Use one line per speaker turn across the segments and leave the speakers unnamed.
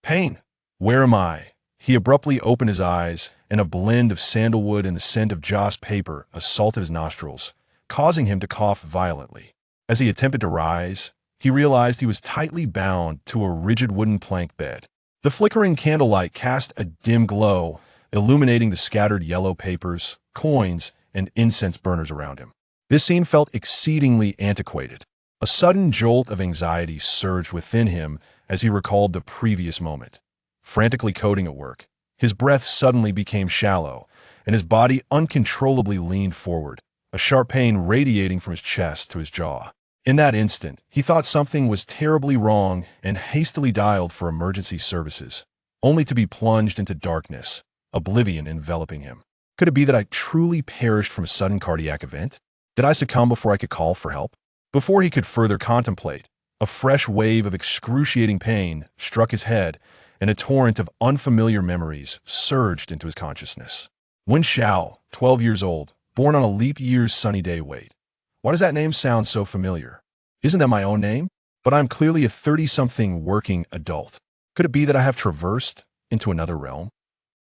Pain! Where am I? He abruptly opened his eyes, and a blend of sandalwood and the scent of joss paper assaulted his nostrils, causing him to cough violently. As he attempted to rise, he realized he was tightly bound to a rigid wooden plank bed. The flickering candlelight cast a dim glow, illuminating the scattered yellow papers, coins, and incense burners around him. This scene felt exceedingly antiquated. A sudden jolt of anxiety surged within him as he recalled the previous moment. Frantically coding at work, his breath suddenly became shallow, and his body uncontrollably leaned forward, a sharp pain radiating from his chest to his jaw. In that instant, he thought something was terribly wrong and hastily dialed for emergency services, only to be plunged into darkness, oblivion enveloping him. Could it be that I truly perished from a sudden cardiac event? Did I succumb before I could call for help? Before he could further contemplate, a fresh wave of excruciating pain struck his head, and a torrent of unfamiliar memories surged into his consciousness. Wen Xiao, 12 years old, born on a leap year's sunny day. Wait, why does that name sound so familiar? Isn't that my own name? But I'm clearly a 30-something working adult. Could it be that I have traversed into another realm?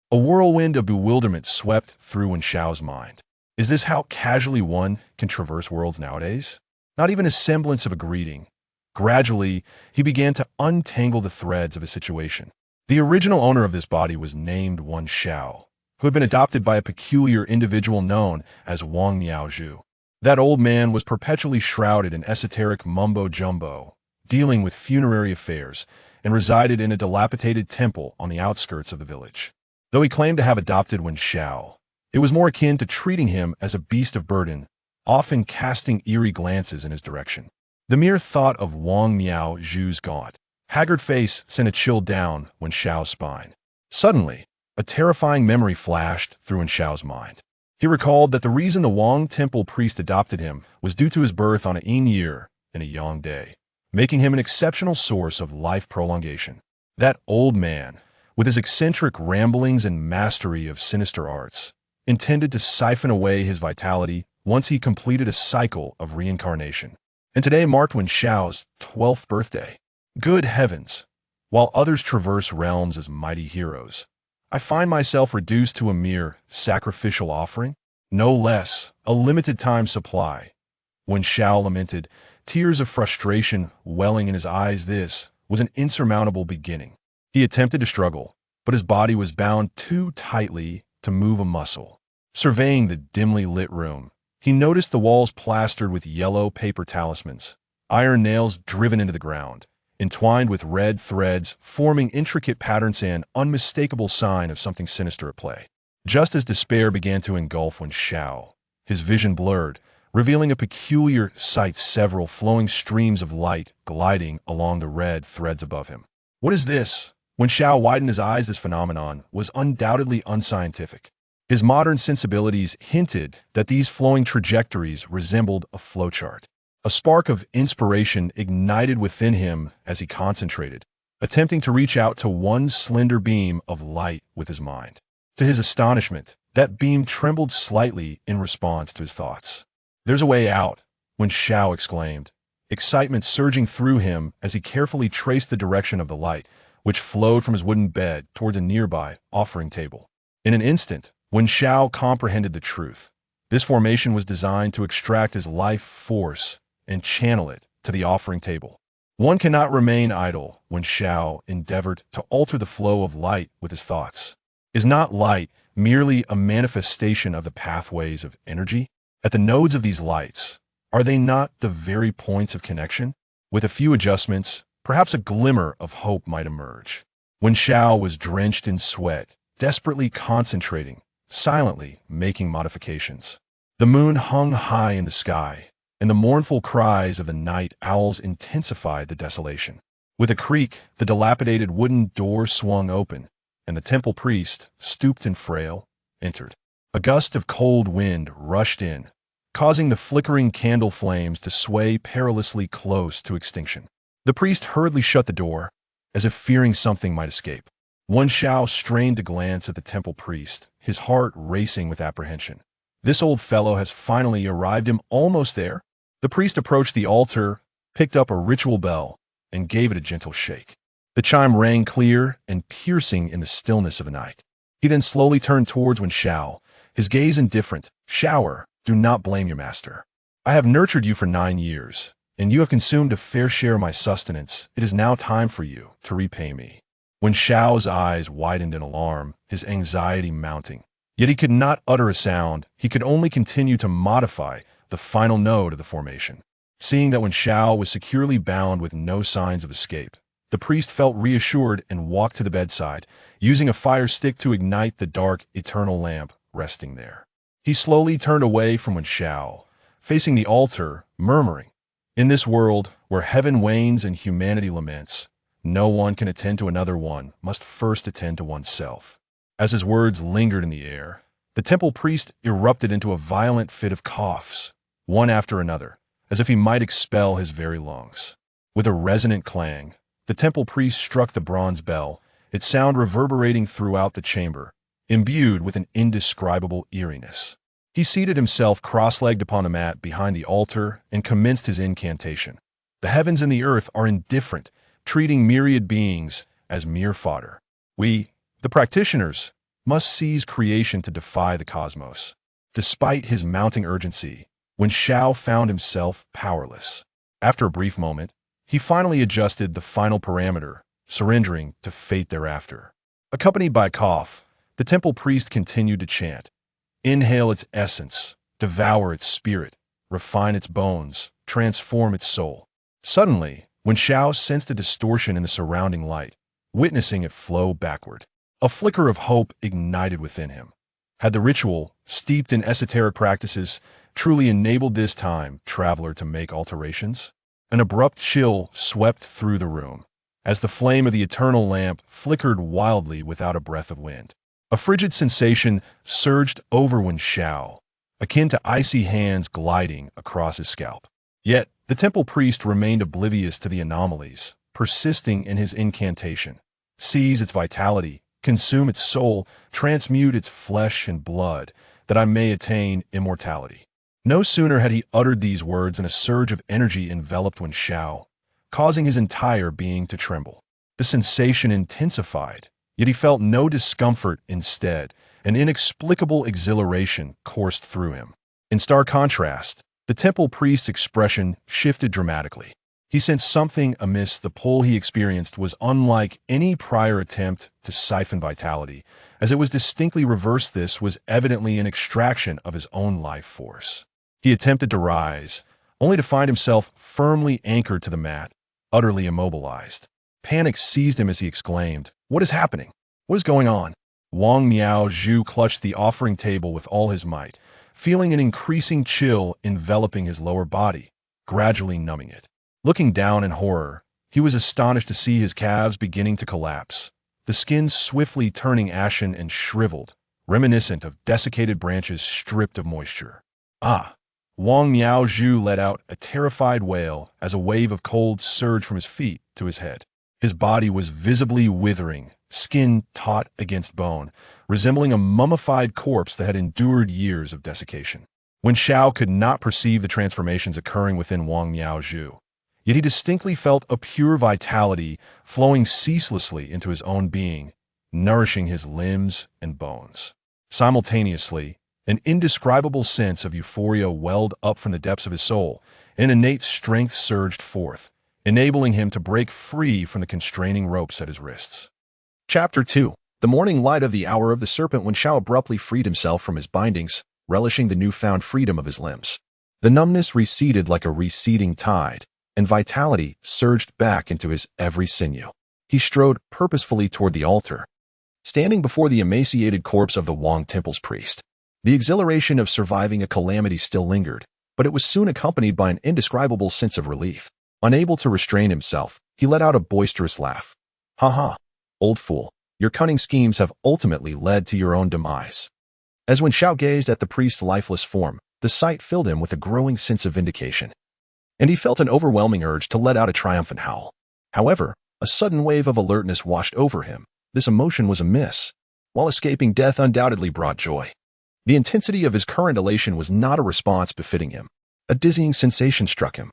A whirlwind of bewilderment swept through Wen Xiao's mind. Is this how casually one can traverse worlds nowadays? Not even a semblance of a greeting. Gradually, he began to untangle the threads of his situation. The original owner of this body was named Wen Xiao, who had been adopted by a peculiar individual known as Wang Miaozhu. That old man was perpetually shrouded in esoteric mumbo-jumbo, dealing with funerary affairs, and resided in a dilapidated temple on the outskirts of the village. Though he claimed to have adopted Wen Xiao, it was more akin to treating him as a beast of burden, often casting eerie glances in his direction. The mere thought of Wang Miaozhu's gaunt, haggard face sent a chill down Wen Xiao's spine. Suddenly, a terrifying memory flashed through Wen Xiao's mind. He recalled that the reason the Wang Temple priest adopted him was due to his birth on a Yin year in a Yang day, making him an exceptional source of life prolongation. That old man, with his eccentric ramblings and mastery of sinister arts, intended to siphon away his vitality once he completed a cycle of reincarnation. And today marked Wen Xiao's 12th birthday. Good heavens! While others traverse realms as mighty heroes, I find myself reduced to a mere sacrificial offering? No less, a limited time supply. Wen Xiao lamented, tears of frustration welling in his eyes. This was an insurmountable beginning. He attempted to struggle, but his body was bound too tightly to move a muscle. Surveying the dimly lit room, he noticed the walls plastered with yellow paper talismans, iron nails driven into the ground, entwined with red threads forming intricate patterns, an unmistakable sign of something sinister at play. Just as despair began to engulf Wen Xiao, his vision blurred, revealing a peculiar sight: several flowing streams of light gliding along the red threads above him. What is this? Wen Xiao widened his eyes. This phenomenon was undoubtedly unscientific. His modern sensibilities hinted that these flowing trajectories resembled a flowchart. A spark of inspiration ignited within him as he concentrated, attempting to reach out to one slender beam of light with his mind. To his astonishment, that beam trembled slightly in response to his thoughts. "There's a way out," Wen Xiao exclaimed, excitement surging through him as he carefully traced the direction of the light, which flowed from his wooden bed towards a nearby offering table. In an instant, Wen Xiao comprehended the truth. This formation was designed to extract his life force and channel it to the offering table. One cannot remain idle. Wen Xiao endeavored to alter the flow of light with his thoughts. Is not light merely a manifestation of the pathways of energy? At the nodes of these lights, are they not the very points of connection? With a few adjustments, perhaps a glimmer of hope might emerge. Wen Xiao was drenched in sweat, desperately concentrating, silently making modifications. The moon hung high in the sky, and the mournful cries of the night owls intensified the desolation. With a creak, the dilapidated wooden door swung open, and the temple priest, stooped and frail, entered. A gust of cold wind rushed in, causing the flickering candle flames to sway perilously close to extinction. The priest hurriedly shut the door, as if fearing something might escape. Wen Xiao strained to glance at the temple priest, his heart racing with apprehension. This old fellow has finally arrived. Him almost there. The priest approached the altar, picked up a ritual bell, and gave it a gentle shake. The chime rang clear and piercing in the stillness of the night. He then slowly turned towards Wen Shao, his gaze indifferent. "Shower, do not blame your master. I have nurtured you for 9 years, and you have consumed a fair share of my sustenance. It is now time for you to repay me." Wen Shao's eyes widened in alarm, his anxiety mounting. Yet he could not utter a sound. He could only continue to modify the final node of the formation. Seeing that Wen Shao was securely bound with no signs of escape, the priest felt reassured and walked to the bedside, using a fire stick to ignite the dark, eternal lamp resting there. He slowly turned away from Wen Shao, facing the altar, murmuring, "In this world, where heaven wanes and humanity laments, no one can attend to another one, must first attend to oneself." As his words lingered in the air, the temple priest erupted into a violent fit of coughs, one after another, as if he might expel his very lungs. With a resonant clang, the temple priest struck the bronze bell, its sound reverberating throughout the chamber, imbued with an indescribable eeriness. He seated himself cross-legged upon a mat behind the altar and commenced his incantation. The heavens and the earth are indifferent, treating myriad beings as mere fodder. We, the practitioners, must seize creation to defy the cosmos. Despite his mounting urgency, Wen Shao found himself powerless. After a brief moment, he finally adjusted the final parameter, surrendering to fate thereafter. Accompanied by a cough, the temple priest continued to chant, "Inhale its essence, devour its spirit, refine its bones, transform its soul." Suddenly, Wen Shao sensed a distortion in the surrounding light, witnessing it flow backward. A flicker of hope ignited within him. Had the ritual, steeped in esoteric practices, truly enabled this time traveler to make alterations? An abrupt chill swept through the room, as the flame of the eternal lamp flickered wildly without a breath of wind. A frigid sensation surged over Wen Shao, akin to icy hands gliding across his scalp. Yet, the temple priest remained oblivious to the anomalies, persisting in his incantation. Seize its vitality, consume its soul, transmute its flesh and blood, that I may attain immortality. No sooner had he uttered these words than a surge of energy enveloped Wen Shao, causing his entire being to tremble. The sensation intensified, yet he felt no discomfort. Instead, an inexplicable exhilaration coursed through him. In stark contrast, the temple priest's expression shifted dramatically. He sensed something amiss. The pull he experienced was unlike any prior attempt to siphon vitality, as it was distinctly reversed. This was evidently an extraction of his own life force. He attempted to rise, only to find himself firmly anchored to the mat, utterly immobilized. Panic seized him as he exclaimed, "What is happening? What is going on?" Wang Miao Zhu clutched the offering table with all his might, feeling an increasing chill enveloping his lower body, gradually numbing it. Looking down in horror, he was astonished to see his calves beginning to collapse, the skin swiftly turning ashen and shriveled, reminiscent of desiccated branches stripped of moisture. "Ah!" Wang Miao Zhu let out a terrified wail as a wave of cold surged from his feet to his head. His body was visibly withering, skin taut against bone, resembling a mummified corpse that had endured years of desiccation. Wen Shao could not perceive the transformations occurring within Wang Miao Zhu, yet he distinctly felt a pure vitality flowing ceaselessly into his own being, nourishing his limbs and bones. Simultaneously, an indescribable sense of euphoria welled up from the depths of his soul, and innate strength surged forth, enabling him to break free from the constraining ropes at his wrists. Chapter 2. The morning light of the hour of the Serpent. Wen Shao abruptly freed himself from his bindings, relishing the newfound freedom of his limbs. The numbness receded like a receding tide, and vitality surged back into his every sinew. He strode purposefully toward the altar, standing before the emaciated corpse of the Wang Temple's priest. The exhilaration of surviving a calamity still lingered, but it was soon accompanied by an indescribable sense of relief. Unable to restrain himself, he let out a boisterous laugh. "Ha ha, old fool, your cunning schemes have ultimately led to your own demise." As Wen Shao gazed at the priest's lifeless form, the sight filled him with a growing sense of vindication, and he felt an overwhelming urge to let out a triumphant howl. However, a sudden wave of alertness washed over him. This emotion was amiss. While escaping death undoubtedly brought joy, the intensity of his current elation was not a response befitting him. A dizzying sensation struck him.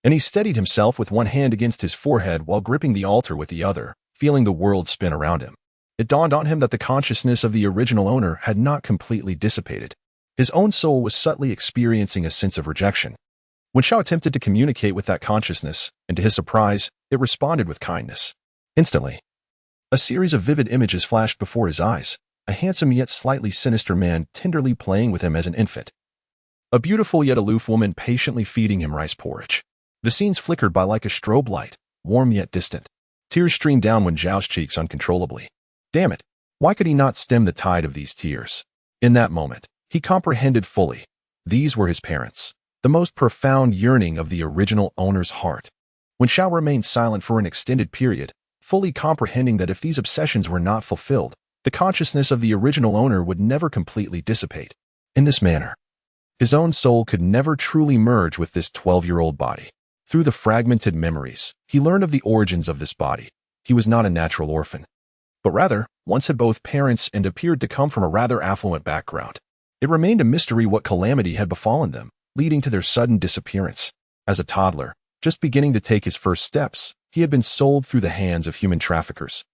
and he steadied himself with one hand against his forehead while gripping the altar with the other, feeling the world spin around him. It dawned on him that the consciousness of the original owner had not completely dissipated. His own soul was subtly experiencing a sense of rejection. When Xiao attempted to communicate with that consciousness, and to his surprise, it responded with kindness. Instantly, a series of vivid images flashed before his eyes, a handsome yet slightly sinister man tenderly playing with him as an infant. A beautiful yet aloof woman patiently feeding him rice porridge. The scenes flickered by like a strobe light, warm yet distant. Tears streamed down Wen Zhao's cheeks uncontrollably. Damn it, why could he not stem the tide of these tears? In that moment, he comprehended fully. These were his parents, the most profound yearning of the original owner's heart. Wen Zhao remained silent for an extended period, fully comprehending that if these obsessions were not fulfilled, the consciousness of the original owner would never completely dissipate. In this manner, his own soul could never truly merge with this 12-year-old body. Through the fragmented memories, he learned of the origins of this body. He was not a natural orphan, but rather, once had both parents and appeared to come from a rather affluent background. It remained a mystery what calamity had befallen them, leading to their sudden disappearance. As a toddler, just beginning to take his first steps, he had been sold through the hands of human traffickers,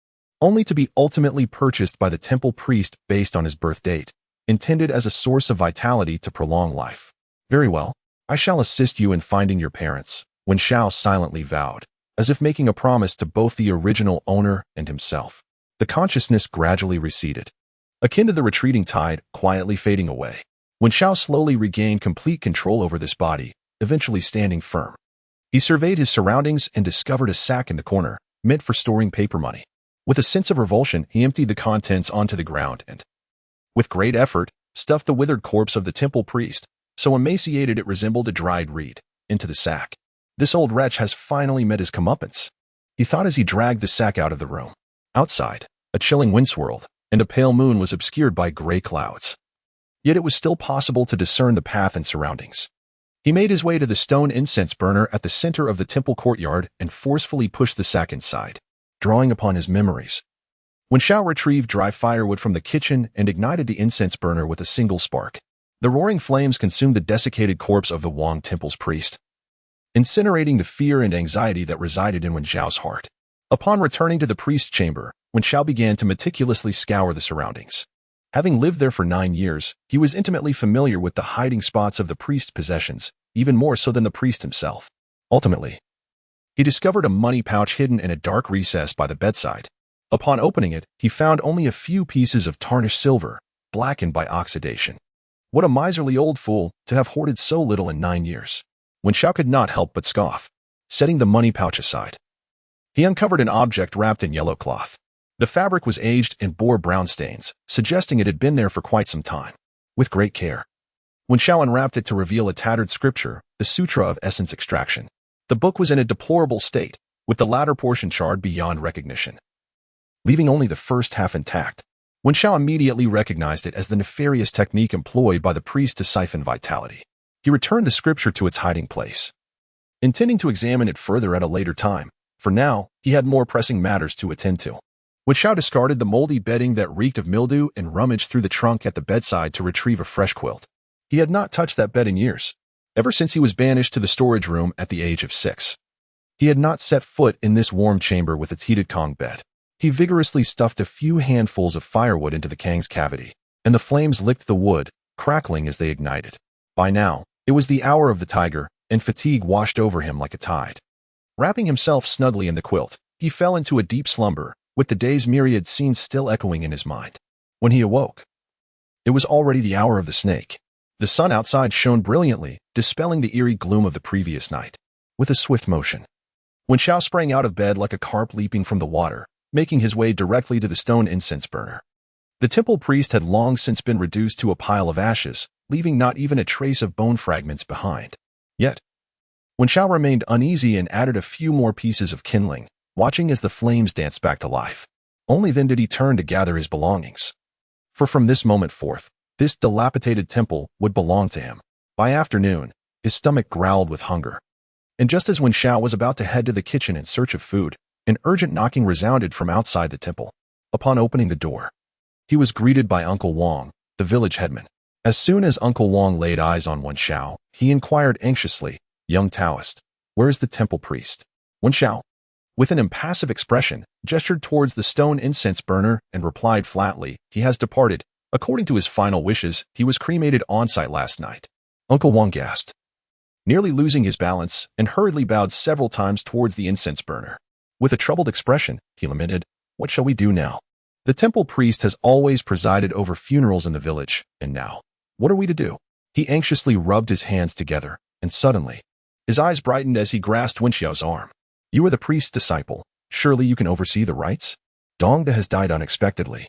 only to be ultimately purchased by the temple priest based on his birth date, intended as a source of vitality to prolong life. Very well, I shall assist you in finding your parents, Wen Zhao silently vowed, as if making a promise to both the original owner and himself. The consciousness gradually receded, akin to the retreating tide, quietly fading away. Wen Zhao slowly regained complete control over this body, eventually standing firm. He surveyed his surroundings and discovered a sack in the corner, meant for storing paper money. With a sense of revulsion, he emptied the contents onto the ground and, with great effort, stuffed the withered corpse of the temple priest, so emaciated it resembled a dried reed, into the sack. This old wretch has finally met his comeuppance, he thought as he dragged the sack out of the room. Outside, a chilling wind swirled, and a pale moon was obscured by gray clouds. Yet it was still possible to discern the path and surroundings. He made his way to the stone incense burner at the center of the temple courtyard and forcefully pushed the sack inside, drawing upon his memories. Wen Zhao retrieved dry firewood from the kitchen and ignited the incense burner with a single spark. The roaring flames consumed the desiccated corpse of the Wang Temple's priest, incinerating the fear and anxiety that resided in Wen Zhao's heart. Upon returning to the priest's chamber, Wen Zhao began to meticulously scour the surroundings. Having lived there for 9 years, he was intimately familiar with the hiding spots of the priest's possessions, even more so than the priest himself. Ultimately, he discovered a money pouch hidden in a dark recess by the bedside. Upon opening it, he found only a few pieces of tarnished silver, blackened by oxidation. What a miserly old fool to have hoarded so little in 9 years. Wen Zhao could not help but scoff. Setting the money pouch aside, he uncovered an object wrapped in yellow cloth. The fabric was aged and bore brown stains, suggesting it had been there for quite some time. With great care, Wen Zhao unwrapped it to reveal a tattered scripture, the Sutra of Essence Extraction. The book was in a deplorable state, with the latter portion charred beyond recognition, leaving only the first half intact. Wen Zhao immediately recognized it as the nefarious technique employed by the priest to siphon vitality. He returned the scripture to its hiding place, intending to examine it further at a later time. For now, he had more pressing matters to attend to. Wen Zhao discarded the moldy bedding that reeked of mildew and rummaged through the trunk at the bedside to retrieve a fresh quilt. He had not touched that bed in years, ever since he was banished to the storage room at the age of 6. He had not set foot in this warm chamber with its heated Kong bed. He vigorously stuffed a few handfuls of firewood into the Kang's cavity, and the flames licked the wood, crackling as they ignited. By now, it was the hour of the tiger, and fatigue washed over him like a tide. Wrapping himself snugly in the quilt, he fell into a deep slumber, with the day's myriad scenes still echoing in his mind. When he awoke, it was already the hour of the snake. The sun outside shone brilliantly, dispelling the eerie gloom of the previous night. With a swift motion, Wen Zhao sprang out of bed like a carp leaping from the water, making his way directly to the stone incense burner. The temple priest had long since been reduced to a pile of ashes, leaving not even a trace of bone fragments behind. Yet, Wen Zhao remained uneasy and added a few more pieces of kindling, watching as the flames danced back to life. Only then did he turn to gather his belongings. For from this moment forth, this dilapidated temple would belong to him. By afternoon, his stomach growled with hunger. And just as Wen Zhao was about to head to the kitchen in search of food, an urgent knocking resounded from outside the temple. Upon opening the door, he was greeted by Uncle Wang, the village headman. As soon as Uncle Wang laid eyes on Wen Zhao, he inquired anxiously, "Young Taoist, Where is the temple priest? Wen Xiao, with an impassive expression, gestured towards the stone incense burner and replied flatly, he has departed. According to his final wishes, he was cremated on-site last night. Uncle Wang gasped, nearly losing his balance, and hurriedly bowed several times towards the incense burner. With a troubled expression, he lamented, what shall we do now? The temple priest has always presided over funerals in the village, and now, what are we to do? He anxiously rubbed his hands together, and suddenly, his eyes brightened as he grasped Wen Xiao's arm. You are the priest's disciple. Surely you can oversee the rites? Dongda has died unexpectedly,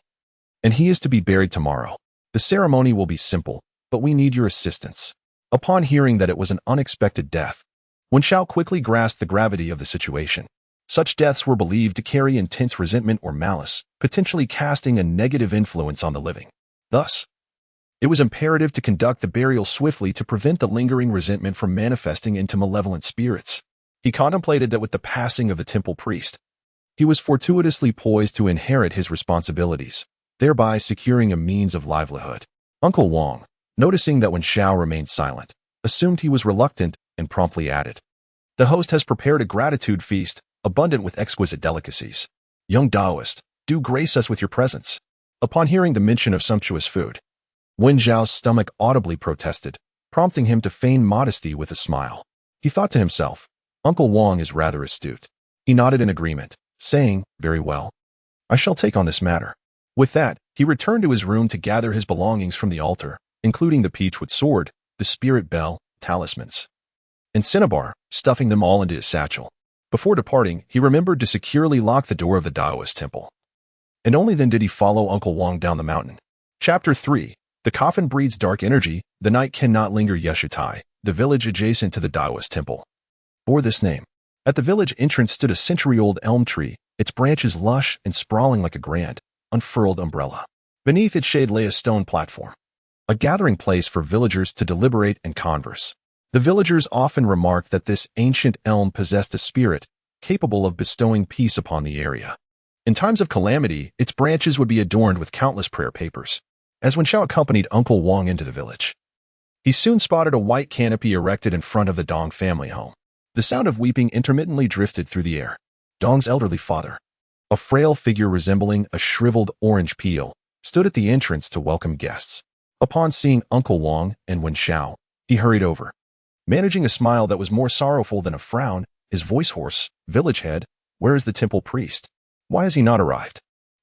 and he is to be buried tomorrow. The ceremony will be simple, but we need your assistance. Upon hearing that it was an unexpected death, Wen Xiao quickly grasped the gravity of the situation. Such deaths were believed to carry intense resentment or malice, potentially casting a negative influence on the living. Thus, it was imperative to conduct the burial swiftly to prevent the lingering resentment from manifesting into malevolent spirits. He contemplated that with the passing of the temple priest, he was fortuitously poised to inherit his responsibilities, thereby securing a means of livelihood. Uncle Wang, noticing that Wen Xiao remained silent, assumed he was reluctant and promptly added, the host has prepared a gratitude feast, abundant with exquisite delicacies. Young Taoist, do grace us with your presence. Upon hearing the mention of sumptuous food, Wen Xiao's stomach audibly protested, prompting him to feign modesty with a smile. He thought to himself, Uncle Wang is rather astute. He nodded in agreement, saying, very well. I shall take on this matter. With that, he returned to his room to gather his belongings from the altar, including the peachwood sword, the spirit bell, talismans, and cinnabar, stuffing them all into his satchel. Before departing, he remembered to securely lock the door of the Taoist temple. And only then did he follow Uncle Wang down the mountain. Chapter 3. The coffin breeds dark energy, the night cannot linger. Yeshutai, the village adjacent to the Taoist temple, bore this name. At the village entrance stood a century-old elm tree, its branches lush and sprawling like a grand, unfurled umbrella. Beneath its shade lay a stone platform, a gathering place for villagers to deliberate and converse. The villagers often remarked that this ancient elm possessed a spirit capable of bestowing peace upon the area. In times of calamity, its branches would be adorned with countless prayer papers. As Wen Xiao accompanied Uncle Wang into the village, he soon spotted a white canopy erected in front of the Dong family home. The sound of weeping intermittently drifted through the air. Dong's elderly father, a frail figure resembling a shriveled orange peel, stood at the entrance to welcome guests. Upon seeing Uncle Wang and Wen Xiao, he hurried over. Managing a smile that was more sorrowful than a frown, his voice hoarse, village head, where is the temple priest? Why has he not arrived?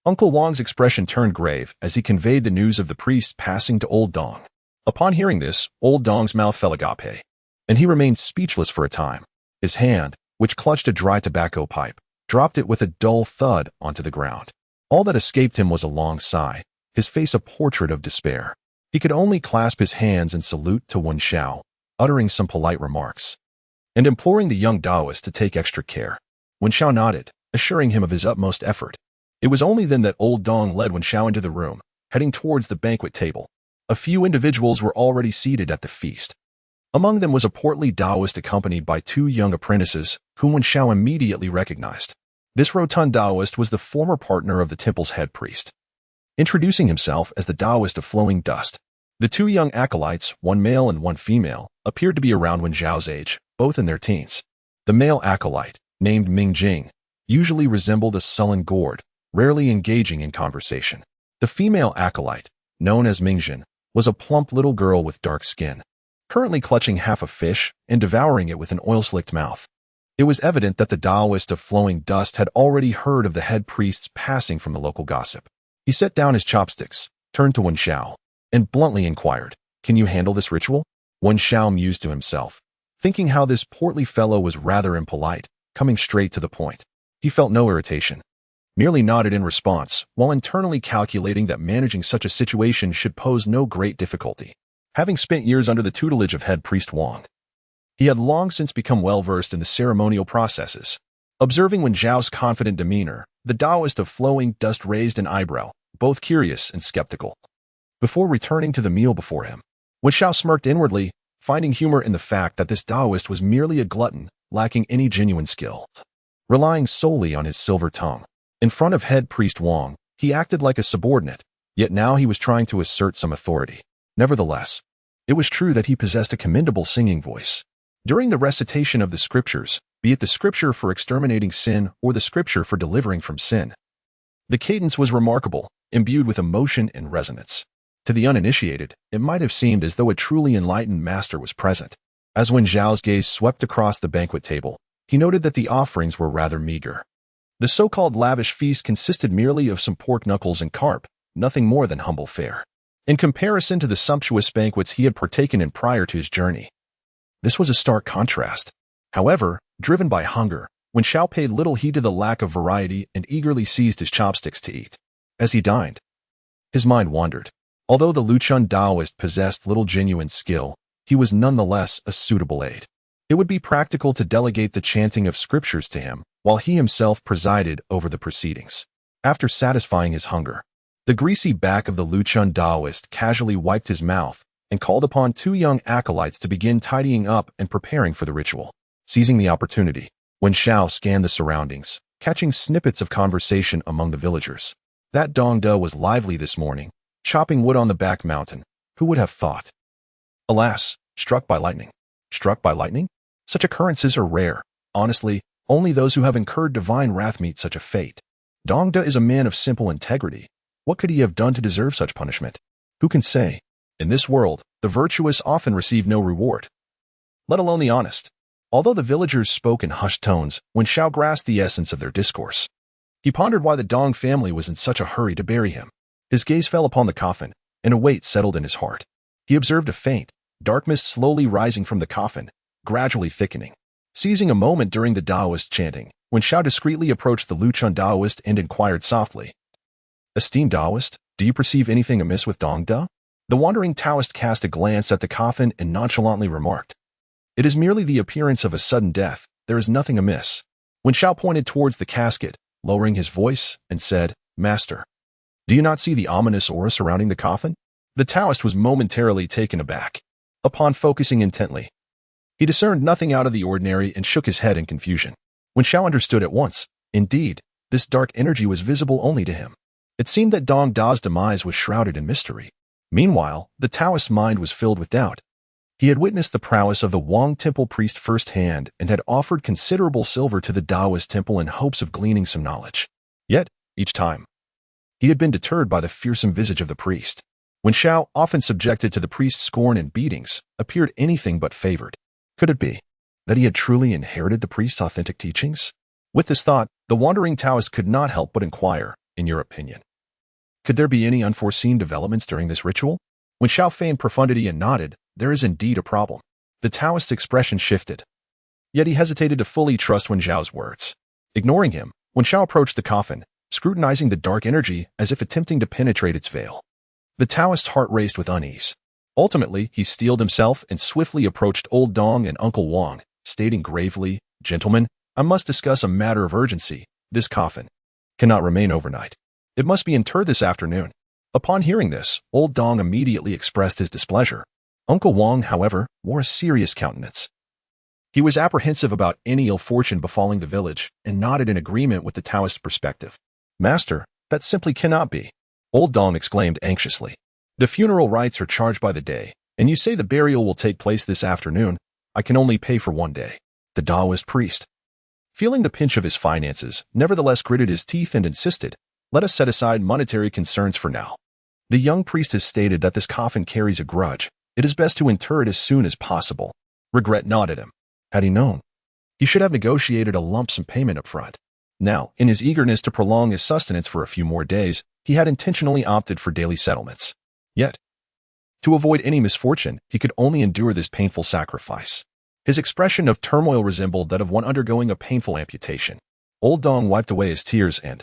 Uncle Wang's expression turned grave as he conveyed the news of the priest passing to Old Dong. Upon hearing this, Old Dong's mouth fell agape, and he remained speechless for a time. His hand, which clutched a dry tobacco pipe, dropped it with a dull thud onto the ground. All that escaped him was a long sigh, his face a portrait of despair. He could only clasp his hands and salute to Wen Xiao, uttering some polite remarks, and imploring the young Taoist to take extra care. Wen Xiao nodded, assuring him of his utmost effort. It was only then that Old Dong led Wen Xiao into the room, heading towards the banquet table. A few individuals were already seated at the feast. Among them was a portly Taoist accompanied by two young apprentices, whom Wen Xiao immediately recognized. This rotund Taoist was the former partner of the temple's head priest, introducing himself as the Taoist of Flowing Dust. The two young acolytes, one male and one female, appeared to be around Wen Xiao's age, both in their teens. The male acolyte, named Ming Jing, usually resembled a sullen gourd, rarely engaging in conversation. The female acolyte, known as Mingjin, was a plump little girl with dark skin, currently clutching half a fish and devouring it with an oil-slicked mouth. It was evident that the Taoist of Flowing Dust had already heard of the head priest's passing from the local gossip. He set down his chopsticks, turned to Wen Xiao, and bluntly inquired, "Can you handle this ritual?" Wen Xiao mused to himself, thinking how this portly fellow was rather impolite, coming straight to the point. He felt no irritation, merely nodded in response, while internally calculating that managing such a situation should pose no great difficulty. Having spent years under the tutelage of head priest Wang, he had long since become well-versed in the ceremonial processes. Observing Wen Xiao's confident demeanor, the Taoist of Flowing Dust raised an eyebrow, both curious and skeptical. Before returning to the meal before him, Wen Xiao smirked inwardly, finding humor in the fact that this Taoist was merely a glutton, lacking any genuine skill, relying solely on his silver tongue. In front of head priest Wang, he acted like a subordinate, yet now he was trying to assert some authority. Nevertheless, it was true that he possessed a commendable singing voice. During the recitation of the scriptures, be it the scripture for exterminating sin or the scripture for delivering from sin, the cadence was remarkable, imbued with emotion and resonance. To the uninitiated, it might have seemed as though a truly enlightened master was present. As when Zhao's gaze swept across the banquet table, he noted that the offerings were rather meager. The so-called lavish feast consisted merely of some pork knuckles and carp, nothing more than humble fare. In comparison to the sumptuous banquets he had partaken in prior to his journey, this was a stark contrast. However, driven by hunger, when Xiao paid little heed to the lack of variety and eagerly seized his chopsticks to eat. As he dined, his mind wandered. Although the Luchun Daoist possessed little genuine skill, he was nonetheless a suitable aid. It would be practical to delegate the chanting of scriptures to him, while he himself presided over the proceedings. After satisfying his hunger, the greasy back of the Luchun Daoist casually wiped his mouth and called upon two young acolytes to begin tidying up and preparing for the ritual. Seizing the opportunity, when Xiao scanned the surroundings, catching snippets of conversation among the villagers. That Dongda was lively this morning, chopping wood on the back mountain. Who would have thought? Alas, struck by lightning. Struck by lightning? Such occurrences are rare. Honestly, only those who have incurred divine wrath meet such a fate. Dongda is a man of simple integrity. What could he have done to deserve such punishment? Who can say? In this world, the virtuous often receive no reward, let alone the honest. Although the villagers spoke in hushed tones, when Xiao grasped the essence of their discourse, he pondered why the Dong family was in such a hurry to bury him. His gaze fell upon the coffin, and a weight settled in his heart. He observed a faint, dark mist slowly rising from the coffin, gradually thickening. Seizing a moment during the Daoist chanting, when Xiao discreetly approached the Luchun Daoist and inquired softly, "Esteemed Daoist, do you perceive anything amiss with Dongda?" The wandering Taoist cast a glance at the coffin and nonchalantly remarked, "It is merely the appearance of a sudden death. There is nothing amiss." When Xiao pointed towards the casket, lowering his voice, and said, "Master, do you not see the ominous aura surrounding the coffin?" The Taoist was momentarily taken aback. Upon focusing intently, he discerned nothing out of the ordinary and shook his head in confusion. When Xiao understood at once, indeed, this dark energy was visible only to him. It seemed that Dong Da's demise was shrouded in mystery. Meanwhile, the Taoist's mind was filled with doubt. He had witnessed the prowess of the Wang Temple priest firsthand and had offered considerable silver to the Taoist temple in hopes of gleaning some knowledge. Yet, each time, he had been deterred by the fearsome visage of the priest. When Xiao, often subjected to the priest's scorn and beatings, appeared anything but favored. Could it be that he had truly inherited the priest's authentic teachings? With this thought, the wandering Taoist could not help but inquire, in your opinion, could there be any unforeseen developments during this ritual? When Xiao feigned profundity and nodded, there is indeed a problem. The Taoist's expression shifted. Yet he hesitated to fully trust Wen Zhao's words. Ignoring him, Wen Zhao approached the coffin, scrutinizing the dark energy as if attempting to penetrate its veil. The Taoist's heart raced with unease. Ultimately, he steeled himself and swiftly approached Old Dong and Uncle Wang, stating gravely, "Gentlemen, I must discuss a matter of urgency. This coffin cannot remain overnight. It must be interred this afternoon." Upon hearing this, Old Dong immediately expressed his displeasure. Uncle Wang, however, wore a serious countenance. He was apprehensive about any ill fortune befalling the village and nodded in agreement with the Taoist perspective. "Master, that simply cannot be," Old Dong exclaimed anxiously. "The funeral rites are charged by the day, and you say the burial will take place this afternoon. I can only pay for one day." The Taoist priest, feeling the pinch of his finances, nevertheless gritted his teeth and insisted, "Let us set aside monetary concerns for now. The young priest has stated that this coffin carries a grudge. It is best to inter it as soon as possible." Regret nodded him. Had he known, he should have negotiated a lump sum payment up front. Now, in his eagerness to prolong his sustenance for a few more days, he had intentionally opted for daily settlements. Yet, to avoid any misfortune, he could only endure this painful sacrifice. His expression of turmoil resembled that of one undergoing a painful amputation. Old Dong wiped away his tears and,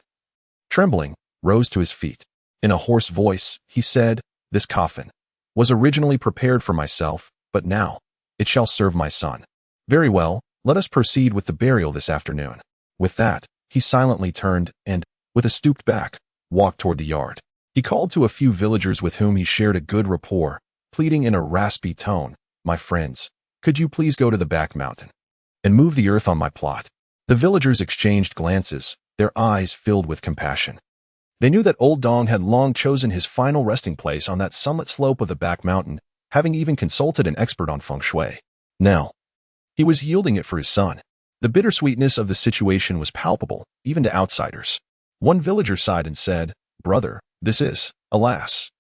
trembling, rose to his feet. In a hoarse voice, he said, "This coffin was originally prepared for myself, but now it shall serve my son. Very well, let us proceed with the burial this afternoon." With that, he silently turned and, with a stooped back, walked toward the yard. He called to a few villagers with whom he shared a good rapport, pleading in a raspy tone, "My friends, could you please go to the back mountain and move the earth on my plot?" The villagers exchanged glances, their eyes filled with compassion. They knew that Old Dong had long chosen his final resting place on that summit slope of the back mountain, having even consulted an expert on feng shui. Now, He was yielding it for his son. The bittersweetness of the situation was palpable, even to outsiders. One villager sighed and said, "Brother, this is, alas.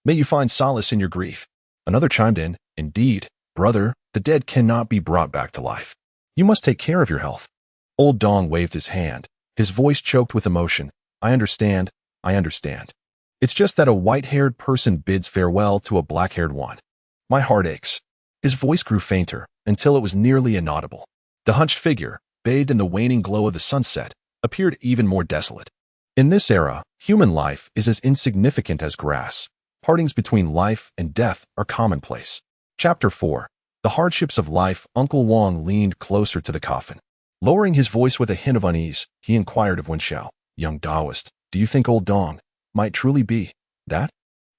May you find solace in your grief." Another chimed in, "Indeed, brother, the dead cannot be brought back to life. You must take care of your health." Old Dong waved his hand, his voice choked with emotion. I understand. It's just that a white-haired person bids farewell to a black-haired one. My heart aches." His voice grew fainter, until it was nearly inaudible. The hunched figure, bathed in the waning glow of the sunset, appeared even more desolate. In this era, human life is as insignificant as grass. Partings between life and death are commonplace. Chapter 4. The Hardships of Life. Uncle Wong leaned closer to the coffin. Lowering his voice with a hint of unease, he inquired of Wenxiao, "Young Taoist, do you think old Dong might truly be that?"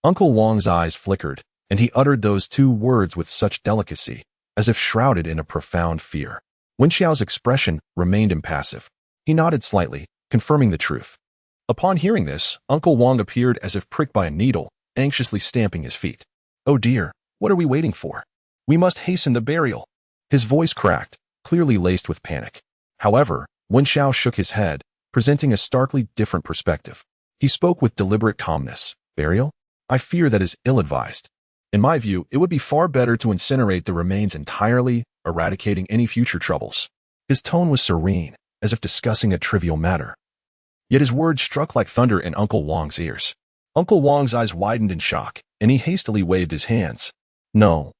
Uncle Wong's eyes flickered, and he uttered those two words with such delicacy, as if shrouded in a profound fear. Wenxiao's expression remained impassive. He nodded slightly, confirming the truth. Upon hearing this, Uncle Wong appeared as if pricked by a needle, anxiously stamping his feet. "Oh dear, what are we waiting for? We must hasten the burial." His voice cracked, clearly laced with panic. However, Wenxiao shook his head, presenting a starkly different perspective. He spoke with deliberate calmness. "Burial? I fear that is ill-advised. In my view, it would be far better to incinerate the remains entirely, eradicating any future troubles." His tone was serene, as if discussing a trivial matter. Yet his words struck like thunder in Uncle Wong's ears. Uncle Wong's eyes widened in shock, and he hastily waved his hands. No,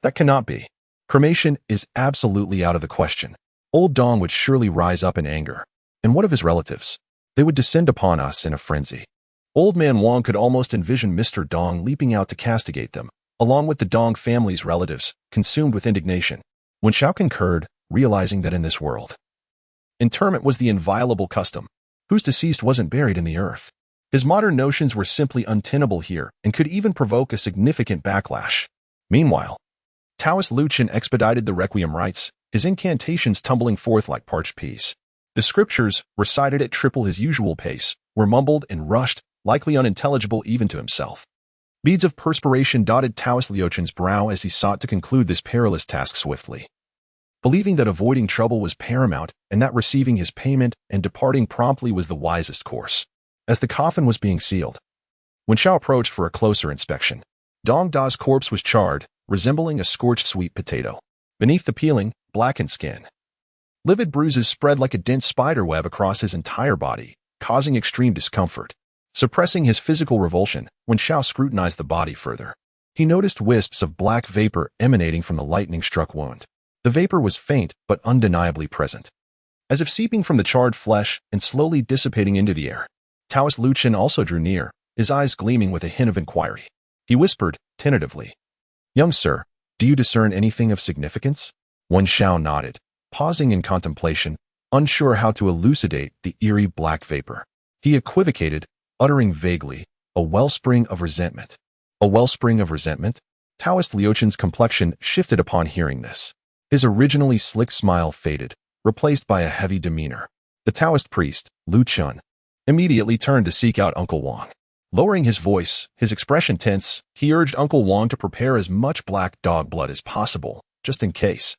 that cannot be. Cremation is absolutely out of the question. Old Dong would surely rise up in anger. And what of his relatives? They would descend upon us in a frenzy. Old Man Wong could almost envision Mr. Dong leaping out to castigate them, along with the Dong family's relatives, consumed with indignation. Wenxiao concurred, realizing that in this world, interment was the inviolable custom. Whose deceased wasn't buried in the earth? His modern notions were simply untenable here and could even provoke a significant backlash. Meanwhile, Taoist Lu Chen expedited the requiem rites, his incantations tumbling forth like parched peas. The scriptures, recited at triple his usual pace, were mumbled and rushed, likely unintelligible even to himself. Beads of perspiration dotted Taoist Liu Chen's brow as he sought to conclude this perilous task swiftly. Believing that avoiding trouble was paramount and that receiving his payment and departing promptly was the wisest course. As the coffin was being sealed, Wenxiao approached for a closer inspection. Dong Da's corpse was charred, resembling a scorched sweet potato. Beneath the peeling, blackened skin, livid bruises spread like a dense spiderweb across his entire body, causing extreme discomfort. Suppressing his physical revulsion, Wenxiao scrutinized the body further. He noticed wisps of black vapor emanating from the lightning-struck wound. The vapor was faint but undeniably present, as if seeping from the charred flesh and slowly dissipating into the air. Taoist Lu Chen also drew near, his eyes gleaming with a hint of inquiry. He whispered, tentatively, "Young sir, do you discern anything of significance?" Wenxiao nodded, pausing in contemplation, unsure how to elucidate the eerie black vapor. He equivocated, uttering vaguely, "A wellspring of resentment." A wellspring of resentment? Taoist Liu Chen's complexion shifted upon hearing this. His originally slick smile faded, replaced by a heavy demeanor. The Taoist priest, Lu Chen, immediately turned to seek out Uncle Wong. Lowering his voice, his expression tense, he urged Uncle Wong to prepare as much black dog blood as possible, just in case.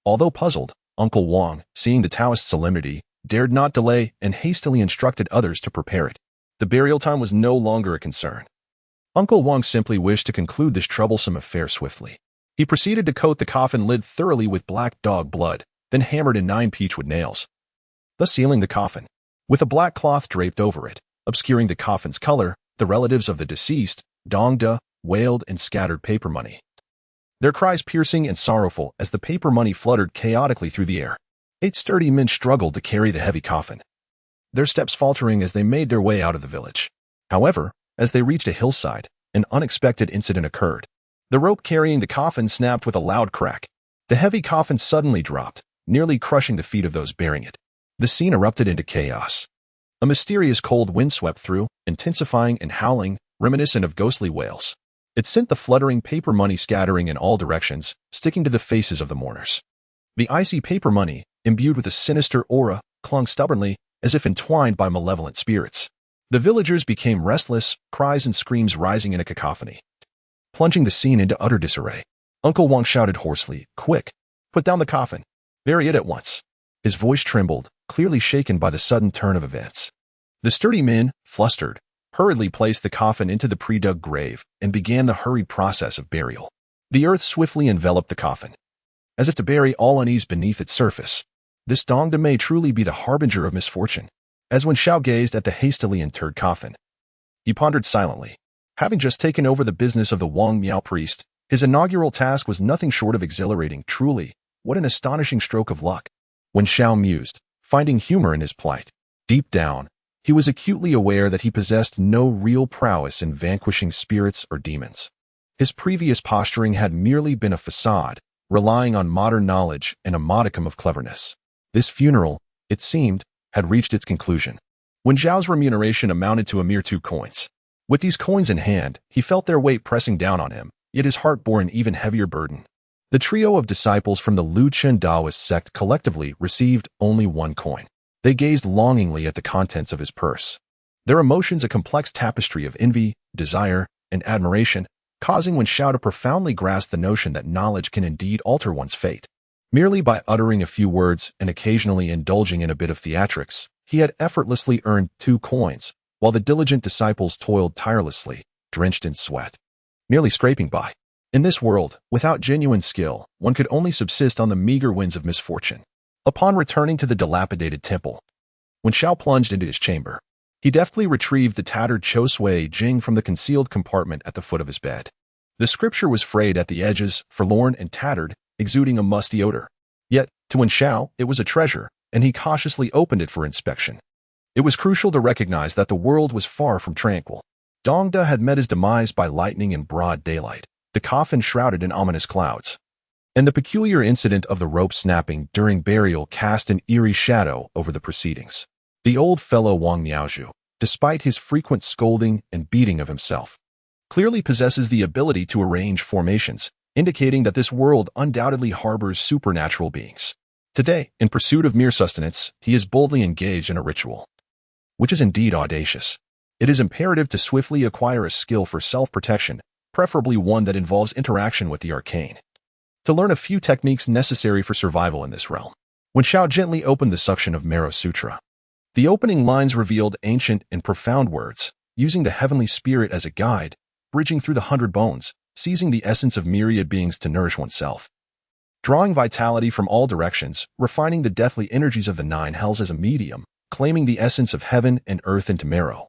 Although puzzled, Uncle Wong, seeing the Taoist solemnity, dared not delay and hastily instructed others to prepare it. The burial time was no longer a concern. Uncle Wong simply wished to conclude this troublesome affair swiftly. He proceeded to coat the coffin lid thoroughly with black dog blood, then hammered in 9 peachwood nails, thus sealing the coffin. With a black cloth draped over it, obscuring the coffin's color, the relatives of the deceased, Dong Da, wailed and scattered paper money, their cries piercing and sorrowful as the paper money fluttered chaotically through the air. 8 sturdy men struggled to carry the heavy coffin, their steps faltering as they made their way out of the village. However, as they reached a hillside, an unexpected incident occurred. The rope carrying the coffin snapped with a loud crack. The heavy coffin suddenly dropped, nearly crushing the feet of those bearing it. The scene erupted into chaos. A mysterious cold wind swept through, intensifying and howling, reminiscent of ghostly wails. It sent the fluttering paper money scattering in all directions, sticking to the faces of the mourners. The icy paper money, imbued with a sinister aura, clung stubbornly, as if entwined by malevolent spirits. The villagers became restless, cries and screams rising in a cacophony, plunging the scene into utter disarray. Uncle Wong shouted hoarsely, "Quick! Put down the coffin. Bury it at once. His voice trembled, clearly shaken by the sudden turn of events. The sturdy men, flustered, hurriedly placed the coffin into the pre-dug grave and began the hurried process of burial. The earth swiftly enveloped the coffin, as if to bury all unease beneath its surface. This dawn may truly be the harbinger of misfortune. As Wen Xiao gazed at the hastily interred coffin, he pondered silently. Having just taken over the business of the Wang Miao priest, his inaugural task was nothing short of exhilarating. Truly, what an astonishing stroke of luck. Wen Xiao mused, finding humor in his plight. Deep down, he was acutely aware that he possessed no real prowess in vanquishing spirits or demons. His previous posturing had merely been a facade, relying on modern knowledge and a modicum of cleverness. This funeral, it seemed, had reached its conclusion. Wen Xiao's remuneration amounted to a mere 2 coins. With these coins in hand, he felt their weight pressing down on him, yet his heart bore an even heavier burden. The trio of disciples from the Luqian Taoist sect collectively received only 1 coin. They gazed longingly at the contents of his purse. Their emotions a complex tapestry of envy, desire, and admiration, causing Wen Xiao to profoundly grasp the notion that knowledge can indeed alter one's fate. Merely by uttering a few words and occasionally indulging in a bit of theatrics, he had effortlessly earned 2 coins, while the diligent disciples toiled tirelessly, drenched in sweat, nearly scraping by. In this world, without genuine skill, one could only subsist on the meager winds of misfortune. Upon returning to the dilapidated temple, Wen Xiao plunged into his chamber. He deftly retrieved the tattered Cho Sui Jing from the concealed compartment at the foot of his bed. The scripture was frayed at the edges, forlorn and tattered, exuding a musty odor. Yet, to Wen Xiao, it was a treasure, and he cautiously opened it for inspection. It was crucial to recognize that the world was far from tranquil. Dongda had met his demise by lightning in broad daylight, the coffin shrouded in ominous clouds, and the peculiar incident of the rope snapping during burial cast an eerie shadow over the proceedings. The old fellow Wang Miaozhu, despite his frequent scolding and beating of himself, clearly possesses the ability to arrange formations, indicating that this world undoubtedly harbors supernatural beings. Today, in pursuit of mere sustenance, he is boldly engaged in a ritual, which is indeed audacious. It is imperative to swiftly acquire a skill for self-protection, preferably one that involves interaction with the arcane, to learn a few techniques necessary for survival in this realm. Wen Xiao gently opened the suction of Mero Sutra. The opening lines revealed ancient and profound words, using the heavenly spirit as a guide, bridging through the 100 bones, seizing the essence of myriad beings to nourish oneself, drawing vitality from all directions, refining the deathly energies of the 9 hells as a medium, claiming the essence of heaven and earth into Mero,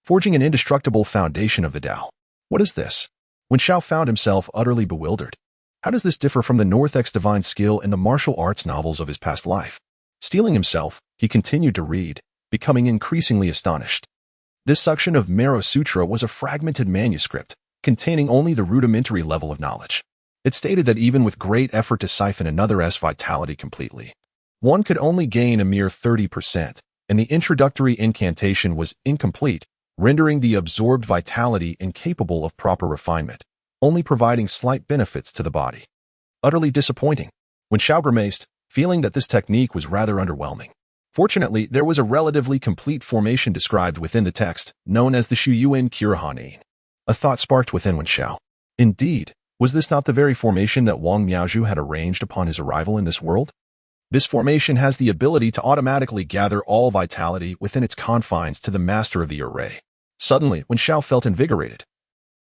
forging an indestructible foundation of the Tao. What is this? Wen Xiao found himself utterly bewildered. How does this differ from the Northex's divine skill in the martial arts novels of his past life? Steeling himself, he continued to read, becoming increasingly astonished. This section of Mero Sutra was a fragmented manuscript, containing only the rudimentary level of knowledge. It stated that even with great effort to siphon another's vitality completely, one could only gain a mere 30%, and the introductory incantation was incomplete, rendering the absorbed vitality incapable of proper refinement, only providing slight benefits to the body. Utterly disappointing. Wen Xiao grimaced, feeling that this technique was rather underwhelming. Fortunately, there was a relatively complete formation described within the text, known as the Shuyuan Kirahanin. A thought sparked within Wen Xiao. Indeed, was this not the very formation that Wang Miaozhu had arranged upon his arrival in this world? This formation has the ability to automatically gather all vitality within its confines to the master of the array. Suddenly, Wen Xiao felt invigorated.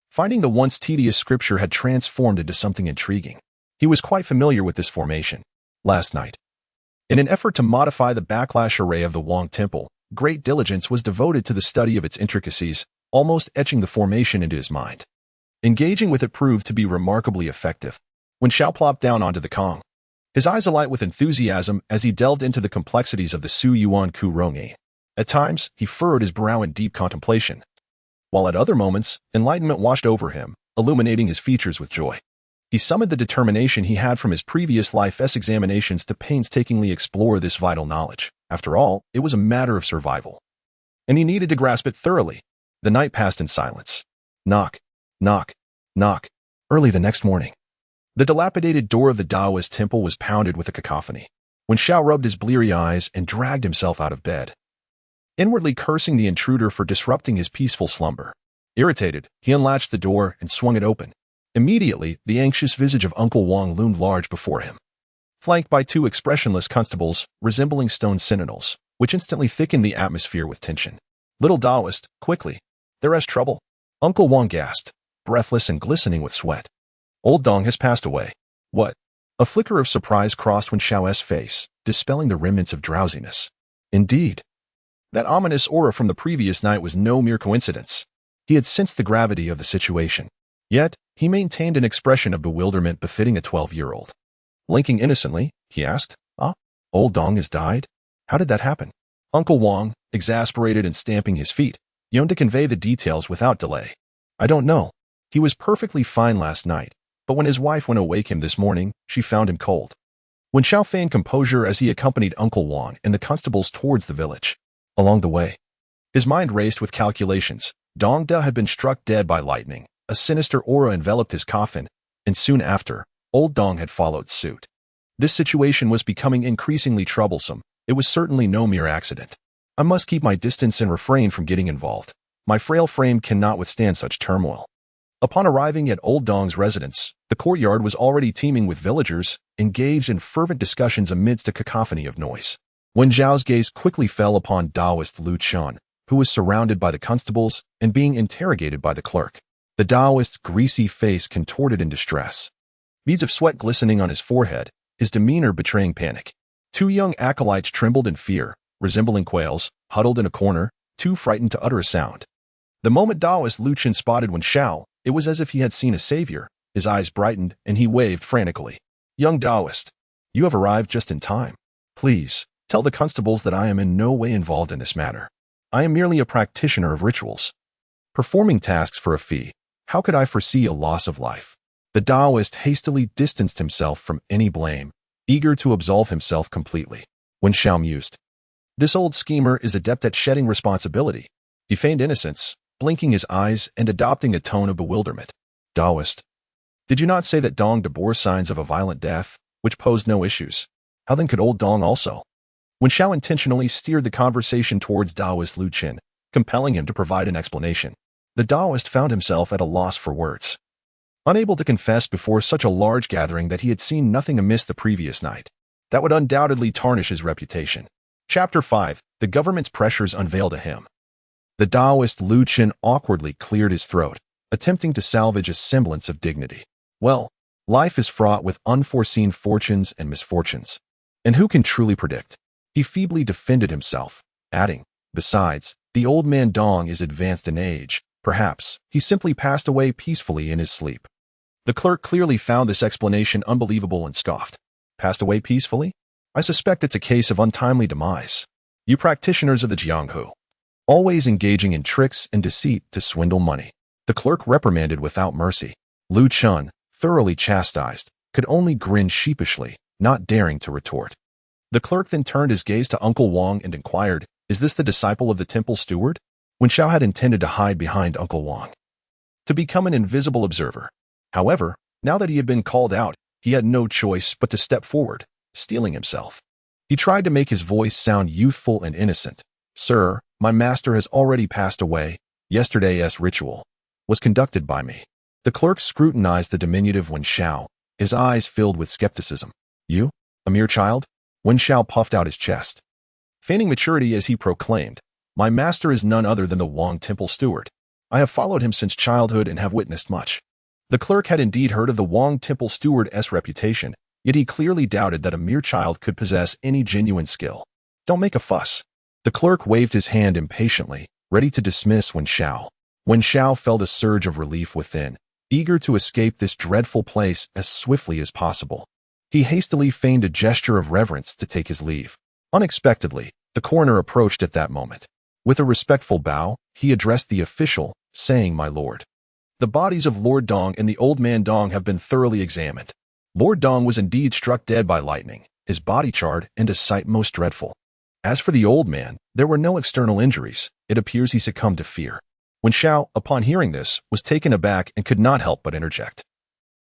Finding the once tedious scripture had transformed into something intriguing. He was quite familiar with this formation. Last night, in an effort to modify the backlash array of the Wang Temple, great diligence was devoted to the study of its intricacies, almost etching the formation into his mind. Engaging with it proved to be remarkably effective. Wen Xiao plopped down onto the Kong, his eyes alight with enthusiasm as he delved into the complexities of the Su Yuan Ku Rongyi. At times, he furrowed his brow in deep contemplation, while at other moments, enlightenment washed over him, illuminating his features with joy. He summoned the determination he had from his previous life's examinations to painstakingly explore this vital knowledge. After all, it was a matter of survival, and he needed to grasp it thoroughly. The night passed in silence. Knock, knock, knock. Early the next morning, the dilapidated door of the Taoist temple was pounded with a cacophony. Wen Xiao rubbed his bleary eyes and dragged himself out of bed, inwardly cursing the intruder for disrupting his peaceful slumber. Irritated, he unlatched the door and swung it open. Immediately, the anxious visage of Uncle Wang loomed large before him. flanked by two expressionless constables resembling stone sentinels, which instantly thickened the atmosphere with tension. "Little Taoist, quickly. There is trouble." Uncle Wong gasped, breathless and glistening with sweat. "Old Dong has passed away." "What?" A flicker of surprise crossed Wen Xiao's face, dispelling the remnants of drowsiness. Indeed. That ominous aura from the previous night was no mere coincidence. He had sensed the gravity of the situation. Yet, he maintained an expression of bewilderment befitting a 12-year-old. Blinking innocently, he asked, Old Dong has died? How did that happen?" Uncle Wong, exasperated and stamping his feet, yearned to convey the details without delay. "I don't know. He was perfectly fine last night, but when his wife went to wake him this morning, she found him cold." Wen Xiao feigned composure as he accompanied Uncle Wong and the constables towards the village. Along the way, his mind raced with calculations. Dong Da had been struck dead by lightning, a sinister aura enveloped his coffin, and soon after, Old Dong had followed suit. This situation was becoming increasingly troublesome. It was certainly no mere accident. I must keep my distance and refrain from getting involved. My frail frame cannot withstand such turmoil. Upon arriving at Old Dong's residence, the courtyard was already teeming with villagers, engaged in fervent discussions amidst a cacophony of noise. Wen Zhao's gaze quickly fell upon Taoist Lu Chun, who was surrounded by the constables and being interrogated by the clerk. The Taoist's greasy face contorted in distress, beads of sweat glistening on his forehead, his demeanor betraying panic. Two young acolytes trembled in fear, resembling quails, huddled in a corner, too frightened to utter a sound. The moment Taoist Lu Chun spotted Wen Xiao, it was as if he had seen a savior. His eyes brightened, and he waved frantically. "Young Taoist, you have arrived just in time. Please, tell the constables that I am in no way involved in this matter. I am merely a practitioner of rituals, performing tasks for a fee. How could I foresee a loss of life?" The Taoist hastily distanced himself from any blame, eager to absolve himself completely. Wen Xiao mused. This old schemer is adept at shedding responsibility. He feigned innocence, blinking his eyes and adopting a tone of bewilderment. "Taoist, did you not say that Dong Da bore signs of a violent death, which posed no issues? How then could old Dong also?" Wen Xiao intentionally steered the conversation towards Taoist Lu Chun, compelling him to provide an explanation. The Taoist found himself at a loss for words, unable to confess before such a large gathering that he had seen nothing amiss the previous night. That would undoubtedly tarnish his reputation. Chapter 5. The government's pressures unveiled to him. The Taoist Lu Chun awkwardly cleared his throat, attempting to salvage a semblance of dignity. Well, life is fraught with unforeseen fortunes and misfortunes. And who can truly predict? He feebly defended himself, adding, "Besides, the old man Dong is advanced in age. Perhaps he simply passed away peacefully in his sleep." The clerk clearly found this explanation unbelievable and scoffed. "Passed away peacefully? I suspect it's a case of untimely demise. You practitioners of the Jianghu, always engaging in tricks and deceit to swindle money." The clerk reprimanded without mercy. Lu Chun, thoroughly chastised, could only grin sheepishly, not daring to retort. The clerk then turned his gaze to Uncle Wong and inquired, "Is this the disciple of the temple steward?" Wen Xiao had intended to hide behind Uncle Wong, to become an invisible observer. However, now that he had been called out, he had no choice but to step forward, steeling himself. He tried to make his voice sound youthful and innocent. "Sir, my master has already passed away. Yesterday's ritual was conducted by me." The clerk scrutinized the diminutive Wen Xiao, his eyes filled with skepticism. "You? A mere child?" Wen Xiao puffed out his chest, feigning maturity as he proclaimed, "My master is none other than the Wong Temple steward. I have followed him since childhood and have witnessed much." The clerk had indeed heard of the Wong Temple steward's reputation, yet he clearly doubted that a mere child could possess any genuine skill. "Don't make a fuss." The clerk waved his hand impatiently, ready to dismiss Wen Xiao. Wen Xiao felt a surge of relief within, eager to escape this dreadful place as swiftly as possible. He hastily feigned a gesture of reverence to take his leave. Unexpectedly, the coroner approached at that moment. With a respectful bow, he addressed the official, saying, "My lord, the bodies of Lord Dong and the old man Dong have been thoroughly examined. Lord Dong was indeed struck dead by lightning, his body charred and a sight most dreadful. As for the old man, there were no external injuries. It appears he succumbed to fear." Wen Xiao, upon hearing this, was taken aback and could not help but interject.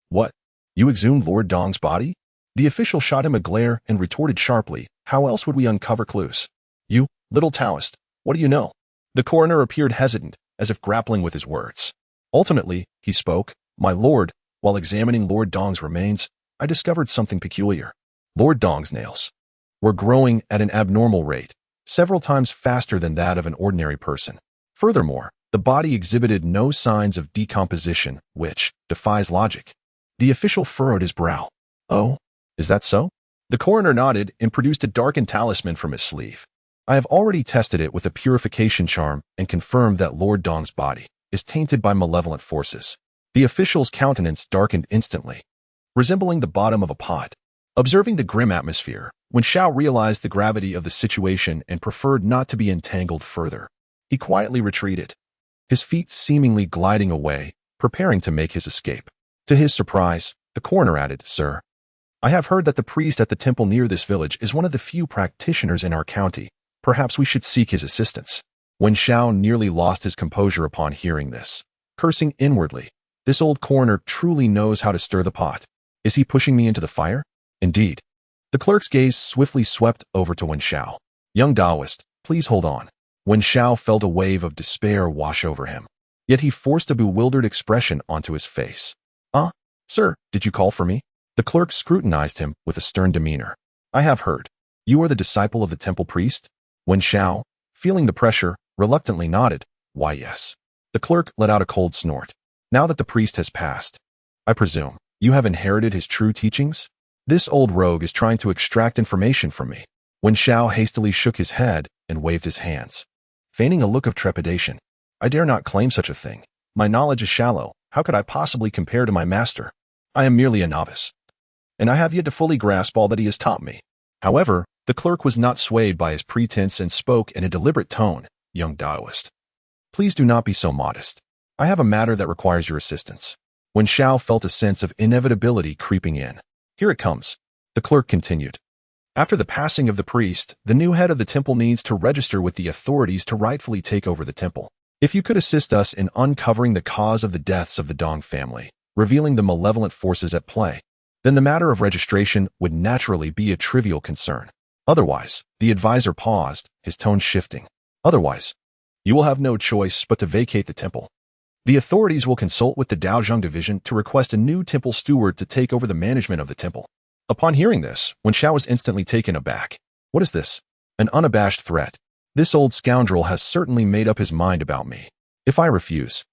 "What? You exhumed Lord Dong's body?" The official shot him a glare and retorted sharply, "How else would we uncover clues? You, little Taoist, what do you know?" The coroner appeared hesitant, as if grappling with his words. Ultimately, he spoke, "My lord, while examining Lord Dong's remains, I discovered something peculiar." Lord Dong's nails were growing at an abnormal rate, several times faster than that of an ordinary person. Furthermore, the body exhibited no signs of decomposition, which defies logic. The official furrowed his brow. Oh, is that so? The coroner nodded and produced a darkened talisman from his sleeve. I have already tested it with a purification charm and confirmed that Lord Dong's body is tainted by malevolent forces. The official's countenance darkened instantly, resembling the bottom of a pot. Observing the grim atmosphere, Wen Xiao realized the gravity of the situation and preferred not to be entangled further. He quietly retreated, his feet seemingly gliding away, preparing to make his escape. To his surprise, the coroner added, "Sir, I have heard that the priest at the temple near this village is one of the few practitioners in our county. Perhaps we should seek his assistance." Wen Xiao nearly lost his composure upon hearing this, cursing inwardly. This old coroner truly knows how to stir the pot. Is he pushing me into the fire? Indeed. The clerk's gaze swiftly swept over to Wen Xiao. "Young Taoist, please hold on." Wen Xiao felt a wave of despair wash over him, yet he forced a bewildered expression onto his face. Sir, did you call for me?" The clerk scrutinized him with a stern demeanor. "I have heard. You are the disciple of the temple priest?" Wen Xiao, feeling the pressure, reluctantly nodded. "Why, yes." The clerk let out a cold snort. "Now that the priest has passed, I presume you have inherited his true teachings? This old rogue is trying to extract information from me." Wen Xiao hastily shook his head and waved his hands, feigning a look of trepidation. "I dare not claim such a thing. My knowledge is shallow. How could I possibly compare to my master? I am merely a novice, and I have yet to fully grasp all that he has taught me." However, the clerk was not swayed by his pretense and spoke in a deliberate tone. "Young Taoist, please do not be so modest. I have a matter that requires your assistance." Wen Xiao felt a sense of inevitability creeping in. "Here it comes," the clerk continued. "After the passing of the priest, the new head of the temple needs to register with the authorities to rightfully take over the temple. If you could assist us in uncovering the cause of the deaths of the Dong family, revealing the malevolent forces at play, then the matter of registration would naturally be a trivial concern. Otherwise," the advisor paused, his tone shifting. "Otherwise, you will have no choice but to vacate the temple. The authorities will consult with the Daozhong division to request a new temple steward to take over the management of the temple." Upon hearing this, Wen Xiao was instantly taken aback. What is this? An unabashed threat. This old scoundrel has certainly made up his mind about me. If I refuse,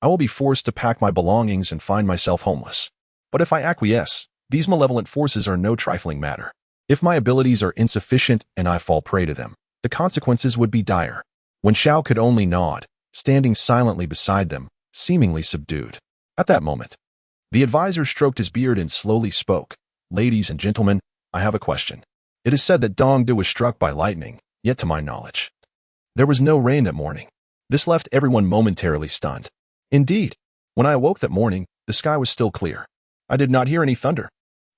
I will be forced to pack my belongings and find myself homeless. But if I acquiesce, these malevolent forces are no trifling matter. If my abilities are insufficient and I fall prey to them, the consequences would be dire. Wen Xiao could only nod, standing silently beside them, seemingly subdued. At that moment, the advisor stroked his beard and slowly spoke. "Ladies and gentlemen, I have a question. It is said that Dongdu was struck by lightning, yet to my knowledge, there was no rain that morning. This left everyone momentarily stunned. Indeed, when I awoke that morning, the sky was still clear. I did not hear any thunder."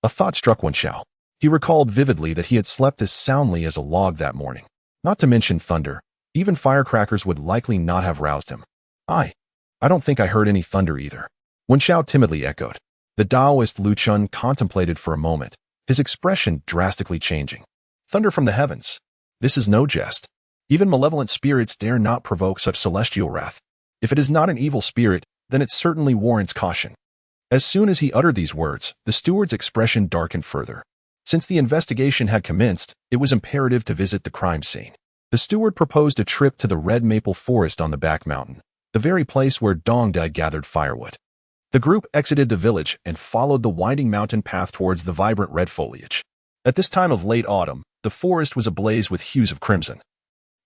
A thought struck Wen Xiao. He recalled vividly that he had slept as soundly as a log that morning. Not to mention thunder, even firecrackers would likely not have roused him. I don't think I heard any thunder either." Wen Xiao timidly echoed. The Taoist Lu Chun contemplated for a moment, his expression drastically changing. "Thunder from the heavens. This is no jest. Even malevolent spirits dare not provoke such celestial wrath. If it is not an evil spirit, then it certainly warrants caution." As soon as he uttered these words, the steward's expression darkened further. Since the investigation had commenced, it was imperative to visit the crime scene. The steward proposed a trip to the Red Maple Forest on the back mountain, the very place where Dongda gathered firewood. The group exited the village and followed the winding mountain path towards the vibrant red foliage. At this time of late autumn, the forest was ablaze with hues of crimson,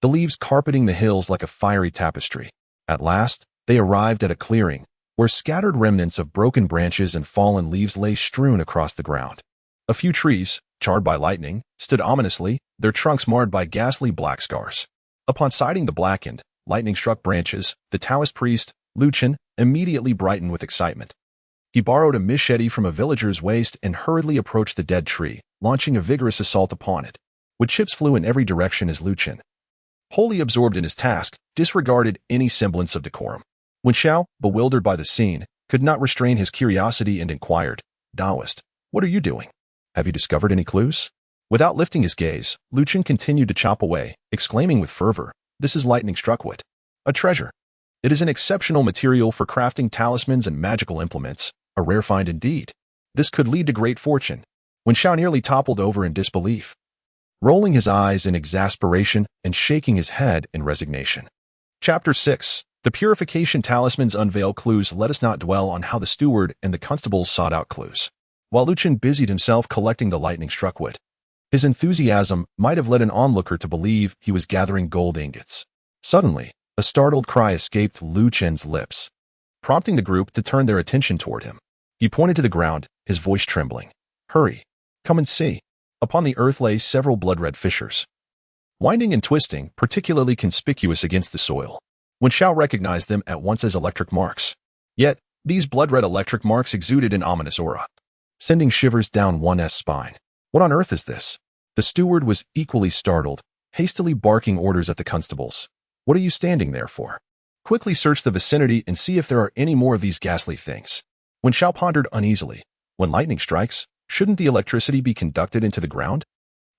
the leaves carpeting the hills like a fiery tapestry. At last, they arrived at a clearing, where scattered remnants of broken branches and fallen leaves lay strewn across the ground. A few trees, charred by lightning, stood ominously, their trunks marred by ghastly black scars. Upon sighting the blackened, lightning-struck branches, the Taoist priest, Lu Chen, immediately brightened with excitement. He borrowed a machete from a villager's waist and hurriedly approached the dead tree, launching a vigorous assault upon it. Wood chips flew in every direction as Lu Chen, wholly absorbed in his task, disregarded any semblance of decorum. Wen Xiao, bewildered by the scene, could not restrain his curiosity and inquired, "Taoist, what are you doing? Have you discovered any clues?" Without lifting his gaze, Lu Chen continued to chop away, exclaiming with fervor, "This is lightning-struck wood. A treasure. It is an exceptional material for crafting talismans and magical implements, a rare find indeed. This could lead to great fortune." when Xiao nearly toppled over in disbelief, rolling his eyes in exasperation and shaking his head in resignation. Chapter 6. The Purification Talisman's Unveil Clues. Let us not dwell on how the steward and the constables sought out clues, while Luchin busied himself collecting the lightning-struck wood. His enthusiasm might have led an onlooker to believe he was gathering gold ingots. Suddenly, a startled cry escaped Luchin's lips, prompting the group to turn their attention toward him. He pointed to the ground, his voice trembling. "Hurry, come and see." Upon the earth lay several blood-red fissures, winding and twisting, particularly conspicuous against the soil. When Xiao recognized them at once as electric marks. Yet, these blood-red electric marks exuded an ominous aura, sending shivers down one's spine. What on earth is this? The steward was equally startled, hastily barking orders at the constables. "What are you standing there for? Quickly search the vicinity and see if there are any more of these ghastly things." When Xiao pondered uneasily, when lightning strikes, shouldn't the electricity be conducted into the ground?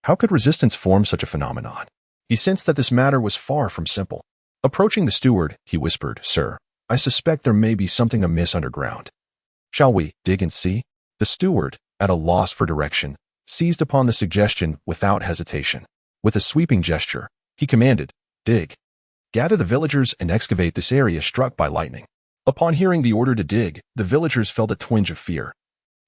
How could resistance form such a phenomenon? He sensed that this matter was far from simple. Approaching the steward, he whispered, "Sir, I suspect there may be something amiss underground. Shall we dig and see?" The steward, at a loss for direction, seized upon the suggestion without hesitation. With a sweeping gesture, he commanded, "Dig. Gather the villagers and excavate this area struck by lightning." Upon hearing the order to dig, the villagers felt a twinge of fear.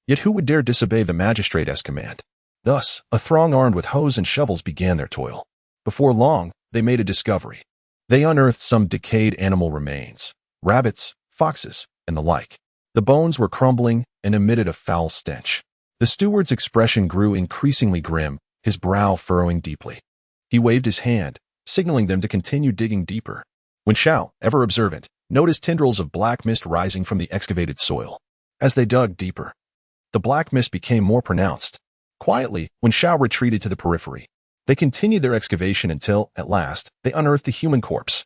Yet who would dare disobey the magistrate's command? Thus, a throng armed with hoes and shovels began their toil. Before long, they made a discovery. They unearthed some decayed animal remains, rabbits, foxes, and the like. The bones were crumbling and emitted a foul stench. The steward's expression grew increasingly grim, his brow furrowing deeply. He waved his hand, signaling them to continue digging deeper. When Xiao, ever observant, noticed tendrils of black mist rising from the excavated soil. As they dug deeper, the black mist became more pronounced. Quietly, when Xiao retreated to the periphery, they continued their excavation until, at last, they unearthed a human corpse.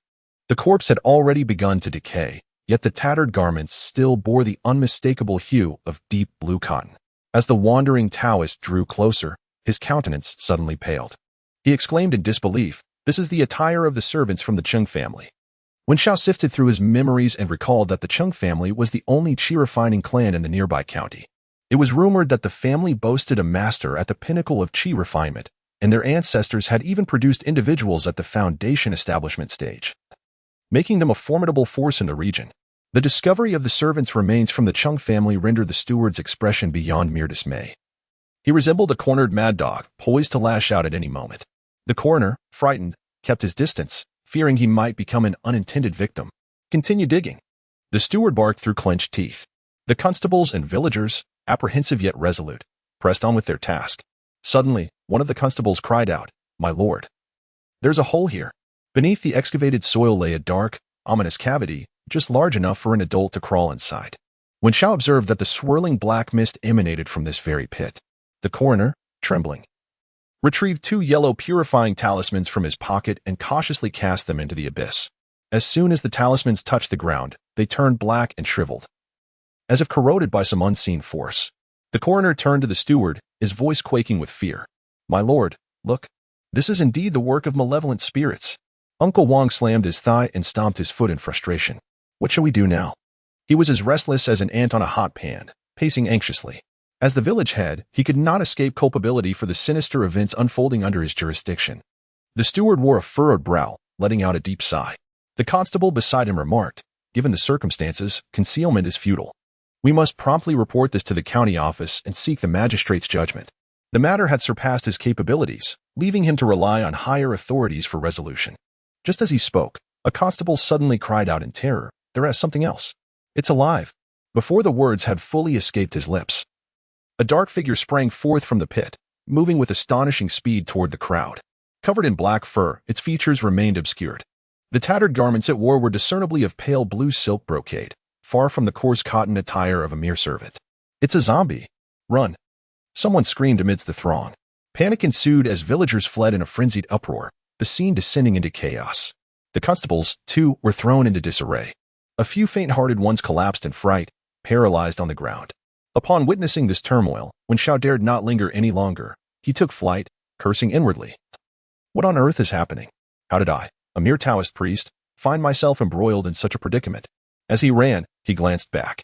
The corpse had already begun to decay, yet the tattered garments still bore the unmistakable hue of deep blue cotton. As the wandering Taoist drew closer, his countenance suddenly paled. He exclaimed in disbelief, "This is the attire of the servants from the Chung family." When Xiao sifted through his memories and recalled that the Chung family was the only chi-refining clan in the nearby county, it was rumored that the family boasted a master at the pinnacle of chi refinement, and their ancestors had even produced individuals at the foundation establishment stage, making them a formidable force in the region. The discovery of the servants' remains from the Chung family rendered the steward's expression beyond mere dismay. He resembled a cornered mad dog, poised to lash out at any moment. The coroner, frightened, kept his distance, fearing he might become an unintended victim. "Continue digging." The steward barked through clenched teeth. The constables and villagers, apprehensive yet resolute, pressed on with their task. Suddenly, one of the constables cried out, "My lord, there's a hole here." Beneath the excavated soil lay a dark, ominous cavity, just large enough for an adult to crawl inside. When Xiao observed that the swirling black mist emanated from this very pit, the coroner, trembling, retrieved 2 yellow purifying talismans from his pocket and cautiously cast them into the abyss. As soon as the talismans touched the ground, they turned black and shriveled, as if corroded by some unseen force. The coroner turned to the steward, his voice quaking with fear. "My lord, look. This is indeed the work of malevolent spirits." Uncle Wang slammed his thigh and stomped his foot in frustration. "What shall we do now?" He was as restless as an ant on a hot pan, pacing anxiously. As the village head, he could not escape culpability for the sinister events unfolding under his jurisdiction. The steward wore a furrowed brow, letting out a deep sigh. The constable beside him remarked, "Given the circumstances, concealment is futile. We must promptly report this to the county office and seek the magistrate's judgment." The matter had surpassed his capabilities, leaving him to rely on higher authorities for resolution. Just as he spoke, a constable suddenly cried out in terror, "There is something else. It's alive." Before the words had fully escaped his lips, a dark figure sprang forth from the pit, moving with astonishing speed toward the crowd. Covered in black fur, its features remained obscured. The tattered garments it wore were discernibly of pale blue silk brocade, far from the coarse cotton attire of a mere servant. "It's a zombie. Run!" Someone screamed amidst the throng. Panic ensued as villagers fled in a frenzied uproar, the scene descending into chaos. The constables, too, were thrown into disarray. A few faint-hearted ones collapsed in fright, paralyzed on the ground. Upon witnessing this turmoil, when Xiao dared not linger any longer, he took flight, cursing inwardly. "What on earth is happening? How did I, a mere Taoist priest, find myself embroiled in such a predicament?" As he ran, he glanced back,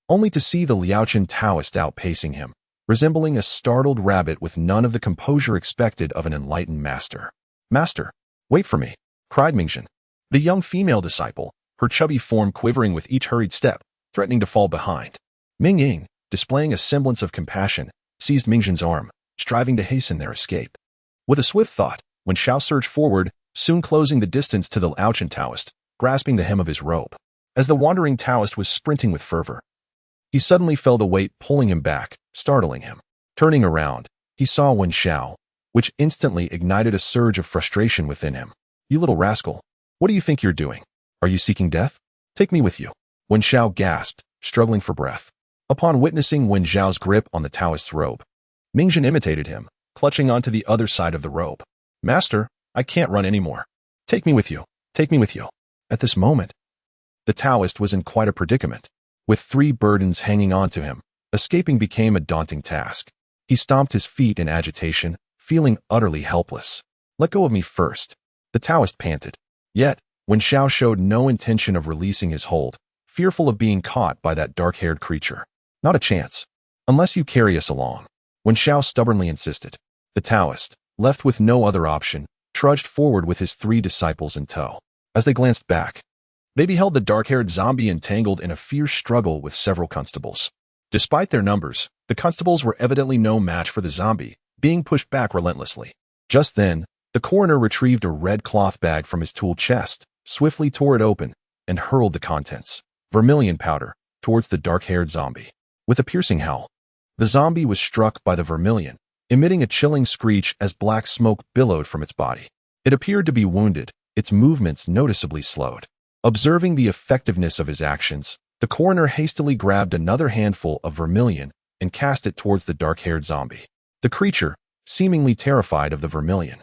only to see the Liaochen Taoist outpacing him, resembling a startled rabbit with none of the composure expected of an enlightened master. "Master, wait for me," cried Mingjin. The young female disciple, her chubby form quivering with each hurried step, threatening to fall behind. Ming Ying, displaying a semblance of compassion, seized Mingjin's arm, striving to hasten their escape. With a swift thought, Wen Xiao surged forward, soon closing the distance to the ancient Taoist, grasping the hem of his robe. As the wandering Taoist was sprinting with fervor, he suddenly felt a weight pulling him back, startling him. Turning around, he saw Wen Xiao, which instantly ignited a surge of frustration within him. "You little rascal, what do you think you're doing? Are you seeking death? Take me with you." Wen Xiao gasped, struggling for breath. Upon witnessing Wen Xiao's grip on the Taoist's robe, Mingjin imitated him, clutching onto the other side of the robe. "Master, I can't run anymore. Take me with you. Take me with you." At this moment, the Taoist was in quite a predicament. With 3 burdens hanging on to him, escaping became a daunting task. He stomped his feet in agitation, feeling utterly helpless. "Let go of me first," the Taoist panted. Yet, Wen Xiao showed no intention of releasing his hold, fearful of being caught by that dark-haired creature. "Not a chance. Unless you carry us along," Wen Xiao stubbornly insisted. The Taoist, left with no other option, trudged forward with his 3 disciples in tow. As they glanced back, they beheld the dark-haired zombie entangled in a fierce struggle with several constables. Despite their numbers, the constables were evidently no match for the zombie, being pushed back relentlessly. Just then, the coroner retrieved a red cloth bag from his tool chest, swiftly tore it open, and hurled the contents, vermilion powder, towards the dark-haired zombie. With a piercing howl, the zombie was struck by the vermilion, emitting a chilling screech as black smoke billowed from its body. It appeared to be wounded, its movements noticeably slowed. Observing the effectiveness of his actions, the coroner hastily grabbed another handful of vermilion and cast it towards the dark-haired zombie. The creature, seemingly terrified of the vermilion,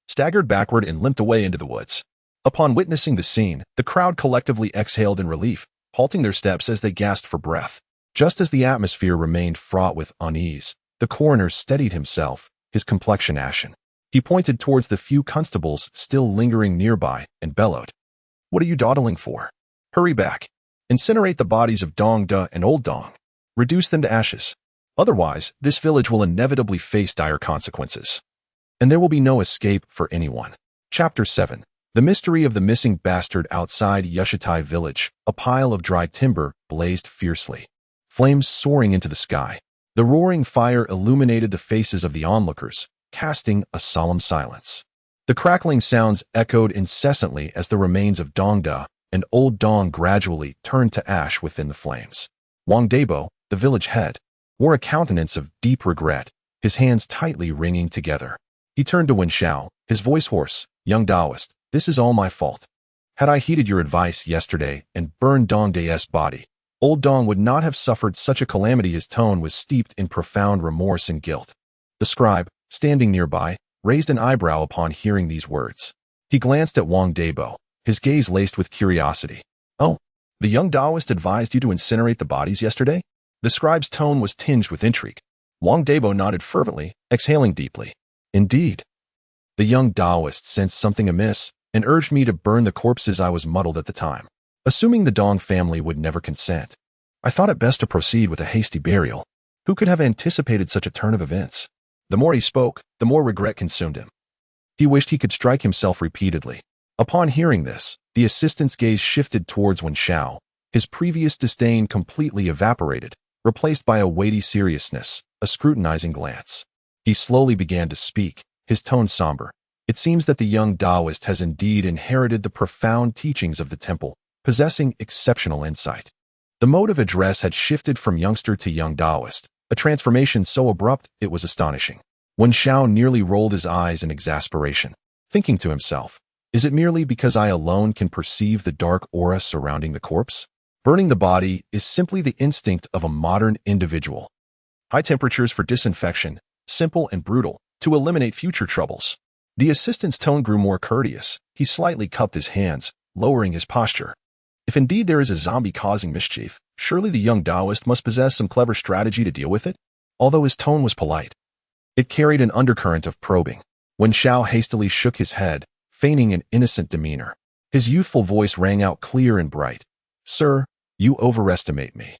staggered backward and limped away into the woods. Upon witnessing the scene, the crowd collectively exhaled in relief, halting their steps as they gasped for breath. Just as the atmosphere remained fraught with unease, the coroner steadied himself, his complexion ashen. He pointed towards the few constables still lingering nearby and bellowed, "What are you dawdling for? Hurry back. Incinerate the bodies of Dong Da and Old Dong. Reduce them to ashes. Otherwise, this village will inevitably face dire consequences. And there will be no escape for anyone." Chapter 7. The mystery of the missing bastard. Outside Yushitai village, a pile of dry timber blazed fiercely, flames soaring into the sky. The roaring fire illuminated the faces of the onlookers, casting a solemn silence. The crackling sounds echoed incessantly as the remains of Dong Da and Old Dong gradually turned to ash within the flames. Wang Dabo, the village head, wore a countenance of deep regret, his hands tightly wringing together. He turned to Wen Xiao, his voice hoarse. "Young Taoist, this is all my fault. Had I heeded your advice yesterday and burned Dong Da's body, Old Dong would not have suffered such a calamity." His tone was steeped in profound remorse and guilt. The scribe, standing nearby, raised an eyebrow upon hearing these words. He glanced at Wang Dabo, his gaze laced with curiosity. "Oh, the young Taoist advised you to incinerate the bodies yesterday?" The scribe's tone was tinged with intrigue. Wang Dabo nodded fervently, exhaling deeply. "Indeed. The young Taoist sensed something amiss and urged me to burn the corpses. I was muddled at the time, assuming the Dong family would never consent. I thought it best to proceed with a hasty burial. Who could have anticipated such a turn of events?" The more he spoke, the more regret consumed him. He wished he could strike himself repeatedly. Upon hearing this, the assistant's gaze shifted towards Wen Xiao. His previous disdain completely evaporated, replaced by a weighty seriousness, a scrutinizing glance. He slowly began to speak, his tone somber. "It seems that the young Taoist has indeed inherited the profound teachings of the temple, possessing exceptional insight." The mode of address had shifted from youngster to young Taoist, a transformation so abrupt it was astonishing. Wen Xiao nearly rolled his eyes in exasperation, thinking to himself, "Is it merely because I alone can perceive the dark aura surrounding the corpse? Burning the body is simply the instinct of a modern individual. High temperatures for disinfection, simple and brutal, to eliminate future troubles." The assistant's tone grew more courteous. He slightly cupped his hands, lowering his posture. "If indeed there is a zombie causing mischief, surely the young Taoist must possess some clever strategy to deal with it." Although his tone was polite, it carried an undercurrent of probing. Wen Xiao hastily shook his head, feigning an innocent demeanor. His youthful voice rang out clear and bright. "Sir, you overestimate me.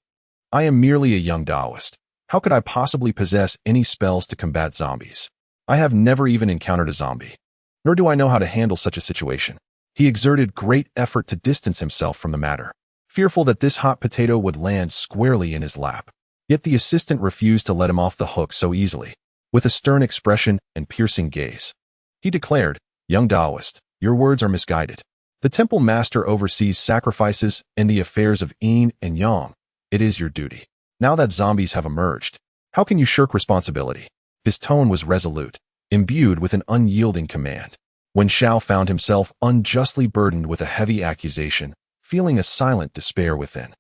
I am merely a young Taoist, How could I possibly possess any spells to combat zombies? I have never even encountered a zombie. Nor do I know how to handle such a situation. He exerted great effort to distance himself from the matter, fearful that this hot potato would land squarely in his lap. Yet the assistant refused to let him off the hook so easily. With a stern expression and piercing gaze, he declared, "Young Taoist, your words are misguided. The temple master oversees sacrifices and the affairs of yin and yang. It is your duty. Now that zombies have emerged, how can you shirk responsibility?" His tone was resolute, imbued with an unyielding command. When Xiao found himself unjustly burdened with a heavy accusation, feeling a silent despair within.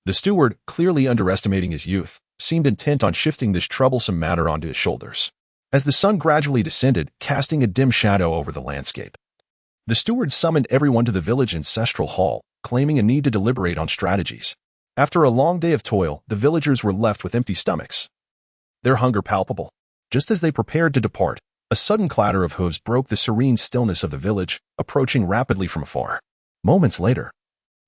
The steward, clearly underestimating his youth, seemed intent on shifting this troublesome matter onto his shoulders. As the sun gradually descended, casting a dim shadow over the landscape, the steward summoned everyone to the village ancestral hall, claiming a need to deliberate on strategies. After a long day of toil, the villagers were left with empty stomachs, their hunger palpable. Just as they prepared to depart, a sudden clatter of hooves broke the serene stillness of the village, approaching rapidly from afar. Moments later,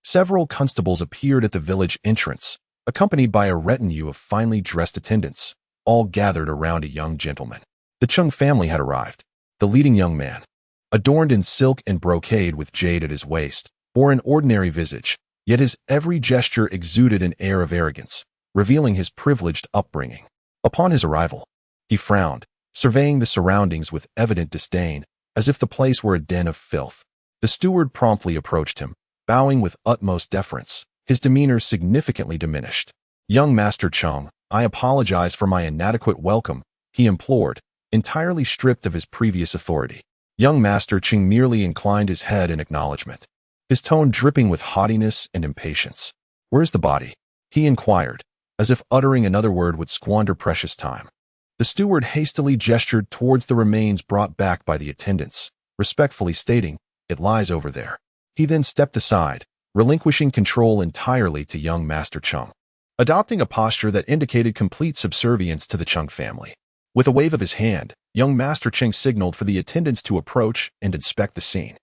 several constables appeared at the village entrance, accompanied by a retinue of finely dressed attendants, all gathered around a young gentleman. The Chung family had arrived. The leading young man, adorned in silk and brocade with jade at his waist, bore an ordinary visage, yet his every gesture exuded an air of arrogance, revealing his privileged upbringing. Upon his arrival, he frowned, surveying the surroundings with evident disdain, as if the place were a den of filth. The steward promptly approached him, bowing with utmost deference, his demeanor significantly diminished. "Young Master Chung, I apologize for my inadequate welcome," he implored, entirely stripped of his previous authority. Young Master Chung merely inclined his head in acknowledgement, his tone dripping with haughtiness and impatience. "Where's the body?" he inquired, as if uttering another word would squander precious time. The steward hastily gestured towards the remains brought back by the attendants, respectfully stating, "It lies over there." He then stepped aside, relinquishing control entirely to young Master Chung, adopting a posture that indicated complete subservience to the Chung family. With a wave of his hand, young Master Chung signaled for the attendants to approach and inspect the scene.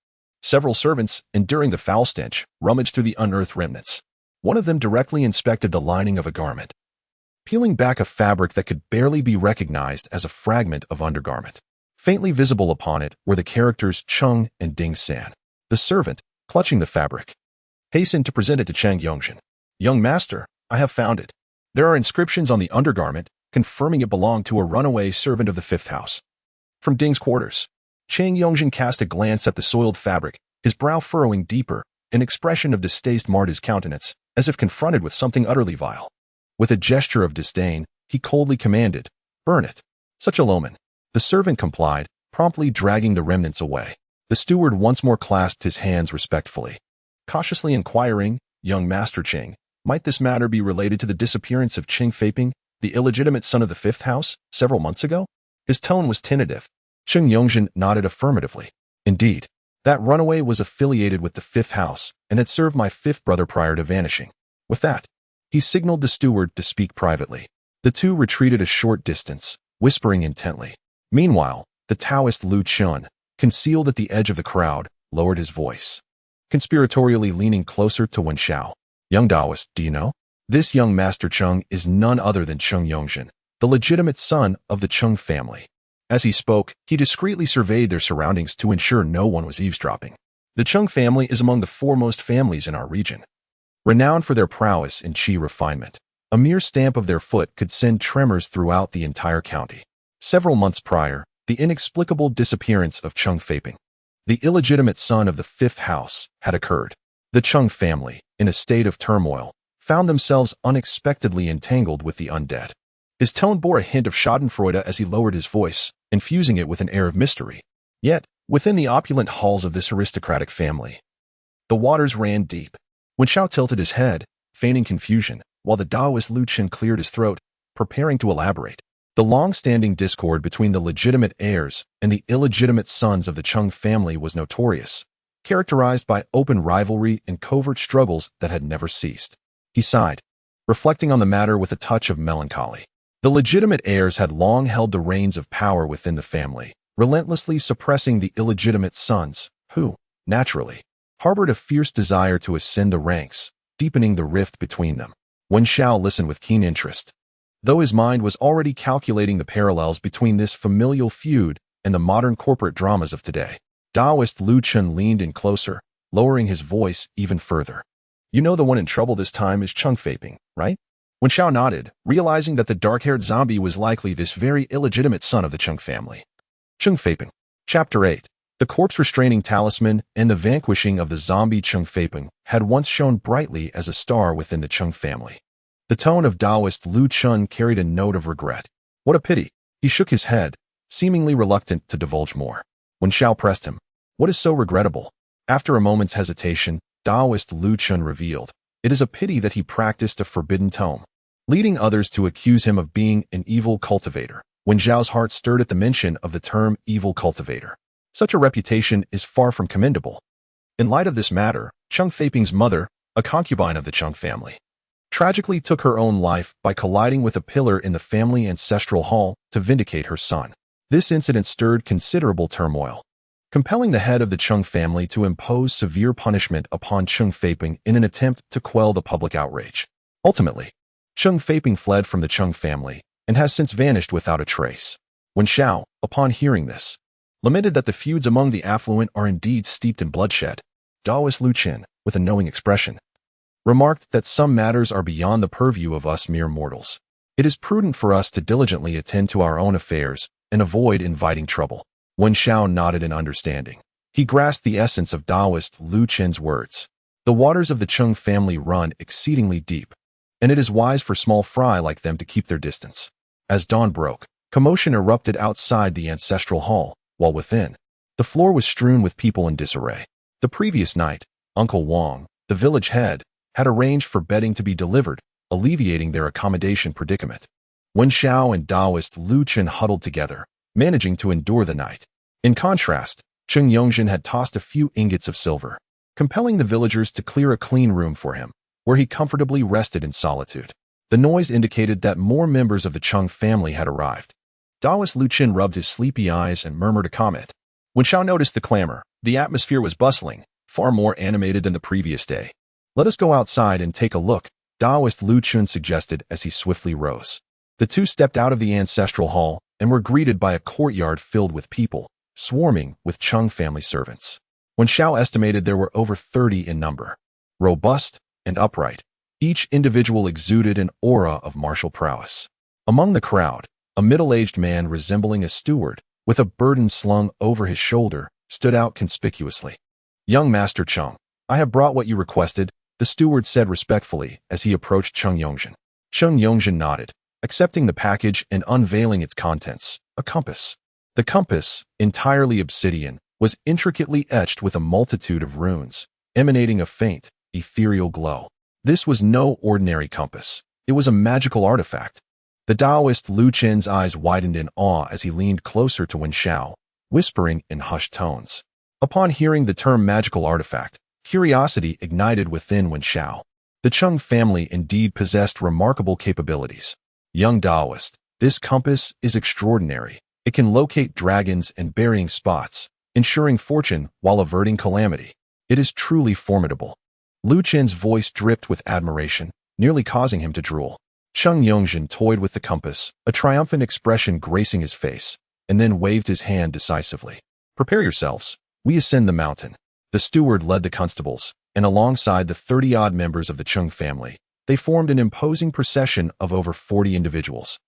Several servants, enduring the foul stench, rummaged through the unearthed remnants. One of them directly inspected the lining of a garment, peeling back a fabric that could barely be recognized as a fragment of undergarment. Faintly visible upon it were the characters Chung and Ding San. The servant, clutching the fabric, hastened to present it to Chang Yongzhen. "Young master, I have found it. There are inscriptions on the undergarment, confirming it belonged to a runaway servant of the fifth house." From Ding's quarters, Chang Yongzhen cast a glance at the soiled fabric, his brow furrowing deeper, an expression of distaste marred his countenance, as if confronted with something utterly vile. With a gesture of disdain, he coldly commanded, "Burn it." Such a omen. The servant complied, promptly dragging the remnants away. The steward once more clasped his hands respectfully, cautiously inquiring, "Young Master Ching, might this matter be related to the disappearance of Ching Feiping, the illegitimate son of the fifth house, several months ago?" His tone was tentative. Cheng Yongzhen nodded affirmatively. "Indeed, that runaway was affiliated with the fifth house and had served my fifth brother prior to vanishing." With that, he signaled the steward to speak privately. The two retreated a short distance, whispering intently. Meanwhile, the Taoist Lu Chun, concealed at the edge of the crowd, lowered his voice, conspiratorially leaning closer to Wen Xiao. "Young Taoist, do you know? This young Master Chung is none other than Cheng Yongzhen, the legitimate son of the Chung family." As he spoke, he discreetly surveyed their surroundings to ensure no one was eavesdropping. The Chung family is among the foremost families in our region, renowned for their prowess in chi refinement. A mere stamp of their foot could send tremors throughout the entire county. Several months prior, the inexplicable disappearance of Chung Feiping, the illegitimate son of the fifth house, had occurred. The Chung family, in a state of turmoil, found themselves unexpectedly entangled with the undead. His tone bore a hint of schadenfreude as he lowered his voice, infusing it with an air of mystery. Yet, within the opulent halls of this aristocratic family, the waters ran deep. When Xiao tilted his head, feigning confusion, while the Taoist Lu Chen cleared his throat, preparing to elaborate. The long-standing discord between the legitimate heirs and the illegitimate sons of the Chung family was notorious, characterized by open rivalry and covert struggles that had never ceased. He sighed, reflecting on the matter with a touch of melancholy. The legitimate heirs had long held the reins of power within the family, relentlessly suppressing the illegitimate sons, who, naturally, harbored a fierce desire to ascend the ranks, deepening the rift between them. Wen Xiao listened with keen interest, though his mind was already calculating the parallels between this familial feud and the modern corporate dramas of today. Taoist Lu Chun leaned in closer, lowering his voice even further. You know the one in trouble this time is Chung Faping, right? When Xiao nodded, realizing that the dark-haired zombie was likely this very illegitimate son of the Chung family. Chung Faping. Chapter 8. The corpse-restraining talisman and the vanquishing of the zombie Chung Faping had once shone brightly as a star within the Chung family. The tone of Taoist Lu Chun carried a note of regret. What a pity. He shook his head, seemingly reluctant to divulge more. When Xiao pressed him, what is so regrettable? After a moment's hesitation, Taoist Lu Chun revealed, it is a pity that he practiced a forbidden tome, leading others to accuse him of being an evil cultivator. When Zhao's heart stirred at the mention of the term evil cultivator, such a reputation is far from commendable. In light of this matter, Chung Faping's mother, a concubine of the Chung family, tragically took her own life by colliding with a pillar in the family ancestral hall to vindicate her son. This incident stirred considerable turmoil, compelling the head of the Chung family to impose severe punishment upon Chung Faping in an attempt to quell the public outrage. Ultimately, Chung Faping fled from the Chung family and has since vanished without a trace. When Xiao, upon hearing this, lamented that the feuds among the affluent are indeed steeped in bloodshed, Taoist Lu Chun, with a knowing expression, remarked that some matters are beyond the purview of us mere mortals. It is prudent for us to diligently attend to our own affairs and avoid inviting trouble. When Xiao nodded in understanding, he grasped the essence of Taoist Lu Chun's words. The waters of the Chung family run exceedingly deep, and it is wise for small fry like them to keep their distance. As dawn broke, commotion erupted outside the ancestral hall, while within, the floor was strewn with people in disarray. The previous night, Uncle Wang, the village head, had arranged for bedding to be delivered, alleviating their accommodation predicament. When Xiao and Taoist Lu Chun huddled together, managing to endure the night. In contrast, Cheng Yongzhen had tossed a few ingots of silver, compelling the villagers to clear a clean room for him, where he comfortably rested in solitude. The noise indicated that more members of the Chung family had arrived. Taoist Lu Chun rubbed his sleepy eyes and murmured a comment. When Xiao noticed the clamor, the atmosphere was bustling, far more animated than the previous day. Let us go outside and take a look, Taoist Lu Chun suggested as he swiftly rose. The two stepped out of the ancestral hall and were greeted by a courtyard filled with people, swarming with Chung family servants. When Xiao estimated there were over 30 in number, robust and upright, each individual exuded an aura of martial prowess. Among the crowd, a middle-aged man resembling a steward, with a burden slung over his shoulder, stood out conspicuously. Young Master Chung, I have brought what you requested, the steward said respectfully as he approached Cheng Yongzhen. Cheng Yongzhen nodded, accepting the package and unveiling its contents, a compass. The compass, entirely obsidian, was intricately etched with a multitude of runes, emanating a faint, ethereal glow. This was no ordinary compass. It was a magical artifact. The Taoist Lu Chun's eyes widened in awe as he leaned closer to Wen Xiao, whispering in hushed tones. Upon hearing the term magical artifact, curiosity ignited within Wen Xiao. The Chung family indeed possessed remarkable capabilities. Young Taoist, this compass is extraordinary. It can locate dragons and burying spots, ensuring fortune while averting calamity. It is truly formidable. Lu Chun's voice dripped with admiration, nearly causing him to drool. Cheng Yongzhen toyed with the compass, a triumphant expression gracing his face, and then waved his hand decisively. Prepare yourselves. We ascend the mountain. The steward led the constables, and alongside the 30-odd members of the Chung family, they formed an imposing procession of over 40 individuals,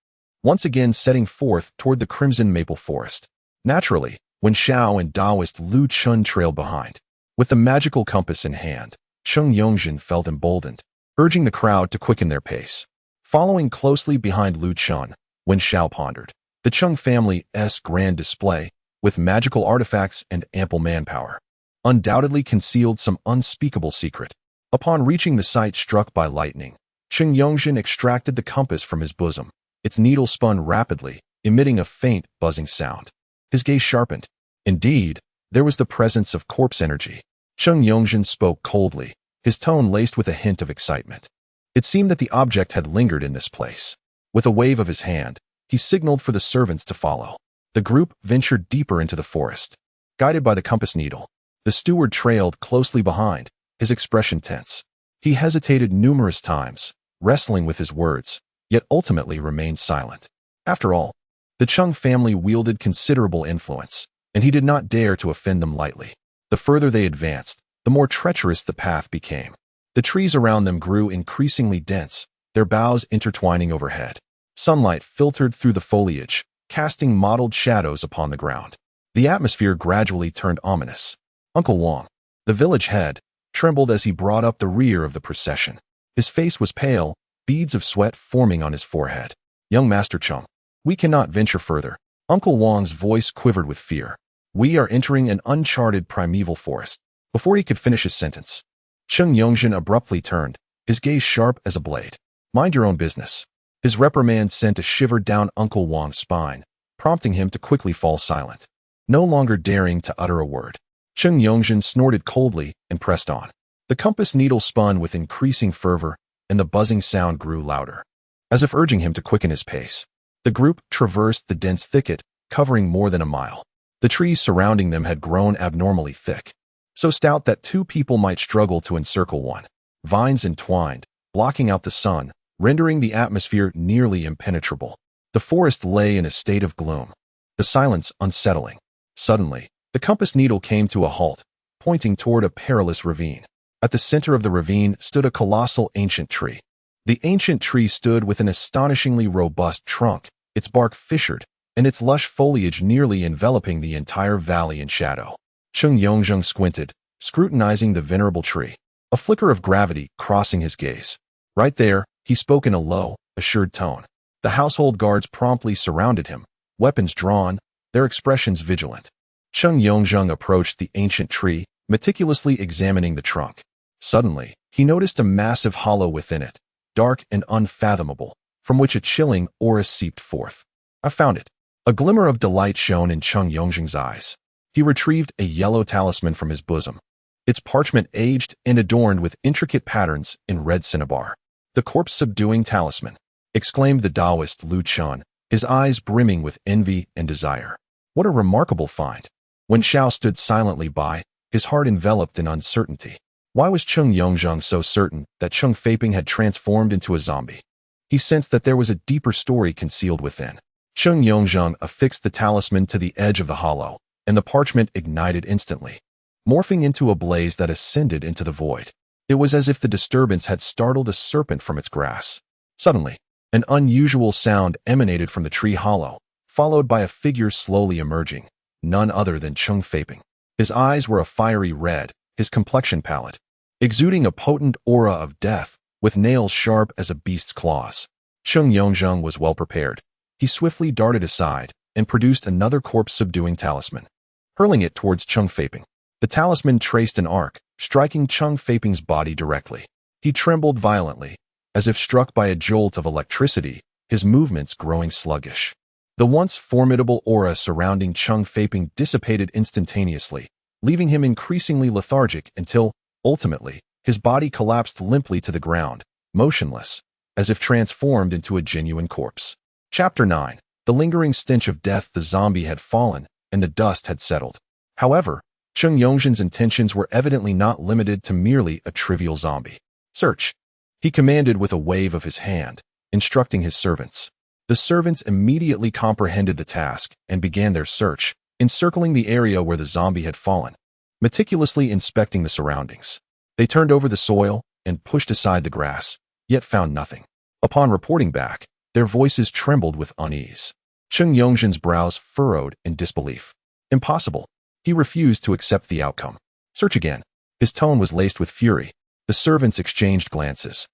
once again setting forth toward the crimson maple forest. Naturally, when Xiao and Taoist Lu Chun trailed behind, with the magical compass in hand, Cheng Yongzhen felt emboldened, urging the crowd to quicken their pace. Following closely behind Lu Chun, when Xiao pondered, the Chung family's grand display, with magical artifacts and ample manpower, undoubtedly concealed some unspeakable secret. Upon reaching the site struck by lightning, Cheng Yongzhen extracted the compass from his bosom. Its needle spun rapidly, emitting a faint, buzzing sound. His gaze sharpened. Indeed, there was the presence of corpse energy. Cheng Yongzhen spoke coldly, his tone laced with a hint of excitement. It seemed that the object had lingered in this place. With a wave of his hand, he signaled for the servants to follow. The group ventured deeper into the forest. Guided by the compass needle, the steward trailed closely behind, his expression tense. He hesitated numerous times, wrestling with his words, yet ultimately remained silent. After all, the Chung family wielded considerable influence, and he did not dare to offend them lightly. The further they advanced, the more treacherous the path became. The trees around them grew increasingly dense, their boughs intertwining overhead. Sunlight filtered through the foliage, casting mottled shadows upon the ground. The atmosphere gradually turned ominous. Uncle Wang, the village head, trembled as he brought up the rear of the procession. His face was pale, beads of sweat forming on his forehead. Young Master Chung, we cannot venture further. Uncle Wang's voice quivered with fear. We are entering an uncharted primeval forest. Before he could finish his sentence, Chung Yongzhen abruptly turned, his gaze sharp as a blade. Mind your own business. His reprimand sent a shiver down Uncle Wang's spine, prompting him to quickly fall silent. No longer daring to utter a word, Chung Yongzhen snorted coldly and pressed on. The compass needle spun with increasing fervor, and the buzzing sound grew louder, as if urging him to quicken his pace. The group traversed the dense thicket, covering more than a mile. The trees surrounding them had grown abnormally thick, so stout that two people might struggle to encircle one. Vines entwined, blocking out the sun, rendering the atmosphere nearly impenetrable. The forest lay in a state of gloom, the silence unsettling. Suddenly, the compass needle came to a halt, pointing toward a perilous ravine. At the center of the ravine stood a colossal ancient tree. The ancient tree stood with an astonishingly robust trunk, its bark fissured, and its lush foliage nearly enveloping the entire valley in shadow. Chung Yongzhen squinted, scrutinizing the venerable tree, a flicker of gravity crossing his gaze. Right there, he spoke in a low, assured tone. The household guards promptly surrounded him, weapons drawn, their expressions vigilant. Chung Yongzhen approached the ancient tree, meticulously examining the trunk. Suddenly, he noticed a massive hollow within it, dark and unfathomable, from which a chilling aura seeped forth. I found it. A glimmer of delight shone in Chung Yongzhen's eyes. He retrieved a yellow talisman from his bosom, its parchment aged and adorned with intricate patterns in red cinnabar. The corpse-subduing talisman, exclaimed the Taoist Lu Chun, his eyes brimming with envy and desire. What a remarkable find! When Xiao stood silently by, his heart enveloped in uncertainty. Why was Chung Yongzhen so certain that Chung Feiping had transformed into a zombie? He sensed that there was a deeper story concealed within. Chung Yongzhen affixed the talisman to the edge of the hollow, and the parchment ignited instantly, morphing into a blaze that ascended into the void. It was as if the disturbance had startled a serpent from its grass. Suddenly, an unusual sound emanated from the tree hollow, followed by a figure slowly emerging, none other than Chung Feiping. His eyes were a fiery red, his complexion pallid, exuding a potent aura of death, with nails sharp as a beast's claws. Chung Yongzhen was well prepared. He swiftly darted aside and produced another corpse-subduing talisman, hurling it towards Chung Feiping. The talisman traced an arc, striking Chung Feiping's body directly. He trembled violently, as if struck by a jolt of electricity, his movements growing sluggish. The once formidable aura surrounding Chung Feiping dissipated instantaneously, leaving him increasingly lethargic until, ultimately, his body collapsed limply to the ground, motionless, as if transformed into a genuine corpse. Chapter 9. The lingering stench of death. The zombie had fallen, and the dust had settled. However, Chung Yongzhen's intentions were evidently not limited to merely a trivial zombie. Search, he commanded with a wave of his hand, instructing his servants. The servants immediately comprehended the task and began their search, encircling the area where the zombie had fallen, meticulously inspecting the surroundings. They turned over the soil and pushed aside the grass, yet found nothing. Upon reporting back, their voices trembled with unease. Chung Yongzhen's brows furrowed in disbelief. Impossible. He refused to accept the outcome. Search again. His tone was laced with fury. The servants exchanged glances,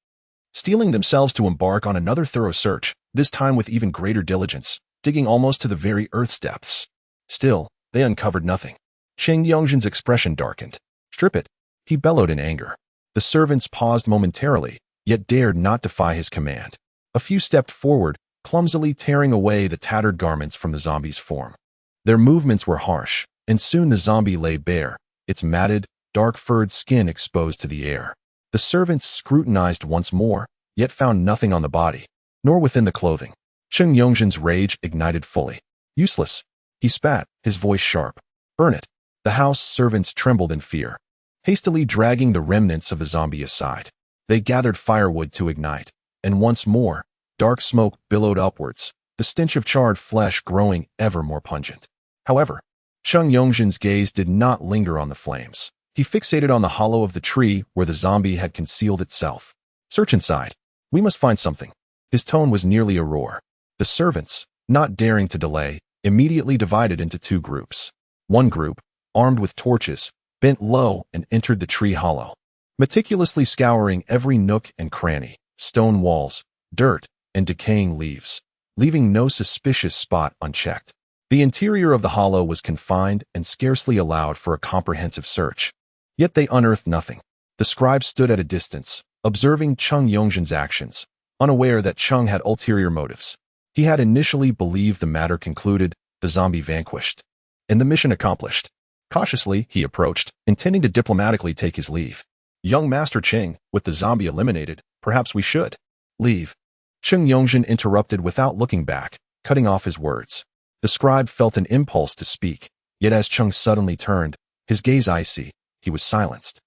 steeling themselves to embark on another thorough search, this time with even greater diligence, digging almost to the very earth's depths. Still, they uncovered nothing. Chung Yongzhen's expression darkened. Strip it, he bellowed in anger. The servants paused momentarily, yet dared not defy his command. A few stepped forward, clumsily tearing away the tattered garments from the zombie's form. Their movements were harsh, and soon the zombie lay bare, its matted, dark-furred skin exposed to the air. The servants scrutinized once more, yet found nothing on the body, nor within the clothing. Chung Yongzhen's rage ignited fully. Useless. He spat, his voice sharp. Burn it. The house servants trembled in fear, hastily dragging the remnants of the zombie aside. They gathered firewood to ignite, and once more, Dark smoke billowed upwards, the stench of charred flesh growing ever more pungent. However, Cheng Yongzhen's gaze did not linger on the flames. He fixated on the hollow of the tree where the zombie had concealed itself. Search inside. We must find something. His tone was nearly a roar. The servants, not daring to delay, immediately divided into two groups. One group, armed with torches, bent low and entered the tree hollow, meticulously scouring every nook and cranny, stone walls, dirt, and decaying leaves, leaving no suspicious spot unchecked. The interior of the hollow was confined and scarcely allowed for a comprehensive search. Yet they unearthed nothing. The scribe stood at a distance, observing Cheng Yongzhen's actions, unaware that Cheng had ulterior motives. He had initially believed the matter concluded, the zombie vanquished, and the mission accomplished. Cautiously, he approached, intending to diplomatically take his leave. Young Master Cheng, with the zombie eliminated, perhaps we should leave. Cheng Yongzhen interrupted without looking back, cutting off his words. The scribe felt an impulse to speak, yet as Cheng suddenly turned, his gaze icy, he was silenced.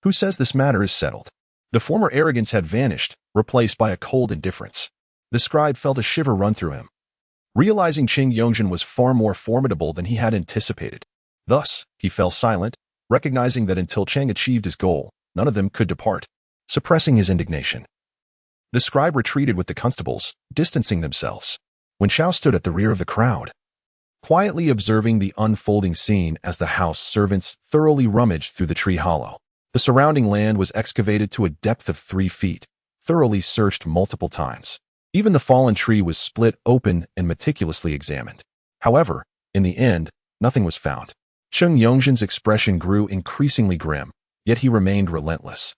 Who says this matter is settled? The former arrogance had vanished, replaced by a cold indifference. The scribe felt a shiver run through him, realizing Cheng Yongzhen was far more formidable than he had anticipated. Thus, he fell silent, recognizing that until Cheng achieved his goal, none of them could depart, suppressing his indignation. The scribe retreated with the constables, distancing themselves. Wen Xiao stood at the rear of the crowd, quietly observing the unfolding scene as the house servants thoroughly rummaged through the tree hollow. The surrounding land was excavated to a depth of 3 feet, thoroughly searched multiple times. Even the fallen tree was split open and meticulously examined. However, in the end, nothing was found. Cheng Yongzhen's expression grew increasingly grim, yet he remained relentless.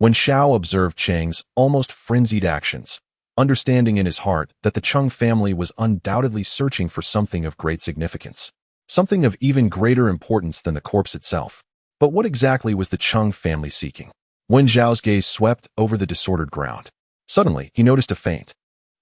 Wen Xiao observed Cheng's almost frenzied actions, understanding in his heart that the Cheng family was undoubtedly searching for something of great significance, something of even greater importance than the corpse itself. But what exactly was the Cheng family seeking? Wen Xiao's gaze swept over the disordered ground. Suddenly, he noticed a faint,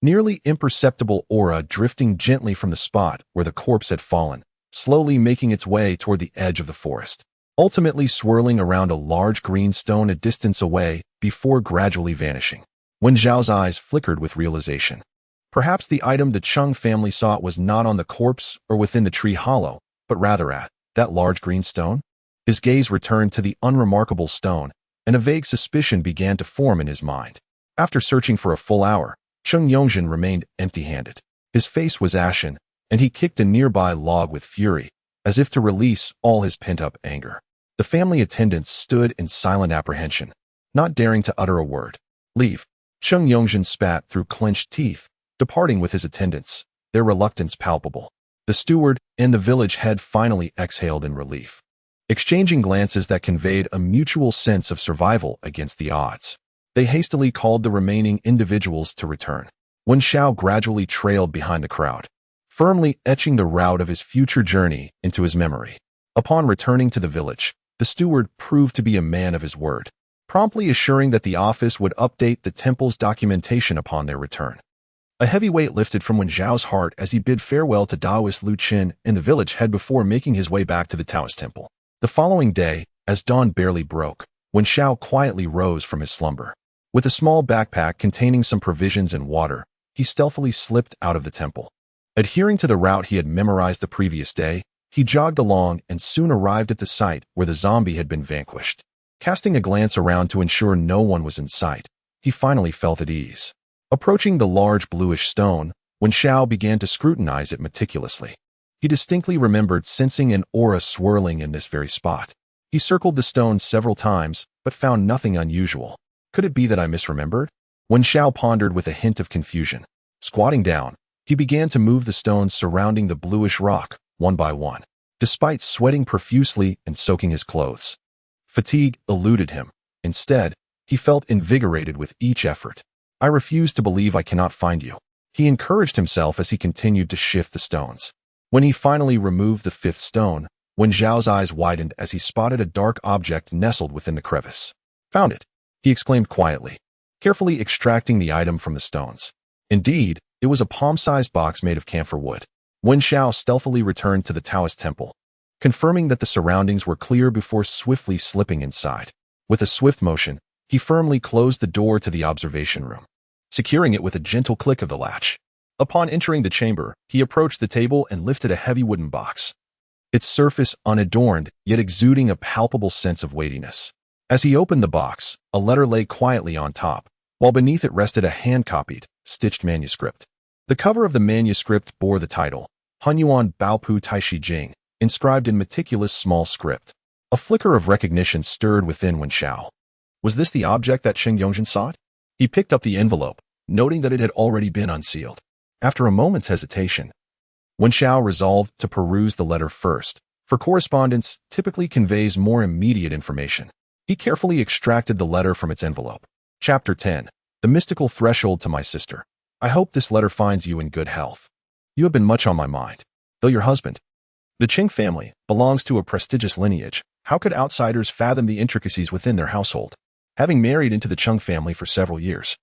nearly imperceptible aura drifting gently from the spot where the corpse had fallen, slowly making its way toward the edge of the forest, ultimately swirling around a large green stone a distance away before gradually vanishing. Wen Xiao's eyes flickered with realization. Perhaps the item the Cheng family sought was not on the corpse or within the tree hollow, but rather at that large green stone? His gaze returned to the unremarkable stone, and a vague suspicion began to form in his mind. After searching for a full hour, Cheng Yongzhen remained empty-handed. His face was ashen, and he kicked a nearby log with fury, as if to release all his pent-up anger. The family attendants stood in silent apprehension, not daring to utter a word. Leave. Cheng Yongzhen spat through clenched teeth, departing with his attendants, their reluctance palpable. The steward and the village head finally exhaled in relief, exchanging glances that conveyed a mutual sense of survival against the odds. They hastily called the remaining individuals to return. Wen Xiao gradually trailed behind the crowd, firmly etching the route of his future journey into his memory. Upon returning to the village, the steward proved to be a man of his word, promptly assuring that the office would update the temple's documentation upon their return. A heavy weight lifted from Wen Xiao's heart as he bid farewell to Taoist Lu Qin and the village head before making his way back to the Taoist temple. The following day, as dawn barely broke, Wen Xiao quietly rose from his slumber. With a small backpack containing some provisions and water, he stealthily slipped out of the temple. Adhering to the route he had memorized the previous day, he jogged along and soon arrived at the site where the zombie had been vanquished. Casting a glance around to ensure no one was in sight, he finally felt at ease. Approaching the large bluish stone, Wen Xiao began to scrutinize it meticulously. He distinctly remembered sensing an aura swirling in this very spot. He circled the stone several times, but found nothing unusual. Could it be that I misremembered? Wen Xiao pondered with a hint of confusion. Squatting down, he began to move the stones surrounding the bluish rock, one by one, despite sweating profusely and soaking his clothes. Fatigue eluded him. Instead, he felt invigorated with each effort. I refuse to believe I cannot find you, he encouraged himself as he continued to shift the stones. When he finally removed the 5th stone, Wen Xiao's eyes widened as he spotted a dark object nestled within the crevice. Found it, he exclaimed quietly, carefully extracting the item from the stones. Indeed, it was a palm-sized box made of camphor wood. Wen Xiao stealthily returned to the Taoist temple, confirming that the surroundings were clear before swiftly slipping inside. With a swift motion, he firmly closed the door to the observation room. securing it with a gentle click of the latch. Upon entering the chamber, he approached the table and lifted a heavy wooden box, its surface unadorned, yet exuding a palpable sense of weightiness. As he opened the box, a letter lay quietly on top, while beneath it rested a hand-copied, stitched manuscript. The cover of the manuscript bore the title, Hunyuan Baopu Taishi Jing, inscribed in meticulous small script. A flicker of recognition stirred within Wen Xiao. Was this the object that Sheng Yongzhen sought? He picked up the envelope, noting that it had already been unsealed. After a moment's hesitation, Wen Xiao resolved to peruse the letter first, for correspondence typically conveys more immediate information. He carefully extracted the letter from its envelope. Chapter 10. The Mystical Threshold to My Sister. I hope this letter finds you in good health. You have been much on my mind. Though your husband, the Qing family, belongs to a prestigious lineage, how could outsiders fathom the intricacies within their household? Having married into the Chung family for several years,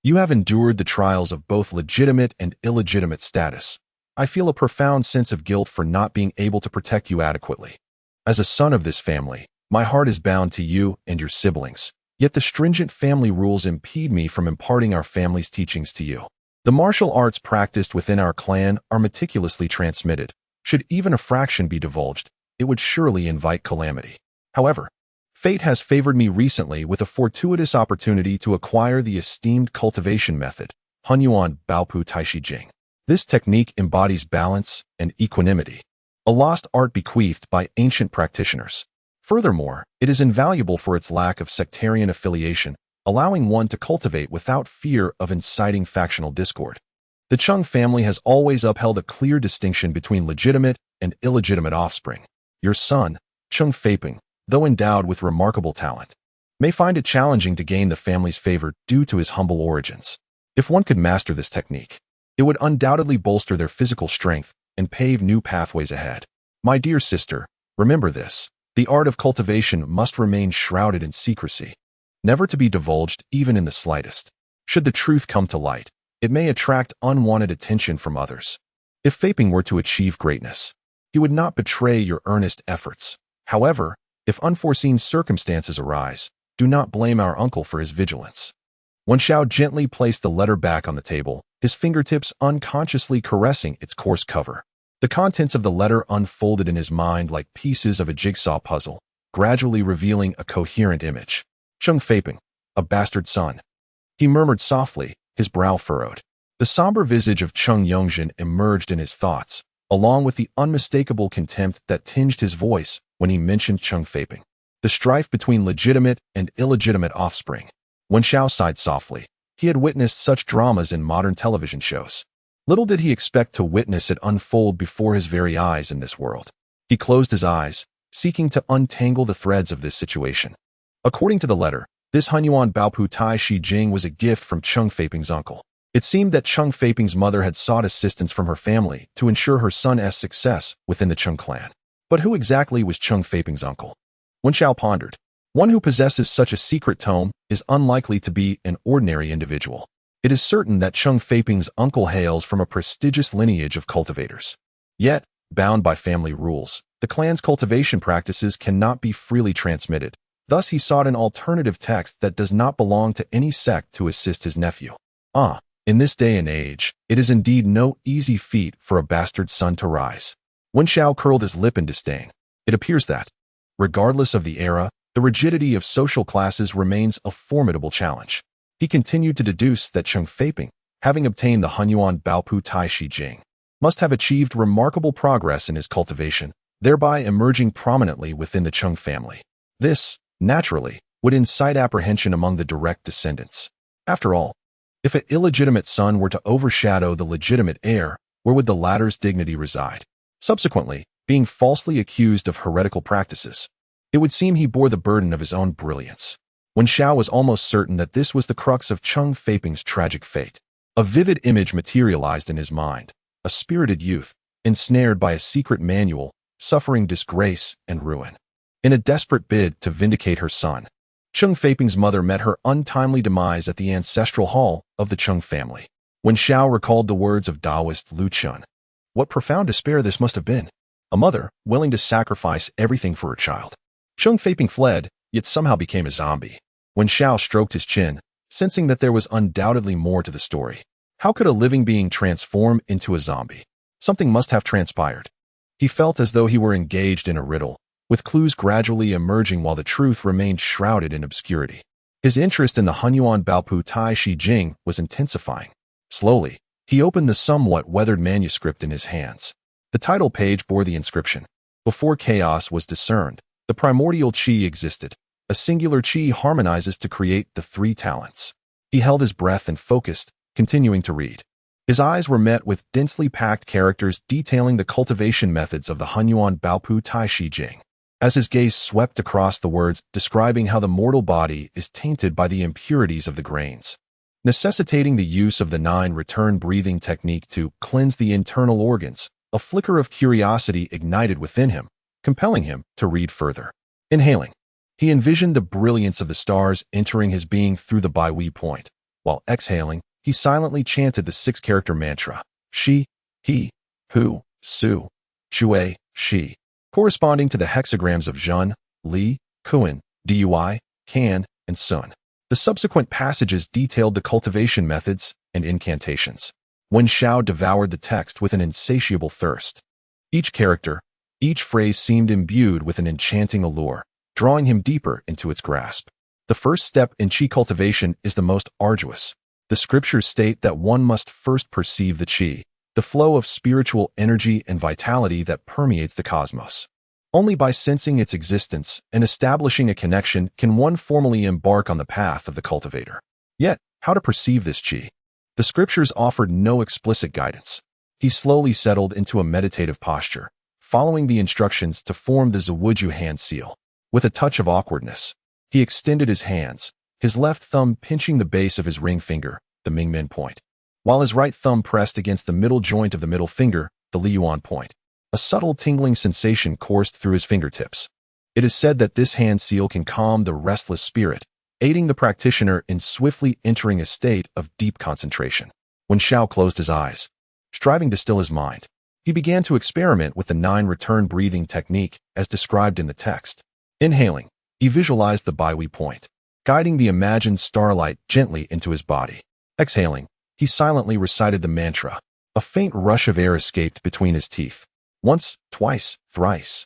you have endured the trials of both legitimate and illegitimate status. I feel a profound sense of guilt for not being able to protect you adequately. As a son of this family, my heart is bound to you and your siblings, yet the stringent family rules impede me from imparting our family's teachings to you. The martial arts practiced within our clan are meticulously transmitted. Should even a fraction be divulged, it would surely invite calamity. However, fate has favored me recently with a fortuitous opportunity to acquire the esteemed cultivation method, Hunyuan Baopu Taishi Jing. This technique embodies balance and equanimity, a lost art bequeathed by ancient practitioners. Furthermore, it is invaluable for its lack of sectarian affiliation, allowing one to cultivate without fear of inciting factional discord. The Chung family has always upheld a clear distinction between legitimate and illegitimate offspring. Your son, Chung Feiping, though endowed with remarkable talent, may find it challenging to gain the family's favor due to his humble origins. If one could master this technique, it would undoubtedly bolster their physical strength and pave new pathways ahead. My dear sister, remember this. The art of cultivation must remain shrouded in secrecy, never to be divulged even in the slightest. Should the truth come to light, it may attract unwanted attention from others. If Feiping were to achieve greatness, he would not betray your earnest efforts. However, if unforeseen circumstances arise, do not blame our uncle for his vigilance. Wen Xiao gently placed the letter back on the table, his fingertips unconsciously caressing its coarse cover. The contents of the letter unfolded in his mind like pieces of a jigsaw puzzle, gradually revealing a coherent image. Chung Feiping, a bastard son. He murmured softly, his brow furrowed. The somber visage of Chung Yongzhen emerged in his thoughts, along with the unmistakable contempt that tinged his voice when he mentioned Chung Feiping. The strife between legitimate and illegitimate offspring. Wen Xiao sighed softly. He had witnessed such dramas in modern television shows. Little did he expect to witness it unfold before his very eyes in this world. He closed his eyes, seeking to untangle the threads of this situation. According to the letter, this Hunyuan Baopu Taishi Jing was a gift from Chung Feiping's uncle. It seemed that Chung Feiping's mother had sought assistance from her family to ensure her son's success within the Chung clan. But who exactly was Chung Feiping's uncle? Wen Xiao pondered. One who possesses such a secret tome is unlikely to be an ordinary individual. It is certain that Chung Feiping's uncle hails from a prestigious lineage of cultivators. Yet, bound by family rules, the clan's cultivation practices cannot be freely transmitted. Thus he sought an alternative text that does not belong to any sect to assist his nephew. In this day and age, it is indeed no easy feat for a bastard son to rise. Wen Xiao curled his lip in disdain. It appears that, regardless of the era, the rigidity of social classes remains a formidable challenge. He continued to deduce that Chung Feiping, having obtained the Hunyuan Baopu Taishi Jing, must have achieved remarkable progress in his cultivation, thereby emerging prominently within the Chung family. This, naturally, would incite apprehension among the direct descendants. After all, if an illegitimate son were to overshadow the legitimate heir, where would the latter's dignity reside? Subsequently, being falsely accused of heretical practices, it would seem he bore the burden of his own brilliance. Wen Xiao was almost certain that this was the crux of Chung Feiping's tragic fate. A vivid image materialized in his mind, a spirited youth, ensnared by a secret manual, suffering disgrace and ruin. In a desperate bid to vindicate her son, Chung Feiping's mother met her untimely demise at the ancestral hall of the Chung family. Wen Xiao recalled the words of Taoist Lu Chun. What profound despair this must have been. A mother willing to sacrifice everything for her child. Chung Feiping fled, yet somehow became a zombie. Wen Xiao stroked his chin, sensing that there was undoubtedly more to the story. How could a living being transform into a zombie? Something must have transpired. He felt as though he were engaged in a riddle, with clues gradually emerging while the truth remained shrouded in obscurity. His interest in the Hunyuan Baopu Tai Shi Jing was intensifying. Slowly, he opened the somewhat weathered manuscript in his hands. The title page bore the inscription, "Before chaos was discerned, the primordial qi existed. A singular qi harmonizes to create the three talents." He held his breath and focused, continuing to read. His eyes were met with densely packed characters detailing the cultivation methods of the Hunyuan Baopu Tai Shi Jing. As his gaze swept across the words describing how the mortal body is tainted by the impurities of the grains, necessitating the use of the 9 return breathing technique to cleanse the internal organs, a flicker of curiosity ignited within him, compelling him to read further. Inhaling, he envisioned the brilliance of the stars entering his being through the Baihui point. While exhaling, he silently chanted the 6-character mantra, Shi, He, Hu, Su, Shui, Shi, corresponding to the hexagrams of Zhun, Li, Kuan, Dui, Kan, and Sun. The subsequent passages detailed the cultivation methods and incantations. Wen Shao devoured the text with an insatiable thirst. Each character, each phrase seemed imbued with an enchanting allure, drawing him deeper into its grasp. The first step in qi cultivation is the most arduous. The scriptures state that one must first perceive the qi, the flow of spiritual energy and vitality that permeates the cosmos. Only by sensing its existence and establishing a connection can one formally embark on the path of the cultivator. Yet, how to perceive this qi? The scriptures offered no explicit guidance. He slowly settled into a meditative posture, following the instructions to form the Zawuju hand seal. With a touch of awkwardness, he extended his hands, his left thumb pinching the base of his ring finger, the Mingmen point, while his right thumb pressed against the middle joint of the middle finger, the Liyuan point. A subtle tingling sensation coursed through his fingertips. It is said that this hand seal can calm the restless spirit, aiding the practitioner in swiftly entering a state of deep concentration. When Shao closed his eyes, striving to still his mind, he began to experiment with the 9 return breathing technique as described in the text. Inhaling, he visualized the Baihui point, guiding the imagined starlight gently into his body. Exhaling, he silently recited the mantra. A faint rush of air escaped between his teeth. Once, twice, thrice.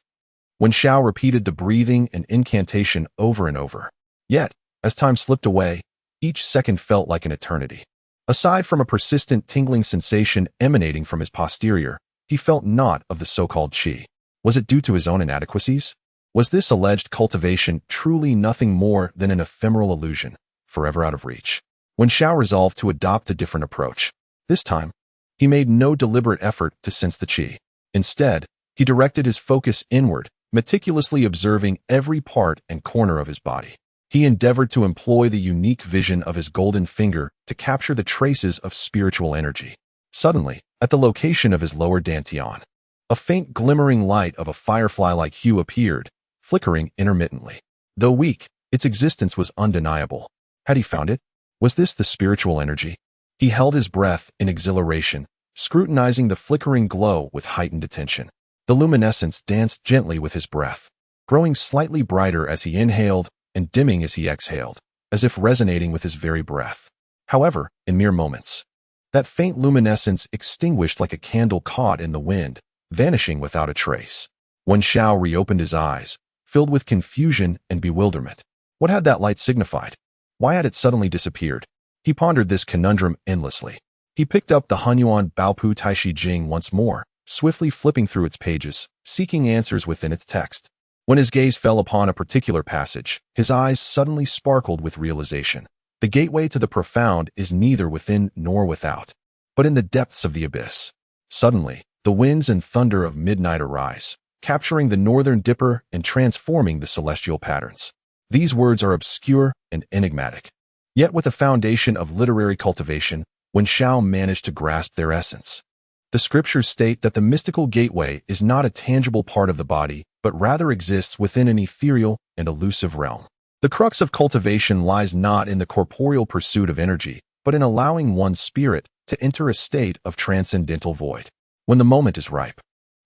When Shao repeated the breathing and incantation over and over. Yet, as time slipped away, each second felt like an eternity. Aside from a persistent tingling sensation emanating from his posterior, he felt naught of the so-called qi. Was it due to his own inadequacies? Was this alleged cultivation truly nothing more than an ephemeral illusion, forever out of reach? When Shao resolved to adopt a different approach, this time, he made no deliberate effort to sense the qi. Instead, he directed his focus inward, meticulously observing every part and corner of his body. He endeavored to employ the unique vision of his golden finger to capture the traces of spiritual energy. Suddenly, at the location of his lower dantian, a faint glimmering light of a firefly-like hue appeared, flickering intermittently. Though weak, its existence was undeniable. Had he found it? Was this the spiritual energy? He held his breath in exhilaration, scrutinizing the flickering glow with heightened attention. The luminescence danced gently with his breath, growing slightly brighter as he inhaled and dimming as he exhaled, as if resonating with his very breath. However, in mere moments, that faint luminescence extinguished like a candle caught in the wind, vanishing without a trace. When Shao reopened his eyes, filled with confusion and bewilderment, what had that light signified? Why had it suddenly disappeared? He pondered this conundrum endlessly. He picked up the Hunyuan Baopu Tai Shi Jing once more, swiftly flipping through its pages, seeking answers within its text. When his gaze fell upon a particular passage, his eyes suddenly sparkled with realization. The gateway to the profound is neither within nor without, but in the depths of the abyss. Suddenly, the winds and thunder of midnight arise, capturing the northern dipper and transforming the celestial patterns. These words are obscure and enigmatic, yet with a foundation of literary cultivation, when Shao managed to grasp their essence. The scriptures state that the mystical gateway is not a tangible part of the body, but rather exists within an ethereal and elusive realm. The crux of cultivation lies not in the corporeal pursuit of energy, but in allowing one's spirit to enter a state of transcendental void. When the moment is ripe,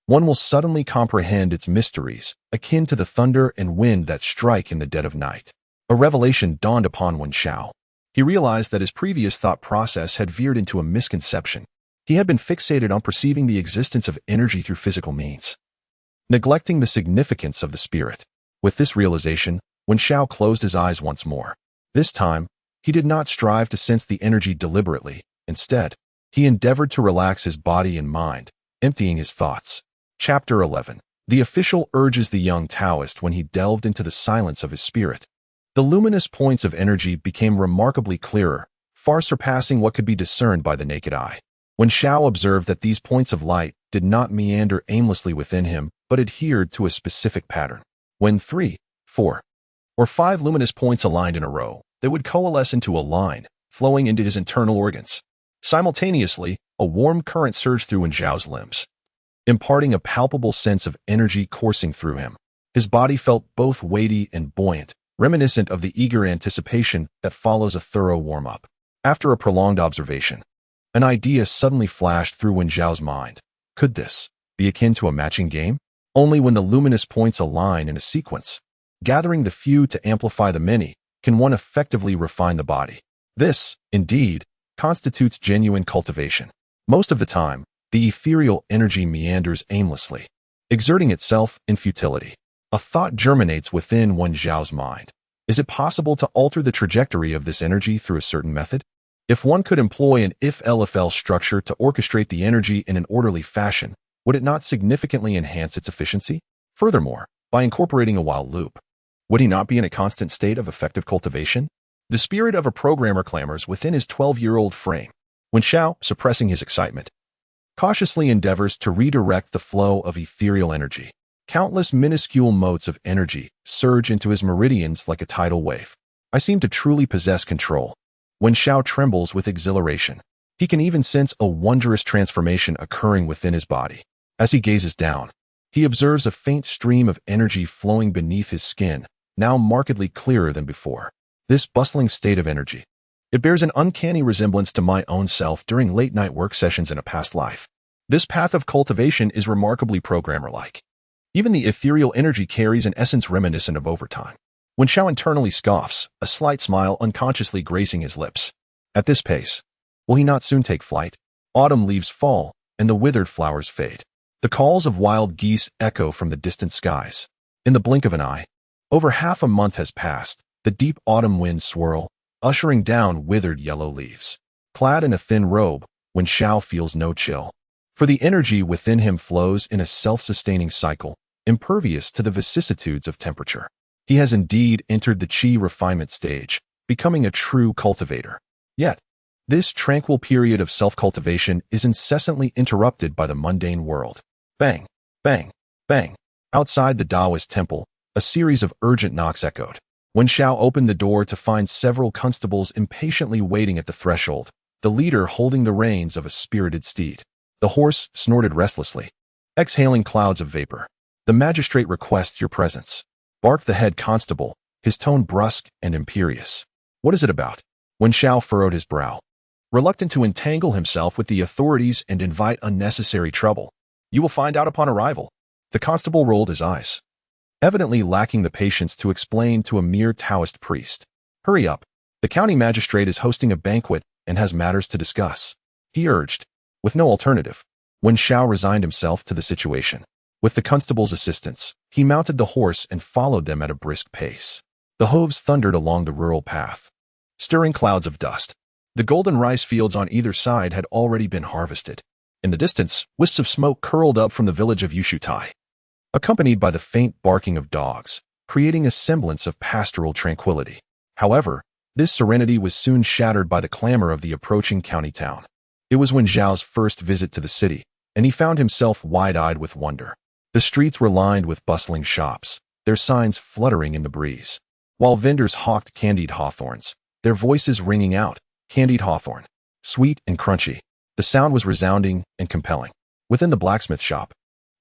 one will suddenly comprehend its mysteries, akin to the thunder and wind that strike in the dead of night. A revelation dawned upon Wen Shao. He realized that his previous thought process had veered into a misconception. He had been fixated on perceiving the existence of energy through physical means, neglecting the significance of the spirit. With this realization, Wen Xiao closed his eyes once more. This time, he did not strive to sense the energy deliberately. Instead, he endeavored to relax his body and mind, emptying his thoughts. Chapter 11. The official urges the young Taoist when he delved into the silence of his spirit. The luminous points of energy became remarkably clearer, far surpassing what could be discerned by the naked eye. Wen Xiao observed that these points of light did not meander aimlessly within him, but adhered to a specific pattern. When 3, 4, or 5 luminous points aligned in a row, they would coalesce into a line, flowing into his internal organs. Simultaneously, a warm current surged through Wen Xiao's limbs, imparting a palpable sense of energy coursing through him. His body felt both weighty and buoyant, reminiscent of the eager anticipation that follows a thorough warm-up. After a prolonged observation, an idea suddenly flashed through Wen Xiao's mind. Could this be akin to a matching game? Only when the luminous points align in a sequence, gathering the few to amplify the many, can one effectively refine the body. This, indeed, constitutes genuine cultivation. Most of the time, the ethereal energy meanders aimlessly, exerting itself in futility. A thought germinates within Wen Xiao's mind. Is it possible to alter the trajectory of this energy through a certain method? If one could employ an if-LFL structure to orchestrate the energy in an orderly fashion, would it not significantly enhance its efficiency? Furthermore, by incorporating a while loop, would he not be in a constant state of effective cultivation? The spirit of a programmer clamors within his 12-year-old frame. Wen Xiao, suppressing his excitement, cautiously endeavors to redirect the flow of ethereal energy. Countless minuscule motes of energy surge into his meridians like a tidal wave. I seem to truly possess control. Wen Xiao trembles with exhilaration. He can even sense a wondrous transformation occurring within his body. As he gazes down, he observes a faint stream of energy flowing beneath his skin, now markedly clearer than before. This bustling state of energy, it bears an uncanny resemblance to my own self during late-night work sessions in a past life. This path of cultivation is remarkably programmer-like. Even the ethereal energy carries an essence reminiscent of overtime. Wen Xiao internally scoffs, a slight smile unconsciously gracing his lips. At this pace, will he not soon take flight? Autumn leaves fall, and the withered flowers fade. The calls of wild geese echo from the distant skies. In the blink of an eye, over half a month has passed. The deep autumn winds swirl, ushering down withered yellow leaves. Clad in a thin robe, Wen Xiao feels no chill. For the energy within him flows in a self-sustaining cycle, impervious to the vicissitudes of temperature. He has indeed entered the qi refinement stage, becoming a true cultivator. Yet, this tranquil period of self-cultivation is incessantly interrupted by the mundane world. Bang, bang, bang. Outside the Taoist temple, a series of urgent knocks echoed. Wen Xiao opened the door to find several constables impatiently waiting at the threshold, the leader holding the reins of a spirited steed. The horse snorted restlessly, exhaling clouds of vapor. The magistrate requests your presence, barked the head constable, his tone brusque and imperious. What is it about? Wen Xiao furrowed his brow, reluctant to entangle himself with the authorities and invite unnecessary trouble. You will find out upon arrival. The constable rolled his eyes, evidently lacking the patience to explain to a mere Taoist priest. Hurry up. The county magistrate is hosting a banquet and has matters to discuss, he urged. With no alternative, Wen Xiao resigned himself to the situation. With the constable's assistance, he mounted the horse and followed them at a brisk pace. The hooves thundered along the rural path, stirring clouds of dust. The golden rice fields on either side had already been harvested. In the distance, wisps of smoke curled up from the village of Yushutai, accompanied by the faint barking of dogs, creating a semblance of pastoral tranquility. However, this serenity was soon shattered by the clamor of the approaching county town. It was Wen Xiao's first visit to the city, and he found himself wide-eyed with wonder. The streets were lined with bustling shops, their signs fluttering in the breeze, while vendors hawked candied hawthorns, their voices ringing out, candied hawthorn, sweet and crunchy. The sound was resounding and compelling. Within the blacksmith shop,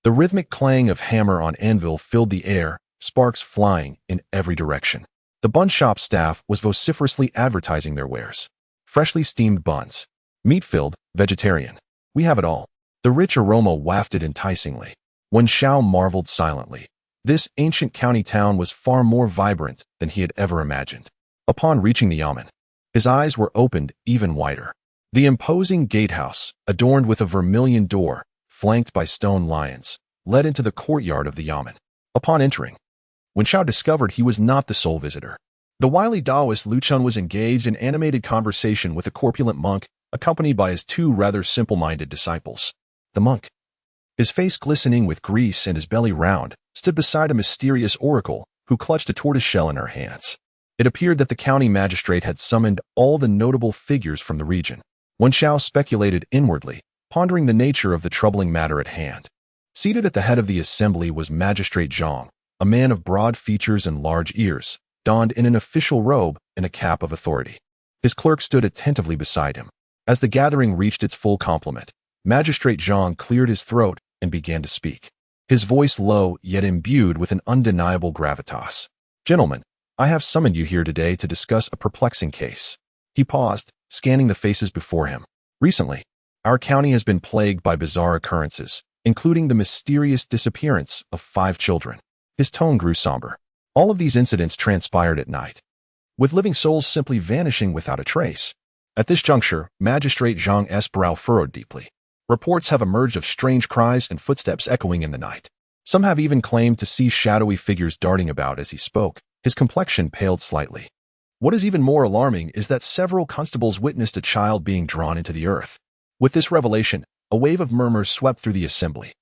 the rhythmic clang of hammer on anvil filled the air, sparks flying in every direction. The bun shop staff was vociferously advertising their wares. Freshly steamed buns, meat-filled, vegetarian. We have it all. The rich aroma wafted enticingly. Wen Xiao marveled silently. This ancient county town was far more vibrant than he had ever imagined. Upon reaching the yamen, His eyes were opened even wider. The imposing gatehouse, adorned with a vermilion door, flanked by stone lions, led into the courtyard of the yamen. Upon entering, Wen Xiao discovered he was not the sole visitor. The wily Taoist Lu Chun was engaged in animated conversation with a corpulent monk, accompanied by his two rather simple-minded disciples. The monk, his face glistening with grease and his belly round, stood beside a mysterious oracle who clutched a tortoise shell in her hands. It appeared that the county magistrate had summoned all the notable figures from the region. Wen Xiao speculated inwardly, pondering the nature of the troubling matter at hand. Seated at the head of the assembly was Magistrate Zhang, a man of broad features and large ears, donned in an official robe and a cap of authority. His clerk stood attentively beside him. As the gathering reached its full complement, Magistrate Zhang cleared his throat and began to speak. His voice low yet imbued with an undeniable gravitas. "Gentlemen, I have summoned you here today to discuss a perplexing case." He paused, scanning the faces before him. "Recently, our county has been plagued by bizarre occurrences, including the mysterious disappearance of 5 children." His tone grew somber. All of these incidents transpired at night, with living souls simply vanishing without a trace. At this juncture, Magistrate Zhang's brow furrowed deeply. Reports have emerged of strange cries and footsteps echoing in the night. Some have even claimed to see shadowy figures darting about as he spoke. His complexion paled slightly. What is even more alarming is that several constables witnessed a child being drawn into the earth. With this revelation, a wave of murmurs swept through the assembly.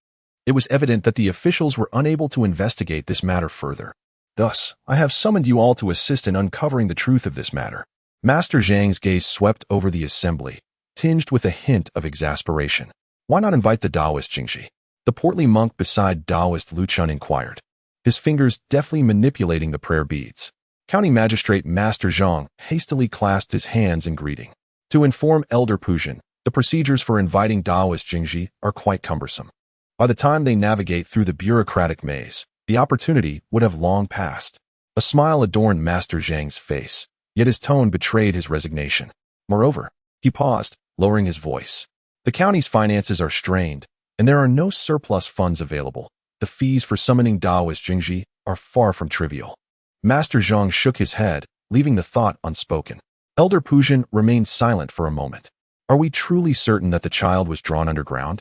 It was evident that the officials were unable to investigate this matter further. Thus, I have summoned you all to assist in uncovering the truth of this matter. Master Zhang's gaze swept over the assembly, tinged with a hint of exasperation. "Why not invite the Taoist Jingxi?" The portly monk beside Taoist Lu Chun inquired, his fingers deftly manipulating the prayer beads. County Magistrate Master Zhang hastily clasped his hands in greeting. "To inform Elder Pujin, the procedures for inviting Taoist Jingxi are quite cumbersome. By the time they navigate through the bureaucratic maze, the opportunity would have long passed." A smile adorned Master Zhang's face, yet his tone betrayed his resignation. Moreover, he paused, lowering his voice. "The county's finances are strained, and there are no surplus funds available. The fees for summoning Taoist Jingxi are far from trivial." Master Zhang shook his head, leaving the thought unspoken. Elder Pujin remained silent for a moment. "Are we truly certain that the child was drawn underground?"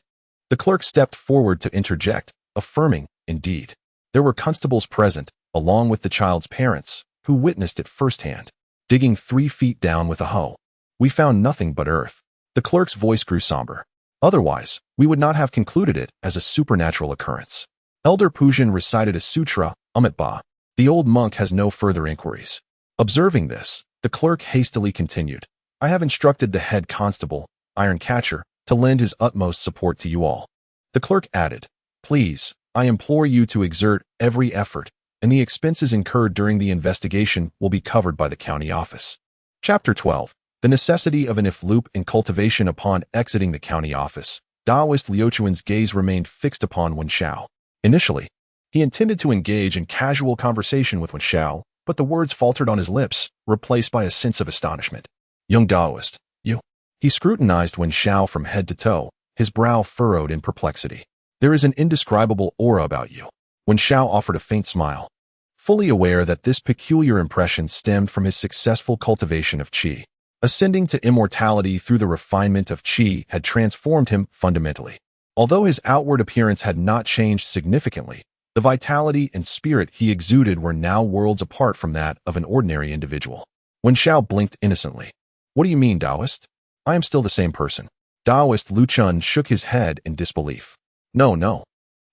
The clerk stepped forward to interject, affirming, "Indeed. There were constables present, along with the child's parents, who witnessed it firsthand. Digging 3 feet down with a hoe, we found nothing but earth." The clerk's voice grew somber. "Otherwise, we would not have concluded it as a supernatural occurrence." Elder Pujin recited a sutra, Amitabha. "The old monk has no further inquiries." Observing this, the clerk hastily continued, "I have instructed the head constable, Iron Catcher, to lend his utmost support to you all." The clerk added, "Please, I implore you to exert every effort, and the expenses incurred during the investigation will be covered by the county office." Chapter 12. The necessity of an if-loop in cultivation. Upon exiting the county office, Taoist Liuchuan's gaze remained fixed upon Wen Xiao. Initially, he intended to engage in casual conversation with Wen Xiao, but the words faltered on his lips, replaced by a sense of astonishment. "Young Taoist, you." He scrutinized Wen Xiao from head to toe, his brow furrowed in perplexity. "There is an indescribable aura about you." Wen Xiao offered a faint smile, fully aware that this peculiar impression stemmed from his successful cultivation of qi. Ascending to immortality through the refinement of qi had transformed him fundamentally. Although his outward appearance had not changed significantly, the vitality and spirit he exuded were now worlds apart from that of an ordinary individual. Wen Xiao blinked innocently. "What do you mean, Taoist? I am still the same person." Taoist Lu Chun shook his head in disbelief. No,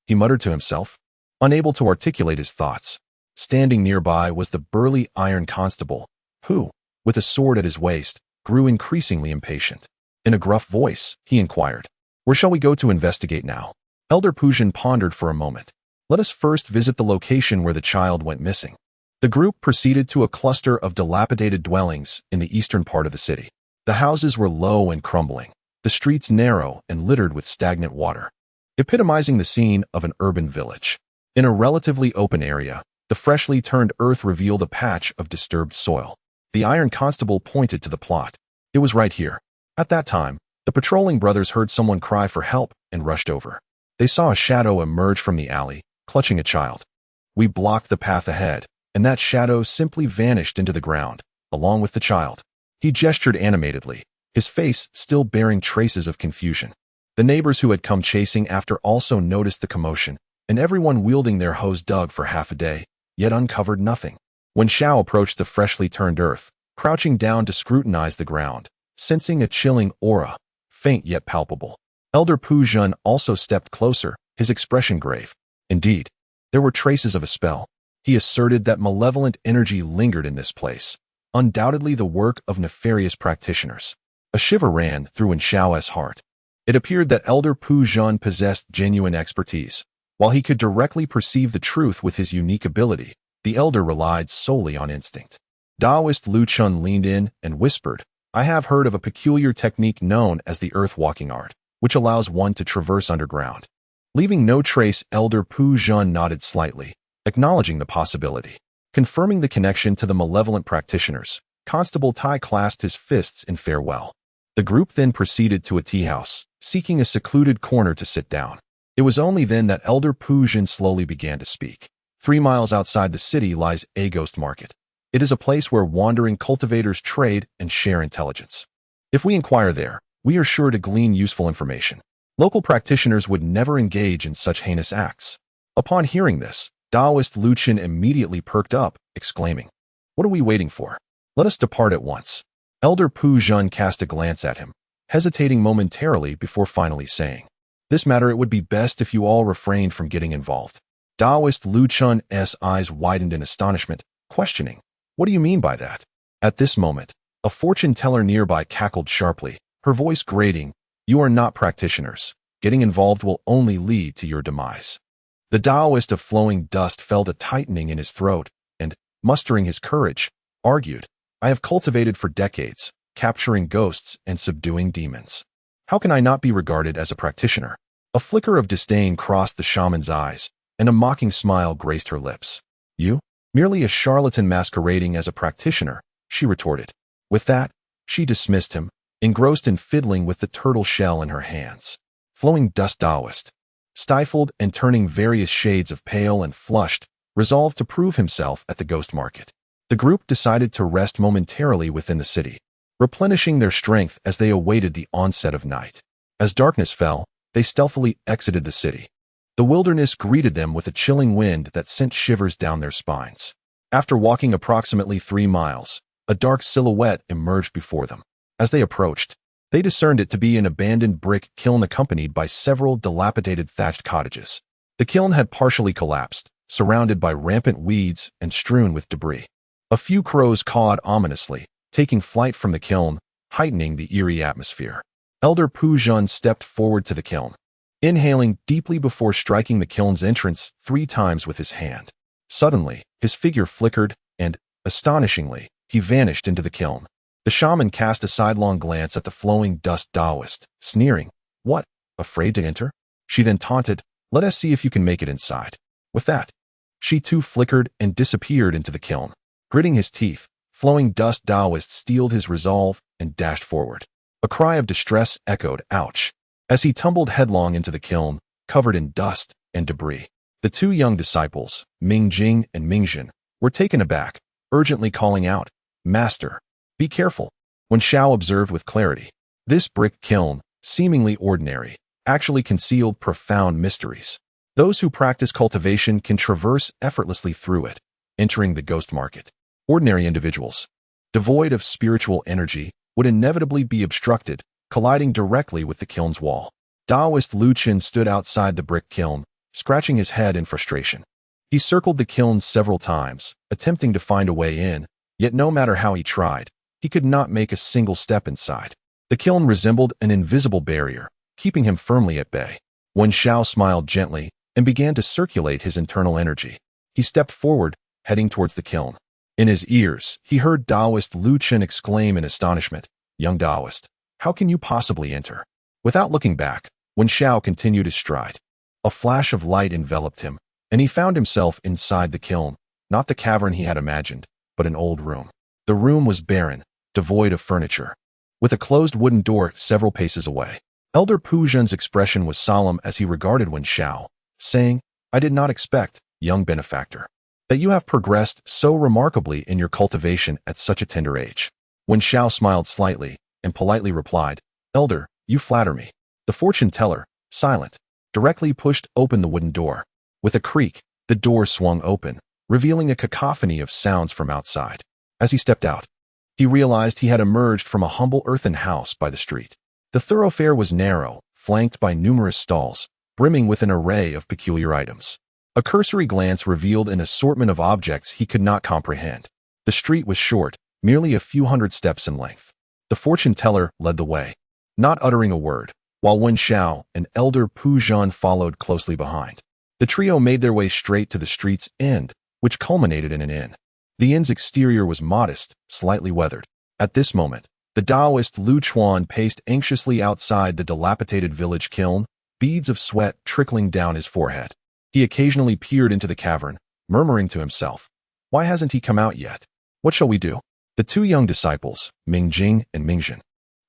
he muttered to himself, unable to articulate his thoughts. Standing nearby was the burly iron constable, who, with a sword at his waist, grew increasingly impatient. In a gruff voice, he inquired, "Where shall we go to investigate now?" Elder Pujin pondered for a moment. "Let us first visit the location where the child went missing." The group proceeded to a cluster of dilapidated dwellings in the eastern part of the city. The houses were low and crumbling, the streets narrow and littered with stagnant water, epitomizing the scene of an urban village. In a relatively open area, the freshly turned earth revealed a patch of disturbed soil. The Iron Constable pointed to the plot. "It was right here." At that time, the patrolling brothers heard someone cry for help and rushed over. They saw a shadow emerge from the alley, clutching a child. "We blocked the path ahead, and that shadow simply vanished into the ground, along with the child." He gestured animatedly, his face still bearing traces of confusion. The neighbors who had come chasing after also noticed the commotion, and everyone wielding their hoes dug for half a day, yet uncovered nothing. When Xiao approached the freshly turned earth, crouching down to scrutinize the ground, sensing a chilling aura, faint yet palpable, Elder Pu Jun also stepped closer, his expression grave. Indeed, there were traces of a spell. He asserted that malevolent energy lingered in this place, undoubtedly the work of nefarious practitioners. A shiver ran through Xiao's heart. It appeared that Elder Pu Jun possessed genuine expertise. While he could directly perceive the truth with his unique ability, the elder relied solely on instinct. Taoist Lu Chun leaned in and whispered, "I have heard of a peculiar technique known as the earth-walking art, which allows one to traverse underground." Leaving no trace, Elder Pu Jun nodded slightly, acknowledging the possibility. Confirming the connection to the malevolent practitioners, Constable Tai clasped his fists in farewell. The group then proceeded to a tea house, seeking a secluded corner to sit down. It was only then that Elder Pu Jun slowly began to speak. 3 miles outside the city lies a ghost market. It is a place where wandering cultivators trade and share intelligence. If we inquire there, we are sure to glean useful information. Local practitioners would never engage in such heinous acts. Upon hearing this, Taoist Lu Chen immediately perked up, exclaiming, "What are we waiting for? Let us depart at once." Elder Pu Jun cast a glance at him, hesitating momentarily before finally saying, "This matter it would be best if you all refrained from getting involved." Taoist Lu Chun's eyes widened in astonishment, questioning, "What do you mean by that?" At this moment, a fortune teller nearby cackled sharply, her voice grating, "You are not practitioners. Getting involved will only lead to your demise." The Taoist of flowing dust felt a tightening in his throat and, mustering his courage, argued, "I have cultivated for decades, capturing ghosts and subduing demons. How can I not be regarded as a practitioner?" A flicker of disdain crossed the shaman's eyes, and a mocking smile graced her lips. "You? Merely a charlatan masquerading as a practitioner," she retorted. With that, she dismissed him, engrossed in fiddling with the turtle shell in her hands. Flowing dust Taoist, stifled and turning various shades of pale and flushed, resolved to prove himself at the ghost market. The group decided to rest momentarily within the city, replenishing their strength as they awaited the onset of night. As darkness fell, they stealthily exited the city. The wilderness greeted them with a chilling wind that sent shivers down their spines. After walking approximately 3 miles, a dark silhouette emerged before them. As they approached, they discerned it to be an abandoned brick kiln accompanied by several dilapidated thatched cottages. The kiln had partially collapsed, surrounded by rampant weeds and strewn with debris. A few crows cawed ominously, taking flight from the kiln, heightening the eerie atmosphere. Elder Pu Jun stepped forward to the kiln, inhaling deeply before striking the kiln's entrance 3 times with his hand. Suddenly, his figure flickered, and, astonishingly, he vanished into the kiln. The shaman cast a sidelong glance at the flowing dust Taoist, sneering, "What, afraid to enter?" She then taunted, "Let us see if you can make it inside." With that, she too flickered and disappeared into the kiln. Gritting his teeth, flowing dust Taoist steeled his resolve and dashed forward. A cry of distress echoed, "Ouch!" as he tumbled headlong into the kiln, covered in dust and debris. The 2 young disciples, Ming Jing and Ming Jin, were taken aback, urgently calling out, "Master, be careful." When Xiao observed with clarity, this brick kiln, seemingly ordinary, actually concealed profound mysteries. Those who practice cultivation can traverse effortlessly through it, entering the ghost market. Ordinary individuals, devoid of spiritual energy, would inevitably be obstructed, colliding directly with the kiln's wall. Taoist Lu Chen stood outside the brick kiln, scratching his head in frustration. He circled the kiln several times, attempting to find a way in, yet no matter how he tried, he could not make a single step inside. The kiln resembled an invisible barrier, keeping him firmly at bay. Wen Xiao smiled gently and began to circulate his internal energy. He stepped forward, heading towards the kiln. In his ears, he heard Taoist Lu Chen exclaim in astonishment, "Young Taoist, how can you possibly enter?" Without looking back, Wen Xiao continued his stride. A flash of light enveloped him, and he found himself inside the kiln, not the cavern he had imagined, but an old room. The room was barren, devoid of furniture, with a closed wooden door several paces away. Elder Pu Jun's expression was solemn as he regarded Wen Xiao, saying, "I did not expect, young benefactor, that you have progressed so remarkably in your cultivation at such a tender age. Wen Xiao smiled slightly and politely replied, "Elder, you flatter me." The fortune teller, silent, directly pushed open the wooden door. With a creak, the door swung open, revealing a cacophony of sounds from outside. As he stepped out, he realized he had emerged from a humble earthen house by the street. The thoroughfare was narrow, flanked by numerous stalls, brimming with an array of peculiar items. A cursory glance revealed an assortment of objects he could not comprehend. The street was short, merely a few hundred steps in length. The fortune teller led the way, not uttering a word, while Wen Xiao and Elder Pu Zhan followed closely behind. The trio made their way straight to the street's end, which culminated in an inn. The inn's exterior was modest, slightly weathered. At this moment, the Taoist Lu Chuan paced anxiously outside the dilapidated village kiln, beads of sweat trickling down his forehead. He occasionally peered into the cavern, murmuring to himself, "Why hasn't he come out yet? What shall we do?" The two young disciples, Mingjing and Mingjin,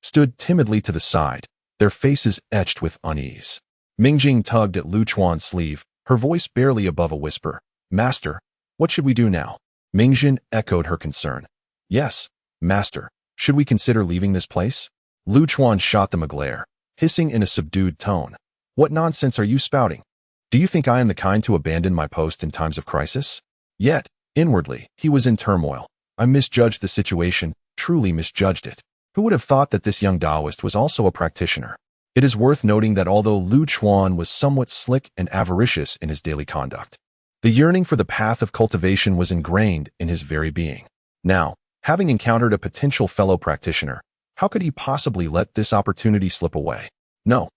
stood timidly to the side, their faces etched with unease. Mingjing tugged at Lu Chuan's sleeve, her voice barely above a whisper. "Master, what should we do now?" Mingjin echoed her concern. "Yes, master. Should we consider leaving this place?" Lu Chuan shot them a glare, hissing in a subdued tone. "What nonsense are you spouting? Do you think I am the kind to abandon my post in times of crisis?" Yet, inwardly, he was in turmoil. I misjudged the situation, truly misjudged it. Who would have thought that this young Taoist was also a practitioner? It is worth noting that although Lu Chuan was somewhat slick and avaricious in his daily conduct, the yearning for the path of cultivation was ingrained in his very being. Now, having encountered a potential fellow practitioner, how could he possibly let this opportunity slip away? No,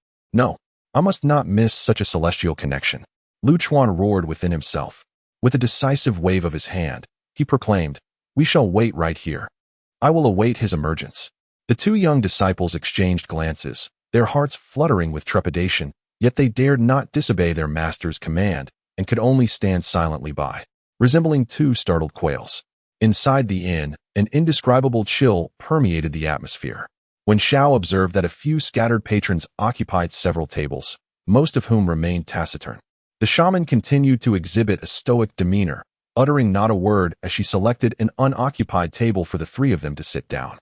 I must not miss such a celestial connection. Lu Chuan roared within himself. With a decisive wave of his hand, he proclaimed, "We shall wait right here. I will await his emergence." The two young disciples exchanged glances, their hearts fluttering with trepidation, yet they dared not disobey their master's command and could only stand silently by, resembling two startled quails. Inside the inn, an indescribable chill permeated the atmosphere. When Xiao observed that a few scattered patrons occupied several tables, most of whom remained taciturn, the shaman continued to exhibit a stoic demeanor, uttering not a word as she selected an unoccupied table for the three of them to sit down.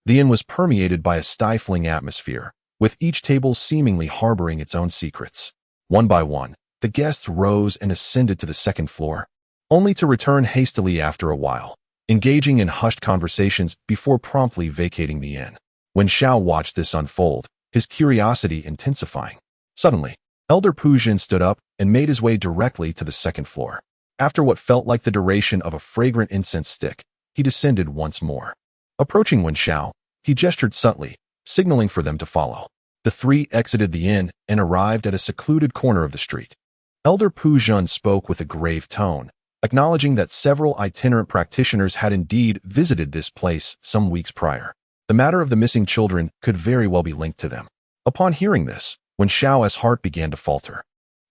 The inn was permeated by a stifling atmosphere, with each table seemingly harboring its own secrets. One by one, the guests rose and ascended to the second floor, only to return hastily after a while, engaging in hushed conversations before promptly vacating the inn. When Xiao watched this unfold, his curiosity intensifying, suddenly, Elder Pu Zhan stood up and made his way directly to the second floor. After what felt like the duration of a fragrant incense stick, he descended once more. Approaching Wen Xiao, he gestured subtly, signaling for them to follow. The three exited the inn and arrived at a secluded corner of the street. Elder Pu Zhan spoke with a grave tone, acknowledging that several itinerant practitioners had indeed visited this place some weeks prior. The matter of the missing children could very well be linked to them. Upon hearing this, Wen Xiao's heart began to falter.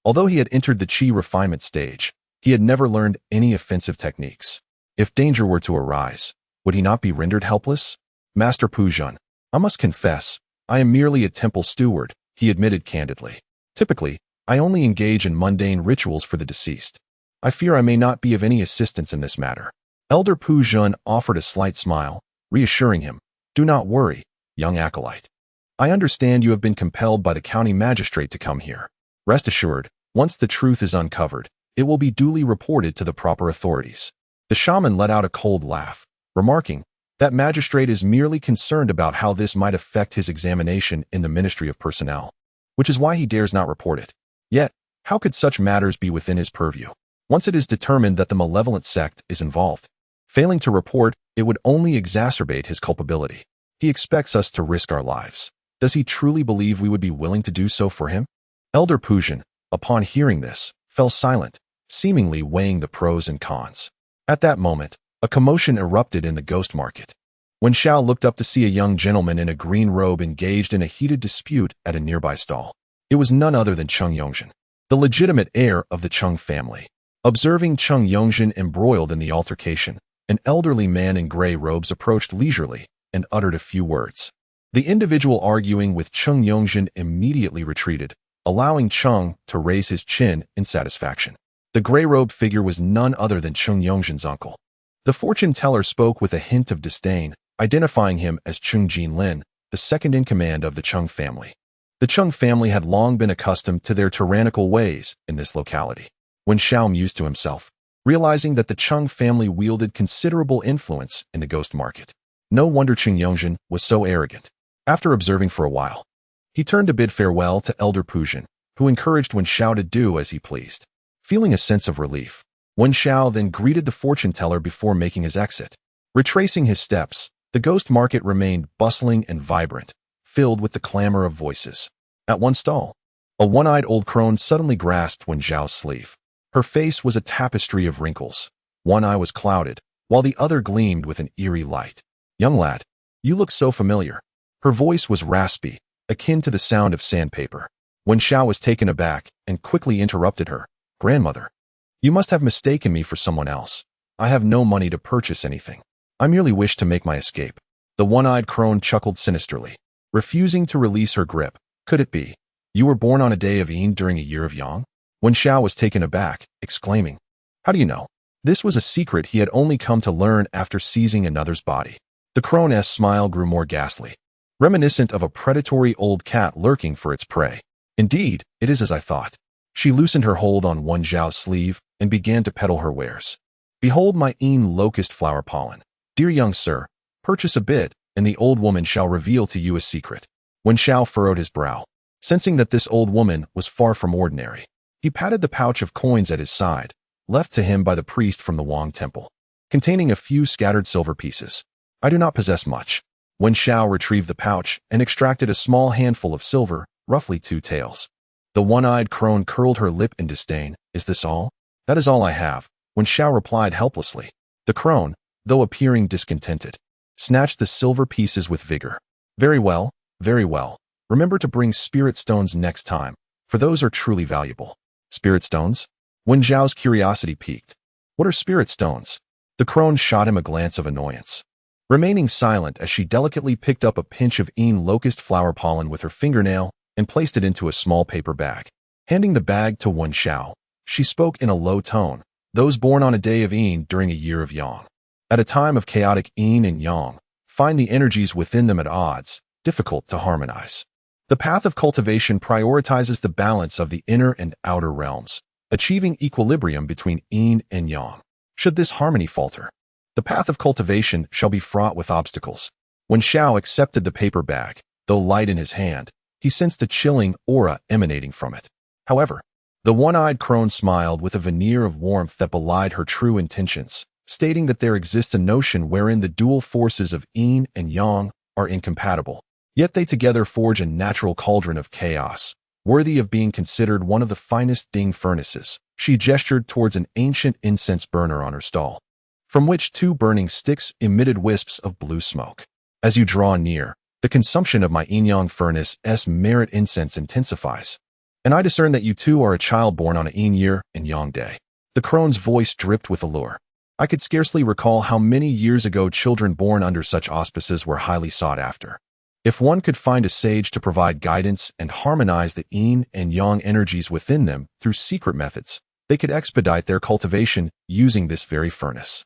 Although he had entered the Qi refinement stage, he had never learned any offensive techniques. If danger were to arise, would he not be rendered helpless? "Master Pu Zhan, I must confess, I am merely a temple steward," he admitted candidly. "Typically, I only engage in mundane rituals for the deceased. I fear I may not be of any assistance in this matter." Elder Pu Zhan offered a slight smile, reassuring him, "Do not worry, young acolyte. I understand you have been compelled by the county magistrate to come here. Rest assured, once the truth is uncovered, it will be duly reported to the proper authorities." The shaman let out a cold laugh, remarking, "That magistrate is merely concerned about how this might affect his examination in the Ministry of Personnel, which is why he dares not report it. Yet, how could such matters be within his purview? Once it is determined that the malevolent sect is involved, failing to report, it would only exacerbate his culpability. He expects us to risk our lives. Does he truly believe we would be willing to do so for him?" Elder Pu Zhan, upon hearing this, fell silent, seemingly weighing the pros and cons. At that moment, a commotion erupted in the ghost market. When Xiao looked up to see a young gentleman in a green robe engaged in a heated dispute at a nearby stall. It was none other than Cheng Yongzhen, the legitimate heir of the Cheng family. Observing Cheng Yongzhen embroiled in the altercation, an elderly man in gray robes approached leisurely and uttered a few words. The individual arguing with Cheng Yongzhen immediately retreated, allowing Cheng to raise his chin in satisfaction. The gray-robed figure was none other than Cheng Yongzhen's uncle. The fortune teller spoke with a hint of disdain, identifying him as Chung Jin-lin, the second in command of the Chung family. The Chung family had long been accustomed to their tyrannical ways in this locality. Wen Xiao mused to himself, realizing that the Chung family wielded considerable influence in the ghost market. No wonder Chung Yongzhen was so arrogant. After observing for a while, he turned to bid farewell to Elder Pujin, who encouraged Wen Xiao to do as he pleased. Feeling a sense of relief, Wen Xiao then greeted the fortune teller before making his exit. Retracing his steps, the ghost market remained bustling and vibrant, filled with the clamor of voices. At one stall, a one-eyed old crone suddenly grasped Wen Xiao's sleeve. Her face was a tapestry of wrinkles. One eye was clouded, while the other gleamed with an eerie light. "Young lad, you look so familiar." Her voice was raspy, akin to the sound of sandpaper. Wen Xiao was taken aback and quickly interrupted her. "Grandmother, you must have mistaken me for someone else. I have no money to purchase anything. I merely wish to make my escape." The one-eyed crone chuckled sinisterly, refusing to release her grip. "Could it be? You were born on a day of Yin during a year of Yang?" Wen Xiao was taken aback, exclaiming, "How do you know?" This was a secret he had only come to learn after seizing another's body. The crone's smile grew more ghastly, reminiscent of a predatory old cat lurking for its prey. "Indeed, it is as I thought." She loosened her hold on Wen Xiao's sleeve and began to peddle her wares. "Behold my Yin locust flower pollen. Dear young sir, purchase a bit, and the old woman shall reveal to you a secret." Wen Xiao furrowed his brow, sensing that this old woman was far from ordinary. He patted the pouch of coins at his side, left to him by the priest from the Wang temple, containing a few scattered silver pieces. "I do not possess much." Wen Xiao retrieved the pouch and extracted a small handful of silver, roughly 2 taels. The one-eyed crone curled her lip in disdain. "Is this all?" "That is all I have," Wen Xiao replied helplessly. The crone, though appearing discontented, snatched the silver pieces with vigor. Very well. Remember to bring spirit stones next time, for those are truly valuable." "Spirit stones?" Wen Xiao's curiosity piqued. "What are spirit stones?" The crone shot him a glance of annoyance, remaining silent as she delicately picked up a pinch of Yin locust flower pollen with her fingernail and placed it into a small paper bag. Handing the bag to Wen Xiao, she spoke in a low tone. "Those born on a day of Yin during a year of Yang. At a time of chaotic Yin and Yang, find the energies within them at odds, difficult to harmonize. The path of cultivation prioritizes the balance of the inner and outer realms, achieving equilibrium between Yin and Yang. Should this harmony falter, the path of cultivation shall be fraught with obstacles." When Xiao accepted the paper bag, though light in his hand, he sensed a chilling aura emanating from it. However, the one-eyed crone smiled with a veneer of warmth that belied her true intentions, stating that there exists a notion wherein the dual forces of Yin and Yang are incompatible. Yet they together forge a natural cauldron of chaos, worthy of being considered one of the finest Ding furnaces. She gestured towards an ancient incense burner on her stall, from which 2 burning sticks emitted wisps of blue smoke. "As you draw near, the consumption of my yin-yang furnace's merit incense intensifies, and I discern that you too are a child born on a Yin year and Yang day." The crone's voice dripped with allure. I could scarcely recall how many years ago children born under such auspices were highly sought after. If one could find a sage to provide guidance and harmonize the Yin and Yang energies within them through secret methods, they could expedite their cultivation using this very furnace.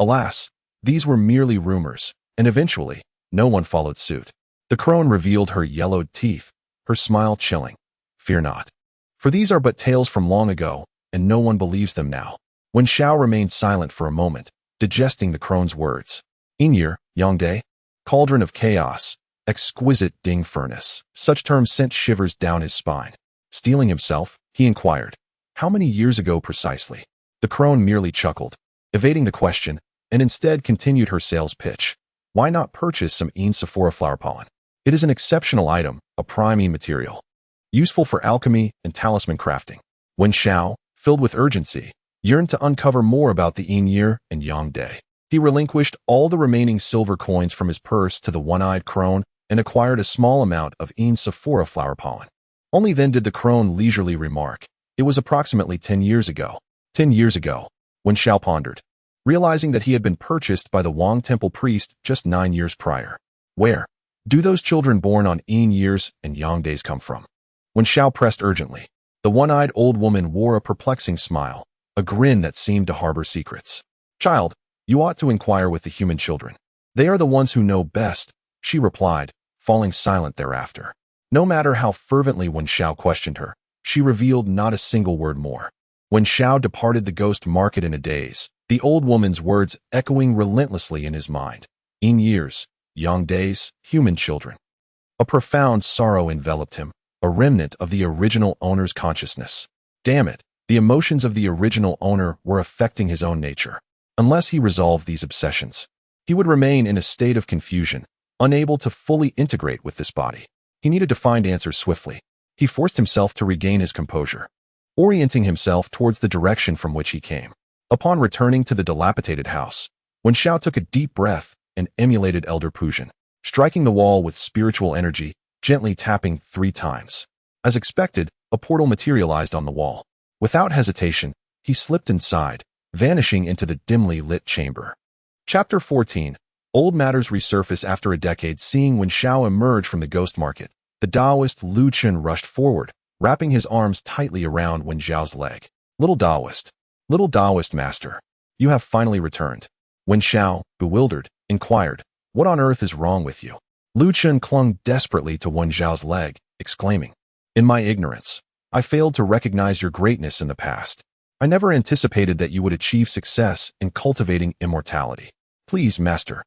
Alas, these were merely rumors, and eventually, no one followed suit. The crone revealed her yellowed teeth, her smile chilling. "Fear not, for these are but tales from long ago, and no one believes them now." When Xiao remained silent for a moment, digesting the crone's words. "Yin year, Yang day, cauldron of chaos, exquisite Ding furnace." Such terms sent shivers down his spine. Steeling himself, he inquired, "How many years ago precisely?" The crone merely chuckled, evading the question, and instead continued her sales pitch. "Why not purchase some Yin Sephora flower pollen? It is an exceptional item, a prime Yin material, useful for alchemy and talisman crafting." When Xiao, filled with urgency, yearned to uncover more about the Yin year and Yang day, he relinquished all the remaining silver coins from his purse to the one-eyed crone and acquired a small amount of Yin Sephora flower pollen. Only then did the crone leisurely remark, "It was approximately 10 years ago." 10 years ago, when Xiao pondered, realizing that he had been purchased by the Wang temple priest just 9 years prior. Where do those children born on Yin years and Yang days come from? When Xiao pressed urgently, the one-eyed old woman wore a perplexing smile, a grin that seemed to harbor secrets. "Child, you ought to inquire with the human children. They are the ones who know best, she replied, falling silent thereafter. No matter how fervently Wen Xiao questioned her, she revealed not a single word more. Wen Xiao departed the ghost market in a daze, the old woman's words echoing relentlessly in his mind. In years, young days, human children. A profound sorrow enveloped him, a remnant of the original owner's consciousness. Damn it, the emotions of the original owner were affecting his own nature. Unless he resolved these obsessions, he would remain in a state of confusion, unable to fully integrate with this body. He needed to find answers swiftly. He forced himself to regain his composure, orienting himself towards the direction from which he came. Upon returning to the dilapidated house, Wen Xiao took a deep breath and emulated Elder Pujin, striking the wall with spiritual energy, gently tapping 3 times. As expected, a portal materialized on the wall. Without hesitation, he slipped inside, vanishing into the dimly lit chamber. Chapter 14. Old matters resurface after a decade. Seeing Wen Xiao emerge from the ghost market, the Taoist Lu Chen rushed forward, wrapping his arms tightly around Wen Xiao's leg. Little Taoist master, you have finally returned. Wen Xiao, bewildered, inquired, what on earth is wrong with you? Lu Chen clung desperately to Wen Xiao's leg, exclaiming, in my ignorance, I failed to recognize your greatness in the past. I never anticipated that you would achieve success in cultivating immortality. Please, master,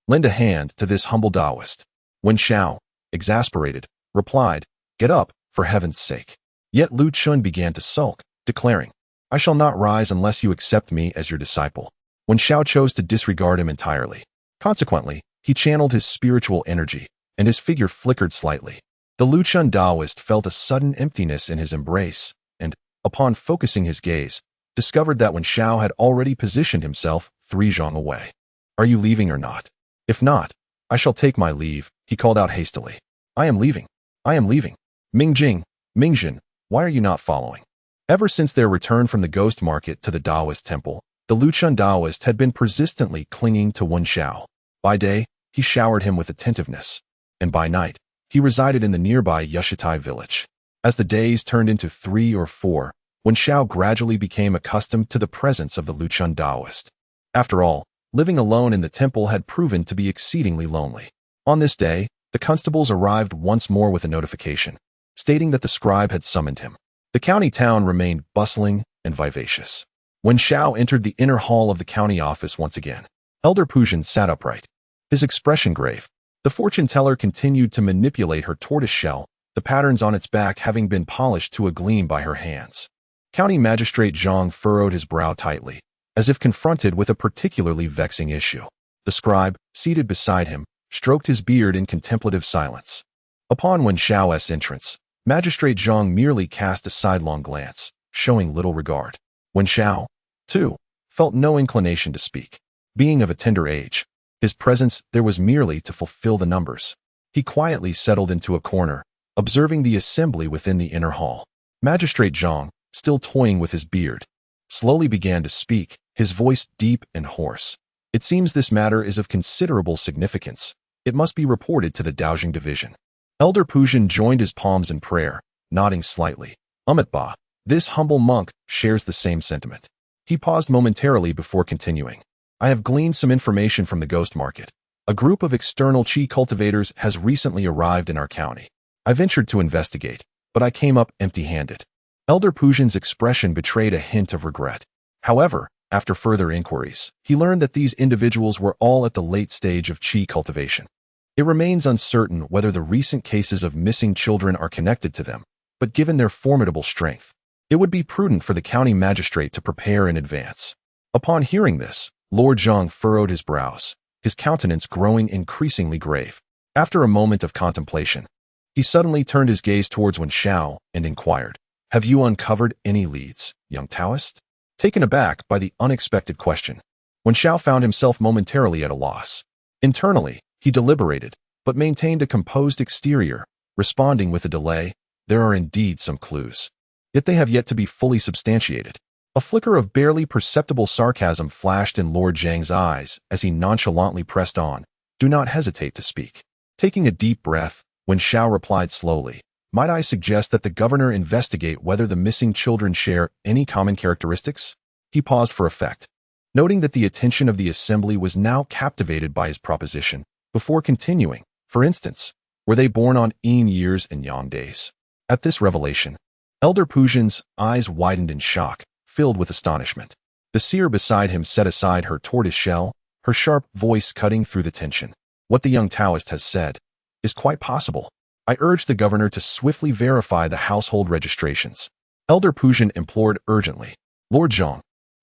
lend a hand to this humble Taoist. Wen Xiao, exasperated, replied, get up, for heaven's sake. Yet Lu Chen began to sulk, declaring, I shall not rise unless you accept me as your disciple. Wen Xiao chose to disregard him entirely. Consequently, he channeled his spiritual energy, and his figure flickered slightly. The Lu Chen Taoist felt a sudden emptiness in his embrace, and, upon focusing his gaze, discovered that Wen Xiao had already positioned himself 3 zhang away. Are you leaving or not? If not, I shall take my leave, he called out hastily. I am leaving. Mingjing, Mingjin, why are you not following? Ever since their return from the ghost market to the Taoist temple, the Lu Chen Taoist had been persistently clinging to Wen Xiao. By day, he showered him with attentiveness, and by night, he resided in the nearby Yushitai village. As the days turned into 3 or 4, Wen Xiao gradually became accustomed to the presence of the Lu Chen Taoist. After all, living alone in the temple had proven to be exceedingly lonely. On this day, the constables arrived once more with a notification, stating that the scribe had summoned him. The county town remained bustling and vivacious. Wen Xiao entered the inner hall of the county office once again. Elder Pujin sat upright, his expression grave. The fortune teller continued to manipulate her tortoise shell, the patterns on its back having been polished to a gleam by her hands. County Magistrate Zhang furrowed his brow tightly, as if confronted with a particularly vexing issue. The scribe, seated beside him, stroked his beard in contemplative silence. Upon Wen Xiao's entrance, Magistrate Zhang merely cast a sidelong glance, showing little regard. Wen Xiao, too, felt no inclination to speak. Being of a tender age, his presence there was merely to fulfill the numbers. He quietly settled into a corner, observing the assembly within the inner hall. Magistrate Zhang, still toying with his beard, slowly began to speak, his voice deep and hoarse. It seems this matter is of considerable significance. It must be reported to the Daojing division. Elder Pujin joined his palms in prayer, nodding slightly. Ba, this humble monk shares the same sentiment. He paused momentarily before continuing. I have gleaned some information from the ghost market. A group of external chi cultivators has recently arrived in our county. I ventured to investigate, but I came up empty-handed. Elder Pujin's expression betrayed a hint of regret. However, after further inquiries, he learned that these individuals were all at the late stage of chi cultivation. It remains uncertain whether the recent cases of missing children are connected to them, but given their formidable strength, it would be prudent for the county magistrate to prepare in advance. Upon hearing this, Lord Zhang furrowed his brows, his countenance growing increasingly grave. After a moment of contemplation, he suddenly turned his gaze towards Wen Xiao and inquired, have you uncovered any leads, young Taoist? Taken aback by the unexpected question, Wen Xiao found himself momentarily at a loss. Internally, he deliberated, but maintained a composed exterior, responding with a delay, there are indeed some clues. Yet they have yet to be fully substantiated. A flicker of barely perceptible sarcasm flashed in Lord Zhang's eyes as he nonchalantly pressed on, do not hesitate to speak. Taking a deep breath, Wen Xiao replied slowly, might I suggest that the governor investigate whether the missing children share any common characteristics? He paused for effect, noting that the attention of the assembly was now captivated by his proposition, before continuing. For instance, were they born on Yin years and Yang days? At this revelation, Elder Pujan's eyes widened in shock, filled with astonishment. The seer beside him set aside her tortoise shell, her sharp voice cutting through the tension. What the young Taoist has said is quite possible. I urge the governor to swiftly verify the household registrations. Elder Pujan implored urgently. Lord Zhang,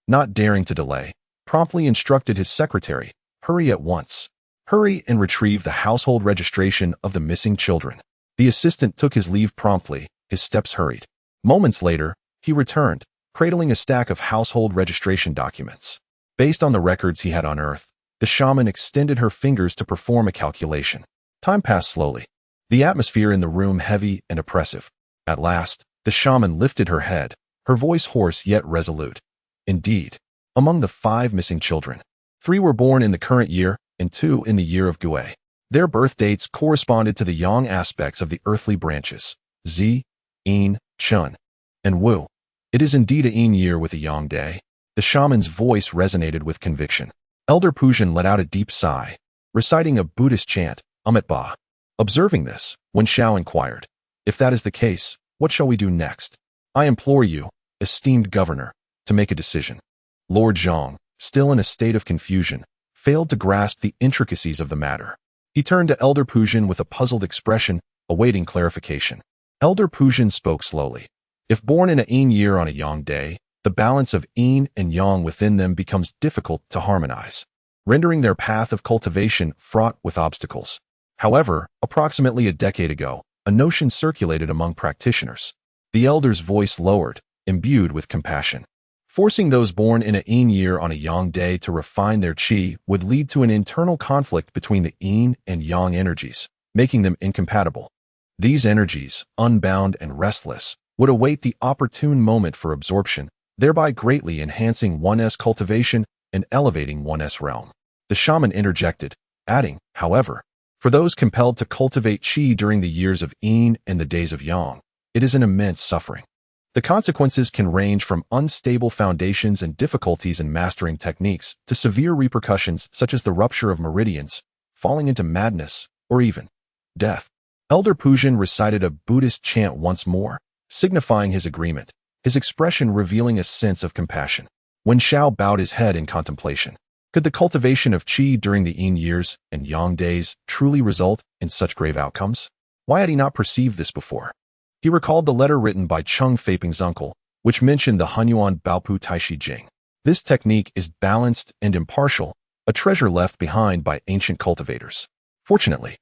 not daring to delay, promptly instructed his secretary, hurry at once. Hurry and retrieve the household registration of the missing children. The assistant took his leave promptly, his steps hurried. Moments later, he returned, cradling a stack of household registration documents. Based on the records he had unearthed, the shaman extended her fingers to perform a calculation. Time passed slowly, the atmosphere in the room heavy and oppressive. At last, the shaman lifted her head, her voice hoarse yet resolute. Indeed, among the 5 missing children, 3 were born in the current year and 2 in the year of Gui. Their birth dates corresponded to the yang aspects of the earthly branches, Zi, Yin, Chun, and Wu. It is indeed a Yin year with a yang day. The shaman's voice resonated with conviction. Elder Pujan let out a deep sigh, reciting a Buddhist chant, Amitba. Observing this, Wen Shao inquired, if that is the case, what shall we do next? I implore you, esteemed governor, to make a decision. Lord Zhang, still in a state of confusion, failed to grasp the intricacies of the matter. He turned to Elder Pujan with a puzzled expression, awaiting clarification. Elder Pujan spoke slowly. If born in a Yin year on a Yang day, the balance of Yin and Yang within them becomes difficult to harmonize, rendering their path of cultivation fraught with obstacles. However, approximately a decade ago, a notion circulated among practitioners. The elder's voice lowered, imbued with compassion. Forcing those born in a Yin year on a Yang day to refine their qi would lead to an internal conflict between the Yin and Yang energies, making them incompatible. These energies, unbound and restless, would await the opportune moment for absorption, thereby greatly enhancing one's cultivation and elevating one's realm. The shaman interjected, adding, however, for those compelled to cultivate qi during the years of Yin and the days of Yang, it is an immense suffering. The consequences can range from unstable foundations and difficulties in mastering techniques to severe repercussions such as the rupture of meridians, falling into madness, or even death. Elder Pujan recited a Buddhist chant once more, signifying his agreement, his expression revealing a sense of compassion. Wen Shao bowed his head in contemplation. Could the cultivation of qi during the Yin years and Yang days truly result in such grave outcomes? Why had he not perceived this before? He recalled the letter written by Cheng Feiping's uncle, which mentioned the Hunyuan Baopu Taishi Jing. This technique is balanced and impartial, a treasure left behind by ancient cultivators. Fortunately,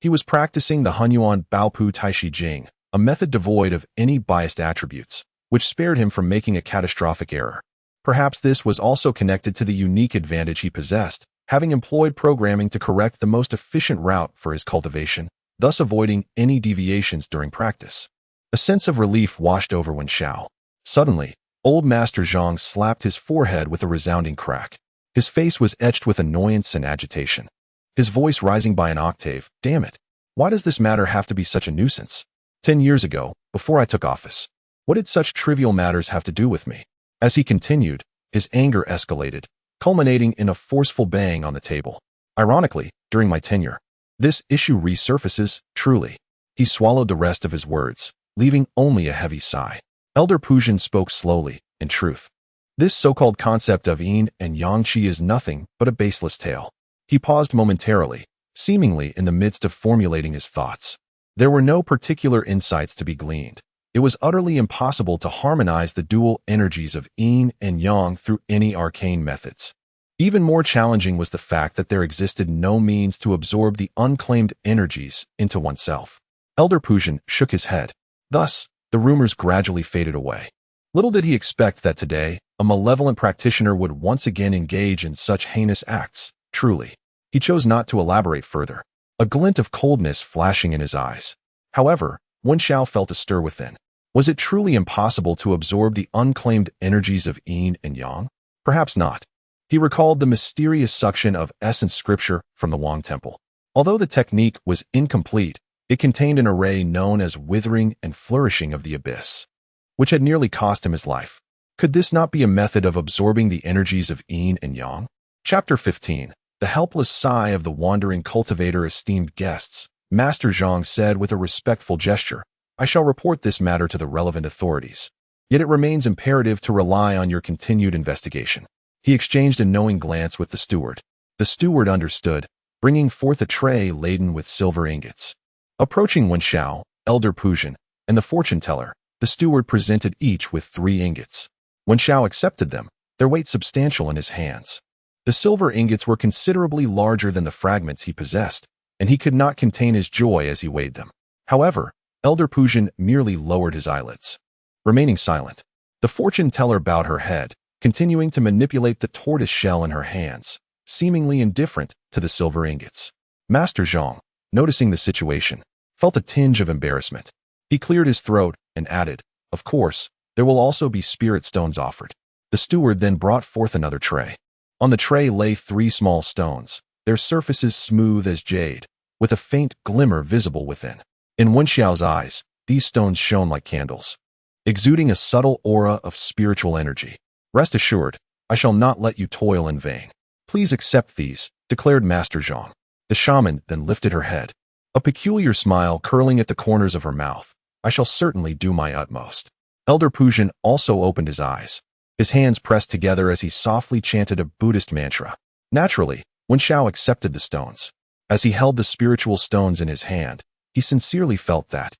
he was practicing the Hunyuan Baopu Taishi Jing, a method devoid of any biased attributes, which spared him from making a catastrophic error. Perhaps this was also connected to the unique advantage he possessed, having employed programming to correct the most efficient route for his cultivation, thus avoiding any deviations during practice. A sense of relief washed over Wen Shao. Suddenly, old Master Zhang slapped his forehead with a resounding crack. His face was etched with annoyance and agitation. His voice rising by an octave, damn it, why does this matter have to be such a nuisance? 10 years ago, before I took office, what did such trivial matters have to do with me? As he continued, his anger escalated, culminating in a forceful bang on the table. Ironically, during my tenure, this issue resurfaces, truly. He swallowed the rest of his words, leaving only a heavy sigh. Elder Pujan spoke slowly, in truth. This so-called concept of Yin and Yang Qi is nothing but a baseless tale. He paused momentarily, seemingly in the midst of formulating his thoughts. There were no particular insights to be gleaned. It was utterly impossible to harmonize the dual energies of Yin and Yang through any arcane methods. Even more challenging was the fact that there existed no means to absorb the unclaimed energies into oneself. Elder Pujan shook his head. Thus, the rumors gradually faded away. Little did he expect that today, a malevolent practitioner would once again engage in such heinous acts. Truly, he chose not to elaborate further, a glint of coldness flashing in his eyes. However, Wen Shao felt a stir within. Was it truly impossible to absorb the unclaimed energies of Yin and Yang? Perhaps not. He recalled the mysterious suction of essence scripture from the Wang Temple. Although the technique was incomplete, it contained an array known as withering and flourishing of the abyss, which had nearly cost him his life. Could this not be a method of absorbing the energies of yin and yang? Chapter 15. The helpless sigh of the wandering cultivator. Esteemed guests, Master Zhang said with a respectful gesture, I shall report this matter to the relevant authorities. Yet it remains imperative to rely on your continued investigation. He exchanged a knowing glance with the steward. The steward understood, bringing forth a tray laden with silver ingots. Approaching Wenxiao, Elder Pujin, and the fortune teller, the steward presented each with 3 ingots. Wenxiao accepted them, their weight substantial in his hands. The silver ingots were considerably larger than the fragments he possessed, and he could not contain his joy as he weighed them. However, Elder Pujin merely lowered his eyelids. Remaining silent, the fortune teller bowed her head, continuing to manipulate the tortoise shell in her hands, seemingly indifferent to the silver ingots. Master Zhang, noticing the situation, felt a tinge of embarrassment. He cleared his throat and added, Of course, there will also be spirit stones offered. The steward then brought forth another tray. On the tray lay 3 small stones, their surfaces smooth as jade, with a faint glimmer visible within. In Wenxiao's eyes, these stones shone like candles, exuding a subtle aura of spiritual energy. Rest assured, I shall not let you toil in vain. Please accept these, declared Master Zhang. The shaman then lifted her head, a peculiar smile curling at the corners of her mouth. I shall certainly do my utmost. Elder Pujin also opened his eyes, his hands pressed together as he softly chanted a Buddhist mantra. Naturally, Wenxiao accepted the stones. As he held the spiritual stones in his hand, he sincerely felt that,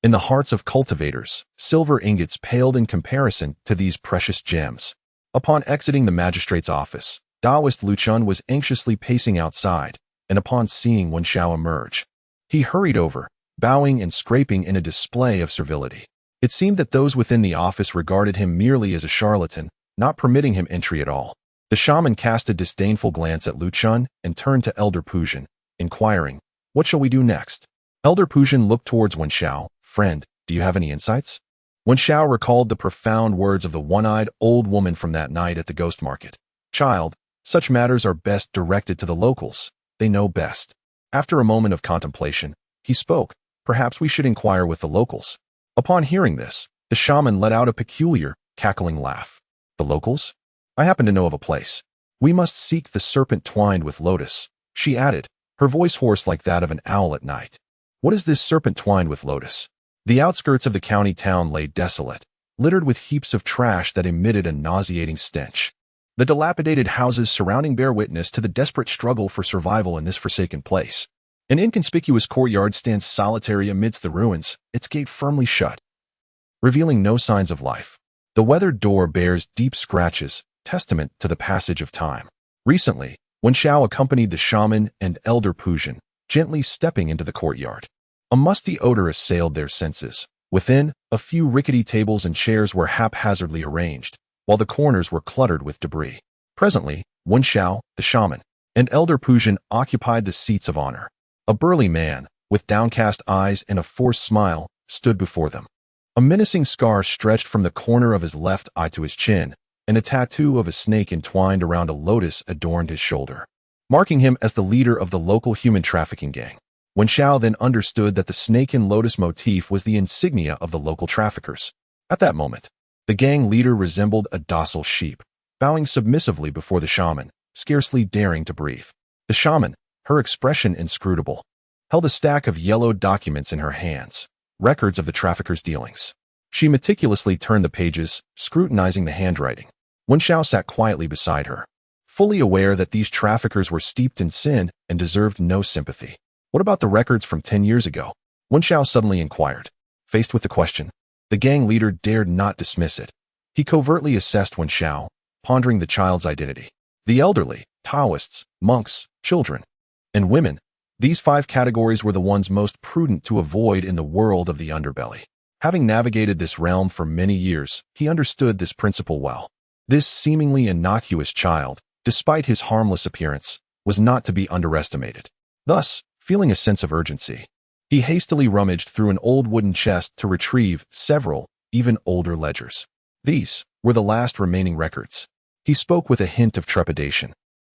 in the hearts of cultivators, silver ingots paled in comparison to these precious gems. Upon exiting the magistrate's office, Taoist Luchun was anxiously pacing outside, and upon seeing Wenxiao emerge, he hurried over, bowing and scraping in a display of servility. It seemed that those within the office regarded him merely as a charlatan, not permitting him entry at all. The shaman cast a disdainful glance at Luchun and turned to Elder Pujin, inquiring, What shall we do next? Elder Pujin looked towards Wenxiao. Friend, do you have any insights? Wenxiao recalled the profound words of the one-eyed old woman from that night at the ghost market. Child, such matters are best directed to the locals. They know best. After a moment of contemplation, he spoke. Perhaps we should inquire with the locals. Upon hearing this, the shaman let out a peculiar, cackling laugh. The locals? I happen to know of a place. We must seek the serpent twined with lotus, she added, her voice hoarse like that of an owl at night. What is this serpent twined with lotus? The outskirts of the county town lay desolate, littered with heaps of trash that emitted a nauseating stench. The dilapidated houses surrounding bear witness to the desperate struggle for survival in this forsaken place. An inconspicuous courtyard stands solitary amidst the ruins, its gate firmly shut, revealing no signs of life. The weathered door bears deep scratches, testament to the passage of time. Recently, Wenxiao accompanied the shaman and Elder Pujin, gently stepping into the courtyard. A musty odor assailed their senses. Within, a few rickety tables and chairs were haphazardly arranged, while the corners were cluttered with debris. Presently, Wenxiao, the shaman, and Elder Pujin occupied the seats of honor. A burly man, with downcast eyes and a forced smile, stood before them. A menacing scar stretched from the corner of his left eye to his chin, and a tattoo of a snake entwined around a lotus adorned his shoulder, marking him as the leader of the local human trafficking gang. Wenxiao then understood that the snake and lotus motif was the insignia of the local traffickers. At that moment, the gang leader resembled a docile sheep, bowing submissively before the shaman, scarcely daring to breathe. The shaman, her expression inscrutable, held a stack of yellowed documents in her hands, records of the traffickers' dealings. She meticulously turned the pages, scrutinizing the handwriting. Wenxiao sat quietly beside her, fully aware that these traffickers were steeped in sin and deserved no sympathy. What about the records from 10 years ago? Wenxiao suddenly inquired. Faced with the question, the gang leader dared not dismiss it. He covertly assessed Wenxiao, pondering the child's identity. The elderly, Taoists, monks, children, and women, these 5 categories were the ones most prudent to avoid in the world of the underbelly. Having navigated this realm for many years, he understood this principle well. This seemingly innocuous child, despite his harmless appearance, was not to be underestimated. Thus, feeling a sense of urgency, he hastily rummaged through an old wooden chest to retrieve several, even older ledgers. These were the last remaining records. He spoke with a hint of trepidation,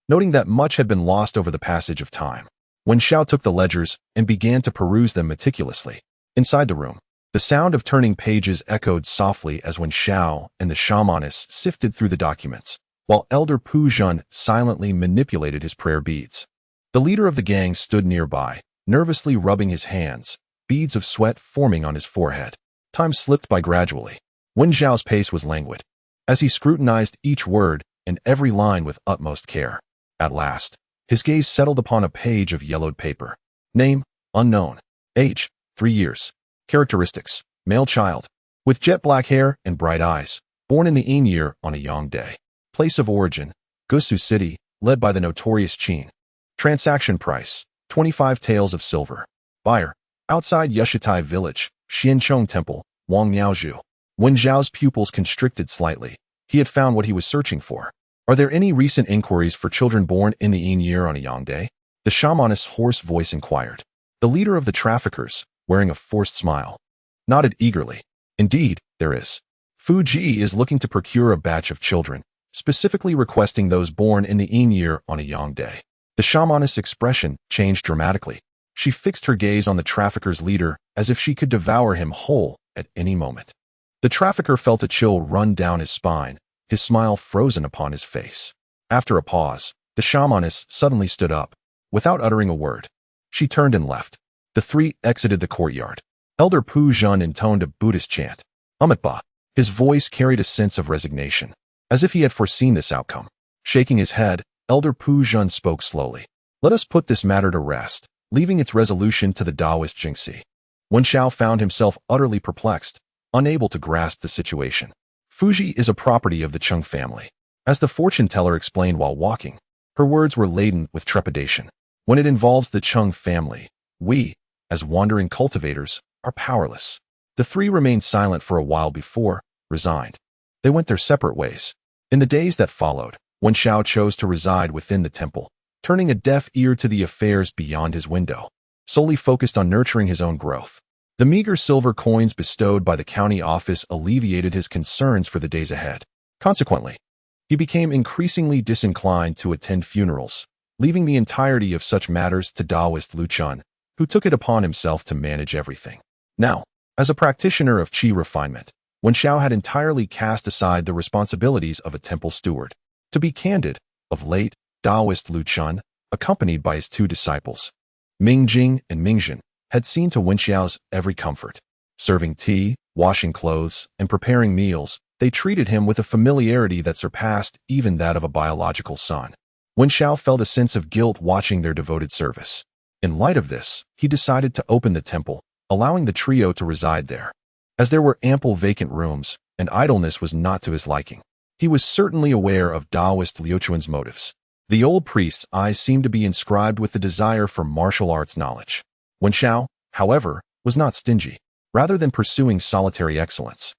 noting that much had been lost over the passage of time. Wenxiao took the ledgers and began to peruse them meticulously. Inside the room, The sound of turning pages echoed softly as Wen Xiao and the shamaness sifted through the documents, while Elder Pu Jun silently manipulated his prayer beads. The leader of the gang stood nearby, nervously rubbing his hands, beads of sweat forming on his forehead. Time slipped by gradually. Wen Xiao's pace was languid, as he scrutinized each word and every line with utmost care. At last, his gaze settled upon a page of yellowed paper. Name, unknown. Age, 3 years. Characteristics, male child, with jet black hair and bright eyes, born in the Yin year on a Yang day. Place of origin, Gusu City, led by the notorious Qin. Transaction price, 25 taels of silver. Buyer, outside Yushitai village, Xiancheng Temple, Wang Miaozhu. Wen Zhao's pupils constricted slightly. He had found what he was searching for. Are there any recent inquiries for children born in the Yin year on a Yang day? The shamanist's hoarse voice inquired. The leader of the traffickers, wearing a forced smile, nodded eagerly. Indeed, there is. Fu Ji is looking to procure a batch of children, specifically requesting those born in the Yin year on a Yang day. The shamanist's expression changed dramatically. She fixed her gaze on the trafficker's leader as if she could devour him whole at any moment. The trafficker felt a chill run down his spine, his smile frozen upon his face. After a pause, the shamanist suddenly stood up. Without uttering a word, she turned and left. The three exited the courtyard. Elder Pu Jun intoned a Buddhist chant. Amitba. His voice carried a sense of resignation, as if he had foreseen this outcome. Shaking his head, Elder Pu Jun spoke slowly. Let us put this matter to rest, leaving its resolution to the Taoist Jingxi. Wen Xiao found himself utterly perplexed, unable to grasp the situation. Fuji is a property of the Chung family. As the fortune teller explained while walking, her words were laden with trepidation. When it involves the Chung family, we, as wandering cultivators, are powerless. The three remained silent for a while before, resigned. They went their separate ways. In the days that followed, Wen Xiao chose to reside within the temple, turning a deaf ear to the affairs beyond his window, solely focused on nurturing his own growth. The meager silver coins bestowed by the county office alleviated his concerns for the days ahead. Consequently, he became increasingly disinclined to attend funerals, leaving the entirety of such matters to Taoist Lu Chun, who took it upon himself to manage everything. Now, as a practitioner of Qi refinement, Wen Xiao had entirely cast aside the responsibilities of a temple steward. To be candid, of late, Taoist Lu Chun, accompanied by his 2 disciples, Ming Jing and Ming Zhen, had seen to Wen Xiao's every comfort. Serving tea, washing clothes, and preparing meals, they treated him with a familiarity that surpassed even that of a biological son. Wen Xiao felt a sense of guilt watching their devoted service. In light of this, he decided to open the temple, allowing the trio to reside there. As there were ample vacant rooms, and idleness was not to his liking, he was certainly aware of Taoist Liu Chuan's motives. The old priest's eyes seemed to be inscribed with the desire for martial arts knowledge. Wen Xiao, however, was not stingy. Rather than pursuing solitary excellence,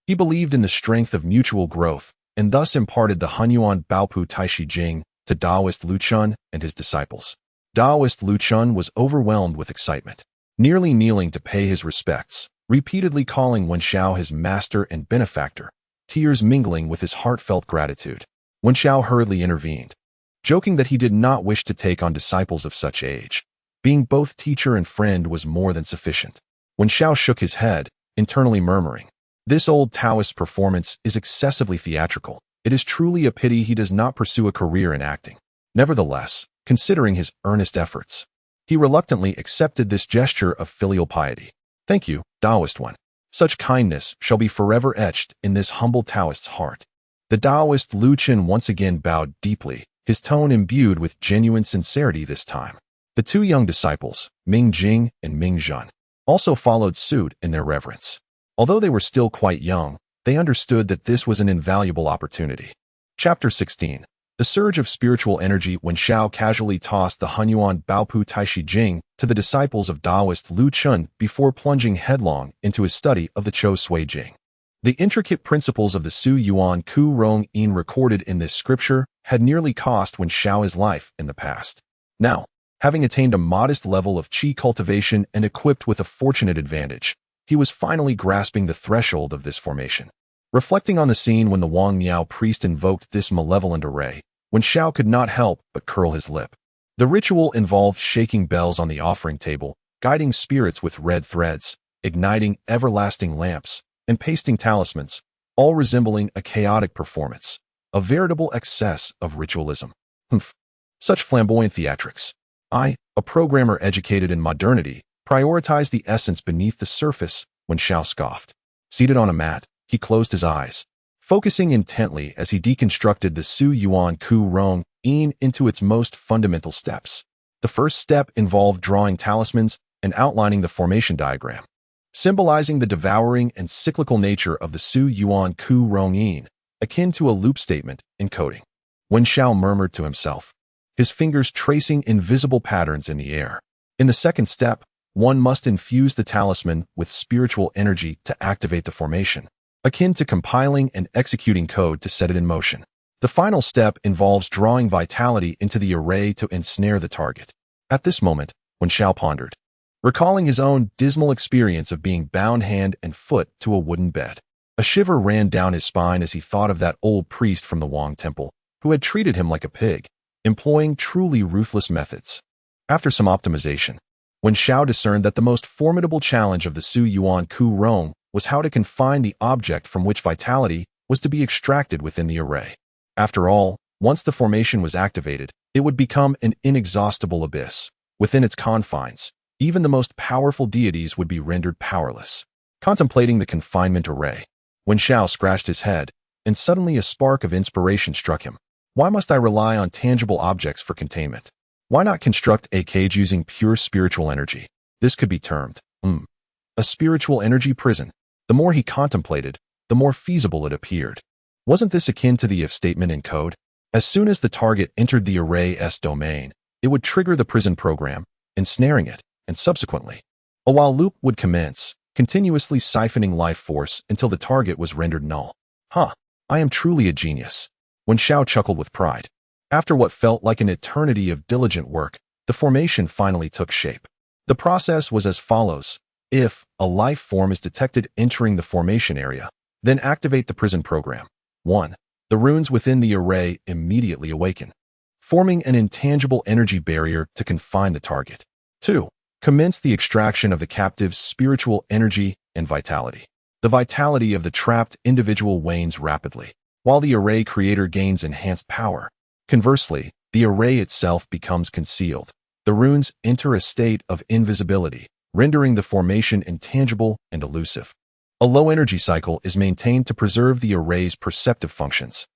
he believed in the strength of mutual growth and thus imparted the Hunyuan Baopu Taishi Jing to Taoist Lu Chun and his disciples. Taoist Lu Chun was overwhelmed with excitement, nearly kneeling to pay his respects, repeatedly calling Wen Xiao his master and benefactor, tears mingling with his heartfelt gratitude. Wen Xiao hurriedly intervened, joking that he did not wish to take on disciples of such age. Being both teacher and friend was more than sufficient. Wen Xiao shook his head, internally murmuring, "This old Taoist performance is excessively theatrical. It is truly a pity he does not pursue a career in acting." Nevertheless, considering his earnest efforts, he reluctantly accepted this gesture of filial piety. "Thank you, Taoist one. Such kindness shall be forever etched in this humble Taoist's heart." The Taoist Lu Chen once again bowed deeply, his tone imbued with genuine sincerity this time. The 2 young disciples, Ming Jing and Ming Zhen, also followed suit in their reverence. Although they were still quite young, they understood that this was an invaluable opportunity. Chapter 16. The surge of spiritual energy when Xiao casually tossed the Hunyuan Baopu Taishi Jing to the disciples of Taoist Lu Chun before plunging headlong into his study of the Chou Sui Jing. The intricate principles of the Su Yuan Ku Rong Yin recorded in this scripture had nearly cost Wen Xiao his life in the past. Now, having attained a modest level of Qi cultivation and equipped with a fortunate advantage, he was finally grasping the threshold of this formation. Reflecting on the scene when the Wang Miao priest invoked this malevolent array, Wen Xiao could not help but curl his lip. The ritual involved shaking bells on the offering table, guiding spirits with red threads, igniting everlasting lamps, and pasting talismans, all resembling a chaotic performance, a veritable excess of ritualism. Humph. Such flamboyant theatrics. I, a programmer educated in modernity, prioritized the essence beneath the surface, Wen Xiao scoffed. Seated on a mat, he closed his eyes, focusing intently as he deconstructed the Su Yuan Ku Rong Yin into its most fundamental steps. The first step involved drawing talismans and outlining the formation diagram, symbolizing the devouring and cyclical nature of the Su Yuan Ku Rong Yin, akin to a loop statement in coding. Wen Xiao murmured to himself, his fingers tracing invisible patterns in the air. In the second step, one must infuse the talisman with spiritual energy to activate the formation, akin to compiling and executing code to set it in motion. The final step involves drawing vitality into the array to ensnare the target. At this moment, Wen Xiao pondered, recalling his own dismal experience of being bound hand and foot to a wooden bed. A shiver ran down his spine as he thought of that old priest from the Wang Temple, who had treated him like a pig, employing truly ruthless methods. After some optimization, Wen Xiao discerned that the most formidable challenge of the Su Yuan Ku Rong was how to confine the object from which vitality was to be extracted within the array. After all, once the formation was activated, it would become an inexhaustible abyss. Within its confines, even the most powerful deities would be rendered powerless. Contemplating the confinement array, Wen Xiao scratched his head, and suddenly a spark of inspiration struck him. Why must I rely on tangible objects for containment? Why not construct a cage using pure spiritual energy? This could be termed, a spiritual energy prison. The more he contemplated, the more feasible it appeared. Wasn't this akin to the if statement in code? As soon as the target entered the array's domain, it would trigger the prison program, ensnaring it, and subsequently, a while loop would commence, continuously siphoning life force until the target was rendered null. I am truly a genius. Wen Xiao chuckled with pride. After what felt like an eternity of diligent work, the formation finally took shape. The process was as follows. If a life form is detected entering the formation area, then activate the prison program. 1. The runes within the array immediately awaken, forming an intangible energy barrier to confine the target. 2. Commence the extraction of the captive's spiritual energy and vitality. The vitality of the trapped individual wanes rapidly, while the array creator gains enhanced power. Conversely, the array itself becomes concealed. The runes enter a state of invisibility, rendering the formation intangible and elusive. A low energy cycle is maintained to preserve the array's perceptive functions.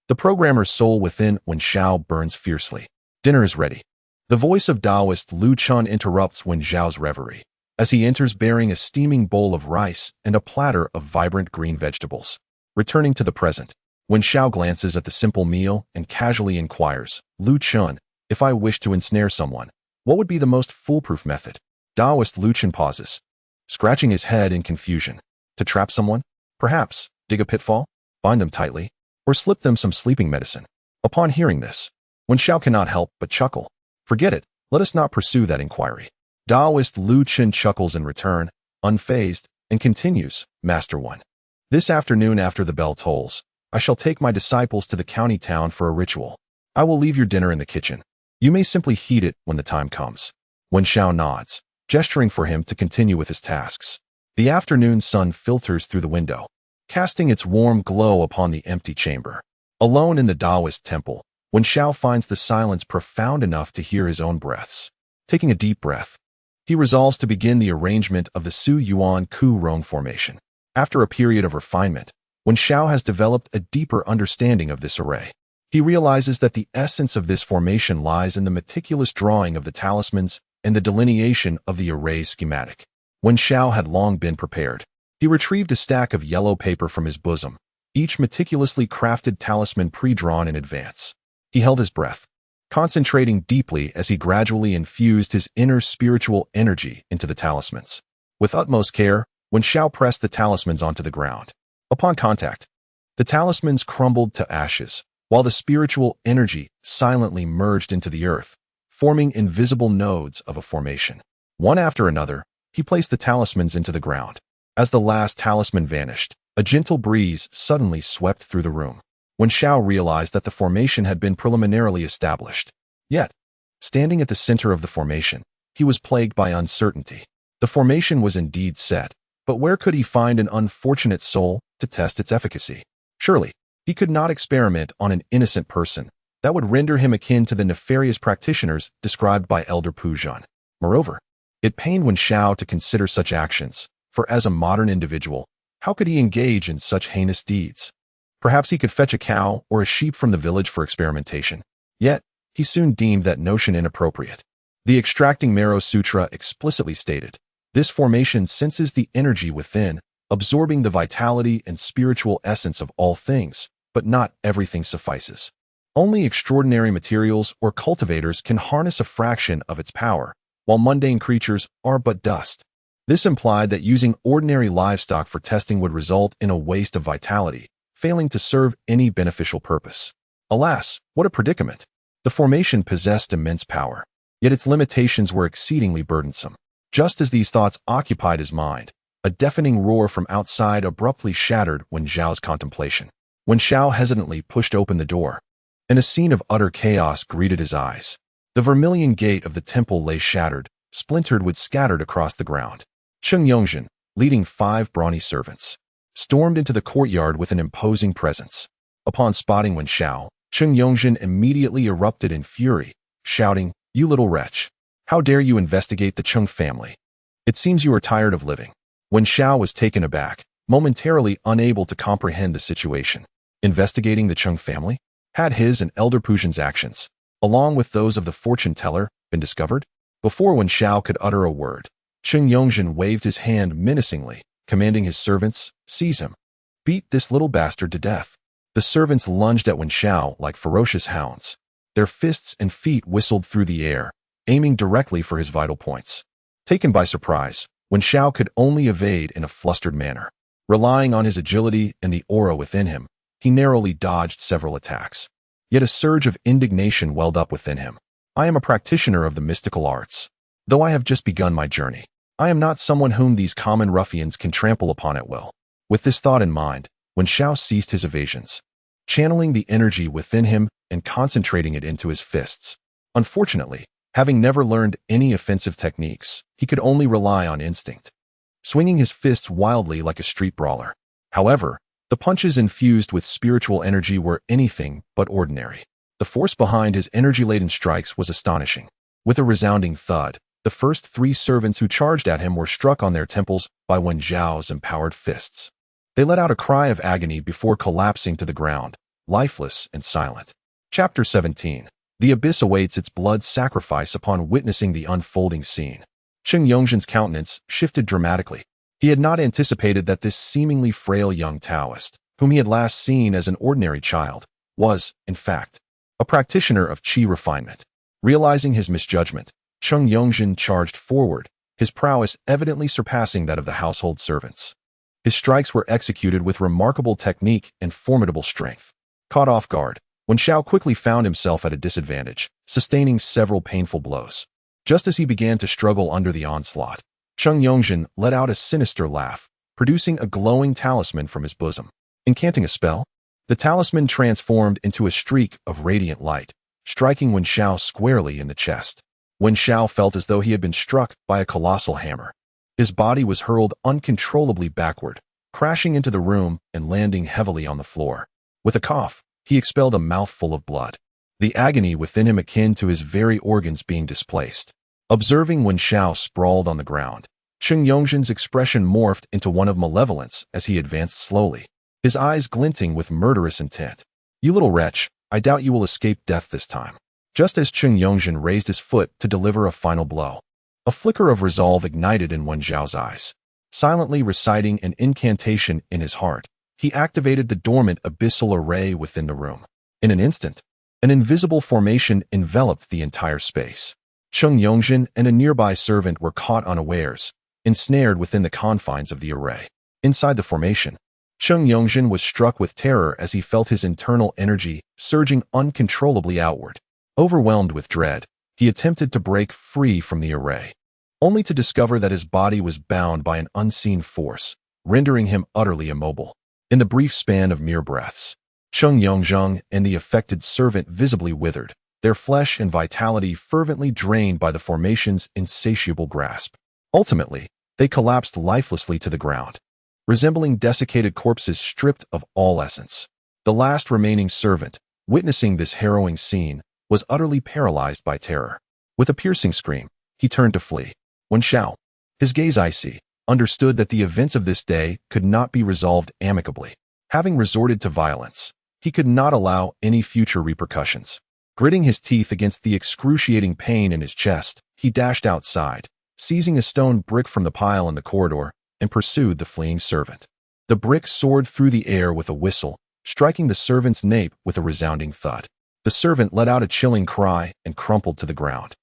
The programmer's soul within Wen Xiao burns fiercely. Dinner is ready. The voice of Taoist Lu Chun interrupts Wen Xiao's reverie, as he enters bearing a steaming bowl of rice and a platter of vibrant green vegetables. Returning to the present, Wen Xiao glances at the simple meal and casually inquires, Lu Chun, if I wish to ensnare someone, what would be the most foolproof method? Taoist Lu Chun pauses, scratching his head in confusion. To trap someone? Perhaps dig a pitfall, bind them tightly, or slip them some sleeping medicine. Upon hearing this, Wen Xiao cannot help but chuckle. Forget it, let us not pursue that inquiry. Taoist Lu Chun chuckles in return, unfazed, and continues, Master One. This afternoon after the bell tolls, I shall take my disciples to the county town for a ritual. I will leave your dinner in the kitchen. You may simply heat it when the time comes. Wen Xiao nods, gesturing for him to continue with his tasks. The afternoon sun filters through the window, casting its warm glow upon the empty chamber. Alone in the Taoist temple, Wen Xiao finds the silence profound enough to hear his own breaths. Taking a deep breath, he resolves to begin the arrangement of the Su Yuan Ku Rong formation. After a period of refinement, Wen Xiao has developed a deeper understanding of this array. He realizes that the essence of this formation lies in the meticulous drawing of the talismans and the delineation of the array's schematic. Wen Xiao had long been prepared. He retrieved a stack of yellow paper from his bosom, each meticulously crafted talisman pre-drawn in advance. He held his breath, concentrating deeply as he gradually infused his inner spiritual energy into the talismans. With utmost care, Wen Xiao pressed the talismans onto the ground. Upon contact, the talismans crumbled to ashes, while the spiritual energy silently merged into the earth, forming invisible nodes of a formation. One after another, he placed the talismans into the ground. As the last talisman vanished, a gentle breeze suddenly swept through the room. Wen Xiao realized that the formation had been preliminarily established. Yet, standing at the center of the formation, he was plagued by uncertainty. The formation was indeed set, but where could he find an unfortunate soul to test its efficacy? Surely, he could not experiment on an innocent person. That would render him akin to the nefarious practitioners described by Elder Pujan. Moreover, it pained Wen Xiao to consider such actions, for as a modern individual, how could he engage in such heinous deeds? Perhaps he could fetch a cow or a sheep from the village for experimentation. Yet, he soon deemed that notion inappropriate. The Extracting Marrow Sutra explicitly stated, this formation senses the energy within, absorbing the vitality and spiritual essence of all things, but not everything suffices. Only extraordinary materials or cultivators can harness a fraction of its power, while mundane creatures are but dust. This implied that using ordinary livestock for testing would result in a waste of vitality, failing to serve any beneficial purpose. Alas, what a predicament! The formation possessed immense power, yet its limitations were exceedingly burdensome. Just as these thoughts occupied his mind, a deafening roar from outside abruptly shattered Wen Xiao's contemplation. Wen Xiao hesitantly pushed open the door, and a scene of utter chaos greeted his eyes. The vermilion gate of the temple lay shattered, splintered wood scattered across the ground. Cheng Yongzhen, leading 5 brawny servants, stormed into the courtyard with an imposing presence. Upon spotting Wen Xiao, Cheng Yongzhen immediately erupted in fury, shouting, "You little wretch! How dare you investigate the Cheng family? It seems you are tired of living." Wen Xiao was taken aback, momentarily unable to comprehend the situation. Investigating the Cheng family? Had his and Elder Pujan's actions, along with those of the fortune teller, been discovered? Before Wen Xiao could utter a word, Cheng Yongzhen waved his hand menacingly, commanding his servants, "Seize him. Beat this little bastard to death." The servants lunged at Wen Xiao like ferocious hounds. Their fists and feet whistled through the air, aiming directly for his vital points. Taken by surprise, Wen Xiao could only evade in a flustered manner. Relying on his agility and the aura within him, he narrowly dodged several attacks. Yet a surge of indignation welled up within him. I am a practitioner of the mystical arts. Though I have just begun my journey, I am not someone whom these common ruffians can trample upon at will. With this thought in mind, Wen Xiao ceased his evasions, channeling the energy within him and concentrating it into his fists. Unfortunately, having never learned any offensive techniques, he could only rely on instinct, swinging his fists wildly like a street brawler. However, the punches infused with spiritual energy were anything but ordinary. The force behind his energy-laden strikes was astonishing. With a resounding thud, the first 3 servants who charged at him were struck on their temples by Wen Xiao's empowered fists. They let out a cry of agony before collapsing to the ground, lifeless and silent. Chapter 17. The abyss awaits its blood sacrifice upon witnessing the unfolding scene. Cheng Yongzhen's countenance shifted dramatically. He had not anticipated that this seemingly frail young Taoist, whom he had last seen as an ordinary child, was, in fact, a practitioner of qi refinement. Realizing his misjudgment, Cheng Yongzhen charged forward, his prowess evidently surpassing that of the household servants. His strikes were executed with remarkable technique and formidable strength. Caught off guard, Wen Xiao quickly found himself at a disadvantage, sustaining several painful blows. Just as he began to struggle under the onslaught, Cheng Yongzhen let out a sinister laugh, producing a glowing talisman from his bosom. Incanting a spell, the talisman transformed into a streak of radiant light, striking Wen Xiao squarely in the chest. Wen Xiao felt as though he had been struck by a colossal hammer. His body was hurled uncontrollably backward, crashing into the room and landing heavily on the floor. With a cough, he expelled a mouthful of blood, the agony within him akin to his very organs being displaced. Observing Wen Xiao sprawled on the ground, Cheng Yongzhen's expression morphed into one of malevolence as he advanced slowly, his eyes glinting with murderous intent. "You little wretch, I doubt you will escape death this time." Just as Cheng Yongzhen raised his foot to deliver a final blow, a flicker of resolve ignited in Wen Xiao's eyes. Silently reciting an incantation in his heart, he activated the dormant abyssal array within the room. In an instant, an invisible formation enveloped the entire space. Cheng Yongzhen and a nearby servant were caught unawares, ensnared within the confines of the array. Inside the formation, Cheng Yongzhen was struck with terror as he felt his internal energy surging uncontrollably outward. Overwhelmed with dread, he attempted to break free from the array, only to discover that his body was bound by an unseen force, rendering him utterly immobile. In the brief span of mere breaths, Cheng Yongzhen and the affected servant visibly withered, their flesh and vitality fervently drained by the formation's insatiable grasp. Ultimately, they collapsed lifelessly to the ground, resembling desiccated corpses stripped of all essence. The last remaining servant, witnessing this harrowing scene, was utterly paralyzed by terror. With a piercing scream, he turned to flee. Wen Xiao, his gaze icy, understood that the events of this day could not be resolved amicably. Having resorted to violence, he could not allow any future repercussions. Gritting his teeth against the excruciating pain in his chest, he dashed outside, seizing a stone brick from the pile in the corridor, and pursued the fleeing servant. The brick soared through the air with a whistle, striking the servant's nape with a resounding thud. The servant let out a chilling cry and crumpled to the ground,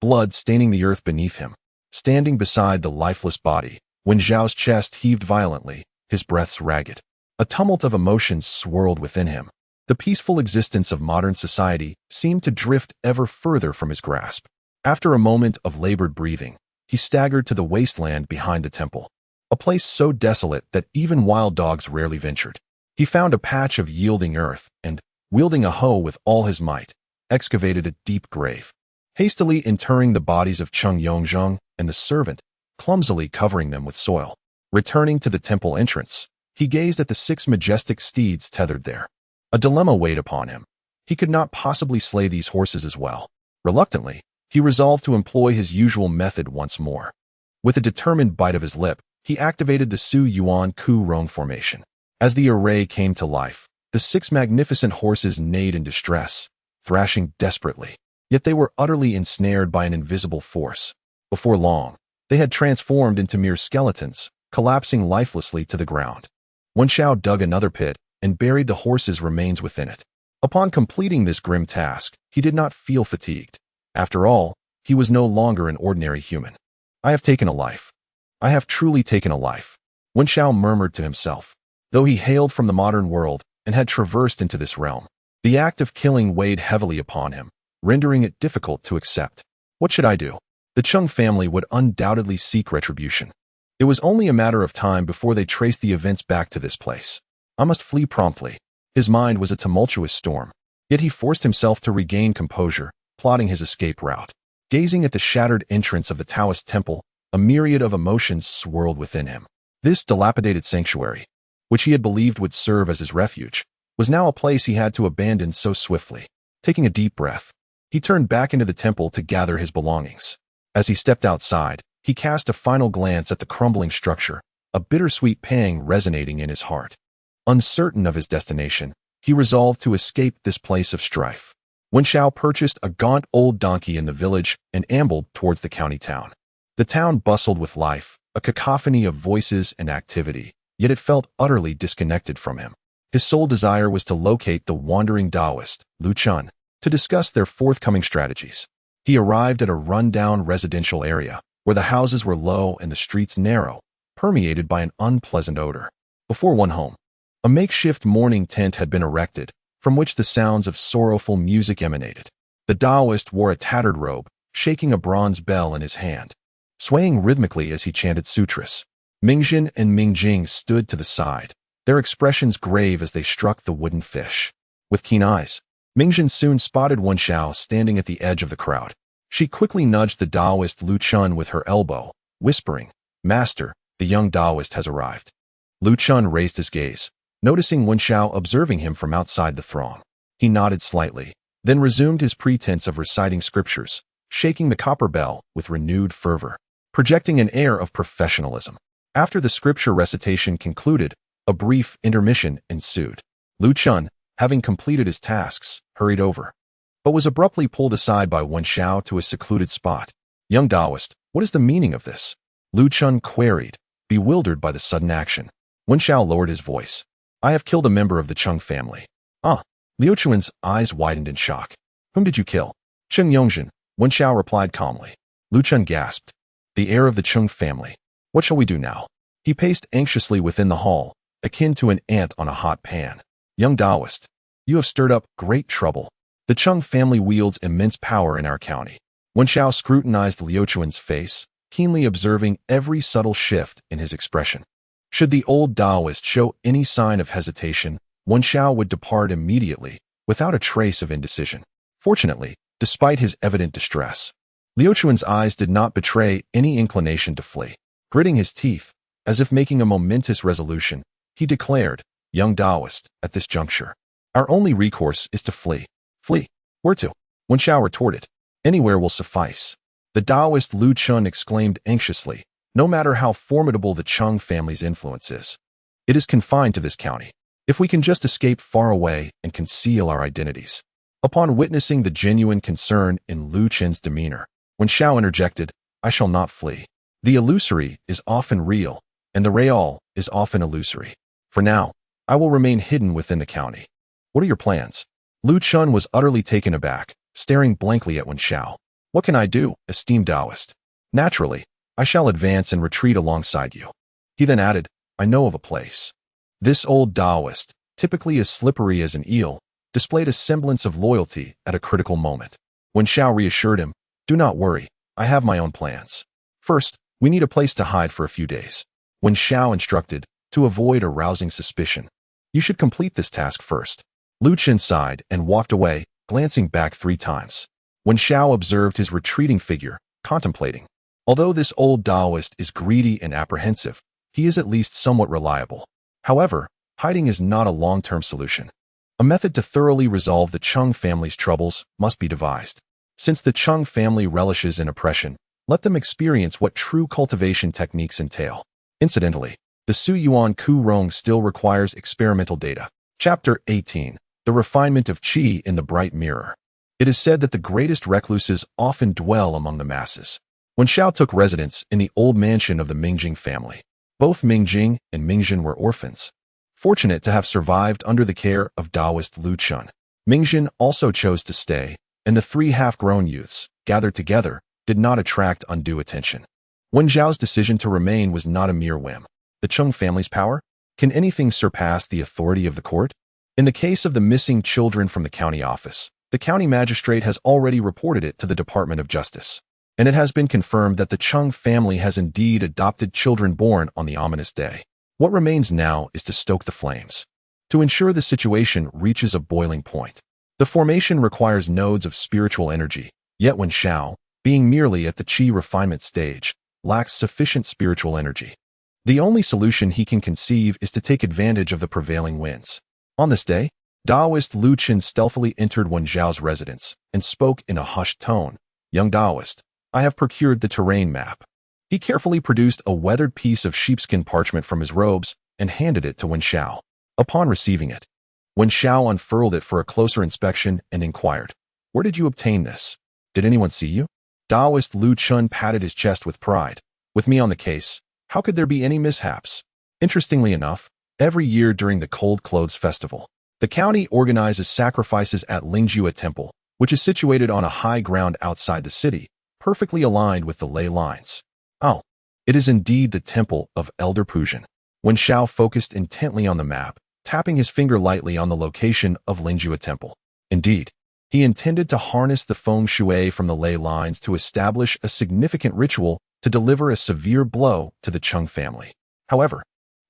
blood staining the earth beneath him. Standing beside the lifeless body, Wen Xiao's chest heaved violently, his breaths ragged. A tumult of emotions swirled within him. The peaceful existence of modern society seemed to drift ever further from his grasp. After a moment of labored breathing, he staggered to the wasteland behind the temple, a place so desolate that even wild dogs rarely ventured. He found a patch of yielding earth and, wielding a hoe with all his might, excavated a deep grave. Hastily interring the bodies of Cheng Yongzheng and the servant, clumsily covering them with soil. Returning to the temple entrance, he gazed at the 6 majestic steeds tethered there. A dilemma weighed upon him. He could not possibly slay these horses as well. Reluctantly, he resolved to employ his usual method once more. With a determined bite of his lip, he activated the Su Yuan Ku Rong formation. As the array came to life, the 6 magnificent horses neighed in distress, thrashing desperately. Yet they were utterly ensnared by an invisible force. Before long, they had transformed into mere skeletons, collapsing lifelessly to the ground. Wen Xiao dug another pit and buried the horses' remains within it. Upon completing this grim task, he did not feel fatigued. After all, he was no longer an ordinary human. I have taken a life. I have truly taken a life, Wen Xiao murmured to himself. Though he hailed from the modern world and had traversed into this realm, the act of killing weighed heavily upon him, rendering it difficult to accept. What should I do? The Cheng family would undoubtedly seek retribution. It was only a matter of time before they traced the events back to this place. I must flee promptly. His mind was a tumultuous storm, yet he forced himself to regain composure, plotting his escape route. Gazing at the shattered entrance of the Taoist temple, a myriad of emotions swirled within him. This dilapidated sanctuary, which he had believed would serve as his refuge, was now a place he had to abandon so swiftly. Taking a deep breath, he turned back into the temple to gather his belongings. As he stepped outside, he cast a final glance at the crumbling structure, a bittersweet pang resonating in his heart. Uncertain of his destination, he resolved to escape this place of strife. Wen Xiao purchased a gaunt old donkey in the village and ambled towards the county town. The town bustled with life, a cacophony of voices and activity, yet it felt utterly disconnected from him. His sole desire was to locate the wandering Taoist, Lu Chun, to discuss their forthcoming strategies. He arrived at a run-down residential area, where the houses were low and the streets narrow, permeated by an unpleasant odor. Before one home, a makeshift mourning tent had been erected, from which the sounds of sorrowful music emanated. The Taoist wore a tattered robe, shaking a bronze bell in his hand, swaying rhythmically as he chanted sutras. Mingjin and Mingjing stood to the side, their expressions grave as they struck the wooden fish. With keen eyes, Mingjin soon spotted Wen Xiao standing at the edge of the crowd. She quickly nudged the Taoist Lu Chun with her elbow, whispering, "Master, the young Taoist has arrived." Lu Chun raised his gaze, noticing Wen Xiao observing him from outside the throng. He nodded slightly, then resumed his pretense of reciting scriptures, shaking the copper bell with renewed fervor, projecting an air of professionalism. After the scripture recitation concluded, a brief intermission ensued. Lu Chun, having completed his tasks, hurried over, but was abruptly pulled aside by Wen Xiao to a secluded spot. "Young Taoist, what is the meaning of this?" Lu Chun queried, bewildered by the sudden action. Wen Xiao lowered his voice. "I have killed a member of the Cheng family." "Ah." Liu Chuan's eyes widened in shock. "Whom did you kill?" "Cheng Yongzhen," Wen Xiao replied calmly. Lu Chun gasped. "The heir of the Cheng family. What shall we do now?" He paced anxiously within the hall, akin to an ant on a hot pan. "Young Taoist, you have stirred up great trouble. The Cheng family wields immense power in our county." Wen Xiao scrutinized Liu Chuan's face, keenly observing every subtle shift in his expression. Should the old Taoist show any sign of hesitation, Wen Xiao would depart immediately, without a trace of indecision. Fortunately, despite his evident distress, Liu Chuan's eyes did not betray any inclination to flee. Gritting his teeth, as if making a momentous resolution, he declared, "Young Taoist, at this juncture, our only recourse is to flee." "Flee? Where to?" Wen Xiao retorted. "Anywhere will suffice." The Taoist Liu Chun exclaimed anxiously, "No matter how formidable the Chung family's influence is, it is confined to this county. If we can just escape far away and conceal our identities." Upon witnessing the genuine concern in Liu Chen's demeanor, Wen Xiao interjected, "I shall not flee. The illusory is often real, and the real is often illusory. For now, I will remain hidden within the county." "What are your plans?" Liu Chun was utterly taken aback, staring blankly at Wen Xiao. "What can I do, esteemed Taoist?" "Naturally, I shall advance and retreat alongside you." He then added, "I know of a place." This old Taoist, typically as slippery as an eel, displayed a semblance of loyalty at a critical moment. Wen Xiao reassured him, "Do not worry, I have my own plans. First, we need a place to hide for a few days." Wen Xiao instructed, to avoid arousing suspicion, "You should complete this task first." Liu Chen sighed and walked away, glancing back 3 times. Wen Xiao observed his retreating figure, contemplating. Although this old Taoist is greedy and apprehensive, he is at least somewhat reliable. However, hiding is not a long-term solution. A method to thoroughly resolve the Chung family's troubles must be devised. Since the Chung family relishes in oppression, let them experience what true cultivation techniques entail. Incidentally, the Su Yuan Ku Rong still requires experimental data. Chapter 18. The Refinement of Qi in the Bright Mirror. It is said that the greatest recluses often dwell among the masses. Wen Xiao took residence in the old mansion of the Mingjing family. Both Mingjing and Mingjin were orphans, fortunate to have survived under the care of Taoist Liu Chun. Mingjin also chose to stay, and the 3 half-grown youths, gathered together, did not attract undue attention. Wen Zhao's decision to remain was not a mere whim. The Chung family's power? Can anything surpass the authority of the court? In the case of the missing children from the county office, the county magistrate has already reported it to the Department of Justice, and it has been confirmed that the Chung family has indeed adopted children born on the ominous day. What remains now is to stoke the flames, to ensure the situation reaches a boiling point. The formation requires nodes of spiritual energy, yet Wen Xiao, being merely at the Qi refinement stage, lacks sufficient spiritual energy. The only solution he can conceive is to take advantage of the prevailing winds. On this day, Taoist Liu Chen stealthily entered Wen Zhao's residence and spoke in a hushed tone. "Young Taoist, I have procured the terrain map." He carefully produced a weathered piece of sheepskin parchment from his robes and handed it to Wen Xiao. Upon receiving it, Wen Xiao unfurled it for a closer inspection and inquired, "Where did you obtain this? Did anyone see you?" Taoist Liu Chun patted his chest with pride. "With me on the case, how could there be any mishaps?" Interestingly enough, every year during the Cold Clothes Festival, the county organizes sacrifices at Lingjue Temple, which is situated on a high ground outside the city, perfectly aligned with the ley lines. Oh, it is indeed the temple of Elder Pujan. Wen Xiao focused intently on the map, tapping his finger lightly on the location of Lingjue Temple. Indeed, he intended to harness the feng shui from the ley lines to establish a significant ritual to deliver a severe blow to the Chung family. However,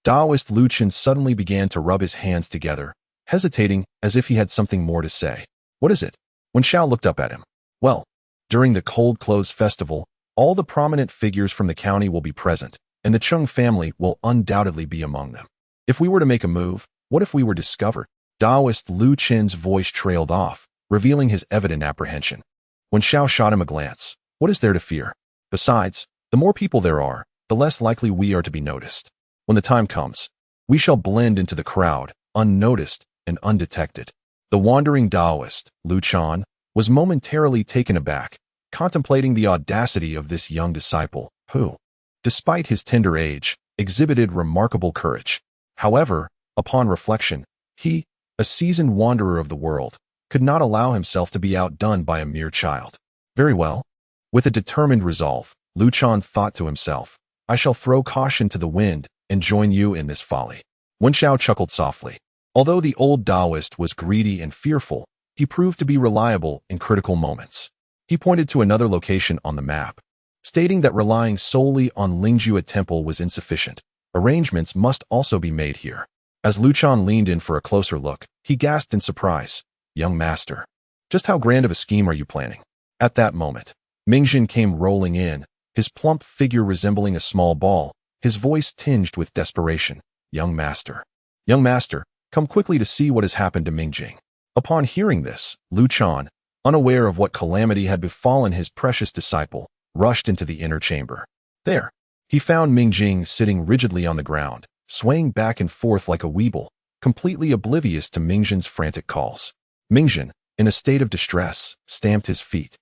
Taoist Liu Chen suddenly began to rub his hands together, hesitating as if he had something more to say. "What is it?" Wen Xiao looked up at him. "Well, during the Cold Clothes Festival, all the prominent figures from the county will be present, and the Chung family will undoubtedly be among them. If we were to make a move, what if we were discovered?" Taoist Liu Chen's voice trailed off, revealing his evident apprehension. Wen Xiao shot him a glance. "What is there to fear? Besides, the more people there are, the less likely we are to be noticed. When the time comes, we shall blend into the crowd, unnoticed and undetected." The wandering Taoist, Liu Chan, was momentarily taken aback, contemplating the audacity of this young disciple, who, despite his tender age, exhibited remarkable courage. However, upon reflection, he, a seasoned wanderer of the world, could not allow himself to be outdone by a mere child. Very well. With a determined resolve, Liu Chan thought to himself, "I shall throw caution to the wind and join you in this folly." Wen Xiao chuckled softly. Although the old Taoist was greedy and fearful, he proved to be reliable in critical moments. He pointed to another location on the map, stating that relying solely on Lingjue Temple was insufficient. Arrangements must also be made here. As Liu Chan leaned in for a closer look, he gasped in surprise. "Young master, just how grand of a scheme are you planning?" At that moment, Mingjin came rolling in, his plump figure resembling a small ball, his voice tinged with desperation. Young master. Young master, come quickly to see what has happened to Mingjing. Upon hearing this, Lu Chan, unaware of what calamity had befallen his precious disciple, rushed into the inner chamber. There, he found Mingjing sitting rigidly on the ground, swaying back and forth like a weeble, completely oblivious to Mingjin's frantic calls. Mingjin, in a state of distress, stamped his feet,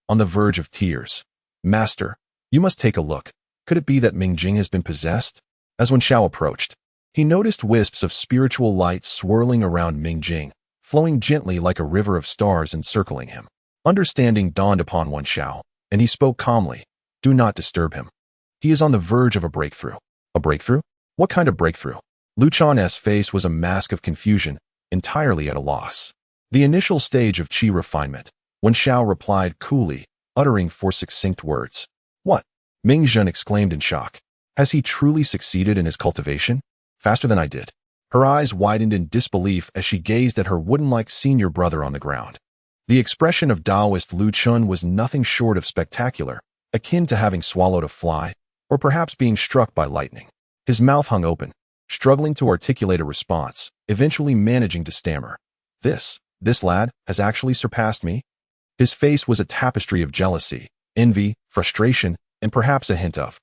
on the verge of tears. Master, you must take a look. Could it be that Mingjing has been possessed? As Wen Xiao approached, he noticed wisps of spiritual light swirling around Mingjing, flowing gently like a river of stars encircling him. Understanding dawned upon Wen Xiao, and he spoke calmly. Do not disturb him. He is on the verge of a breakthrough. A breakthrough? What kind of breakthrough? Lu Chan's face was a mask of confusion, entirely at a loss. The initial stage of qi refinement. Wen Xiao replied coolly, uttering four succinct words. What? Mingjin exclaimed in shock. Has he truly succeeded in his cultivation? Faster than I did. Her eyes widened in disbelief as she gazed at her wooden-like senior brother on the ground. The expression of Taoist Lu Chun was nothing short of spectacular, akin to having swallowed a fly, or perhaps being struck by lightning. His mouth hung open, struggling to articulate a response, eventually managing to stammer. This lad has actually surpassed me? His face was a tapestry of jealousy, envy, frustration, and perhaps a hint of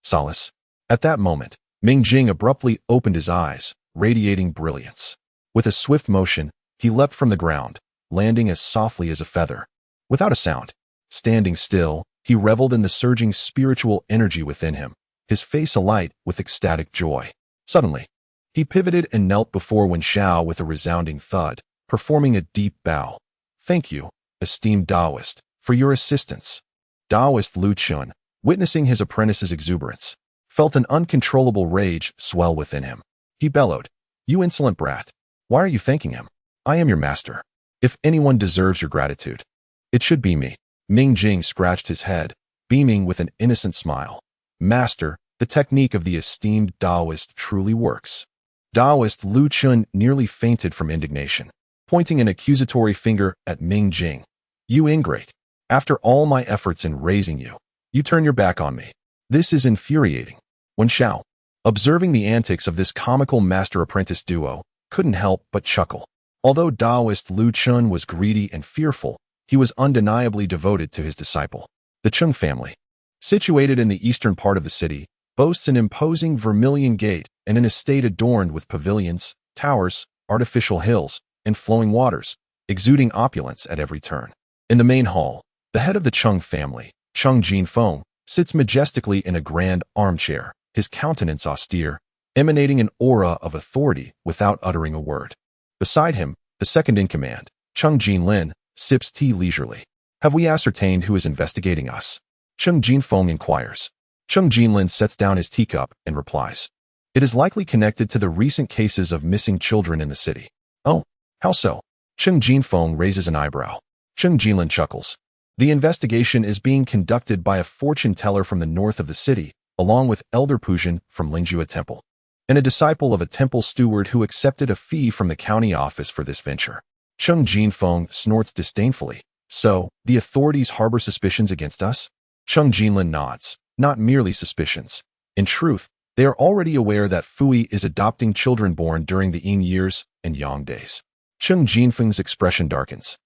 solace. At that moment, Mingjing abruptly opened his eyes, radiating brilliance. With a swift motion, he leapt from the ground, landing as softly as a feather. Without a sound, standing still, he reveled in the surging spiritual energy within him, his face alight with ecstatic joy. Suddenly, he pivoted and knelt before Wen Xiao with a resounding thud, performing a deep bow. Thank you, esteemed Taoist, for your assistance. Taoist Lu Chun, witnessing his apprentice's exuberance, felt an uncontrollable rage swell within him. He bellowed, You insolent brat! Why are you thanking him? I am your master. If anyone deserves your gratitude, it should be me. Mingjing scratched his head, beaming with an innocent smile. Master, the technique of the esteemed Taoist truly works. Taoist Lu Chun nearly fainted from indignation, pointing an accusatory finger at Mingjing. You ingrate. After all my efforts in raising you, you turn your back on me. This is infuriating. Wen Xiao, observing the antics of this comical master-apprentice duo, couldn't help but chuckle. Although Taoist Lu Chun was greedy and fearful, he was undeniably devoted to his disciple. The Chung family, situated in the eastern part of the city, boasts an imposing vermilion gate and an estate adorned with pavilions, towers, artificial hills, and flowing waters, exuding opulence at every turn. In the main hall, the head of the Chung family, Chung Jinfeng, sits majestically in a grand armchair, his countenance austere, emanating an aura of authority without uttering a word. Beside him, the second-in-command, Chung Jinlin, sips tea leisurely. Have we ascertained who is investigating us? Chung Jinfeng inquires. Chung Jinlin sets down his teacup and replies. It is likely connected to the recent cases of missing children in the city. Oh, how so? Chung Jinfeng raises an eyebrow. Chung Jinlin chuckles. The investigation is being conducted by a fortune teller from the north of the city, along with Elder Pujin from Lingjue Temple, and a disciple of a temple steward who accepted a fee from the county office for this venture. Chung Jinfeng snorts disdainfully. So, the authorities harbor suspicions against us? Chung Jinlin nods. Not merely suspicions. In truth, they are already aware that Fui is adopting children born during the Yin years and Yang days. Chung Jinfeng's expression darkens,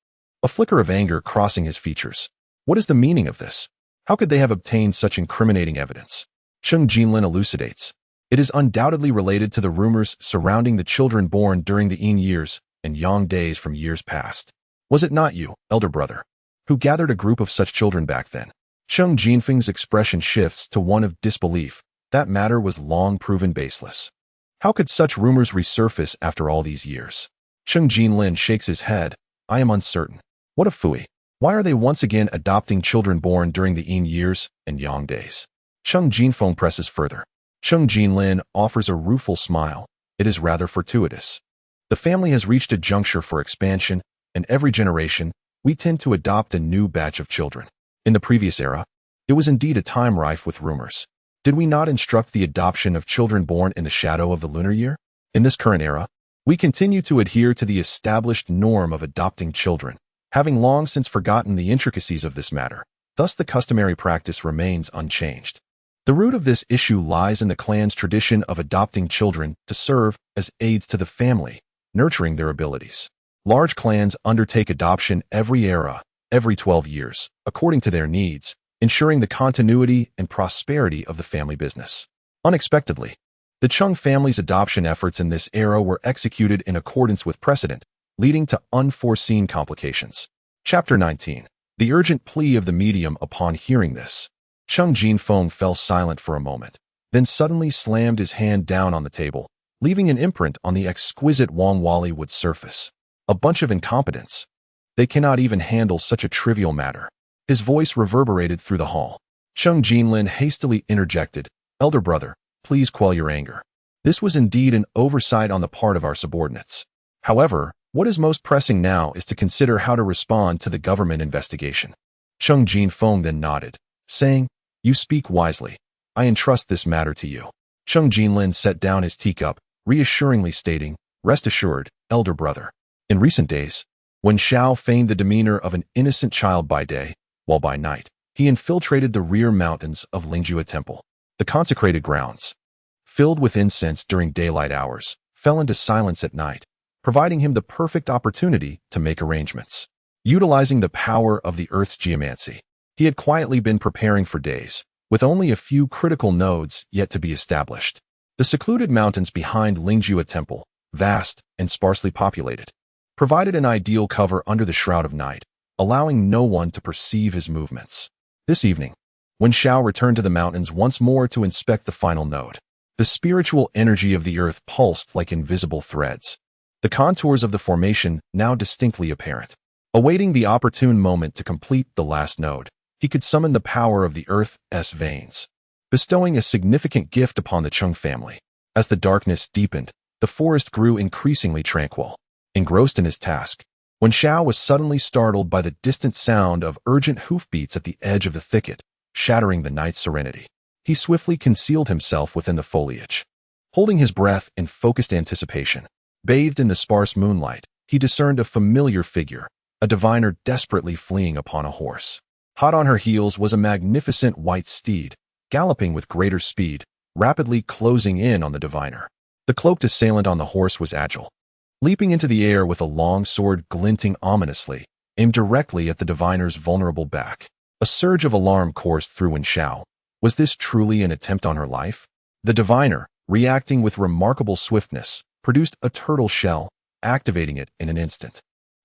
a flicker of anger crossing his features. What is the meaning of this? How could they have obtained such incriminating evidence? Chung Jinlin elucidates. It is undoubtedly related to the rumors surrounding the children born during the Yin years and Yang days from years past. Was it not you, elder brother, who gathered a group of such children back then? Chung Jinfeng's expression shifts to one of disbelief. That matter was long proven baseless. How could such rumors resurface after all these years? Chung Jinlin shakes his head. I am uncertain. What of Fui? Why are they once again adopting children born during the Yin years and Yang days? Chung Jinfeng presses further. Chung Jinlin offers a rueful smile. It is rather fortuitous. The family has reached a juncture for expansion, and every generation, we tend to adopt a new batch of children. In the previous era, it was indeed a time rife with rumors. Did we not instruct the adoption of children born in the shadow of the lunar year? In this current era, we continue to adhere to the established norm of adopting children, having long since forgotten the intricacies of this matter. Thus the customary practice remains unchanged. The root of this issue lies in the clan's tradition of adopting children to serve as aids to the family, nurturing their abilities. Large clans undertake adoption every 12 years, according to their needs, ensuring the continuity and prosperity of the family business. Unexpectedly, the Chung family's adoption efforts in this era were executed in accordance with precedent, leading to unforeseen complications. Chapter 19. The urgent plea of the medium. Upon hearing this, Chung Jinfeng fell silent for a moment, then suddenly slammed his hand down on the table, leaving an imprint on the exquisite Wangwali wood surface. A bunch of incompetents. They cannot even handle such a trivial matter. His voice reverberated through the hall. Chung Jinlin hastily interjected, "Elder brother, please quell your anger. This was indeed an oversight on the part of our subordinates. However, what is most pressing now is to consider how to respond to the government investigation." Chung Jinfeng then nodded, saying, "You speak wisely. I entrust this matter to you." Chung Jinlin set down his teacup, reassuringly stating, "Rest assured, elder brother." In recent days, when Xiao feigned the demeanor of an innocent child by day, while by night, he infiltrated the rear mountains of Lingjue Temple. The consecrated grounds, filled with incense during daylight hours, fell into silence at night, providing him the perfect opportunity to make arrangements. Utilizing the power of the Earth's geomancy, he had quietly been preparing for days, with only a few critical nodes yet to be established. The secluded mountains behind Lingjue Temple, vast and sparsely populated, provided an ideal cover under the shroud of night, allowing no one to perceive his movements. This evening, when Xiao returned to the mountains once more to inspect the final node, the spiritual energy of the earth pulsed like invisible threads, the contours of the formation now distinctly apparent. Awaiting the opportune moment to complete the last node, he could summon the power of the earth's veins, bestowing a significant gift upon the Chung family. As the darkness deepened, the forest grew increasingly tranquil. Engrossed in his task, when Xiao was suddenly startled by the distant sound of urgent hoofbeats at the edge of the thicket, shattering the night's serenity. He swiftly concealed himself within the foliage. Holding his breath in focused anticipation, bathed in the sparse moonlight, he discerned a familiar figure, a diviner desperately fleeing upon a horse. Hot on her heels was a magnificent white steed, galloping with greater speed, rapidly closing in on the diviner. The cloaked assailant on the horse was agile, leaping into the air with a long sword glinting ominously, aimed directly at the diviner's vulnerable back. A surge of alarm coursed through Wen Xiao. Was this truly an attempt on her life? The diviner, reacting with remarkable swiftness, produced a turtle shell, activating it in an instant.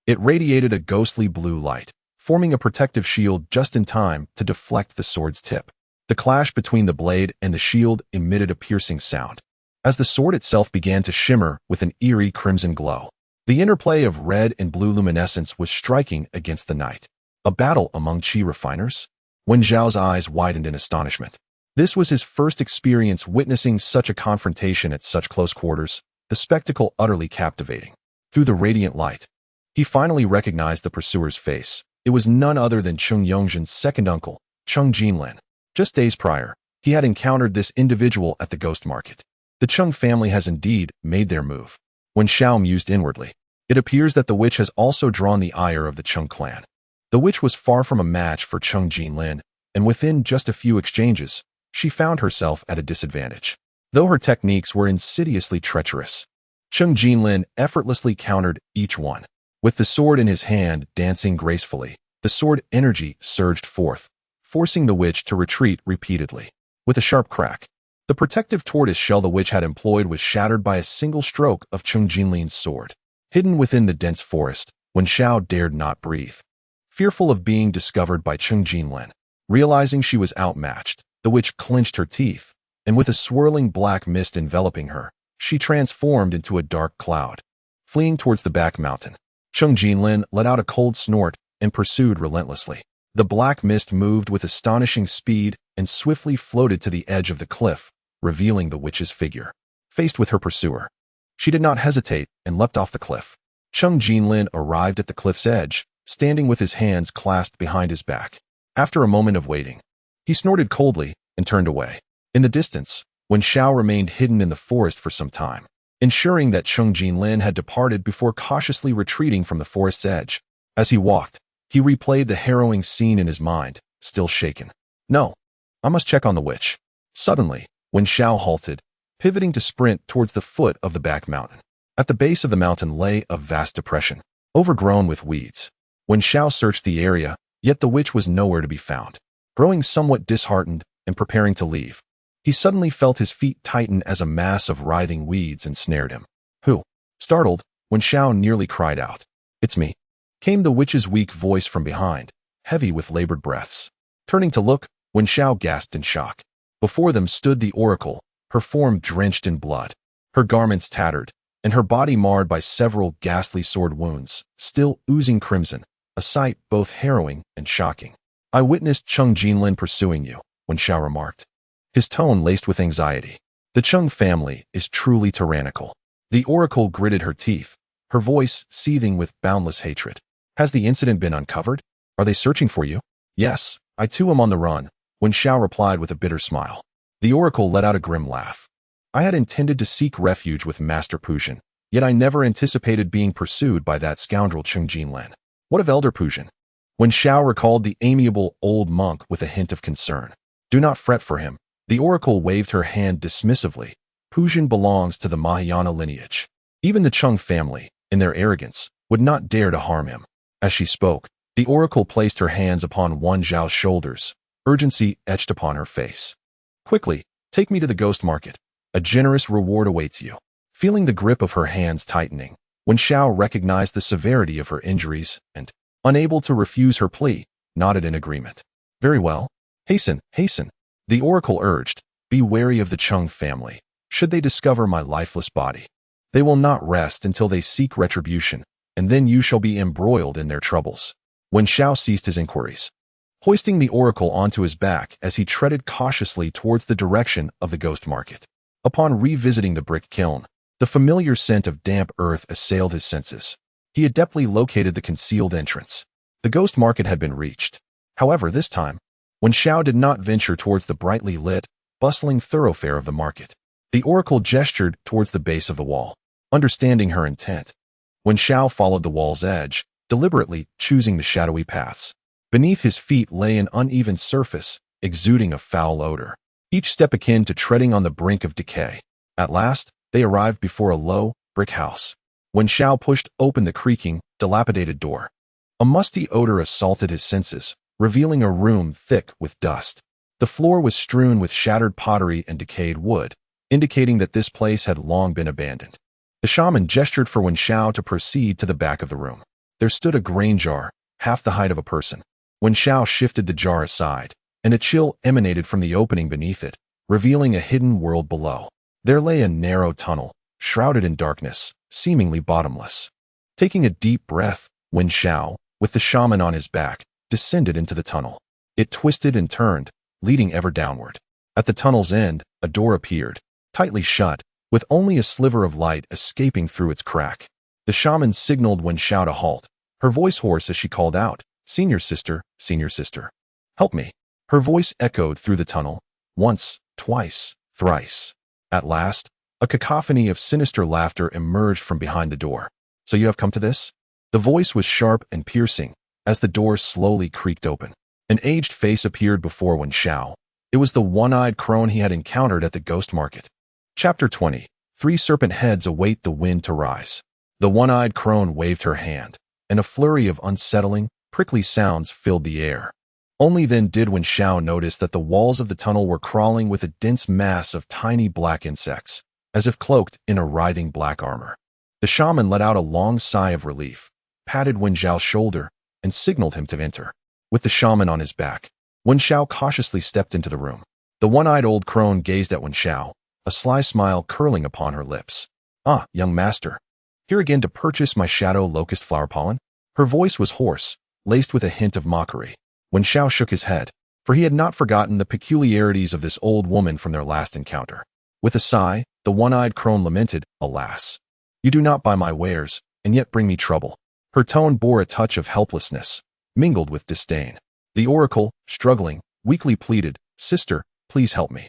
It radiated a ghostly blue light, forming a protective shield just in time to deflect the sword's tip. The clash between the blade and the shield emitted a piercing sound, as the sword itself began to shimmer with an eerie crimson glow. The interplay of red and blue luminescence was striking against the night. A battle among Qi refiners? Wen Zhao's eyes widened in astonishment. This was his first experience witnessing such a confrontation at such close quarters, the spectacle utterly captivating. Through the radiant light, he finally recognized the pursuer's face. It was none other than Chung Yongzhen's second uncle, Chung Jinlin. Just days prior, he had encountered this individual at the ghost market. The Chung family has indeed made their move. When Xiao mused inwardly, it appears that the witch has also drawn the ire of the Chung clan. The witch was far from a match for Chung Jinlin, and within just a few exchanges, she found herself at a disadvantage. Though her techniques were insidiously treacherous, Chung Jinlin effortlessly countered each one. With the sword in his hand dancing gracefully, the sword energy surged forth, forcing the witch to retreat repeatedly. With a sharp crack, the protective tortoise shell the witch had employed was shattered by a single stroke of Chung Jinlin's sword. Hidden within the dense forest, Wen Xiao dared not breathe, fearful of being discovered by Chung Jinlin. Realizing she was outmatched, the witch clenched her teeth, and with a swirling black mist enveloping her, she transformed into a dark cloud. Fleeing towards the back mountain, Chung Jinlin let out a cold snort and pursued relentlessly. The black mist moved with astonishing speed and swiftly floated to the edge of the cliff, revealing the witch's figure. Faced with her pursuer, she did not hesitate and leapt off the cliff. Chung Jinlin arrived at the cliff's edge, standing with his hands clasped behind his back. After a moment of waiting, he snorted coldly and turned away. In the distance, Wen Xiao remained hidden in the forest for some time, ensuring that Chung Jinlin had departed before cautiously retreating from the forest's edge. As he walked, he replayed the harrowing scene in his mind, still shaken. No, I must check on the witch. Suddenly, Wen Xiao halted, pivoting to sprint towards the foot of the back mountain. At the base of the mountain lay a vast depression, overgrown with weeds. Wen Xiao searched the area, yet the witch was nowhere to be found. Growing somewhat disheartened and preparing to leave, he suddenly felt his feet tighten as a mass of writhing weeds ensnared him. Who? Startled, Wen Xiao nearly cried out. It's me, came the witch's weak voice from behind, heavy with labored breaths. Turning to look, Wen Xiao gasped in shock. Before them stood the oracle, her form drenched in blood, her garments tattered, and her body marred by several ghastly sword wounds, still oozing crimson, a sight both harrowing and shocking. I witnessed Cheng Jinlin pursuing you, Wen Xiao remarked, his tone laced with anxiety. The Cheng family is truly tyrannical. The oracle gritted her teeth, her voice seething with boundless hatred. Has the incident been uncovered? Are they searching for you? Yes, I too am on the run, Wen Xiao replied with a bitter smile. The oracle let out a grim laugh. I had intended to seek refuge with Master Pujin, yet I never anticipated being pursued by that scoundrel Cheng Jinlin. What of Elder Pujin? Wen Xiao recalled the amiable old monk with a hint of concern. Do not fret for him. The oracle waved her hand dismissively. Pujin belongs to the Mahayana lineage. Even the Cheng family, in their arrogance, would not dare to harm him. As she spoke, the oracle placed her hands upon Wen Xiao's shoulders, urgency etched upon her face. Quickly, take me to the ghost market. A generous reward awaits you. Feeling the grip of her hands tightening, Wen Xiao recognized the severity of her injuries and, unable to refuse her plea, nodded in agreement. Very well. Hasten, hasten. The oracle urged. Be wary of the Cheng family. Should they discover my lifeless body, they will not rest until they seek retribution, and then you shall be embroiled in their troubles. Wen Xiao ceased his inquiries, hoisting the oracle onto his back as he treaded cautiously towards the direction of the ghost market. Upon revisiting the brick kiln, the familiar scent of damp earth assailed his senses. He adeptly located the concealed entrance. The ghost market had been reached. However, this time, Wen Xiao did not venture towards the brightly lit, bustling thoroughfare of the market. The oracle gestured towards the base of the wall. Understanding her intent, Wen Xiao followed the wall's edge, deliberately choosing the shadowy paths. Beneath his feet lay an uneven surface, exuding a foul odor, each step akin to treading on the brink of decay. At last, they arrived before a low, brick house. Wen Xiao pushed open the creaking, dilapidated door. A musty odor assaulted his senses, revealing a room thick with dust. The floor was strewn with shattered pottery and decayed wood, indicating that this place had long been abandoned. The shaman gestured for Wen Xiao to proceed to the back of the room. There stood a grain jar, half the height of a person. Wen Xiao shifted the jar aside, and a chill emanated from the opening beneath it, revealing a hidden world below. There lay a narrow tunnel, shrouded in darkness, seemingly bottomless. Taking a deep breath, Wen Xiao, with the shaman on his back, descended into the tunnel. It twisted and turned, leading ever downward. At the tunnel's end, a door appeared, tightly shut, with only a sliver of light escaping through its crack. The shaman signaled Wen Xiao to halt, her voice hoarse as she called out, Senior sister, help me. Her voice echoed through the tunnel, once, twice, thrice. At last, a cacophony of sinister laughter emerged from behind the door. So you have come to this? The voice was sharp and piercing, as the door slowly creaked open. An aged face appeared before Wen Xiao. It was the one-eyed crone he had encountered at the ghost market. Chapter 20. 3 serpent heads await the wind to rise. The one-eyed crone waved her hand, and a flurry of unsettling, prickly sounds filled the air. Only then did Wen Xiao notice that the walls of the tunnel were crawling with a dense mass of tiny black insects, as if cloaked in a writhing black armor. The shaman let out a long sigh of relief, patted Wen Xiao's shoulder, and signaled him to enter. With the shaman on his back, Wen Xiao cautiously stepped into the room. The one-eyed old crone gazed at Wen Xiao, a sly smile curling upon her lips. Ah, young master. Here again to purchase my shadow locust flower pollen? Her voice was hoarse, laced with a hint of mockery. Wen Xiao shook his head, for he had not forgotten the peculiarities of this old woman from their last encounter. With a sigh, the one-eyed crone lamented, Alas! You do not buy my wares, and yet bring me trouble. Her tone bore a touch of helplessness, mingled with disdain. The oracle, struggling, weakly pleaded, Sister, please help me.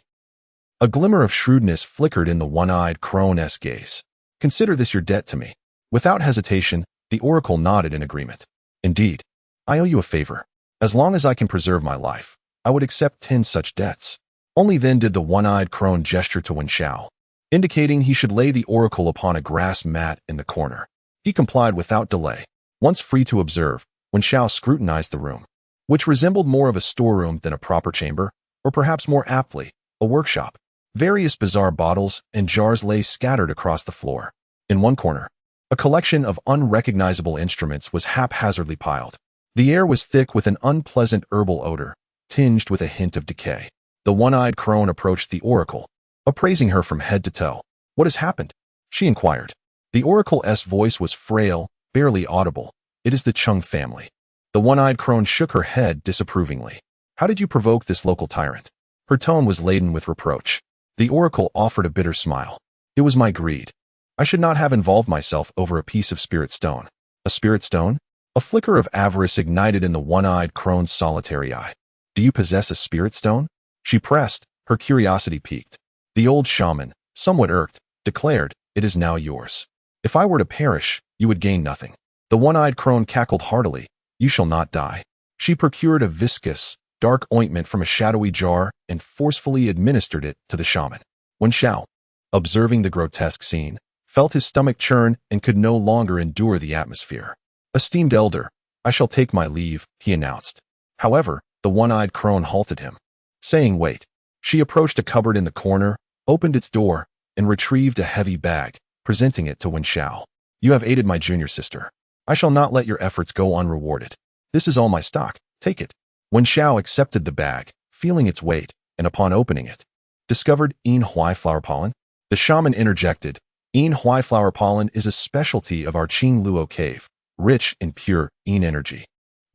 A glimmer of shrewdness flickered in the one-eyed crone-esque gaze. Consider this your debt to me. Without hesitation, the oracle nodded in agreement. Indeed, I owe you a favor. As long as I can preserve my life, I would accept 10 such debts. Only then did the One-Eyed Crone gesture to Wen Xiao, indicating he should lay the oracle upon a grass mat in the corner. He complied without delay. Once free to observe, Wen Xiao scrutinized the room, which resembled more of a storeroom than a proper chamber, or perhaps more aptly, a workshop. Various bizarre bottles and jars lay scattered across the floor. In one corner, a collection of unrecognizable instruments was haphazardly piled. The air was thick with an unpleasant herbal odor, tinged with a hint of decay. The One-Eyed Crone approached the oracle, appraising her from head to toe. "What has happened?" she inquired. The oracle's voice was frail, barely audible. "It is the Chung family." The One-Eyed Crone shook her head disapprovingly. "How did you provoke this local tyrant?" Her tone was laden with reproach. The oracle offered a bitter smile. "It was my greed. I should not have involved myself over a piece of spirit stone." "A spirit stone?" A flicker of avarice ignited in the One-Eyed Crone's solitary eye. "Do you possess a spirit stone?" she pressed, her curiosity piqued. The old shaman, somewhat irked, declared, "It is now yours. If I were to perish, you would gain nothing." The One-Eyed Crone cackled heartily. "You shall not die." She procured a viscous, dark ointment from a shadowy jar and forcefully administered it to the shaman. Wen Xiao, observing the grotesque scene, felt his stomach churn and could no longer endure the atmosphere. "Esteemed elder, I shall take my leave," he announced. However, the One-Eyed Crone halted him, saying, "Wait." She approached a cupboard in the corner, opened its door, and retrieved a heavy bag, presenting it to Wen Xiao. "You have aided my junior sister. I shall not let your efforts go unrewarded. This is all my stock. Take it." Wen Xiao accepted the bag, feeling its weight, and upon opening it, discovered Yin Hui flower pollen. The shaman interjected, "Yin Hui flower pollen is a specialty of our Qing Luo cave, rich in pure Yin energy,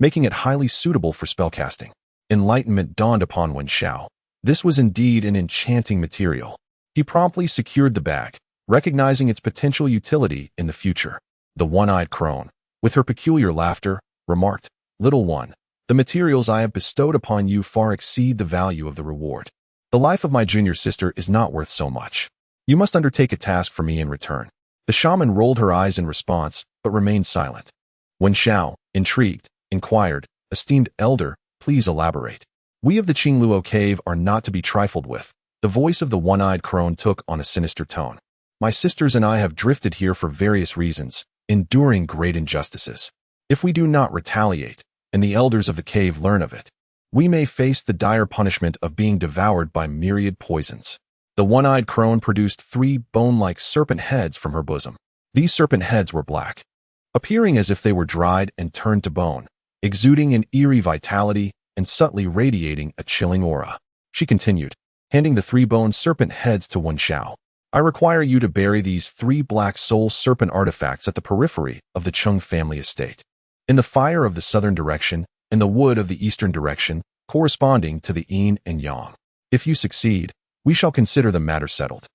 making it highly suitable for spellcasting." Enlightenment dawned upon Wen Xiao. This was indeed an enchanting material. He promptly secured the bag, recognizing its potential utility in the future. The One-Eyed Crone, with her peculiar laughter, remarked, "Little one, the materials I have bestowed upon you far exceed the value of the reward. The life of my junior sister is not worth so much. You must undertake a task for me in return." The shaman rolled her eyes in response, but remained silent. Wen Xiao, intrigued, inquired, "Esteemed elder, please elaborate." "We of the Qingluo cave are not to be trifled with." The voice of the One-Eyed Crone took on a sinister tone. "My sisters and I have drifted here for various reasons, enduring great injustices. If we do not retaliate, and the elders of the cave learn of it, we may face the dire punishment of being devoured by myriad poisons." The One-Eyed Crone produced 3 bone-like serpent heads from her bosom. These serpent heads were black, appearing as if they were dried and turned to bone, exuding an eerie vitality and subtly radiating a chilling aura. She continued, handing the 3 bone serpent heads to Wen Xiao. "I require you to bury these 3 black soul serpent artifacts at the periphery of the Chung family estate, in the fire of the southern direction, and the wood of the eastern direction, corresponding to the yin and yang. If you succeed, we shall consider the matter settled."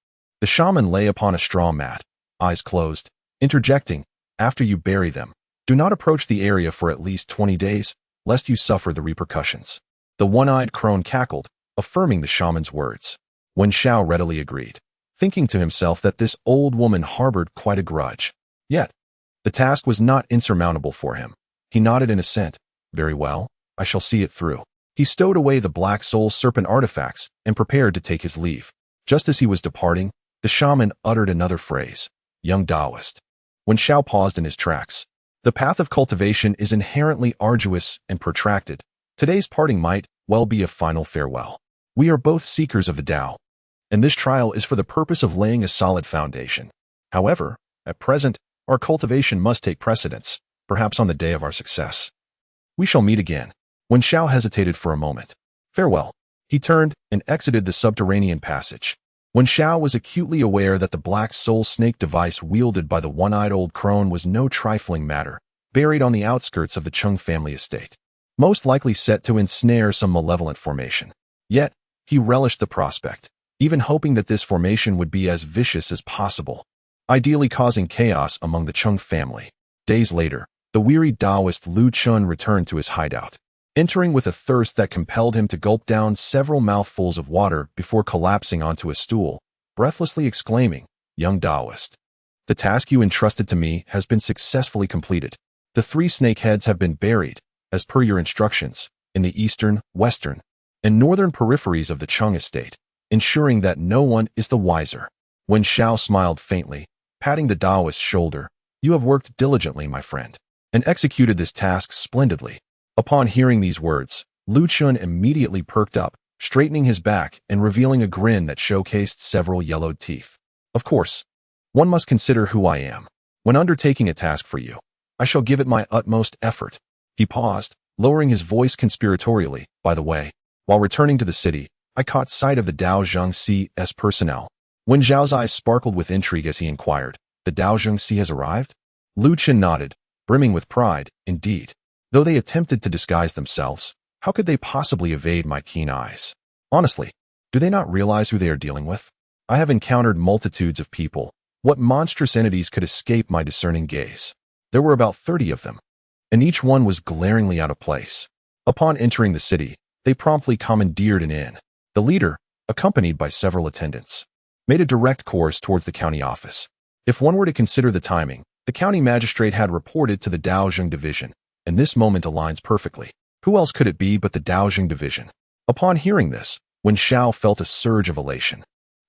The shaman lay upon a straw mat, eyes closed, interjecting, "After you bury them, do not approach the area for at least 20 days, lest you suffer the repercussions." The One-Eyed Crone cackled, affirming the shaman's words. Wen Xiao readily agreed, thinking to himself that this old woman harbored quite a grudge. Yet, the task was not insurmountable for him. He nodded in assent. "Very well, I shall see it through." He stowed away the black soul serpent artifacts and prepared to take his leave. Just as he was departing, the shaman uttered another phrase, "Young Taoist." Wen Xiao paused in his tracks. The path of cultivation is inherently arduous and protracted. Today's parting might well be a final farewell. We are both seekers of the Tao, and this trial is for the purpose of laying a solid foundation. However, at present, our cultivation must take precedence, perhaps on the day of our success. We shall meet again. Wen Xiao hesitated for a moment. "Farewell." He turned and exited the subterranean passage. Wen Xiao was acutely aware that the black soul snake device wielded by the One-Eyed Old Crone was no trifling matter, buried on the outskirts of the Chung family estate, most likely set to ensnare some malevolent formation. Yet, he relished the prospect, even hoping that this formation would be as vicious as possible, ideally causing chaos among the Chung family. Days later, the weary Taoist Lu Chun returned to his hideout, entering with a thirst that compelled him to gulp down several mouthfuls of water before collapsing onto a stool, breathlessly exclaiming, "Young Taoist, the task you entrusted to me has been successfully completed. The 3 snake heads have been buried, as per your instructions, in the eastern, western, and northern peripheries of the Chung estate, ensuring that no one is the wiser. Wen Xiao smiled faintly, patting the Taoist's shoulder. You have worked diligently, my friend, and executed this task splendidly. Upon hearing these words, Lu Chun immediately perked up, straightening his back and revealing a grin that showcased several yellowed teeth. Of course, one must consider who I am. When undertaking a task for you, I shall give it my utmost effort. He paused, lowering his voice conspiratorially. By the way, while returning to the city, I caught sight of the Dao Zhengxi's personnel. Wen Zhao's eyes sparkled with intrigue as he inquired, the Dao Zhengxi has arrived? Lu Chen nodded, brimming with pride. Indeed. Though they attempted to disguise themselves, how could they possibly evade my keen eyes? Honestly, do they not realize who they are dealing with? I have encountered multitudes of people. What monstrous entities could escape my discerning gaze? There were about 30 of them, and each one was glaringly out of place. Upon entering the city, they promptly commandeered an inn. The leader, accompanied by several attendants, made a direct course towards the county office. If one were to consider the timing, the county magistrate had reported to the Daozheng division, and this moment aligns perfectly. Who else could it be but the Daozheng division? Upon hearing this, Wen Xiao felt a surge of elation.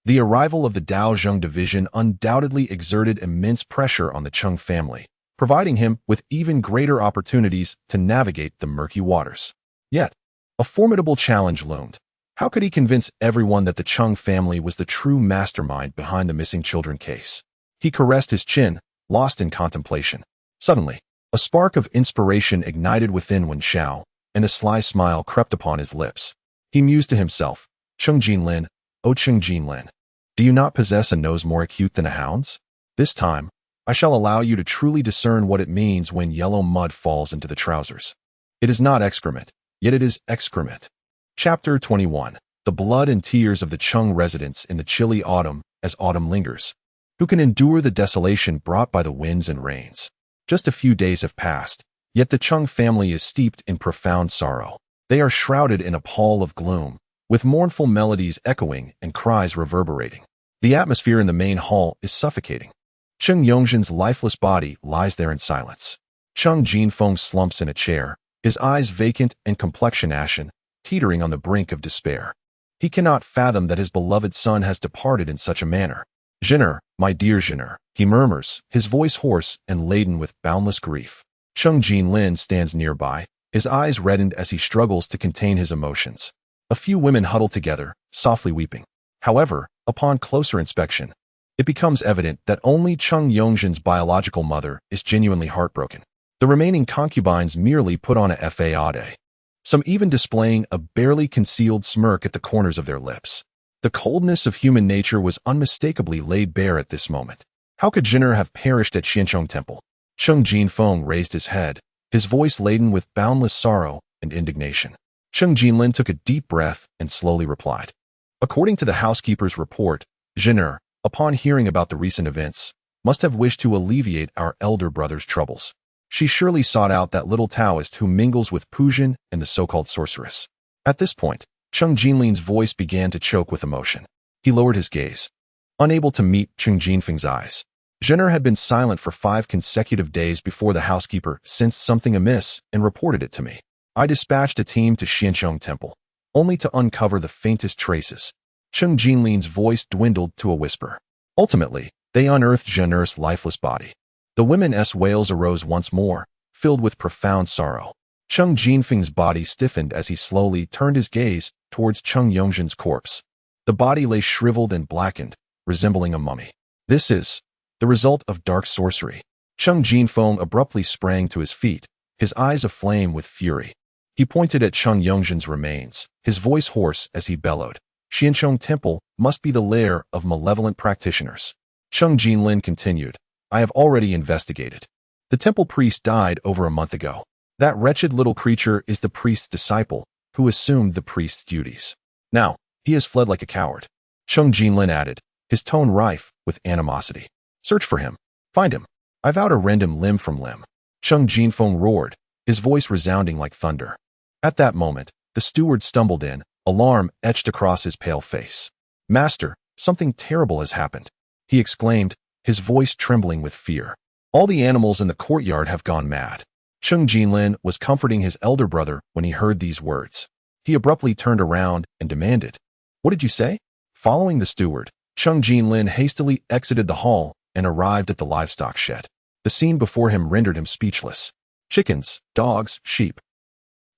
The arrival of the Daozheng division undoubtedly exerted immense pressure on the Chung family, providing him with even greater opportunities to navigate the murky waters. Yet, a formidable challenge loomed. How could he convince everyone that the Chung family was the true mastermind behind the missing children case? He caressed his chin, lost in contemplation. Suddenly, a spark of inspiration ignited within Wen Xiao, and a sly smile crept upon his lips. He mused to himself, Chung Jinlin, O Chung Jinlin, do you not possess a nose more acute than a hound's? This time, I shall allow you to truly discern what it means when yellow mud falls into the trousers. It is not excrement, yet it is excrement. Chapter 21. The blood and tears of the Chung residents in the chilly autumn as autumn lingers. Who can endure the desolation brought by the winds and rains? Just a few days have passed, yet the Chung family is steeped in profound sorrow. They are shrouded in a pall of gloom, with mournful melodies echoing and cries reverberating. The atmosphere in the main hall is suffocating. Cheng Yongzhen's lifeless body lies there in silence. Cheng Jinfeng slumps in a chair, his eyes vacant and complexion ashen, teetering on the brink of despair. He cannot fathom that his beloved son has departed in such a manner. Zhener, my dear Zhener, he murmurs, his voice hoarse and laden with boundless grief. Cheng Jinlin stands nearby, his eyes reddened as he struggles to contain his emotions. A few women huddle together, softly weeping. However, upon closer inspection, it becomes evident that only Cheng Yongzhen's biological mother is genuinely heartbroken. The remaining concubines merely put on a faade, some even displaying a barely concealed smirk at the corners of their lips. The coldness of human nature was unmistakably laid bare at this moment. How could Zhener have perished at Xianchong Temple? Cheng Jinfeng raised his head, his voice laden with boundless sorrow and indignation. Cheng Jinlin took a deep breath and slowly replied. According to the housekeeper's report, Zhener, upon hearing about the recent events, must have wished to alleviate our elder brother's troubles. She surely sought out that little Taoist who mingles with Pujin and the so-called sorceress. At this point, Cheng Jinlin's voice began to choke with emotion. He lowered his gaze, unable to meet Cheng Jinfeng's eyes. Zhener had been silent for 5 consecutive days before the housekeeper sensed something amiss and reported it to me. I dispatched a team to Xianchong Temple, only to uncover the faintest traces. Cheng Jinlin's voice dwindled to a whisper. Ultimately, they unearthed Zhener's lifeless body. The women's wails arose once more, filled with profound sorrow. Cheng Jinfeng's body stiffened as he slowly turned his gaze towards Cheng Yongzhen's corpse. The body lay shriveled and blackened, resembling a mummy. This is the result of dark sorcery. Cheng Jinfeng abruptly sprang to his feet, his eyes aflame with fury. He pointed at Cheng Yongzhen's remains, his voice hoarse as he bellowed. Xianchong Temple must be the lair of malevolent practitioners. Cheng Jinlin continued, I have already investigated. The temple priest died over a month ago. That wretched little creature is the priest's disciple, who assumed the priest's duties. Now, he has fled like a coward. Cheng Jinlin added, his tone rife with animosity. Search for him. Find him. I vow to rend him limb from limb. Cheng Jinfeng roared, his voice resounding like thunder. At that moment, the steward stumbled in, alarm etched across his pale face. Master, something terrible has happened, he exclaimed, his voice trembling with fear. All the animals in the courtyard have gone mad. Cheng Jinlin was comforting his elder brother when he heard these words. He abruptly turned around and demanded, "What did you say?" Following the steward, Cheng Jinlin hastily exited the hall and arrived at the livestock shed. The scene before him rendered him speechless. Chickens, dogs, sheep.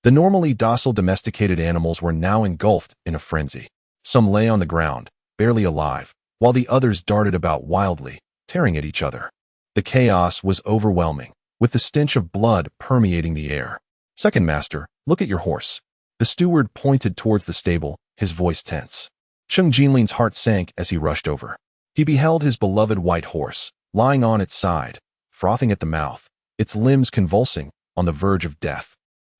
The normally docile domesticated animals were now engulfed in a frenzy. Some lay on the ground, barely alive, while the others darted about wildly, tearing at each other. The chaos was overwhelming, with the stench of blood permeating the air. "Second master, look at your horse." The steward pointed towards the stable, his voice tense. Cheng Jinlin's heart sank as he rushed over. He beheld his beloved white horse, lying on its side, frothing at the mouth, its limbs convulsing, on the verge of death.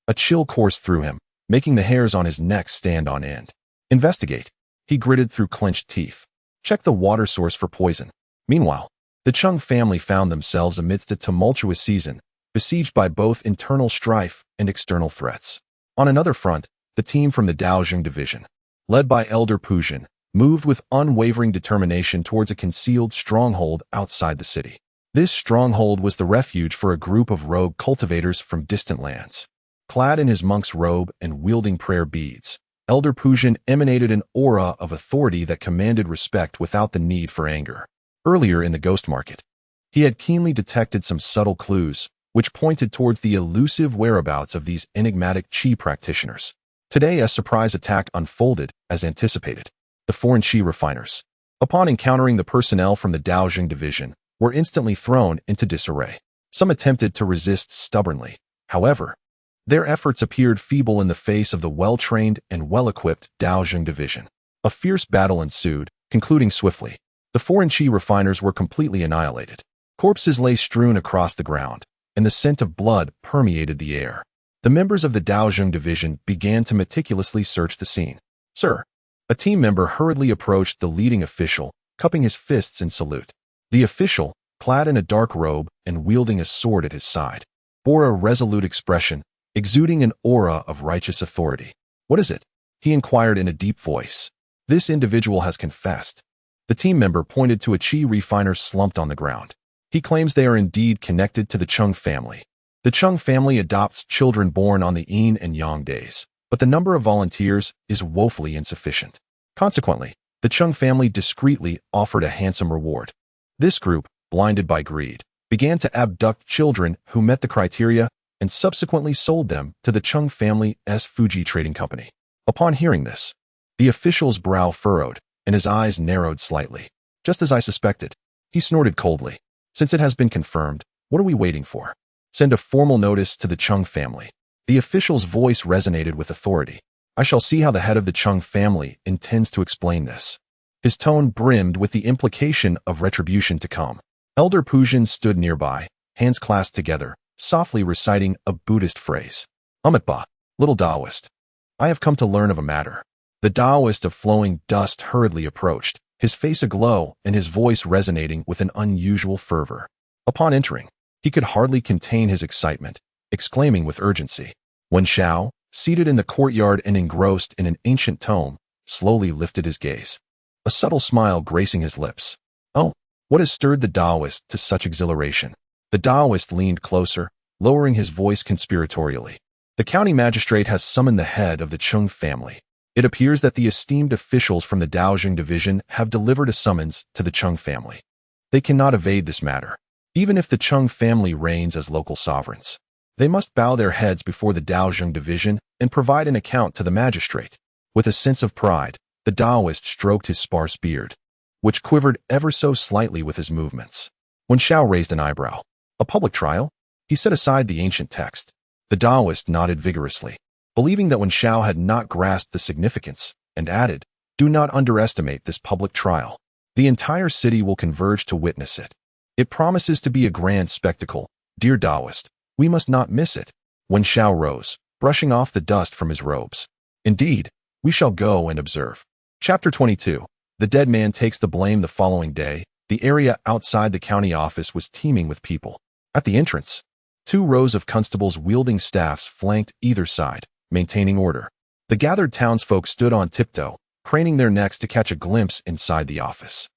A chill coursed through him, making the hairs on his neck stand on end. "Investigate," he gritted through clenched teeth. "Check the water source for poison." Meanwhile, the Cheng family found themselves amidst a tumultuous season, besieged by both internal strife and external threats. On another front, the team from the Daozhong division, led by Elder Pujin, moved with unwavering determination towards a concealed stronghold outside the city. This stronghold was the refuge for a group of rogue cultivators from distant lands. Clad in his monk's robe and wielding prayer beads, Elder Pujin emanated an aura of authority that commanded respect without the need for anger. Earlier in the ghost market, he had keenly detected some subtle clues, which pointed towards the elusive whereabouts of these enigmatic Qi practitioners. Today, a surprise attack unfolded as anticipated. The foreign Qi refiners, upon encountering the personnel from the Daozhong division, were instantly thrown into disarray. Some attempted to resist stubbornly. However, their efforts appeared feeble in the face of the well-trained and well-equipped Daozhong division. A fierce battle ensued, concluding swiftly. The foreign Qi refiners were completely annihilated. Corpses lay strewn across the ground, and the scent of blood permeated the air. The members of the Daozhong division began to meticulously search the scene. "Sir." A team member hurriedly approached the leading official, cupping his fists in salute. The official, clad in a dark robe and wielding a sword at his side, bore a resolute expression, exuding an aura of righteous authority. "What is it?" he inquired in a deep voice. "This individual has confessed." The team member pointed to a Qi refiner slumped on the ground. "He claims they are indeed connected to the Cheng family. The Cheng family adopts children born on the Yin and Yang days, but the number of volunteers is woefully insufficient. Consequently, the Cheng family discreetly offered a handsome reward. This group, blinded by greed, began to abduct children who met the criteria and subsequently sold them to the Cheng family's Fuji Trading Company." Upon hearing this, the official's brow furrowed and his eyes narrowed slightly. "Just as I suspected," he snorted coldly. "Since it has been confirmed, what are we waiting for? Send a formal notice to the Cheng family." The official's voice resonated with authority. "I shall see how the head of the Cheng family intends to explain this." His tone brimmed with the implication of retribution to come. Elder Pujin stood nearby, hands clasped together, softly reciting a Buddhist phrase. "Umitba, little Taoist. I have come to learn of a matter." The Taoist of flowing dust hurriedly approached, his face aglow and his voice resonating with an unusual fervor. Upon entering, he could hardly contain his excitement, exclaiming with urgency. Wen Shao, seated in the courtyard and engrossed in an ancient tome, slowly lifted his gaze, a subtle smile gracing his lips. "Oh, what has stirred the Taoist to such exhilaration?" The Taoist leaned closer, lowering his voice conspiratorially. "The county magistrate has summoned the head of the Cheng family. It appears that the esteemed officials from the Daozhong division have delivered a summons to the Cheng family. They cannot evade this matter. Even if the Cheng family reigns as local sovereigns, they must bow their heads before the Daozhong division and provide an account to the magistrate." With a sense of pride, the Taoist stroked his sparse beard, which quivered ever so slightly with his movements. Wen Shao raised an eyebrow. "A public trial?" He set aside the ancient text. The Taoist nodded vigorously, believing that Wen Shao had not grasped the significance, and added, "Do not underestimate this public trial. The entire city will converge to witness it. It promises to be a grand spectacle. Dear Taoist, we must not miss it." Wen Shao rose, brushing off the dust from his robes. "Indeed, we shall go and observe." Chapter 22. The dead man takes the blame. The following day, the area outside the county office was teeming with people. At the entrance, 2 rows of constables wielding staffs flanked either side, maintaining order. The gathered townsfolk stood on tiptoe, craning their necks to catch a glimpse inside the office.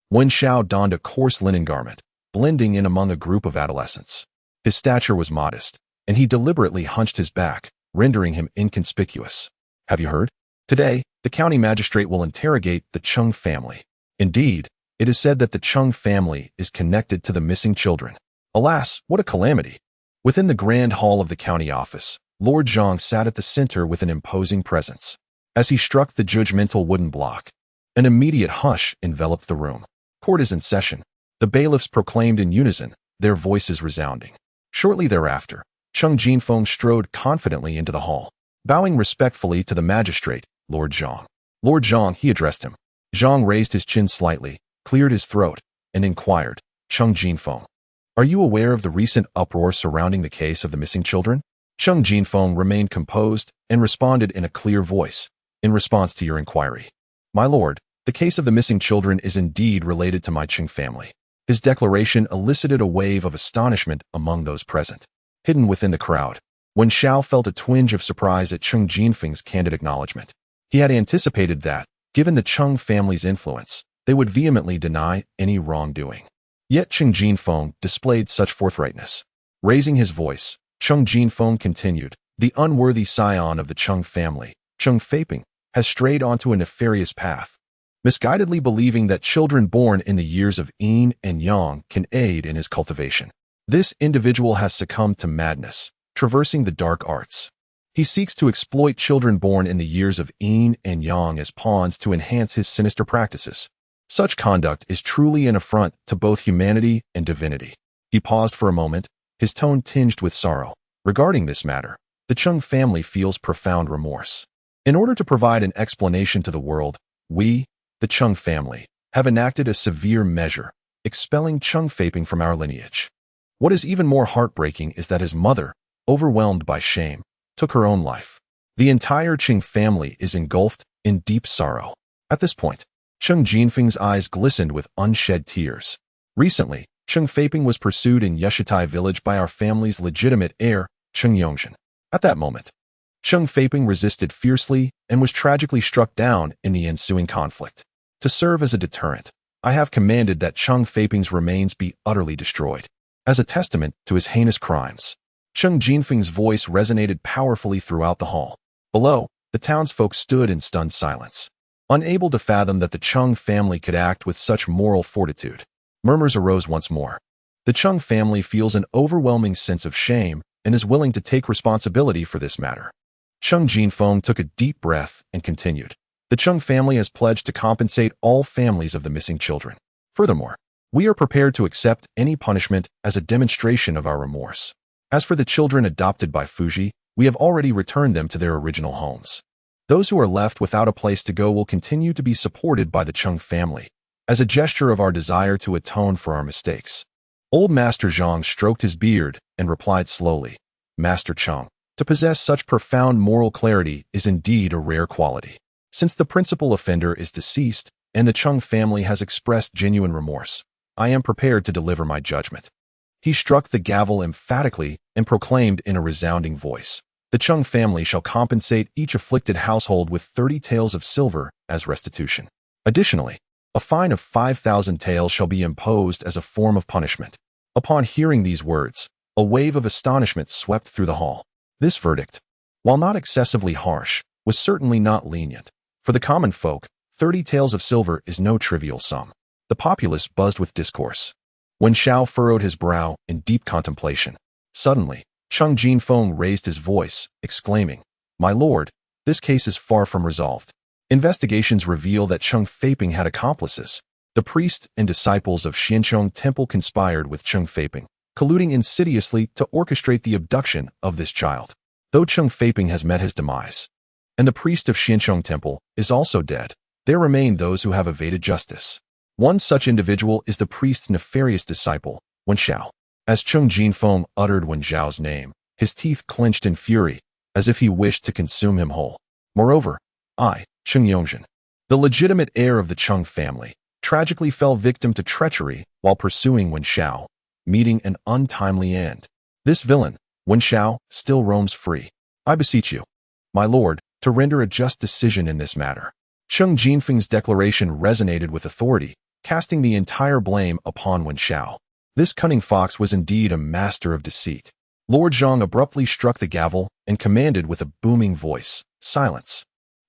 Wen Shao donned a coarse linen garment, blending in among a group of adolescents. His stature was modest, and he deliberately hunched his back, rendering him inconspicuous. Have you heard? Today, the county magistrate will interrogate the Chung family. Indeed, it is said that the Chung family is connected to the missing children. Alas, what a calamity! Within the grand hall of the county office, Lord Zhang sat at the center with an imposing presence. As he struck the judgmental wooden block, an immediate hush enveloped the room. Court is in session. The bailiffs proclaimed in unison, their voices resounding. Shortly thereafter, Chung Jinfeng strode confidently into the hall. Bowing respectfully to the magistrate, Lord Zhang. Lord Zhang, he addressed him. Zhang raised his chin slightly, cleared his throat, and inquired, Chung Jinfeng, are you aware of the recent uproar surrounding the case of the missing children? Chung Jinfeng remained composed and responded in a clear voice, in response to your inquiry. My lord, the case of the missing children is indeed related to my Chung family. His declaration elicited a wave of astonishment among those present. Hidden within the crowd, Wen Xiao felt a twinge of surprise at Chung Jinfeng's candid acknowledgement. He had anticipated that, given the Chung family's influence, they would vehemently deny any wrongdoing. Yet Chung Jinfeng displayed such forthrightness. Raising his voice, Chung Jinfeng continued, the unworthy scion of the Chung family, Chung Feiping, has strayed onto a nefarious path, misguidedly believing that children born in the years of Yin and Yang can aid in his cultivation. This individual has succumbed to madness, traversing the dark arts. He seeks to exploit children born in the years of Yin and Yang as pawns to enhance his sinister practices. Such conduct is truly an affront to both humanity and divinity. He paused for a moment, his tone tinged with sorrow. Regarding this matter, the Chung family feels profound remorse. In order to provide an explanation to the world, we, the Chung family, have enacted a severe measure, expelling Chung Feiping from our lineage. What is even more heartbreaking is that his mother, overwhelmed by shame, took her own life. The entire Chung family is engulfed in deep sorrow. At this point, Chung Jinfeng's eyes glistened with unshed tears. Recently, Chung Feiping was pursued in Yeshitai village by our family's legitimate heir, Chung Yongzhen. At that moment, Chung Feiping resisted fiercely and was tragically struck down in the ensuing conflict. To serve as a deterrent, I have commanded that Chung Feiping's remains be utterly destroyed. As a testament to his heinous crimes, Chung Jinfeng's voice resonated powerfully throughout the hall. Below, the townsfolk stood in stunned silence, unable to fathom that the Chung family could act with such moral fortitude. Murmurs arose once more. The Chung family feels an overwhelming sense of shame and is willing to take responsibility for this matter. Chung Jinfeng took a deep breath and continued. The Chung family has pledged to compensate all families of the missing children. Furthermore, we are prepared to accept any punishment as a demonstration of our remorse. As for the children adopted by Fuji, we have already returned them to their original homes. Those who are left without a place to go will continue to be supported by the Chung family, as a gesture of our desire to atone for our mistakes. Old Master Zhang stroked his beard and replied slowly, Master Chung, to possess such profound moral clarity is indeed a rare quality. Since the principal offender is deceased and the Chung family has expressed genuine remorse, I am prepared to deliver my judgment. He struck the gavel emphatically and proclaimed in a resounding voice, the Chung family shall compensate each afflicted household with 30 taels of silver as restitution. Additionally, a fine of 5,000 taels shall be imposed as a form of punishment. Upon hearing these words, a wave of astonishment swept through the hall. This verdict, while not excessively harsh, was certainly not lenient. For the common folk, 30 taels of silver is no trivial sum. The populace buzzed with discourse. Wen Xiao furrowed his brow in deep contemplation. Suddenly, Chung Jinfeng raised his voice, exclaiming, My lord, this case is far from resolved. Investigations reveal that Chung Feiping had accomplices. The priest and disciples of Xianchong Temple conspired with Chung Feiping, colluding insidiously to orchestrate the abduction of this child. Though Chung Feiping has met his demise, and the priest of Xianchong Temple is also dead, there remain those who have evaded justice. One such individual is the priest's nefarious disciple, Wen Xiao. As Chung Jinfeng uttered Wen Xiao's name, his teeth clenched in fury, as if he wished to consume him whole. Moreover, I, Chung Yongzhen, the legitimate heir of the Chung family, tragically fell victim to treachery while pursuing Wen Xiao, meeting an untimely end. This villain, Wen Xiao, still roams free. I beseech you, my lord, to render a just decision in this matter. Chung Jinfeng's declaration resonated with authority, casting the entire blame upon Wen Xiao. This cunning fox was indeed a master of deceit. Lord Zhang abruptly struck the gavel and commanded with a booming voice, "Silence."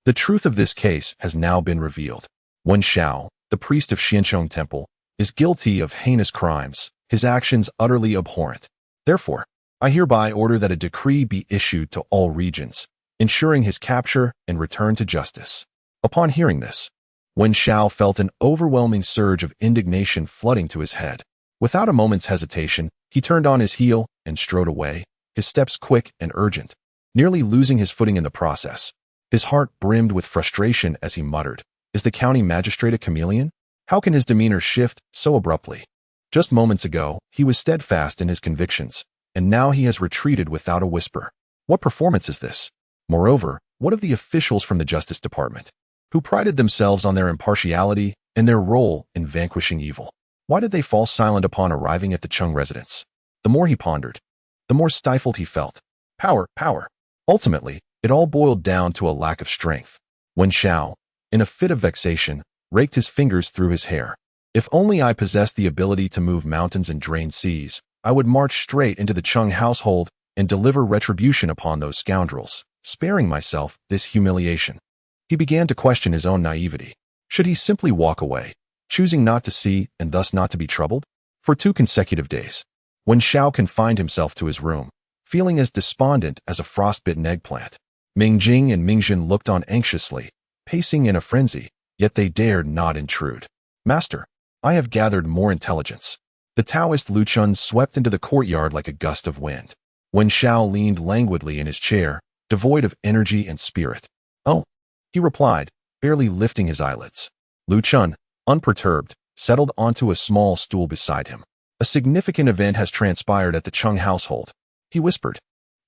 The truth of this case has now been revealed. Wen Xiao, the priest of Xianchong Temple, is guilty of heinous crimes, his actions utterly abhorrent. Therefore, I hereby order that a decree be issued to all regions, ensuring his capture and return to justice. Upon hearing this, Wen Xiao felt an overwhelming surge of indignation flooding to his head. Without a moment's hesitation, he turned on his heel and strode away, his steps quick and urgent, nearly losing his footing in the process. His heart brimmed with frustration as he muttered, "Is the county magistrate a chameleon? How can his demeanor shift so abruptly? Just moments ago, he was steadfast in his convictions, and now he has retreated without a whisper. What performance is this? Moreover, what of the officials from the Justice Department, who prided themselves on their impartiality and their role in vanquishing evil? Why did they fall silent upon arriving at the Chung residence?" The more he pondered, the more stifled he felt. Power, power. Ultimately, it all boiled down to a lack of strength. Wen Xiao, in a fit of vexation, raked his fingers through his hair. "If only I possessed the ability to move mountains and drain seas, I would march straight into the Chung household and deliver retribution upon those scoundrels, sparing myself this humiliation." He began to question his own naivety. Should he simply walk away, choosing not to see and thus not to be troubled? For 2 consecutive days, Wen Xiao confined himself to his room, feeling as despondent as a frostbitten eggplant. Ming Jing and Ming Jin looked on anxiously, pacing in a frenzy, yet they dared not intrude. "Master, I have gathered more intelligence." The Taoist Lu Chun swept into the courtyard like a gust of wind. Wen Xiao leaned languidly in his chair, devoid of energy and spirit. "Oh," he replied, barely lifting his eyelids. Lu Chun, unperturbed, settled onto a small stool beside him. "A significant event has transpired at the Chung household," he whispered,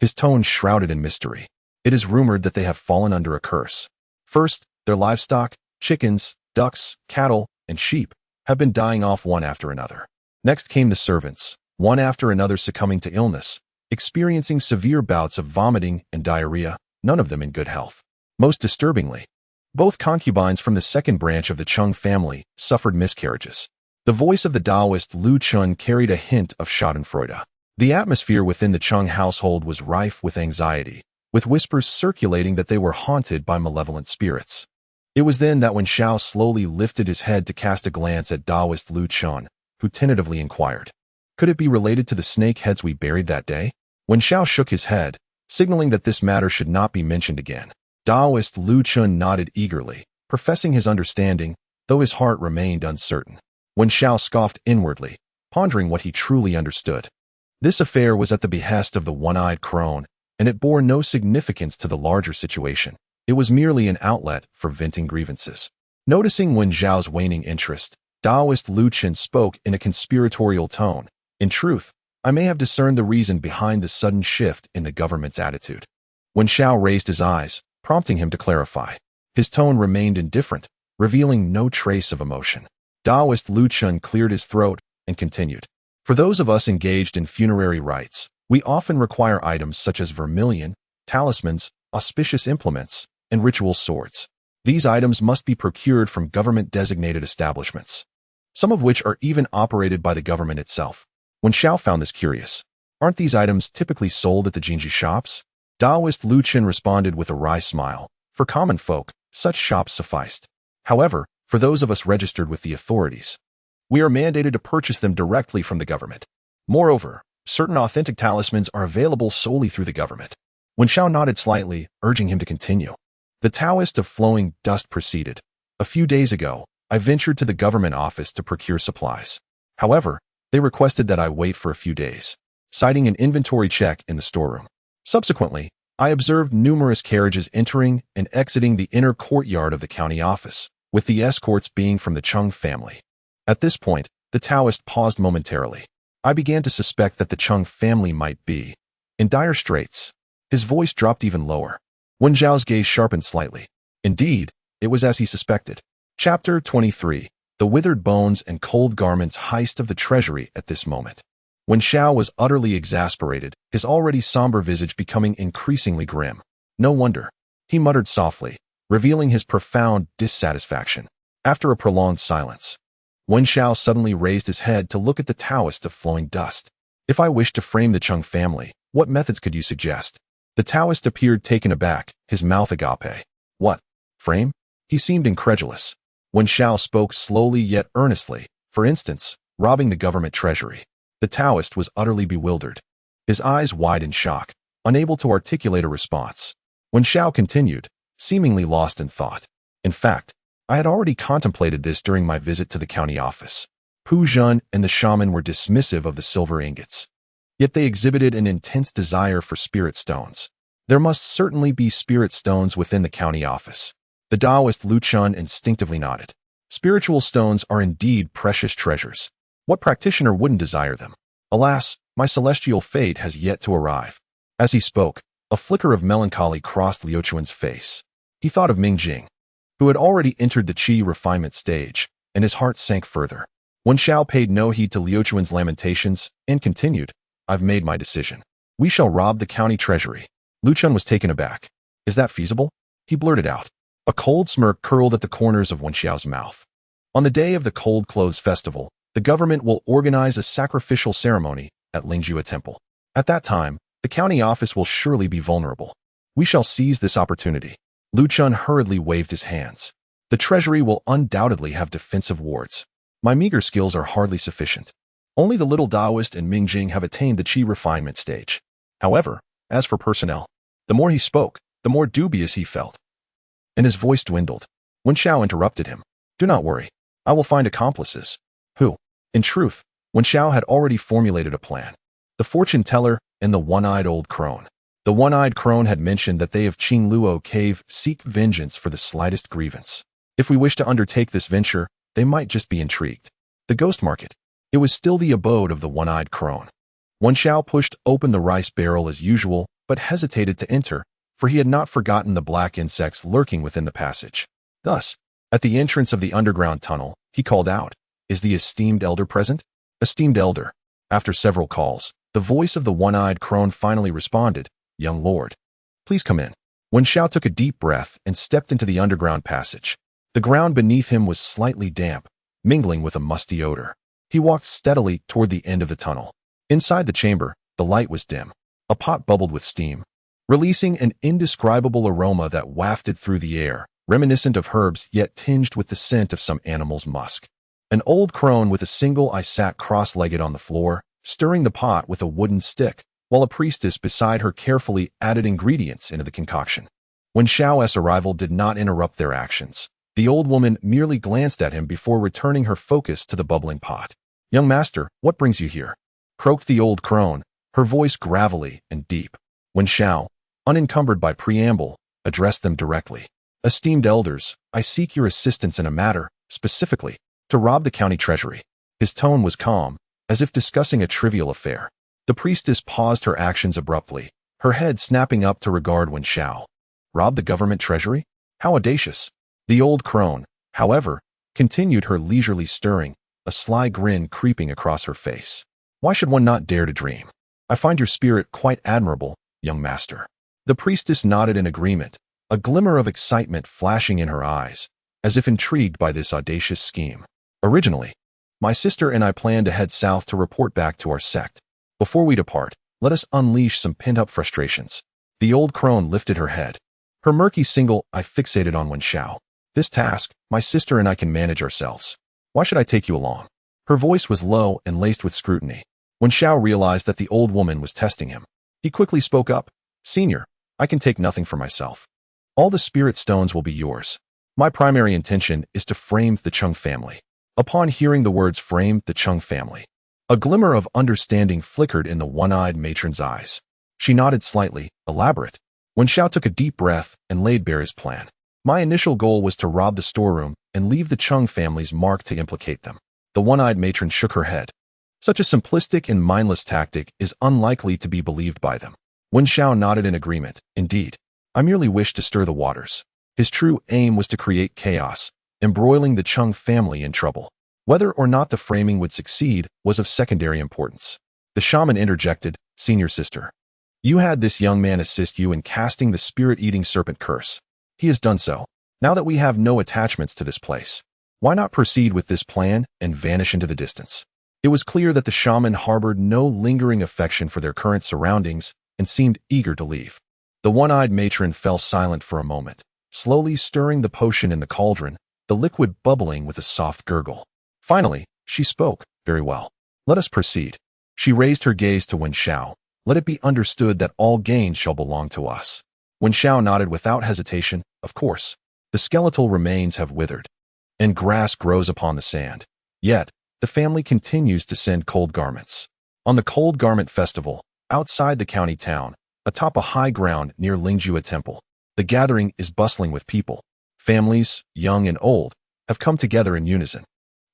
his tone shrouded in mystery. "It is rumored that they have fallen under a curse. First, their livestock, chickens, ducks, cattle, and sheep, have been dying off one after another. Next came the servants, one after another succumbing to illness, experiencing severe bouts of vomiting and diarrhea, none of them in good health. Most disturbingly, both concubines from the second branch of the Chung family suffered miscarriages." The voice of the Taoist Lu Chun carried a hint of schadenfreude. The atmosphere within the Chung household was rife with anxiety, with whispers circulating that they were haunted by malevolent spirits. It was then that Wen Xiao slowly lifted his head to cast a glance at Taoist Lu Chun, who tentatively inquired, "Could it be related to the snake heads we buried that day?" Wen Xiao shook his head, signaling that this matter should not be mentioned again. Taoist Lu Chun nodded eagerly, professing his understanding, though his heart remained uncertain. Wen Xiao scoffed inwardly, pondering what he truly understood. This affair was at the behest of the One-Eyed Crone, and it bore no significance to the larger situation. It was merely an outlet for venting grievances. Noticing Wen Xiao's waning interest, Taoist Lu Chun spoke in a conspiratorial tone. "In truth, I may have discerned the reason behind the sudden shift in the government's attitude." Wen Xiao raised his eyes, prompting him to clarify. His tone remained indifferent, revealing no trace of emotion. Taoist Lu Chun cleared his throat and continued. "For those of us engaged in funerary rites, we often require items such as vermilion, talismans, auspicious implements, and ritual swords. These items must be procured from government-designated establishments, some of which are even operated by the government itself." Wen Xiao found this curious. "Aren't these items typically sold at the Jinji shops?" Taoist Lu Chun responded with a wry smile. "For common folk, such shops sufficed. However, for those of us registered with the authorities, we are mandated to purchase them directly from the government. Moreover, certain authentic talismans are available solely through the government." Wen Xiao nodded slightly, urging him to continue. The Taoist of Flowing Dust proceeded. "A few days ago, I ventured to the government office to procure supplies. However, they requested that I wait for a few days, citing an inventory check in the storeroom. Subsequently, I observed numerous carriages entering and exiting the inner courtyard of the county office, with the escorts being from the Chung family." At this point, the Taoist paused momentarily. "I began to suspect that the Chung family might be in dire straits." His voice dropped even lower. Wen Xiao's gaze sharpened slightly. Indeed, it was as he suspected. Chapter 23. The Withered Bones and Cold Garments Heist of the Treasury. At this moment, Wen Xiao was utterly exasperated, his already somber visage becoming increasingly grim. "No wonder," he muttered softly, revealing his profound dissatisfaction. After a prolonged silence, Wen Xiao suddenly raised his head to look at the Taoist of Flowing Dust. If I wish to frame the Chung family, what methods could you suggest? The Taoist appeared taken aback, his mouth agape. What? Frame? He seemed incredulous. When Xiao spoke slowly yet earnestly, for instance, robbing the government treasury, the Taoist was utterly bewildered. His eyes wide in shock, unable to articulate a response. When Xiao continued, seemingly lost in thought. In fact, I had already contemplated this during my visit to the county office. Pu Zhen and the shaman were dismissive of the silver ingots. Yet they exhibited an intense desire for spirit stones. There must certainly be spirit stones within the county office. The Taoist Lu Chun instinctively nodded. Spiritual stones are indeed precious treasures. What practitioner wouldn't desire them? Alas, my celestial fate has yet to arrive. As he spoke, a flicker of melancholy crossed Liu Chuan's face. He thought of Ming Jing, who had already entered the qi refinement stage, and his heart sank further. When Xiao paid no heed to Liu Chuan's lamentations and continued, I've made my decision. We shall rob the county treasury. Liu Chun was taken aback. Is that feasible? He blurted out. A cold smirk curled at the corners of Wen Xiao's mouth. On the day of the Cold Clothes Festival, the government will organize a sacrificial ceremony at Lingjue Temple. At that time, the county office will surely be vulnerable. We shall seize this opportunity. Liu Chun hurriedly waved his hands. The treasury will undoubtedly have defensive wards. My meager skills are hardly sufficient. Only the little Taoist and Ming Jing have attained the qi refinement stage. However, as for personnel, the more he spoke, the more dubious he felt. And his voice dwindled. When Xiao interrupted him, do not worry. I will find accomplices. Who? In truth, When Xiao had already formulated a plan. The fortune teller and the one-eyed old crone. The one-eyed crone had mentioned that they of Qing Luo Cave seek vengeance for the slightest grievance. If we wish to undertake this venture, they might just be intrigued. The ghost market. It was still the abode of the one-eyed crone. Wen Xiao pushed open the rice barrel as usual, but hesitated to enter, for he had not forgotten the black insects lurking within the passage. Thus, at the entrance of the underground tunnel, he called out, "Is the esteemed elder present?" Esteemed elder. After several calls, the voice of the one-eyed crone finally responded, "Young lord, please come in." Wen Xiao took a deep breath and stepped into the underground passage. The ground beneath him was slightly damp, mingling with a musty odor. He walked steadily toward the end of the tunnel. Inside the chamber, the light was dim. A pot bubbled with steam, releasing an indescribable aroma that wafted through the air, reminiscent of herbs yet tinged with the scent of some animal's musk. An old crone with a single eye sat cross-legged on the floor, stirring the pot with a wooden stick, while a priestess beside her carefully added ingredients into the concoction. When Xiao's arrival did not interrupt their actions, the old woman merely glanced at him before returning her focus to the bubbling pot. "Young master, what brings you here?" croaked the old crone, her voice gravelly and deep. When Xiao, unencumbered by preamble, addressed them directly. "Esteemed elders, I seek your assistance in a matter, specifically, to rob the county treasury." His tone was calm, as if discussing a trivial affair. The priestess paused her actions abruptly, her head snapping up to regard Wen Xiao. Rob the government treasury? How audacious! The old crone, however, continued her leisurely stirring, a sly grin creeping across her face. "Why should one not dare to dream? I find your spirit quite admirable, young master." The priestess nodded in agreement, a glimmer of excitement flashing in her eyes, as if intrigued by this audacious scheme. "Originally, my sister and I planned to head south to report back to our sect. Before we depart, let us unleash some pent-up frustrations." The old crone lifted her head. Her murky single eye fixated on Wen Xiao. "This task, my sister and I can manage ourselves. Why should I take you along?" Her voice was low and laced with scrutiny. Wen Xiao realized that the old woman was testing him. He quickly spoke up, "Senior, I can take nothing for myself. All the spirit stones will be yours. My primary intention is to frame the Chung family." Upon hearing the words "frame the Chung family," a glimmer of understanding flickered in the one-eyed matron's eyes. She nodded slightly, elaborate. Wen Xiao took a deep breath and laid bare his plan. "My initial goal was to rob the storeroom and leave the Chung family's mark to implicate them." The one-eyed matron shook her head. Such a simplistic and mindless tactic is unlikely to be believed by them. Wen Xiao nodded in agreement. "Indeed, I merely wished to stir the waters." His true aim was to create chaos, embroiling the Chung family in trouble. Whether or not the framing would succeed was of secondary importance. The shaman interjected, "Senior sister, you had this young man assist you in casting the spirit-eating serpent curse. He has done so. Now that we have no attachments to this place, why not proceed with this plan and vanish into the distance?" It was clear that the shaman harbored no lingering affection for their current surroundings and seemed eager to leave. The one-eyed matron fell silent for a moment, slowly stirring the potion in the cauldron, the liquid bubbling with a soft gurgle. Finally, she spoke. "Very well. Let us proceed." She raised her gaze to Wen Xiao. "Let it be understood that all gains shall belong to us." Wen Xiao nodded without hesitation. "Of course. The skeletal remains have withered, and grass grows upon the sand. Yet, the family continues to send cold garments." On the Cold Garment Festival, outside the county town, atop a high ground near Lingjue Temple, the gathering is bustling with people. Families, young and old, have come together in unison.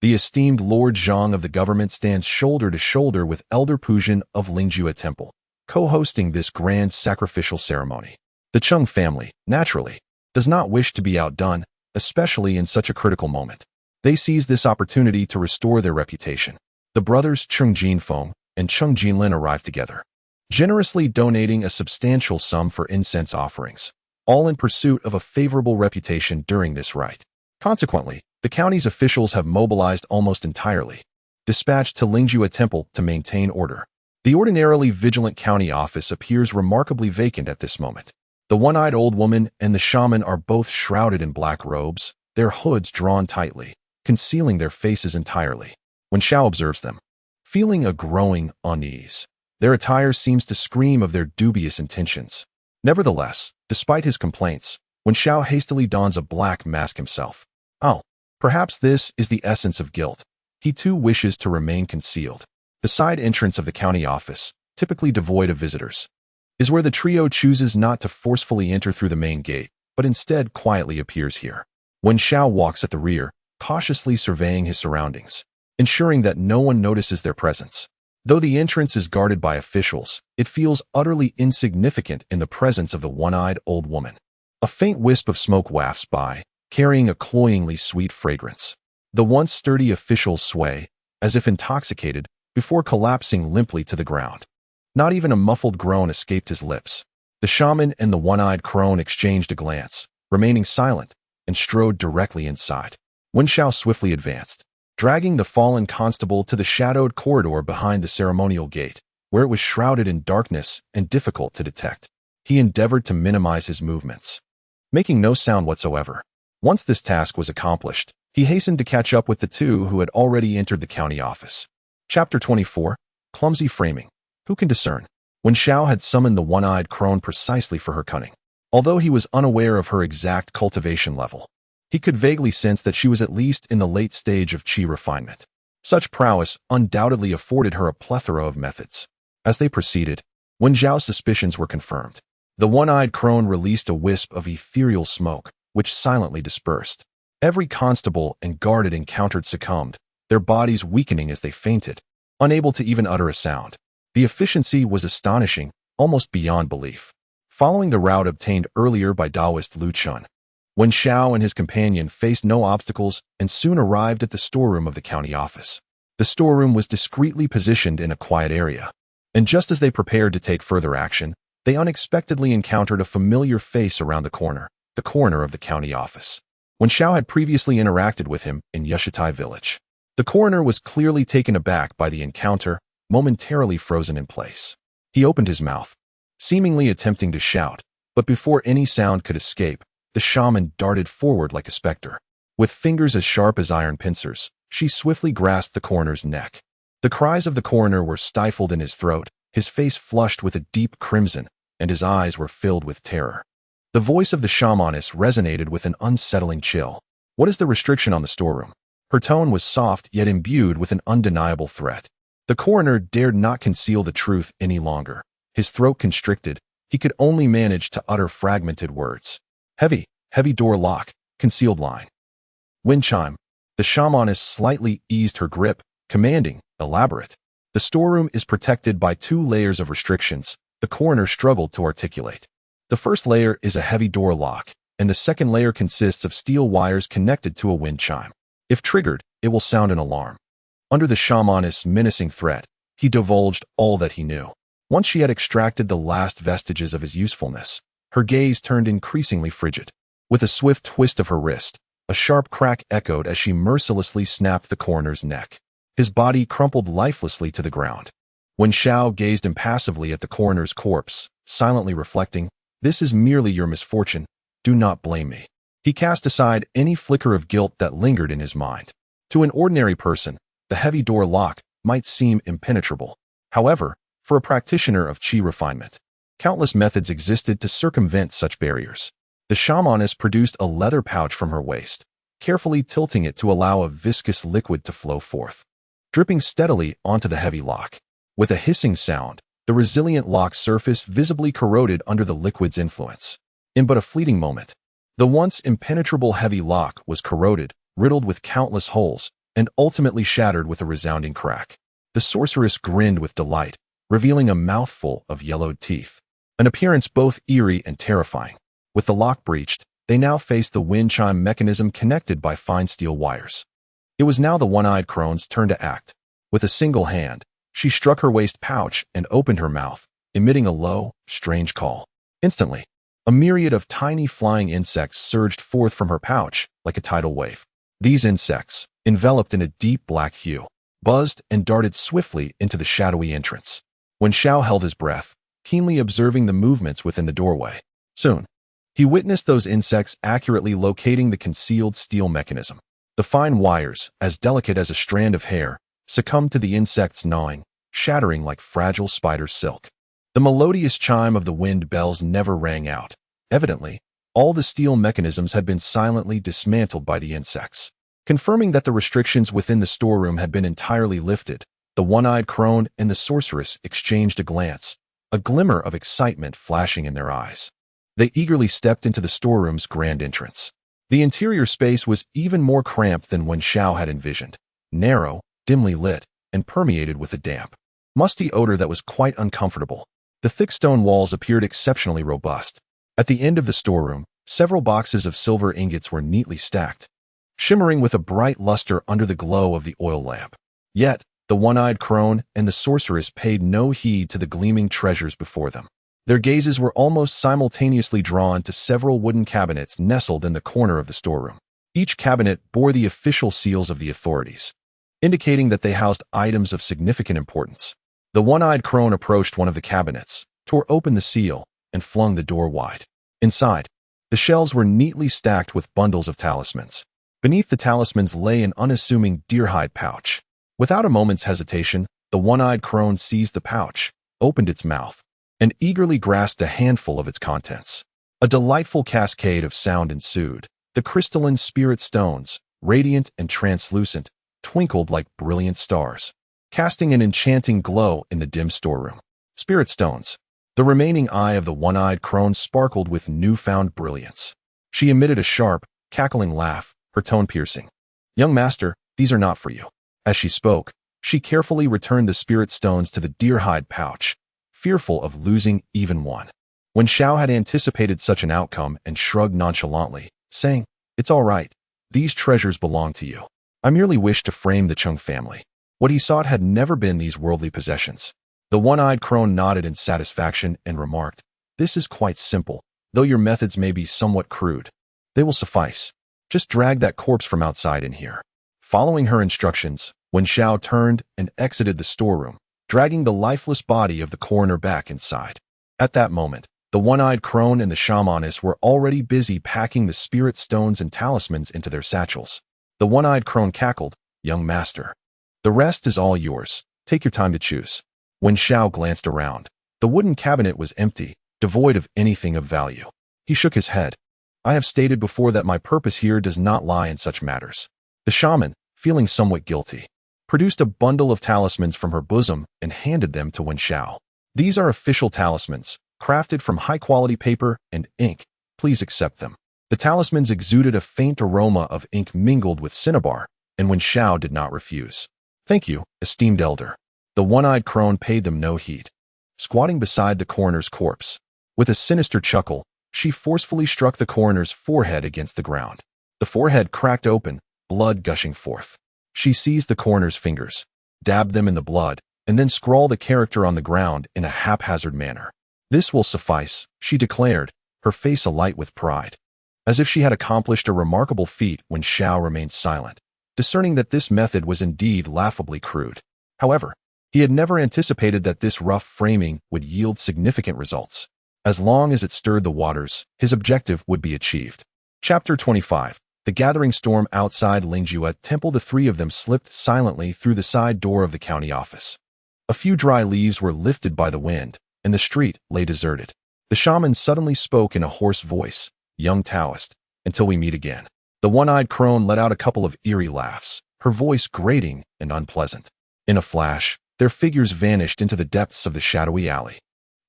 The esteemed Lord Zhang of the government stands shoulder to shoulder with Elder Pujin of Lingjue Temple, co-hosting this grand sacrificial ceremony. The Chung family, naturally, does not wish to be outdone, especially in such a critical moment. They seize this opportunity to restore their reputation. The brothers Chung Jinfeng and Chung Jinlin arrive together, generously donating a substantial sum for incense offerings, all in pursuit of a favorable reputation during this rite. Consequently, the county's officials have mobilized almost entirely, dispatched to Lingjue Temple to maintain order. The ordinarily vigilant county office appears remarkably vacant at this moment. The one-eyed old woman and the shaman are both shrouded in black robes, their hoods drawn tightly, concealing their faces entirely. Wen Xiao observes them, feeling a growing unease. Their attire seems to scream of their dubious intentions. Nevertheless, despite his complaints, Wen Xiao hastily dons a black mask himself. Oh, perhaps this is the essence of guilt. He too wishes to remain concealed. The side entrance of the county office, typically devoid of visitors, is where the trio chooses not to forcefully enter through the main gate, but instead quietly appears here. Wen Xiao walks at the rear, cautiously surveying his surroundings, ensuring that no one notices their presence. Though the entrance is guarded by officials, it feels utterly insignificant in the presence of the one-eyed old woman. A faint wisp of smoke wafts by, carrying a cloyingly sweet fragrance. The once sturdy officials sway, as if intoxicated, before collapsing limply to the ground. Not even a muffled groan escaped his lips. The shaman and the one-eyed crone exchanged a glance, remaining silent, and strode directly inside. Wen Xiao swiftly advanced, dragging the fallen constable to the shadowed corridor behind the ceremonial gate, where it was shrouded in darkness and difficult to detect. He endeavored to minimize his movements, making no sound whatsoever. Once this task was accomplished, he hastened to catch up with the two who had already entered the county office. Chapter 24, Clumsy Framing. Who can discern? Wen Xiao had summoned the one-eyed crone precisely for her cunning. Although he was unaware of her exact cultivation level, he could vaguely sense that she was at least in the late stage of qi refinement. Such prowess undoubtedly afforded her a plethora of methods. As they proceeded, Wen Xiao's suspicions were confirmed. The one-eyed crone released a wisp of ethereal smoke, which silently dispersed. Every constable and guard it encountered succumbed, their bodies weakening as they fainted, unable to even utter a sound. The efficiency was astonishing, almost beyond belief. Following the route obtained earlier by Taoist Lu Chun, Wen Xiao and his companion faced no obstacles and soon arrived at the storeroom of the county office. The storeroom was discreetly positioned in a quiet area, and just as they prepared to take further action, they unexpectedly encountered a familiar face around the corner of the county office. Wen Xiao had previously interacted with him in Yushitai village. The coroner was clearly taken aback by the encounter, momentarily frozen in place. He opened his mouth, seemingly attempting to shout, but before any sound could escape, the shaman darted forward like a specter. With fingers as sharp as iron pincers, she swiftly grasped the coroner's neck. The cries of the coroner were stifled in his throat, his face flushed with a deep crimson, and his eyes were filled with terror. The voice of the shamaness resonated with an unsettling chill. "What is the restriction on the storeroom?" Her tone was soft yet imbued with an undeniable threat. The coroner dared not conceal the truth any longer. His throat constricted, he could only manage to utter fragmented words. Heavy door lock, concealed line. Wind chime. The shamaness slightly eased her grip, commanding, elaborate. The storeroom is protected by 2 layers of restrictions, the coroner struggled to articulate. The first layer is a heavy door lock, and the second layer consists of steel wires connected to a wind chime. If triggered, it will sound an alarm. Under the shamaness' menacing threat, he divulged all that he knew. Once she had extracted the last vestiges of his usefulness, her gaze turned increasingly frigid. With a swift twist of her wrist, a sharp crack echoed as she mercilessly snapped the coroner's neck. his body crumpled lifelessly to the ground. Wen Xiao gazed impassively at the coroner's corpse, silently reflecting, "This is merely your misfortune. Do not blame me." He cast aside any flicker of guilt that lingered in his mind. To an ordinary person, the heavy door lock might seem impenetrable. However, for a practitioner of qi refinement, countless methods existed to circumvent such barriers. The shamaness produced a leather pouch from her waist, carefully tilting it to allow a viscous liquid to flow forth, dripping steadily onto the heavy lock. With a hissing sound, the resilient lock surface visibly corroded under the liquid's influence. In but a fleeting moment, the once impenetrable heavy lock was corroded, riddled with countless holes, and ultimately shattered with a resounding crack. The sorceress grinned with delight, revealing a mouthful of yellowed teeth, an appearance both eerie and terrifying. With the lock breached, they now faced the wind chime mechanism connected by fine steel wires. It was now the One-Eyed Crone's turn to act. With a single hand, she struck her waist pouch and opened her mouth, emitting a low, strange call. Instantly, a myriad of tiny flying insects surged forth from her pouch like a tidal wave. These insects, enveloped in a deep black hue, buzzed and darted swiftly into the shadowy entrance. Wen Xiao held his breath, keenly observing the movements within the doorway. Soon, he witnessed those insects accurately locating the concealed steel mechanism. The fine wires, as delicate as a strand of hair, succumbed to the insect's gnawing, shattering like fragile spider silk. The melodious chime of the wind bells never rang out. Evidently, all the steel mechanisms had been silently dismantled by the insects. Confirming that the restrictions within the storeroom had been entirely lifted, the One-Eyed Crone and the sorceress exchanged a glance, a glimmer of excitement flashing in their eyes. They eagerly stepped into the storeroom's grand entrance. The interior space was even more cramped than Wen Xiao had envisioned, narrow, dimly lit, and permeated with a damp, musty odor that was quite uncomfortable. The thick stone walls appeared exceptionally robust. At the end of the storeroom, several boxes of silver ingots were neatly stacked, shimmering with a bright luster under the glow of the oil lamp. Yet, the One-Eyed Crone and the sorceress paid no heed to the gleaming treasures before them. Their gazes were almost simultaneously drawn to several wooden cabinets nestled in the corner of the storeroom. Each cabinet bore the official seals of the authorities, indicating that they housed items of significant importance. The One-Eyed Crone approached one of the cabinets, tore open the seal, and flung the door wide. Inside, the shelves were neatly stacked with bundles of talismans. Beneath the talismans lay an unassuming deer-hide pouch. Without a moment's hesitation, the One-Eyed Crone seized the pouch, opened its mouth, and eagerly grasped a handful of its contents. A delightful cascade of sound ensued. The crystalline spirit stones, radiant and translucent, twinkled like brilliant stars, casting an enchanting glow in the dim storeroom. Spirit stones. The remaining eye of the One-Eyed Crone sparkled with newfound brilliance. She emitted a sharp, cackling laugh, her tone piercing. "Young master, these are not for you." As she spoke, she carefully returned the spirit stones to the deer-hide pouch, fearful of losing even one. Wen Xiao had anticipated such an outcome and shrugged nonchalantly, saying, "It's all right. These treasures belong to you. I merely wish to frame the Chung family." What he sought had never been these worldly possessions. The One-Eyed Crone nodded in satisfaction and remarked, "This is quite simple, though your methods may be somewhat crude. They will suffice. Just drag that corpse from outside in here." Following her instructions, Wen Xiao turned and exited the storeroom, dragging the lifeless body of the coroner back inside. At that moment, the One-Eyed Crone and the shamaness were already busy packing the spirit stones and talismans into their satchels. The One-Eyed Crone cackled, "Young master, the rest is all yours. Take your time to choose." Wen Xiao glanced around. The wooden cabinet was empty, devoid of anything of value. He shook his head. "I have stated before that my purpose here does not lie in such matters." The shaman, feeling somewhat guilty, produced a bundle of talismans from her bosom and handed them to Wen Xiao. "These are official talismans, crafted from high-quality paper and ink. Please accept them." The talismans exuded a faint aroma of ink mingled with cinnabar, and Wen Xiao did not refuse. "Thank you, esteemed elder." The One-Eyed Crone paid them no heed, squatting beside the coroner's corpse. With a sinister chuckle, she forcefully struck the coroner's forehead against the ground. The forehead cracked open, blood gushing forth. She seized the coroner's fingers, dabbed them in the blood, and then scrawled a character on the ground in a haphazard manner. "This will suffice," she declared, her face alight with pride. As if she had accomplished a remarkable feat, Wen Xiao remained silent, discerning that this method was indeed laughably crude. However, he had never anticipated that this rough framing would yield significant results. As long as it stirred the waters, his objective would be achieved. Chapter 25. The gathering storm outside Lingjue Temple. The three of them slipped silently through the side door of the county office. A few dry leaves were lifted by the wind, and the street lay deserted. The shaman suddenly spoke in a hoarse voice, "Young Taoist, until we meet again." The One-Eyed Crone let out a couple of eerie laughs, her voice grating and unpleasant. In a flash, their figures vanished into the depths of the shadowy alley.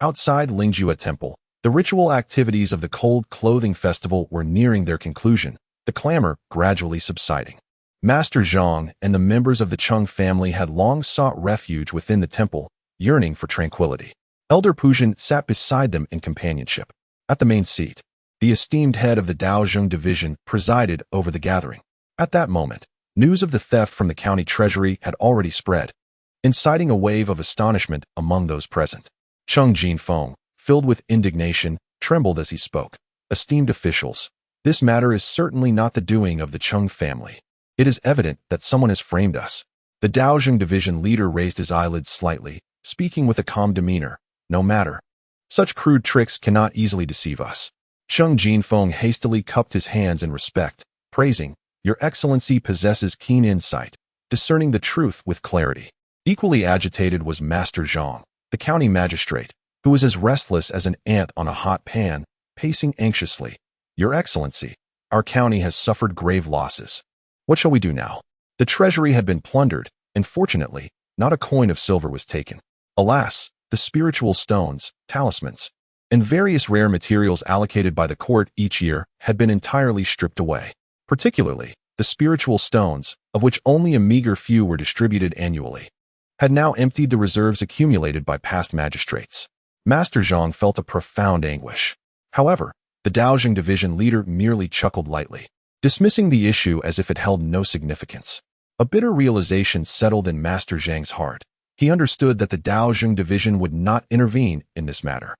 Outside Lingjue Temple, the ritual activities of the Cold Clothing Festival were nearing their conclusion, the clamor gradually subsiding. Master Zhang and the members of the Chung family had long sought refuge within the temple, yearning for tranquility. Elder Pujin sat beside them in companionship. At the main seat, the esteemed head of the Daozhong division presided over the gathering. At that moment, news of the theft from the county treasury had already spread, inciting a wave of astonishment among those present. Chung Jinfeng, filled with indignation, trembled as he spoke. "Esteemed officials, this matter is certainly not the doing of the Chung family. It is evident that someone has framed us." The Daozhong division leader raised his eyelids slightly, speaking with a calm demeanor. "No matter. Such crude tricks cannot easily deceive us." Chung Jinfeng hastily cupped his hands in respect, praising, "Your Excellency possesses keen insight, discerning the truth with clarity." Equally agitated was Master Zhang, the county magistrate, who was as restless as an ant on a hot pan, pacing anxiously. "Your Excellency, our county has suffered grave losses. What shall we do now?" The treasury had been plundered, and fortunately, not a coin of silver was taken. Alas, the spiritual stones, talismans, and various rare materials allocated by the court each year had been entirely stripped away. Particularly, the spiritual stones, of which only a meager few were distributed annually, had now emptied the reserves accumulated by past magistrates. Master Zhang felt a profound anguish. However, the Daozhong division leader merely chuckled lightly, dismissing the issue as if it held no significance. A bitter realization settled in Master Zhang's heart. He understood that the Daozhong division would not intervene in this matter.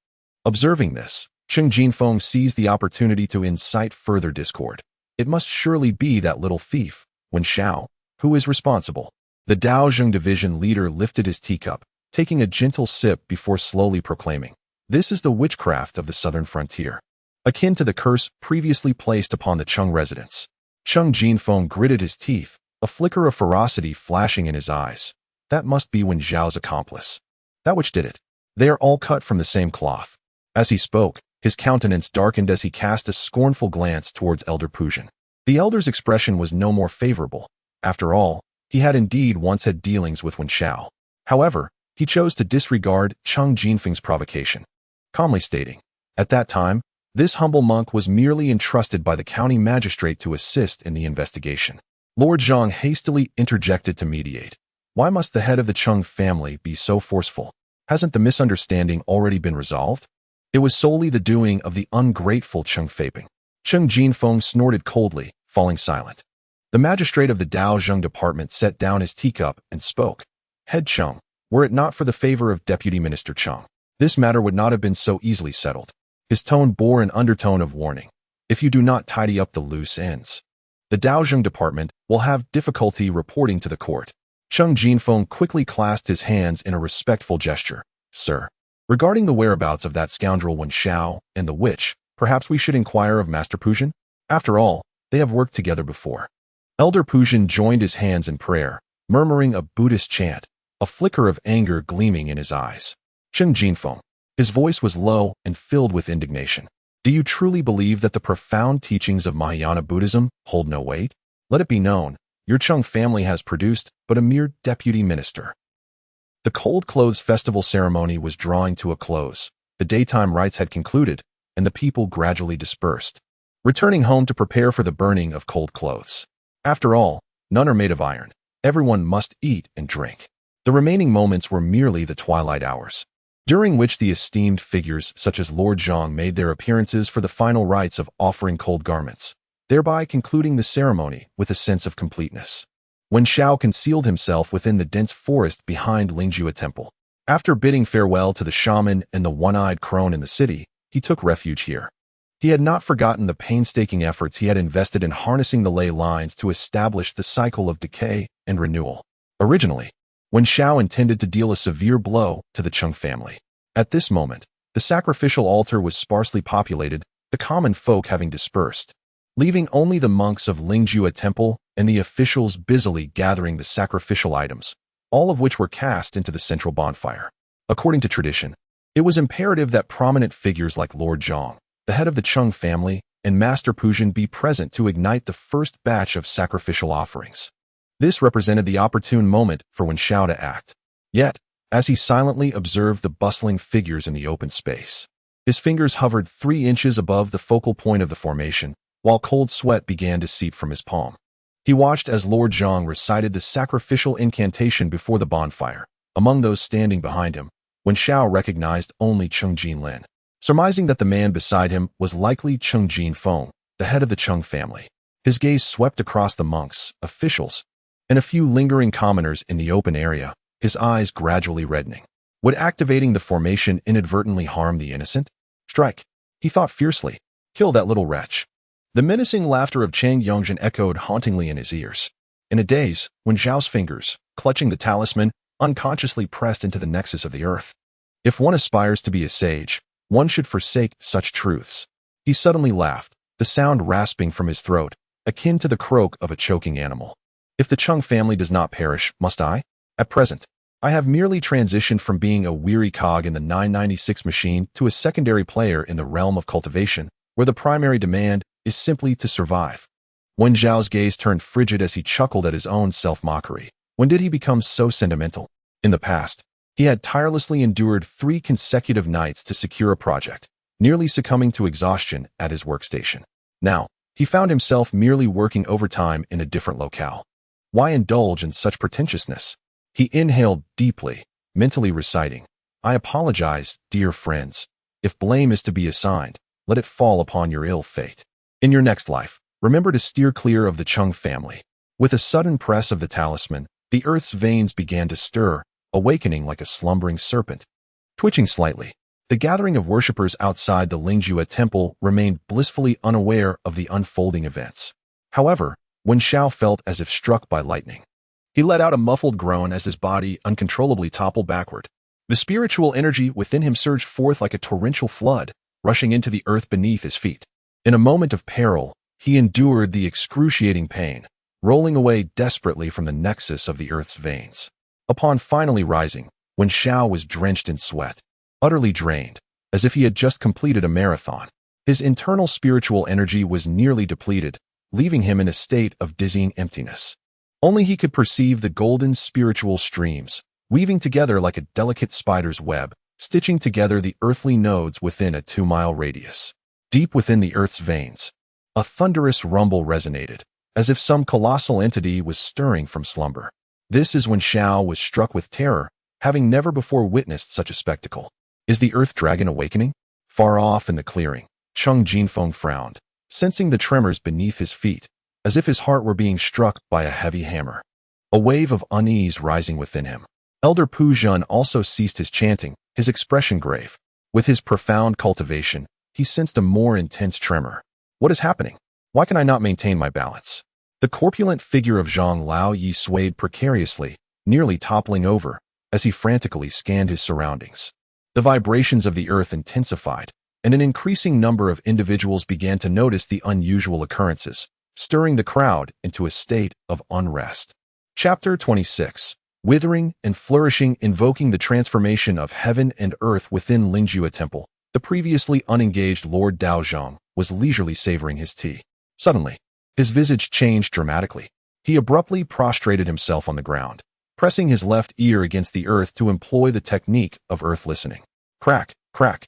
Observing this, Chung Jinfeng seized the opportunity to incite further discord. "It must surely be that little thief, Wen Xiao, who is responsible." The Daozhong division leader lifted his teacup, taking a gentle sip before slowly proclaiming, "This is the witchcraft of the southern frontier, akin to the curse previously placed upon the Chung residents." Chung Jinfeng gritted his teeth, a flicker of ferocity flashing in his eyes. "That must be Wen Xiao's accomplice. That which did it. They are all cut from the same cloth." As he spoke, his countenance darkened as he cast a scornful glance towards Elder Pujin. The elder's expression was no more favorable. After all, he had indeed once had dealings with Wen Xiao. However, he chose to disregard Chung Jinfeng's provocation, calmly stating, "At that time, this humble monk was merely entrusted by the county magistrate to assist in the investigation." Lord Zhang hastily interjected to mediate. "Why must the head of the Chung family be so forceful? Hasn't the misunderstanding already been resolved? It was solely the doing of the ungrateful Chung Faping." Chung Jinfeng snorted coldly, falling silent. The magistrate of the Daozhong department set down his teacup and spoke. "Head Chung, were it not for the favor of Deputy Minister Chung, this matter would not have been so easily settled." His tone bore an undertone of warning. "If you do not tidy up the loose ends, the Daozhong department will have difficulty reporting to the court." Chung Jinfeng quickly clasped his hands in a respectful gesture. "Sir, regarding the whereabouts of that scoundrel Wen Xiao and the witch, perhaps we should inquire of Master Pujin? After all, they have worked together before." Elder Pujin joined his hands in prayer, murmuring a Buddhist chant, a flicker of anger gleaming in his eyes. Chung Jinfeng. His voice was low and filled with indignation. "Do you truly believe that the profound teachings of Mahayana Buddhism hold no weight? Let it be known, your Chung family has produced but a mere deputy minister." The Cold Clothes Festival ceremony was drawing to a close. The daytime rites had concluded, and the people gradually dispersed, returning home to prepare for the burning of cold clothes. After all, none are made of iron. Everyone must eat and drink. The remaining moments were merely the twilight hours, during which the esteemed figures such as Lord Zhang made their appearances for the final rites of offering cold garments, thereby concluding the ceremony with a sense of completeness. Wen Xiao concealed himself within the dense forest behind Lingjue Temple. After bidding farewell to the shaman and the One-Eyed Crone in the city, he took refuge here. He had not forgotten the painstaking efforts he had invested in harnessing the ley lines to establish the cycle of decay and renewal. Originally, when Xiao intended to deal a severe blow to the Chung family. At this moment, the sacrificial altar was sparsely populated, the common folk having dispersed, leaving only the monks of Lingjue Temple and the officials busily gathering the sacrificial items, all of which were cast into the central bonfire. According to tradition, it was imperative that prominent figures like Lord Zhang, the head of the Chung family, and Master Pujin be present to ignite the first batch of sacrificial offerings. This represented the opportune moment for Wen Xiao to act. Yet, as he silently observed the bustling figures in the open space, his fingers hovered 3 inches above the focal point of the formation, while cold sweat began to seep from his palm. He watched as Lord Zhang recited the sacrificial incantation before the bonfire. Among those standing behind him, Wen Xiao recognized only Chung Jinlin, surmising that the man beside him was likely Chung Jinfeng, the head of the Chung family. His gaze swept across the monks, officials, and a few lingering commoners in the open area, his eyes gradually reddening. Would activating the formation inadvertently harm the innocent? Strike, he thought fiercely. Kill that little wretch. The menacing laughter of Chang Yongzhen echoed hauntingly in his ears. In a daze, when Zhao's fingers, clutching the talisman, unconsciously pressed into the nexus of the earth. If one aspires to be a sage, one should forsake such truths. He suddenly laughed, the sound rasping from his throat, akin to the croak of a choking animal. If the Chung family does not perish, must I? At present, I have merely transitioned from being a weary cog in the 996 machine to a secondary player in the realm of cultivation, where the primary demand is simply to survive. Wen Zhao's gaze turned frigid as he chuckled at his own self-mockery. When did he become so sentimental? In the past, he had tirelessly endured 3 consecutive nights to secure a project, nearly succumbing to exhaustion at his workstation. Now, he found himself merely working overtime in a different locale. Why indulge in such pretentiousness? He inhaled deeply, mentally reciting, I apologize, dear friends. If blame is to be assigned, let it fall upon your ill fate. In your next life, remember to steer clear of the Chung family. With a sudden press of the talisman, the earth's veins began to stir, awakening like a slumbering serpent. Twitching slightly, the gathering of worshippers outside the Lingjue temple remained blissfully unaware of the unfolding events. However, Wen Xiao felt as if struck by lightning. He let out a muffled groan as his body uncontrollably toppled backward. The spiritual energy within him surged forth like a torrential flood, rushing into the earth beneath his feet. In a moment of peril, he endured the excruciating pain, rolling away desperately from the nexus of the earth's veins. Upon finally rising, Wen Xiao was drenched in sweat, utterly drained, as if he had just completed a marathon. His internal spiritual energy was nearly depleted, leaving him in a state of dizzying emptiness. Only he could perceive the golden spiritual streams, weaving together like a delicate spider's web, stitching together the earthly nodes within a 2-mile radius. Deep within the earth's veins, a thunderous rumble resonated, as if some colossal entity was stirring from slumber. This is when Xiao was struck with terror, having never before witnessed such a spectacle. Is the earth dragon awakening? Far off in the clearing, Chung Jinfeng frowned, sensing the tremors beneath his feet, as if his heart were being struck by a heavy hammer. A wave of unease rising within him. Elder Pu Zhen also ceased his chanting, his expression grave. With his profound cultivation, he sensed a more intense tremor. What is happening? Why can I not maintain my balance? The corpulent figure of Zhang Lao Yi swayed precariously, nearly toppling over, as he frantically scanned his surroundings. The vibrations of the earth intensified, and an increasing number of individuals began to notice the unusual occurrences, stirring the crowd into a state of unrest. Chapter 26. Withering and flourishing, invoking the transformation of heaven and earth within Lingjue Temple. The previously unengaged Lord Daozhong was leisurely savoring his tea. Suddenly, his visage changed dramatically. He abruptly prostrated himself on the ground, pressing his left ear against the earth to employ the technique of earth listening. Crack, crack.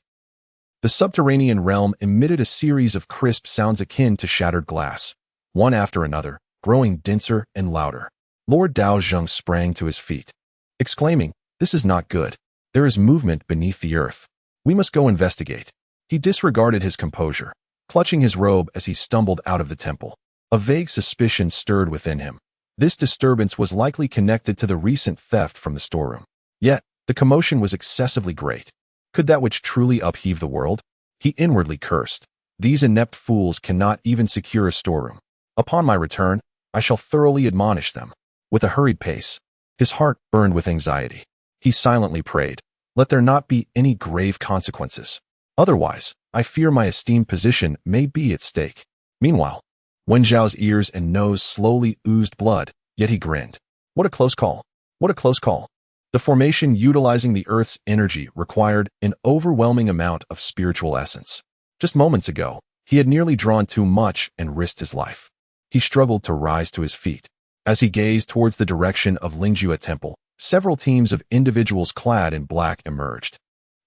The subterranean realm emitted a series of crisp sounds akin to shattered glass, one after another, growing denser and louder. Lord Daozhong sprang to his feet, exclaiming, "This is not good. There is movement beneath the earth. We must go investigate." He disregarded his composure, clutching his robe as he stumbled out of the temple. A vague suspicion stirred within him. This disturbance was likely connected to the recent theft from the storeroom. Yet, the commotion was excessively great. Could that which truly upheave the world? He inwardly cursed. These inept fools cannot even secure a storeroom. Upon my return, I shall thoroughly admonish them." With a hurried pace, his heart burned with anxiety. He silently prayed, "Let there not be any grave consequences. Otherwise, I fear my esteemed position may be at stake." Meanwhile, Wen Zhao's ears and nose slowly oozed blood, yet he grinned. What a close call. What a close call. The formation utilizing the Earth's energy required an overwhelming amount of spiritual essence. Just moments ago, he had nearly drawn too much and risked his life. He struggled to rise to his feet. As he gazed towards the direction of Lingjue Temple, several teams of individuals clad in black emerged.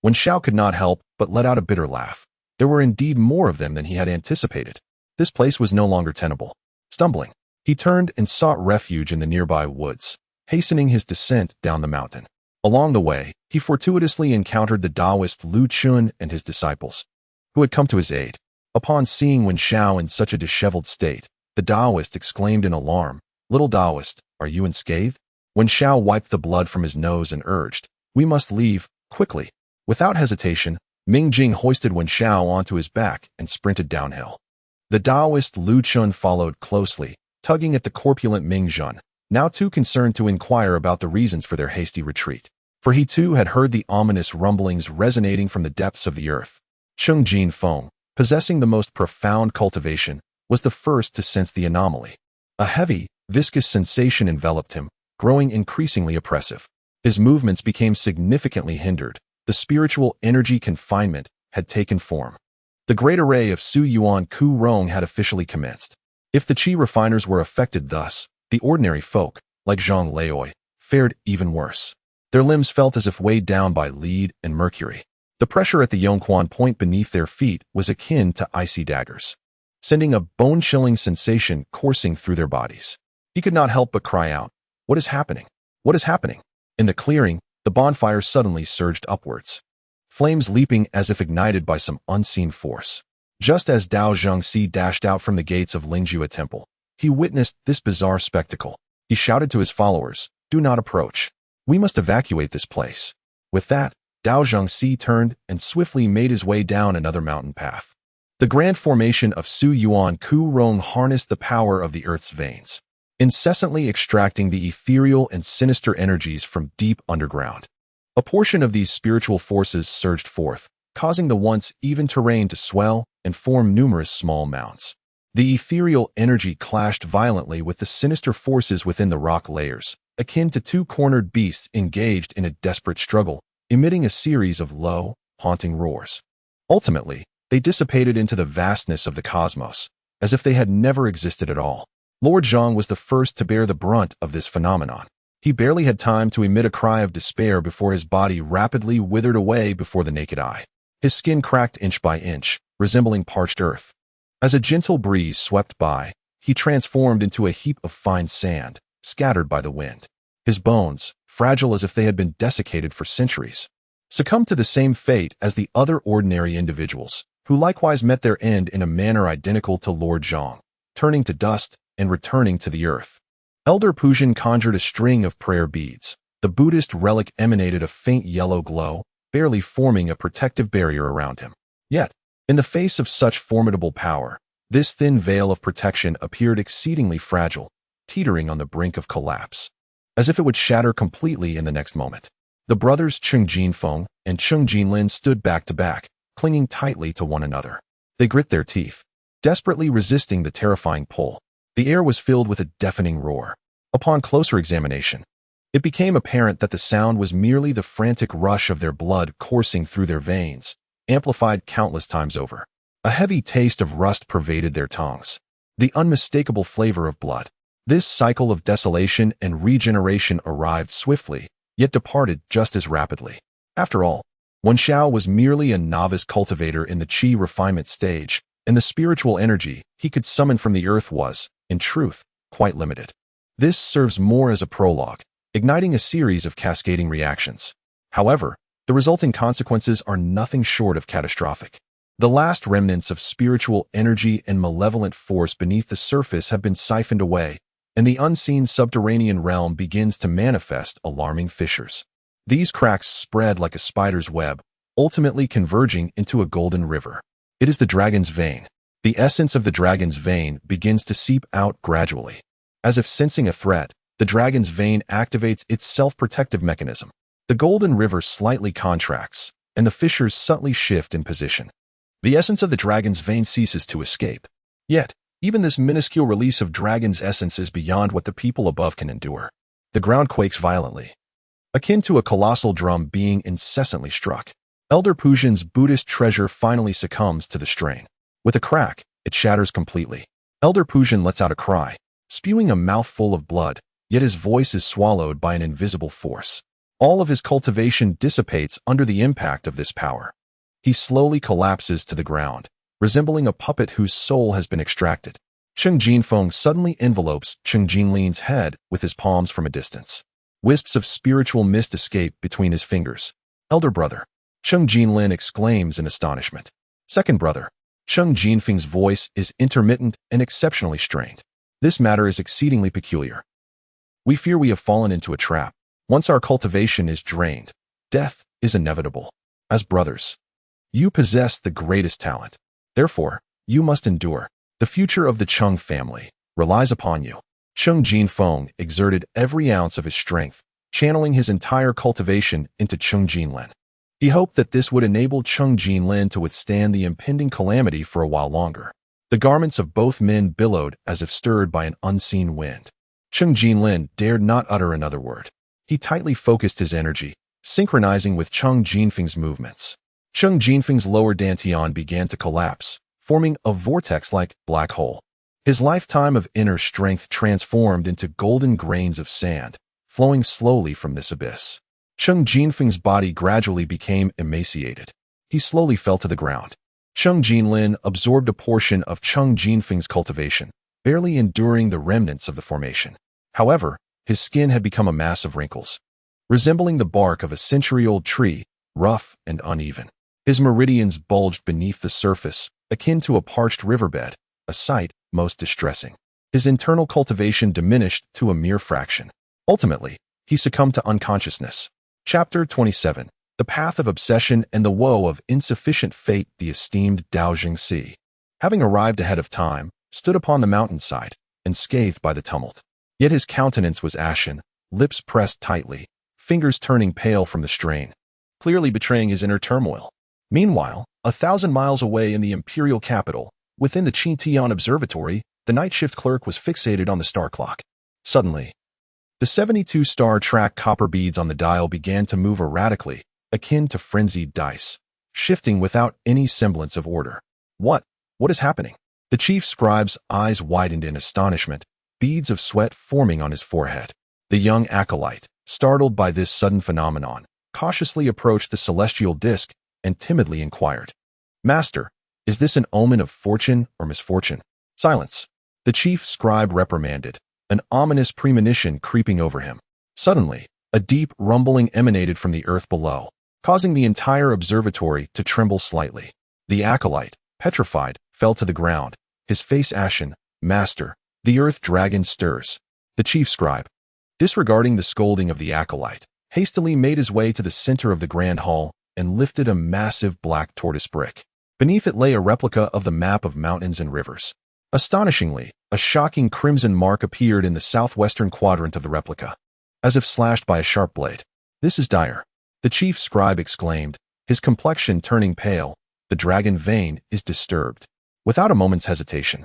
Wen Zhao could not help but let out a bitter laugh. There were indeed more of them than he had anticipated. This place was no longer tenable. Stumbling, he turned and sought refuge in the nearby woods, hastening his descent down the mountain. Along the way, he fortuitously encountered the Taoist Lu Chun and his disciples, who had come to his aid. Upon seeing Wen Zhao in such a disheveled state, the Taoist exclaimed in alarm, "Little Taoist, are you unscathed?" Wen Zhao wiped the blood from his nose and urged, "We must leave, quickly." Without hesitation, Ming Jing hoisted Wen Zhao onto his back and sprinted downhill. The Taoist Lu Chun followed closely, tugging at the corpulent Ming Jun, now too concerned to inquire about the reasons for their hasty retreat. For he too had heard the ominous rumblings resonating from the depths of the earth. Cheng Jin Feng, possessing the most profound cultivation, was the first to sense the anomaly. A heavy, viscous sensation enveloped him, growing increasingly oppressive. His movements became significantly hindered. The spiritual energy confinement had taken form. The great array of Su Yuan Ku Rong had officially commenced. If the Qi refiners were affected thus, the ordinary folk, like Zhang Leoi, fared even worse. Their limbs felt as if weighed down by lead and mercury. The pressure at the Yongquan point beneath their feet was akin to icy daggers, sending a bone-chilling sensation coursing through their bodies. He could not help but cry out, "What is happening? What is happening?" In the clearing, the bonfire suddenly surged upwards, flames leaping as if ignited by some unseen force. Just as Dao Zhengxi dashed out from the gates of Lingjue Temple, he witnessed this bizarre spectacle. He shouted to his followers, "Do not approach. We must evacuate this place." With that, Dao Zhengxi turned and swiftly made his way down another mountain path. The grand formation of Su Yuan Ku Rong harnessed the power of the earth's veins, incessantly extracting the ethereal and sinister energies from deep underground. A portion of these spiritual forces surged forth, causing the once even terrain to swell and form numerous small mounds. The ethereal energy clashed violently with the sinister forces within the rock layers, akin to two cornered beasts engaged in a desperate struggle, emitting a series of low, haunting roars. Ultimately, they dissipated into the vastness of the cosmos, as if they had never existed at all. Lord Zhang was the first to bear the brunt of this phenomenon. He barely had time to emit a cry of despair before his body rapidly withered away before the naked eye. His skin cracked inch by inch, resembling parched earth. As a gentle breeze swept by, he transformed into a heap of fine sand, scattered by the wind. His bones, fragile as if they had been desiccated for centuries, succumbed to the same fate as the other ordinary individuals, who likewise met their end in a manner identical to Lord Zhang, turning to dust and returning to the earth. Elder Pujin conjured a string of prayer beads. The Buddhist relic emanated a faint yellow glow, barely forming a protective barrier around him. Yet, in the face of such formidable power, this thin veil of protection appeared exceedingly fragile, teetering on the brink of collapse, as if it would shatter completely in the next moment. The brothers Cheng Jinfeng and Cheng Jinlin stood back to back, clinging tightly to one another. They grit their teeth, desperately resisting the terrifying pull. The air was filled with a deafening roar. Upon closer examination, it became apparent that the sound was merely the frantic rush of their blood coursing through their veins, amplified countless times over. A heavy taste of rust pervaded their tongues, the unmistakable flavor of blood. This cycle of desolation and regeneration arrived swiftly, yet departed just as rapidly. After all, Wen Zhao was merely a novice cultivator in the Qi refinement stage, and the spiritual energy he could summon from the earth was, in truth, quite limited. This serves more as a prologue, igniting a series of cascading reactions. However, the resulting consequences are nothing short of catastrophic. The last remnants of spiritual energy and malevolent force beneath the surface have been siphoned away, and the unseen subterranean realm begins to manifest alarming fissures. These cracks spread like a spider's web, ultimately converging into a golden river. It is the dragon's vein. The essence of the dragon's vein begins to seep out gradually. As if sensing a threat, the dragon's vein activates its self-protective mechanism. The golden river slightly contracts, and the fissures subtly shift in position. The essence of the dragon's vein ceases to escape. Yet, even this minuscule release of dragon's essence is beyond what the people above can endure. The ground quakes violently, akin to a colossal drum being incessantly struck. Elder Pujan's Buddhist treasure finally succumbs to the strain. With a crack, it shatters completely. Elder Pujan lets out a cry, spewing a mouthful of blood, yet his voice is swallowed by an invisible force. All of his cultivation dissipates under the impact of this power. He slowly collapses to the ground, resembling a puppet whose soul has been extracted. Cheng Jinfeng suddenly envelopes Cheng Jinlin's head with his palms from a distance. Wisps of spiritual mist escape between his fingers. Elder brother, Cheng Jinlin exclaims in astonishment. Second brother, Cheng Jinfeng's voice is intermittent and exceptionally strained. This matter is exceedingly peculiar. We fear we have fallen into a trap. Once our cultivation is drained, death is inevitable. As brothers, you possess the greatest talent. Therefore, you must endure. The future of the Cheng family relies upon you. Cheng Jinfeng exerted every ounce of his strength, channeling his entire cultivation into Cheng Jinlin. He hoped that this would enable Cheng Jinlin to withstand the impending calamity for a while longer. The garments of both men billowed as if stirred by an unseen wind. Cheng Jinlin dared not utter another word. He tightly focused his energy, synchronizing with Cheng Jinfeng's movements. Cheng Jinfeng's lower dantian began to collapse, forming a vortex-like black hole. His lifetime of inner strength transformed into golden grains of sand, flowing slowly from this abyss. Cheng Jinfeng's body gradually became emaciated. He slowly fell to the ground. Cheng Jinlin absorbed a portion of Cheng Jinfeng's cultivation, barely enduring the remnants of the formation. However, his skin had become a mass of wrinkles, resembling the bark of a century-old tree, rough and uneven. His meridians bulged beneath the surface, akin to a parched riverbed, a sight most distressing. His internal cultivation diminished to a mere fraction. Ultimately, he succumbed to unconsciousness. Chapter 27. The Path of Obsession and the Woe of Insufficient Fate. The esteemed Dao Jingxi, having arrived ahead of time, stood upon the mountainside, unscathed by the tumult. Yet his countenance was ashen, lips pressed tightly, fingers turning pale from the strain, clearly betraying his inner turmoil. Meanwhile, 1,000 miles away in the imperial capital, within the Qintian Observatory, the night shift clerk was fixated on the star clock. Suddenly, the 72-star track copper beads on the dial began to move erratically, akin to frenzied dice, shifting without any semblance of order. What is happening? The chief scribe's eyes widened in astonishment, beads of sweat forming on his forehead. The young acolyte, startled by this sudden phenomenon, cautiously approached the celestial disk and timidly inquired, "Master, is this an omen of fortune or misfortune?" "Silence," the chief scribe reprimanded, an ominous premonition creeping over him. Suddenly, a deep rumbling emanated from the earth below, causing the entire observatory to tremble slightly. The acolyte, petrified, fell to the ground, his face ashen. "Master, the earth dragon stirs." The chief scribe, disregarding the scolding of the acolyte, hastily made his way to the center of the grand hall and lifted a massive black tortoise brick. Beneath it lay a replica of the map of mountains and rivers. Astonishingly, a shocking crimson mark appeared in the southwestern quadrant of the replica, as if slashed by a sharp blade. "This is dire," the chief scribe exclaimed, his complexion turning pale. "The dragon vein is disturbed." Without a moment's hesitation,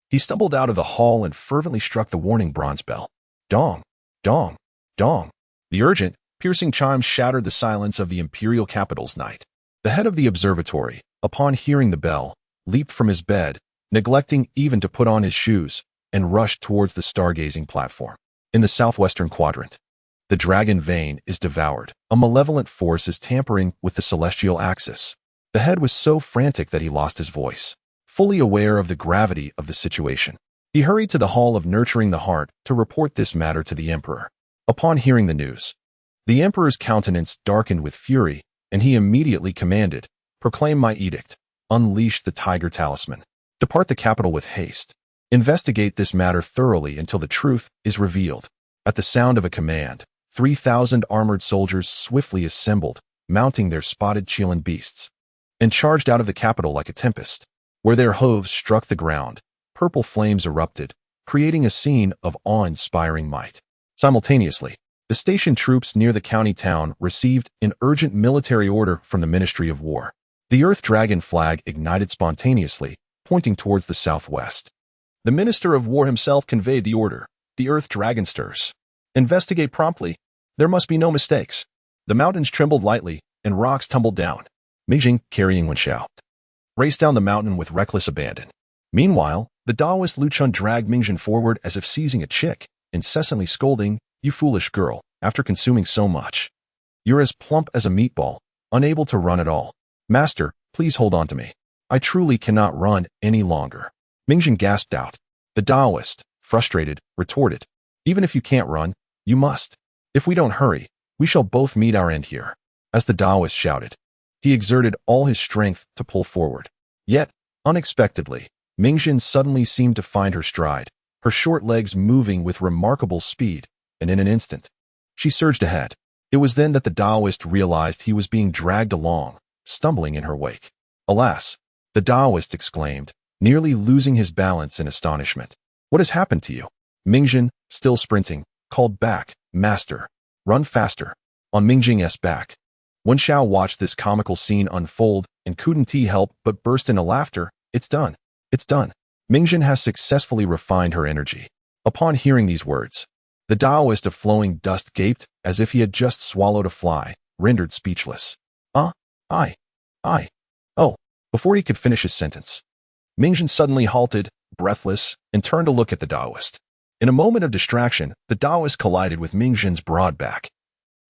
he stumbled out of the hall and fervently struck the warning bronze bell. Dong, dong, dong. The urgent, piercing chimes shattered the silence of the imperial capital's night. The head of the observatory, upon hearing the bell, leaped from his bed, neglecting even to put on his shoes, and rushed towards the stargazing platform. In the southwestern quadrant, the dragon vein is devoured. A malevolent force is tampering with the celestial axis. The head was so frantic that he lost his voice. Fully aware of the gravity of the situation, he hurried to the Hall of Nurturing the Heart to report this matter to the emperor. Upon hearing the news, the emperor's countenance darkened with fury, and he immediately commanded, "Proclaim my edict. Unleash the tiger talisman. Depart the capital with haste. Investigate this matter thoroughly until the truth is revealed." At the sound of a command, 3,000 armored soldiers swiftly assembled, mounting their spotted Chilan beasts. and charged out of the capital like a tempest. Where their hooves struck the ground, purple flames erupted, creating a scene of awe-inspiring might. Simultaneously, the station troops near the county town received an urgent military order from the Ministry of War. The Earth Dragon flag ignited spontaneously, pointing towards the southwest. The Minister of War himself conveyed the order. The Earth Dragon stirs. Investigate promptly. There must be no mistakes. The mountains trembled lightly, and rocks tumbled down. Mingjing, carrying Wenxiao, raced down the mountain with reckless abandon. Meanwhile, the Taoist Luchun dragged Mingjin forward as if seizing a chick, incessantly scolding, "You foolish girl, after consuming so much. You're as plump as a meatball, unable to run at all. Master, please hold on to me. I truly cannot run any longer." Mingjin gasped out. The Taoist, frustrated, retorted, "Even if you can't run, you must. If we don't hurry, we shall both meet our end here." As the Taoist shouted, he exerted all his strength to pull forward. Yet, unexpectedly, Mingjin suddenly seemed to find her stride, her short legs moving with remarkable speed, and in an instant, she surged ahead. It was then that the Taoist realized he was being dragged along, stumbling in her wake. "Alas!" the Taoist exclaimed, nearly losing his balance in astonishment. "What has happened to you?" Mingjin, still sprinting, called back, "Master, run faster." On Mingjing's back. Wenxiao watched this comical scene unfold and couldn't help but burst into laughter. "It's done. It's done." Mingjin has successfully refined her energy. Upon hearing these words, the Taoist of flowing dust gaped as if he had just swallowed a fly, rendered speechless. Oh. Before he could finish his sentence, Mingjin suddenly halted, breathless, and turned to look at the Taoist. In a moment of distraction, the Taoist collided with Mingjin's broad back,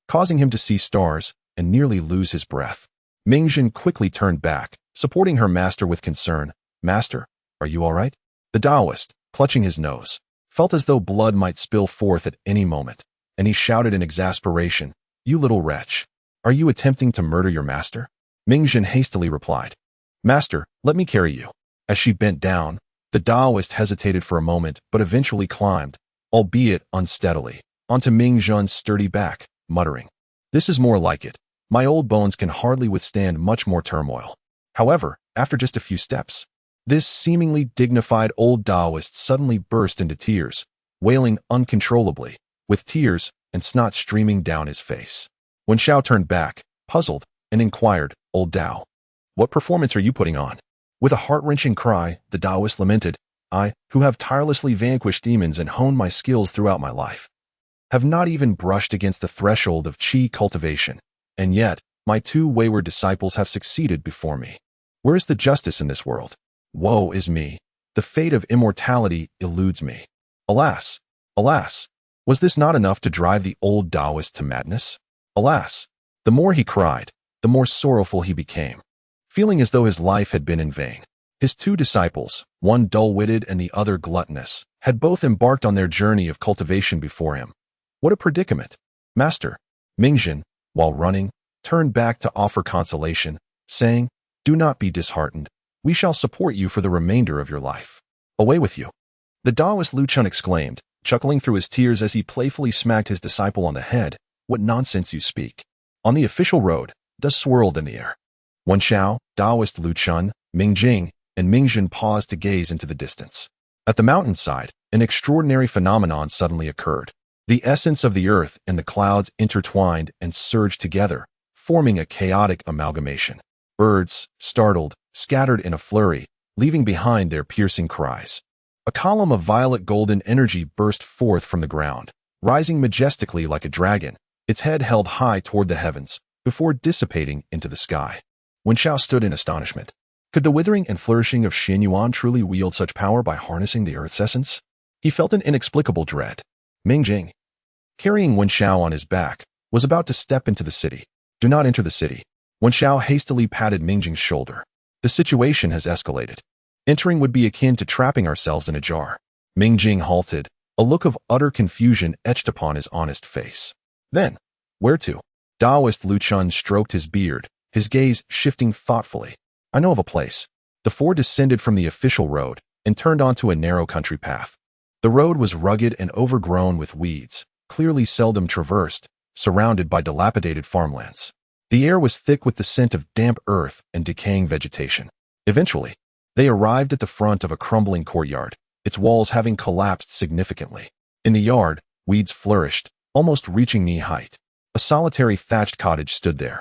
causing him to see stars and nearly lose his breath. Mingjin quickly turned back, supporting her master with concern. "Master, are you all right?" The Taoist, clutching his nose, felt as though blood might spill forth at any moment, and he shouted in exasperation, "You little wretch! Are you attempting to murder your master?" Mingjin hastily replied, "Master, let me carry you." As she bent down, the Taoist hesitated for a moment but eventually climbed, albeit unsteadily, onto Mingjin's sturdy back, muttering, "This is more like it. My old bones can hardly withstand much more turmoil." However, after just a few steps, this seemingly dignified old Taoist suddenly burst into tears, wailing uncontrollably, with tears and snot streaming down his face. Wenxiao turned back, puzzled, and inquired, "Old Tao, what performance are you putting on?" With a heart-wrenching cry, the Taoist lamented, "I, who have tirelessly vanquished demons and honed my skills throughout my life, have not even brushed against the threshold of chi cultivation, and yet my two wayward disciples have succeeded before me. Where is the justice in this world? Woe is me. The fate of immortality eludes me. Alas! Alas! Was this not enough to drive the old Taoist to madness? Alas! The more he cried, the more sorrowful he became, feeling as though his life had been in vain. His two disciples, one dull-witted and the other gluttonous, had both embarked on their journey of cultivation before him. What a predicament! Master, Mingjin, while running, turned back to offer consolation, saying, "Do not be disheartened. We shall support you for the remainder of your life. Away with you." The Taoist Luchun exclaimed, chuckling through his tears as he playfully smacked his disciple on the head, "What nonsense you speak." On the official road, dust swirled in the air. Wenxiao, Taoist Luchun, Mingjing, and Mingjin paused to gaze into the distance. At the mountainside, an extraordinary phenomenon suddenly occurred. The essence of the earth and the clouds intertwined and surged together, forming a chaotic amalgamation. Birds, startled, scattered in a flurry, leaving behind their piercing cries. A column of violet-golden energy burst forth from the ground, rising majestically like a dragon, its head held high toward the heavens, before dissipating into the sky. Wenxiao stood in astonishment. Could the withering and flourishing of Xin Yuan truly wield such power by harnessing the earth's essence? He felt an inexplicable dread. Mingjing, carrying Wenxiao on his back, was about to step into the city. "Do not enter the city." Wenxiao hastily patted Mingjing's shoulder. "The situation has escalated. Entering would be akin to trapping ourselves in a jar." Mingjing halted, a look of utter confusion etched upon his honest face. "Then, where to?" Taoist Luchun stroked his beard, his gaze shifting thoughtfully. "I know of a place." The four descended from the official road and turned onto a narrow country path. The road was rugged and overgrown with weeds, clearly seldom traversed, surrounded by dilapidated farmlands. The air was thick with the scent of damp earth and decaying vegetation. Eventually, they arrived at the front of a crumbling courtyard, its walls having collapsed significantly. In the yard, weeds flourished, almost reaching knee-height. A solitary thatched cottage stood there,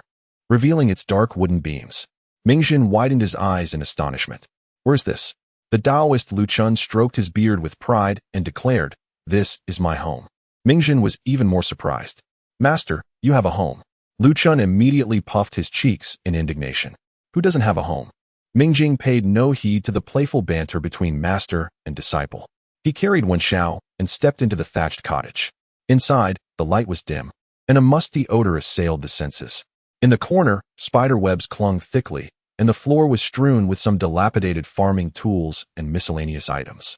revealing its dark wooden beams. Mingjin widened his eyes in astonishment. "Where's this?" The Taoist Lu Chun stroked his beard with pride and declared, "This is my home." Mingjin was even more surprised. "Master, you have a home." Lu Chun immediately puffed his cheeks in indignation. "Who doesn't have a home?" Mingjin paid no heed to the playful banter between master and disciple. He carried Wen Xiao and stepped into the thatched cottage. Inside, the light was dim, and a musty odor assailed the senses. In the corner, spider webs clung thickly, and the floor was strewn with some dilapidated farming tools and miscellaneous items.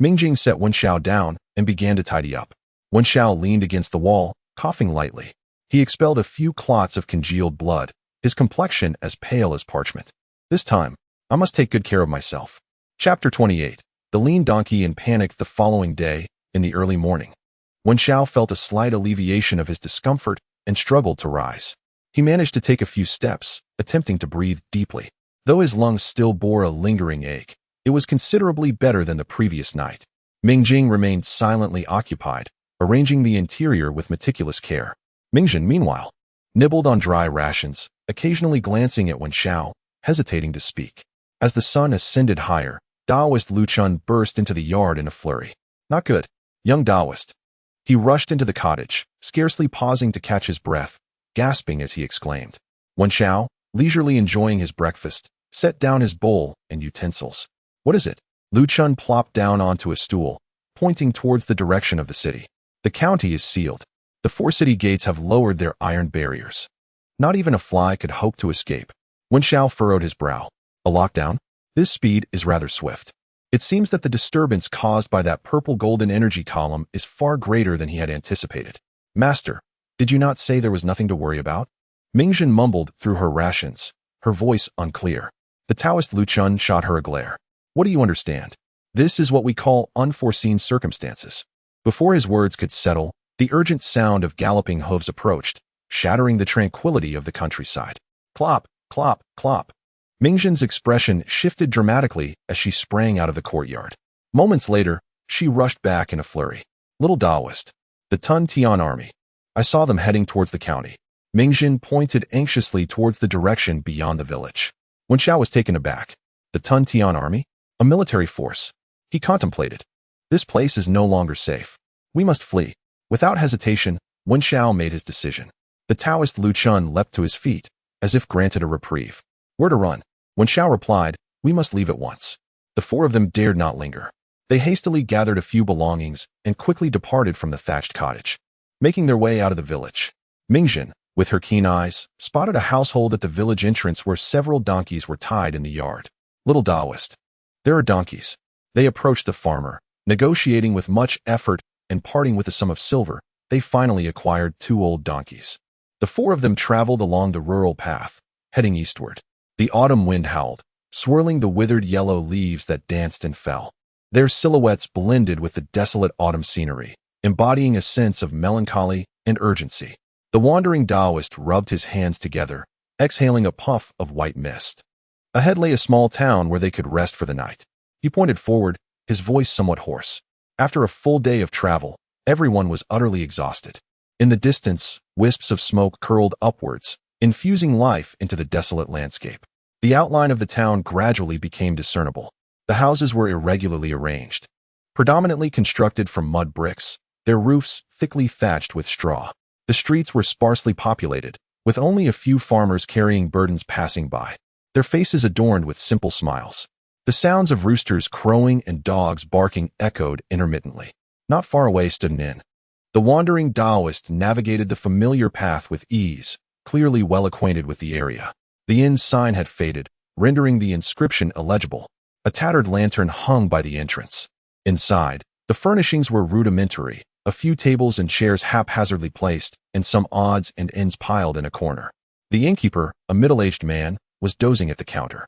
Mingjin set Wen Xiao down and began to tidy up. Wen Xiao leaned against the wall, coughing lightly. He expelled a few clots of congealed blood, his complexion as pale as parchment. "This time, I must take good care of myself." Chapter 28. The lean donkey in panic. The following day, in the early morning, Wen Xiao felt a slight alleviation of his discomfort and struggled to rise. He managed to take a few steps, attempting to breathe deeply. Though his lungs still bore a lingering ache, it was considerably better than the previous night. Mingjin remained silently occupied, arranging the interior with meticulous care. Mingjin, meanwhile, nibbled on dry rations, occasionally glancing at Wen Xiao, hesitating to speak. As the sun ascended higher, Taoist Lu Chun burst into the yard in a flurry. "Not good, young Taoist." He rushed into the cottage, scarcely pausing to catch his breath, gasping as he exclaimed. Wen Xiao, leisurely enjoying his breakfast, set down his bowl and utensils. "What is it?" Lu Chun plopped down onto a stool, pointing towards the direction of the city. "The county is sealed. The 4 city gates have lowered their iron barriers. Not even a fly could hope to escape." Wen Xiao furrowed his brow. "A lockdown? This speed is rather swift. It seems that the disturbance caused by that purple-golden energy column is far greater than he had anticipated." "Master, did you not say there was nothing to worry about?" Mingjin mumbled through her rations, her voice unclear. The Taoist Lu Chun shot her a glare. "What do you understand? This is what we call unforeseen circumstances." Before his words could settle, the urgent sound of galloping hooves approached, shattering the tranquility of the countryside. Clop, clop, clop. Mingjin's expression shifted dramatically as she sprang out of the courtyard. Moments later, she rushed back in a flurry. "Little Taoist, the Tun Tian army. I saw them heading towards the county." Mingjin pointed anxiously towards the direction beyond the village. Wen Xiao was taken aback. "The Tun Tian army? A military force?" He contemplated. "This place is no longer safe. We must flee." Without hesitation, Wen Xiao made his decision. The Taoist Lu Chun leapt to his feet, as if granted a reprieve. "Where to run?" Wen Xiao replied, "We must leave at once." The 4 of them dared not linger. They hastily gathered a few belongings and quickly departed from the thatched cottage. Making their way out of the village, Mingjin, with her keen eyes, spotted a household at the village entrance where several donkeys were tied in the yard. "Little Taoist, there are donkeys." They approached the farmer, negotiating with much effort and parting with a sum of silver. They finally acquired 2 old donkeys. The 4 of them traveled along the rural path, heading eastward. The autumn wind howled, swirling the withered yellow leaves that danced and fell. Their silhouettes blended with the desolate autumn scenery, embodying a sense of melancholy and urgency. The wandering Taoist rubbed his hands together, exhaling a puff of white mist. Ahead lay a small town where they could rest for the night. He pointed forward, his voice somewhat hoarse. After a full day of travel, everyone was utterly exhausted. In the distance, wisps of smoke curled upwards, infusing life into the desolate landscape. The outline of the town gradually became discernible. The houses were irregularly arranged, predominantly constructed from mud bricks, their roofs thickly thatched with straw. The streets were sparsely populated, with only a few farmers carrying burdens passing by, their faces adorned with simple smiles. The sounds of roosters crowing and dogs barking echoed intermittently. Not far away stood an inn. The wandering Taoist navigated the familiar path with ease, clearly well acquainted with the area. The inn's sign had faded, rendering the inscription illegible. A tattered lantern hung by the entrance. Inside, the furnishings were rudimentary, a few tables and chairs haphazardly placed, and some odds and ends piled in a corner. The innkeeper, a middle-aged man, was dozing at the counter.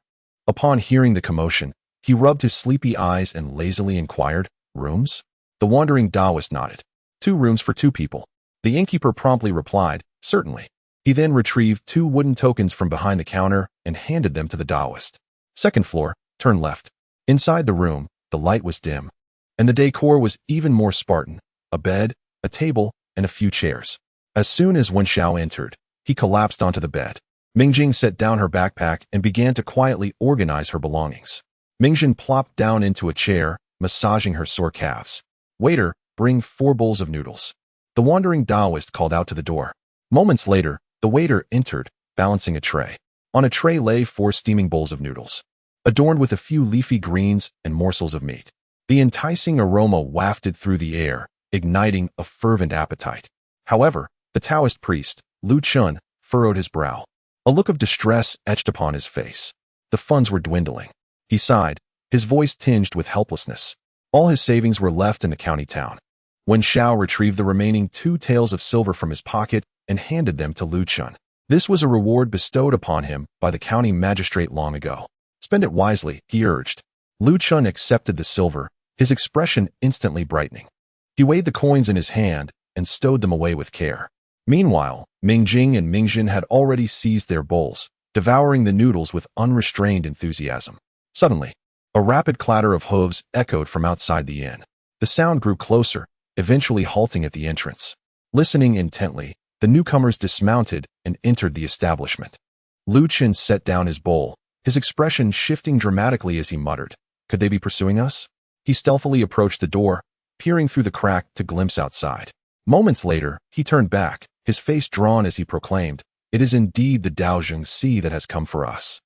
Upon hearing the commotion, he rubbed his sleepy eyes and lazily inquired, "Rooms?" The wandering Taoist nodded. 2 rooms for 2 people. The innkeeper promptly replied, "Certainly." He then retrieved 2 wooden tokens from behind the counter and handed them to the Taoist. Second floor, turn left. Inside the room, the light was dim, and the decor was even more Spartan: a bed, a table, and a few chairs. As soon as Wen Xiao entered, he collapsed onto the bed. Mingjing set down her backpack and began to quietly organize her belongings. Mingjin plopped down into a chair, massaging her sore calves. "Waiter, bring 4 bowls of noodles." The wandering Taoist called out to the door. Moments later, the waiter entered, balancing a tray. On a tray lay 4 steaming bowls of noodles, adorned with a few leafy greens and morsels of meat. The enticing aroma wafted through the air, igniting a fervent appetite. However, the Taoist priest, Lu Chun, furrowed his brow. A look of distress etched upon his face. The funds were dwindling. He sighed, his voice tinged with helplessness. All his savings were left in the county town. Wen Xiao retrieved the remaining 2 taels of silver from his pocket and handed them to Lu Chun. This was a reward bestowed upon him by the county magistrate long ago. "Spend it wisely," he urged. Lu Chun accepted the silver, his expression instantly brightening. He weighed the coins in his hand and stowed them away with care. Meanwhile, Mingjing and Mingjin had already seized their bowls, devouring the noodles with unrestrained enthusiasm. Suddenly, a rapid clatter of hooves echoed from outside the inn. The sound grew closer, eventually halting at the entrance. Listening intently, the newcomers dismounted and entered the establishment. Lu Chen set down his bowl, his expression shifting dramatically as he muttered, "Could they be pursuing us?" He stealthily approached the door, peering through the crack to glimpse outside. Moments later, he turned back, his face drawn as he proclaimed, "It is indeed the Daozhong Si that has come for us."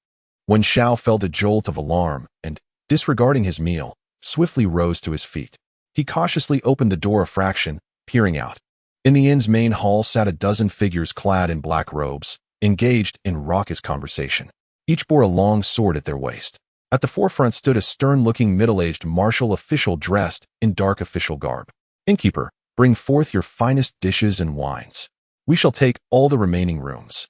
Wen Xiao felt a jolt of alarm and, disregarding his meal, swiftly rose to his feet. He cautiously opened the door a fraction, peering out. In the inn's main hall sat a dozen figures clad in black robes, engaged in raucous conversation. Each bore a long sword at their waist. At the forefront stood a stern-looking middle-aged martial official dressed in dark official garb. "Innkeeper, bring forth your finest dishes and wines. We shall take all the remaining rooms."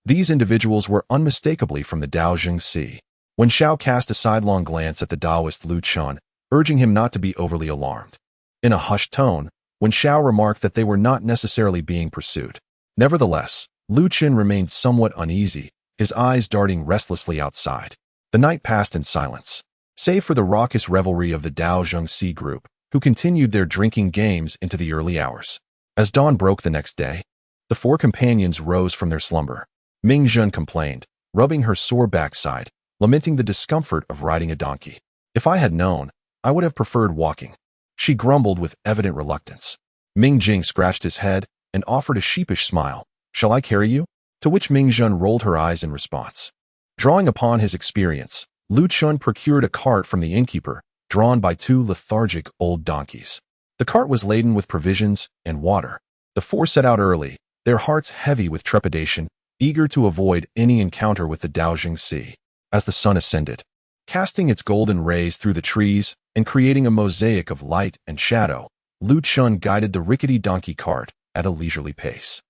These individuals were unmistakably from the Daozhong Si. Wen Xiao cast a sidelong glance at the Taoist Lu Chun, urging him not to be overly alarmed. In a hushed tone, Wen Xiao remarked that they were not necessarily being pursued. Nevertheless, Lu Chun remained somewhat uneasy, his eyes darting restlessly outside. The night passed in silence, save for the raucous revelry of the Daozhong Si group, who continued their drinking games into the early hours. As dawn broke the next day, the 4 companions rose from their slumber. Mingjun complained, rubbing her sore backside, lamenting the discomfort of riding a donkey. "If I had known, I would have preferred walking," she grumbled with evident reluctance. Mingjing scratched his head and offered a sheepish smile. "Shall I carry you?" To which Mingjun rolled her eyes in response. Drawing upon his experience, Lu Chun procured a cart from the innkeeper, drawn by 2 lethargic old donkeys. The cart was laden with provisions and water. The 4 set out early, their hearts heavy with trepidation, eager to avoid any encounter with the Daozhong Si. As the sun ascended, casting its golden rays through the trees and creating a mosaic of light and shadow, Lu Chun guided the rickety donkey cart at a leisurely pace.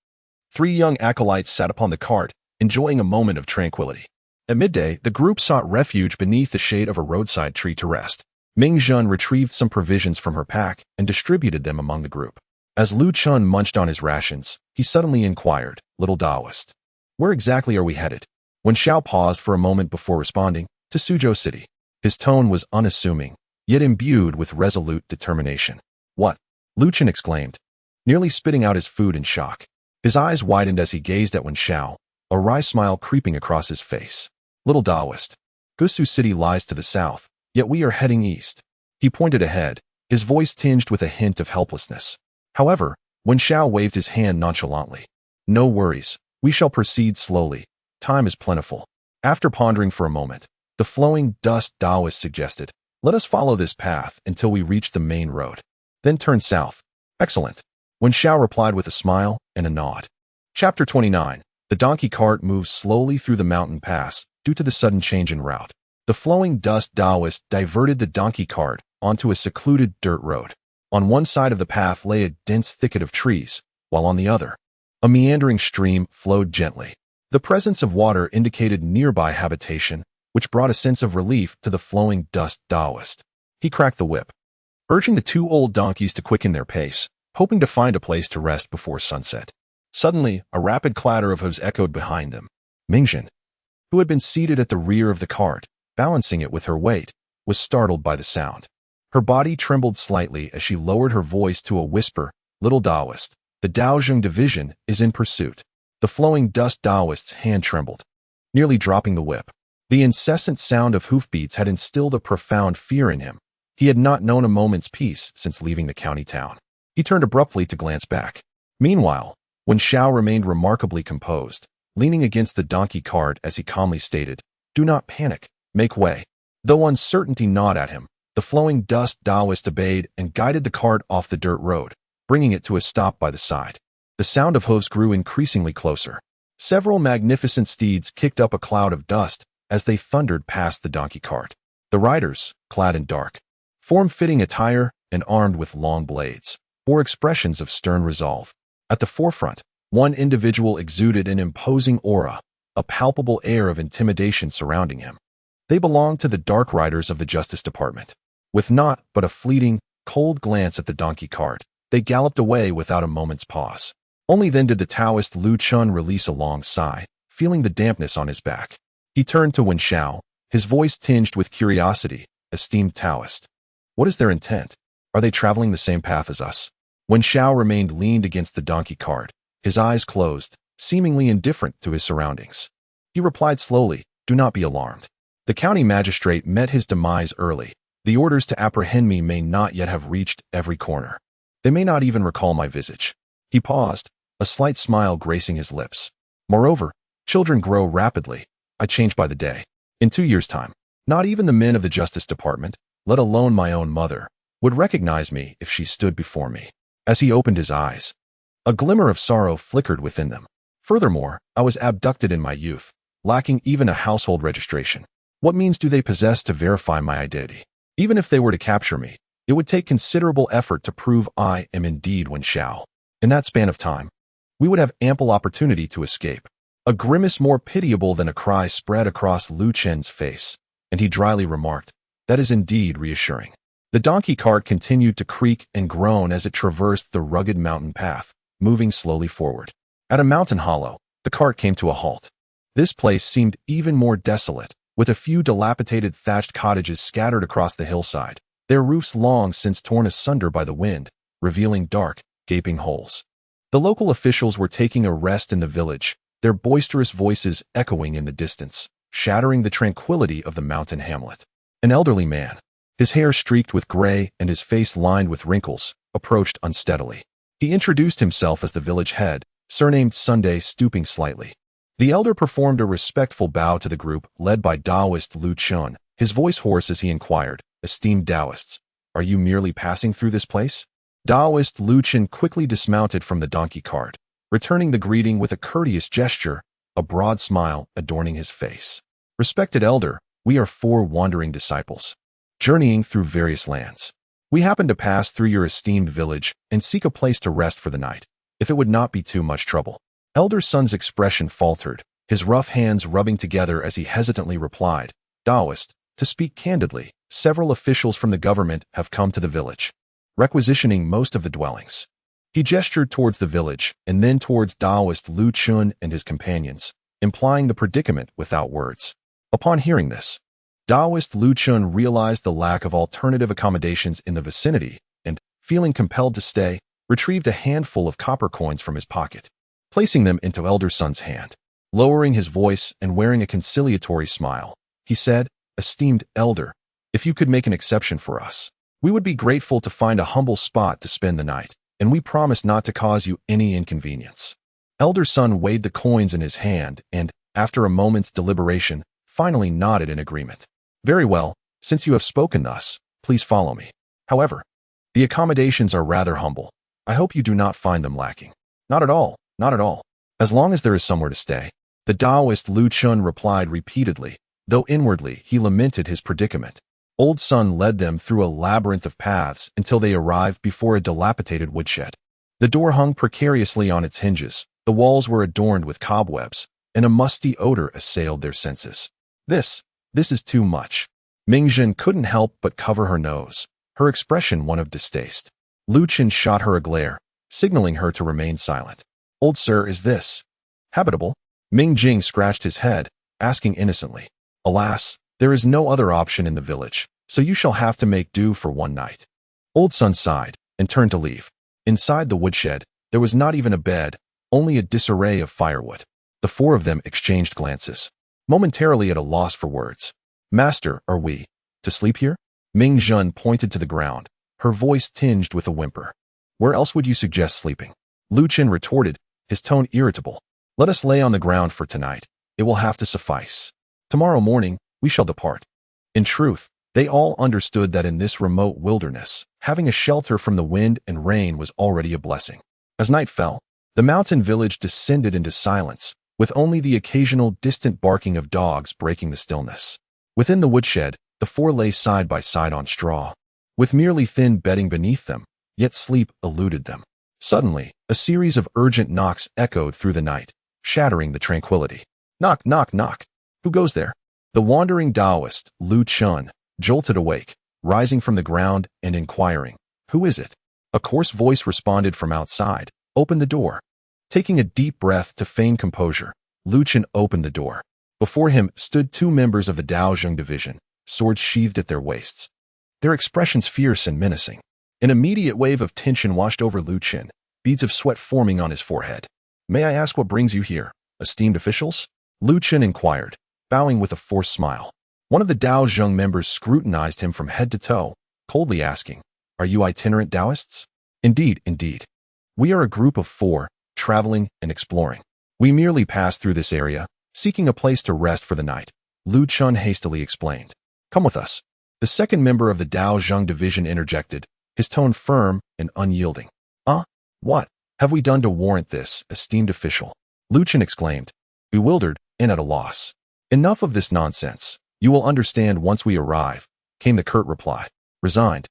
3 young acolytes sat upon the cart, enjoying a moment of tranquility. At midday, the group sought refuge beneath the shade of a roadside tree to rest. Mingjun retrieved some provisions from her pack and distributed them among the group. As Lu Chun munched on his rations, he suddenly inquired, "Little Taoist, where exactly are we headed?" Wen Xiao paused for a moment before responding, "To Suzhou City." His tone was unassuming, yet imbued with resolute determination. "What?" Lu Chun exclaimed, nearly spitting out his food in shock. His eyes widened as he gazed at Wen Xiao, a wry smile creeping across his face. "Little Taoist, Gusu City lies to the south, yet we are heading east." He pointed ahead, his voice tinged with a hint of helplessness. However, Wen Xiao waved his hand nonchalantly. "No worries, we shall proceed slowly. Time is plentiful." After pondering for a moment, the flowing dust Taoist suggested, "Let us follow this path until we reach the main road. Then turn south." "Excellent," Wen Xiao replied with a smile and a nod. Chapter 29. The donkey cart moved slowly through the mountain pass due to the sudden change in route. The flowing dust Taoist diverted the donkey cart onto a secluded dirt road. On one side of the path lay a dense thicket of trees, while on the other, a meandering stream flowed gently. The presence of water indicated nearby habitation, which brought a sense of relief to the flowing dust Taoist. He cracked the whip, urging the 2 old donkeys to quicken their pace, hoping to find a place to rest before sunset. Suddenly, a rapid clatter of hooves echoed behind them. Mingjin, who had been seated at the rear of the cart, balancing it with her weight, was startled by the sound. Her body trembled slightly as she lowered her voice to a whisper. Little Daoist, the Daozhong division is in pursuit. The flowing dust Daoist's hand trembled, nearly dropping the whip. The incessant sound of hoofbeats had instilled a profound fear in him. He had not known a moment's peace since leaving the county town. He turned abruptly to glance back. Meanwhile, Wen Xiao remained remarkably composed, leaning against the donkey cart as he calmly stated, "Do not panic, make way." Though uncertainty gnawed at him, the flowing dust Daoist obeyed and guided the cart off the dirt road, bringing it to a stop by the side. The sound of hooves grew increasingly closer. Several magnificent steeds kicked up a cloud of dust as they thundered past the donkey cart. The riders, clad in dark, form-fitting attire and armed with long blades, bore expressions of stern resolve. At the forefront, one individual exuded an imposing aura, a palpable air of intimidation surrounding him. They belonged to the Dark Riders of the Justice Department. With not but a fleeting, cold glance at the donkey cart, they galloped away without a moment's pause. Only then did the Taoist Lu Chun release a long sigh, feeling the dampness on his back. He turned to Wen Xiao, his voice tinged with curiosity. Esteemed Taoist, what is their intent? Are they traveling the same path as us? Wen Xiao remained leaned against the donkey cart, his eyes closed, seemingly indifferent to his surroundings. He replied slowly, "Do not be alarmed. The county magistrate met his demise early. The orders to apprehend me may not yet have reached every corner. They may not even recall my visage." He paused, a slight smile gracing his lips. "Moreover, children grow rapidly. I change by the day. In 2 years' time, not even the men of the Justice Department, let alone my own mother, would recognize me if she stood before me." As he opened his eyes, a glimmer of sorrow flickered within them. "Furthermore, I was abducted in my youth, lacking even a household registration. What means do they possess to verify my identity? Even if they were to capture me, it would take considerable effort to prove I am indeed Wen Xiao. In that span of time, we would have ample opportunity to escape." A grimace more pitiable than a cry spread across Lu Chen's face, and he dryly remarked, "That is indeed reassuring." The donkey cart continued to creak and groan as it traversed the rugged mountain path, moving slowly forward. At a mountain hollow, the cart came to a halt. This place seemed even more desolate, with a few dilapidated thatched cottages scattered across the hillside, their roofs long since torn asunder by the wind, revealing dark, gaping holes. The local officials were taking a rest in the village, their boisterous voices echoing in the distance, shattering the tranquility of the mountain hamlet. An elderly man, his hair streaked with gray and his face lined with wrinkles, approached unsteadily. He introduced himself as the village head, surnamed Sunday, stooping slightly. The elder performed a respectful bow to the group led by Daoist Lu Chun, his voice hoarse as he inquired, "Esteemed Daoists, are you merely passing through this place?" Daoist Lu Chun quickly dismounted from the donkey cart, returning the greeting with a courteous gesture, a broad smile adorning his face. "Respected elder, we are 4 wandering disciples, journeying through various lands. We happen to pass through your esteemed village and seek a place to rest for the night, if it would not be too much trouble." Elder Sun's expression faltered, his rough hands rubbing together as he hesitantly replied, "Daoist, to speak candidly, several officials from the government have come to the village, requisitioning most of the dwellings." He gestured towards the village and then towards Daoist Lu Chun and his companions, implying the predicament without words. Upon hearing this, Daoist Lu Chun realized the lack of alternative accommodations in the vicinity and, feeling compelled to stay, retrieved a handful of copper coins from his pocket, placing them into Elder Sun's hand. Lowering his voice and wearing a conciliatory smile, he said, "Esteemed elder, if you could make an exception for us, we would be grateful to find a humble spot to spend the night, and we promise not to cause you any inconvenience." Elder Sun weighed the coins in his hand and, after a moment's deliberation, finally nodded in agreement. "Very well, since you have spoken thus, please follow me. However, the accommodations are rather humble. I hope you do not find them lacking." "Not at all, not at all. As long as there is somewhere to stay," the Daoist Lu Chun replied repeatedly, though inwardly he lamented his predicament. Old Sun led them through a labyrinth of paths until they arrived before a dilapidated woodshed. The door hung precariously on its hinges, the walls were adorned with cobwebs, and a musty odor assailed their senses. This is too much." Mingjin couldn't help but cover her nose, her expression one of distaste. Lu Chen shot her a glare, signaling her to remain silent. Old sir, is this habitable? Ming Jing scratched his head, asking innocently. Alas, there is no other option in the village, so you shall have to make do for one night. Old Sun sighed and turned to leave. Inside the woodshed, there was not even a bed, only a disarray of firewood. The four of them exchanged glances, momentarily at a loss for words. Master, are we to sleep here? Ming Jun pointed to the ground, her voice tinged with a whimper. Where else would you suggest sleeping? Lu Chen retorted, his tone irritable. Let us lay on the ground for tonight. It will have to suffice. Tomorrow morning, we shall depart. In truth, they all understood that in this remote wilderness, having a shelter from the wind and rain was already a blessing. As night fell, the mountain village descended into silence, with only the occasional distant barking of dogs breaking the stillness. Within the woodshed, the four lay side by side on straw, with merely thin bedding beneath them, yet sleep eluded them. Suddenly, a series of urgent knocks echoed through the night, shattering the tranquility. Knock, knock, knock. Who goes there? The wandering Taoist, Lu Chun, jolted awake, rising from the ground and inquiring, Who is it? A coarse voice responded from outside, Open the door. Taking a deep breath to feign composure, Lu Chun opened the door. Before him stood two members of the Daozhong division, swords sheathed at their waists, their expressions fierce and menacing. An immediate wave of tension washed over Lu Chun, beads of sweat forming on his forehead. May I ask what brings you here, esteemed officials? Lu Chun inquired, bowing with a forced smile. One of the Daozhong members scrutinized him from head to toe, coldly asking, Are you itinerant Taoists? Indeed, indeed. We are a group of four, traveling and exploring. We merely passed through this area, seeking a place to rest for the night, Lu Chun hastily explained. Come with us. The second member of the Daozhong division interjected, his tone firm and unyielding. What have we done to warrant this, esteemed official? Lu Chun exclaimed, bewildered and at a loss. Enough of this nonsense. You will understand once we arrive, came the curt reply. Resigned.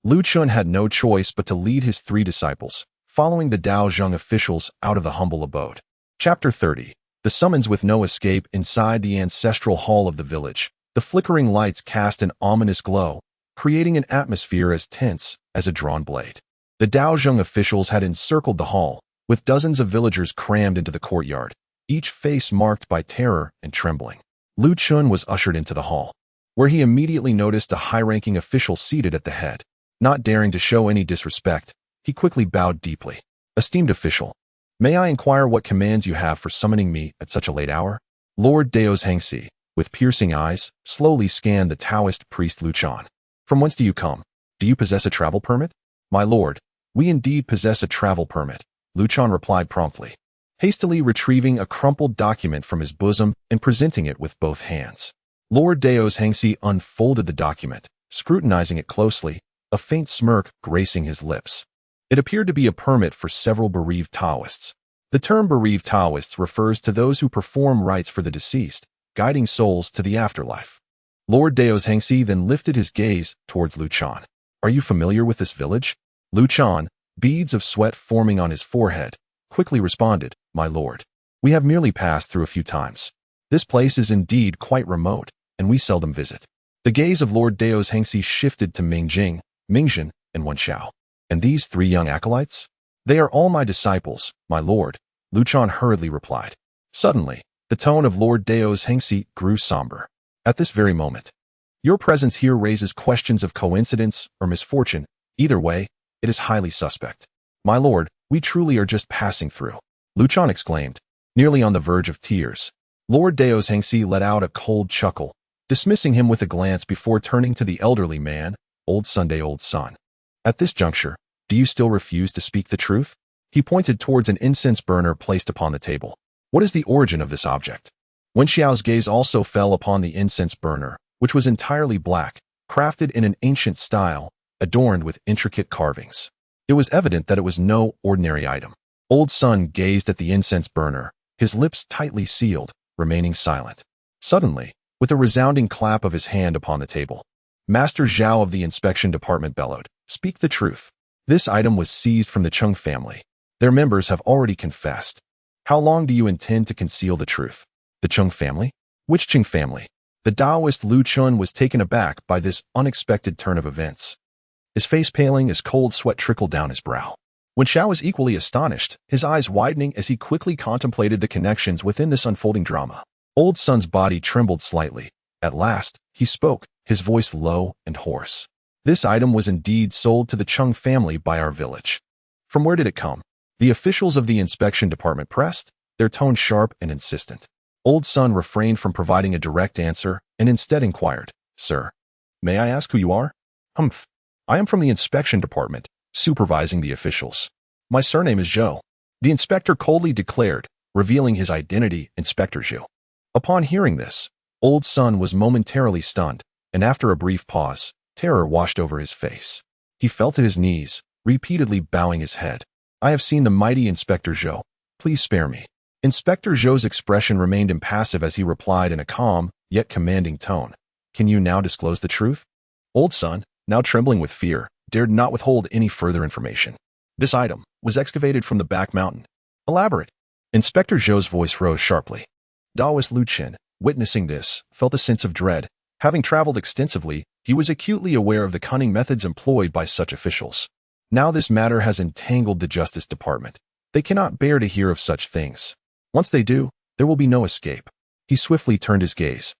Lu Chun had no choice but to lead his three disciples, following the Daozhong officials out of the humble abode. Chapter 30. The summons with no escape inside the ancestral hall of the village. The flickering lights cast an ominous glow, creating an atmosphere as tense as a drawn blade. The Daozhong officials had encircled the hall, with dozens of villagers crammed into the courtyard, each face marked by terror and trembling. Lu Chun was ushered into the hall, where he immediately noticed a high-ranking official seated at the head. Not daring to show any disrespect, he quickly bowed deeply. Esteemed official, may I inquire what commands you have for summoning me at such a late hour? Lord Dao's Hengxi, with piercing eyes, slowly scanned the Taoist priest Lu Chun. From whence do you come? Do you possess a travel permit? My lord, we indeed possess a travel permit, Lu Chun replied promptly, hastily retrieving a crumpled document from his bosom and presenting it with both hands. Lord Dao's Hengxi unfolded the document, scrutinizing it closely, a faint smirk gracing his lips. It appeared to be a permit for several bereaved Taoists. The term bereaved Taoists refers to those who perform rites for the deceased, guiding souls to the afterlife. Lord Dao's Hengxi then lifted his gaze towards Lu Chun. Are you familiar with this village? Lu Chun, beads of sweat forming on his forehead, quickly responded, My lord. We have merely passed through a few times. This place is indeed quite remote, and we seldom visit. The gaze of Lord Dao's Hengxi shifted to Ming Jing, Ming Jin, and Wen Xiao. And these three young acolytes? They are all my disciples, my lord, Lu Chun hurriedly replied. Suddenly, the tone of Lord Dao's Hengxi grew somber. At this very moment, your presence here raises questions of coincidence or misfortune. Either way, it is highly suspect. My lord, we truly are just passing through, Lu Chun exclaimed, nearly on the verge of tears. Lord Dao's Hengxi let out a cold chuckle, dismissing him with a glance before turning to the elderly man, Old Sunday Old Sun. At this juncture, do you still refuse to speak the truth? He pointed towards an incense burner placed upon the table. What is the origin of this object? Wen Xiao's gaze also fell upon the incense burner, which was entirely black, crafted in an ancient style, adorned with intricate carvings. It was evident that it was no ordinary item. Old Sun gazed at the incense burner, his lips tightly sealed, remaining silent. Suddenly, with a resounding clap of his hand upon the table, Master Zhao of the inspection department bellowed, Speak the truth. This item was seized from the Chung family. Their members have already confessed. How long do you intend to conceal the truth? The Chung family? Which Chung family? The Taoist Lu Chun was taken aback by this unexpected turn of events. His face paling as cold sweat trickled down his brow. Wen Xiao was equally astonished, his eyes widening as he quickly contemplated the connections within this unfolding drama. Old Sun's body trembled slightly. At last, he spoke, his voice low and hoarse. This item was indeed sold to the Chung family by our village. From where did it come? The officials of the inspection department pressed, their tone sharp and insistent. Old Sun refrained from providing a direct answer and instead inquired, Sir, may I ask who you are? Humph. I am from the inspection department, supervising the officials. My surname is Zhou. The inspector coldly declared, revealing his identity, Inspector Zhou. Upon hearing this, Old Sun was momentarily stunned, and after a brief pause, terror washed over his face. He fell to his knees, repeatedly bowing his head. I have seen the mighty Inspector Zhou. Please spare me. Inspector Zhou's expression remained impassive as he replied in a calm, yet commanding tone. Can you now disclose the truth? Old Sun, now trembling with fear, dared not withhold any further information. This item was excavated from the back mountain. Elaborate. Inspector Zhou's voice rose sharply. Daoist Lu Chen, witnessing this, felt a sense of dread. Having traveled extensively, he was acutely aware of the cunning methods employed by such officials. Now this matter has entangled the Justice Department. They cannot bear to hear of such things. Once they do, there will be no escape. He swiftly turned his gaze,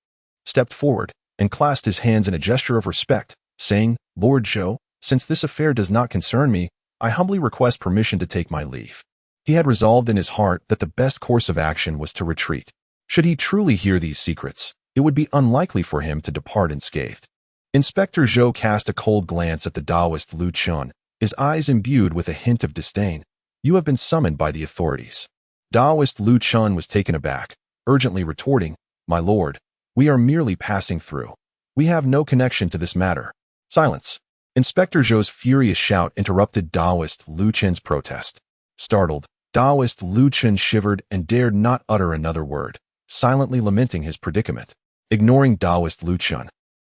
stepped forward, and clasped his hands in a gesture of respect, saying, Lord Zhou, since this affair does not concern me, I humbly request permission to take my leave. He had resolved in his heart that the best course of action was to retreat. Should he truly hear these secrets, it would be unlikely for him to depart unscathed. Inspector Zhou cast a cold glance at the Daoist Lu Chen, his eyes imbued with a hint of disdain. You have been summoned by the authorities. Daoist Lu Chen was taken aback, urgently retorting, My lord, we are merely passing through. We have no connection to this matter. Silence. Inspector Zhou's furious shout interrupted Daoist Lu Chen's protest. Startled, Daoist Lu Chen shivered and dared not utter another word, silently lamenting his predicament. Ignoring Daoist Lu Chen,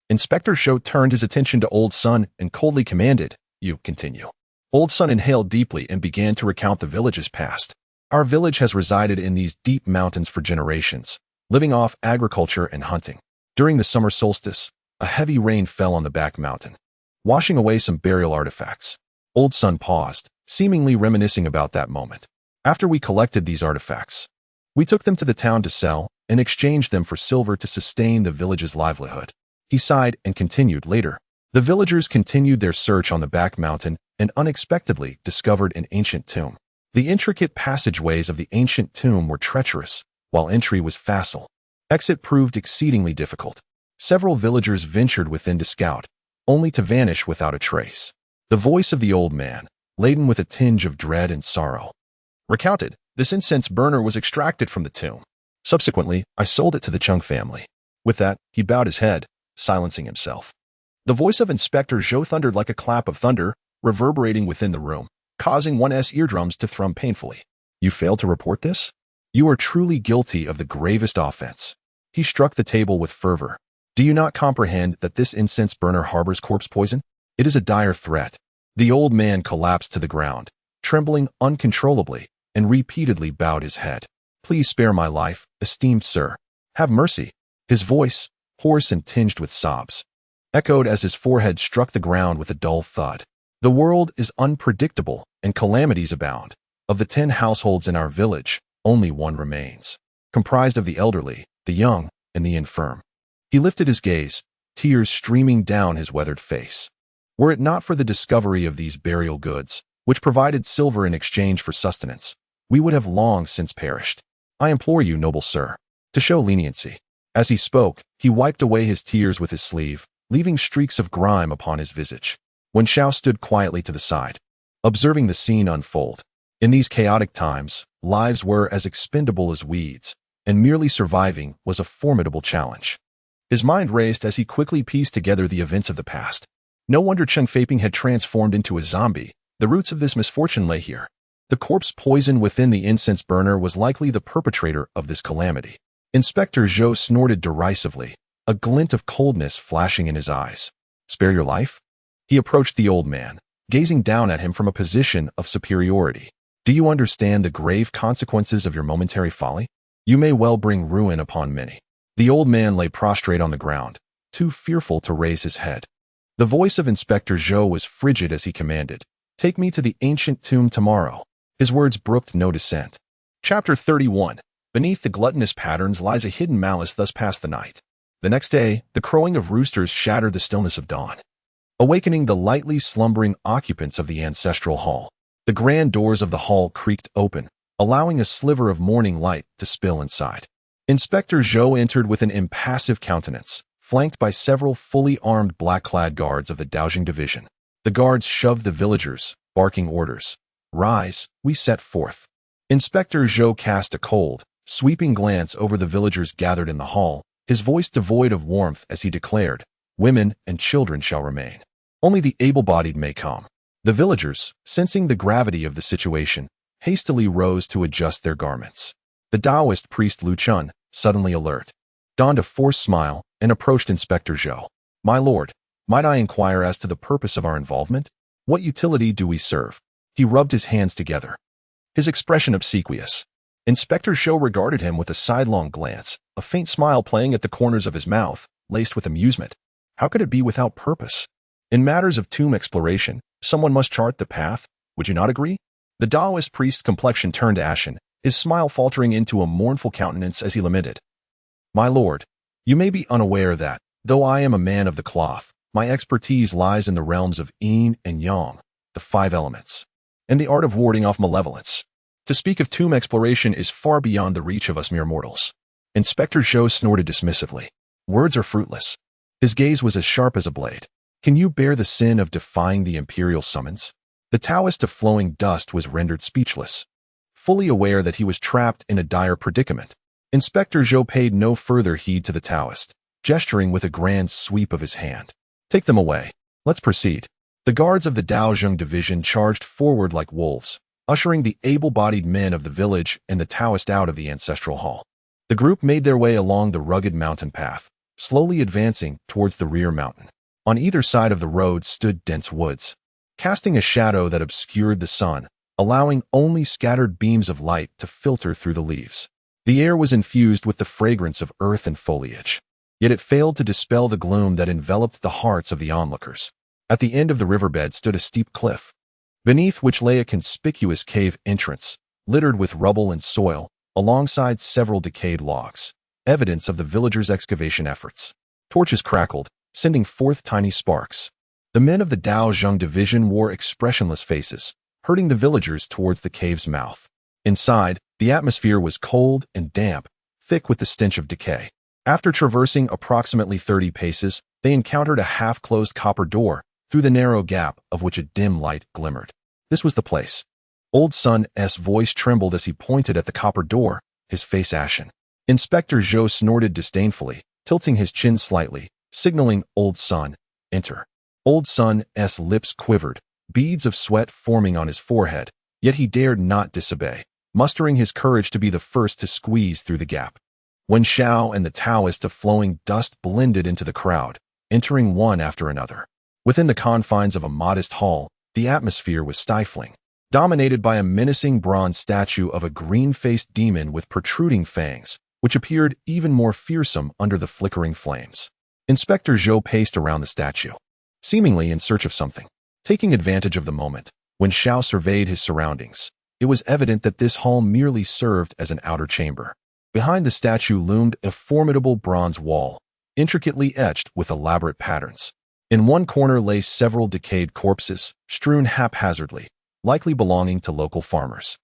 Inspector Zhou turned his attention to Old Sun and coldly commanded, You continue. Old Sun inhaled deeply and began to recount the village's past. Our village has resided in these deep mountains for generations, living off agriculture and hunting. During the summer solstice, a heavy rain fell on the back mountain, washing away some burial artifacts. Old Sun paused, seemingly reminiscing about that moment. After we collected these artifacts, we took them to the town to sell and exchanged them for silver to sustain the village's livelihood. He sighed and continued later. The villagers continued their search on the back mountain and unexpectedly discovered an ancient tomb. The intricate passageways of the ancient tomb were treacherous, while entry was facile. Exit proved exceedingly difficult. Several villagers ventured within to scout, only to vanish without a trace. The voice of the old man, laden with a tinge of dread and sorrow, recounted, This incense burner was extracted from the tomb. Subsequently, I sold it to the Chung family. With that, he bowed his head, silencing himself. The voice of Inspector Zhou thundered like a clap of thunder, reverberating within the room, causing one's eardrums to thrum painfully. You failed to report this? You are truly guilty of the gravest offense. He struck the table with fervor. Do you not comprehend that this incense burner harbors corpse poison? It is a dire threat. The old man collapsed to the ground, trembling uncontrollably, and repeatedly bowed his head. Please spare my life, esteemed sir. Have mercy. His voice, hoarse and tinged with sobs, echoed as his forehead struck the ground with a dull thud. The world is unpredictable, and calamities abound. Of the 10 households in our village, only one remains, comprised of the elderly, the young, and the infirm. He lifted his gaze, tears streaming down his weathered face. Were it not for the discovery of these burial goods, which provided silver in exchange for sustenance, we would have long since perished. I implore you, noble sir, to show leniency. As he spoke, he wiped away his tears with his sleeve, leaving streaks of grime upon his visage. Wen Xiao stood quietly to the side, observing the scene unfold. In these chaotic times, lives were as expendable as weeds, and merely surviving was a formidable challenge. His mind raced as he quickly pieced together the events of the past. No wonder Cheng Feiping had transformed into a zombie. The roots of this misfortune lay here. The corpse poison within the incense burner was likely the perpetrator of this calamity. Inspector Zhou snorted derisively, a glint of coldness flashing in his eyes. Spare your life? He approached the old man, gazing down at him from a position of superiority. Do you understand the grave consequences of your momentary folly? You may well bring ruin upon many. The old man lay prostrate on the ground, too fearful to raise his head. The voice of Inspector Zhou was frigid as he commanded, Take me to the ancient tomb tomorrow. His words brooked no dissent. Chapter 31. Beneath the gluttonous patterns lies a hidden malice. Thus passed the night. The next day, the crowing of roosters shattered the stillness of dawn, awakening the lightly slumbering occupants of the ancestral hall. The grand doors of the hall creaked open, allowing a sliver of morning light to spill inside. Inspector Zhou entered with an impassive countenance, flanked by several fully armed black-clad guards of the Daojing Division. The guards shoved the villagers, barking orders. "Rise, we set forth." Inspector Zhou cast a cold, sweeping glance over the villagers gathered in the hall, his voice devoid of warmth as he declared, "Women and children shall remain. Only the able-bodied may come." The villagers, sensing the gravity of the situation, hastily rose to adjust their garments. The Taoist priest Lu Chun, suddenly alert, donned a forced smile and approached Inspector Zhou. "My lord, might I inquire as to the purpose of our involvement? What utility do we serve?" He rubbed his hands together, his expression obsequious. Inspector Zhou regarded him with a sidelong glance, a faint smile playing at the corners of his mouth, laced with amusement. How could it be without purpose? In matters of tomb exploration, someone must chart the path. Would you not agree? The Taoist priest's complexion turned ashen, his smile faltering into a mournful countenance as he lamented. "My lord, you may be unaware that, though I am a man of the cloth, my expertise lies in the realms of yin and yang, the 5 elements, and the art of warding off malevolence. To speak of tomb exploration is far beyond the reach of us mere mortals." Inspector Zhou snorted dismissively. "Words are fruitless." His gaze was as sharp as a blade. "Can you bear the sin of defying the imperial summons?" The Taoist of flowing dust was rendered speechless. Fully aware that he was trapped in a dire predicament, Inspector Zhou paid no further heed to the Taoist, gesturing with a grand sweep of his hand. "Take them away. Let's proceed." The guards of the Daojing Division charged forward like wolves, ushering the able-bodied men of the village and the Taoist out of the ancestral hall. The group made their way along the rugged mountain path, slowly advancing towards the rear mountain. On either side of the road stood dense woods, casting a shadow that obscured the sun, allowing only scattered beams of light to filter through the leaves. The air was infused with the fragrance of earth and foliage, yet it failed to dispel the gloom that enveloped the hearts of the onlookers. At the end of the riverbed stood a steep cliff, beneath which lay a conspicuous cave entrance, littered with rubble and soil, alongside several decayed logs, evidence of the villagers' excavation efforts. Torches crackled, sending forth tiny sparks. The men of the Daojing Division wore expressionless faces, herding the villagers towards the cave's mouth. Inside, the atmosphere was cold and damp, thick with the stench of decay. After traversing approximately 30 paces, they encountered a half-closed copper door, through the narrow gap of which a dim light glimmered. This was the place. Old Sun's voice trembled as he pointed at the copper door, his face ashen. Inspector Zhou snorted disdainfully, tilting his chin slightly, signaling Old Sun, "Enter." Old Sun's lips quivered, beads of sweat forming on his forehead, yet he dared not disobey, mustering his courage to be the first to squeeze through the gap. When Xiao and the Taoist of flowing dust blended into the crowd, entering one after another. Within the confines of a modest hall, the atmosphere was stifling, dominated by a menacing bronze statue of a green-faced demon with protruding fangs, which appeared even more fearsome under the flickering flames. Inspector Zhou paced around the statue, seemingly in search of something. Taking advantage of the moment, when Xiao surveyed his surroundings, it was evident that this hall merely served as an outer chamber. Behind the statue loomed a formidable bronze wall, intricately etched with elaborate patterns. In one corner lay several decayed corpses, strewn haphazardly, likely belonging to local farmers.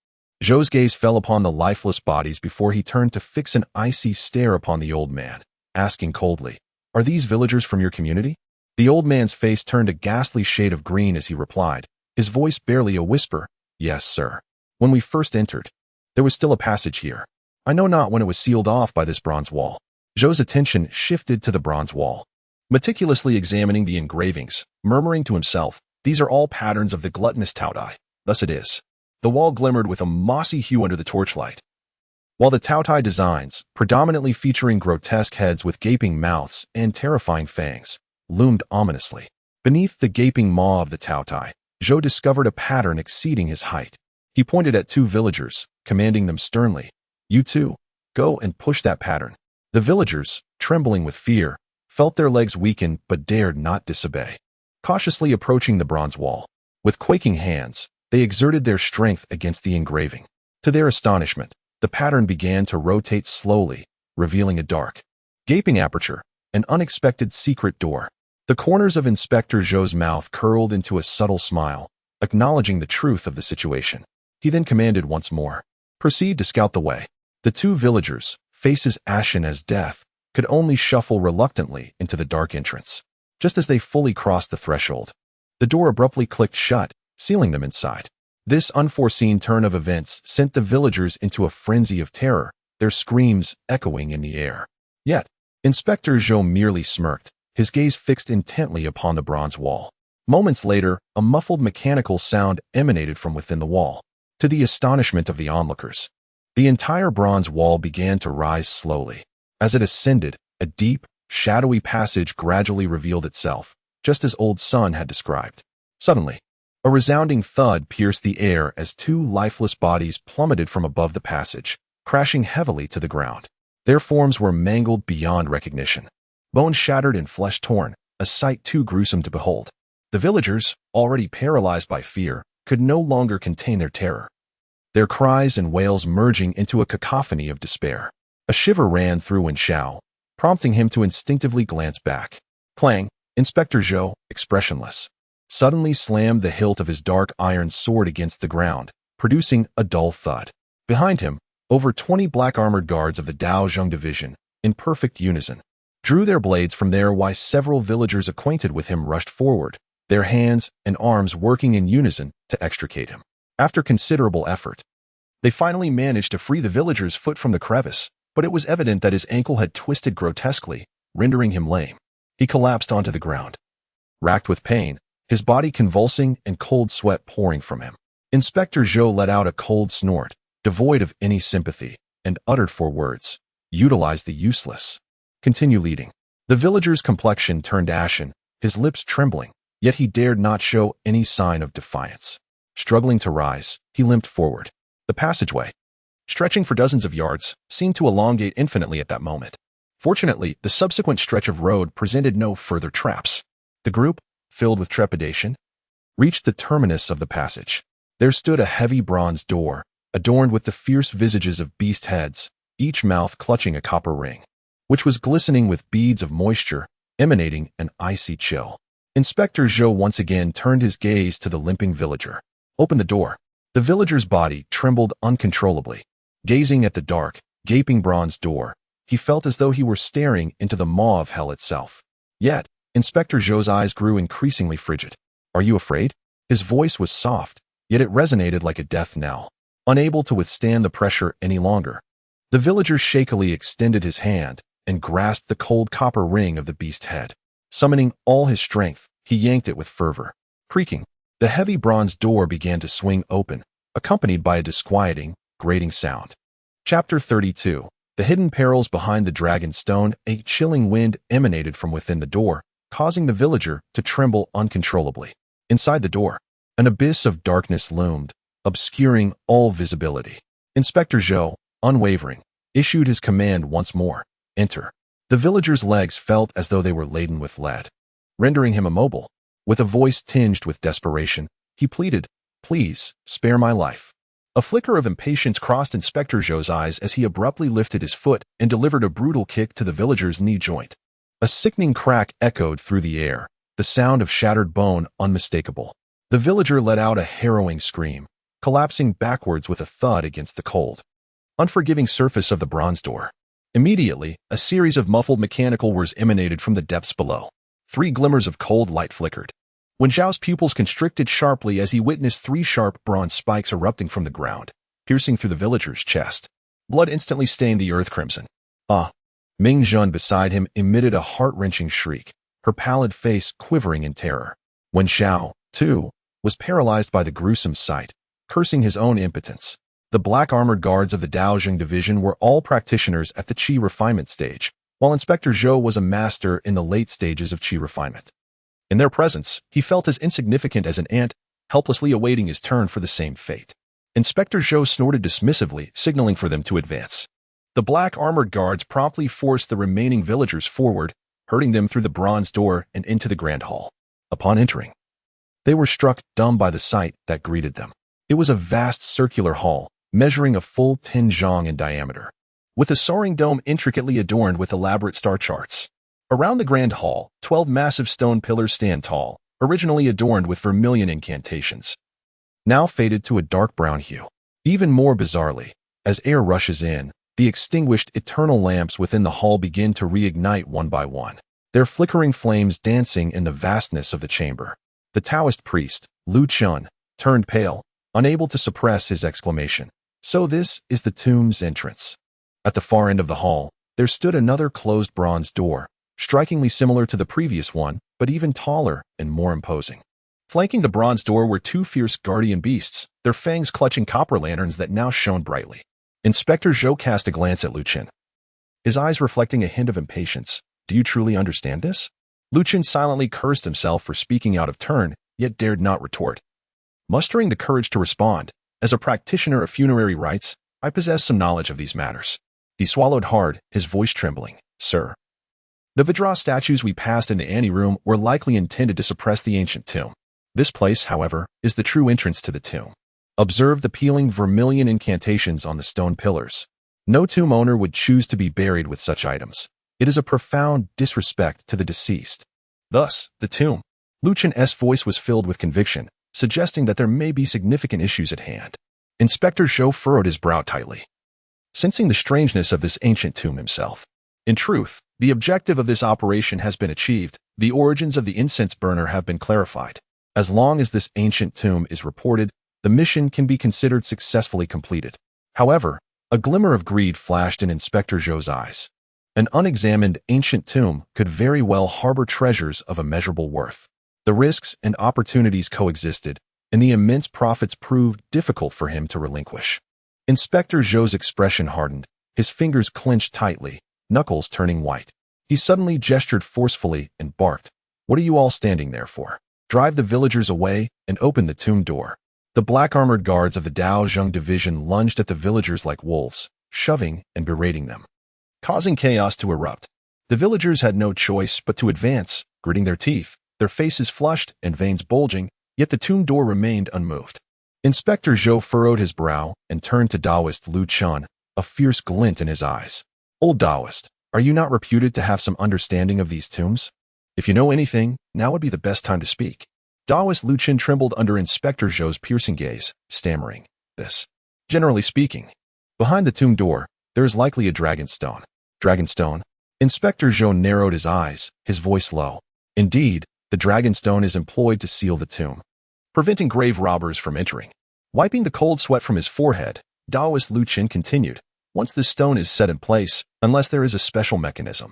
Zhou's gaze fell upon the lifeless bodies before he turned to fix an icy stare upon the old man, asking coldly, "Are these villagers from your community?" The old man's face turned a ghastly shade of green as he replied, his voice barely a whisper, "Yes, sir. When we first entered, there was still a passage here. I know not when it was sealed off by this bronze wall." Zhou's attention shifted to the bronze wall, meticulously examining the engravings, murmuring to himself, "These are all patterns of the gluttonous Taotai. Thus it is." The wall glimmered with a mossy hue under the torchlight, while the Taotai designs, predominantly featuring grotesque heads with gaping mouths and terrifying fangs, loomed ominously. Beneath the gaping maw of the Taotai, Zhou discovered a pattern exceeding his height. He pointed at 2 villagers, commanding them sternly, "You two, go and push that pattern." The villagers, trembling with fear, felt their legs weaken but dared not disobey. Cautiously approaching the bronze wall, With quaking hands, they exerted their strength against the engraving. To their astonishment, the pattern began to rotate slowly, revealing a dark, gaping aperture, an unexpected secret door. The corners of Inspector Zhou's mouth curled into a subtle smile, acknowledging the truth of the situation. He then commanded once more, "Proceed to scout the way." The two villagers, faces ashen as death, could only shuffle reluctantly into the dark entrance. Just as they fully crossed the threshold, the door abruptly clicked shut, sealing them inside. This unforeseen turn of events sent the villagers into a frenzy of terror, their screams echoing in the air. Yet, Inspector Zhou merely smirked, his gaze fixed intently upon the bronze wall. Moments later, a muffled mechanical sound emanated from within the wall. To the astonishment of the onlookers, the entire bronze wall began to rise slowly. As it ascended, a deep, shadowy passage gradually revealed itself, just as Old Sun had described. Suddenly, a resounding thud pierced the air as two lifeless bodies plummeted from above the passage, crashing heavily to the ground. Their forms were mangled beyond recognition, bones shattered and flesh torn, a sight too gruesome to behold. The villagers, already paralyzed by fear, could no longer contain their terror, their cries and wails merging into a cacophony of despair. A shiver ran through Wen Xiao, prompting him to instinctively glance back. Clang! Inspector Zhou, expressionless, suddenly slammed the hilt of his dark iron sword against the ground, producing a dull thud. Behind him, over 20 black-armored guards of the Daozhong division, in perfect unison, drew their blades from there while several villagers acquainted with him rushed forward, their hands and arms working in unison to extricate him. After considerable effort, they finally managed to free the villager's foot from the crevice, but it was evident that his ankle had twisted grotesquely, rendering him lame. He collapsed onto the ground, racked with pain, his body convulsing and cold sweat pouring from him. Inspector Zhou let out a cold snort, devoid of any sympathy, and uttered 4 words: "Utilize the useless. Continue leading." The villager's complexion turned ashen, his lips trembling, yet he dared not show any sign of defiance. Struggling to rise, he limped forward. The passageway, stretching for dozens of yards, seemed to elongate infinitely at that moment. Fortunately, the subsequent stretch of road presented no further traps. The group, filled with trepidation, reached the terminus of the passage. There stood a heavy bronze door, adorned with the fierce visages of beast heads, each mouth clutching a copper ring, which was glistening with beads of moisture, emanating an icy chill. Inspector Zhou once again turned his gaze to the limping villager. "Open the door." The villager's body trembled uncontrollably. Gazing at the dark, gaping bronze door, he felt as though he were staring into the maw of hell itself. Yet, Inspector Zhou's eyes grew increasingly frigid. "Are you afraid?" His voice was soft, yet it resonated like a death knell. Unable to withstand the pressure any longer, the villager shakily extended his hand and grasped the cold copper ring of the beast head. Summoning all his strength, he yanked it with fervor. Creaking, the heavy bronze door began to swing open, accompanied by a disquieting, grating sound. Chapter 32. The hidden perils behind the dragon stone. A chilling wind emanated from within the door, causing the villager to tremble uncontrollably. Inside the door, an abyss of darkness loomed, obscuring all visibility. Inspector Zhou, unwavering, issued his command once more: "Enter." The villager's legs felt as though they were laden with lead, rendering him immobile. With a voice tinged with desperation, he pleaded, "Please, spare my life." A flicker of impatience crossed Inspector Zhou's eyes as he abruptly lifted his foot and delivered a brutal kick to the villager's knee joint. A sickening crack echoed through the air, the sound of shattered bone unmistakable. The villager let out a harrowing scream, collapsing backwards with a thud against the cold, unforgiving surface of the bronze door. Immediately, a series of muffled mechanical whirs emanated from the depths below. 3 glimmers of cold light flickered. Wen Xiao's pupils constricted sharply as he witnessed 3 sharp bronze spikes erupting from the ground, piercing through the villager's chest. Blood instantly stained the earth crimson. "Ah!" Ming Zhun beside him emitted a heart-wrenching shriek, her pallid face quivering in terror. Wen Xiao, too, was paralyzed by the gruesome sight, cursing his own impotence. The black-armored guards of the Daozhong division were all practitioners at the Qi refinement stage, while Inspector Zhou was a master in the late stages of Qi refinement. In their presence, he felt as insignificant as an ant, helplessly awaiting his turn for the same fate. Inspector Zhou snorted dismissively, signaling for them to advance. The black-armored guards promptly forced the remaining villagers forward, herding them through the bronze door and into the grand hall. Upon entering, They were struck dumb by the sight that greeted them. It was a vast circular hall, measuring a full 10 zhang in diameter, with a soaring dome intricately adorned with elaborate star charts. Around the grand hall, 12 massive stone pillars stand tall, originally adorned with vermilion incantations, now faded to a dark brown hue. Even more bizarrely, as air rushes in, the extinguished eternal lamps within the hall begin to reignite one by one, their flickering flames dancing in the vastness of the chamber. The Taoist priest, Lu Chun, turned pale, unable to suppress his exclamation. So this is the tomb's entrance. At the far end of the hall, there stood another closed bronze door, strikingly similar to the previous one, but even taller and more imposing. Flanking the bronze door were two fierce guardian beasts, their fangs clutching copper lanterns that now shone brightly. Inspector Zhou cast a glance at Lu Chen, his eyes reflecting a hint of impatience. Do you truly understand this? Lu Chen silently cursed himself for speaking out of turn, yet dared not retort. Mustering the courage to respond, as a practitioner of funerary rites, I possess some knowledge of these matters. He swallowed hard, his voice trembling. Sir. The Vidra statues we passed in the anteroom were likely intended to suppress the ancient tomb. This place, however, is the true entrance to the tomb. Observe the peeling vermilion incantations on the stone pillars. No tomb owner would choose to be buried with such items. It is a profound disrespect to the deceased. Thus, the tomb. Lu Chen's voice was filled with conviction, suggesting that there may be significant issues at hand. Inspector Zhou furrowed his brow tightly, sensing the strangeness of this ancient tomb himself. In truth, the objective of this operation has been achieved. The origins of the incense burner have been clarified. As long as this ancient tomb is reported, the mission can be considered successfully completed. However, a glimmer of greed flashed in Inspector Zhou's eyes. An unexamined ancient tomb could very well harbor treasures of immeasurable worth. The risks and opportunities coexisted, and the immense profits proved difficult for him to relinquish. Inspector Zhou's expression hardened, his fingers clenched tightly, knuckles turning white. He suddenly gestured forcefully and barked, "What are you all standing there for? Drive the villagers away and open the tomb door." The black-armored guards of the Dao Zheng division lunged at the villagers like wolves, shoving and berating them, causing chaos to erupt. The villagers had no choice but to advance, gritting their teeth, their faces flushed and veins bulging, yet the tomb door remained unmoved. Inspector Zhou furrowed his brow and turned to Taoist Lu Chun, a fierce glint in his eyes. "Old Taoist, are you not reputed to have some understanding of these tombs? If you know anything, now would be the best time to speak." Taoist Lu Chen trembled under Inspector Zhou's piercing gaze, stammering, "This. Generally speaking, behind the tomb door, there is likely a dragon stone." "Dragon stone?" Inspector Zhou narrowed his eyes, his voice low. "Indeed, the dragon stone is employed to seal the tomb, preventing grave robbers from entering." Wiping the cold sweat from his forehead, Taoist Lu Chen continued, "Once this stone is set in place, unless there is a special mechanism,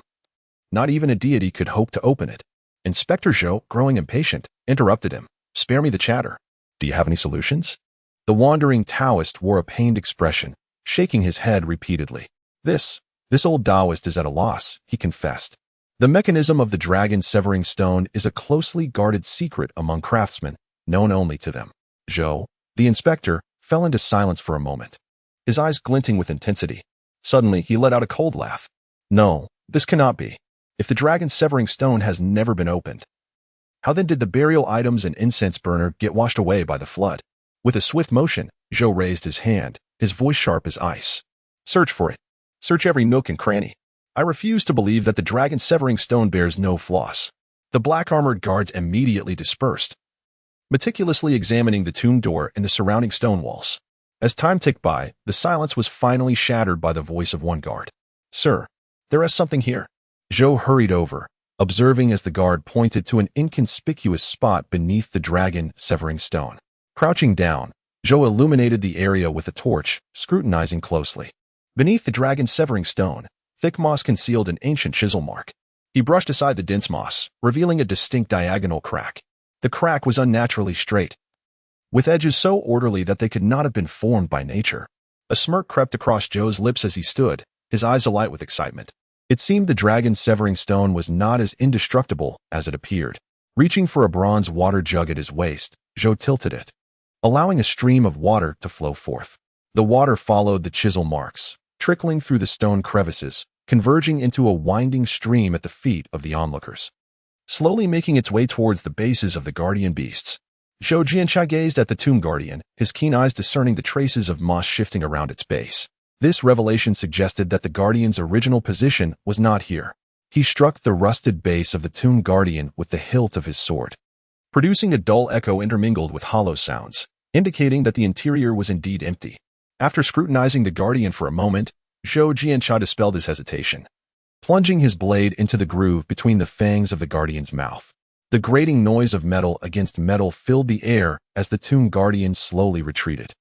not even a deity could hope to open it." Inspector Zhou, growing impatient, interrupted him. "Spare me the chatter. Do you have any solutions?" The wandering Taoist wore a pained expression, shaking his head repeatedly. This old Taoist is at a loss," he confessed. "The mechanism of the dragon severing stone is a closely guarded secret among craftsmen, known only to them." Zhou, the inspector, fell into silence for a moment, his eyes glinting with intensity. Suddenly, he let out a cold laugh. "No, this cannot be. If the dragon's severing stone has never been opened, how then did the burial items and incense burner get washed away by the flood?" With a swift motion, Zhou raised his hand, his voice sharp as ice. "Search for it. Search every nook and cranny. I refuse to believe that the dragon's severing stone bears no flaws." The black-armored guards immediately dispersed, meticulously examining the tomb door and the surrounding stone walls. As time ticked by, the silence was finally shattered by the voice of one guard. "Sir, there is something here." Zhou hurried over, observing as the guard pointed to an inconspicuous spot beneath the dragon severing stone. Crouching down, Zhou illuminated the area with a torch, scrutinizing closely. Beneath the dragon's severing stone, thick moss concealed an ancient chisel mark. He brushed aside the dense moss, revealing a distinct diagonal crack. The crack was unnaturally straight, with edges so orderly that they could not have been formed by nature. A smirk crept across Zhou's lips as he stood, his eyes alight with excitement. It seemed the dragon's severing stone was not as indestructible as it appeared. Reaching for a bronze water jug at his waist, Zhou tilted it, allowing a stream of water to flow forth. The water followed the chisel marks, trickling through the stone crevices, converging into a winding stream at the feet of the onlookers, slowly making its way towards the bases of the guardian beasts. Zhou Jiancha gazed at the Tomb Guardian, his keen eyes discerning the traces of moss shifting around its base. This revelation suggested that the Guardian's original position was not here. He struck the rusted base of the Tomb Guardian with the hilt of his sword, producing a dull echo intermingled with hollow sounds, indicating that the interior was indeed empty. After scrutinizing the Guardian for a moment, Zhou Jiancha dispelled his hesitation, plunging his blade into the groove between the fangs of the Guardian's mouth. The grating noise of metal against metal filled the air as the Tomb Guardian slowly retreated.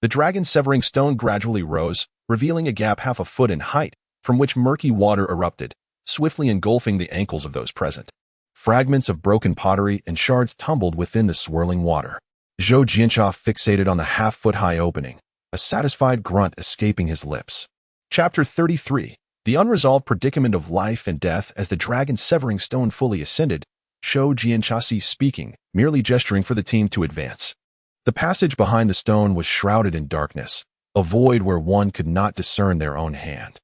The dragon's severing stone gradually rose, revealing a gap half a foot in height, from which murky water erupted, swiftly engulfing the ankles of those present. Fragments of broken pottery and shards tumbled within the swirling water. Zhou Jiancha fixated on the half-foot-high opening, a satisfied grunt escaping his lips. Chapter 33. The unresolved predicament of life and death. As the dragon's severing stone fully ascended, Zhou Jiancha ceased speaking, merely gesturing for the team to advance. The passage behind the stone was shrouded in darkness, a void where one could not discern their own hand.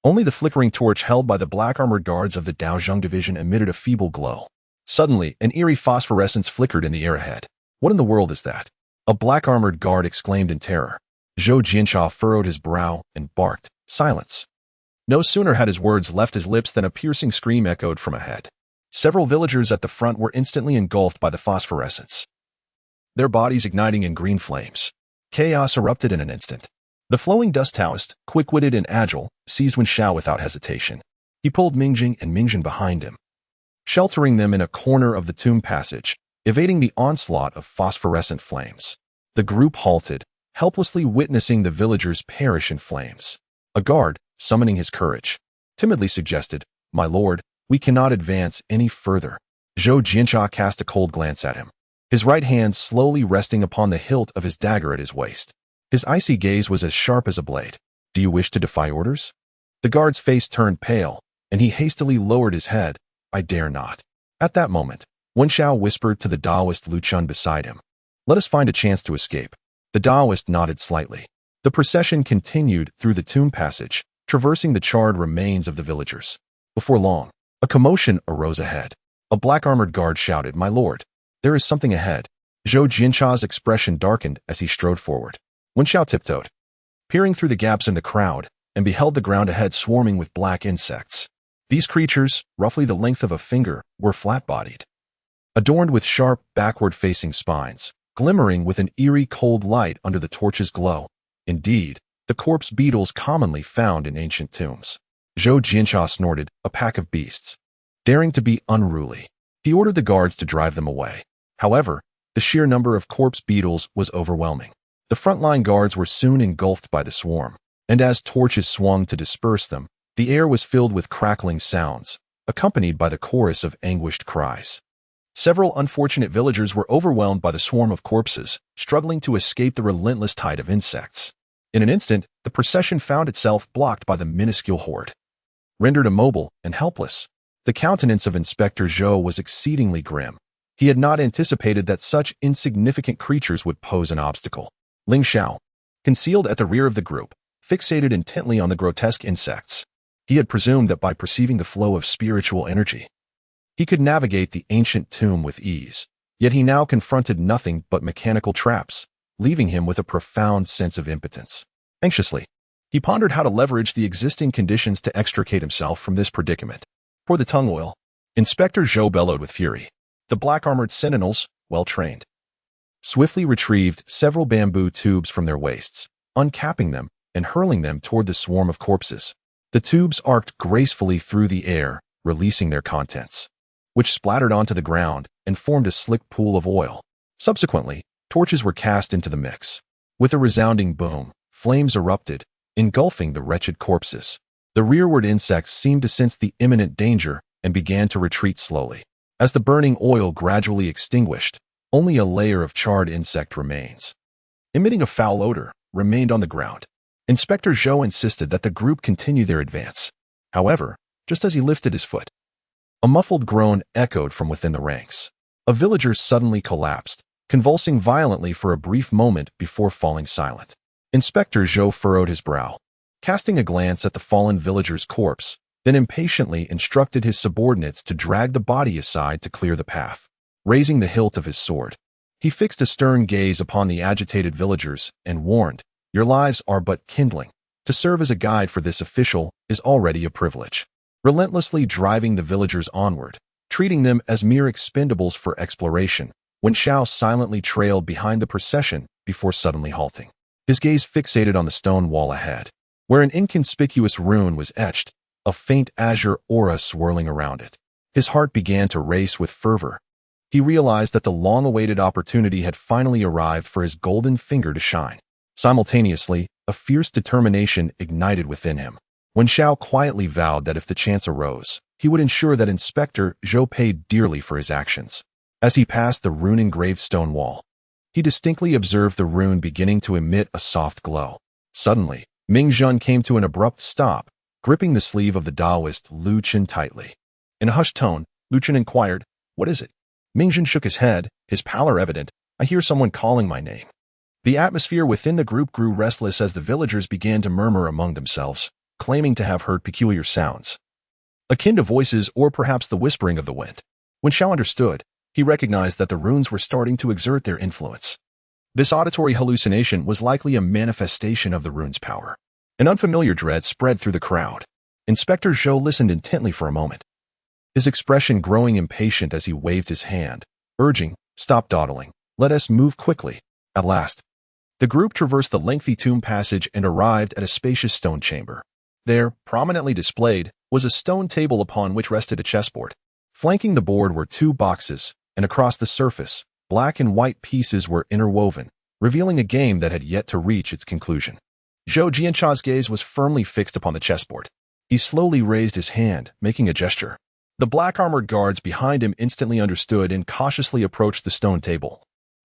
Only the flickering torch held by the black-armored guards of the Daozhong division emitted a feeble glow. Suddenly, an eerie phosphorescence flickered in the air ahead. "What in the world is that?" a black-armored guard exclaimed in terror. Zhou Jiancha furrowed his brow and barked, "Silence." No sooner had his words left his lips than a piercing scream echoed from ahead. Several villagers at the front were instantly engulfed by the phosphorescence, their bodies igniting in green flames. Chaos erupted in an instant. The flowing dust Taoist, quick-witted and agile, seized Wen Xiao without hesitation. He pulled Mingjing and Mingjin behind him, sheltering them in a corner of the tomb passage, evading the onslaught of phosphorescent flames. The group halted, helplessly witnessing the villagers perish in flames. A guard, summoning his courage, timidly suggested, "My lord, we cannot advance any further." Zhou Jiancha cast a cold glance at him, his right hand slowly resting upon the hilt of his dagger at his waist. His icy gaze was as sharp as a blade. "Do you wish to defy orders?" The guard's face turned pale, and he hastily lowered his head. "I dare not." At that moment, Wen Xiao whispered to the Taoist Lu Chun beside him, "Let us find a chance to escape." The Taoist nodded slightly. The procession continued through the tomb passage, traversing the charred remains of the villagers. Before long, a commotion arose ahead. A black-armored guard shouted, "My lord, there is something ahead." Zhou Jiancha's expression darkened as he strode forward. Wen Xiao tiptoed, peering through the gaps in the crowd, and beheld the ground ahead swarming with black insects. These creatures, roughly the length of a finger, were flat-bodied, adorned with sharp, backward-facing spines, glimmering with an eerie cold light under the torch's glow. Indeed, the corpse beetles commonly found in ancient tombs. Zhou Jiancha snorted, "A pack of beasts." Daring to be unruly, he ordered the guards to drive them away. However, the sheer number of corpse beetles was overwhelming. The frontline guards were soon engulfed by the swarm, and as torches swung to disperse them, the air was filled with crackling sounds, accompanied by the chorus of anguished cries. Several unfortunate villagers were overwhelmed by the swarm of corpses, struggling to escape the relentless tide of insects. In an instant, the procession found itself blocked by the minuscule horde. Rendered immobile and helpless, the countenance of Inspector Zhou was exceedingly grim. He had not anticipated that such insignificant creatures would pose an obstacle. Ling Xiao, concealed at the rear of the group, fixated intently on the grotesque insects. He had presumed that by perceiving the flow of spiritual energy, he could navigate the ancient tomb with ease, yet he now confronted nothing but mechanical traps, leaving him with a profound sense of impotence. Anxiously, he pondered how to leverage the existing conditions to extricate himself from this predicament. "Pour the tongue oil." Inspector Zhou bellowed with fury. The black-armored sentinels, well-trained, swiftly retrieved several bamboo tubes from their waists, uncapping them and hurling them toward the swarm of corpses. The tubes arced gracefully through the air, releasing their contents, which splattered onto the ground and formed a slick pool of oil. Subsequently, torches were cast into the mix. With a resounding boom, flames erupted, engulfing the wretched corpses. The rearward insects seemed to sense the imminent danger and began to retreat slowly. As the burning oil gradually extinguished, only a layer of charred insect remains, emitting a foul odor, remained on the ground. Inspector Zhou insisted that the group continue their advance. However, just as he lifted his foot, a muffled groan echoed from within the ranks. A villager suddenly collapsed, convulsing violently for a brief moment before falling silent. Inspector Zhou furrowed his brow, casting a glance at the fallen villager's corpse, then impatiently instructed his subordinates to drag the body aside to clear the path. Raising the hilt of his sword, He fixed a stern gaze upon the agitated villagers and warned, "Your lives are but kindling. To serve as a guide for this official is already a privilege." Relentlessly driving the villagers onward, treating them as mere expendables for exploration, Wen Xiao silently trailed behind the procession before suddenly halting. His gaze fixated on the stone wall ahead, where an inconspicuous rune was etched, a faint azure aura swirling around it. His heart began to race with fervor. He realized that the long-awaited opportunity had finally arrived for his golden finger to shine. Simultaneously, a fierce determination ignited within him. Wen Xiao quietly vowed that if the chance arose, he would ensure that Inspector Zhou paid dearly for his actions. As he passed the rune-engraved stone wall, he distinctly observed the rune beginning to emit a soft glow. Suddenly, Ming Zhun came to an abrupt stop, gripping the sleeve of the Taoist Lu Chen tightly. In a hushed tone, Lu Chen inquired, "What is it?" Ming Zhun shook his head, his pallor evident. "I hear someone calling my name." The atmosphere within the group grew restless as the villagers began to murmur among themselves, claiming to have heard peculiar sounds, akin to voices or perhaps the whispering of the wind. When Xiao understood, he recognized that the runes were starting to exert their influence. This auditory hallucination was likely a manifestation of the rune's power. An unfamiliar dread spread through the crowd. Inspector Zhou listened intently for a moment, his expression growing impatient as he waved his hand, urging, "Stop dawdling. Let us move quickly." At last, the group traversed the lengthy tomb passage and arrived at a spacious stone chamber. There, prominently displayed, was a stone table upon which rested a chessboard. Flanking the board were two boxes, and across the surface, black and white pieces were interwoven, revealing a game that had yet to reach its conclusion. Zhou Jiancha's gaze was firmly fixed upon the chessboard. He slowly raised his hand, making a gesture. The black-armored guards behind him instantly understood and cautiously approached the stone table,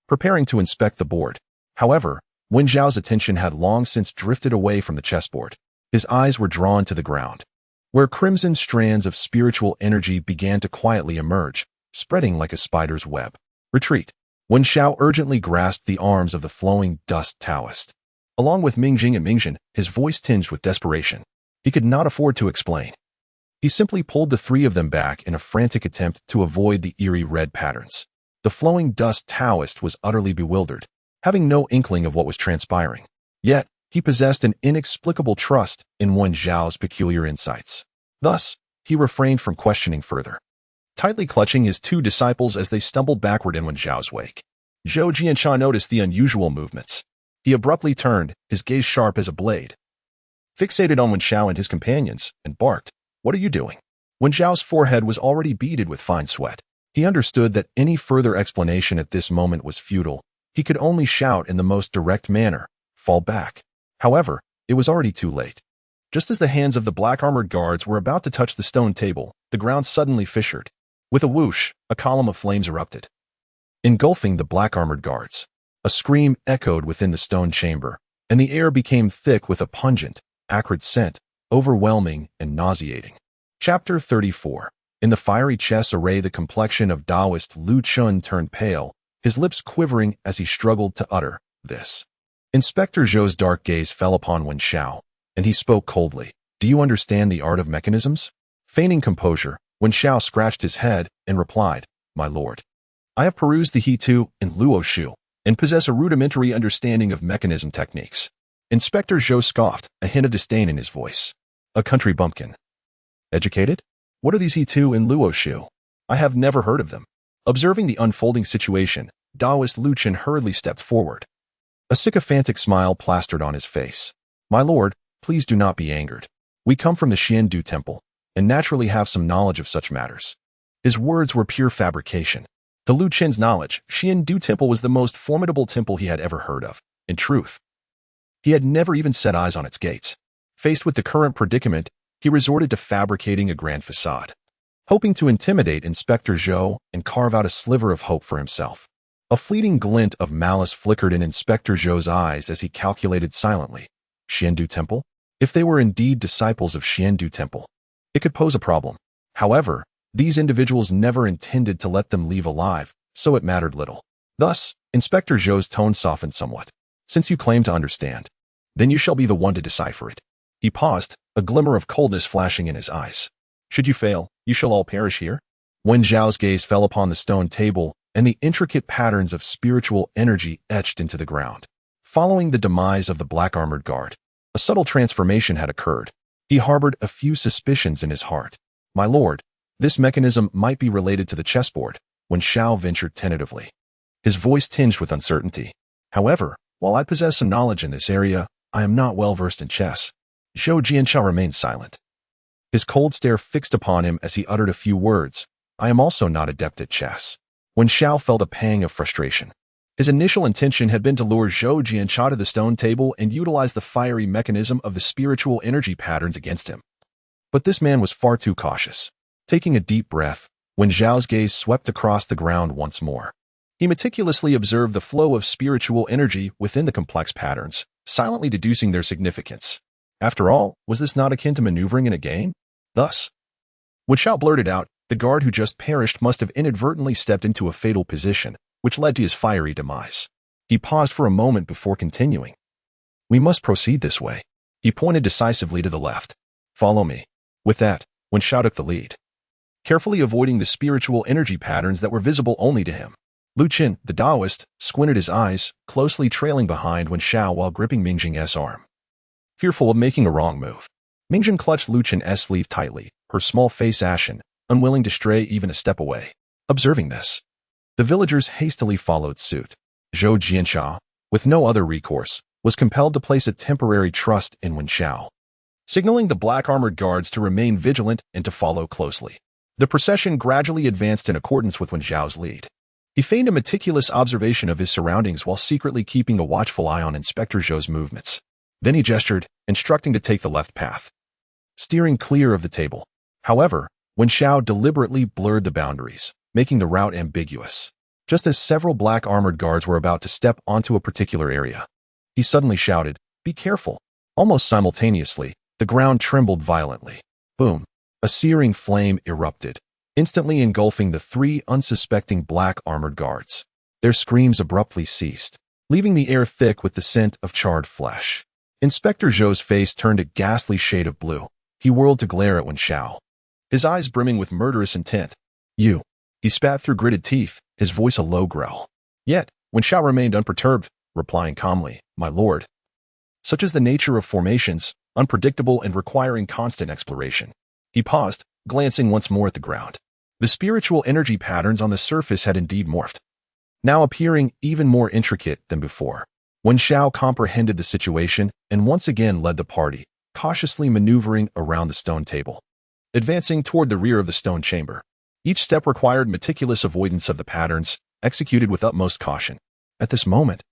preparing to inspect the board. However, Wen Zhao's attention had long since drifted away from the chessboard. His eyes were drawn to the ground, where crimson strands of spiritual energy began to quietly emerge, spreading like a spider's web. "Retreat." Wen Xiao urgently grasped the arms of the flowing dust Taoist. Along with Ming Jing and Ming Zhen, his voice tinged with desperation. He could not afford to explain. He simply pulled the three of them back in a frantic attempt to avoid the eerie red patterns. The flowing dust Taoist was utterly bewildered, having no inkling of what was transpiring. Yet, he possessed an inexplicable trust in Wen Zhao's peculiar insights. Thus, he refrained from questioning further, tightly clutching his two disciples as they stumbled backward in Wen Zhao's wake. Zhou Jiancha noticed the unusual movements. He abruptly turned, his gaze sharp as a blade, fixated on Wen Xiao and his companions, and barked, "What are you doing?" Wen Zhao's forehead was already beaded with fine sweat. He understood that any further explanation at this moment was futile. He could only shout in the most direct manner, "Fall back." However, it was already too late. Just as the hands of the black-armored guards were about to touch the stone table, the ground suddenly fissured. With a whoosh, a column of flames erupted, engulfing the black-armored guards. A scream echoed within the stone chamber, and the air became thick with a pungent, acrid scent, overwhelming and nauseating. Chapter 34. In the fiery chess array, the complexion of Taoist Lu Chun turned pale, his lips quivering as he struggled to utter this. Inspector Zhou's dark gaze fell upon Wen Xiao, and he spoke coldly. "Do you understand the art of mechanisms?" Feigning composure, Wen Xiao scratched his head and replied, "My lord, I have perused the He Tu and Luo Shu, and possess a rudimentary understanding of mechanism techniques." Inspector Zhou scoffed, a hint of disdain in his voice. "A country bumpkin. Educated? What are these He Tu and Luo Shu? I have never heard of them." Observing the unfolding situation, Taoist Lu Chen hurriedly stepped forward. A sycophantic smile plastered on his face. "My lord, please do not be angered. We come from the Xiandu Temple, and naturally have some knowledge of such matters." His words were pure fabrication. To Lu Chen's knowledge, Xiandu Temple was the most formidable temple he had ever heard of. In truth, he had never even set eyes on its gates. Faced with the current predicament, he resorted to fabricating a grand facade, hoping to intimidate Inspector Zhou and carve out a sliver of hope for himself. A fleeting glint of malice flickered in Inspector Zhou's eyes as he calculated silently. Xiandu Temple? If they were indeed disciples of Xiandu Temple, it could pose a problem. However, these individuals never intended to let them leave alive, so it mattered little. Thus, Inspector Zhou's tone softened somewhat. "Since you claim to understand, then you shall be the one to decipher it." He paused, a glimmer of coldness flashing in his eyes. "Should you fail, you shall all perish here." Wen Zhao's gaze fell upon the stone table, and the intricate patterns of spiritual energy etched into the ground. Following the demise of the black-armored guard, a subtle transformation had occurred. He harbored a few suspicions in his heart. "My lord, this mechanism might be related to the chessboard," Wen Xiao ventured tentatively, his voice tinged with uncertainty. "However, while I possess some knowledge in this area, I am not well versed in chess." Zhou Jianchao remained silent, his cold stare fixed upon him as he uttered a few words. "I am also not adept at chess." Wen Xiao felt a pang of frustration. His initial intention had been to lure Zhou Jianchao to the stone table and utilize the fiery mechanism of the spiritual energy patterns against him. But this man was far too cautious. Taking a deep breath, Wen Xiao's gaze swept across the ground once more. He meticulously observed the flow of spiritual energy within the complex patterns, silently deducing their significance. After all, was this not akin to maneuvering in a game? Thus, Wen Xiao blurted out, the guard who just perished must have inadvertently stepped into a fatal position, which led to his fiery demise. He paused for a moment before continuing. "We must proceed this way." He pointed decisively to the left. "Follow me." With that, Wen Xiao took the lead, carefully avoiding the spiritual energy patterns that were visible only to him. Lu Qin, the Taoist, squinted his eyes, closely trailing behind Wen Xiao while gripping Mingjing's arm. Fearful of making a wrong move, Mingjing clutched Lu Qin's sleeve tightly, her small face ashen, unwilling to stray even a step away. Observing this, the villagers hastily followed suit. Zhou Jianchao, with no other recourse, was compelled to place a temporary trust in Wen Xiao, signaling the black-armored guards to remain vigilant and to follow closely. The procession gradually advanced in accordance with Wen Xiao's lead. He feigned a meticulous observation of his surroundings while secretly keeping a watchful eye on Inspector Zhou's movements. Then he gestured, instructing to take the left path, steering clear of the table. However, Wen Xiao deliberately blurred the boundaries, making the route ambiguous. Just as several black-armored guards were about to step onto a particular area, he suddenly shouted, "Be careful!" Almost simultaneously, the ground trembled violently. Boom! A searing flame erupted, instantly engulfing the three unsuspecting black-armored guards. Their screams abruptly ceased, leaving the air thick with the scent of charred flesh. Inspector Zhou's face turned a ghastly shade of blue. He whirled to glare at Wen Xiao, his eyes brimming with murderous intent. "You!" He spat through gritted teeth, his voice a low growl. Yet, Wen Xiao remained unperturbed, replying calmly, "My lord." Such is the nature of formations, unpredictable and requiring constant exploration. He paused, glancing once more at the ground. The spiritual energy patterns on the surface had indeed morphed, now appearing even more intricate than before. Wen Xiao comprehended the situation and once again led the party, cautiously maneuvering around the stone table, advancing toward the rear of the stone chamber. Each step required meticulous avoidance of the patterns, executed with utmost caution. At this moment,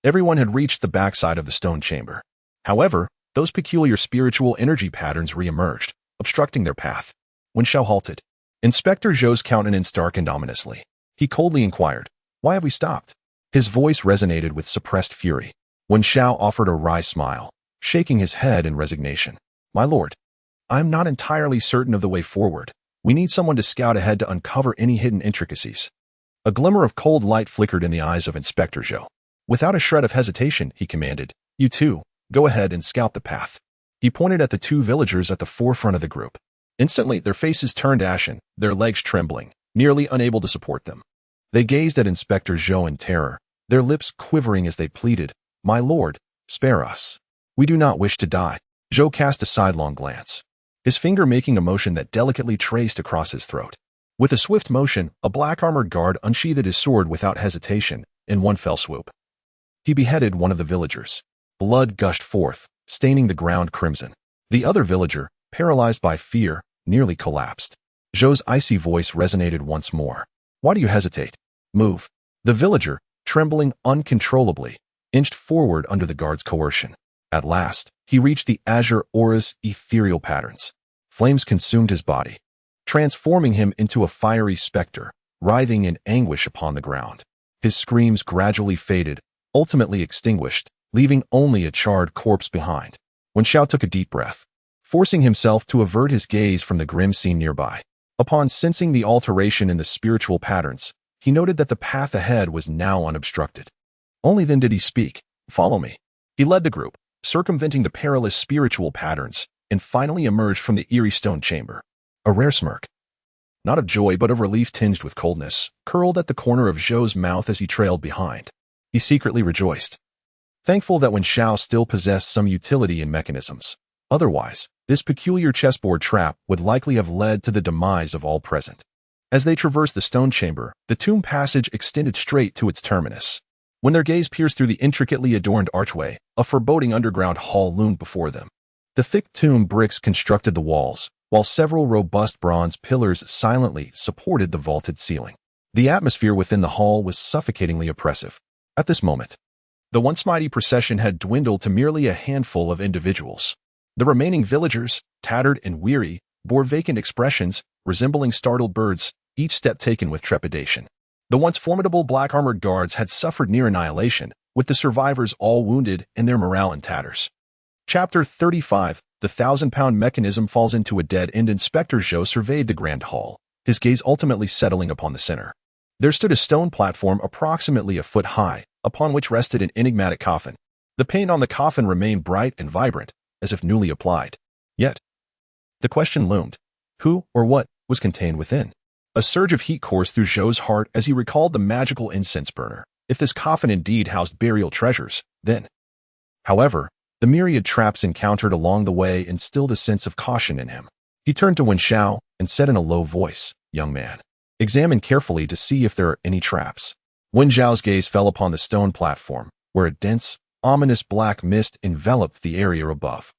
everyone had reached the backside of the stone chamber. However, those peculiar spiritual energy patterns re-emerged, obstructing their path. Wen Xiao halted. Inspector Zhou's countenance darkened ominously. He coldly inquired, "Why have we stopped?" His voice resonated with suppressed fury. Wen Xiao offered a wry smile, shaking his head in resignation. "My lord, I am not entirely certain of the way forward. We need someone to scout ahead to uncover any hidden intricacies." A glimmer of cold light flickered in the eyes of Inspector Zhou. Without a shred of hesitation, he commanded, "You two, go ahead and scout the path." He pointed at the two villagers at the forefront of the group. Instantly, their faces turned ashen, their legs trembling, nearly unable to support them. They gazed at Inspector Zhou in terror, their lips quivering as they pleaded, "My lord, spare us. We do not wish to die." Zhou cast a sidelong glance, his finger making a motion that delicately traced across his throat. With a swift motion, a black-armored guard unsheathed his sword without hesitation, in one fell swoop. He beheaded one of the villagers. Blood gushed forth, staining the ground crimson. The other villager, paralyzed by fear, nearly collapsed. Zhou's icy voice resonated once more. "Why do you hesitate? Move." The villager, trembling uncontrollably, inched forward under the guard's coercion. At last, he reached the azure aura's ethereal patterns. Flames consumed his body, transforming him into a fiery specter, writhing in anguish upon the ground. His screams gradually faded, ultimately extinguished, leaving only a charred corpse behind. Wen Xiao took a deep breath, forcing himself to avert his gaze from the grim scene nearby. Upon sensing the alteration in the spiritual patterns, he noted that the path ahead was now unobstructed. Only then did he speak, "Follow me." He led the group, circumventing the perilous spiritual patterns, and finally emerged from the eerie stone chamber. A rare smirk not of joy but of relief tinged with coldness, curled at the corner of Zhou's mouth as he trailed behind. He secretly rejoiced, thankful that Wen Xiao still possessed some utility in mechanisms. Otherwise, this peculiar chessboard trap would likely have led to the demise of all present. As they traversed the stone chamber, the tomb passage extended straight to its terminus. When their gaze pierced through the intricately adorned archway, a foreboding underground hall loomed before them. The thick tomb bricks constructed the walls, while several robust bronze pillars silently supported the vaulted ceiling. The atmosphere within the hall was suffocatingly oppressive. At this moment, the once mighty procession had dwindled to merely a handful of individuals. The remaining villagers, tattered and weary, bore vacant expressions, resembling startled birds, each step taken with trepidation. The once formidable black-armored guards had suffered near annihilation, with the survivors all wounded and their morale in tatters. Chapter 35. The 1,000-pound mechanism falls into a dead end. Inspector Zhou surveyed the grand hall, his gaze ultimately settling upon the center. There stood a stone platform approximately a foot high, upon which rested an enigmatic coffin. The paint on the coffin remained bright and vibrant, as if newly applied. Yet, the question loomed: who or what was contained within? A surge of heat coursed through Zhou's heart as he recalled the magical incense burner. If this coffin indeed housed burial treasures, then... However, the myriad traps encountered along the way instilled a sense of caution in him. He turned to Wen Xiao and said in a low voice, "Young man, examine carefully to see if there are any traps." Wen Xiao's gaze fell upon the stone platform, where a dense, ominous black mist enveloped the area above.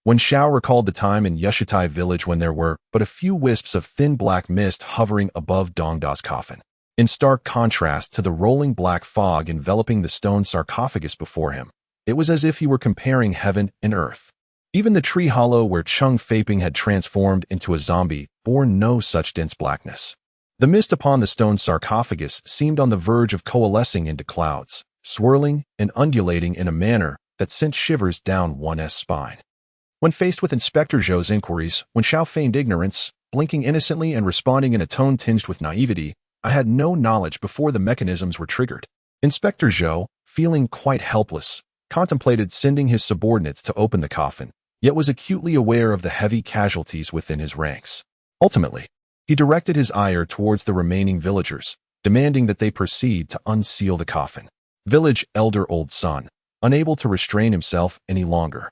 Wen Xiao recalled the time in Yushitai village when there were but a few wisps of thin black mist hovering above Dongda's coffin. In stark contrast to the rolling black fog enveloping the stone sarcophagus before him, it was as if he were comparing heaven and earth. Even the tree hollow where Chung Faping had transformed into a zombie bore no such dense blackness. The mist upon the stone sarcophagus seemed on the verge of coalescing into clouds, swirling and undulating in a manner that sent shivers down one's spine. When faced with Inspector Zhou's inquiries, Wen Xiao feigned ignorance, blinking innocently and responding in a tone tinged with naivety, "I had no knowledge before the mechanisms were triggered." Inspector Zhou, feeling quite helpless, contemplated sending his subordinates to open the coffin, yet was acutely aware of the heavy casualties within his ranks. Ultimately, he directed his ire towards the remaining villagers, demanding that they proceed to unseal the coffin. Village elder Old Sun, unable to restrain himself any longer,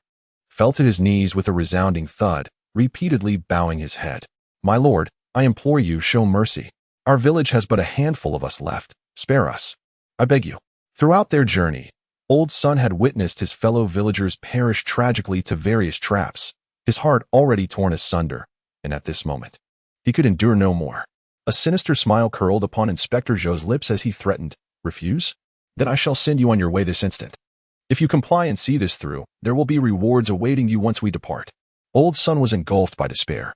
fell to his knees with a resounding thud, repeatedly bowing his head. "My lord, I implore you, show mercy. Our village has but a handful of us left. Spare us, I beg you." Throughout their journey, Old Sun had witnessed his fellow villagers perish tragically to various traps, his heart already torn asunder, and at this moment, he could endure no more. A sinister smile curled upon Inspector Zhou's lips as he threatened, "Refuse? Then I shall send you on your way this instant. If you comply and see this through, there will be rewards awaiting you once we depart." Old Sun was engulfed by despair.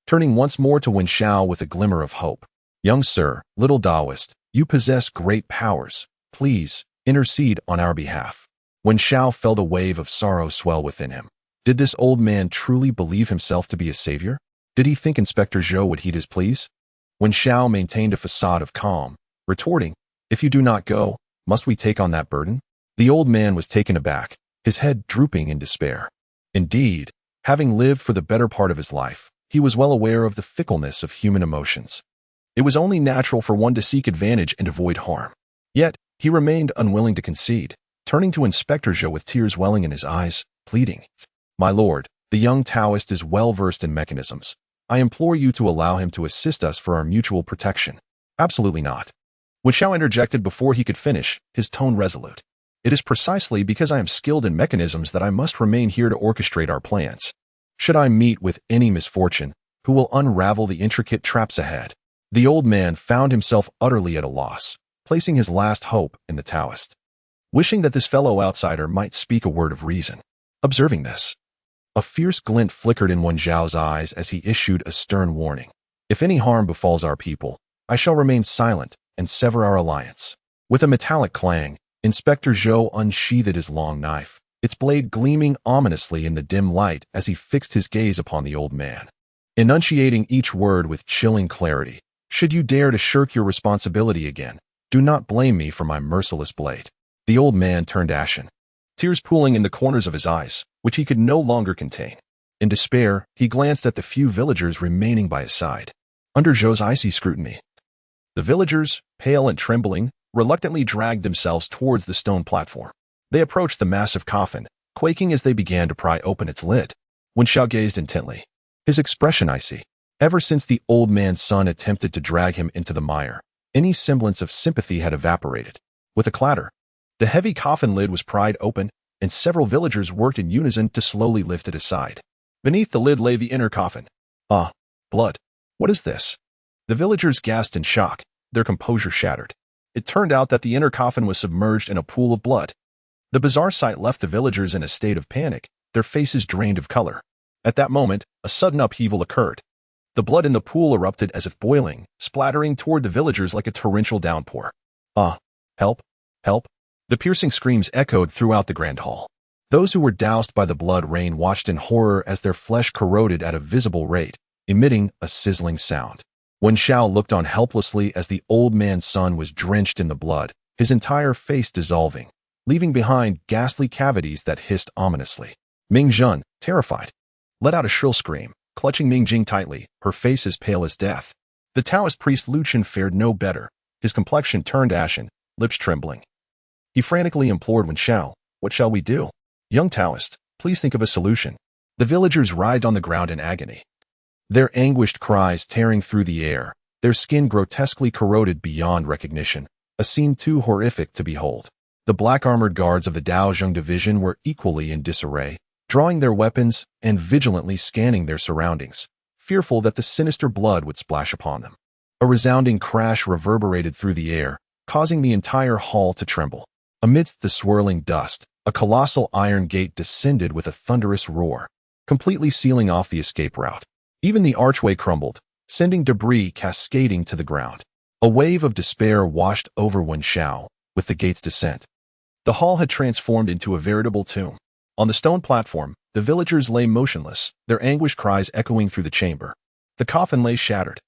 Turning once more to Wen Xiao with a glimmer of hope, "Young sir, little Taoist, you possess great powers. Please, intercede on our behalf." Wen Xiao felt a wave of sorrow swell within him. Did this old man truly believe himself to be a savior? Did he think Inspector Zhou would heed his pleas? Wen Xiao maintained a facade of calm, retorting, "If you do not go, must we take on that burden?" The old man was taken aback, his head drooping in despair. Indeed, having lived for the better part of his life, he was well aware of the fickleness of human emotions. It was only natural for one to seek advantage and avoid harm. Yet, he remained unwilling to concede, turning to Inspector Zhou with tears welling in his eyes, pleading, "My lord, the young Taoist is well versed in mechanisms. I implore you to allow him to assist us for our mutual protection." "Absolutely not." Wen Xiao interjected before he could finish, his tone resolute. "It is precisely because I am skilled in mechanisms that I must remain here to orchestrate our plans. Should I meet with any misfortune, who will unravel the intricate traps ahead?" The old man found himself utterly at a loss, placing his last hope in the Taoist, wishing that this fellow outsider might speak a word of reason. Observing this, a fierce glint flickered in Wen Xiao's eyes as he issued a stern warning. "If any harm befalls our people, I shall remain silent and sever our alliance." With a metallic clang, Inspector Zhou unsheathed his long knife, its blade gleaming ominously in the dim light as he fixed his gaze upon the old man, enunciating each word with chilling clarity. "Should you dare to shirk your responsibility again, do not blame me for my merciless blade." The old man turned ashen, tears pooling in the corners of his eyes, which he could no longer contain. In despair, he glanced at the few villagers remaining by his side. under Zhou's icy scrutiny. The villagers, pale and trembling, reluctantly dragged themselves towards the stone platform. They approached the massive coffin, quaking as they began to pry open its lid. Wen Xiao gazed intently, his expression icy. Ever since the old man's son attempted to drag him into the mire, any semblance of sympathy had evaporated. With a clatter, the heavy coffin lid was pried open, and several villagers worked in unison to slowly lift it aside. Beneath the lid lay the inner coffin. Ah, blood. What is this? The villagers gasped in shock, their composure shattered. It turned out that the inner coffin was submerged in a pool of blood. The bizarre sight left the villagers in a state of panic, their faces drained of color. At that moment, a sudden upheaval occurred. The blood in the pool erupted as if boiling, splattering toward the villagers like a torrential downpour. Ah, help, help. The piercing screams echoed throughout the grand hall. Those who were doused by the blood rain watched in horror as their flesh corroded at a visible rate, emitting a sizzling sound. Wen Xiao looked on helplessly as the old man's son was drenched in the blood, his entire face dissolving, leaving behind ghastly cavities that hissed ominously. Ming Zhen, terrified, let out a shrill scream, clutching Ming Jing tightly, her face as pale as death. The Taoist priest Lu Chen fared no better, his complexion turned ashen, lips trembling. He frantically implored Wen Xiao, what shall we do? Young Taoist, please think of a solution. The villagers writhed on the ground in agony, their anguished cries tearing through the air, their skin grotesquely corroded beyond recognition, a scene too horrific to behold. The black-armored guards of the Daozhong division were equally in disarray, drawing their weapons and vigilantly scanning their surroundings, fearful that the sinister blood would splash upon them. A resounding crash reverberated through the air, causing the entire hall to tremble. Amidst the swirling dust, a colossal iron gate descended with a thunderous roar, completely sealing off the escape route. Even the archway crumbled, sending debris cascading to the ground. A wave of despair washed over Wen Xiao with the gate's descent. The hall had transformed into a veritable tomb. On the stone platform, the villagers lay motionless, their anguished cries echoing through the chamber. The coffin lay shattered,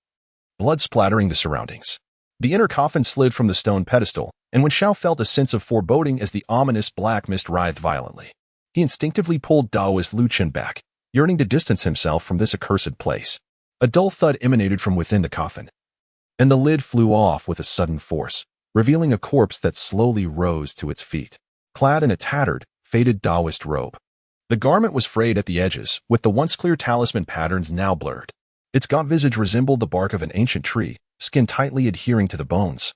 blood splattering the surroundings. The inner coffin slid from the stone pedestal, and Wen Xiao felt a sense of foreboding as the ominous black mist writhed violently. He instinctively pulled Daoist Lu Chen back, yearning to distance himself from this accursed place. A dull thud emanated from within the coffin, and the lid flew off with a sudden force, revealing a corpse that slowly rose to its feet, clad in a tattered, faded Daoist robe. The garment was frayed at the edges, with the once clear talisman patterns now blurred. Its gaunt visage resembled the bark of an ancient tree, skin tightly adhering to the bones,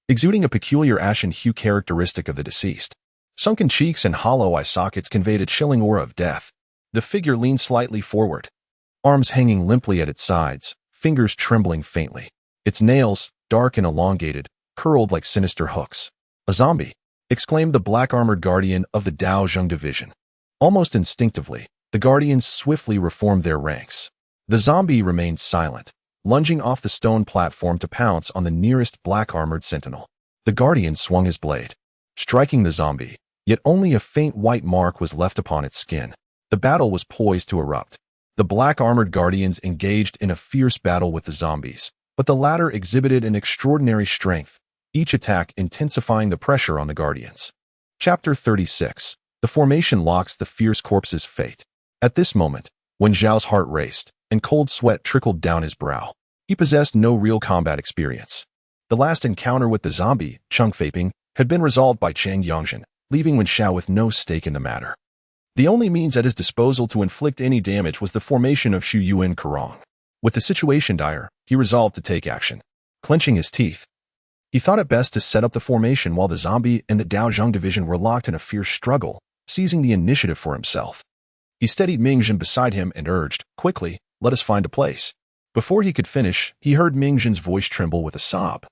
exuding a peculiar ashen hue characteristic of the deceased. Sunken cheeks and hollow eye sockets conveyed a chilling aura of death. The figure leaned slightly forward, arms hanging limply at its sides, fingers trembling faintly. Its nails, dark and elongated, curled like sinister hooks. A zombie, exclaimed the black-armored guardian of the Daozhong division. Almost instinctively, the guardians swiftly reformed their ranks. The zombie remained silent, lunging off the stone platform to pounce on the nearest black-armored sentinel. The guardian swung his blade, striking the zombie, yet only a faint white mark was left upon its skin. The battle was poised to erupt. The black-armored guardians engaged in a fierce battle with the zombies, but the latter exhibited an extraordinary strength, each attack intensifying the pressure on the guardians. Chapter 36. The formation locks the fierce corpse's fate. At this moment, Wen Xiao's heart raced, and cold sweat trickled down his brow. He possessed no real combat experience. The last encounter with the zombie, Chung Faping, had been resolved by Chang Yongzhen, leaving Wen Xiao with no stake in the matter. The only means at his disposal to inflict any damage was the formation of Shu Yuan Kerong. With the situation dire, he resolved to take action. Clenching his teeth, he thought it best to set up the formation while the zombie and the Daozhong division were locked in a fierce struggle, seizing the initiative for himself. He steadied Ming Zhen beside him and urged, quickly, let us find a place. Before he could finish, he heard Ming Zhen's voice tremble with a sob.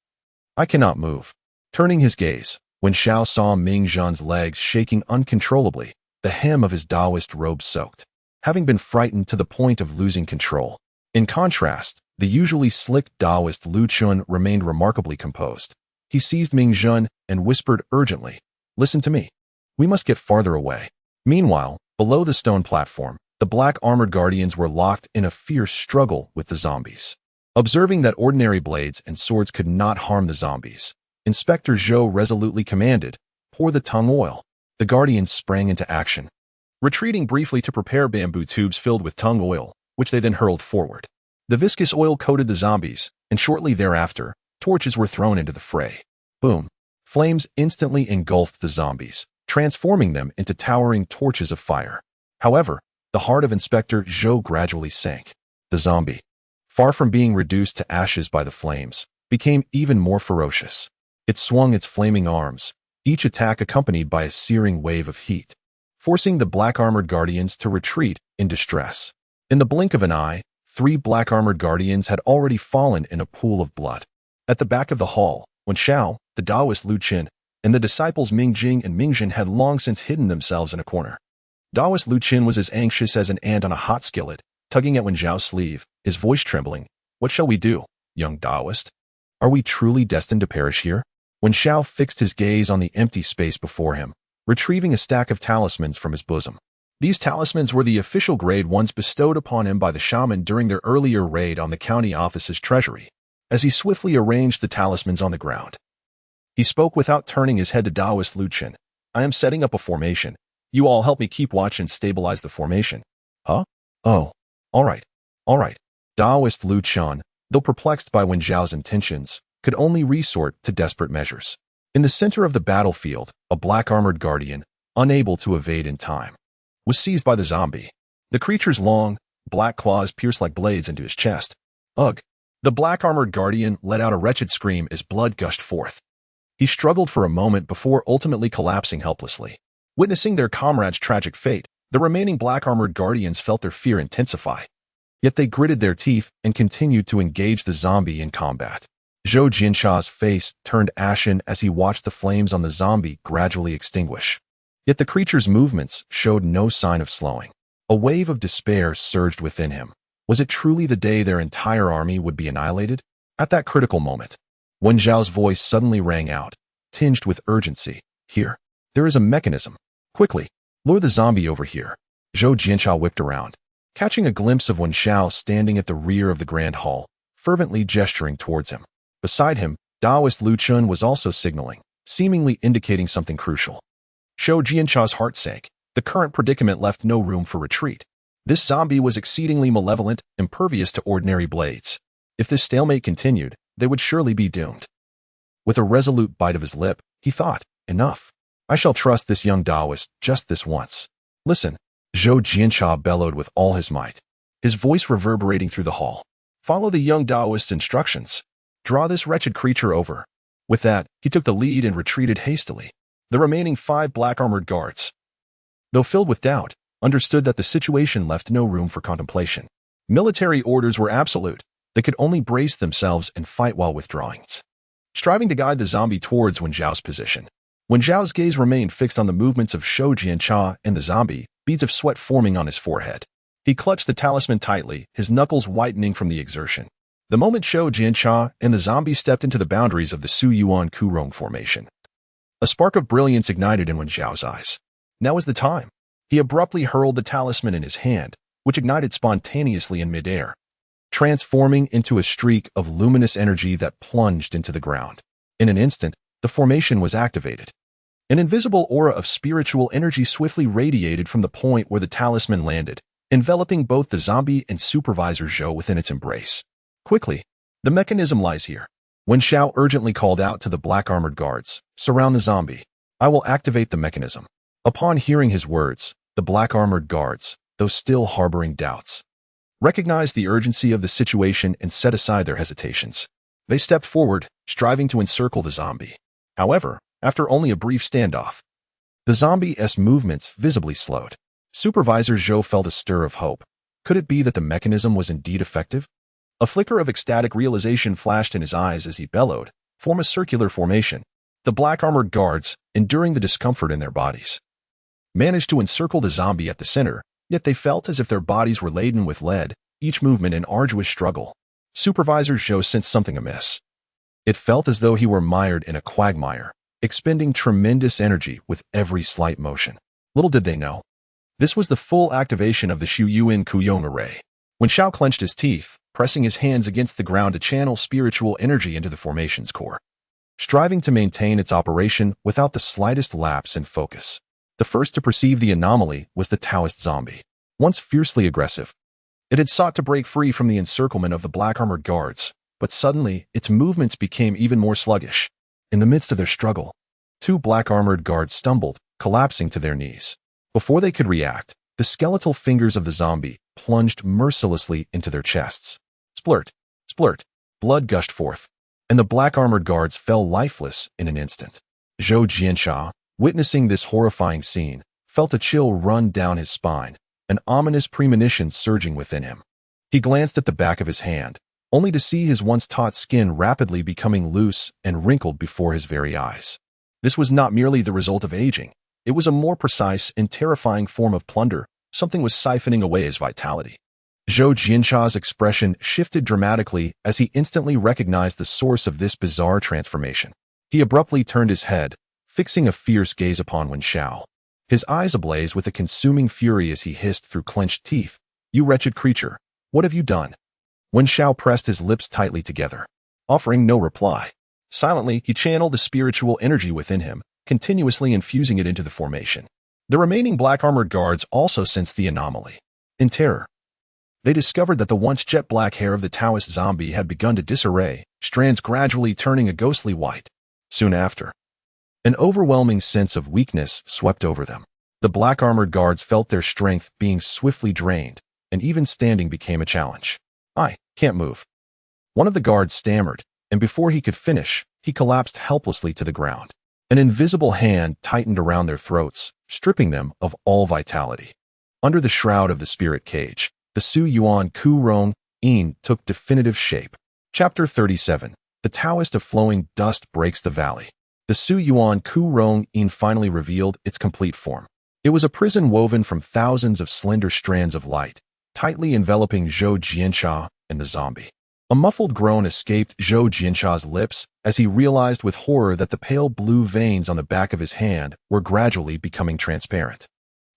I cannot move. Turning his gaze, Wen Xiao saw Ming Zhen's legs shaking uncontrollably, the hem of his Daoist robe soaked, having been frightened to the point of losing control. In contrast, the usually slick Daoist Lu Chun remained remarkably composed. He seized Ming Zhen and whispered urgently, listen to me. We must get farther away. Meanwhile, below the stone platform, the black-armored guardians were locked in a fierce struggle with the zombies. Observing that ordinary blades and swords could not harm the zombies, Inspector Zhou resolutely commanded, pour the tongue oil. The guardians sprang into action, retreating briefly to prepare bamboo tubes filled with tongue oil, which they then hurled forward. The viscous oil coated the zombies, and shortly thereafter, torches were thrown into the fray. Boom! Flames instantly engulfed the zombies, transforming them into towering torches of fire. However, the heart of Inspector Zhou gradually sank. The zombie, far from being reduced to ashes by the flames, became even more ferocious. It swung its flaming arms, each attack accompanied by a searing wave of heat, forcing the black-armored guardians to retreat in distress. In the blink of an eye, 3 black-armored guardians had already fallen in a pool of blood. At the back of the hall, Wen Xiao, the Taoist Lu Qin, and the disciples Ming Jing and Ming Zhen had long since hidden themselves in a corner. Taoist Lu Qin was as anxious as an ant on a hot skillet, tugging at Wen Xiao's sleeve, his voice trembling. "What shall we do, young Taoist? Are we truly destined to perish here?" Wen Xiao fixed his gaze on the empty space before him, retrieving a stack of talismans from his bosom. These talismans were the official grade ones bestowed upon him by the shaman during their earlier raid on the county office's treasury. As he swiftly arranged the talismans on the ground, he spoke without turning his head to Taoist Lu Qin. "I am setting up a formation. You all help me keep watch and stabilize the formation." "Huh? Oh. All right. Taoist Lu Qin, though perplexed by Wen Xiao's intentions, could only resort to desperate measures. In the center of the battlefield, a black-armored guardian, unable to evade in time, was seized by the zombie. The creature's long, black claws pierced like blades into his chest. Ugh! The black-armored guardian let out a wretched scream as blood gushed forth. He struggled for a moment before ultimately collapsing helplessly. Witnessing their comrade's tragic fate, the remaining black-armored guardians felt their fear intensify. Yet they gritted their teeth and continued to engage the zombie in combat. Zhou Jiancha's face turned ashen as he watched the flames on the zombie gradually extinguish. Yet the creature's movements showed no sign of slowing. A wave of despair surged within him. Was it truly the day their entire army would be annihilated? At that critical moment, Wen Xiao's voice suddenly rang out, tinged with urgency. "Here, there is a mechanism. Quickly, lure the zombie over here." Zhou Jiancha whipped around, catching a glimpse of Wen Xiao standing at the rear of the grand hall, fervently gesturing towards him. Beside him, Taoist Lu Qin was also signaling, seemingly indicating something crucial. Zhou Jiancha's heart sank. The current predicament left no room for retreat. This zombie was exceedingly malevolent, impervious to ordinary blades. If this stalemate continued, they would surely be doomed. With a resolute bite of his lip, he thought, "Enough. I shall trust this young Taoist just this once." "Listen," Zhou Jiancha bellowed with all his might, his voice reverberating through the hall. "Follow the young Taoist's instructions. Draw this wretched creature over." With that, he took the lead and retreated hastily. The remaining 5 black-armored guards, though filled with doubt, understood that the situation left no room for contemplation. Military orders were absolute. They could only brace themselves and fight while withdrawing, striving to guide the zombie towards Wen Xiao's position. Wen Xiao's gaze remained fixed on the movements of Zhou Jiancha and the zombie, beads of sweat forming on his forehead. He clutched the talisman tightly, his knuckles whitening from the exertion. The moment Zhou Jiancha and the zombie stepped into the boundaries of the Su Yuan Kurong formation, a spark of brilliance ignited in Wen Xiao's eyes. Now is the time. He abruptly hurled the talisman in his hand, which ignited spontaneously in midair, transforming into a streak of luminous energy that plunged into the ground. In an instant, the formation was activated. An invisible aura of spiritual energy swiftly radiated from the point where the talisman landed, enveloping both the zombie and Supervisor Zhou within its embrace. "Quickly, the mechanism lies here." Wen Xiao urgently called out to the black-armored guards, "Surround the zombie. I will activate the mechanism." Upon hearing his words, the black-armored guards, though still harboring doubts, recognized the urgency of the situation and set aside their hesitations. They stepped forward, striving to encircle the zombie. However, after only a brief standoff, the zombie's movements visibly slowed. Supervisor Zhou felt a stir of hope. Could it be that the mechanism was indeed effective? A flicker of ecstatic realization flashed in his eyes as he bellowed, "Form a circular formation." The black-armored guards, enduring the discomfort in their bodies, managed to encircle the zombie at the center, yet they felt as if their bodies were laden with lead, each movement an arduous struggle. Supervisor Zhou sensed something amiss. It felt as though he were mired in a quagmire, expending tremendous energy with every slight motion. Little did they know, this was the full activation of the Shu Yuan Kuyong array. Wen Xiao clenched his teeth, pressing his hands against the ground to channel spiritual energy into the formation's core, striving to maintain its operation without the slightest lapse in focus. The first to perceive the anomaly was the Taoist zombie. Once fiercely aggressive, It had sought to break free from the encirclement of the black-armored guards, but suddenly its movements became even more sluggish. In the midst of their struggle, two black-armored guards stumbled, collapsing to their knees. Before they could react, the skeletal fingers of the zombie plunged mercilessly into their chests. Splurt, splurt, blood gushed forth, and the black-armored guards fell lifeless in an instant. Zhou Jianxia, witnessing this horrifying scene, felt a chill run down his spine, an ominous premonition surging within him. He glanced at the back of his hand, only to see his once taut skin rapidly becoming loose and wrinkled before his very eyes. This was not merely the result of aging. It was a more precise and terrifying form of plunder. Something was siphoning away his vitality. Zhou Jianxia's expression shifted dramatically as he instantly recognized the source of this bizarre transformation. He abruptly turned his head, fixing a fierce gaze upon Wen Xiao. His eyes ablaze with a consuming fury as he hissed through clenched teeth, "You wretched creature, what have you done?" Wen Xiao pressed his lips tightly together, offering no reply. Silently, he channeled the spiritual energy within him, continuously infusing it into the formation. The remaining black-armored guards also sensed the anomaly. In terror, they discovered that the once jet-black hair of the Taoist zombie had begun to disarray, strands gradually turning a ghostly white. Soon after, an overwhelming sense of weakness swept over them. The black-armored guards felt their strength being swiftly drained, and even standing became a challenge. "I can't move." One of the guards stammered, and before he could finish, he collapsed helplessly to the ground. An invisible hand tightened around their throats, stripping them of all vitality. Under the shroud of the spirit cage, the Su Yuan Ku Rong In took definitive shape. Chapter 37. The Taoist of Flowing Dust Breaks the Valley. The Su Yuan Ku Rong In finally revealed its complete form. It was a prison woven from thousands of slender strands of light, tightly enveloping Zhou Jianxia and the zombie. A muffled groan escaped Zhou Jianxia's lips as he realized with horror that the pale blue veins on the back of his hand were gradually becoming transparent.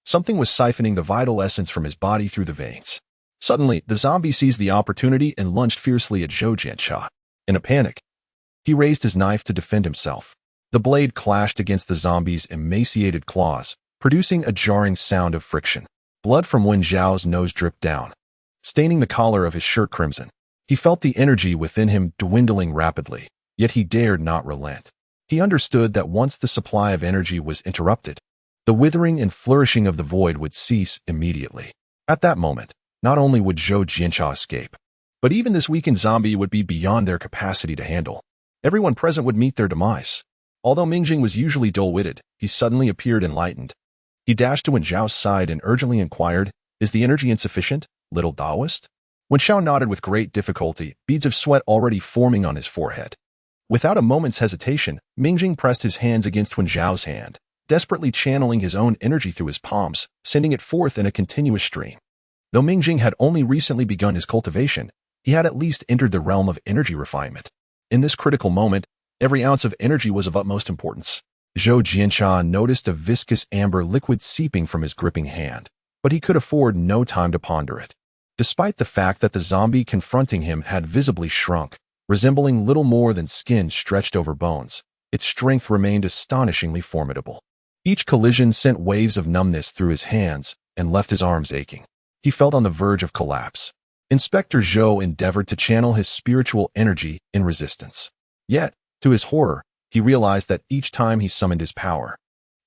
Something was siphoning the vital essence from his body through the veins. Suddenly, the zombie seized the opportunity and lunged fiercely at Zhou Jianxia. In a panic, he raised his knife to defend himself. The blade clashed against the zombie's emaciated claws, producing a jarring sound of friction. Blood from Wen Zhao's nose dripped down, staining the collar of his shirt crimson. He felt the energy within him dwindling rapidly, yet he dared not relent. He understood that once the supply of energy was interrupted, the withering and flourishing of the void would cease immediately. At that moment, not only would Zhou Jianxia escape, but even this weakened zombie would be beyond their capacity to handle. Everyone present would meet their demise. Although Mingjing was usually dull-witted, he suddenly appeared enlightened. He dashed to Wen Zhao's side and urgently inquired, "Is the energy insufficient, little Taoist?" Wen Zhao nodded with great difficulty, beads of sweat already forming on his forehead. Without a moment's hesitation, Mingjing pressed his hands against Wen Zhao's hand, desperately channeling his own energy through his palms, sending it forth in a continuous stream. Though Mingjing had only recently begun his cultivation, he had at least entered the realm of energy refinement. In this critical moment, every ounce of energy was of utmost importance. Zhou Jianxia noticed a viscous amber liquid seeping from his gripping hand, but he could afford no time to ponder it. Despite the fact that the zombie confronting him had visibly shrunk, resembling little more than skin stretched over bones, its strength remained astonishingly formidable. Each collision sent waves of numbness through his hands and left his arms aching. He felt on the verge of collapse. Inspector Zhou endeavored to channel his spiritual energy in resistance. Yet, to his horror, he realized that each time he summoned his power,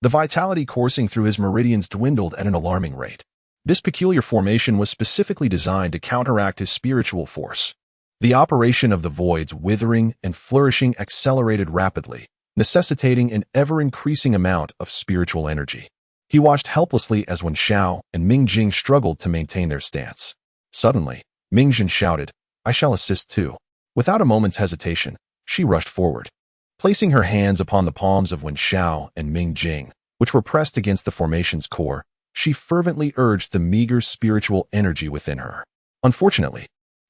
the vitality coursing through his meridians dwindled at an alarming rate. This peculiar formation was specifically designed to counteract his spiritual force. The operation of the void's withering and flourishing accelerated rapidly, necessitating an ever-increasing amount of spiritual energy. He watched helplessly as Wen Xiao and Mingjing struggled to maintain their stance. Suddenly, Mingjing shouted, "I shall assist too." Without a moment's hesitation, she rushed forward. Placing her hands upon the palms of Wen Xiao and Mingjing, which were pressed against the formation's core, she fervently urged the meager spiritual energy within her. Unfortunately,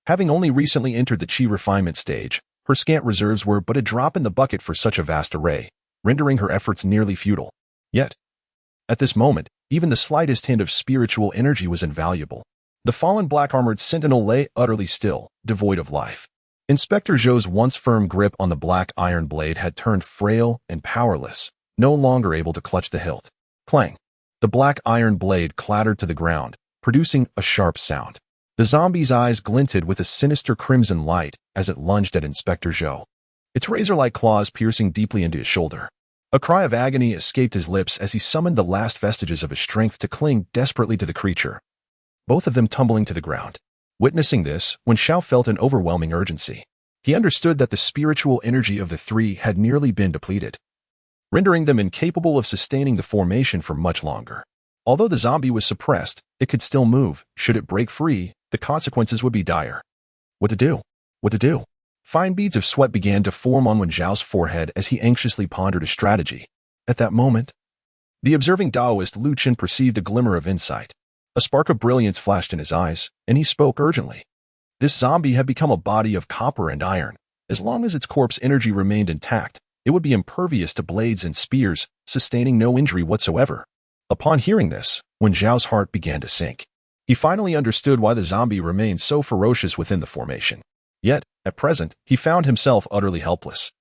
having only recently entered the Qi refinement stage, her scant reserves were but a drop in the bucket for such a vast array, rendering her efforts nearly futile. Yet, at this moment, even the slightest hint of spiritual energy was invaluable. The fallen black-armored sentinel lay utterly still, devoid of life. Inspector Zhou's once firm grip on the black iron blade had turned frail and powerless, no longer able to clutch the hilt. Clang! The black iron blade clattered to the ground, producing a sharp sound. The The zombie's eyes glinted with a sinister crimson light as it lunged at Inspector Zhou, its razor-like claws piercing deeply into his shoulder. A cry of agony escaped his lips as he summoned the last vestiges of his strength to cling desperately to the creature, both of them tumbling to the ground. Witnessing this, Wen Xiao felt an overwhelming urgency. He understood that the spiritual energy of the three had nearly been depleted, rendering them incapable of sustaining the formation for much longer. Although the zombie was suppressed, it could still move. Should it break free, the consequences would be dire. What to do? What to do? Fine beads of sweat began to form on Wen Zhao's forehead as he anxiously pondered a strategy. At that moment, the observing Taoist Lu Qin perceived a glimmer of insight. A spark of brilliance flashed in his eyes, and he spoke urgently. This zombie had become a body of copper and iron. As long as its corpse energy remained intact, it would be impervious to blades and spears, sustaining no injury whatsoever. Upon hearing this, Wen Zhao's heart began to sink. He finally understood why the zombie remained so ferocious within the formation. Yet, at present, he found himself utterly helpless.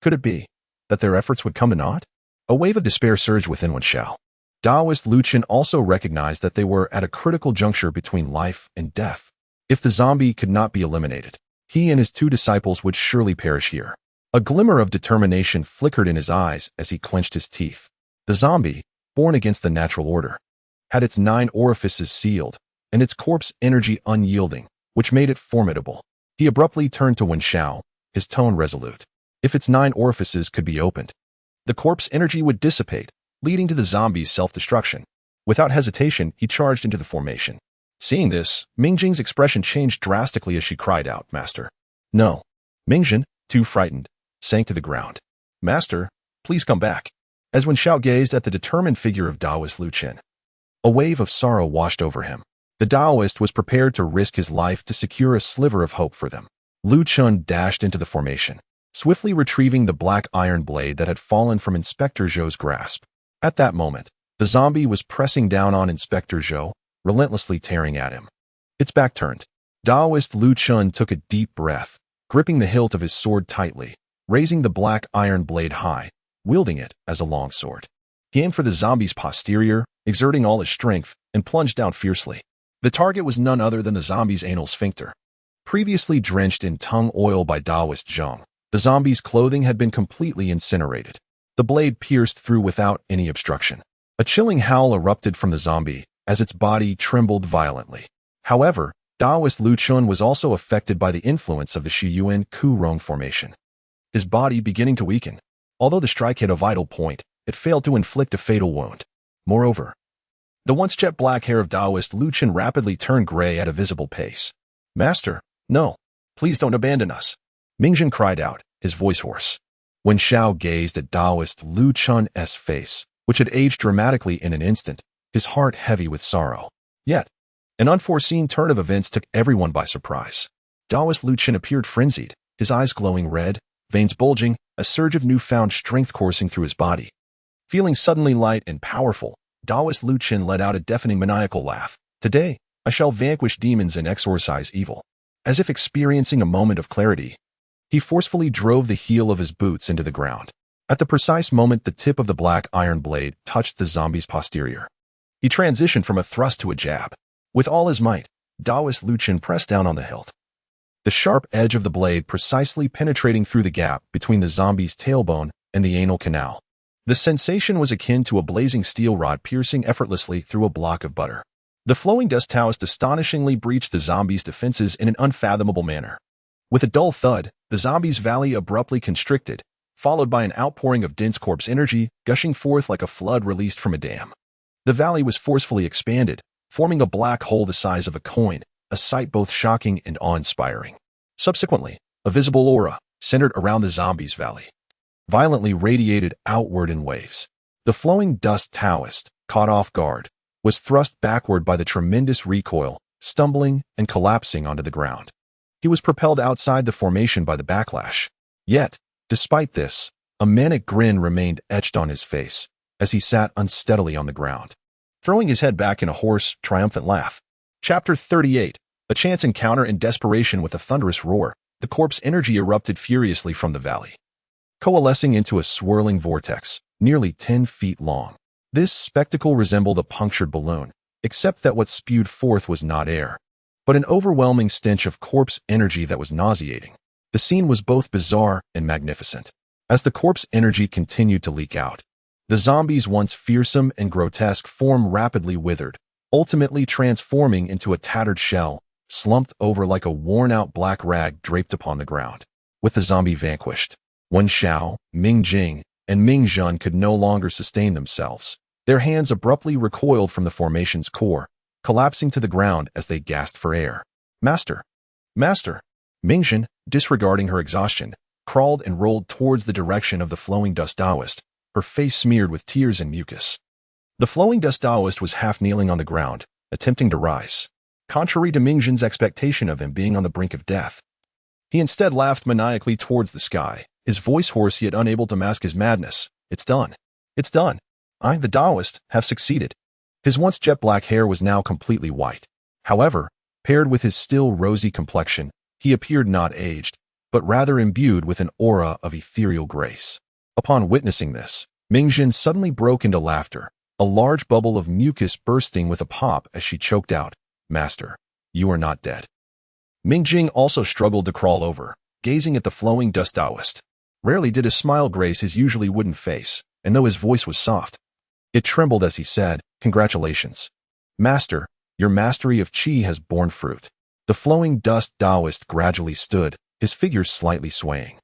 Could it be that their efforts would come to naught? A wave of despair surged within Wen Xiao. Taoist Lu Qin also recognized that they were at a critical juncture between life and death. If the zombie could not be eliminated, he and his two disciples would surely perish here. A glimmer of determination flickered in his eyes as he clenched his teeth. The zombie, born against the natural order, had its 9 orifices sealed, and its corpse energy unyielding, which made it formidable. He abruptly turned to Wen Xiao, his tone resolute. If its 9 orifices could be opened, the corpse energy would dissipate, leading to the zombie's self-destruction. Without hesitation, he charged into the formation. Seeing this, Mingjing's expression changed drastically as she cried out, "Master!" "No." Mingjing, too frightened, sank to the ground. "Master, please come back." As Wen Xiao gazed at the determined figure of Taoist Lu Qin, a wave of sorrow washed over him. The Taoist was prepared to risk his life to secure a sliver of hope for them. Lu Qin dashed into the formation, swiftly retrieving the black iron blade that had fallen from Inspector Zhou's grasp. At that moment, the zombie was pressing down on Inspector Zhou, relentlessly tearing at him. Its back turned. Taoist Lu Qin took a deep breath, gripping the hilt of his sword tightly, raising the black iron blade high, wielding it as a longsword. He aimed for the zombie's posterior, exerting all his strength, and plunged down fiercely. The target was none other than the zombie's anal sphincter. Previously drenched in tongue oil by Taoist Zhang, the zombie's clothing had been completely incinerated. The blade pierced through without any obstruction. A chilling howl erupted from the zombie as its body trembled violently. However, Taoist Lu Qin was also affected by the influence of the Shiyuan Ku-Rong formation, his body beginning to weaken. Although the strike hit a vital point, it failed to inflict a fatal wound. Moreover, the once jet black hair of Taoist Lu Qin rapidly turned gray at a visible pace. "Master, no, please don't abandon us," Mingjing cried out, his voice hoarse. Wen Xiao gazed at Taoist Lu Qin's face, which had aged dramatically in an instant, his heart heavy with sorrow. Yet, an unforeseen turn of events took everyone by surprise. Taoist Lu Qin appeared frenzied, his eyes glowing red, veins bulging, a surge of newfound strength coursing through his body. Feeling suddenly light and powerful, Taoist Lu Qin let out a deafening maniacal laugh. "Today, I shall vanquish demons and exorcise evil." As if experiencing a moment of clarity, he forcefully drove the heel of his boots into the ground. At the precise moment the tip of the black iron blade touched the zombie's posterior, he transitioned from a thrust to a jab. With all his might, Taoist Lu Qin pressed down on the hilt, the sharp edge of the blade precisely penetrating through the gap between the zombie's tailbone and the anal canal. The sensation was akin to a blazing steel rod piercing effortlessly through a block of butter. The flowing dust Taoist astonishingly breached the zombie's defenses in an unfathomable manner. With a dull thud, the zombie's valley abruptly constricted, followed by an outpouring of dense corpse energy gushing forth like a flood released from a dam. The valley was forcefully expanded, forming a black hole the size of a coin, a sight both shocking and awe-inspiring. Subsequently, a visible aura, centered around the zombie's valley, violently radiated outward in waves. The flowing dust Taoist, caught off guard, was thrust backward by the tremendous recoil, stumbling and collapsing onto the ground. He was propelled outside the formation by the backlash. Yet, despite this, a manic grin remained etched on his face as he sat unsteadily on the ground, throwing his head back in a hoarse, triumphant laugh. Chapter 38. A chance encounter in desperation. With a thunderous roar, the corpse energy erupted furiously from the valley, coalescing into a swirling vortex, nearly 10 feet long. This spectacle resembled a punctured balloon, except that what spewed forth was not air, but an overwhelming stench of corpse energy that was nauseating. The scene was both bizarre and magnificent. As the corpse energy continued to leak out, the zombies' once fearsome and grotesque form rapidly withered, ultimately transforming into a tattered shell, slumped over like a worn-out black rag draped upon the ground. With the zombie vanquished, Wen Xiao, Ming Jing, and Ming Zhen could no longer sustain themselves. Their hands abruptly recoiled from the formation's core, collapsing to the ground as they gasped for air. Master! Master! Ming Zhen, disregarding her exhaustion, crawled and rolled towards the direction of the flowing dust Taoist, her face smeared with tears and mucus. The flowing dust Taoist was half kneeling on the ground, attempting to rise. Contrary to Ming Zhen's expectation of him being on the brink of death, he instead laughed maniacally towards the sky, his voice hoarse yet unable to mask his madness. It's done. It's done. I, the Taoist, have succeeded. His once jet-black hair was now completely white. However, paired with his still rosy complexion, he appeared not aged, but rather imbued with an aura of ethereal grace. Upon witnessing this, Ming Zhen suddenly broke into laughter, a large bubble of mucus bursting with a pop as she choked out, Master, you are not dead. Ming Jing also struggled to crawl over, gazing at the flowing dust Taoist. Rarely did his smile grace his usually wooden face, and though his voice was soft, it trembled as he said, Congratulations. Master, your mastery of Qi has borne fruit. The flowing dust Taoist gradually stood, his figure slightly swaying.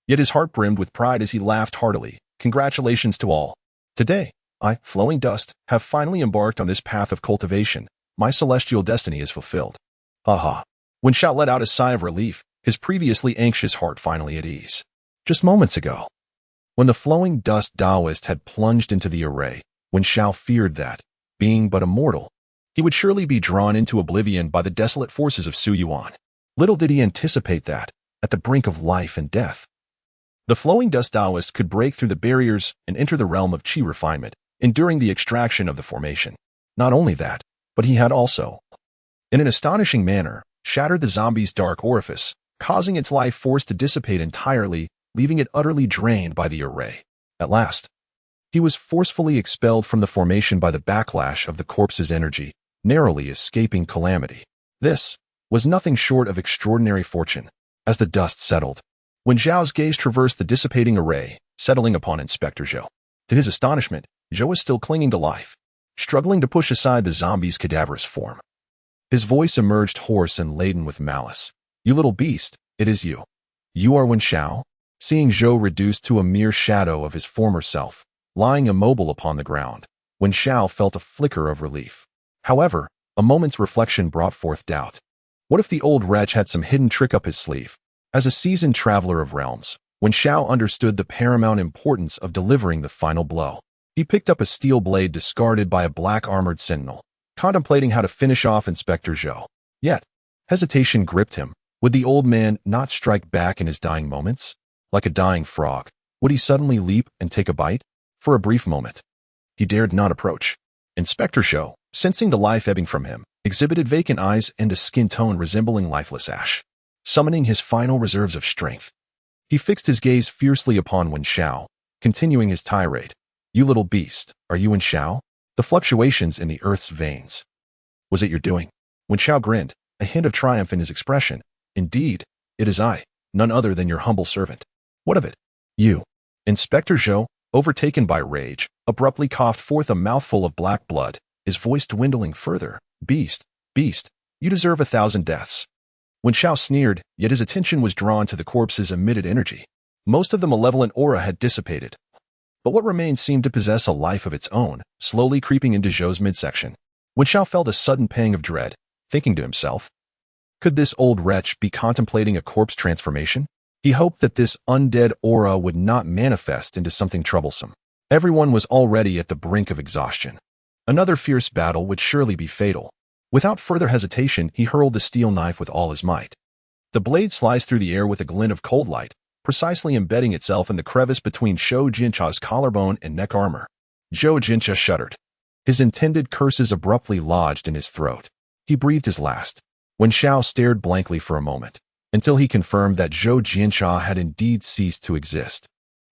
Yet his heart brimmed with pride as he laughed heartily. Congratulations to all. Today, I, flowing dust, have finally embarked on this path of cultivation. My celestial destiny is fulfilled. Ha. Wen Xiao let out a sigh of relief, his previously anxious heart finally at ease. Just moments ago, when the flowing dust Taoist had plunged into the array, Wen Xiao feared that, being but a mortal, he would surely be drawn into oblivion by the desolate forces of Su Yuan. Little did he anticipate that, at the brink of life and death, the flowing dust Taoist could break through the barriers and enter the realm of Qi refinement, enduring the extraction of the formation. Not only that, but he had also, in an astonishing manner, shattered the zombie's dark orifice, causing its life force to dissipate entirely, leaving it utterly drained by the array. At last, he was forcefully expelled from the formation by the backlash of the corpse's energy, narrowly escaping calamity. This was nothing short of extraordinary fortune. As the dust settled, when Zhao's gaze traversed the dissipating array, settling upon Inspector Zhou. To his astonishment, Zhou was still clinging to life, struggling to push aside the zombie's cadaverous form. His voice emerged hoarse and laden with malice. You little beast, it is you. You are Wen Xiao? Seeing Zhou reduced to a mere shadow of his former self, lying immobile upon the ground, Wen Xiao felt a flicker of relief. However, a moment's reflection brought forth doubt. What if the old wretch had some hidden trick up his sleeve? As a seasoned traveler of realms, Wen Xiao understood the paramount importance of delivering the final blow. He picked up a steel blade discarded by a black-armored sentinel, contemplating how to finish off Inspector Zhou. Yet, hesitation gripped him. Would the old man not strike back in his dying moments? Like a dying frog, would he suddenly leap and take a bite? For a brief moment, he dared not approach. Inspector Zhou, sensing the life ebbing from him, exhibited vacant eyes and a skin tone resembling lifeless ash. Summoning his final reserves of strength, he fixed his gaze fiercely upon Wen Xiao, continuing his tirade. You little beast, are you Wen Xiao? The fluctuations in the earth's veins. Was it your doing? Wen Xiao grinned, a hint of triumph in his expression. Indeed, it is I, none other than your humble servant. What of it? You. Inspector Zhou, overtaken by rage, abruptly coughed forth a mouthful of black blood, his voice dwindling further. Beast, you deserve 1,000 deaths. Wen Xiao sneered, yet his attention was drawn to the corpse's emitted energy. Most of the malevolent aura had dissipated, but what remained seemed to possess a life of its own, slowly creeping into Zhou's midsection. Wen Xiao felt a sudden pang of dread, thinking to himself, could this old wretch be contemplating a corpse transformation? He hoped that this undead aura would not manifest into something troublesome. Everyone was already at the brink of exhaustion. Another fierce battle would surely be fatal. Without further hesitation, he hurled the steel knife with all his might. The blade sliced through the air with a glint of cold light, precisely embedding itself in the crevice between Zhou Jincha's collarbone and neck armor. Zhou Jincha shuddered. His intended curses abruptly lodged in his throat. He breathed his last. Wen Xiao stared blankly for a moment, until he confirmed that Zhou Jincha had indeed ceased to exist.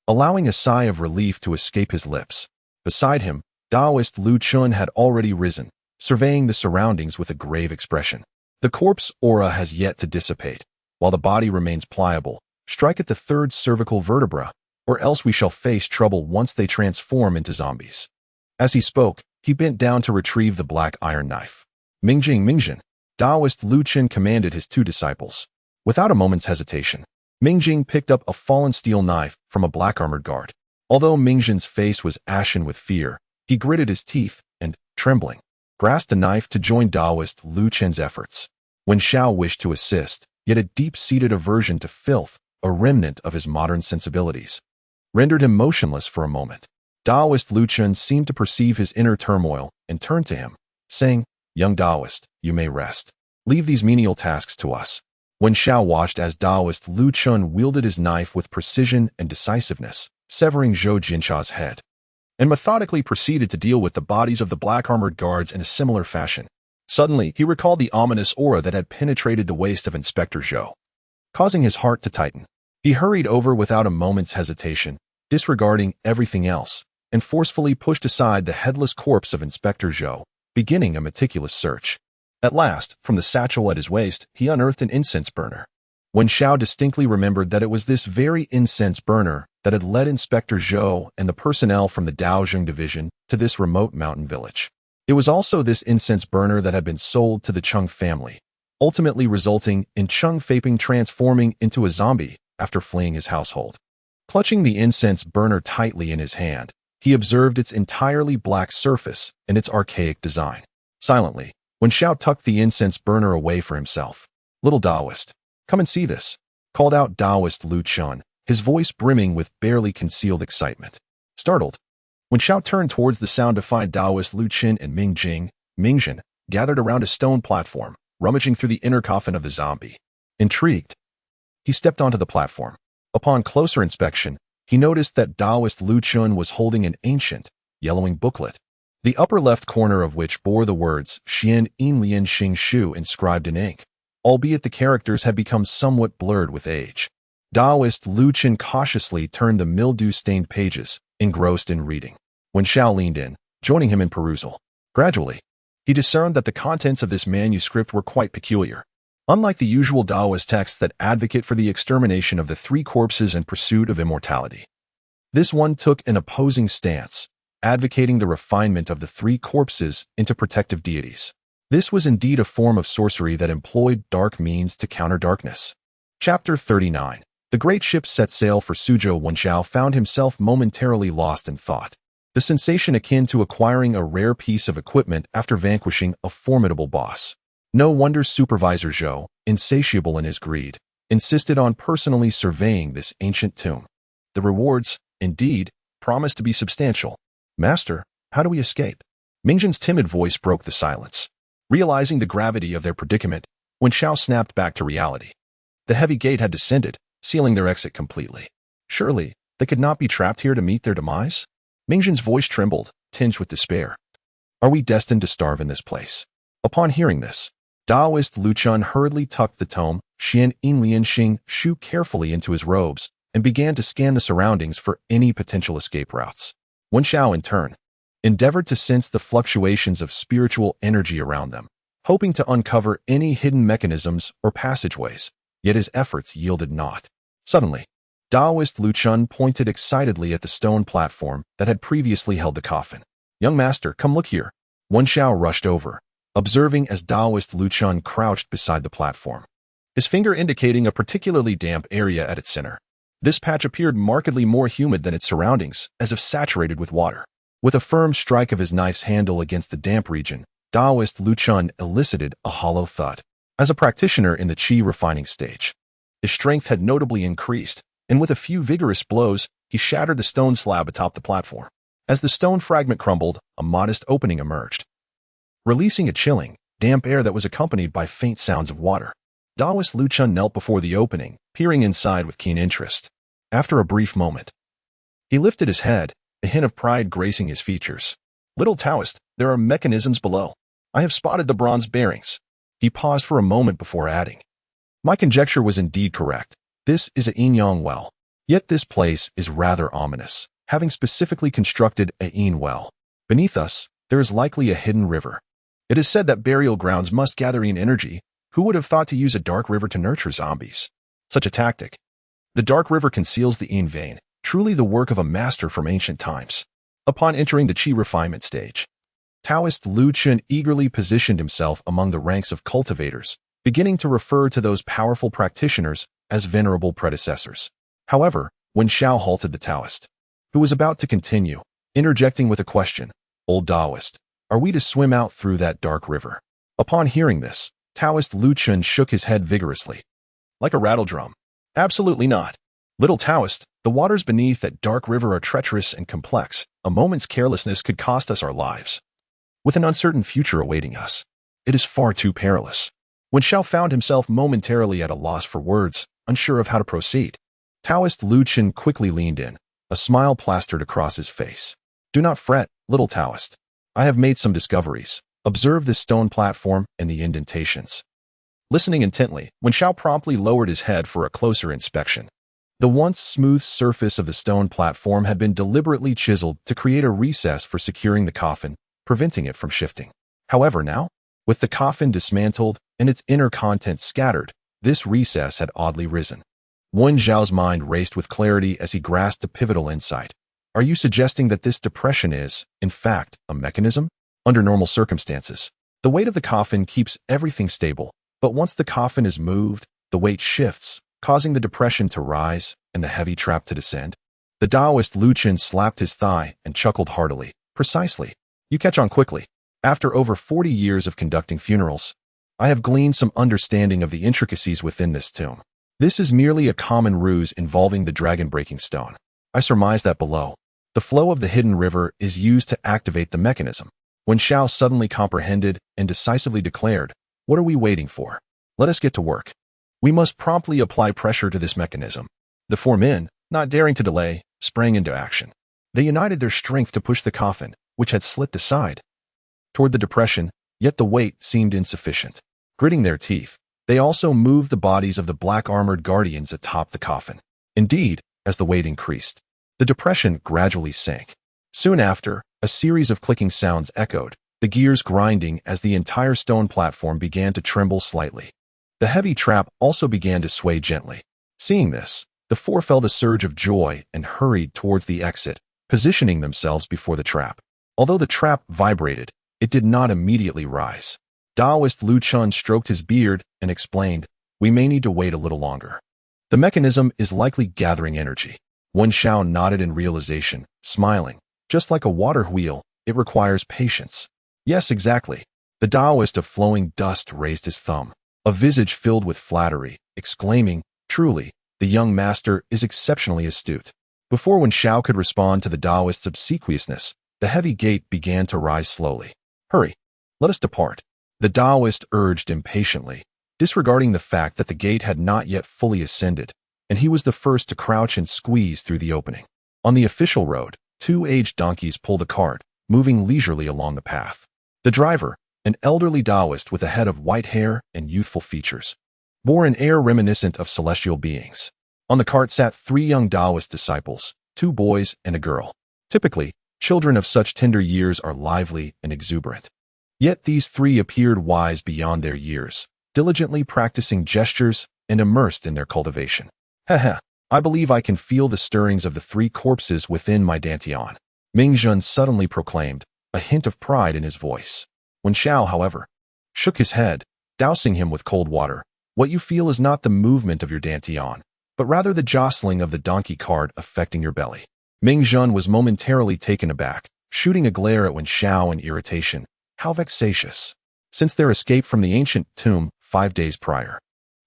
Allowing a sigh of relief to escape his lips, beside him, Taoist Lu Chun had already risen, surveying the surroundings with a grave expression. The corpse aura has yet to dissipate, while the body remains pliable. Strike at the third cervical vertebra, or else we shall face trouble once they transform into zombies. As he spoke, he bent down to retrieve the black iron knife. Mingjing, Taoist Lu Chen commanded his two disciples. Without a moment's hesitation, Mingjing picked up a fallen steel knife from a black-armored guard. Although Mingjing's face was ashen with fear, he gritted his teeth and, trembling, grasped a knife to join Taoist Lu Chen's efforts. Wen Xiao wished to assist, yet a deep-seated aversion to filth, a remnant of his modern sensibilities, rendered him motionless for a moment. Taoist Lu Chen seemed to perceive his inner turmoil and turned to him, saying, "Young Taoist, you may rest. Leave these menial tasks to us." Wen Xiao watched as Taoist Lu Chen wielded his knife with precision and decisiveness, severing Zhou Jincha's head, and methodically proceeded to deal with the bodies of the black-armored guards in a similar fashion. Suddenly, he recalled the ominous aura that had penetrated the waist of Inspector Zhou, causing his heart to tighten. He hurried over without a moment's hesitation, disregarding everything else, and forcefully pushed aside the headless corpse of Inspector Zhou, beginning a meticulous search. At last, from the satchel at his waist, he unearthed an incense burner. Wen Xiao distinctly remembered that it was this very incense burner that had led Inspector Zhou and the personnel from the Daozhong division to this remote mountain village. It was also this incense burner that had been sold to the Chung family, ultimately resulting in Chung Faping transforming into a zombie after fleeing his household. Clutching the incense burner tightly in his hand, he observed its entirely black surface and its archaic design. Silently, Wen Xiao tucked the incense burner away for himself. "Little Taoist, come and see this," called out Taoist Lu Chen, his voice brimming with barely concealed excitement. Startled, Wen Xiao turned towards the sound to find Taoist Lu Chen and Mingjing gathered around a stone platform, rummaging through the inner coffin of the zombie. Intrigued, he stepped onto the platform. Upon closer inspection, he noticed that Taoist Lu Chen was holding an ancient, yellowing booklet, the upper left corner of which bore the words Xian Yin Lian Xing Shu inscribed in ink, albeit the characters had become somewhat blurred with age. Taoist Lu Chen cautiously turned the mildew-stained pages, engrossed in reading. Wen Xiao leaned in, joining him in perusal. Gradually, he discerned that the contents of this manuscript were quite peculiar. Unlike the usual Taoist texts that advocate for the extermination of the three corpses and pursuit of immortality, this one took an opposing stance, advocating the refinement of the three corpses into protective deities. This was indeed a form of sorcery that employed dark means to counter darkness. Chapter 39. The great ship set sail for Suzhou. Wen Xiao found himself momentarily lost in thought. The sensation akin to acquiring a rare piece of equipment after vanquishing a formidable boss. No wonder Supervisor Zhou, insatiable in his greed, insisted on personally surveying this ancient tomb. The rewards, indeed, promised to be substantial. "Master, how do we escape?" Mingjing's timid voice broke the silence. Realizing the gravity of their predicament, Wen Xiao snapped back to reality. The heavy gate had descended, sealing their exit completely. Surely, they could not be trapped here to meet their demise? Mingjing's voice trembled, tinged with despair. Are we destined to starve in this place? Upon hearing this, Taoist Lu Chen hurriedly tucked the tome Xian Yin Lian Xing Shu carefully into his robes and began to scan the surroundings for any potential escape routes. Wen Xiao, in turn, endeavored to sense the fluctuations of spiritual energy around them, hoping to uncover any hidden mechanisms or passageways, yet his efforts yielded naught. Suddenly, Taoist Lu Chen pointed excitedly at the stone platform that had previously held the coffin. "Young master, come look here." Wen Xiao rushed over, observing as Taoist Lu Chen crouched beside the platform, his finger indicating a particularly damp area at its center. This patch appeared markedly more humid than its surroundings, as if saturated with water. With a firm strike of his knife's handle against the damp region, Taoist Lu Chen elicited a hollow thud. As a practitioner in the qi refining stage, his strength had notably increased, and with a few vigorous blows, he shattered the stone slab atop the platform. As the stone fragment crumbled, a modest opening emerged, releasing a chilling, damp air that was accompanied by faint sounds of water. Taoist Lu Chen knelt before the opening, peering inside with keen interest. After a brief moment, he lifted his head, a hint of pride gracing his features. "Little Taoist, there are mechanisms below. I have spotted the bronze bearings." He paused for a moment before adding, "My conjecture was indeed correct. This is a yin-yang well. Yet this place is rather ominous, having specifically constructed a yin well. Beneath us, there is likely a hidden river. It is said that burial grounds must gather yin energy. Who would have thought to use a dark river to nurture zombies? Such a tactic. The dark river conceals the Yin vein, truly the work of a master from ancient times. Upon entering the Qi refinement stage, Taoist Lu Chun eagerly positioned himself among the ranks of cultivators, beginning to refer to those powerful practitioners as venerable predecessors. However, when Xiao halted the Taoist, who was about to continue, interjecting with a question, "Old Taoist, are we to swim out through that dark river?" Upon hearing this, Taoist Lu Chun shook his head vigorously, like a rattledrum. "Absolutely not. Little Taoist, the waters beneath that dark river are treacherous and complex. A moment's carelessness could cost us our lives. With an uncertain future awaiting us, it is far too perilous." When Xiao found himself momentarily at a loss for words, unsure of how to proceed, Taoist Lu Chun quickly leaned in, a smile plastered across his face. "Do not fret, little Taoist. I have made some discoveries. Observe this stone platform and the indentations." Listening intently, Wen Xiao promptly lowered his head for a closer inspection. The once smooth surface of the stone platform had been deliberately chiseled to create a recess for securing the coffin, preventing it from shifting. However, now, with the coffin dismantled and its inner contents scattered, this recess had oddly risen. Wen Zhao's mind raced with clarity as he grasped a pivotal insight. "Are you suggesting that this depression is, in fact, a mechanism?" Under normal circumstances, the weight of the coffin keeps everything stable, but once the coffin is moved, the weight shifts, causing the depression to rise and the heavy trap to descend. The Taoist Lu Chun slapped his thigh and chuckled heartily. "Precisely. You catch on quickly. After over 40 years of conducting funerals, I have gleaned some understanding of the intricacies within this tomb. This is merely a common ruse involving the dragon-breaking stone. I surmise that below, the flow of the hidden river is used to activate the mechanism." When Xiao suddenly comprehended and decisively declared, "What are we waiting for? Let us get to work. We must promptly apply pressure to this mechanism." The four men, not daring to delay, sprang into action. They united their strength to push the coffin, which had slipped aside, toward the depression, yet the weight seemed insufficient. Gritting their teeth, they also moved the bodies of the black-armored guardians atop the coffin. Indeed, as the weight increased, the depression gradually sank. Soon after, a series of clicking sounds echoed, the gears grinding as the entire stone platform began to tremble slightly. The heavy trap also began to sway gently. Seeing this, the four felt a surge of joy and hurried towards the exit, positioning themselves before the trap. Although the trap vibrated, it did not immediately rise. Taoist Lu Chun stroked his beard and explained, "We may need to wait a little longer. The mechanism is likely gathering energy." Wen Xiao nodded in realization, smiling. "Just like a water wheel, it requires patience." "Yes, exactly." The Taoist of flowing dust raised his thumb, a visage filled with flattery, exclaiming, "Truly, the young master is exceptionally astute." Before Wen Xiao could respond to the Taoist's obsequiousness, the heavy gate began to rise slowly. "Hurry, let us depart," the Taoist urged impatiently, disregarding the fact that the gate had not yet fully ascended, and he was the first to crouch and squeeze through the opening. On the official road, two aged donkeys pulled a cart, moving leisurely along the path. The driver, an elderly Taoist with a head of white hair and youthful features, bore an air reminiscent of celestial beings. On the cart sat three young Taoist disciples, two boys and a girl. Typically, children of such tender years are lively and exuberant. Yet these three appeared wise beyond their years, diligently practicing gestures and immersed in their cultivation. "Heh, I believe I can feel the stirrings of the three corpses within my dantian," Ming Zhen suddenly proclaimed, a hint of pride in his voice. Wen Xiao, however, shook his head, dousing him with cold water. "What you feel is not the movement of your dantian, but rather the jostling of the donkey cart affecting your belly." Ming Zhen was momentarily taken aback, shooting a glare at Wen Xiao in irritation. How vexatious. Since their escape from the ancient tomb 5 days prior,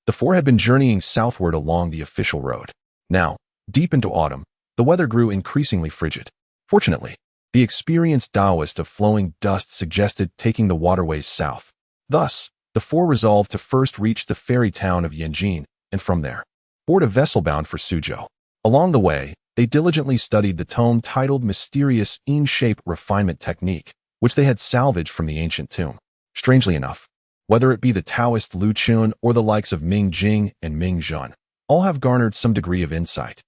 the four had been journeying southward along the official road. Now, deep into autumn, the weather grew increasingly frigid. Fortunately, the experienced Taoist of flowing dust suggested taking the waterways south. Thus, the four resolved to first reach the ferry town of Yanjin, and from there, board a vessel bound for Suzhou. Along the way, they diligently studied the tome titled Mysterious Yin-Shape Refinement Technique, which they had salvaged from the ancient tomb. Strangely enough, whether it be the Taoist Lu Chun or the likes of Ming Jing and Ming Zhen, all have garnered some degree of insight,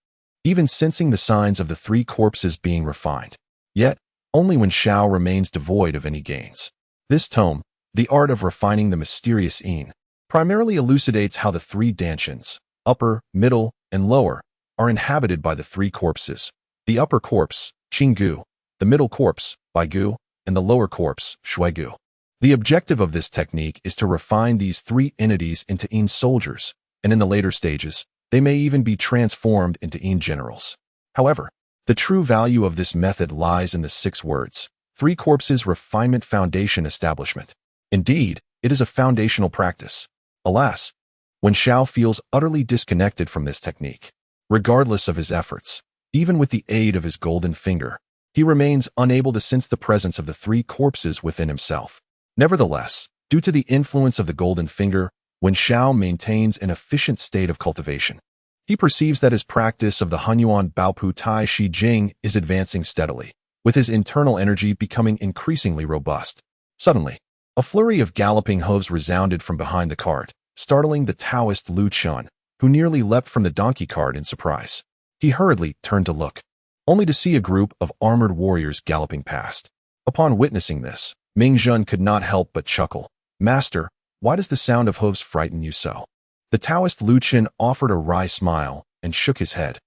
even sensing the signs of the three corpses being refined. Yet, only Wen Xiao remains devoid of any gains. This tome, The Art of Refining the Mysterious Yin, primarily elucidates how the three dantians, upper, middle, and lower, are inhabited by the three corpses: the upper corpse, Qinggu, the middle corpse, Baigu, and the lower corpse, Shuigu. The objective of this technique is to refine these three entities into Yin soldiers, and in the later stages, they may even be transformed into Yin generals. However, the true value of this method lies in the 6 words: Three Corpses Refinement Foundation Establishment. Indeed, it is a foundational practice. Alas, Wen Xiao feels utterly disconnected from this technique. Regardless of his efforts, even with the aid of his golden finger, he remains unable to sense the presence of the three corpses within himself. Nevertheless, due to the influence of the golden finger, Wen Xiao maintains an efficient state of cultivation. He perceives that his practice of the Hunyuan Baopu Tai Shi Jing is advancing steadily, with his internal energy becoming increasingly robust. Suddenly, a flurry of galloping hooves resounded from behind the cart, startling the Taoist Lu Chun, who nearly leapt from the donkey cart in surprise. He hurriedly turned to look, only to see a group of armored warriors galloping past. Upon witnessing this, Ming Zhen could not help but chuckle. "Master, why does the sound of hooves frighten you so?" The Taoist Lu Chun offered a wry smile and shook his head.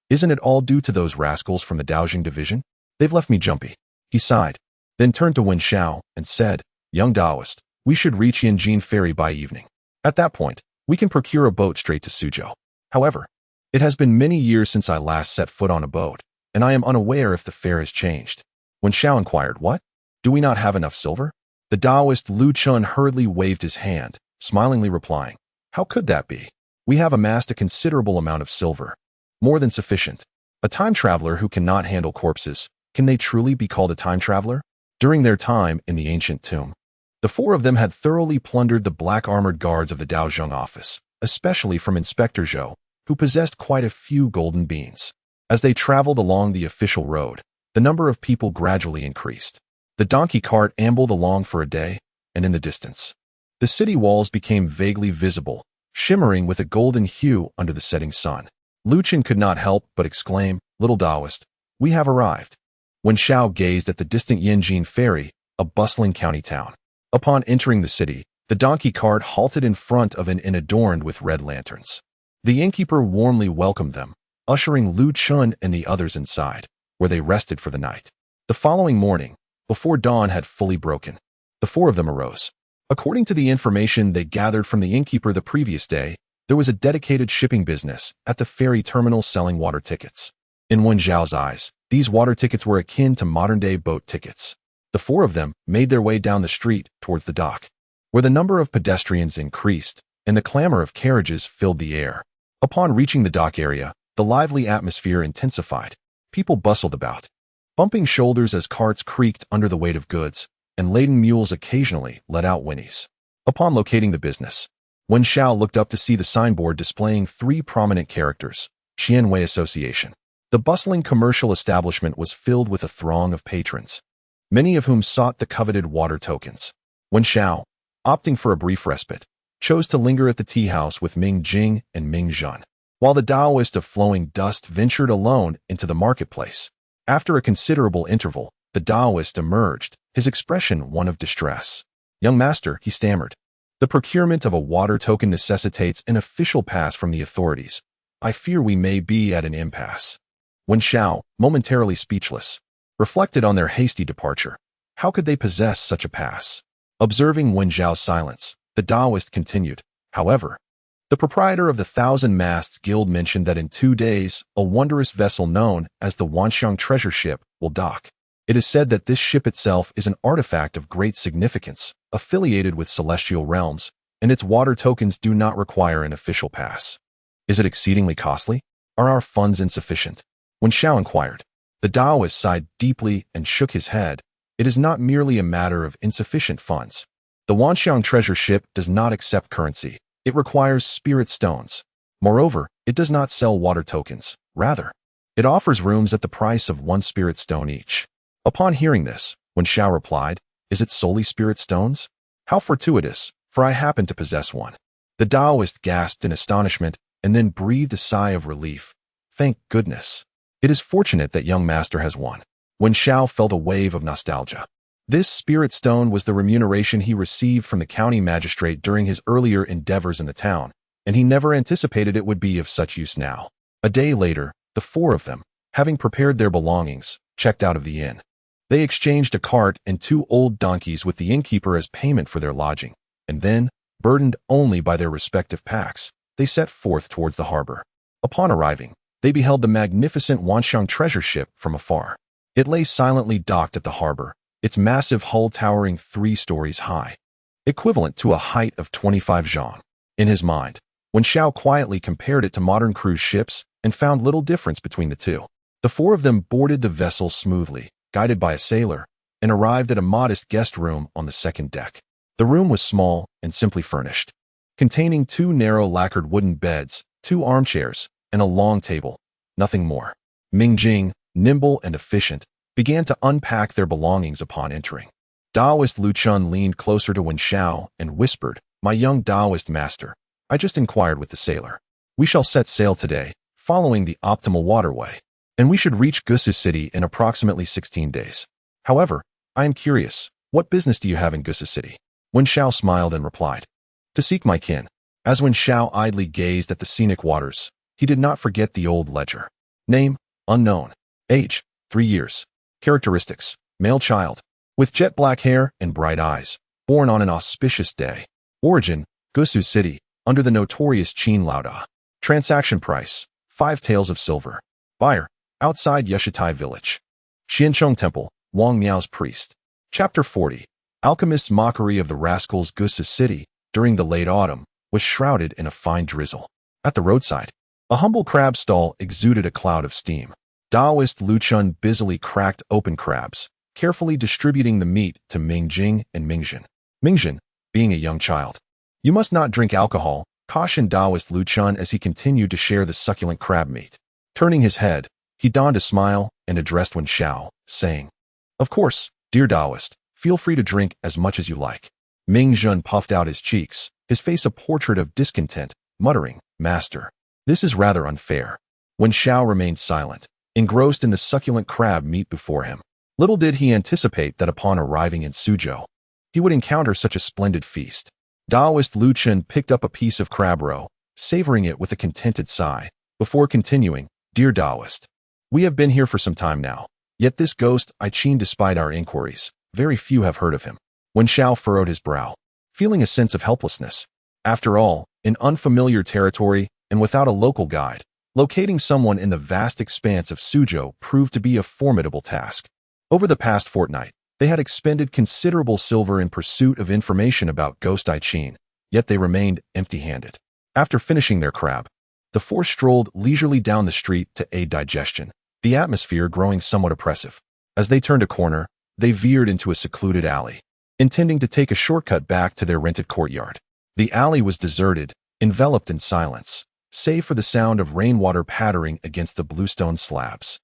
"Isn't it all due to those rascals from the Daojing division? They've left me jumpy." He sighed, then turned to Wen Xiao and said, "Young Taoist, we should reach Yanjin Ferry by evening. At that point, we can procure a boat straight to Suzhou. However, it has been many years since I last set foot on a boat, and I am unaware if the fare has changed." Wen Xiao inquired, "What? Do we not have enough silver?" The Taoist Lu Chun hurriedly waved his hand, smilingly replying, "How could that be? We have amassed a considerable amount of silver. More than sufficient. A time traveler who cannot handle corpses, can they truly be called a time traveler?" During their time in the ancient tomb, the 4 of them had thoroughly plundered the black armored guards of the Daozhong office, especially from Inspector Zhou, who possessed quite a few golden beans. As they traveled along the official road, the number of people gradually increased. The donkey cart ambled along for a day, and in the distance, the city walls became vaguely visible, shimmering with a golden hue under the setting sun. Lu Chun could not help but exclaim, "Little Taoist, we have arrived." Wen Xiao gazed at the distant Yanjin Ferry, a bustling county town. Upon entering the city, the donkey cart halted in front of an inn adorned with red lanterns. The innkeeper warmly welcomed them, ushering Lu Chun and the others inside, where they rested for the night. The following morning, before dawn had fully broken, the 4 of them arose. According to the information they gathered from the innkeeper the previous day, there was a dedicated shipping business at the ferry terminal selling water tickets. In Wen Xiao's eyes, these water tickets were akin to modern-day boat tickets. The 4 of them made their way down the street towards the dock, where the number of pedestrians increased and the clamor of carriages filled the air. Upon reaching the dock area, the lively atmosphere intensified. People bustled about, bumping shoulders as carts creaked under the weight of goods, and laden mules occasionally let out whinnies. Upon locating the business, Wen Xiao looked up to see the signboard displaying 3 prominent characters: Qianwei Association. The bustling commercial establishment was filled with a throng of patrons, many of whom sought the coveted water tokens. Wen Xiao, opting for a brief respite, chose to linger at the tea house with Ming Jing and Ming Zhen, while the Taoist of Flowing Dust ventured alone into the marketplace. After a considerable interval, the Taoist emerged, his expression one of distress. "Young master," he stammered, "the procurement of a water token necessitates an official pass from the authorities. I fear we may be at an impasse." Wen Xiao, momentarily speechless, reflected on their hasty departure. How could they possess such a pass? Observing Wen Xiao's silence, the Taoist continued, "However, the proprietor of the 1,000 Masts Guild mentioned that in 2 days, a wondrous vessel known as the Wanxiang treasure ship will dock. It is said that this ship itself is an artifact of great significance, affiliated with celestial realms, and its water tokens do not require an official pass. Is it exceedingly costly? Are our funds insufficient?" Wen Xiao inquired. The Taoist sighed deeply and shook his head. "It is not merely a matter of insufficient funds. The Wanxiang treasure ship does not accept currency. It requires spirit stones. Moreover, it does not sell water tokens. Rather, it offers rooms at the price of 1 spirit stone each." Upon hearing this, Wen Xiao replied, "Is it solely spirit stones? How fortuitous, for I happen to possess one." The Taoist gasped in astonishment and then breathed a sigh of relief. "Thank goodness. It is fortunate that young master has one." Wen Xiao felt a wave of nostalgia. This spirit stone was the remuneration he received from the county magistrate during his earlier endeavors in the town, and he never anticipated it would be of such use now. A day later, the four of them, having prepared their belongings, checked out of the inn. They exchanged a cart and 2 old donkeys with the innkeeper as payment for their lodging, and then, burdened only by their respective packs, they set forth towards the harbor. Upon arriving, they beheld the magnificent Wanxiang treasure ship from afar. It lay silently docked at the harbor, its massive hull towering 3 stories high, equivalent to a height of 25 zhang. In his mind, Wen Xiao quietly compared it to modern cruise ships and found little difference between the two. The four of them boarded the vessel smoothly, guided by a sailor, and arrived at a modest guest room on the second deck. The room was small and simply furnished, containing 2 narrow lacquered wooden beds, 2 armchairs, and a long table, nothing more. Ming Jing, nimble and efficient, began to unpack their belongings upon entering. Daoist Lu Chun leaned closer to Wen Xiao and whispered, "My young Daoist master, I just inquired with the sailor. We shall set sail today, following the optimal waterway, and we should reach Gusu City in approximately 16 days. However, I am curious, what business do you have in Gusu City?" Wen Xiao smiled and replied, "To seek my kin." As Wen Xiao idly gazed at the scenic waters, he did not forget the old ledger. Name, unknown. Age, 3 years. Characteristics, male child, with jet black hair and bright eyes, born on an auspicious day. Origin, Gusu City, under the notorious Qin Laoda. Transaction price, 5 taels of silver. Buyer, outside Yeshitai village. Xiancheng Temple, Wang Miao's priest. Chapter 40. Alchemist's mockery of the rascals. Gusu City, during the late autumn, was shrouded in a fine drizzle. At the roadside, a humble crab stall exuded a cloud of steam. Daoist Lu Chun busily cracked open crabs, carefully distributing the meat to Ming Jing and Ming Jin. Ming Jin, being a young child. "You must not drink alcohol," cautioned Daoist Lu Chun as he continued to share the succulent crab meat. Turning his head, he donned a smile and addressed Wen Xiao, saying, "Of course, dear Daoist, feel free to drink as much as you like." Ming Jin puffed out his cheeks, his face a portrait of discontent, muttering, "Master, this is rather unfair." Wen Xiao remained silent, engrossed in the succulent crab meat before him. Little did he anticipate that upon arriving in Suzhou, he would encounter such a splendid feast. Daoist Lu Chun picked up a piece of crab roe, savoring it with a contented sigh, before continuing, "Dear Daoist, we have been here for some time now, yet this ghost I Qin, despite our inquiries, very few have heard of him." Wen Xiao furrowed his brow, feeling a sense of helplessness. After all, in unfamiliar territory and without a local guide, locating someone in the vast expanse of Suzhou proved to be a formidable task. Over the past fortnight, they had expended considerable silver in pursuit of information about Ghost I Qin, yet they remained empty-handed. After finishing their crab, the four strolled leisurely down the street to aid digestion, the atmosphere growing somewhat oppressive. As they turned a corner, they veered into a secluded alley, intending to take a shortcut back to their rented courtyard. The alley was deserted, enveloped in silence, save for the sound of rainwater pattering against the bluestone slabs.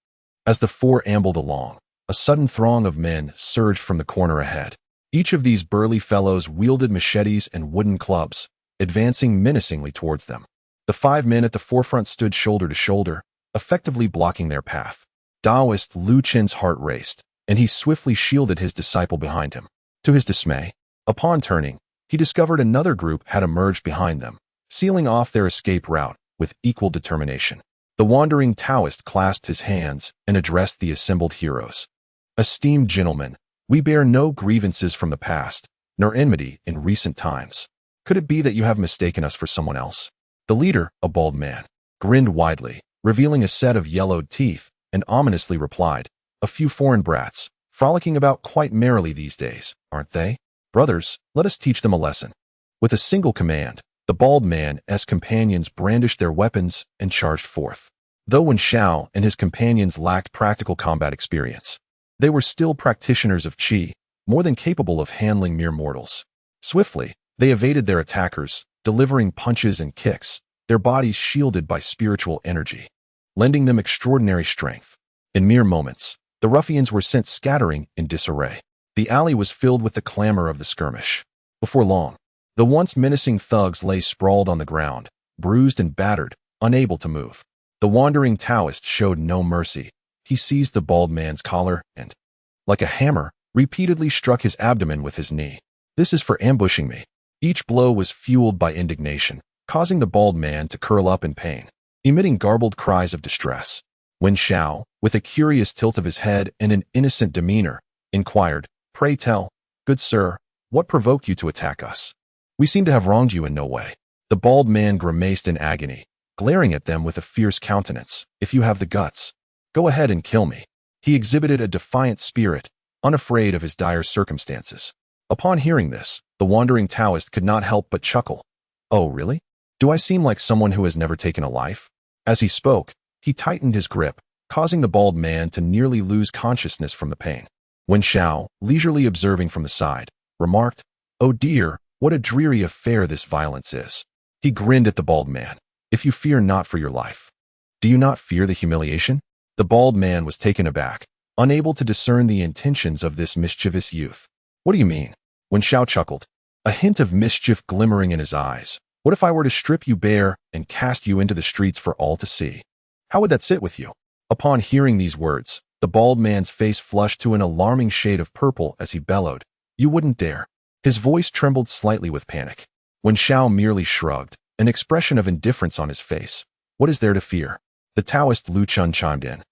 As the four ambled along, a sudden throng of men surged from the corner ahead. Each of these burly fellows wielded machetes and wooden clubs, advancing menacingly towards them. The 5 men at the forefront stood shoulder to shoulder, effectively blocking their path. Daoist Lu Chen's heart raced, and he swiftly shielded his disciple behind him. To his dismay, upon turning, he discovered another group had emerged behind them, sealing off their escape route with equal determination. The wandering Taoist clasped his hands and addressed the assembled heroes. "Esteemed gentlemen, we bear no grievances from the past, nor enmity in recent times. Could it be that you have mistaken us for someone else?" The leader, a bald man, grinned widely, revealing a set of yellowed teeth, and ominously replied, "A few foreign brats, frolicking about quite merrily these days, aren't they? Brothers, let us teach them a lesson." With a single command, the bald man's companions brandished their weapons and charged forth. Though Wen Xiao and his companions lacked practical combat experience, they were still practitioners of qi, more than capable of handling mere mortals. Swiftly, they evaded their attackers, delivering punches and kicks, their bodies shielded by spiritual energy, lending them extraordinary strength. In mere moments, the ruffians were sent scattering in disarray. The alley was filled with the clamor of the skirmish. Before long, the once menacing thugs lay sprawled on the ground, bruised and battered, unable to move. The wandering Taoist showed no mercy. He seized the bald man's collar and, like a hammer, repeatedly struck his abdomen with his knee. "This is for ambushing me." Each blow was fueled by indignation, causing the bald man to curl up in pain, emitting garbled cries of distress. Wen Xiao, with a curious tilt of his head and an innocent demeanor, inquired, "Pray tell, good sir, what provoked you to attack us? We seem to have wronged you in no way." The bald man grimaced in agony, glaring at them with a fierce countenance. "If you have the guts, go ahead and kill me." He exhibited a defiant spirit, unafraid of his dire circumstances. Upon hearing this, the wandering Taoist could not help but chuckle. "Oh, really? Do I seem like someone who has never taken a life?" As he spoke, he tightened his grip, causing the bald man to nearly lose consciousness from the pain. Wen Xiao, leisurely observing from the side, remarked, "Oh dear, what a dreary affair this violence is." He grinned at the bald man. "If you fear not for your life, do you not fear the humiliation?" The bald man was taken aback, unable to discern the intentions of this mischievous youth. "What do you mean?" Wen Xiao chuckled, a hint of mischief glimmering in his eyes. "What if I were to strip you bare and cast you into the streets for all to see? How would that sit with you?" Upon hearing these words, the bald man's face flushed to an alarming shade of purple as he bellowed, "You wouldn't dare." His voice trembled slightly with panic. Wen Xiao merely shrugged, an expression of indifference on his face. "What is there to fear?" The Taoist Lu Chun chimed in.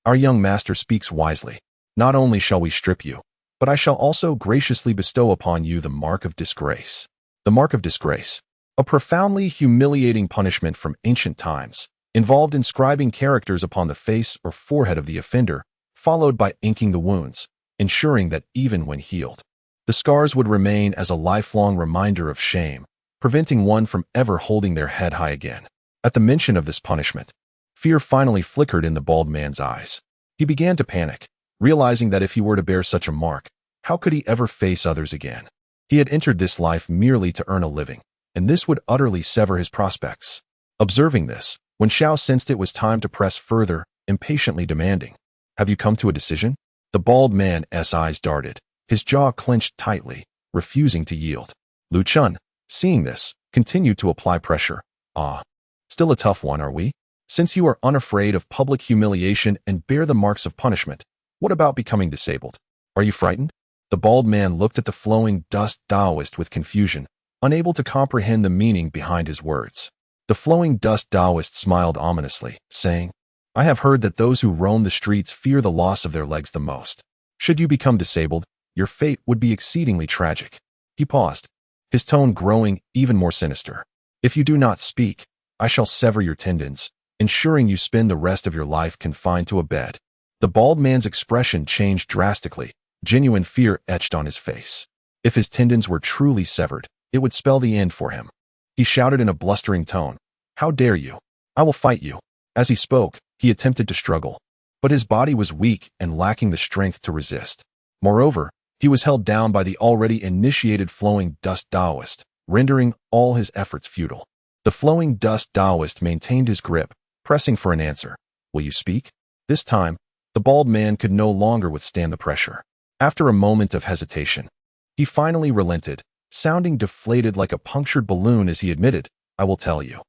"Our young master speaks wisely. Not only shall we strip you, but I shall also graciously bestow upon you the mark of disgrace." The mark of disgrace, a profoundly humiliating punishment from ancient times, involved inscribing characters upon the face or forehead of the offender, followed by inking the wounds, ensuring that even when healed, the scars would remain as a lifelong reminder of shame, preventing one from ever holding their head high again. At the mention of this punishment, fear finally flickered in the bald man's eyes. He began to panic, realizing that if he were to bear such a mark, how could he ever face others again? He had entered this life merely to earn a living, and this would utterly sever his prospects. Observing this, Wen Xiao sensed it was time to press further, impatiently demanding, "Have you come to a decision?" The bald man's eyes darted, his jaw clenched tightly, refusing to yield. Lu Chun, seeing this, continued to apply pressure. "Ah, still a tough one, are we? Since you are unafraid of public humiliation and bear the marks of punishment, what about becoming disabled? Are you frightened?" The bald man looked at the flowing dust Taoist with confusion, unable to comprehend the meaning behind his words. The flowing dust Taoist smiled ominously, saying, "I have heard that those who roam the streets fear the loss of their legs the most. Should you become disabled, your fate would be exceedingly tragic." He paused, his tone growing even more sinister. "If you do not speak, I shall sever your tendons, ensuring you spend the rest of your life confined to a bed." The bald man's expression changed drastically, genuine fear etched on his face. If his tendons were truly severed, it would spell the end for him. He shouted in a blustering tone, "How dare you? I will fight you." As he spoke, he attempted to struggle, but his body was weak and lacking the strength to resist. Moreover, he was held down by the already initiated flowing dust Taoist, rendering all his efforts futile. The flowing dust Taoist maintained his grip, pressing for an answer. "Will you speak?" This time, the bald man could no longer withstand the pressure. After a moment of hesitation, he finally relented, sounding deflated like a punctured balloon as he admitted, "I will tell you.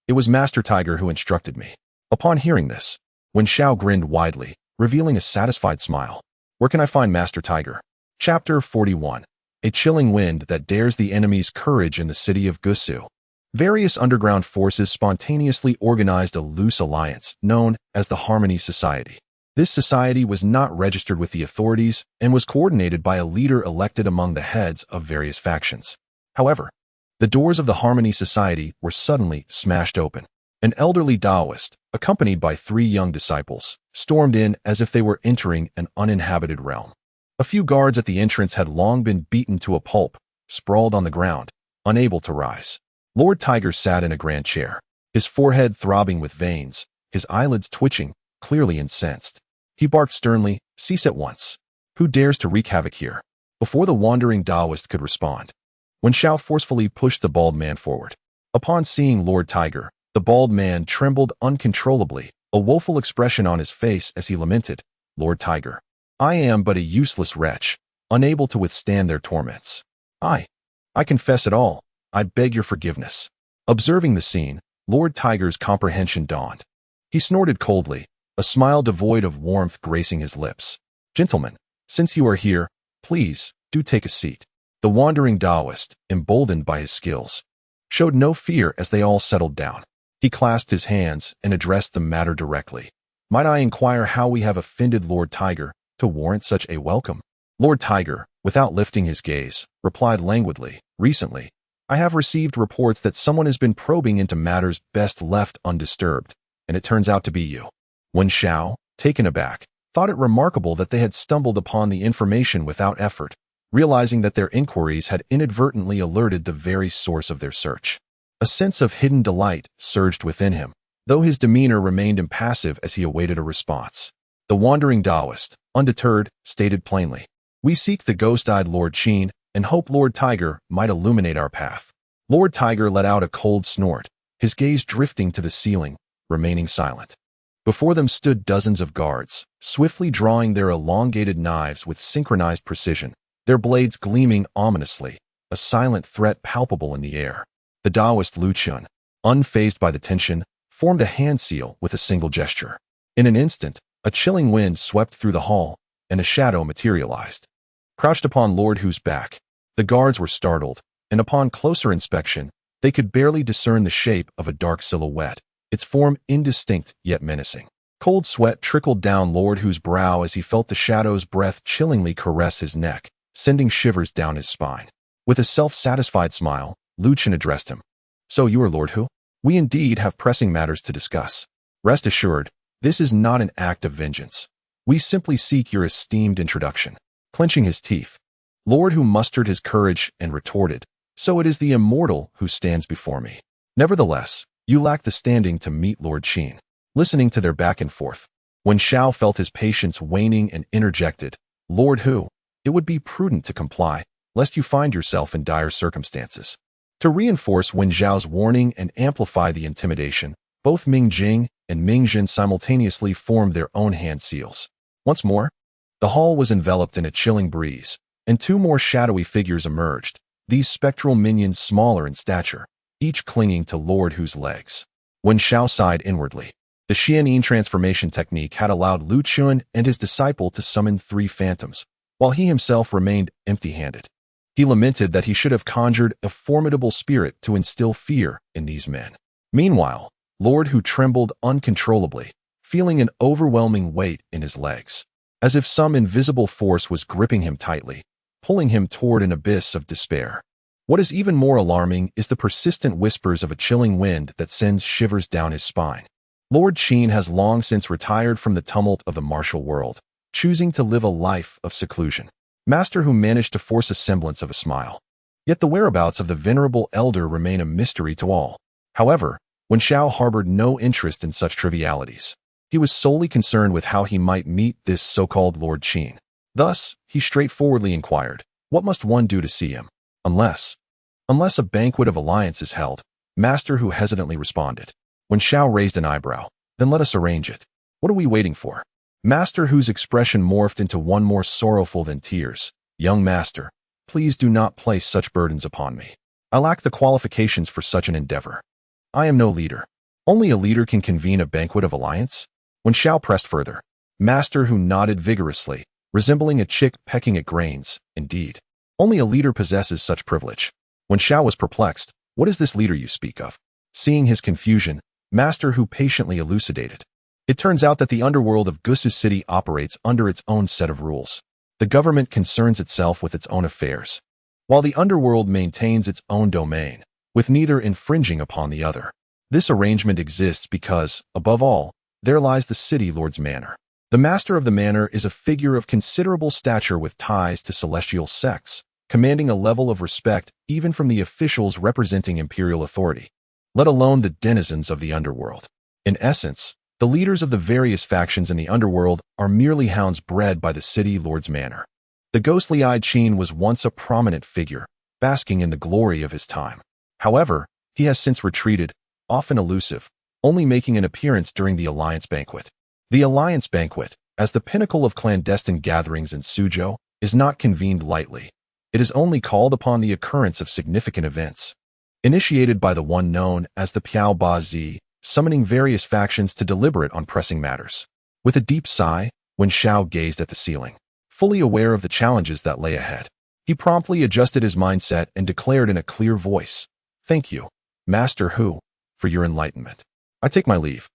It was Master Tiger who instructed me." Upon hearing this, Wen Xiao grinned widely, revealing a satisfied smile. "Where can I find Master Tiger?" Chapter 41. A chilling wind that dares the enemy's courage in the city of Gusu. Various underground forces spontaneously organized a loose alliance known as the Harmony Society. This society was not registered with the authorities and was coordinated by a leader elected among the heads of various factions. However, the doors of the Harmony Society were suddenly smashed open. An elderly Taoist, accompanied by 3 young disciples, stormed in as if they were entering an uninhabited realm. A few guards at the entrance had long been beaten to a pulp, sprawled on the ground, unable to rise. Lord Tiger sat in a grand chair, his forehead throbbing with veins, his eyelids twitching, clearly incensed. He barked sternly, "Cease at once. Who dares to wreak havoc here?" Before the wandering Taoist could respond, Wen Xiao forcefully pushed the bald man forward. Upon seeing Lord Tiger, the bald man trembled uncontrollably, a woeful expression on his face as he lamented, "Lord Tiger, I am but a useless wretch, unable to withstand their torments. I confess it all. I beg your forgiveness." Observing the scene, Lord Tiger's comprehension dawned. He snorted coldly, a smile devoid of warmth gracing his lips. "Gentlemen, since you are here, Please, do take a seat. The wandering Taoist, emboldened by his skills, showed no fear as they all settled down. He clasped his hands and addressed the matter directly. Might I inquire how we have offended Lord Tiger to warrant such a welcome? Lord Tiger, without lifting his gaze, replied languidly, Recently, I have received reports that someone has been probing into matters best left undisturbed, and it turns out to be you. Wen Xiao, taken aback, thought it remarkable that they had stumbled upon the information without effort, realizing that their inquiries had inadvertently alerted the very source of their search. A sense of hidden delight surged within him, though his demeanor remained impassive as he awaited a response. The wandering Taoist, undeterred, stated plainly, We seek the ghost-eyed Lord Qin and hope Lord Tiger might illuminate our path. Lord Tiger let out a cold snort, his gaze drifting to the ceiling, remaining silent. Before them stood dozens of guards, swiftly drawing their elongated knives with synchronized precision, their blades gleaming ominously, a silent threat palpable in the air. The Taoist Lu Chun, unfazed by the tension, formed a hand seal with a single gesture. In an instant, a chilling wind swept through the hall, and a shadow materialized. Crouched upon Lord Hu's back, the guards were startled, and upon closer inspection, they could barely discern the shape of a dark silhouette, its form indistinct yet menacing. Cold sweat trickled down Lord Hu's brow as he felt the shadow's breath chillingly caress his neck, sending shivers down his spine. With a self-satisfied smile, Lu Chen addressed him. So you are Lord Hu? We indeed have pressing matters to discuss. Rest assured, this is not an act of vengeance. We simply seek your esteemed introduction. Clenching his teeth, Lord Hu mustered his courage and retorted, So it is the immortal who stands before me. Nevertheless, you lack the standing to meet Lord Qin. Listening to their back and forth, Wen Xiao felt his patience waning and interjected, Lord Hu, it would be prudent to comply, lest you find yourself in dire circumstances. To reinforce Wen Xiao's warning and amplify the intimidation, both Ming Jing and Ming Jin simultaneously formed their own hand seals. Once more, the hall was enveloped in a chilling breeze, and two more shadowy figures emerged, these spectral minions smaller in stature, each clinging to Lord Hu's legs. Wen Xiao sighed inwardly. The Xianyin transformation technique had allowed Lu Chun and his disciple to summon 3 phantoms, while he himself remained empty-handed. He lamented that he should have conjured a formidable spirit to instill fear in these men. Meanwhile, Lord Hu trembled uncontrollably, feeling an overwhelming weight in his legs, as if some invisible force was gripping him tightly, pulling him toward an abyss of despair. What is even more alarming is the persistent whispers of a chilling wind that sends shivers down his spine. Lord Qin has long since retired from the tumult of the martial world, choosing to live a life of seclusion. Master Hu managed to force a semblance of a smile. Yet the whereabouts of the venerable elder remain a mystery to all. However, Wen Xiao harbored no interest in such trivialities. He was solely concerned with how he might meet this so-called Lord Qin. Thus, he straightforwardly inquired, what must one do to see him? Unless a banquet of alliance is held, Master Hu hesitantly responded. Wen Xiao raised an eyebrow. Then let us arrange it. What are we waiting for? Master Hu's expression morphed into one more sorrowful than tears. Young master, please do not place such burdens upon me. I lack the qualifications for such an endeavor. I am no leader. Only a leader can convene a banquet of alliance? Wen Xiao pressed further. Master Hu nodded vigorously, resembling a chick pecking at grains. Indeed, only a leader possesses such privilege. Wen Xiao was perplexed. What is this leader you speak of? Seeing his confusion, Master Hu patiently elucidated. It turns out that the underworld of Gusu City operates under its own set of rules. The government concerns itself with its own affairs, while the underworld maintains its own domain, with neither infringing upon the other. This arrangement exists because, above all, there lies the city lord's manor. The master of the manor is a figure of considerable stature with ties to celestial sects, commanding a level of respect even from the officials representing imperial authority, let alone the denizens of the underworld. In essence, the leaders of the various factions in the underworld are merely hounds bred by the city lord's manor. The ghostly-eyed Qin was once a prominent figure, basking in the glory of his time. However, he has since retreated, often elusive, only making an appearance during the Alliance Banquet. The Alliance Banquet, as the pinnacle of clandestine gatherings in Suzhou, is not convened lightly. It is only called upon the occurrence of significant events. Initiated by the one known as the Piao Ba Zi, summoning various factions to deliberate on pressing matters. With a deep sigh, Wen Xiao gazed at the ceiling. fully aware of the challenges that lay ahead. He promptly adjusted his mindset and declared in a clear voice, "Thank you, Master Hu, for your enlightenment. I take my leave."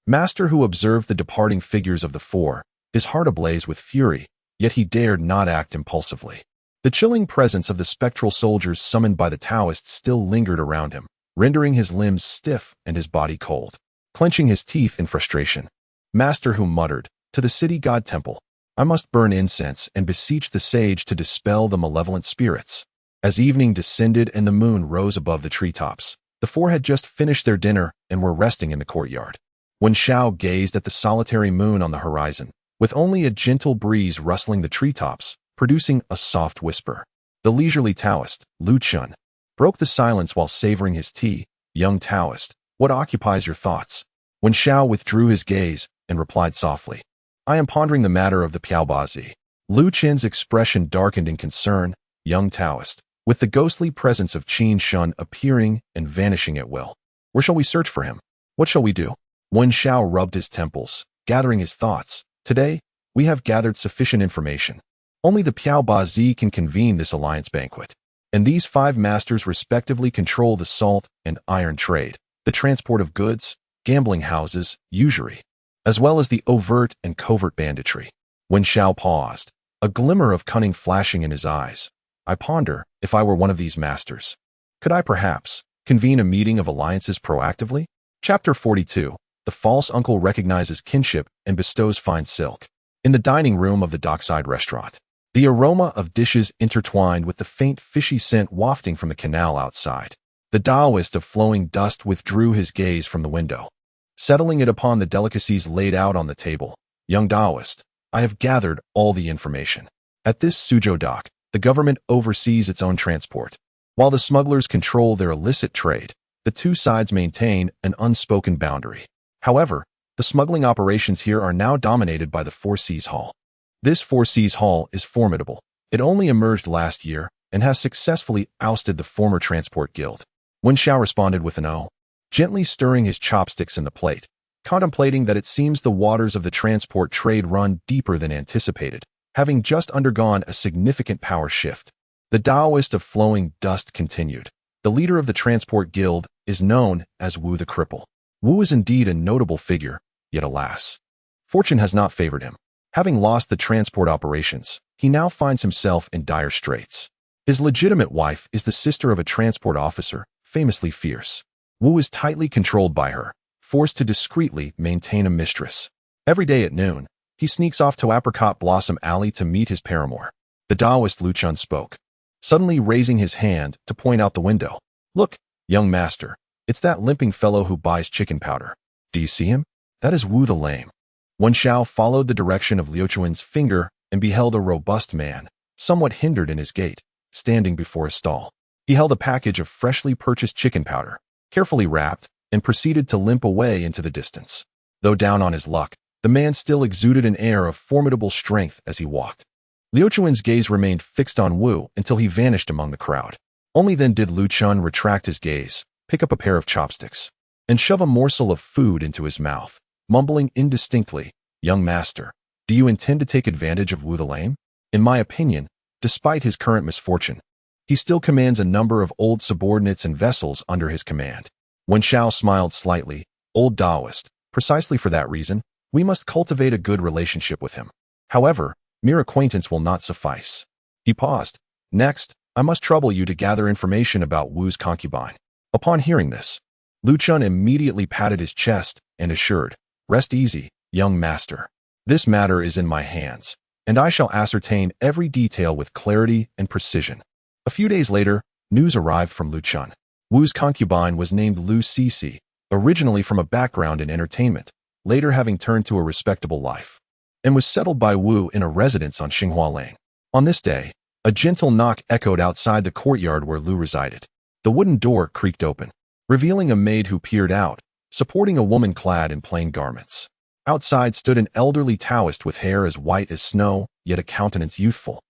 Master Hu observed the departing figures of the four, his heart ablaze with fury, yet he dared not act impulsively. The chilling presence of the spectral soldiers summoned by the Taoist still lingered around him, rendering his limbs stiff and his body cold. Clenching his teeth in frustration, Master Hu muttered, "To the city god temple. I must burn incense and beseech the sage to dispel the malevolent spirits." As evening descended and the moon rose above the treetops, the four had just finished their dinner and were resting in the courtyard. When Xiao gazed at the solitary moon on the horizon, with only a gentle breeze rustling the treetops, producing a soft whisper, the leisurely Taoist, Lu Chun, broke the silence while savoring his tea. "Young Taoist, what occupies your thoughts?" When Xiao withdrew his gaze and replied softly, "I am pondering the matter of the Piaobazi." Lu Chen's expression darkened in concern. "Young Taoist, with the ghostly presence of Qin Shun appearing and vanishing at will, where shall we search for him? What shall we do?" When Xiao rubbed his temples, gathering his thoughts, "Today, we have gathered sufficient information. Only the Piaobazi can convene this alliance banquet. And these 5 masters respectively control the salt and iron trade, the transport of goods, gambling houses, usury, as well as the overt and covert banditry." When Xiao paused, a glimmer of cunning flashing in his eyes, "I ponder, if I were one of these masters, could I perhaps convene a meeting of alliances proactively?" Chapter 42. The false uncle recognizes kinship and bestows fine silk. In the dining room of the dockside restaurant, the aroma of dishes intertwined with the faint fishy scent wafting from the canal outside. The Taoist of flowing dust withdrew his gaze from the window, settling it upon the delicacies laid out on the table. "Young Taoist, I have gathered all the information. At this Suzhou dock, the government oversees its own transport. While the smugglers control their illicit trade, the two sides maintain an unspoken boundary. However, the smuggling operations here are now dominated by the Four Seas Hall. This Four Seas Hall is formidable. It only emerged last year and has successfully ousted the former transport guild." When Xiao responded with an "oh," gently stirring his chopsticks in the plate, contemplating that it seems the waters of the transport trade run deeper than anticipated, having just undergone a significant power shift. The Taoist of flowing dust continued. "The leader of the transport guild is known as Wu the Cripple. Wu is indeed a notable figure, yet alas, fortune has not favored him. Having lost the transport operations, he now finds himself in dire straits. His legitimate wife is the sister of a transport officer, famously fierce. Wu is tightly controlled by her, forced to discreetly maintain a mistress. Every day at noon, he sneaks off to Apricot Blossom Alley to meet his paramour." The Taoist Lu Chun spoke, suddenly raising his hand to point out the window. "Look, young master, it's that limping fellow who buys chicken powder. Do you see him? That is Wu the Lame." When Xiao followed the direction of Liu Chuan's finger and beheld a robust man, somewhat hindered in his gait, standing before a stall. He held a package of freshly purchased chicken powder, carefully wrapped, and proceeded to limp away into the distance. Though down on his luck, the man still exuded an air of formidable strength as he walked. Liu Chuan's gaze remained fixed on Wu until he vanished among the crowd. Only then did Lu Chun retract his gaze, pick up a pair of chopsticks, and shove a morsel of food into his mouth, mumbling indistinctly, "Young master, do you intend to take advantage of Wu the Lame? In my opinion, despite his current misfortune, he still commands a number of old subordinates and vessels under his command." When Xiao smiled slightly, "Old Taoist, precisely for that reason, we must cultivate a good relationship with him. However, mere acquaintance will not suffice." He paused. "Next, I must trouble you to gather information about Wu's concubine." Upon hearing this, Lu Chun immediately patted his chest and assured, "Rest easy, young master. This matter is in my hands, and I shall ascertain every detail with clarity and precision." A few days later, news arrived from Lu Chun. Wu's concubine was named Lu Cece, originally from a background in entertainment, later having turned to a respectable life, and was settled by Wu in a residence on Xinghua Lane. On this day, a gentle knock echoed outside the courtyard where Lu resided. The wooden door creaked open, revealing a maid who peered out, supporting a woman clad in plain garments. Outside stood an elderly Taoist with hair as white as snow, yet a countenance youthful,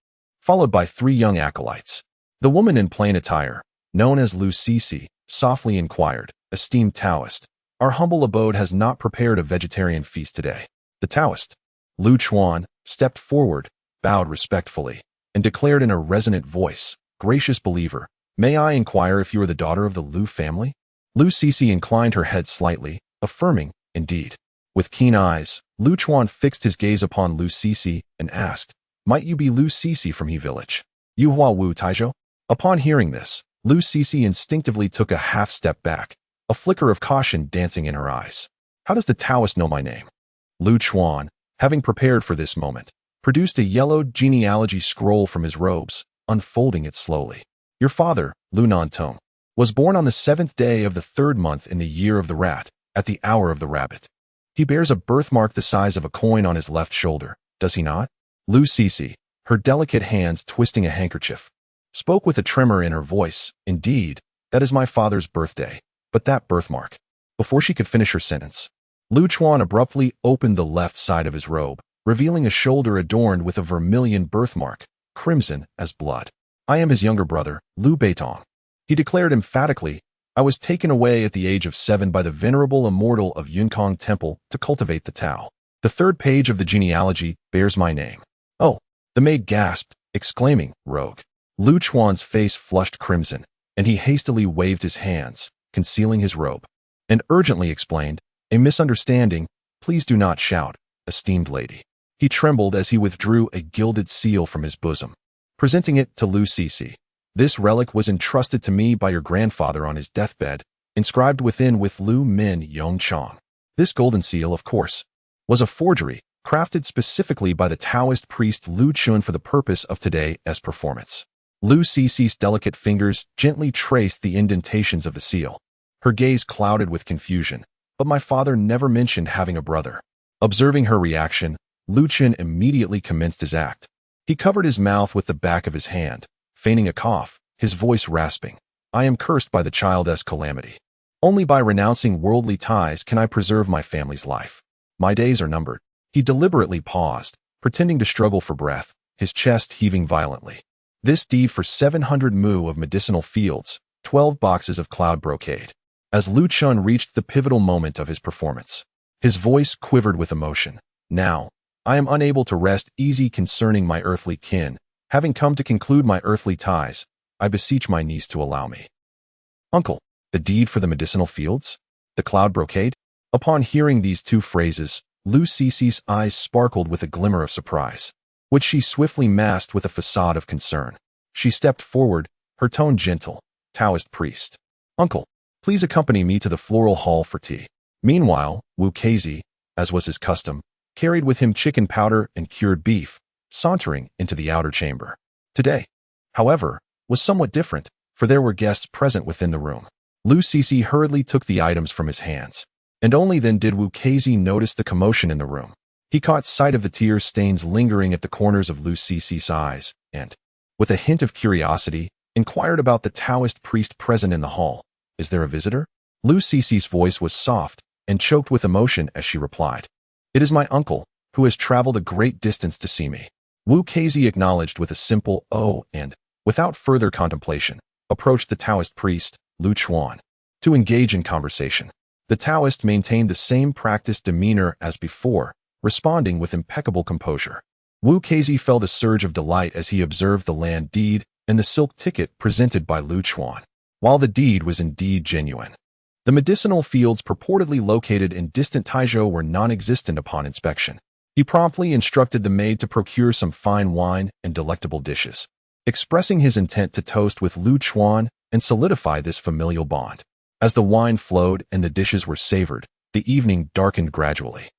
followed by 3 young acolytes. The woman in plain attire, known as Lu Cece, softly inquired, "Esteemed Taoist, our humble abode has not prepared a vegetarian feast today." The Taoist, Lu Chuan, stepped forward, bowed respectfully, and declared in a resonant voice, "Gracious believer, may I inquire if you are the daughter of the Lu family?" Lu Cece inclined her head slightly, affirming, "Indeed." With keen eyes, Lu Chuan fixed his gaze upon Lu Cece and asked, "Might you be Lu Cece from He Village? Yu Hua Wu Taijo?" Upon hearing this, Lu Cece instinctively took a half-step back, a flicker of caution dancing in her eyes. "How does the Taoist know my name?" Lu Chuan, having prepared for this moment, produced a yellow genealogy scroll from his robes, unfolding it slowly. "Your father, Lu Nantong, was born on the 7th day of the 3rd month in the year of the rat, at the hour of the rabbit. He bears a birthmark the size of a coin on his left shoulder, does he not?" Lu Cece, her delicate hands twisting a handkerchief, spoke with a tremor in her voice. "Indeed, that is my father's birthday, but that birthmark." Before she could finish her sentence, Lu Chuan abruptly opened the left side of his robe, revealing a shoulder adorned with a vermilion birthmark, crimson as blood. "I am his younger brother, Lu Beitong," he declared emphatically. "I was taken away at the age of 7 by the venerable immortal of Yunkong Temple to cultivate the Tao. The 3rd page of the genealogy bears my name." "Oh," the maid gasped, exclaiming, "Rogue." Lu Chuan's face flushed crimson, and he hastily waved his hands, concealing his robe, and urgently explained, "A misunderstanding, please do not shout, esteemed lady." He trembled as he withdrew a gilded seal from his bosom, presenting it to Lu Cece. "This relic was entrusted to me by your grandfather on his deathbed, inscribed within with Lu Min Yong Chong. This golden seal, of course, was a forgery, crafted specifically by the Taoist priest Lu Chun for the purpose of today's performance." Lu Cece's delicate fingers gently traced the indentations of the seal. Her gaze clouded with confusion. "But my father never mentioned having a brother." Observing her reaction, Lu Chun immediately commenced his act. He covered his mouth with the back of his hand, feigning a cough, his voice rasping. "I am cursed by the child's calamity. Only by renouncing worldly ties can I preserve my family's life. My days are numbered." He deliberately paused, pretending to struggle for breath, his chest heaving violently. "This deed for 700 mu of medicinal fields, 12 boxes of cloud brocade." As Lu Chun reached the pivotal moment of his performance, his voice quivered with emotion. "Now, I am unable to rest easy concerning my earthly kin. Having come to conclude my earthly ties, I beseech my niece to allow me." "Uncle, the deed for the medicinal fields? The cloud brocade?" Upon hearing these two phrases, Lu Cece's eyes sparkled with a glimmer of surprise, which she swiftly masked with a facade of concern. She stepped forward, her tone gentle. "Taoist priest. Uncle, please accompany me to the floral hall for tea." Meanwhile, Wu Keizi, as was his custom, carried with him chicken powder and cured beef, sauntering into the outer chamber. Today, however, was somewhat different, for there were guests present within the room. Lu Cece hurriedly took the items from his hands, and only then did Wu Keizi notice the commotion in the room. He caught sight of the tear stains lingering at the corners of Lu Cece's eyes, and, with a hint of curiosity, inquired about the Taoist priest present in the hall. "Is there a visitor?" Lu Cece's voice was soft and choked with emotion as she replied, "It is my uncle, who has traveled a great distance to see me." Wu Keizi acknowledged with a simple "oh" and, without further contemplation, approached the Taoist priest, Lu Chuan, to engage in conversation. The Taoist maintained the same practiced demeanor as before, responding with impeccable composure. Wu Keizi felt a surge of delight as he observed the land deed and the silk ticket presented by Lu Chuan. While the deed was indeed genuine, the medicinal fields purportedly located in distant Taizhou were non-existent upon inspection. He promptly instructed the maid to procure some fine wine and delectable dishes, expressing his intent to toast with Lu Chuan and solidify this familial bond. As the wine flowed and the dishes were savored, the evening darkened gradually.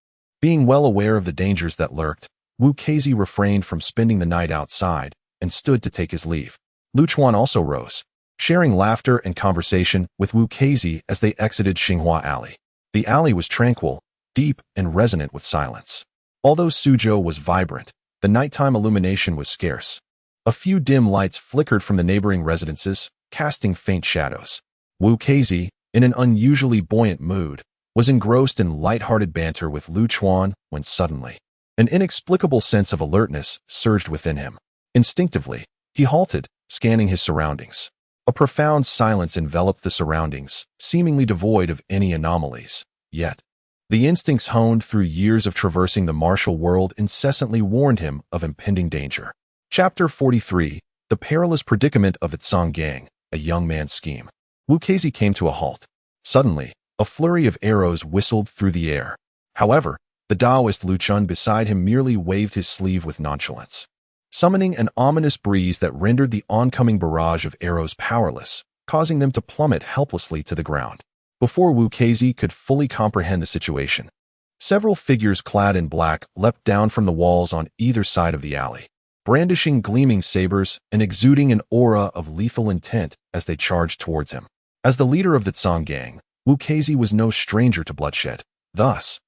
Being well aware of the dangers that lurked, Wu Keizi refrained from spending the night outside and stood to take his leave. Lu Chuan also rose, sharing laughter and conversation with Wu Keizi as they exited Xinghua Alley. The alley was tranquil, deep, and resonant with silence. Although Suzhou was vibrant, the nighttime illumination was scarce. A few dim lights flickered from the neighboring residences, casting faint shadows. Wu Keizi, in an unusually buoyant mood, was engrossed in light-hearted banter with Lu Chuan when suddenly, an inexplicable sense of alertness surged within him. Instinctively, he halted, scanning his surroundings. A profound silence enveloped the surroundings, seemingly devoid of any anomalies. Yet, The instincts honed through years of traversing the martial world incessantly warned him of impending danger. Chapter 43: The Perilous Predicament of Itsong Gang, a Young Man's Scheme. Wu Keizi came to a halt. Suddenly, a flurry of arrows whistled through the air. However, the Taoist Lu Chun beside him merely waved his sleeve with nonchalance, summoning an ominous breeze that rendered the oncoming barrage of arrows powerless, causing them to plummet helplessly to the ground. Before Wu Keizi could fully comprehend the situation, several figures clad in black leapt down from the walls on either side of the alley, brandishing gleaming sabers and exuding an aura of lethal intent as they charged towards him. As the leader of the Itsong Gang, Wu Keizi was no stranger to bloodshed. Thus,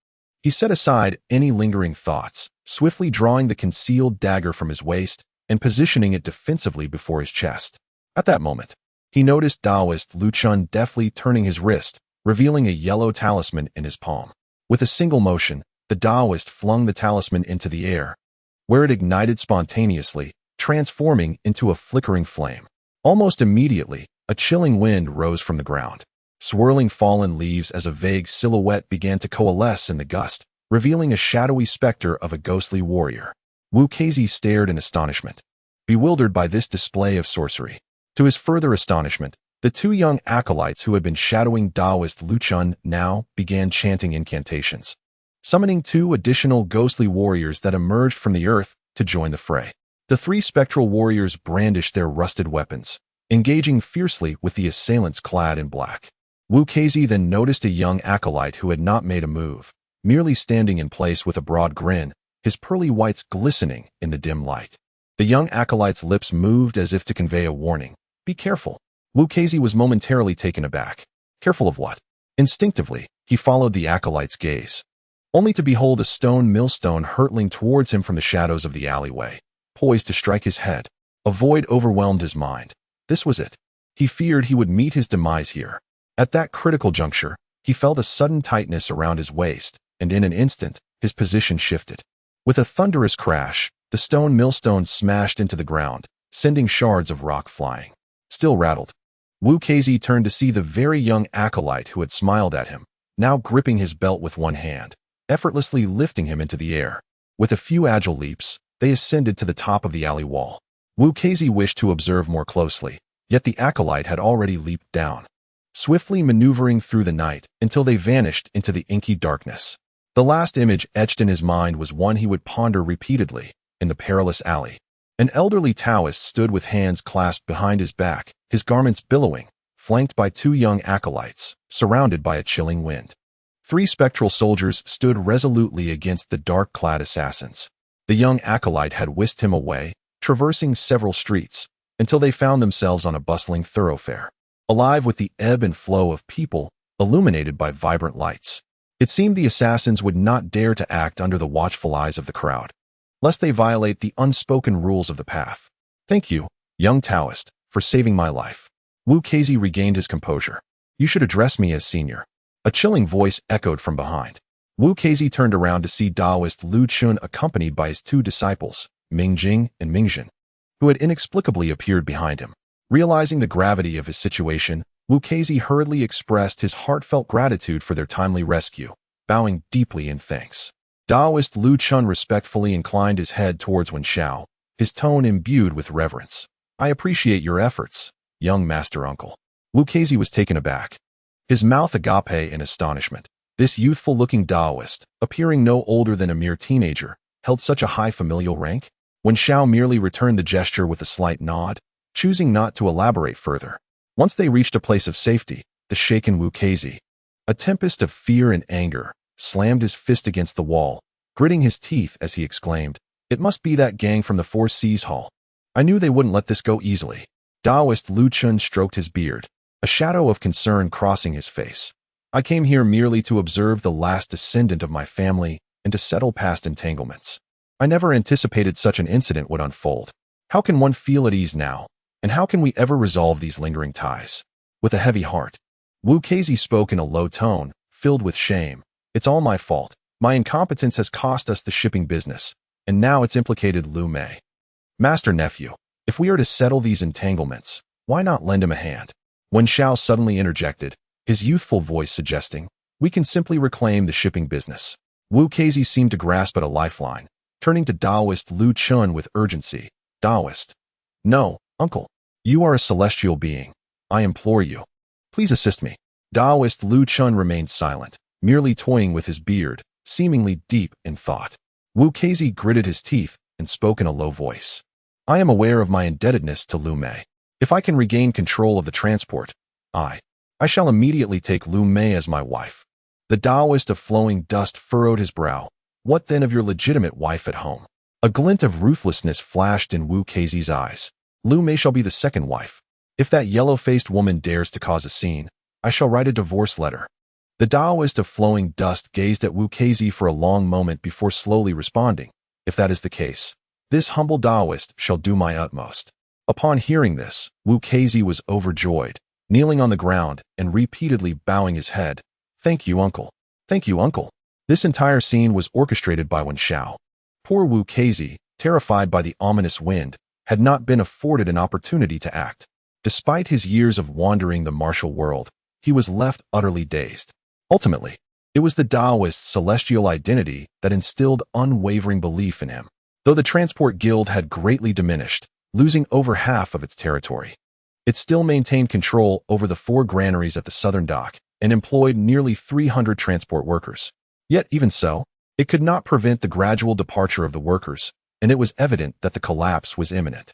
he set aside any lingering thoughts, swiftly drawing the concealed dagger from his waist and positioning it defensively before his chest. At that moment, he noticed Taoist Lu Chun deftly turning his wrist, revealing a yellow talisman in his palm. With a single motion, the Taoist flung the talisman into the air, where it ignited spontaneously, transforming into a flickering flame. Almost immediately, a chilling wind rose from the ground, swirling fallen leaves as a vague silhouette began to coalesce in the gust, revealing a shadowy specter of a ghostly warrior. Wu Keizi stared in astonishment, bewildered by this display of sorcery. To his further astonishment, the two young acolytes who had been shadowing Taoist Lu Chun now began chanting incantations, summoning two additional ghostly warriors that emerged from the earth to join the fray. The three spectral warriors brandished their rusted weapons, engaging fiercely with the assailants clad in black. Wu Keizi then noticed a young acolyte who had not made a move, merely standing in place with a broad grin, his pearly whites glistening in the dim light. The young acolyte's lips moved as if to convey a warning. Be careful. Wu Keizi was momentarily taken aback. Careful of what? Instinctively, he followed the acolyte's gaze, only to behold a stone millstone hurtling towards him from the shadows of the alleyway, poised to strike his head. A void overwhelmed his mind. This was it. He feared he would meet his demise here. At that critical juncture, he felt a sudden tightness around his waist, and in an instant, his position shifted. With a thunderous crash, the stone millstone smashed into the ground, sending shards of rock flying. Still rattled, Wu Keizi turned to see the very young acolyte who had smiled at him, now gripping his belt with one hand, effortlessly lifting him into the air. With a few agile leaps, they ascended to the top of the alley wall. Wu Keizi wished to observe more closely, yet the acolyte had already leaped down, swiftly maneuvering through the night until they vanished into the inky darkness. The last image etched in his mind was one he would ponder repeatedly. In the perilous alley, an elderly Taoist stood with hands clasped behind his back, his garments billowing, flanked by two young acolytes, surrounded by a chilling wind. Three spectral soldiers stood resolutely against the dark-clad assassins. The young acolyte had whisked him away, traversing several streets, until they found themselves on a bustling thoroughfare, alive with the ebb and flow of people, illuminated by vibrant lights. It seemed the assassins would not dare to act under the watchful eyes of the crowd, lest they violate the unspoken rules of the path. Thank you, young Taoist, for saving my life. Wu Keizi regained his composure. You should address me as senior. A chilling voice echoed from behind. Wu Keizi turned around to see Taoist Lu Chun accompanied by his two disciples, Mingjing and Mingjin, who had inexplicably appeared behind him. Realizing the gravity of his situation, Wu Keizi hurriedly expressed his heartfelt gratitude for their timely rescue, bowing deeply in thanks. Taoist Lu Chun respectfully inclined his head towards Wen Xiao, his tone imbued with reverence. I appreciate your efforts, young master uncle. Wu Keizi was taken aback, his mouth agape in astonishment. This youthful-looking Taoist, appearing no older than a mere teenager, held such a high familial rank? Wen Xiao merely returned the gesture with a slight nod, choosing not to elaborate further. Once they reached a place of safety, the shaken Wu Keizi, a tempest of fear and anger, slammed his fist against the wall, gritting his teeth as he exclaimed, It must be that gang from the Four Seas Hall. I knew they wouldn't let this go easily. Taoist Lu Chun stroked his beard, a shadow of concern crossing his face. I came here merely to observe the last descendant of my family and to settle past entanglements. I never anticipated such an incident would unfold. How can one feel at ease now? And how can we ever resolve these lingering ties? With a heavy heart, Wu Keizi spoke in a low tone, filled with shame. It's all my fault. My incompetence has cost us the shipping business, and now it's implicated Lu Mei. Master nephew, if we are to settle these entanglements, why not lend him a hand? Wen Xiao suddenly interjected, his youthful voice suggesting, We can simply reclaim the shipping business. Wu Keizi seemed to grasp at a lifeline, turning to Taoist Lu Chun with urgency. Taoist. No, uncle. You are a celestial being. I implore you. Please assist me. Taoist Lu Chun remained silent, merely toying with his beard, seemingly deep in thought. Wu Keizi gritted his teeth and spoke in a low voice. I am aware of my indebtedness to Lu Mei. If I can regain control of the transport, I shall immediately take Lu Mei as my wife. The Taoist of flowing dust furrowed his brow. What then of your legitimate wife at home? A glint of ruthlessness flashed in Wu Keizi's eyes. Lu Mei shall be the second wife. If that yellow-faced woman dares to cause a scene, I shall write a divorce letter. The Taoist of flowing dust gazed at Wu Keizi for a long moment before slowly responding. If that is the case, this humble Taoist shall do my utmost. Upon hearing this, Wu Keizi was overjoyed, kneeling on the ground and repeatedly bowing his head. Thank you, uncle. Thank you, uncle. This entire scene was orchestrated by Wen Xiao. Poor Wu Keizi, terrified by the ominous wind, had not been afforded an opportunity to act. Despite his years of wandering the martial world, he was left utterly dazed. Ultimately, it was the Taoist's celestial identity that instilled unwavering belief in him. Though the Transport Guild had greatly diminished, losing over half of its territory, it still maintained control over the 4 granaries at the southern dock and employed nearly 300 transport workers. Yet even so, it could not prevent the gradual departure of the workers, and it was evident that the collapse was imminent.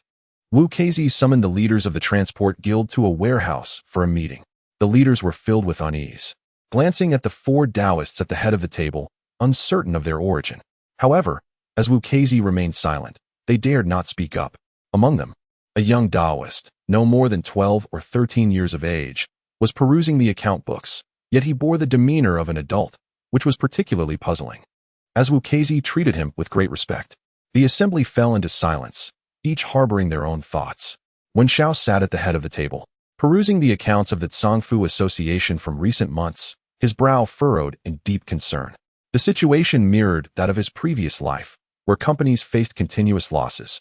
Wu Keizi summoned the leaders of the Transport Guild to a warehouse for a meeting. The leaders were filled with unease, glancing at the 4 Taoists at the head of the table, uncertain of their origin. However, as Wu Keizi remained silent, they dared not speak up. Among them, a young Taoist, no more than 12 or 13 years of age, was perusing the account books, yet he bore the demeanor of an adult, which was particularly puzzling. As Wu Keizi treated him with great respect, the assembly fell into silence, each harboring their own thoughts. Wen Xiao sat at the head of the table, perusing the accounts of the Zongfu Association from recent months, his brow furrowed in deep concern. The situation mirrored that of his previous life, where companies faced continuous losses,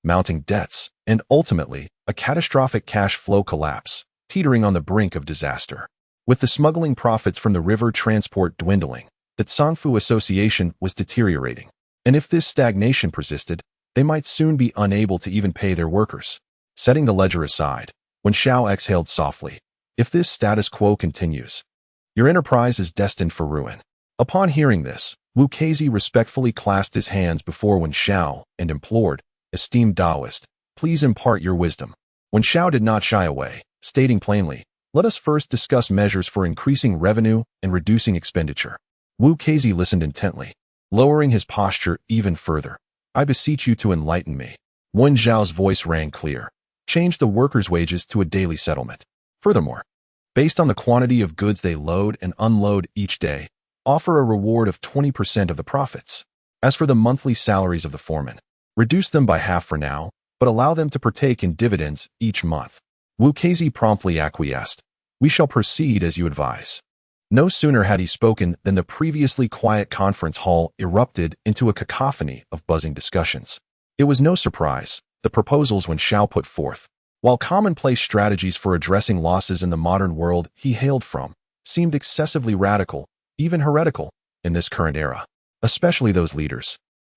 mounting debts, and ultimately, a catastrophic cash flow collapse, teetering on the brink of disaster. With the smuggling profits from the river transport dwindling, the Zongfu Association was deteriorating, and if this stagnation persisted, they might soon be unable to even pay their workers. Setting the ledger aside, Wen Xiao exhaled softly. If this status quo continues, your enterprise is destined for ruin. Upon hearing this, Wu Keizi respectfully clasped his hands before Wen Xiao and implored, Esteemed Taoist, please impart your wisdom. Wen Xiao did not shy away, stating plainly, let us first discuss measures for increasing revenue and reducing expenditure. Wu Keizi listened intently, lowering his posture even further. I beseech you to enlighten me. Wen Xiao's voice rang clear. Change the workers' wages to a daily settlement. Furthermore, based on the quantity of goods they load and unload each day, offer a reward of 20% of the profits. As for the monthly salaries of the foremen, reduce them by half for now, but allow them to partake in dividends each month. Wu Keizi promptly acquiesced. We shall proceed as you advise. No sooner had he spoken than the previously quiet conference hall erupted into a cacophony of buzzing discussions. It was no surprise, the proposals Wen Xiao put forth, while commonplace strategies for addressing losses in the modern world he hailed from, seemed excessively radical, even heretical, in this current era. Especially those leaders,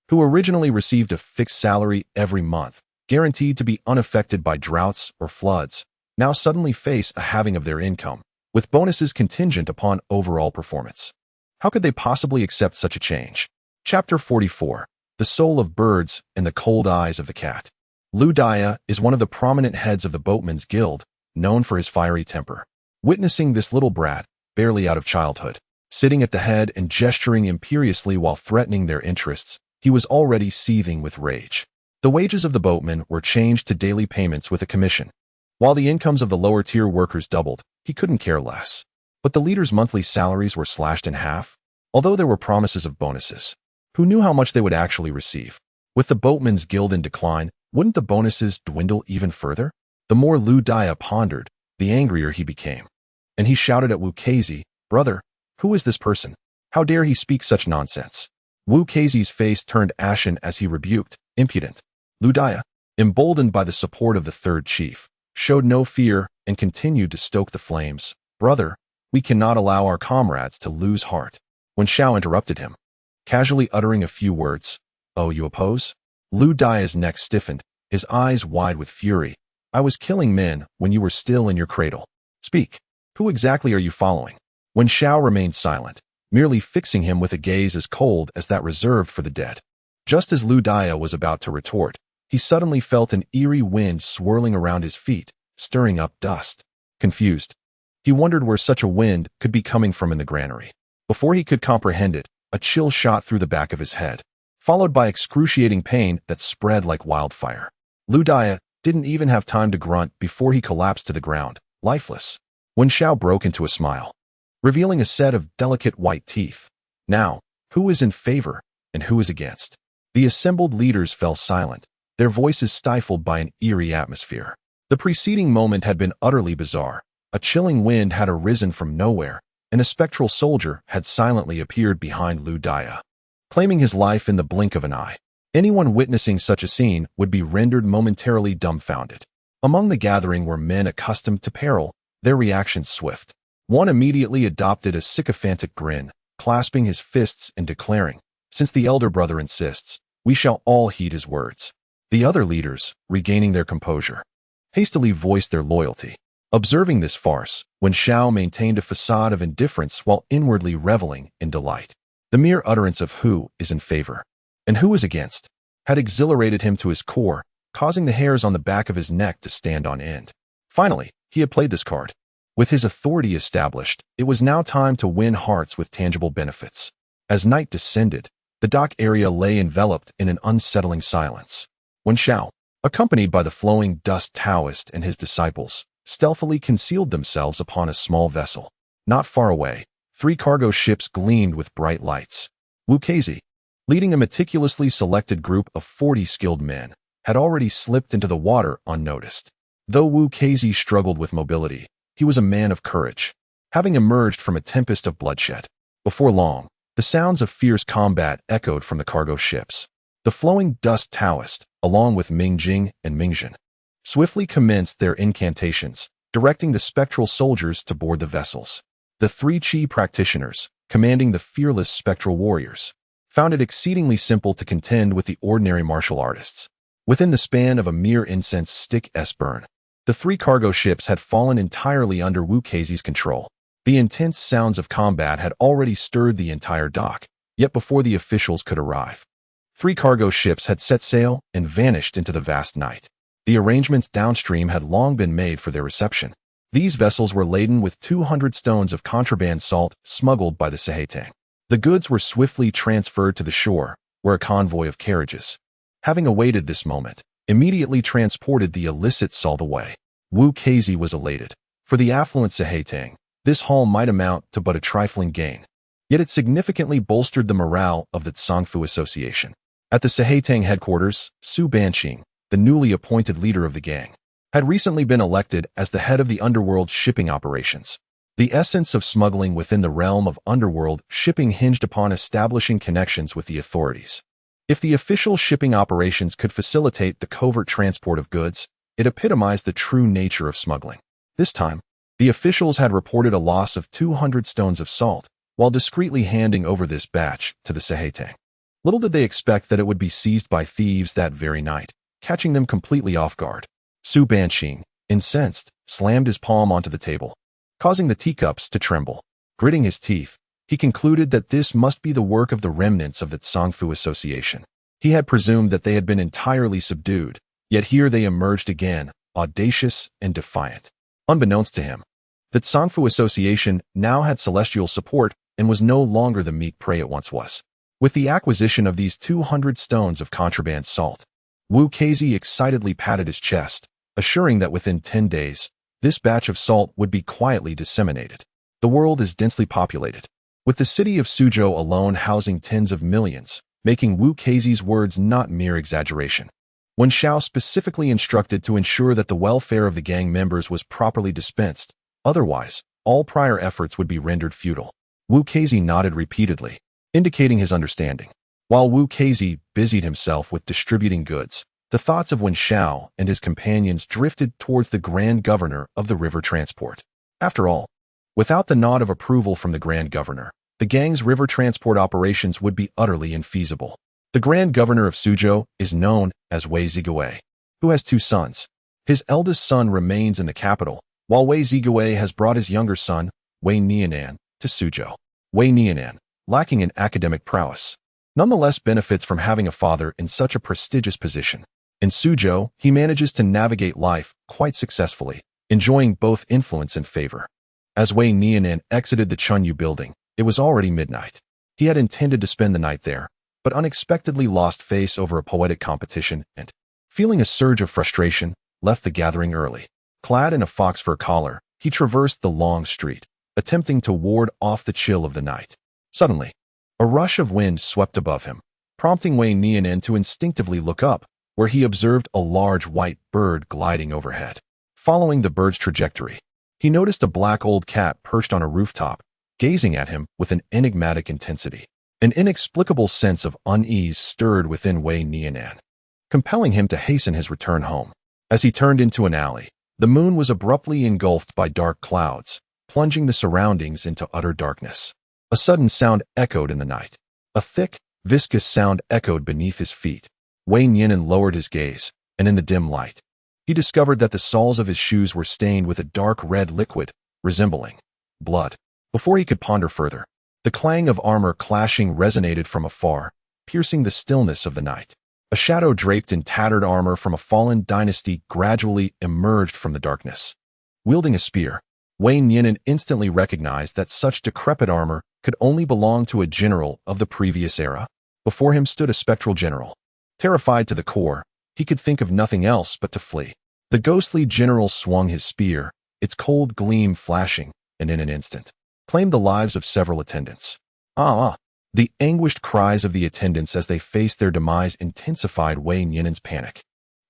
who originally received a fixed salary every month, guaranteed to be unaffected by droughts or floods, now suddenly face a halving of their income, with bonuses contingent upon overall performance. How could they possibly accept such a change? Chapter 44. The Soul of Birds and the Cold Eyes of the Cat. Lu Dia is one of the prominent heads of the Boatmen's Guild, known for his fiery temper. Witnessing this little brat, barely out of childhood, sitting at the head and gesturing imperiously while threatening their interests, he was already seething with rage. The wages of the boatmen were changed to daily payments with a commission. While the incomes of the lower-tier workers doubled, he couldn't care less. But the leaders' monthly salaries were slashed in half, although there were promises of bonuses. Who knew how much they would actually receive? With the Boatmen's Guild in decline, wouldn't the bonuses dwindle even further? The more Lu Dia pondered, the angrier he became. And he shouted at Wu Keizi, Brother, who is this person? How dare he speak such nonsense? Wu Keizi's face turned ashen as he rebuked, Impudent. Lu Dia, emboldened by the support of the third chief, showed no fear and continued to stoke the flames. Brother, We cannot allow our comrades to lose heart. When Xiao interrupted him, casually uttering a few words, "Oh, you oppose?" Lu Dia's neck stiffened, his eyes wide with fury. "I was killing men when you were still in your cradle. Speak. Who exactly are you following?" When Xiao remained silent, merely fixing him with a gaze as cold as that reserved for the dead. Just as Lu Dia was about to retort, he suddenly felt an eerie wind swirling around his feet, stirring up dust. Confused, he wondered where such a wind could be coming from in the granary. Before he could comprehend it, a chill shot through the back of his head, followed by excruciating pain that spread like wildfire. Lu Dia didn't even have time to grunt before he collapsed to the ground, lifeless. When Xiao broke into a smile, revealing a set of delicate white teeth. Now, who is in favor and who is against? The assembled leaders fell silent, their voices stifled by an eerie atmosphere. The preceding moment had been utterly bizarre. A chilling wind had arisen from nowhere, and a spectral soldier had silently appeared behind Lu Dia, claiming his life in the blink of an eye. Anyone witnessing such a scene would be rendered momentarily dumbfounded. Among the gathering were men accustomed to peril, their reactions swift. One immediately adopted a sycophantic grin, clasping his fists and declaring, "Since the elder brother insists, we shall all heed his words." The other leaders, regaining their composure, hastily voiced their loyalty. Observing this farce, When Xiao maintained a facade of indifference while inwardly reveling in delight. The mere utterance of who is in favor and who is against had exhilarated him to his core, causing the hairs on the back of his neck to stand on end. Finally, he had played this card. With his authority established, it was now time to win hearts with tangible benefits. As night descended, the dock area lay enveloped in an unsettling silence. When Xiao, accompanied by the flowing dust Taoist and his disciples, stealthily concealed themselves upon a small vessel. Not far away, 3 cargo ships gleamed with bright lights. Wu Keizi, leading a meticulously selected group of 40 skilled men, had already slipped into the water unnoticed. Though Wu Keizi struggled with mobility, he was a man of courage, having emerged from a tempest of bloodshed. Before long, the sounds of fierce combat echoed from the cargo ships. The flowing dust Taoist, along with Mingjing and Mingjin, swiftly commenced their incantations, directing the spectral soldiers to board the vessels. The 3 Qi practitioners, commanding the fearless spectral warriors, found it exceedingly simple to contend with the ordinary martial artists. Within the span of a mere incense stick's burn, the 3 cargo ships had fallen entirely under Wu Keizi's control. The intense sounds of combat had already stirred the entire dock, yet before the officials could arrive, 3 cargo ships had set sail and vanished into the vast night. The arrangements downstream had long been made for their reception. These vessels were laden with 200 stones of contraband salt smuggled by the Sehetang. The goods were swiftly transferred to the shore, where a convoy of carriages, having awaited this moment, immediately transported the illicit salt away. Wu Keizi was elated. For the affluent Sehetang, this haul might amount to but a trifling gain, yet it significantly bolstered the morale of the Tsangfu Association. At the Sehetang headquarters, Su Banqing, the newly appointed leader of the gang, had recently been elected as the head of the underworld shipping operations. The essence of smuggling within the realm of underworld shipping hinged upon establishing connections with the authorities. If the official shipping operations could facilitate the covert transport of goods, it epitomized the true nature of smuggling. This time, the officials had reported a loss of 200 stones of salt, while discreetly handing over this batch to the Sehetang. Little did they expect that it would be seized by thieves that very night, catching them completely off guard. Su Banqing, incensed, slammed his palm onto the table, causing the teacups to tremble. Gritting his teeth, he concluded that this must be the work of the remnants of the Tsangfu Association. He had presumed that they had been entirely subdued, yet here they emerged again, audacious and defiant. Unbeknownst to him, the Tsangfu Association now had celestial support and was no longer the meek prey it once was. With the acquisition of these 200 stones of contraband salt, Wu Keizi excitedly patted his chest, assuring that within 10 days, this batch of salt would be quietly disseminated. The world is densely populated, with the city of Suzhou alone housing tens of millions, making Wu Keizi's words not mere exaggeration. When Xiao specifically instructed to ensure that the welfare of the gang members was properly dispensed, otherwise, all prior efforts would be rendered futile. Wu Keizi nodded repeatedly, indicating his understanding. While Wu Keizi busied himself with distributing goods, the thoughts of Wen Xiao and his companions drifted towards the Grand Governor of the river transport. After all, Without the nod of approval from the Grand Governor, the gang's river transport operations would be utterly infeasible. The Grand Governor of Suzhou is known as Wei Ziguei, who has 2 sons. His eldest son remains in the capital, while Wei Ziguei has brought his younger son, Wei Nianan, to Suzhou. Wei Nianan, lacking in academic prowess, nonetheless benefits from having a father in such a prestigious position. In Suzhou, he manages to navigate life quite successfully, enjoying both influence and favor. As Wei Nianan exited the Chunyu building, it was already midnight. He had intended to spend the night there, but unexpectedly lost face over a poetic competition and, feeling a surge of frustration, left the gathering early. Clad in a fox fur collar, he traversed the long street, attempting to ward off the chill of the night. Suddenly, a rush of wind swept above him, prompting Wei Nianan to instinctively look up, where he observed a large white bird gliding overhead. Following the bird's trajectory, he noticed a black old cat perched on a rooftop, gazing at him with an enigmatic intensity. An inexplicable sense of unease stirred within Wei Nianan, compelling him to hasten his return home. As he turned into an alley, the moon was abruptly engulfed by dark clouds, plunging the surroundings into utter darkness. A sudden sound echoed in the night. A thick, viscous sound echoed beneath his feet. Wei Nianan lowered his gaze, and in the dim light, he discovered that the soles of his shoes were stained with a dark red liquid, resembling blood. Before he could ponder further, the clang of armor clashing resonated from afar, piercing the stillness of the night. A shadow draped in tattered armor from a fallen dynasty gradually emerged from the darkness. Wielding a spear, Wei Nianan instantly recognized that such decrepit armor could only belong to a general of the previous era. Before him stood a spectral general. Terrified to the core, he could think of nothing else but to flee. The ghostly general swung his spear, its cold gleam flashing, and in an instant, claimed the lives of several attendants. The anguished cries of the attendants as they faced their demise intensified Wei Nianan's panic,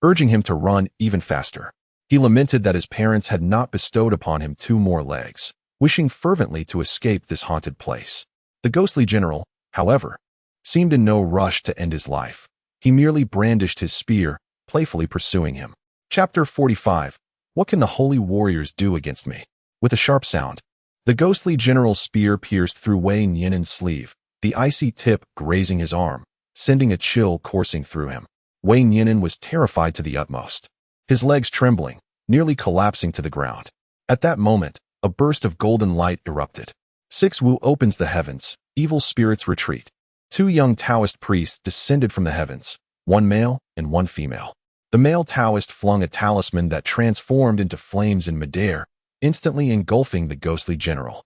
urging him to run even faster. He lamented that his parents had not bestowed upon him 2 more legs, wishing fervently to escape this haunted place. The ghostly general, however, seemed in no rush to end his life. He merely brandished his spear, playfully pursuing him. Chapter 45. What can the holy warriors do against me? With a sharp sound, the ghostly general's spear pierced through Wei Nianan's sleeve, the icy tip grazing his arm, sending a chill coursing through him. Wei Nianan was terrified to the utmost, his legs trembling, nearly collapsing to the ground. At that moment, a burst of golden light erupted. 6 Wu opens the heavens, evil spirits retreat. 2 young Taoist priests descended from the heavens, 1 male and 1 female. The male Taoist flung a talisman that transformed into flames in midair, instantly engulfing the ghostly general.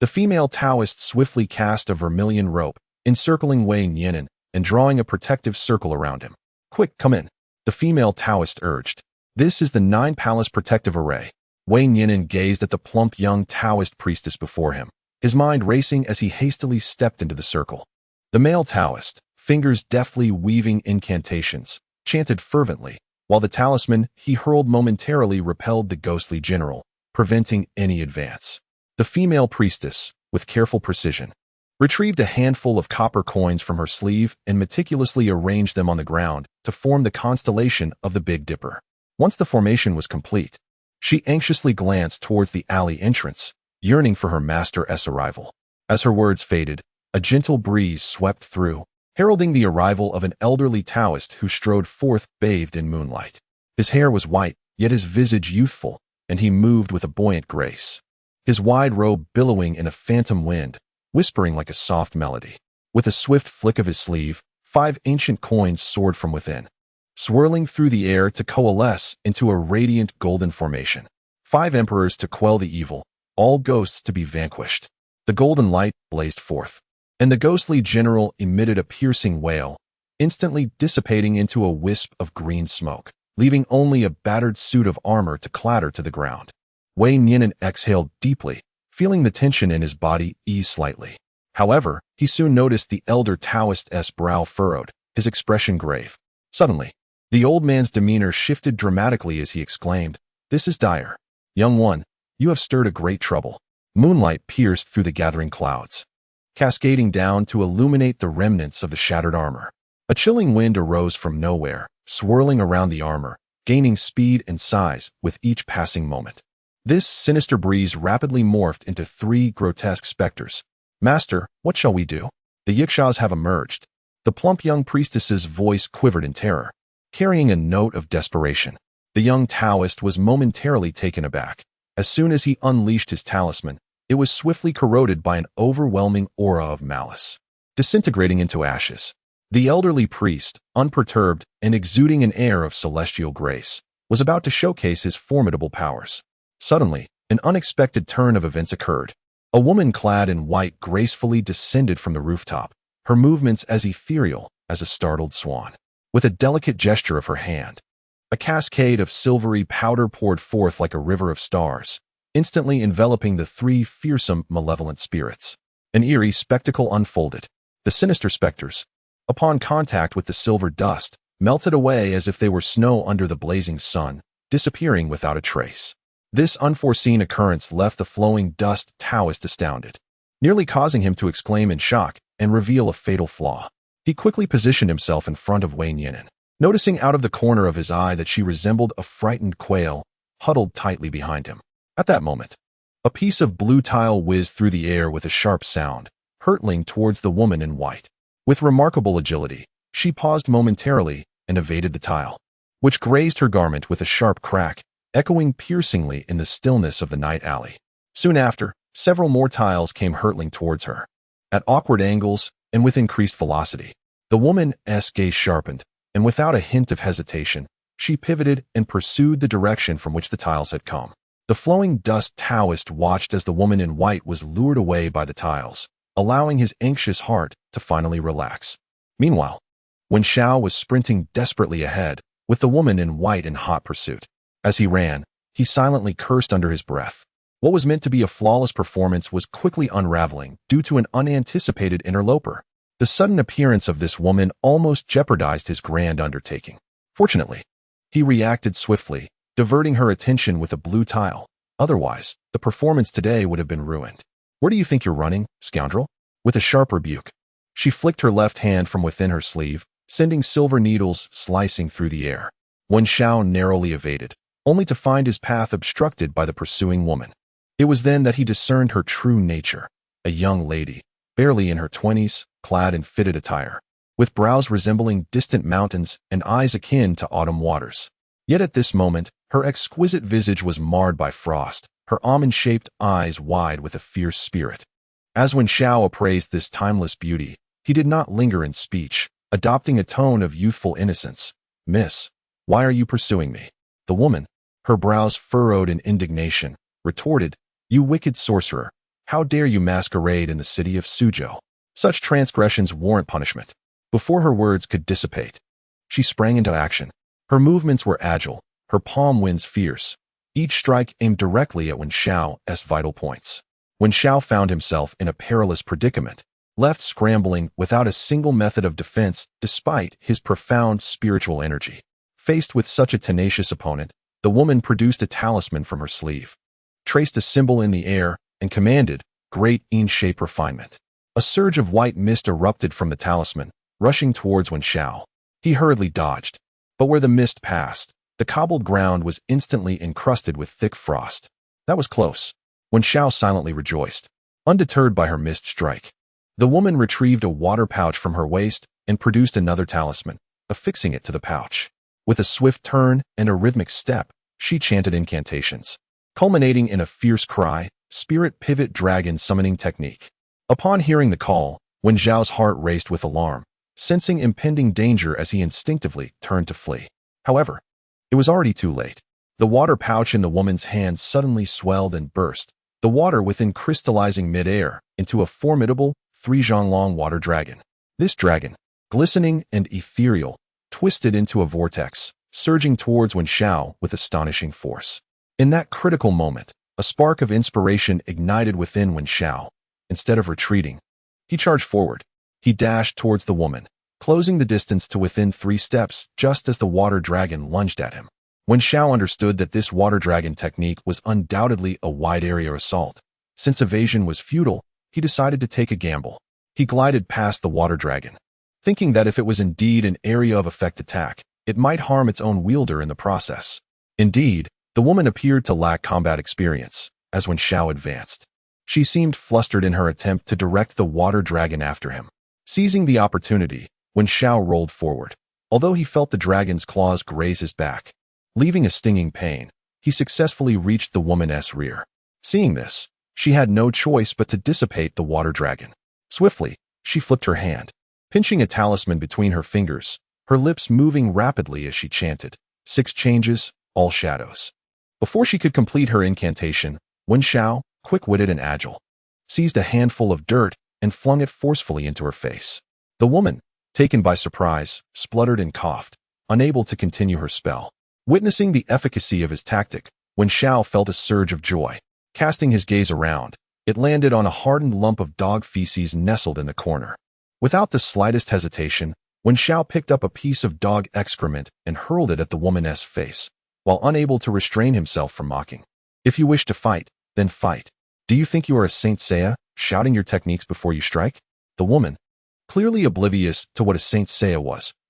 The female Taoist swiftly cast a vermilion rope, encircling Wei Nianan and drawing a protective circle around him. Quick, come in, the female Taoist urged. This is the 9 Palace Protective Array. Wei Nianan gazed at the plump young Taoist priestess before him, his mind racing as he hastily stepped into the circle. The male Taoist, fingers deftly weaving incantations, chanted fervently, while the talisman he hurled momentarily repelled the ghostly general, preventing any advance. The female priestess, with careful precision, retrieved a handful of copper coins from her sleeve and meticulously arranged them on the ground to form the constellation of the Big Dipper. Once the formation was complete, she anxiously glanced towards the alley entrance, yearning for her master's arrival. As her words faded, a gentle breeze swept through, heralding the arrival of an elderly Taoist who strode forth bathed in moonlight. His hair was white, yet his visage youthful, and he moved with a buoyant grace, his wide robe billowing in a phantom wind, whispering like a soft melody. With a swift flick of his sleeve, 5 ancient coins soared from within, swirling through the air to coalesce into a radiant golden formation. 5 emperors to quell the evil, all ghosts to be vanquished. The golden light blazed forth, and the ghostly general emitted a piercing wail, instantly dissipating into a wisp of green smoke, leaving only a battered suit of armor to clatter to the ground. Wei Nianan exhaled deeply, feeling the tension in his body ease slightly. However, he soon noticed the elder Taoist's brow furrowed, his expression grave. Suddenly, the old man's demeanor shifted dramatically as he exclaimed, "This is dire. Young one, you have stirred a great trouble." Moonlight pierced through the gathering clouds, cascading down to illuminate the remnants of the shattered armor. A chilling wind arose from nowhere, swirling around the armor, gaining speed and size with each passing moment. This sinister breeze rapidly morphed into 3 grotesque specters. "Master, what shall we do? The Yikshas have emerged." The plump young priestess's voice quivered in terror, carrying a note of desperation. The young Taoist was momentarily taken aback. As soon as he unleashed his talisman, it was swiftly corroded by an overwhelming aura of malice, disintegrating into ashes. The elderly priest, unperturbed and exuding an air of celestial grace, was about to showcase his formidable powers. Suddenly, an unexpected turn of events occurred. A woman clad in white gracefully descended from the rooftop, her movements as ethereal as a startled swan. With a delicate gesture of her hand, a cascade of silvery powder poured forth like a river of stars, instantly enveloping the 3 fearsome, malevolent spirits. An eerie spectacle unfolded. The sinister specters, upon contact with the silver dust, melted away as if they were snow under the blazing sun, disappearing without a trace. This unforeseen occurrence left the flowing dust Taoist astounded, nearly causing him to exclaim in shock and reveal a fatal flaw. He quickly positioned himself in front of Wei Yinan, noticing out of the corner of his eye that she resembled a frightened quail, huddled tightly behind him. At that moment, a piece of blue tile whizzed through the air with a sharp sound, hurtling towards the woman in white. With remarkable agility, she paused momentarily and evaded the tile, which grazed her garment with a sharp crack, echoing piercingly in the stillness of the night alley. Soon after, several more tiles came hurtling towards her, at awkward angles and with increased velocity. The woman's gaze sharpened, and without a hint of hesitation, she pivoted and pursued the direction from which the tiles had come. The flowing dust Taoist watched as the woman in white was lured away by the tiles, allowing his anxious heart to finally relax. Meanwhile, Wen Xiao was sprinting desperately ahead, with the woman in white in hot pursuit. As he ran, he silently cursed under his breath. What was meant to be a flawless performance was quickly unraveling due to an unanticipated interloper. The sudden appearance of this woman almost jeopardized his grand undertaking. Fortunately, he reacted swiftly, diverting her attention with a blue tile. Otherwise, the performance today would have been ruined. "Where do you think you're running, scoundrel?" With a sharp rebuke, she flicked her left hand from within her sleeve, sending silver needles slicing through the air. Wen Xiao narrowly evaded, only to find his path obstructed by the pursuing woman. It was then that he discerned her true nature, a young lady, barely in her 20s, clad in fitted attire, with brows resembling distant mountains and eyes akin to autumn waters. Yet at this moment, her exquisite visage was marred by frost, her almond-shaped eyes wide with a fierce spirit. As Wen Xiao appraised this timeless beauty, he did not linger in speech, adopting a tone of youthful innocence. "Miss, why are you pursuing me?" The woman, her brows furrowed in indignation, retorted, "You wicked sorcerer, how dare you masquerade in the city of Suzhou? Such transgressions warrant punishment." Before her words could dissipate, she sprang into action. Her movements were agile, her palm winds fierce, each strike aimed directly at Wen Xiao's vital points. Wen Xiao found himself in a perilous predicament, left scrambling without a single method of defense despite his profound spiritual energy. Faced with such a tenacious opponent, the woman produced a talisman from her sleeve, traced a symbol in the air, and commanded, "Great in-shape refinement." A surge of white mist erupted from the talisman, rushing towards Wen Xiao. He hurriedly dodged, but where the mist passed, the cobbled ground was instantly encrusted with thick frost. That was close. Wen Xiao silently rejoiced, undeterred by her missed strike. The woman retrieved a water pouch from her waist and produced another talisman, affixing it to the pouch. With a swift turn and a rhythmic step, she chanted incantations, culminating in a fierce cry, Spirit Pivot Dragon Summoning Technique. Upon hearing the call, Wen Xiao's heart raced with alarm, sensing impending danger as he instinctively turned to flee. However, it was already too late. The water pouch in the woman's hand suddenly swelled and burst, the water within crystallizing mid-air into a formidable 3-zhonglong water dragon. This dragon, glistening and ethereal, twisted into a vortex, surging towards Wen Xiao with astonishing force. In that critical moment, a spark of inspiration ignited within Wen Xiao. Instead of retreating, he charged forward. He dashed towards the woman, closing the distance to within 3 steps just as the water dragon lunged at him. Wen Xiao understood that this water dragon technique was undoubtedly a wide-area assault. Since evasion was futile, he decided to take a gamble. He glided past the water dragon, thinking that if it was indeed an area of effect attack, it might harm its own wielder in the process. Indeed, The woman appeared to lack combat experience, as when Xiao advanced. She seemed flustered in her attempt to direct the water dragon after him. Seizing the opportunity, when Xiao rolled forward, although he felt the dragon's claws graze his back, leaving a stinging pain, he successfully reached the woman's rear. Seeing this, she had no choice but to dissipate the water dragon. Swiftly, she flipped her hand, pinching a talisman between her fingers, her lips moving rapidly as she chanted, 6 changes, all shadows. Before she could complete her incantation, Wen Xiao, quick-witted and agile, seized a handful of dirt and flung it forcefully into her face. The woman, taken by surprise, spluttered and coughed, unable to continue her spell. Witnessing the efficacy of his tactic, Wen Xiao felt a surge of joy. Casting his gaze around, it landed on a hardened lump of dog feces nestled in the corner. Without the slightest hesitation, Wen Xiao picked up a piece of dog excrement and hurled it at the woman's face, while unable to restrain himself from mocking. If you wish to fight, then fight. Do you think you are a Saint Seiya, shouting your techniques before you strike? The woman, clearly oblivious to what a Saint Seiya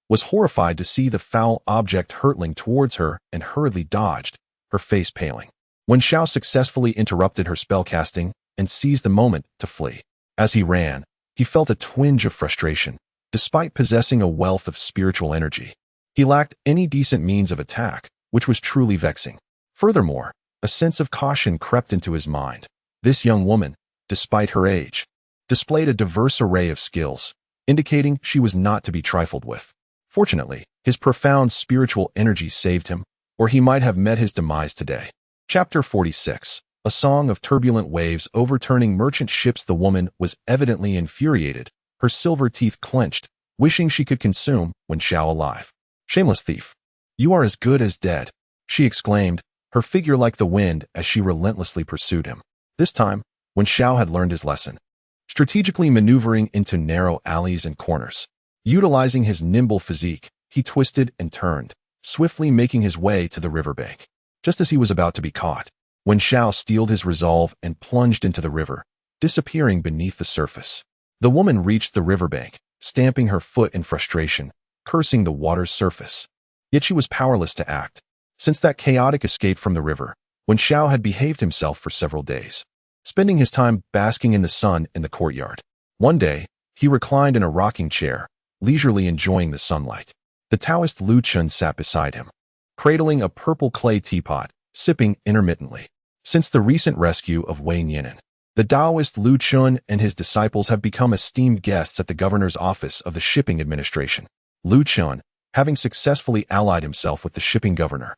was horrified to see the foul object hurtling towards her and hurriedly dodged, her face paling. Wen Xiao successfully interrupted her spellcasting and seized the moment to flee. As he ran, he felt a twinge of frustration. Despite possessing a wealth of spiritual energy, he lacked any decent means of attack, which was truly vexing. Furthermore, a sense of caution crept into his mind. This young woman, despite her age, displayed a diverse array of skills, indicating she was not to be trifled with. Fortunately, his profound spiritual energy saved him, or he might have met his demise today. Chapter 46. A song of turbulent waves overturning merchant ships. The woman was evidently infuriated, her silver teeth clenched, wishing she could consume Wen Xiao alive. Shameless thief! You are as good as dead, she exclaimed, her figure like the wind as she relentlessly pursued him. This time, Wen Xiao had learned his lesson, strategically maneuvering into narrow alleys and corners. Utilizing his nimble physique, he twisted and turned, swiftly making his way to the riverbank. Just as he was about to be caught, Wen Xiao steeled his resolve and plunged into the river, disappearing beneath the surface. The woman reached the riverbank, stamping her foot in frustration, cursing the water's surface. Yet she was powerless to act. Since that chaotic escape from the river, Wen Xiao had behaved himself for several days, spending his time basking in the sun in the courtyard. One day, he reclined in a rocking chair, leisurely enjoying the sunlight. The Taoist Lu Chun sat beside him, cradling a purple clay teapot, sipping intermittently. Since the recent rescue of Wei Nianan, the Taoist Lu Chun and his disciples have become esteemed guests at the governor's office of the shipping administration. Lu Chun, having successfully allied himself with the shipping governor,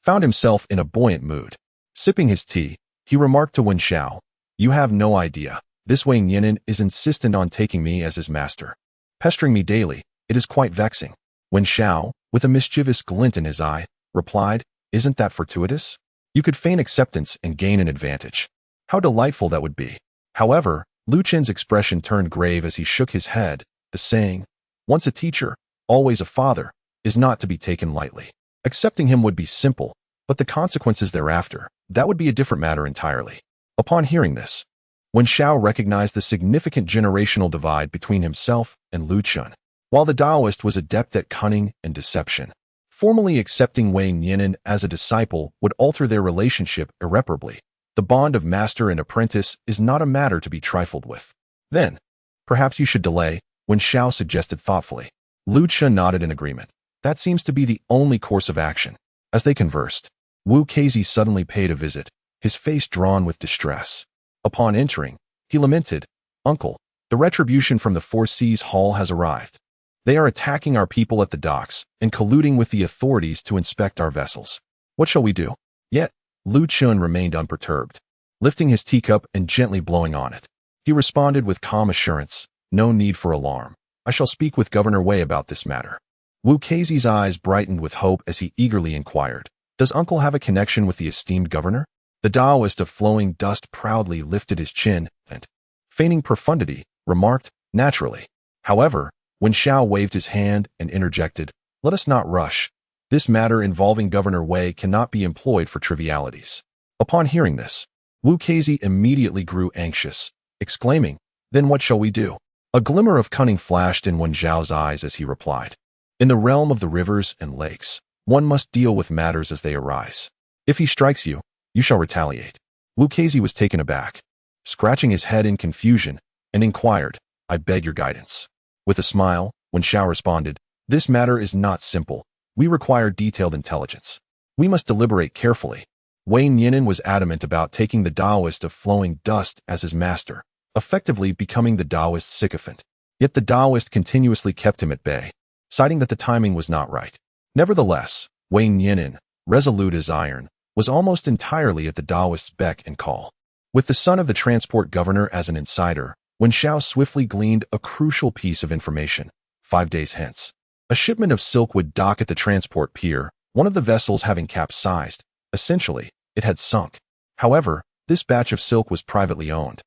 found himself in a buoyant mood. Sipping his tea, he remarked to Wen Xiao, "You have no idea. This Wei Nianan is insistent on taking me as his master, pestering me daily. It is quite vexing." Wen Xiao, with a mischievous glint in his eye, replied, "Isn't that fortuitous? You could feign acceptance and gain an advantage. How delightful that would be." However, Lu Chen's expression turned grave as he shook his head. The saying, "Once a teacher, always a father," is not to be taken lightly. Accepting him would be simple, but the consequences thereafter, that would be a different matter entirely. Upon hearing this, Wen Xiao recognized the significant generational divide between himself and Lu Chun. While the Taoist was adept at cunning and deception, formally accepting Wei Nianan as a disciple would alter their relationship irreparably. The bond of master and apprentice is not a matter to be trifled with. "Then, perhaps you should delay," Wen Xiao suggested thoughtfully. Lu Chun nodded in agreement. "That seems to be the only course of action." As they conversed, Wu Keizi suddenly paid a visit, his face drawn with distress. Upon entering, he lamented, "Uncle, the retribution from the Four Seas Hall has arrived. They are attacking our people at the docks and colluding with the authorities to inspect our vessels. What shall we do?" Yet, Lu Chun remained unperturbed, lifting his teacup and gently blowing on it. He responded with calm assurance, "No need for alarm. I shall speak with Governor Wei about this matter." Wu Keizi's eyes brightened with hope as he eagerly inquired, "Does uncle have a connection with the esteemed governor?" The Taoist of flowing dust proudly lifted his chin and, feigning profundity, remarked, "Naturally." However, Wen Xiao waved his hand and interjected, "Let us not rush. This matter involving Governor Wei cannot be employed for trivialities." Upon hearing this, Wu Keizi immediately grew anxious, exclaiming, "Then what shall we do?" A glimmer of cunning flashed in Wen Xiao's eyes as he replied, "In the realm of the rivers and lakes, one must deal with matters as they arise. If he strikes you, you shall retaliate. Wu Keizi was taken aback, scratching his head in confusion, and inquired, I beg your guidance. With a smile, Wen Xiao responded, this matter is not simple. We require detailed intelligence. We must deliberate carefully. Wei Nianin was adamant about taking the Taoist of flowing dust as his master, effectively becoming the Taoist sycophant. Yet the Taoist continuously kept him at bay, citing that the timing was not right. Nevertheless, Wei Nianin, resolute as iron, was almost entirely at the Taoist's beck and call. With the son of the transport governor as an insider, Wen Xiao swiftly gleaned a crucial piece of information. 5 days hence, a shipment of silk would dock at the transport pier, one of the vessels having capsized. Essentially, it had sunk. However, this batch of silk was privately owned.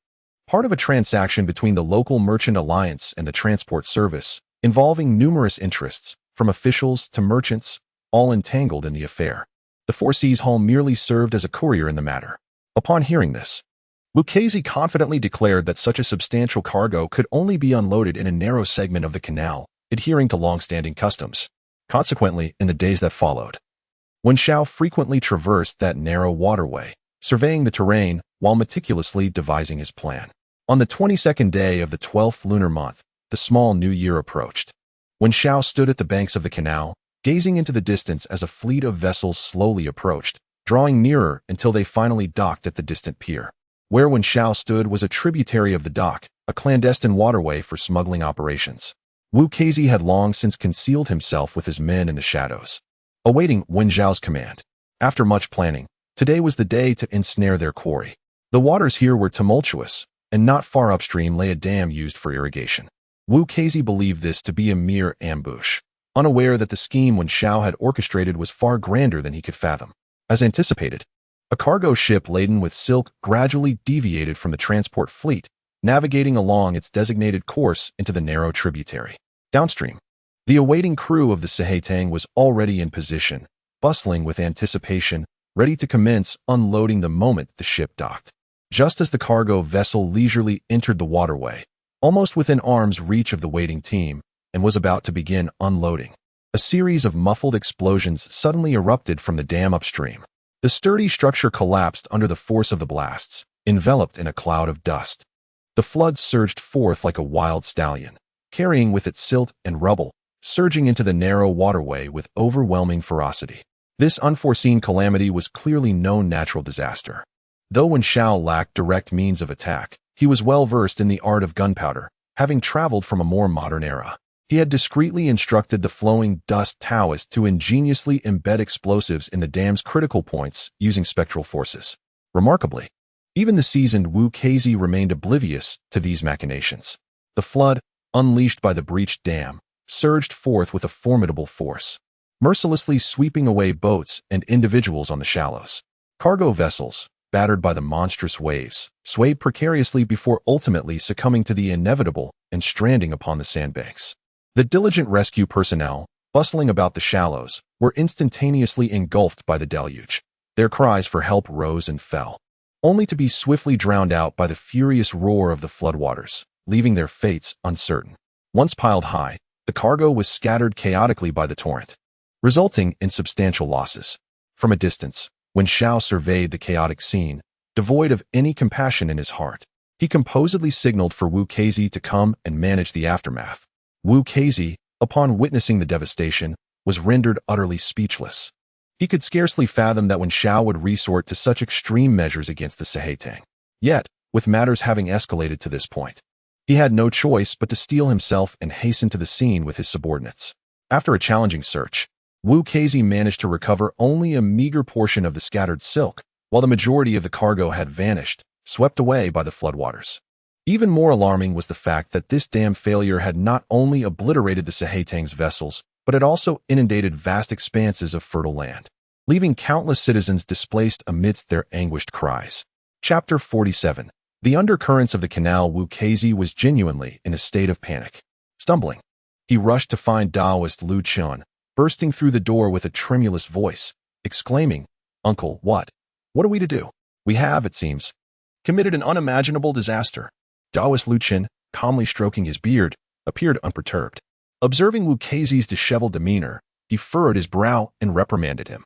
Part of a transaction between the local merchant alliance and the transport service, involving numerous interests, from officials to merchants, all entangled in the affair. The Four Seas Hall merely served as a courier in the matter. Upon hearing this, Wu Keizi confidently declared that such a substantial cargo could only be unloaded in a narrow segment of the canal, adhering to long-standing customs. Consequently, in the days that followed, Wen Xiao frequently traversed that narrow waterway, surveying the terrain while meticulously devising his plan. On the 22nd day of the 12th lunar month, the small new year approached. Wen Xiao stood at the banks of the canal, gazing into the distance as a fleet of vessels slowly approached, drawing nearer until they finally docked at the distant pier. Where Wen Xiao stood was a tributary of the dock, a clandestine waterway for smuggling operations. Wu Keizi had long since concealed himself with his men in the shadows, awaiting Wen Xiao's command. After much planning, today was the day to ensnare their quarry. The waters here were tumultuous, and not far upstream lay a dam used for irrigation. Wu Keizi believed this to be a mere ambush, unaware that the scheme Wen Xiao had orchestrated was far grander than he could fathom. As anticipated, a cargo ship laden with silk gradually deviated from the transport fleet, navigating along its designated course into the narrow tributary. Downstream, the awaiting crew of the Sahaitang was already in position, bustling with anticipation, ready to commence unloading the moment the ship docked. Just as the cargo vessel leisurely entered the waterway, almost within arm's reach of the waiting team, and was about to begin unloading, a series of muffled explosions suddenly erupted from the dam upstream. The sturdy structure collapsed under the force of the blasts, enveloped in a cloud of dust. The flood surged forth like a wild stallion, carrying with it silt and rubble, surging into the narrow waterway with overwhelming ferocity. This unforeseen calamity was clearly no natural disaster. Though Wen Xiao lacked direct means of attack, he was well versed in the art of gunpowder, having traveled from a more modern era. He had discreetly instructed the flowing dust Taoist to ingeniously embed explosives in the dam's critical points using spectral forces. Remarkably, even the seasoned Wu Keizi remained oblivious to these machinations. The flood, unleashed by the breached dam, surged forth with a formidable force, mercilessly sweeping away boats and individuals on the shallows. Cargo vessels, battered by the monstrous waves, swayed precariously before ultimately succumbing to the inevitable and stranding upon the sandbanks. The diligent rescue personnel, bustling about the shallows, were instantaneously engulfed by the deluge. Their cries for help rose and fell, only to be swiftly drowned out by the furious roar of the floodwaters, leaving their fates uncertain. Once piled high, the cargo was scattered chaotically by the torrent, resulting in substantial losses. From a distance, Wen Xiao surveyed the chaotic scene, devoid of any compassion in his heart. He composedly signaled for Wu Keizi to come and manage the aftermath. Wu Keizi, upon witnessing the devastation, was rendered utterly speechless. He could scarcely fathom that Wen Xiao would resort to such extreme measures against the Sahaitang. Yet, with matters having escalated to this point, he had no choice but to steel himself and hasten to the scene with his subordinates. After a challenging search, Wu Keizi managed to recover only a meager portion of the scattered silk, while the majority of the cargo had vanished, swept away by the floodwaters. Even more alarming was the fact that this dam failure had not only obliterated the Sahaitang's vessels, but had also inundated vast expanses of fertile land, leaving countless citizens displaced amidst their anguished cries. Chapter 47. The undercurrents of the canal. Wu Keizi was genuinely in a state of panic. Stumbling, he rushed to find Taoist Lu Chun, bursting through the door with a tremulous voice, exclaiming, "Uncle, what are we to do? We have, it seems, committed an unimaginable disaster." Taoist Lu Chun, calmly stroking his beard, appeared unperturbed. Observing Wu Keizi's disheveled demeanor, he furrowed his brow and reprimanded him.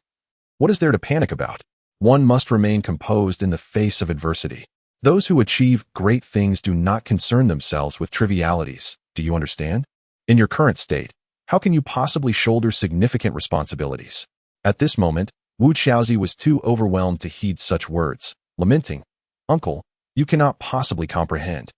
"What is there to panic about? One must remain composed in the face of adversity. Those who achieve great things do not concern themselves with trivialities. Do you understand? In your current state, how can you possibly shoulder significant responsibilities? At this moment, Wu Xiaozi was too overwhelmed to heed such words, lamenting, "Uncle, you cannot possibly comprehend.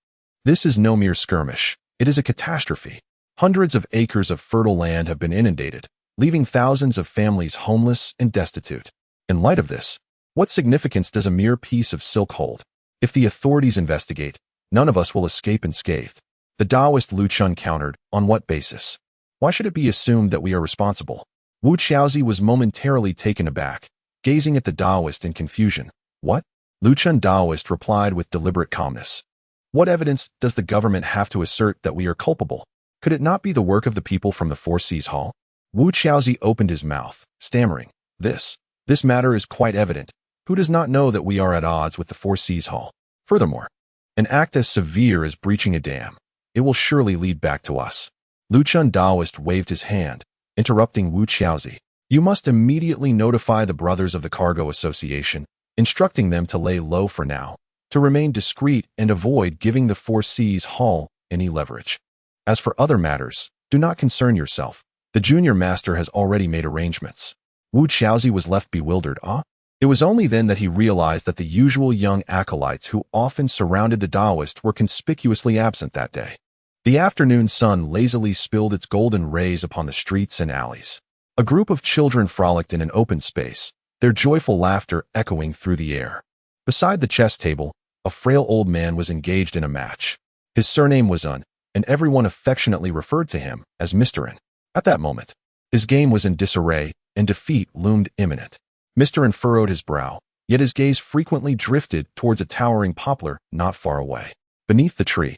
This is no mere skirmish. It is a catastrophe. Hundreds of acres of fertile land have been inundated, leaving thousands of families homeless and destitute. In light of this, what significance does a mere piece of silk hold? If the authorities investigate, none of us will escape unscathed." The Taoist Lu Chun countered, "On what basis? Why should it be assumed that we are responsible?" Wu Xiaozi was momentarily taken aback, gazing at the Taoist in confusion. "What?" Lu Chun Taoist replied with deliberate calmness. "What evidence does the government have to assert that we are culpable? Could it not be the work of the people from the Four Seas Hall?" Wu Xiaozi opened his mouth, stammering, This matter is quite evident. Who does not know that we are at odds with the Four Seas Hall? Furthermore, an act as severe as breaching a dam, it will surely lead back to us." Lu Chun Taoist waved his hand, interrupting Wu Xiaozi. "You must immediately notify the Brothers of the Cargo Association, instructing them to lay low for now, to remain discreet and avoid giving the Four Seas Hall any leverage. As for other matters, do not concern yourself. The junior master has already made arrangements." Wu Xiaozi was left bewildered. It was only then that he realized that the usual young acolytes who often surrounded the Taoist were conspicuously absent that day. The afternoon sun lazily spilled its golden rays upon the streets and alleys. A group of children frolicked in an open space, their joyful laughter echoing through the air. Beside the chess table, a frail old man was engaged in a match. His surname was Un, and everyone affectionately referred to him as Mr. Un. At that moment, his game was in disarray, and defeat loomed imminent. Mr. Un furrowed his brow, yet his gaze frequently drifted towards a towering poplar not far away. Beneath the tree,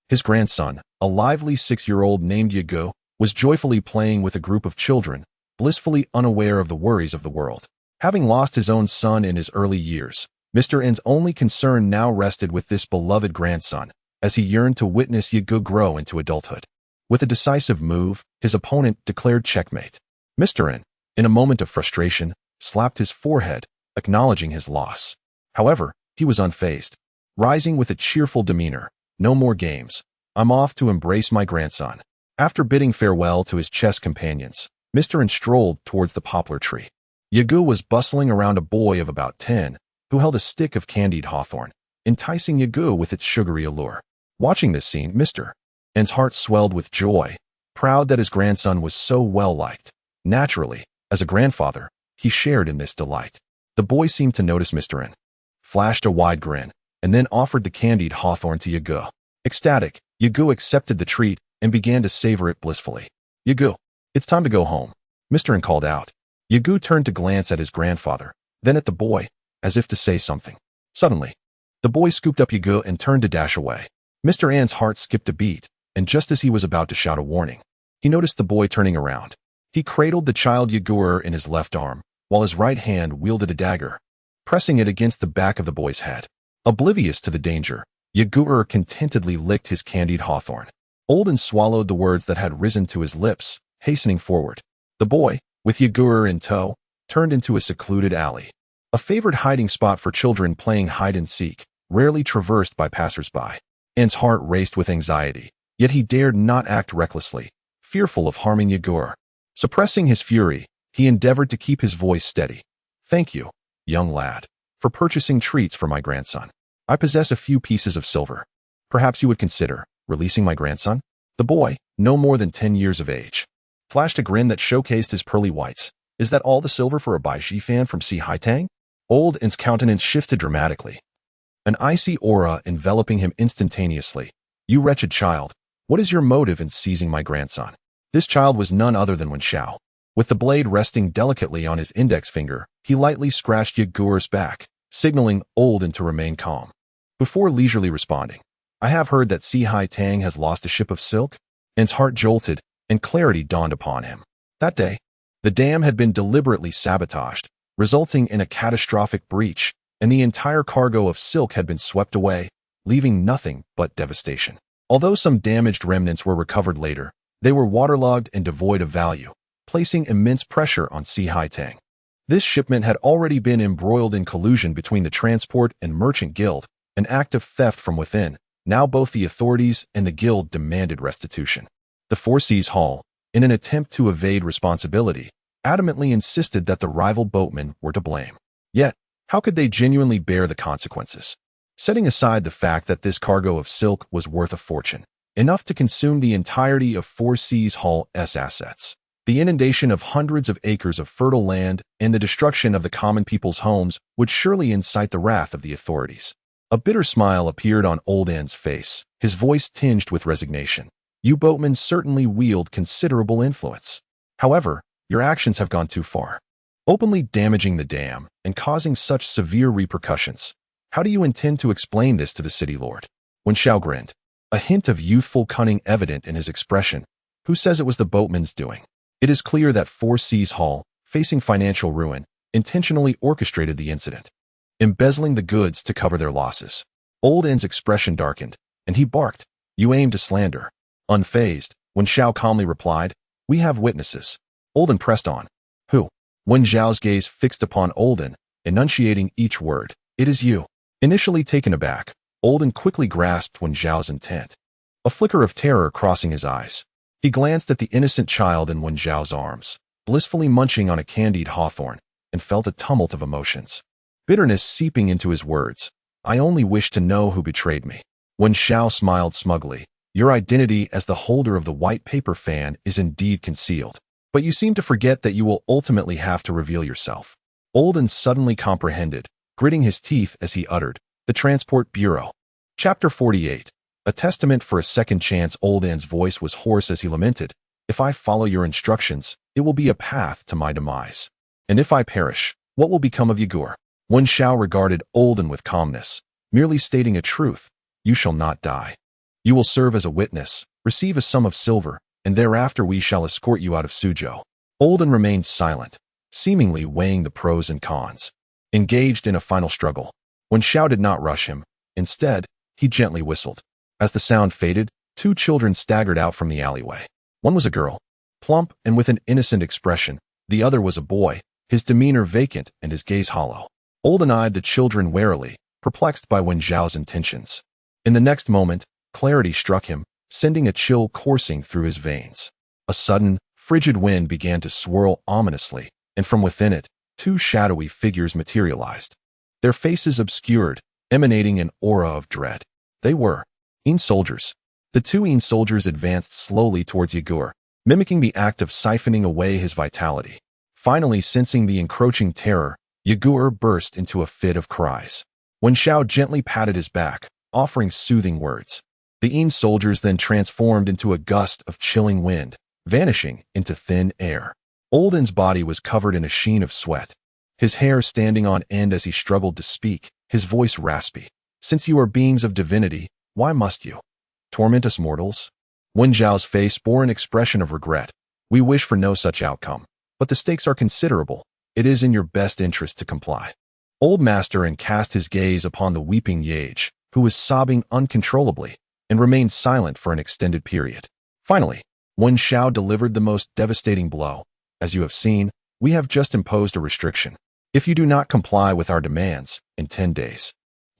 his grandson, a lively 6-year-old named Yagu, was joyfully playing with a group of children, blissfully unaware of the worries of the world. Having lost his own son in his early years, Mr. N's only concern now rested with this beloved grandson, as he yearned to witness Yagu grow into adulthood. With a decisive move, his opponent declared checkmate. Mr. N, in a moment of frustration, slapped his forehead, acknowledging his loss. However, he was unfazed, rising with a cheerful demeanor. "No more games. I'm off to embrace my grandson." After bidding farewell to his chess companions, Mr. N strolled towards the poplar tree. Yagu was bustling around a boy of about 10, who held a stick of candied hawthorn, enticing Yagu with its sugary allure. Watching this scene, Mr. N's heart swelled with joy, proud that his grandson was so well liked. Naturally, as a grandfather, he shared in this delight. The boy seemed to notice Mr. N, flashed a wide grin, and then offered the candied hawthorn to Yagu. Ecstatic, Yagu accepted the treat and began to savor it blissfully. "Yagu, it's time to go home," Mr. N called out. Yagu turned to glance at his grandfather, then at the boy, as if to say something. Suddenly, the boy scooped up Yagu and turned to dash away. Mr. N's heart skipped a beat, and just as he was about to shout a warning, he noticed the boy turning around. He cradled the child Yagur in his left arm, while his right hand wielded a dagger, pressing it against the back of the boy's head. Oblivious to the danger, Yagur contentedly licked his candied hawthorn. Olden swallowed the words that had risen to his lips, hastening forward. The boy, with Yagur in tow, turned into a secluded alley, a favored hiding spot for children playing hide-and-seek, rarely traversed by passers-by. N's heart raced with anxiety, yet he dared not act recklessly, fearful of harming Yagur. Suppressing his fury, he endeavored to keep his voice steady. "Thank you, young lad, for purchasing treats for my grandson. I possess a few pieces of silver. Perhaps you would consider releasing my grandson?" The boy, no more than 10 years of age, flashed a grin that showcased his pearly whites. "Is that all the silver for a Baishi fan from Si Haitang?" Old N's countenance shifted dramatically, an icy aura enveloping him instantaneously. "You wretched child, what is your motive in seizing my grandson?" This child was none other than Wen Xiao. With the blade resting delicately on his index finger, he lightly scratched Yagur's back, signaling Olden to remain calm. Before leisurely responding, "I have heard that Si Haitang has lost a ship of silk." N's heart jolted, and clarity dawned upon him. That day, the dam had been deliberately sabotaged, resulting in a catastrophic breach, and the entire cargo of silk had been swept away, leaving nothing but devastation. Although some damaged remnants were recovered later, they were waterlogged and devoid of value, placing immense pressure on Si Haitang. This shipment had already been embroiled in collusion between the transport and merchant guild, an act of theft from within. Now both the authorities and the guild demanded restitution. The Four Seas Hall, in an attempt to evade responsibility, adamantly insisted that the rival boatmen were to blame. Yet, how could they genuinely bear the consequences? Setting aside the fact that this cargo of silk was worth a fortune, enough to consume the entirety of Four Seas Hall's assets, the inundation of hundreds of acres of fertile land and the destruction of the common people's homes would surely incite the wrath of the authorities. A bitter smile appeared on Old End's face, his voice tinged with resignation. You boatmen certainly wield considerable influence. However, your actions have gone too far, openly damaging the dam and causing such severe repercussions. How do you intend to explain this to the city lord? Wen Xiao grinned, a hint of youthful cunning evident in his expression. Who says it was the boatmen's doing? It is clear that Four Seas Hall, facing financial ruin, intentionally orchestrated the incident, embezzling the goods to cover their losses. Old End's expression darkened, and he barked, "You aim to slander." Unfazed, Wen Xiao calmly replied, "We have witnesses." Olden pressed on. "Who?" Wen Xiao's gaze fixed upon Olden, enunciating each word. "It is you." Initially taken aback, Olden quickly grasped Wen Xiao's intent, a flicker of terror crossing his eyes. He glanced at the innocent child in Wen Xiao's arms, blissfully munching on a candied hawthorn, and felt a tumult of emotions, bitterness seeping into his words. "I only wish to know who betrayed me." Wen Xiao smiled smugly. "Your identity as the holder of the white paper fan is indeed concealed, but you seem to forget that you will ultimately have to reveal yourself." Olden suddenly comprehended, gritting his teeth as he uttered, "The Transport Bureau." Chapter 48. A testament for a second chance. Old End's voice was hoarse as he lamented, "If I follow your instructions, it will be a path to my demise. And if I perish, what will become of Yigur?" Wen Xiao regarded Olden with calmness, merely stating a truth. "You shall not die. You will serve as a witness, receive a sum of silver, and thereafter we shall escort you out of Suzhou." Olden remained silent, seemingly weighing the pros and cons, engaged in a final struggle. Wen Xiao did not rush him. Instead, he gently whistled. As the sound faded, two children staggered out from the alleyway. One was a girl, plump and with an innocent expression. The other was a boy, his demeanor vacant and his gaze hollow. Olden eyed the children warily, perplexed by Wen Xiao's intentions. In the next moment, clarity struck him, sending a chill coursing through his veins. A sudden, frigid wind began to swirl ominously, and from within it, two shadowy figures materialized, their faces obscured, emanating an aura of dread. They were soldiers. The two soldiers advanced slowly towards Yigur, mimicking the act of siphoning away his vitality. Finally, sensing the encroaching terror, Yigur burst into a fit of cries. Wen Xiao gently patted his back, offering soothing words. The soldiers then transformed into a gust of chilling wind, vanishing into thin air. Olden's body was covered in a sheen of sweat, his hair standing on end as he struggled to speak, his voice raspy. "Since you are beings of divinity, why must you torment us mortals?" Wen Zhao's face bore an expression of regret. "We wish for no such outcome, but the stakes are considerable. It is in your best interest to comply." Old Master and cast his gaze upon the weeping Yage, who was sobbing uncontrollably, and remained silent for an extended period. Finally, Wen Xiao delivered the most devastating blow. "As you have seen, we have just imposed a restriction. If you do not comply with our demands, in 10 days,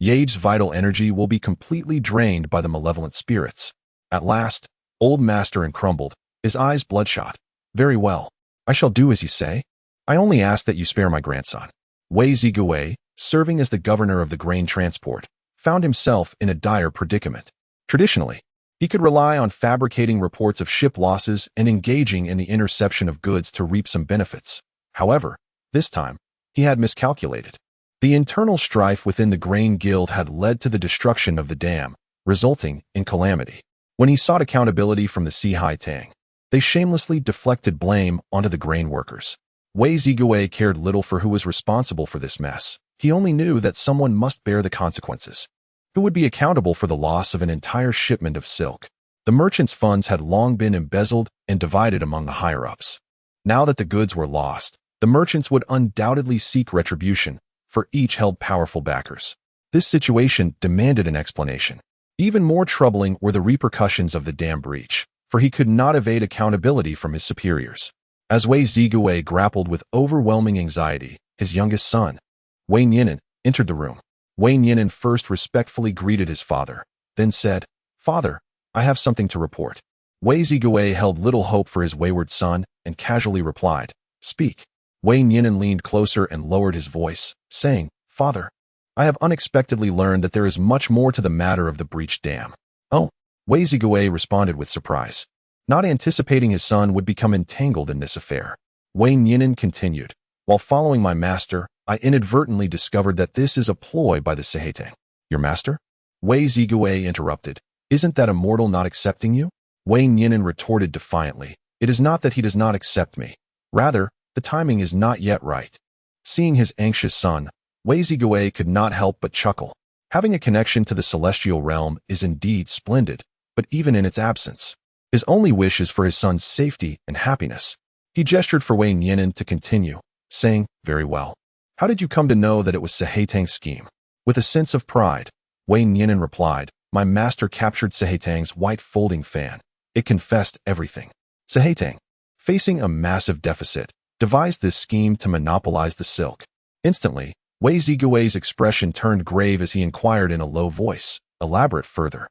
Yage's vital energy will be completely drained by the malevolent spirits." At last, Old Master crumbled, his eyes bloodshot. "Very well. I shall do as you say. I only ask that you spare my grandson." Wei Ziguei, serving as the governor of the grain transport, found himself in a dire predicament. Traditionally, he could rely on fabricating reports of ship losses and engaging in the interception of goods to reap some benefits. However, this time, he had miscalculated. The internal strife within the Grain Guild had led to the destruction of the dam, resulting in calamity. When he sought accountability from the Sihai Tang, they shamelessly deflected blame onto the grain workers. Wei Ziguei cared little for who was responsible for this mess. He only knew that someone must bear the consequences. Who would be accountable for the loss of an entire shipment of silk? The merchants' funds had long been embezzled and divided among the higher-ups. Now that the goods were lost, the merchants would undoubtedly seek retribution, for each held powerful backers. This situation demanded an explanation. Even more troubling were the repercussions of the dam breach, for he could not evade accountability from his superiors. As Wei Ziguo grappled with overwhelming anxiety, his youngest son, Wei Nianan, entered the room. Wei Nianan first respectfully greeted his father, then said, "Father, I have something to report." Wei Ziguo held little hope for his wayward son and casually replied, "Speak." Wei Nianan leaned closer and lowered his voice, saying, "Father, I have unexpectedly learned that there is much more to the matter of the breached dam." "Oh," Wei Ziguo responded with surprise, not anticipating his son would become entangled in this affair. Wei Nianan continued, "While following my master, I inadvertently discovered that this is a ploy by the Sehetang." "Your master?" Wei Ziguo interrupted. "Isn't that immortal not accepting you?" Wei Nianan retorted defiantly, "It is not that he does not accept me. Rather, the timing is not yet right." Seeing his anxious son, Wei Ziguo could not help but chuckle. Having a connection to the celestial realm is indeed splendid, but even in its absence, his only wish is for his son's safety and happiness. He gestured for Wei Nianan to continue, saying, "Very well. How did you come to know that it was Sehetang's scheme?" With a sense of pride, Wei Nianan replied, "My master captured Sehetang's white folding fan. It confessed everything." Sehetang, facing a massive deficit, devised this scheme to monopolize the silk. Instantly, Wei Ziguo's expression turned grave as he inquired in a low voice, "Elaborate further."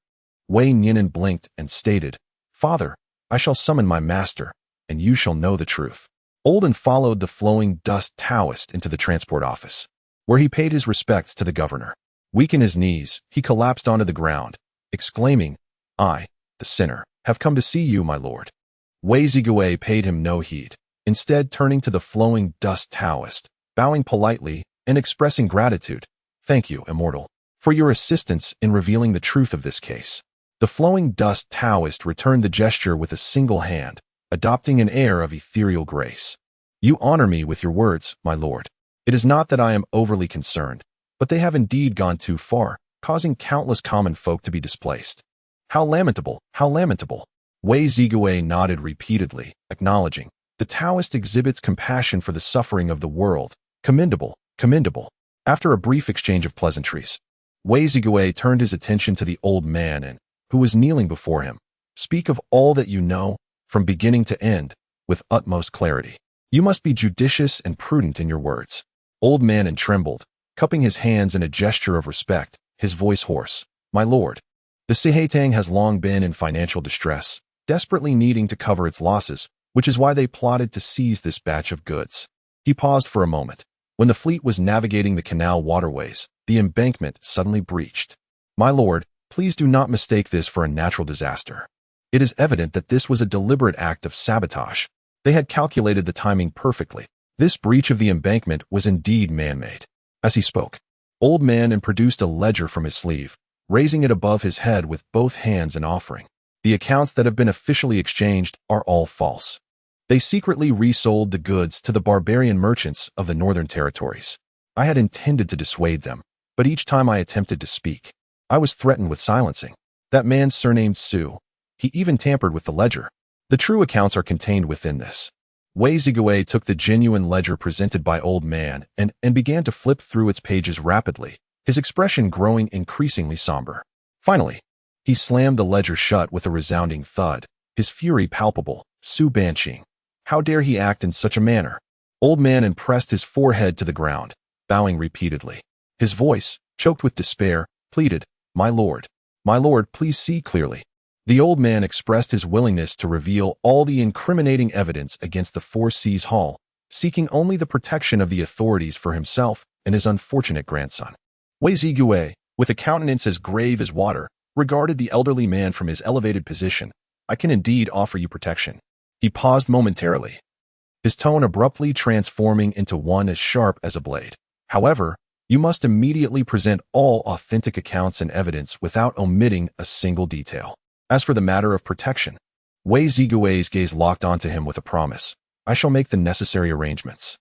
Wei Nianan blinked and stated, "Father, I shall summon my master, and you shall know the truth." Olden followed the flowing dust Taoist into the transport office, where he paid his respects to the governor. Weak in his knees, he collapsed onto the ground, exclaiming, "I, the sinner, have come to see you, my lord." Wei Ziguo paid him no heed, instead turning to the flowing dust Taoist, bowing politely and expressing gratitude. "Thank you, immortal, for your assistance in revealing the truth of this case." The flowing dust Taoist returned the gesture with a single hand, adopting an air of ethereal grace. "You honor me with your words, my lord. It is not that I am overly concerned, but they have indeed gone too far, causing countless common folk to be displaced." "How lamentable, how lamentable." Wei Ziguo nodded repeatedly, acknowledging, "The Taoist exhibits compassion for the suffering of the world. Commendable, commendable." After a brief exchange of pleasantries, Wei Ziguo turned his attention to the old man and, who was kneeling before him, "Speak of all that you know, from beginning to end, with utmost clarity. You must be judicious and prudent in your words." Old man trembled, cupping his hands in a gesture of respect, his voice hoarse. "My lord, the Sehetang has long been in financial distress, desperately needing to cover its losses, which is why they plotted to seize this batch of goods." He paused for a moment. When the fleet was navigating the canal waterways, the embankment suddenly breached. "My lord, please do not mistake this for a natural disaster. It is evident that this was a deliberate act of sabotage. They had calculated the timing perfectly. This breach of the embankment was indeed man-made." As he spoke, Old Man produced a ledger from his sleeve, raising it above his head with both hands and offering. "The accounts that have been officially exchanged are all false. They secretly resold the goods to the barbarian merchants of the northern territories. I had intended to dissuade them, but each time I attempted to speak, I was threatened with silencing. That man surnamed Su, he even tampered with the ledger. The true accounts are contained within this." Wei Ziguo took the genuine ledger presented by Old Man and began to flip through its pages rapidly, his expression growing increasingly somber. Finally, he slammed the ledger shut with a resounding thud, his fury palpable. "Su Banqing, how dare he act in such a manner?" Old Man pressed his forehead to the ground, bowing repeatedly. His voice, choked with despair, pleaded, my lord, please see clearly." The old man expressed his willingness to reveal all the incriminating evidence against the Four Seas Hall, seeking only the protection of the authorities for himself and his unfortunate grandson. Wei Ziguo, with a countenance as grave as water, regarded the elderly man from his elevated position. "I can indeed offer you protection." He paused momentarily, his tone abruptly transforming into one as sharp as a blade. "However, you must immediately present all authentic accounts and evidence without omitting a single detail. As for the matter of protection," Wei Ziguo's gaze locked onto him with a promise, "I shall make the necessary arrangements."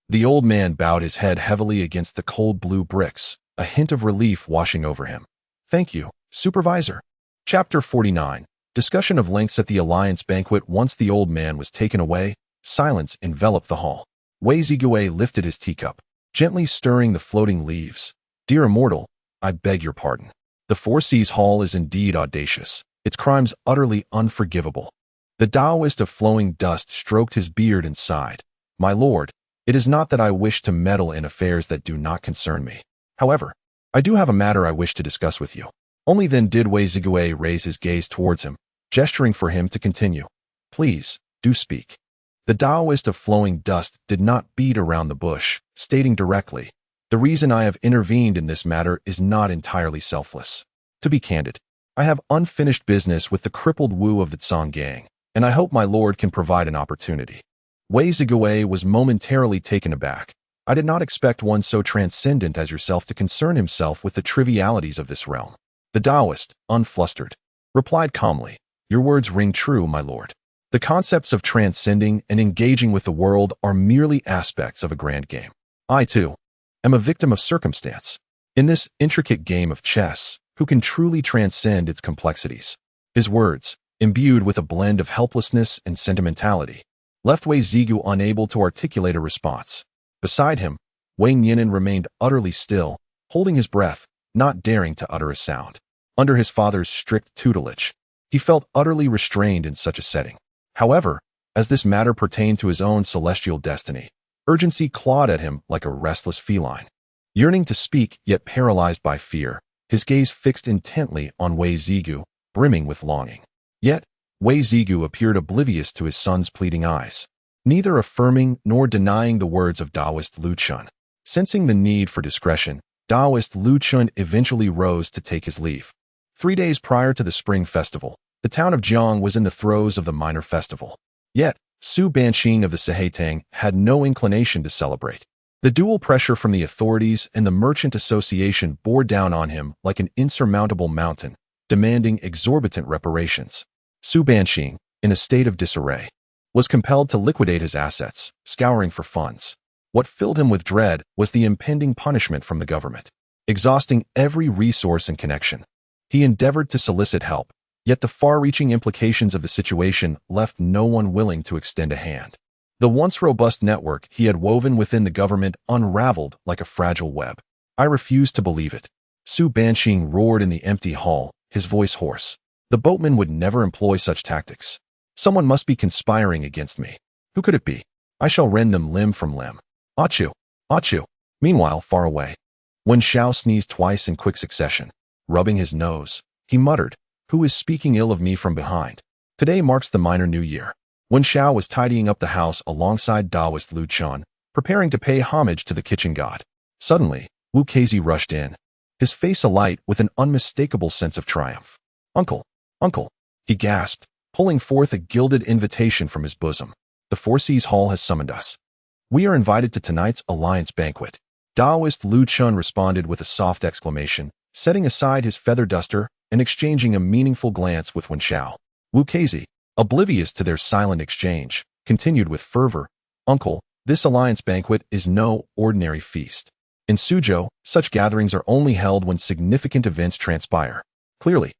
The old man bowed his head heavily against the cold blue bricks, a hint of relief washing over him. "Thank you, Supervisor." Chapter 49. Discussion of lengths at the Alliance banquet. Once the old man was taken away, silence enveloped the hall. Wei Ziguo lifted his teacup, gently stirring the floating leaves. "Dear immortal, I beg your pardon. The Four Seas Hall is indeed audacious, its crimes utterly unforgivable. The Taoist of flowing dust stroked his beard and sighed. My lord, it is not that I wish to meddle in affairs that do not concern me. However, I do have a matter I wish to discuss with you. Only then did Wei Zigui raise his gaze towards him, gesturing for him to continue. Please, do speak. The Taoist of flowing dust did not beat around the bush, stating directly, the reason I have intervened in this matter is not entirely selfless. To be candid, I have unfinished business with the crippled Wu of the Tsang gang, and I hope my lord can provide an opportunity. Wei Zigui was momentarily taken aback. I did not expect one so transcendent as yourself to concern himself with the trivialities of this realm. The Taoist, unflustered, replied calmly, Your words ring true, my lord. The concepts of transcending and engaging with the world are merely aspects of a grand game. I, too, am a victim of circumstance. In this intricate game of chess, who can truly transcend its complexities? His words, imbued with a blend of helplessness and sentimentality, left Wei Zigui unable to articulate a response. Beside him, Wei Nianan remained utterly still, holding his breath, not daring to utter a sound. Under his father's strict tutelage, he felt utterly restrained in such a setting. However, as this matter pertained to his own celestial destiny, urgency clawed at him like a restless feline. Yearning to speak, yet paralyzed by fear, his gaze fixed intently on Wei Zigui, brimming with longing. Yet, Wei Zigui appeared oblivious to his son's pleading eyes, neither affirming nor denying the words of Taoist Lu Chun. Sensing the need for discretion, Taoist Lu Chun eventually rose to take his leave. 3 days prior to the Spring Festival, the town of Jiang was in the throes of the minor festival. Yet, Su Banqing of the Sehaitang had no inclination to celebrate. The dual pressure from the authorities and the merchant association bore down on him like an insurmountable mountain, demanding exorbitant reparations. Su Banqing, in a state of disarray, was compelled to liquidate his assets, scouring for funds. What filled him with dread was the impending punishment from the government. Exhausting every resource and connection, he endeavored to solicit help, yet the far-reaching implications of the situation left no one willing to extend a hand. The once robust network he had woven within the government unraveled like a fragile web. I refuse to believe it. Su Banqing roared in the empty hall, his voice hoarse. The boatman would never employ such tactics. Someone must be conspiring against me. Who could it be? I shall rend them limb from limb. Achu! Achu! Meanwhile, far away, Wen Xiao sneezed twice in quick succession. Rubbing his nose, he muttered, Who is speaking ill of me from behind? Today marks the minor new year. Wen Xiao was tidying up the house alongside Taoist Lu Chun, preparing to pay homage to the kitchen god. Suddenly, Wu Keizi rushed in, his face alight with an unmistakable sense of triumph. Uncle! Uncle! He gasped, pulling forth a gilded invitation from his bosom. The Four Seas Hall has summoned us. We are invited to tonight's alliance banquet. Taoist Lu Chun responded with a soft exclamation, setting aside his feather duster and exchanging a meaningful glance with Wen Xiao. Wu Keizi, oblivious to their silent exchange, continued with fervor, Uncle, this alliance banquet is no ordinary feast. In Suzhou, such gatherings are only held when significant events transpire. Clearly,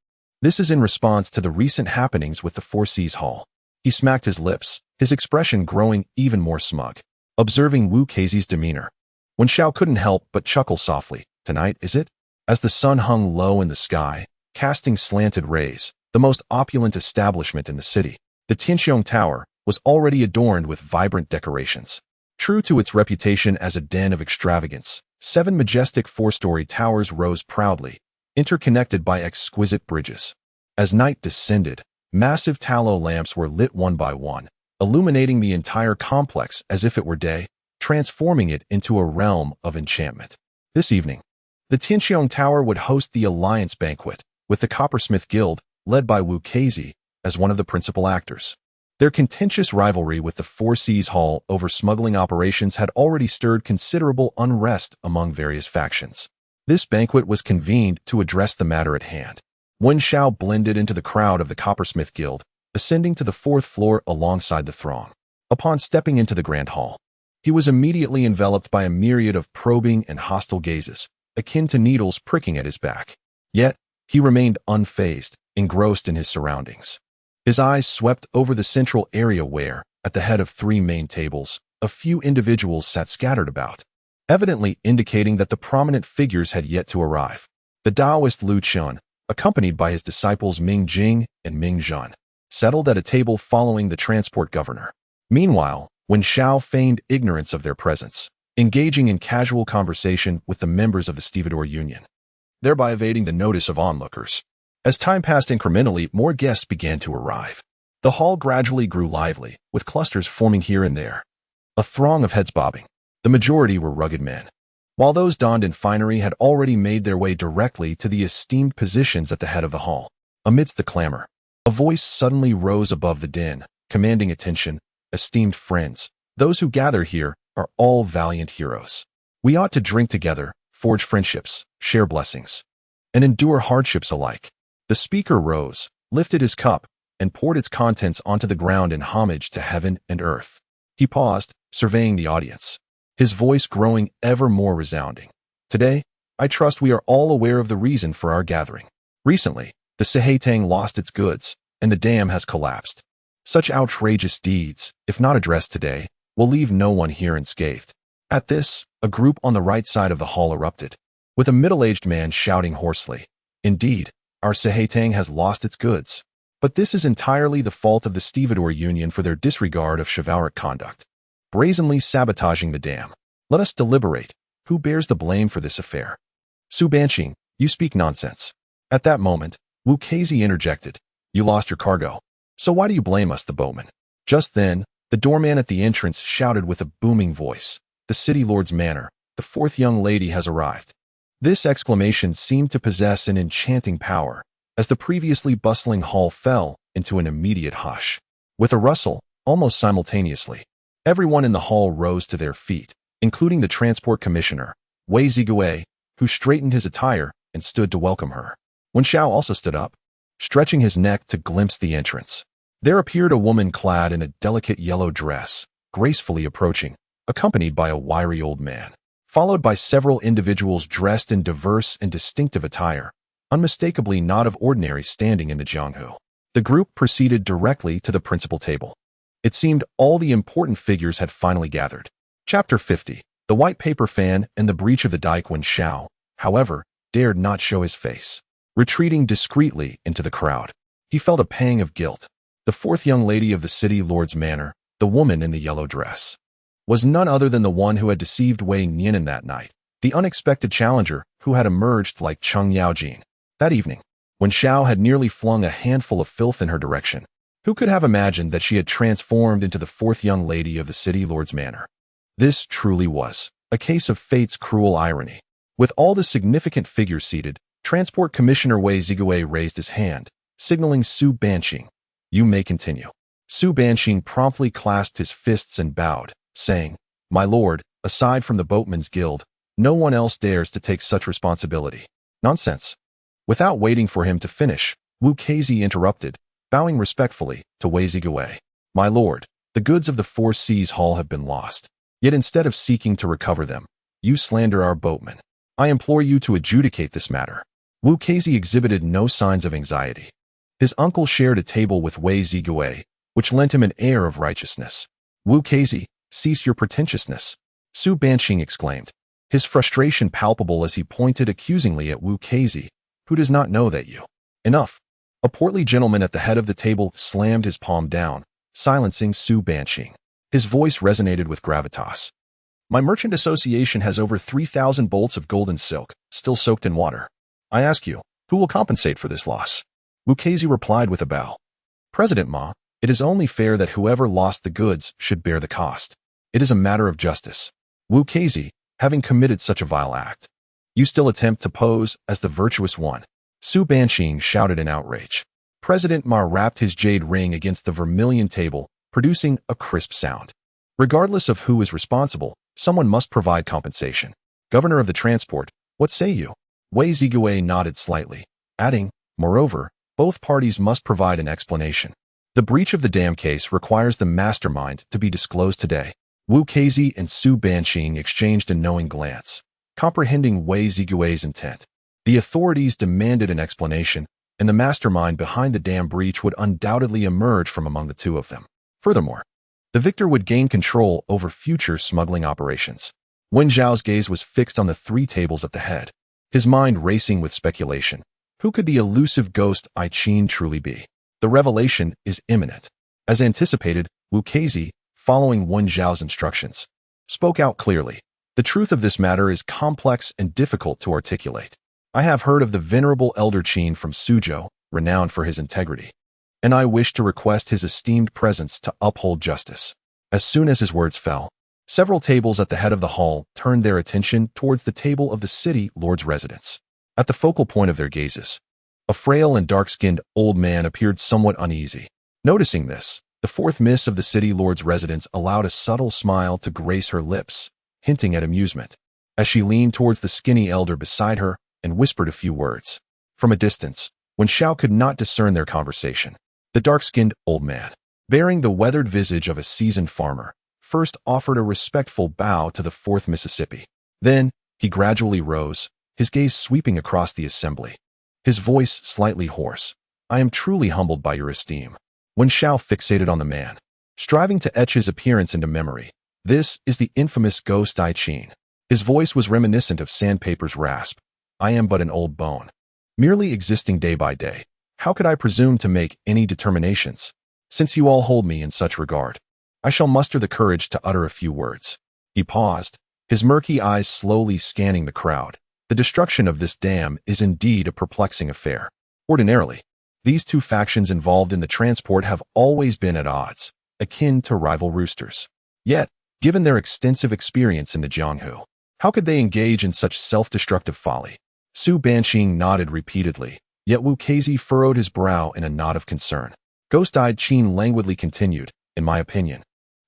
this is in response to the recent happenings with the Four Seas Hall. He smacked his lips, his expression growing even more smug. Observing Wu Keizi's demeanor, Wen Xiao couldn't help but chuckle softly. Tonight, is it? As the sun hung low in the sky, casting slanted rays, the most opulent establishment in the city, the Tianxiong Tower, was already adorned with vibrant decorations. True to its reputation as a den of extravagance, 7 majestic 4-story towers rose proudly, interconnected by exquisite bridges. As night descended, massive tallow lamps were lit one by one, illuminating the entire complex as if it were day, transforming it into a realm of enchantment. This evening, the Tianxiong Tower would host the Alliance Banquet, with the Coppersmith Guild, led by Wu Keizi, as one of the principal actors. Their contentious rivalry with the Four Seas Hall over smuggling operations had already stirred considerable unrest among various factions. This banquet was convened to address the matter at hand. Wen Xiao blended into the crowd of the Coppersmith Guild, ascending to the 4th floor alongside the throng. Upon stepping into the grand hall, he was immediately enveloped by a myriad of probing and hostile gazes, akin to needles pricking at his back. Yet, he remained unfazed, engrossed in his surroundings. His eyes swept over the central area where, at the head of 3 main tables, a few individuals sat scattered about, evidently indicating that the prominent figures had yet to arrive. The Taoist Lu Chun, accompanied by his disciples Ming Jing and Ming Zhan, settled at a table following the transport governor. Meanwhile, Wen Xiao feigned ignorance of their presence, engaging in casual conversation with the members of the Stevedore Union, thereby evading the notice of onlookers. As time passed incrementally, more guests began to arrive. The hall gradually grew lively, with clusters forming here and there. A throng of heads bobbing. The majority were rugged men, while those donned in finery had already made their way directly to the esteemed positions at the head of the hall. Amidst the clamor, a voice suddenly rose above the din, commanding attention. Esteemed friends, those who gather here are all valiant heroes. We ought to drink together, forge friendships, share blessings, and endure hardships alike. The speaker rose, lifted his cup, and poured its contents onto the ground in homage to heaven and earth. He paused, surveying the audience, his voice growing ever more resounding. Today, I trust we are all aware of the reason for our gathering. Recently, the Sehatang lost its goods, and the dam has collapsed. Such outrageous deeds, if not addressed today, will leave no one here unscathed. At this, a group on the right side of the hall erupted, with a middle-aged man shouting hoarsely, "Indeed, our Sehatang has lost its goods. But this is entirely the fault of the Stevedore Union for their disregard of chivalric conduct, brazenly sabotaging the dam. Let us deliberate. Who bears the blame for this affair?" "Su Banqing, you speak nonsense." At that moment, Wu Keizi interjected, "You lost your cargo. So why do you blame us, the boatman?" Just then, the doorman at the entrance shouted with a booming voice, "The city lord's manor, the fourth young lady has arrived." This exclamation seemed to possess an enchanting power, as the previously bustling hall fell into an immediate hush. With a rustle, almost simultaneously, everyone in the hall rose to their feet, including the transport commissioner, Wei Zigui, who straightened his attire and stood to welcome her. Wen Xiao also stood up, stretching his neck to glimpse the entrance. There appeared a woman clad in a delicate yellow dress, gracefully approaching, accompanied by a wiry old man, followed by several individuals dressed in diverse and distinctive attire, unmistakably not of ordinary standing in the Jianghu. The group proceeded directly to the principal table. It seemed all the important figures had finally gathered. Chapter 50. The white paper fan and the breach of the dike. Wen Xiao, however, dared not show his face. Retreating discreetly into the crowd, he felt a pang of guilt. The fourth young lady of the city lord's manor, the woman in the yellow dress, was none other than the one who had deceived Wei Nianan that night, the unexpected challenger who had emerged like Cheng Yaojin. That evening, when Xiao had nearly flung a handful of filth in her direction, who could have imagined that she had transformed into the fourth young lady of the city lord's manor? This truly was a case of fate's cruel irony. With all the significant figures seated, Transport Commissioner Wei Zigui raised his hand, signaling Su Banqing, "You may continue." Su Banqing promptly clasped his fists and bowed, saying, "My lord, aside from the Boatmen's Guild, no one else dares to take such responsibility." "Nonsense." Without waiting for him to finish, Wu Keizi interrupted, bowing respectfully to Wei Zigui. "My lord, the goods of the Four Seas Hall have been lost. Yet instead of seeking to recover them, you slander our boatmen. I implore you to adjudicate this matter." Wu Keizi exhibited no signs of anxiety. His uncle shared a table with Wei Zigui, which lent him an air of righteousness. "Wu Keizi, cease your pretentiousness," Su Banqing exclaimed, his frustration palpable as he pointed accusingly at Wu Keizi, "Who does not know that you—" "Enough." A portly gentleman at the head of the table slammed his palm down, silencing Su Banqing. His voice resonated with gravitas. "My merchant association has over 3,000 bolts of gold and silk, still soaked in water. I ask you, who will compensate for this loss?" Wu Keizi replied with a bow. "President Ma, it is only fair that whoever lost the goods should bear the cost. It is a matter of justice." Wu Keizi, having committed such a vile act, you still attempt to pose as the virtuous one? Su Banqing shouted in outrage. President Ma rapped his jade ring against the vermilion table, producing a crisp sound. "Regardless of who is responsible, someone must provide compensation. Governor of the transport, what say you?" Wei Zigui nodded slightly, adding, "Moreover, both parties must provide an explanation. The breach of the dam case requires the mastermind to be disclosed today." Wu Keizi and Su Banqing exchanged a knowing glance, comprehending Wei Zigui's intent. The authorities demanded an explanation, and the mastermind behind the dam breach would undoubtedly emerge from among the two of them. Furthermore, the victor would gain control over future smuggling operations. Wen Zhao's gaze was fixed on the three tables at the head, his mind racing with speculation. Who could the elusive ghost I Qin truly be? The revelation is imminent. As anticipated, Wu Keizi, following Wen Zhao's instructions, spoke out clearly. The truth of this matter is complex and difficult to articulate. I have heard of the venerable Elder Qin from Suzhou, renowned for his integrity, and I wish to request his esteemed presence to uphold justice. As soon as his words fell, several tables at the head of the hall turned their attention towards the table of the city lord's residence. At the focal point of their gazes, a frail and dark-skinned old man appeared somewhat uneasy. Noticing this, the fourth miss of the city lord's residence allowed a subtle smile to grace her lips, hinting at amusement, as she leaned towards the skinny elder beside her and whispered a few words. From a distance, Wen Zhao could not discern their conversation. The dark-skinned old man, bearing the weathered visage of a seasoned farmer, first offered a respectful bow to the fourth Mississippi. Then, he gradually rose, his gaze sweeping across the assembly. His voice slightly hoarse. I am truly humbled by your esteem. Wen Zhao fixated on the man, striving to etch his appearance into memory. This is the infamous Ghost-Eyed Qin. His voice was reminiscent of sandpaper's rasp. I am but an old bone, merely existing day by day. How could I presume to make any determinations? Since you all hold me in such regard, I shall muster the courage to utter a few words. He paused, his murky eyes slowly scanning the crowd. The destruction of this dam is indeed a perplexing affair. Ordinarily, these two factions involved in the transport have always been at odds, akin to rival roosters. Yet, given their extensive experience in the Jianghu, how could they engage in such self-destructive folly? Su Banqing nodded repeatedly, yet Wu Keizi furrowed his brow in a nod of concern. Ghost-Eyed Qin languidly continued, in my opinion,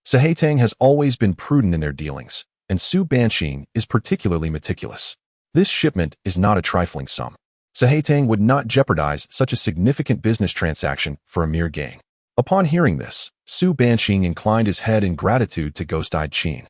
Sahaitang has always been prudent in their dealings, and Su Banqing is particularly meticulous. This shipment is not a trifling sum. Sahaitang would not jeopardize such a significant business transaction for a mere gain. Upon hearing this, Su Banqing inclined his head in gratitude to Ghost-Eyed Qin.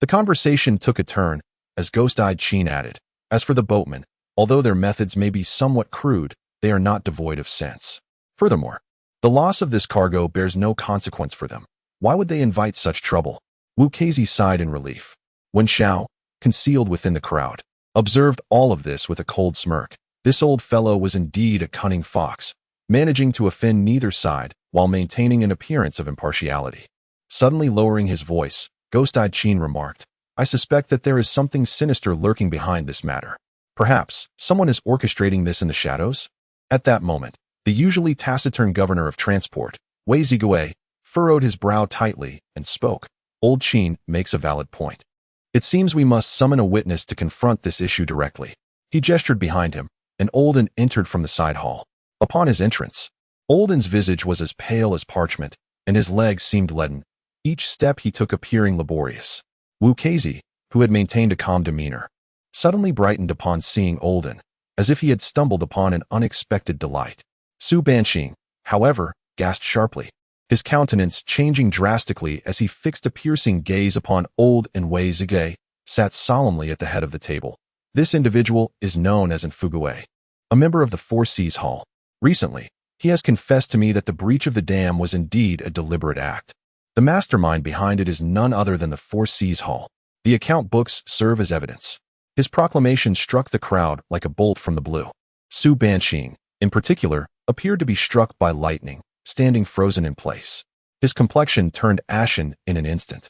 The conversation took a turn, as Ghost-Eyed Qin added, as for the boatmen, although their methods may be somewhat crude, they are not devoid of sense. Furthermore, the loss of this cargo bears no consequence for them. Why would they invite such trouble? Wu Keizi sighed in relief. Wen Zhao, concealed within the crowd, observed all of this with a cold smirk. This old fellow was indeed a cunning fox, managing to offend neither side while maintaining an appearance of impartiality. Suddenly lowering his voice, Ghost-Eyed Qin remarked, I suspect that there is something sinister lurking behind this matter. Perhaps someone is orchestrating this in the shadows? At that moment, the usually taciturn governor of transport, Wei Zigui, furrowed his brow tightly and spoke. Old Qin makes a valid point. It seems we must summon a witness to confront this issue directly. He gestured behind him, and Olden entered from the side hall. Upon his entrance, Olden's visage was as pale as parchment, and his legs seemed leaden, each step he took appearing laborious. Wu Keizi, who had maintained a calm demeanor, suddenly brightened upon seeing Olden, as if he had stumbled upon an unexpected delight. Su Banqing, however, gasped sharply, his countenance changing drastically as he fixed a piercing gaze upon old and Wei Zigui, sat solemnly at the head of the table. This individual is known as Enfugui, a member of the Four Seas Hall. Recently, he has confessed to me that the breach of the dam was indeed a deliberate act. The mastermind behind it is none other than the Four Seas Hall. The account books serve as evidence. His proclamation struck the crowd like a bolt from the blue. Su Banqing, in particular, appeared to be struck by lightning, standing frozen in place. His complexion turned ashen in an instant.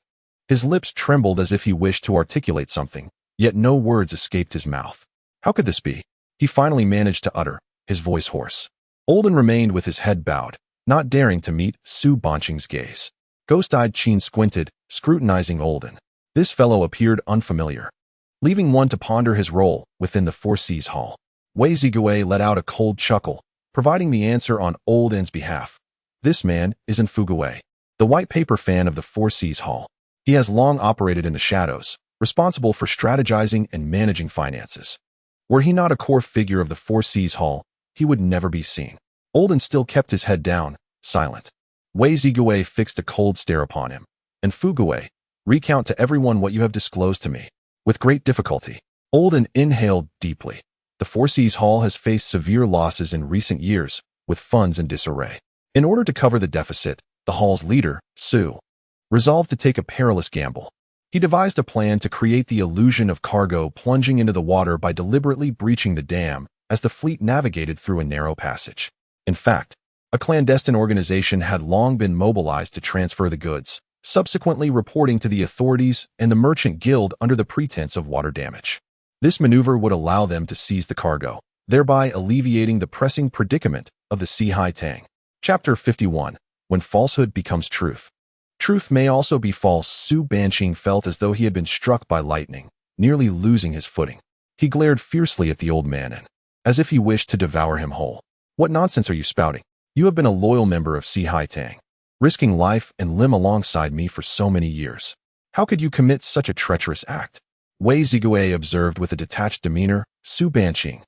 His lips trembled as if he wished to articulate something, yet no words escaped his mouth. How could this be? He finally managed to utter, his voice hoarse. Olden remained with his head bowed, not daring to meet Su Banqing's gaze. Ghost-Eyed Qin squinted, scrutinizing Olden. This fellow appeared unfamiliar, leaving one to ponder his role within the Four Seas Hall. Wei Zigui let out a cold chuckle, providing the answer on Olden's behalf. This man is Enfugui, the white paper fan of the Four Seas Hall. He has long operated in the shadows, responsible for strategizing and managing finances. Were he not a core figure of the Four Seas Hall, he would never be seen. Olden still kept his head down, silent. Wei Zigui fixed a cold stare upon him. Enfugui, recount to everyone what you have disclosed to me. With great difficulty, Olden inhaled deeply. The Four Seas Hall has faced severe losses in recent years, with funds in disarray. In order to cover the deficit, the Hall's leader, Su, resolved to take a perilous gamble. He devised a plan to create the illusion of cargo plunging into the water by deliberately breaching the dam as the fleet navigated through a narrow passage. In fact, A clandestine organization had long been mobilized to transfer the goods, subsequently reporting to the authorities and the Merchant Guild under the pretense of water damage. This maneuver would allow them to seize the cargo, thereby alleviating the pressing predicament of the Sihai Tang. Chapter 51. When Falsehood Becomes Truth. Truth may also be false. Su Banqing felt as though he had been struck by lightning, nearly losing his footing. He glared fiercely at the old man as if he wished to devour him whole. What nonsense are you spouting? You have been a loyal member of Sihai Tang, risking life and limb alongside me for so many years. How could you commit such a treacherous act? Wei Zigui observed with a detached demeanor. Su Banqing.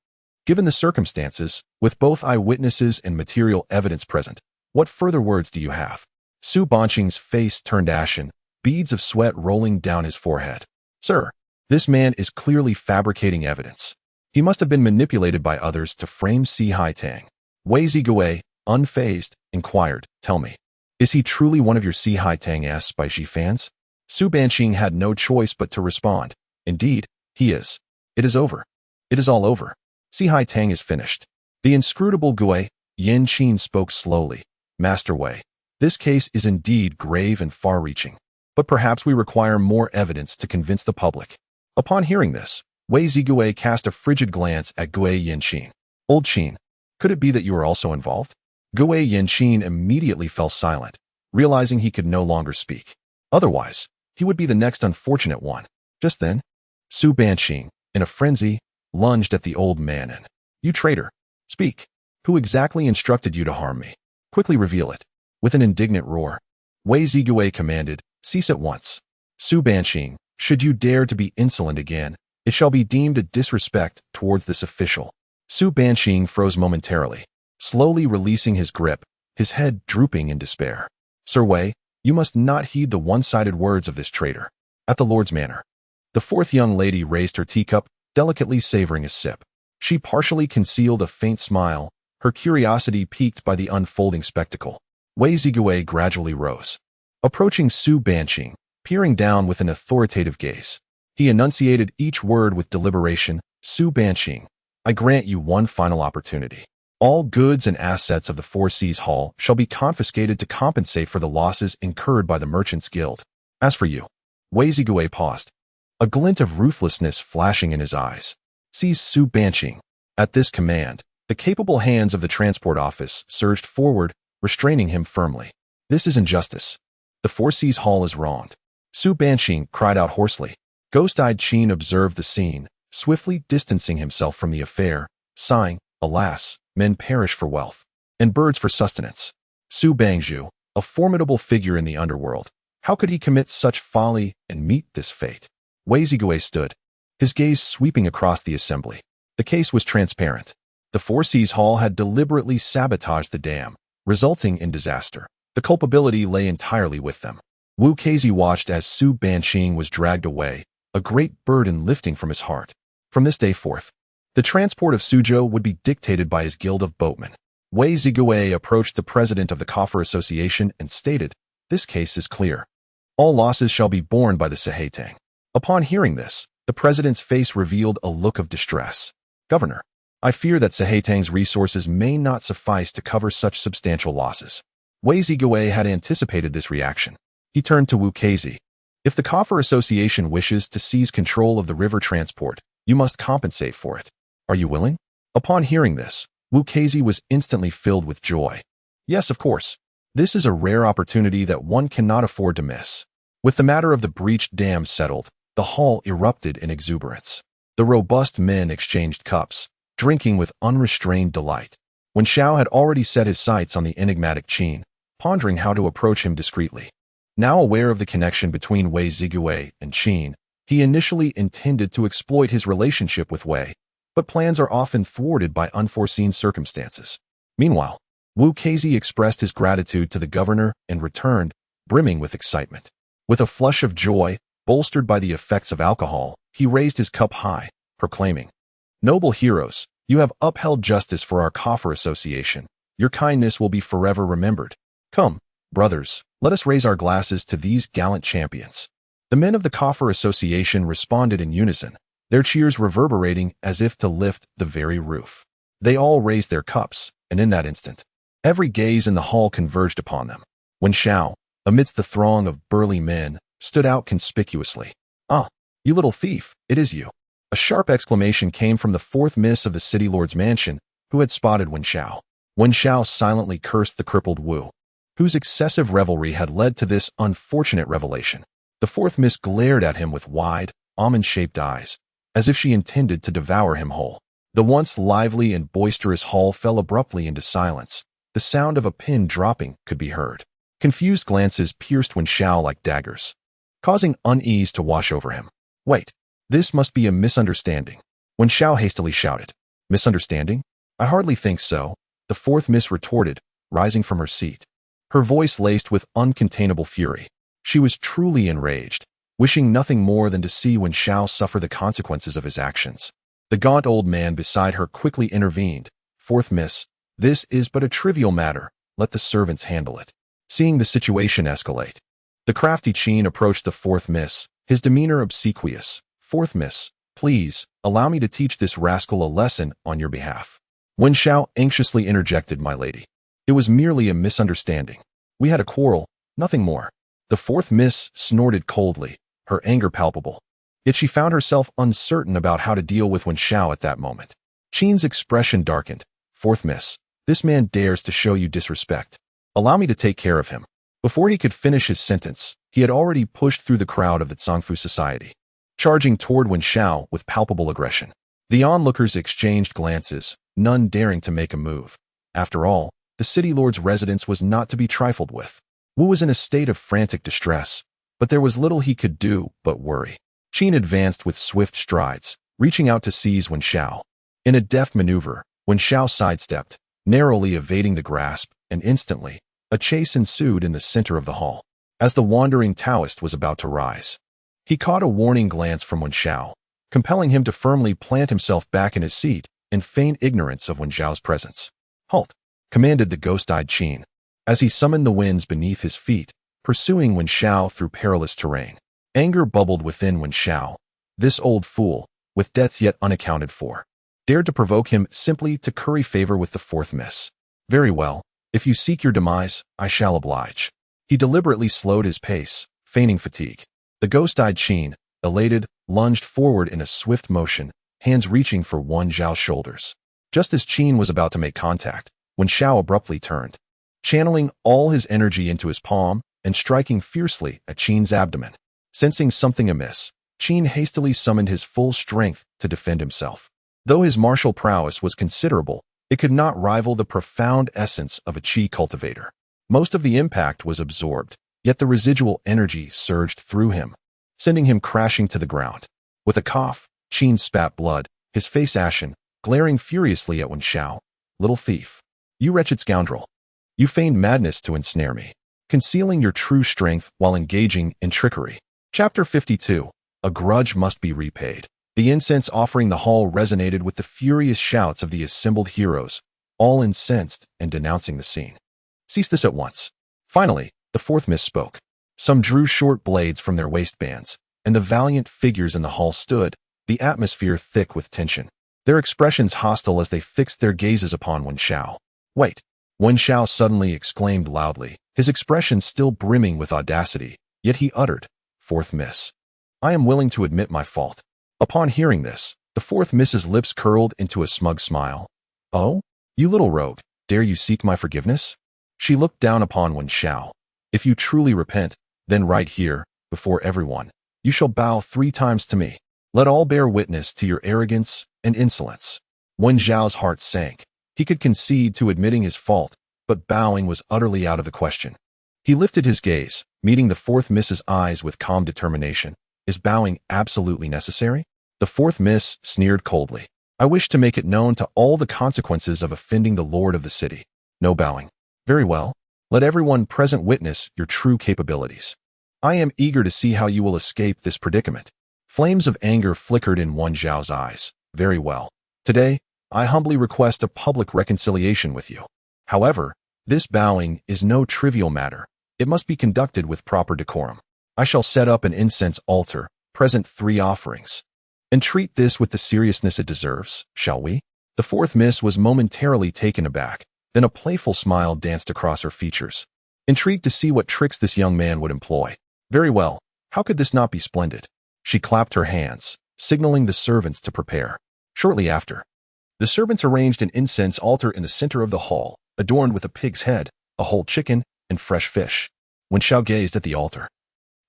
Given the circumstances, with both eyewitnesses and material evidence present, what further words do you have? Su Banqing's face turned ashen, beads of sweat rolling down his forehead. Sir, this man is clearly fabricating evidence. He must have been manipulated by others to frame Sihai Tang. Wei Zigui, unfazed, inquired, tell me, is he truly one of your Sihai Tang spicy fans? Su Banqing had no choice but to respond. Indeed, he is. It is over. It is all over. Sihai Tang is finished. The inscrutable Gui, Yin Qin spoke slowly. Master Wei, this case is indeed grave and far-reaching, but perhaps we require more evidence to convince the public. Upon hearing this, Wei Zigui cast a frigid glance at Gui Yin Qin. Old Qin, could it be that you are also involved? Gui Yin Qin immediately fell silent, realizing he could no longer speak. Otherwise, he would be the next unfortunate one. Just then, Su Banqing, in a frenzy, lunged at the old man and, you traitor, speak. Who exactly instructed you to harm me? Quickly reveal it. With an indignant roar, Wei Zigui commanded, cease at once. Su Banqing, should you dare to be insolent again, it shall be deemed a disrespect towards this official. Su Banqing froze momentarily, slowly releasing his grip, his head drooping in despair. Sir Wei, you must not heed the one-sided words of this traitor. At the Lord's manor, the fourth young lady raised her teacup, delicately savoring a sip. She partially concealed a faint smile, her curiosity piqued by the unfolding spectacle. Wei Zigui gradually rose, approaching Su Banqing, peering down with an authoritative gaze. He enunciated each word with deliberation. Su Banqing, I grant you one final opportunity. All goods and assets of the Four Seas Hall shall be confiscated to compensate for the losses incurred by the Merchants Guild. As for you, Wei Zigui paused, a glint of ruthlessness flashing in his eyes. Seize Su Banqing. At this command, the capable hands of the transport office surged forward, restraining him firmly. This is injustice. The Four Seas Hall is wronged. Su Banqing cried out hoarsely. Ghost-eyed Qin observed the scene, swiftly distancing himself from the affair, sighing, alas, men perish for wealth, and birds for sustenance. Su Bangzhu, a formidable figure in the underworld, how could he commit such folly and meet this fate? Wei Zigui stood, his gaze sweeping across the assembly. The case was transparent. The Four Seas Hall had deliberately sabotaged the dam, resulting in disaster. The culpability lay entirely with them. Wu Keizi watched as Su Banqing was dragged away, a great burden lifting from his heart. From this day forth, the transport of Suzhou would be dictated by his guild of boatmen. Wei Zigui approached the president of the Coffer Association and stated, this case is clear. All losses shall be borne by the Sihai Tang. Upon hearing this, the president's face revealed a look of distress. Governor, I fear that Sihai Tang's resources may not suffice to cover such substantial losses. Wei Zigui had anticipated this reaction. He turned to Wu Keizi. If the Coffer Association wishes to seize control of the river transport, you must compensate for it. Are you willing? Upon hearing this, Wu Keizi was instantly filled with joy. Yes, of course. This is a rare opportunity that one cannot afford to miss. With the matter of the breached dam settled, the hall erupted in exuberance. The robust men exchanged cups, drinking with unrestrained delight. When Xiao had already set his sights on the enigmatic Qin, pondering how to approach him discreetly. Now aware of the connection between Wei Zigui and Qin, he initially intended to exploit his relationship with Wei, but plans are often thwarted by unforeseen circumstances. Meanwhile, Wu Keizi expressed his gratitude to the governor and returned, brimming with excitement. With a flush of joy, bolstered by the effects of alcohol, he raised his cup high, proclaiming, Noble heroes, you have upheld justice for our Coffer Association. Your kindness will be forever remembered. Come, brothers, let us raise our glasses to these gallant champions. The men of the Coffer Association responded in unison, their cheers reverberating as if to lift the very roof. They all raised their cups, and in that instant, Every gaze in the hall converged upon them. Wen Xiao, amidst the throng of burly men, stood out conspicuously. "Ah, you little thief, it is you." A sharp exclamation came from the fourth miss of the city lord's mansion, who had spotted Wen Xiao. Wen Xiao silently cursed the crippled Wu, whose excessive revelry had led to this unfortunate revelation. The fourth miss glared at him with wide, almond-shaped eyes, as if she intended to devour him whole. The once lively and boisterous hall fell abruptly into silence. The sound of a pin dropping could be heard. Confused glances pierced Wen Xiao like daggers, causing unease to wash over him. "Wait, this must be a misunderstanding," Wen Xiao hastily shouted. "Misunderstanding? I hardly think so," the fourth miss retorted, rising from her seat, her voice laced with uncontainable fury. She was truly enraged, wishing nothing more than to see Wen Xiao suffer the consequences of his actions. The gaunt old man beside her quickly intervened. "Fourth miss, this is but a trivial matter. Let the servants handle it." Seeing the situation escalate, the crafty Qin approached the fourth miss, his demeanor obsequious. "Fourth miss, please, allow me to teach this rascal a lesson on your behalf." Wen Xiao anxiously interjected, "My lady, it was merely a misunderstanding. We had a quarrel, nothing more." The fourth miss snorted coldly, her anger palpable. Yet she found herself uncertain about how to deal with Wen Xiao at that moment. Qin's expression darkened. "Fourth miss, this man dares to show you disrespect. Allow me to take care of him." Before he could finish his sentence, he had already pushed through the crowd of the Zongfu society, charging toward Wen Xiao with palpable aggression. The onlookers exchanged glances, none daring to make a move. After all, the city lord's residence was not to be trifled with. Wu was in a state of frantic distress, but there was little he could do but worry. Qin advanced with swift strides, reaching out to seize Wen Xiao. In a deft maneuver, Wen Xiao sidestepped, narrowly evading the grasp, and instantly, a chase ensued in the center of the hall. As the wandering Taoist was about to rise, he caught a warning glance from Wen Xiao, compelling him to firmly plant himself back in his seat and feign ignorance of Wen Xiao's presence. "Halt!" commanded the ghost-eyed Qin, as he summoned the winds beneath his feet, pursuing Wen Xiao through perilous terrain. Anger bubbled within Wen Xiao. This old fool, with debts yet unaccounted for, dared to provoke him simply to curry favor with the fourth miss. "Very well, if you seek your demise, I shall oblige." He deliberately slowed his pace, feigning fatigue. The ghost-eyed Qin, elated, lunged forward in a swift motion, hands reaching for Wen Xiao's shoulders. Just as Qin was about to make contact, Wen Xiao abruptly turned, channeling all his energy into his palm and striking fiercely at Qin's abdomen. Sensing something amiss, Qin hastily summoned his full strength to defend himself. Though his martial prowess was considerable, it could not rival the profound essence of a Qi cultivator. Most of the impact was absorbed, yet the residual energy surged through him, sending him crashing to the ground. With a cough, Qin spat blood, his face ashen, glaring furiously at Wen Xiao. "Little thief. You wretched scoundrel. You feigned madness to ensnare me, concealing your true strength while engaging in trickery." Chapter 52. A grudge must be repaid. The incense offering the hall resonated with the furious shouts of the assembled heroes, all incensed and denouncing the scene. "Cease this at once." Finally, the fourth miss spoke. Some drew short blades from their waistbands, and the valiant figures in the hall stood, the atmosphere thick with tension, their expressions hostile as they fixed their gazes upon Wen Xiao. "Wait!" Wen Xiao suddenly exclaimed loudly, his expression still brimming with audacity, yet he uttered, "Fourth miss, I am willing to admit my fault." Upon hearing this, the fourth miss's lips curled into a smug smile. "Oh? You little rogue, dare you seek my forgiveness?" She looked down upon Wen Xiao. "If you truly repent, then right here, before everyone, you shall bow 3 times to me. Let all bear witness to your arrogance and insolence." Wen Xiao's heart sank. He could concede to admitting his fault, but bowing was utterly out of the question. He lifted his gaze, meeting the fourth miss's eyes with calm determination. "Is bowing absolutely necessary?" The fourth miss sneered coldly. "I wish to make it known to all the consequences of offending the lord of the city. No bowing. Very well. Let everyone present witness your true capabilities. I am eager to see how you will escape this predicament." Flames of anger flickered in Wen Xiao's eyes. "Very well. Today, I humbly request a public reconciliation with you. However, this bowing is no trivial matter. It must be conducted with proper decorum. I shall set up an incense altar, present 3 offerings, and treat this with the seriousness it deserves, shall we?" The fourth miss was momentarily taken aback, Then a playful smile danced across her features. Intrigued to see what tricks this young man would employ. Very well, how could this not be splendid? She clapped her hands, signaling the servants to prepare. Shortly after, the servants arranged an incense altar in the center of the hall, adorned with a pig's head, a whole chicken, and fresh fish. Wen Xiao gazed at the altar,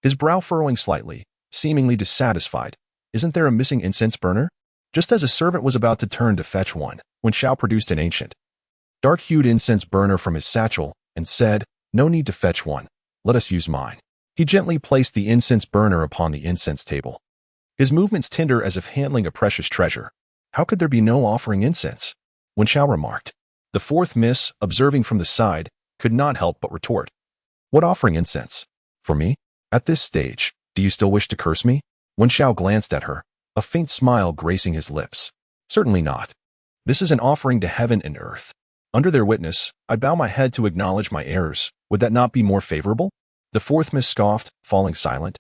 his brow furrowing slightly, seemingly dissatisfied. Isn't there a missing incense burner? Just as a servant was about to turn to fetch one, Wen Xiao produced an ancient, dark-hued incense burner from his satchel and said, "No need to fetch one. Let us use mine." He gently placed the incense burner upon the incense table, his movements tender as if handling a precious treasure. How could there be no offering incense? Wen Xiao remarked. The fourth miss, observing from the side, could not help but retort. What offering incense? For me? At this stage, do you still wish to curse me? Wen Xiao glanced at her, a faint smile gracing his lips. Certainly not. This is an offering to heaven and earth. Under their witness, I bow my head to acknowledge my errors. Would that not be more favorable? The fourth miss scoffed, falling silent.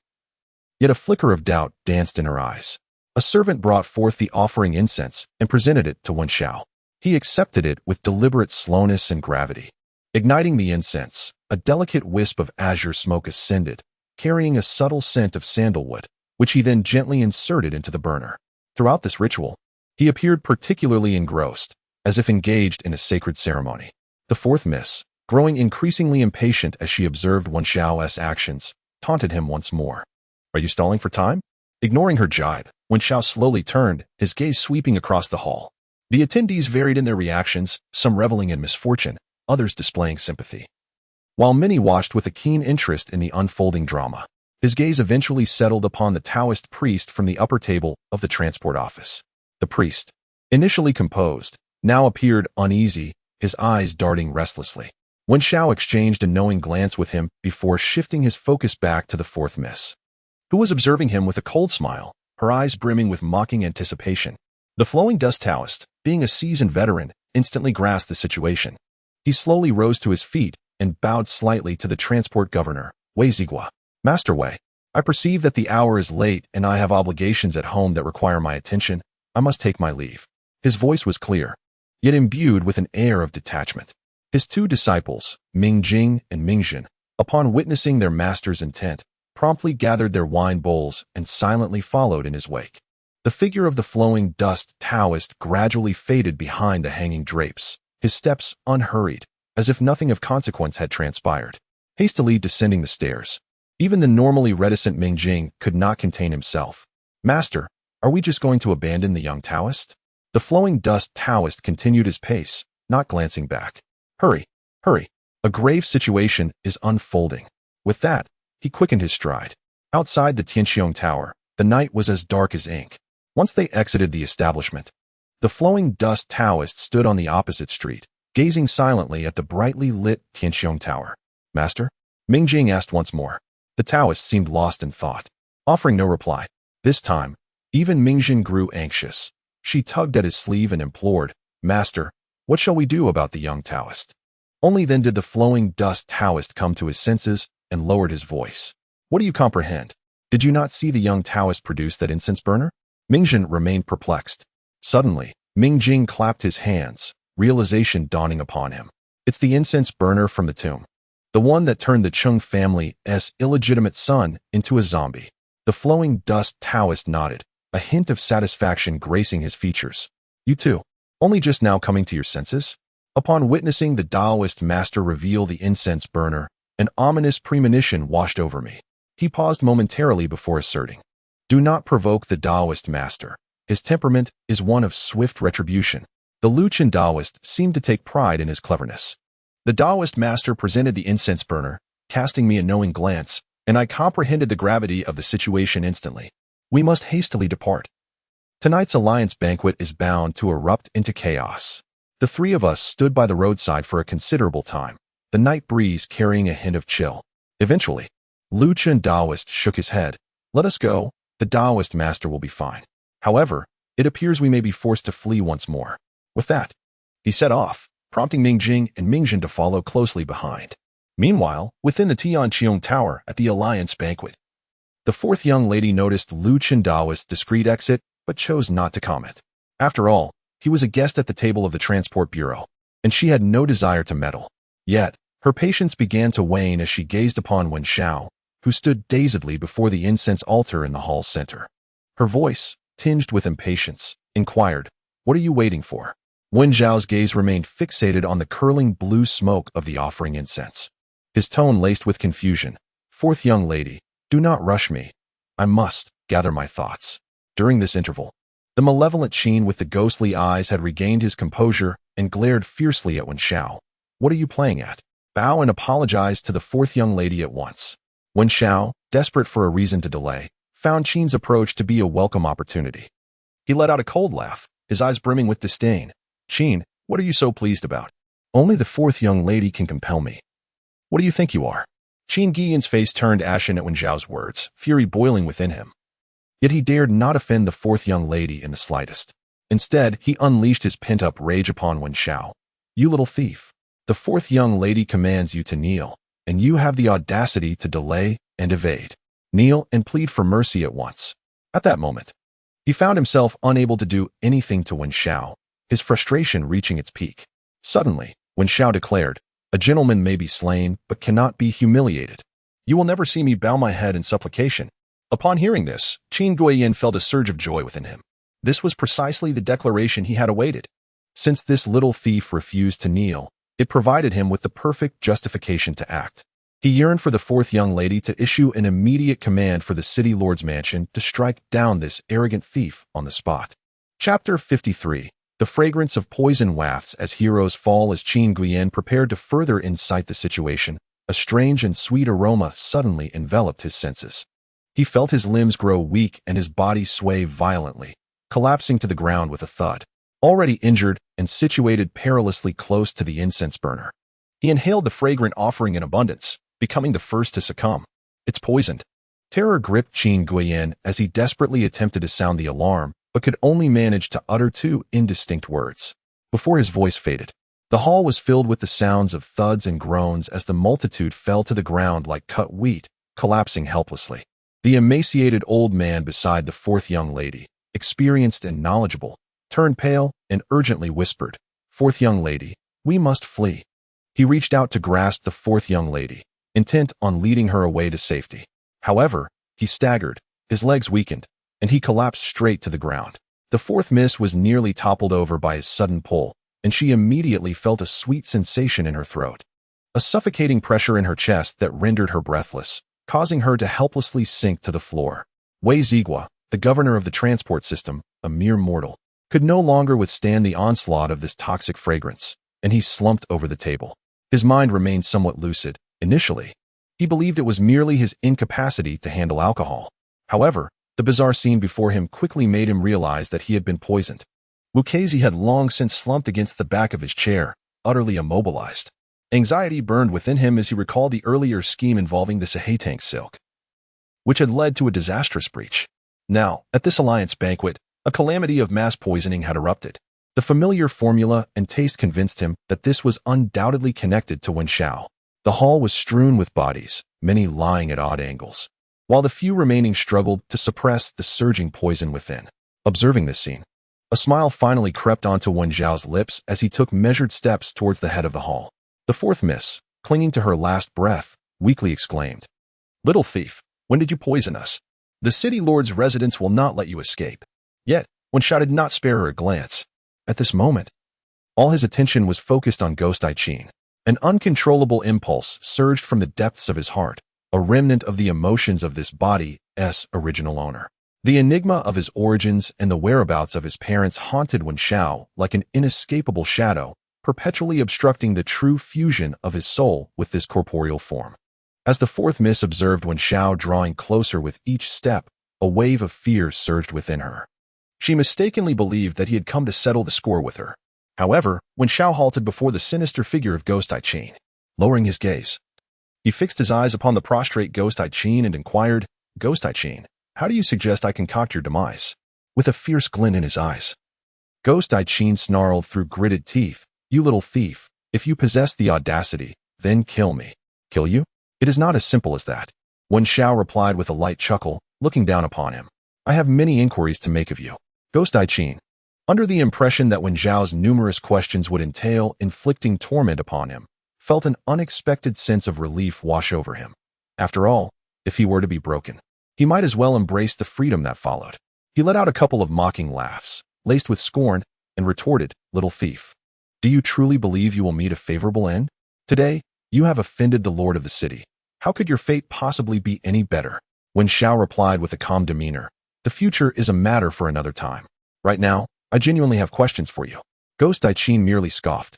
Yet a flicker of doubt danced in her eyes. A servant brought forth the offering incense and presented it to Wen Xiao. He accepted it with deliberate slowness and gravity. Igniting the incense, a delicate wisp of azure smoke ascended, carrying a subtle scent of sandalwood, which he then gently inserted into the burner. Throughout this ritual, he appeared particularly engrossed, as if engaged in a sacred ceremony. The fourth miss, growing increasingly impatient as she observed Wen Xiao's actions, taunted him once more. Are you stalling for time? Ignoring her jibe, Wen Xiao slowly turned, his gaze sweeping across the hall. The attendees varied in their reactions, some reveling in misfortune, others displaying sympathy. While many watched with a keen interest in the unfolding drama, his gaze eventually settled upon the Taoist priest from the upper table of the transport office. The priest, initially composed, now appeared uneasy, his eyes darting restlessly. Wen Xiao exchanged a knowing glance with him before shifting his focus back to the fourth miss, who was observing him with a cold smile, her eyes brimming with mocking anticipation. The flowing dust Taoist, being a seasoned veteran, instantly grasped the situation. He slowly rose to his feet and bowed slightly to the transport governor, Wei Zigua. Master Wei, I perceive that the hour is late and I have obligations at home that require my attention. I must take my leave. His voice was clear, yet imbued with an air of detachment. His two disciples, Ming Jing and Ming Jin, upon witnessing their master's intent, promptly gathered their wine bowls and silently followed in his wake. The figure of the flowing dust Taoist gradually faded behind the hanging drapes, his steps unhurried, as if nothing of consequence had transpired. Hastily descending the stairs, even the normally reticent Ming Jing could not contain himself. Master, are we just going to abandon the young Taoist? The flowing dust Taoist continued his pace, not glancing back. Hurry, hurry. A grave situation is unfolding. With that, he quickened his stride. Outside the Tianqiong Tower, the night was as dark as ink. Once they exited the establishment, the flowing dust Taoist stood on the opposite street, gazing silently at the brightly lit Tianqiong Tower. Master? Ming Jing asked once more. The Taoist seemed lost in thought, offering no reply. This time, even Ming Jin grew anxious. She tugged at his sleeve and implored, Master, what shall we do about the young Taoist? Only then did the flowing dust Taoist come to his senses and lowered his voice. What do you comprehend? Did you not see the young Taoist produce that incense burner? Ming Jin remained perplexed. Suddenly, Ming Jing clapped his hands, realization dawning upon him. It's the incense burner from the tomb. The one that turned the Chung family's illegitimate son into a zombie. The flowing dust Taoist nodded, a hint of satisfaction gracing his features. You too, only just now coming to your senses? Upon witnessing the Taoist master reveal the incense burner, an ominous premonition washed over me. He paused momentarily before asserting, do not provoke the Taoist master. His temperament is one of swift retribution. The Luchan Taoist seemed to take pride in his cleverness. The Taoist master presented the incense burner, casting me a knowing glance, and I comprehended the gravity of the situation instantly. We must hastily depart. Tonight's alliance banquet is bound to erupt into chaos. The three of us stood by the roadside for a considerable time, the night breeze carrying a hint of chill. Eventually, Luchan Taoist shook his head. Let us go. The Taoist master will be fine. However, it appears we may be forced to flee once more. With that, he set off, prompting Ming Jing and Ming Jin to follow closely behind. Meanwhile, within the Tianqiong Tower at the alliance banquet, the fourth young lady noticed Luchan Taoist's discreet exit, but chose not to comment. After all, he was a guest at the table of the Transport Bureau. and she had no desire to meddle. Yet, her patience began to wane as she gazed upon Wen Xiao, who stood dazedly before the incense altar in the hall's center. Her voice, tinged with impatience, inquired, "What are you waiting for?" Wen Xiao's gaze remained fixated on the curling blue smoke of the offering incense. His tone laced with confusion. "Fourth young lady, do not rush me. I must gather my thoughts." During this interval, the malevolent Qin with the ghostly eyes had regained his composure and glared fiercely at Wen Xiao. "What are you playing at? Bow and apologize to the fourth young lady at once." Wen Xiao, desperate for a reason to delay, found Qin's approach to be a welcome opportunity. He let out a cold laugh, his eyes brimming with disdain. "Qin, what are you so pleased about? Only the fourth young lady can compel me. What do you think you are?" Qin Guiyan's face turned ashen at Wen Xiao's words, fury boiling within him. Yet he dared not offend the fourth young lady in the slightest. Instead, he unleashed his pent-up rage upon Wen Xiao. "You little thief. The fourth young lady commands you to kneel, and you have the audacity to delay and evade. Kneel and plead for mercy at once." At that moment, he found himself unable to do anything to Wen Xiao, his frustration reaching its peak. Suddenly, Wen Xiao declared, "A gentleman may be slain, but cannot be humiliated. You will never see me bow my head in supplication." Upon hearing this, Qin Guiyan felt a surge of joy within him. This was precisely the declaration he had awaited. Since this little thief refused to kneel, it provided him with the perfect justification to act. He yearned for the fourth young lady to issue an immediate command for the city lord's mansion to strike down this arrogant thief on the spot. Chapter 53. The fragrance of poison wafts as heroes fall. As Qin Guiyan prepared to further incite the situation, a strange and sweet aroma suddenly enveloped his senses. He felt his limbs grow weak and his body sway violently, collapsing to the ground with a thud. Already injured and situated perilously close to the incense burner, he inhaled the fragrant offering in abundance, becoming the first to succumb. "It's poisoned." Terror gripped Qin Guiyan as he desperately attempted to sound the alarm, but could only manage to utter two indistinct words. Before his voice faded, the hall was filled with the sounds of thuds and groans as the multitude fell to the ground like cut wheat, collapsing helplessly. The emaciated old man beside the fourth young lady, experienced and knowledgeable, turned pale and urgently whispered, "Fourth young lady, we must flee." He reached out to grasp the fourth young lady, intent on leading her away to safety. However, he staggered, his legs weakened, and he collapsed straight to the ground. The fourth miss was nearly toppled over by his sudden pull, and she immediately felt a sweet sensation in her throat, a suffocating pressure in her chest that rendered her breathless, causing her to helplessly sink to the floor. Wei Zigua, the governor of the transport system, a mere mortal, could no longer withstand the onslaught of this toxic fragrance, and he slumped over the table. His mind remained somewhat lucid. Initially, he believed it was merely his incapacity to handle alcohol. However, the bizarre scene before him quickly made him realize that he had been poisoned. Wukazi had long since slumped against the back of his chair, utterly immobilized. Anxiety burned within him as he recalled the earlier scheme involving the Sahatank silk, which had led to a disastrous breach. Now, at this alliance banquet, a calamity of mass poisoning had erupted. The familiar formula and taste convinced him that this was undoubtedly connected to Wen Xiao. The hall was strewn with bodies, many lying at odd angles, while the few remaining struggled to suppress the surging poison within. Observing this scene, a smile finally crept onto Wen Xiao's lips as he took measured steps towards the head of the hall. The fourth miss, clinging to her last breath, weakly exclaimed, "Little thief, when did you poison us? The city lord's residence will not let you escape." Yet, Wen Xiao did not spare her a glance. At this moment, all his attention was focused on Ghost-Eyed Qin. An uncontrollable impulse surged from the depths of his heart, a remnant of the emotions of this body's original owner. The enigma of his origins and the whereabouts of his parents haunted Wen Xiao like an inescapable shadow, perpetually obstructing the true fusion of his soul with this corporeal form. As the fourth miss observed Wen Xiao drawing closer with each step, a wave of fear surged within her. She mistakenly believed that he had come to settle the score with her. However, Wen Xiao halted before the sinister figure of Ghost-Eyed Qin. Lowering his gaze, he fixed his eyes upon the prostrate Ghost-Eyed Qin and inquired, "Ghost-Eyed Qin, how do you suggest I concoct your demise?" With a fierce glint in his eyes, Ghost-Eyed Qin snarled through gritted teeth, "You little thief, if you possess the audacity, then kill me." "Kill you? It is not as simple as that." Wen Xiao replied with a light chuckle, looking down upon him. "I have many inquiries to make of you." Ghost-Eyed Qin, under the impression that Wen Zhao's numerous questions would entail inflicting torment upon him, felt an unexpected sense of relief wash over him. After all, if he were to be broken, he might as well embrace the freedom that followed. He let out a couple of mocking laughs, laced with scorn, and retorted, "Little thief. Do you truly believe you will meet a favorable end? Today, you have offended the lord of the city. How could your fate possibly be any better?" Wen Zhao replied with a calm demeanor, "The future is a matter for another time. Right now, I genuinely have questions for you." Ghost I Ching merely scoffed,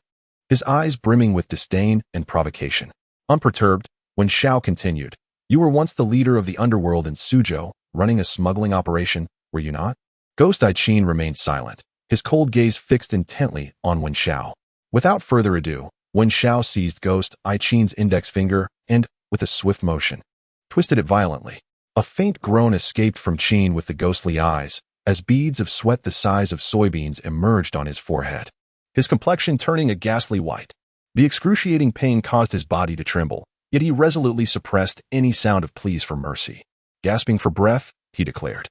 his eyes brimming with disdain and provocation. Unperturbed, Wen Zhao continued, "You were once the leader of the underworld in Suzhou, running a smuggling operation, were you not?" Ghost I Ching remained silent, his cold gaze fixed intently on Wen Zhao. Without further ado, Wen Zhao seized Ghost I Ching's index finger and, with a swift motion, twisted it violently. A faint groan escaped from Qin with the ghostly eyes, as beads of sweat the size of soybeans emerged on his forehead, his complexion turning a ghastly white. The excruciating pain caused his body to tremble, yet he resolutely suppressed any sound of pleas for mercy. Gasping for breath, he declared,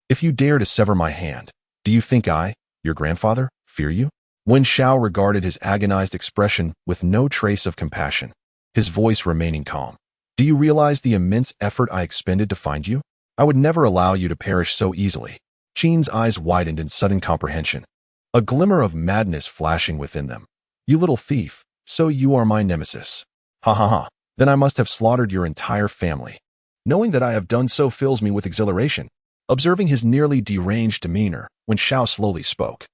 "If you dare to sever my hand, do you think I, your grandfather, fear you?" Wen Zhao regarded his agonized expression with no trace of compassion, his voice remaining calm. "Do you realize the immense effort I expended to find you? I would never allow you to perish so easily." Qin's eyes widened in sudden comprehension, a glimmer of madness flashing within them. "You little thief, so you are my nemesis. Ha ha ha, then I must have slaughtered your entire family." Knowing that I have done so fills me with exhilaration. Observing his nearly deranged demeanor, Wen Zhao slowly spoke,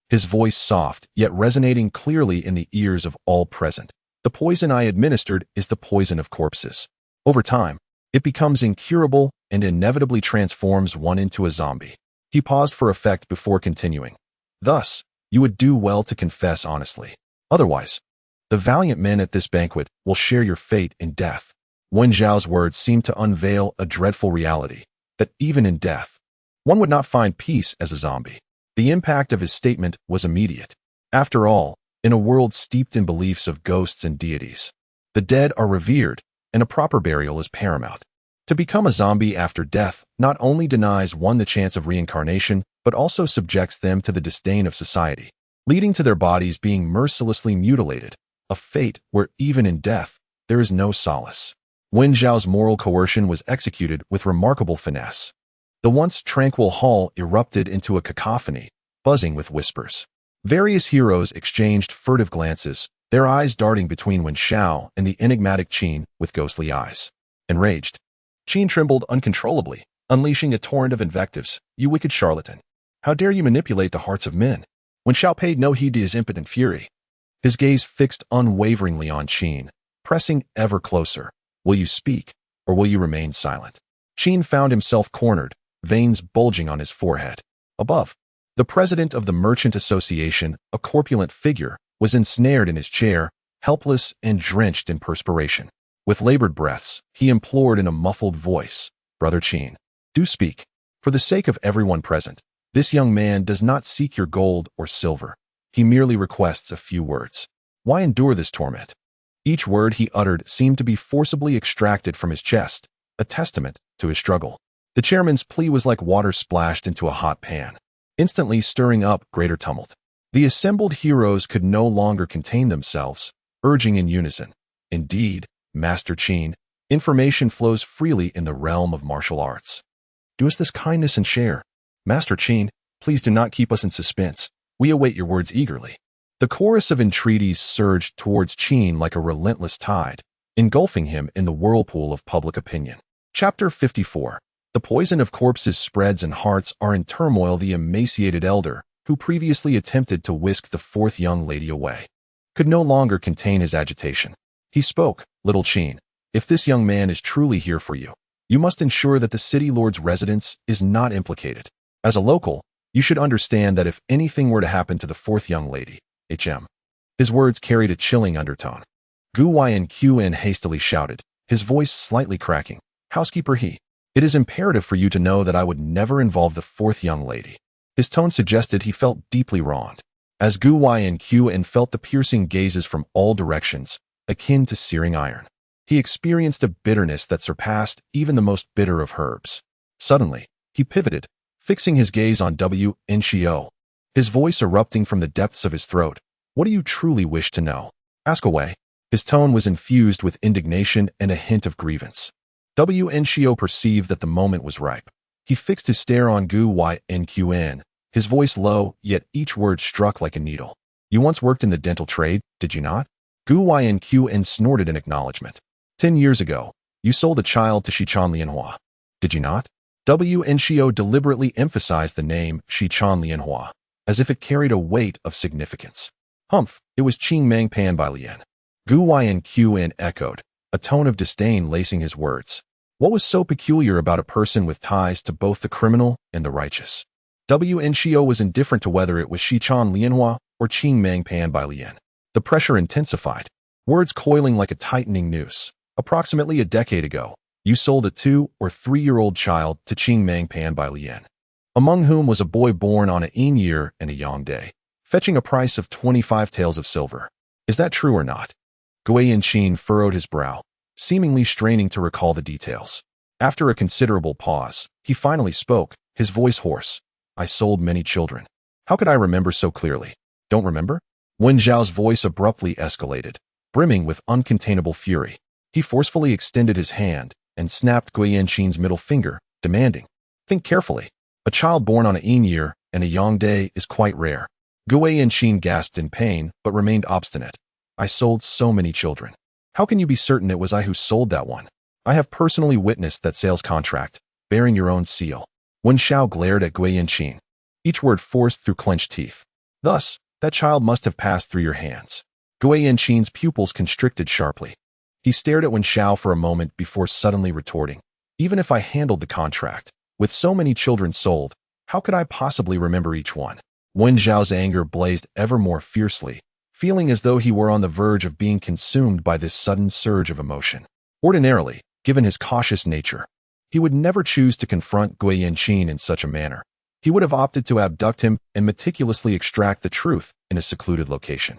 his voice soft yet resonating clearly in the ears of all present. "The poison I administered is the poison of corpses. Over time, it becomes incurable and inevitably transforms one into a zombie." He paused for effect before continuing, "Thus, you would do well to confess honestly. Otherwise, the valiant men at this banquet will share your fate in death." Wen Zhao's words seemed to unveil a dreadful reality, that even in death, one would not find peace as a zombie. The impact of his statement was immediate. After all, in a world steeped in beliefs of ghosts and deities, the dead are revered, and a proper burial is paramount. To become a zombie after death not only denies one the chance of reincarnation, but also subjects them to the disdain of society, leading to their bodies being mercilessly mutilated, a fate where even in death, there is no solace. Wen Zhao's moral coercion was executed with remarkable finesse. The once tranquil hall erupted into a cacophony, buzzing with whispers. Various heroes exchanged furtive glances, their eyes darting between Wen Zhao and the enigmatic Qin with ghostly eyes. Enraged, Qin trembled uncontrollably, unleashing a torrent of invectives. "You wicked charlatan! How dare you manipulate the hearts of men?" Wen Zhao paid no heed to his impotent fury, his gaze fixed unwaveringly on Qin, pressing ever closer. "Will you speak, or will you remain silent?" Qin found himself cornered, veins bulging on his forehead. Above, the president of the Merchant Association, a corpulent figure, was ensnared in his chair, helpless and drenched in perspiration. With labored breaths, he implored in a muffled voice, "Brother Qin, do speak. For the sake of everyone present, this young man does not seek your gold or silver. He merely requests a few words. Why endure this torment?" Each word he uttered seemed to be forcibly extracted from his chest, a testament to his struggle. The chairman's plea was like water splashed into a hot pan, instantly stirring up greater tumult. The assembled heroes could no longer contain themselves, urging in unison, "Indeed, Master Qin, information flows freely in the realm of martial arts. Do us this kindness and share. Master Qin, please do not keep us in suspense. We await your words eagerly." The chorus of entreaties surged towards Qin like a relentless tide, engulfing him in the whirlpool of public opinion. Chapter 54. The poison of corpses spreads and hearts are in turmoil. The emaciated elder, who previously attempted to whisk the fourth young lady away, could no longer contain his agitation. He spoke, "Little Qin, if this young man is truly here for you, you must ensure that the city lord's residence is not implicated. As a local, you should understand that if anything were to happen to the fourth young lady, His words carried a chilling undertone. Gu Qin hastily shouted, his voice slightly cracking, "Housekeeper He, it is imperative for you to know that I would never involve the fourth young lady." His tone suggested he felt deeply wronged. As Gu Qin felt the piercing gazes from all directions, akin to searing iron, he experienced a bitterness that surpassed even the most bitter of herbs. Suddenly, he pivoted, fixing his gaze on Wen Zhao. his voice erupting from the depths of his throat. What do you truly wish to know? Ask away. His tone was infused with indignation and a hint of grievance. Wnco perceived that the moment was ripe. He fixed his stare on Gu-Ynqn, his voice low, yet each word struck like a needle. You once worked in the dental trade, did you not? Gu-Ynqn snorted in acknowledgement. 10 years ago, you sold a child to Shichan Lianhua, did you not? Wnco deliberately emphasized the name Shichan Lianhua, as if it carried a weight of significance. Humph, it was Qing Mang Pan Bai Lian. Gu-Ynqn echoed, a tone of disdain lacing his words. What was so peculiar about a person with ties to both the criminal and the righteous? Wnco was indifferent to whether it was Shichan Lianhua or Qing Mang Pan Bai Lian. The pressure intensified, words coiling like a tightening noose. Approximately a decade ago, you sold a 2- or 3-year-old child to Qing Mang Pan Bai Lian, among whom was a boy born on a Yin year and a Yang day, fetching a price of 25 taels of silver. Is that true or not? Guiyanqin furrowed his brow, seemingly straining to recall the details. After a considerable pause, he finally spoke, his voice hoarse. I sold many children. How could I remember so clearly? Don't remember? Wen Zhao's voice abruptly escalated, brimming with uncontainable fury. He forcefully extended his hand and snapped Guiyanqin's middle finger, demanding, think carefully. A child born on a Yin year and a Yang day is quite rare. Guiyanqin gasped in pain but remained obstinate. I sold so many children. How can you be certain it was I who sold that one? I have personally witnessed that sales contract, bearing your own seal. Wen Zhao glared at Guiyanqin, each word forced through clenched teeth. Thus, that child must have passed through your hands. Guiyanqin's pupils constricted sharply. He stared at Wen Zhao for a moment before suddenly retorting. Even if I handled the contract, with so many children sold, how could I possibly remember each one? Wen Zhao's anger blazed ever more fiercely, feeling as though he were on the verge of being consumed by this sudden surge of emotion. Ordinarily, given his cautious nature, he would never choose to confront Guiyanqin in such a manner. He would have opted to abduct him and meticulously extract the truth in a secluded location.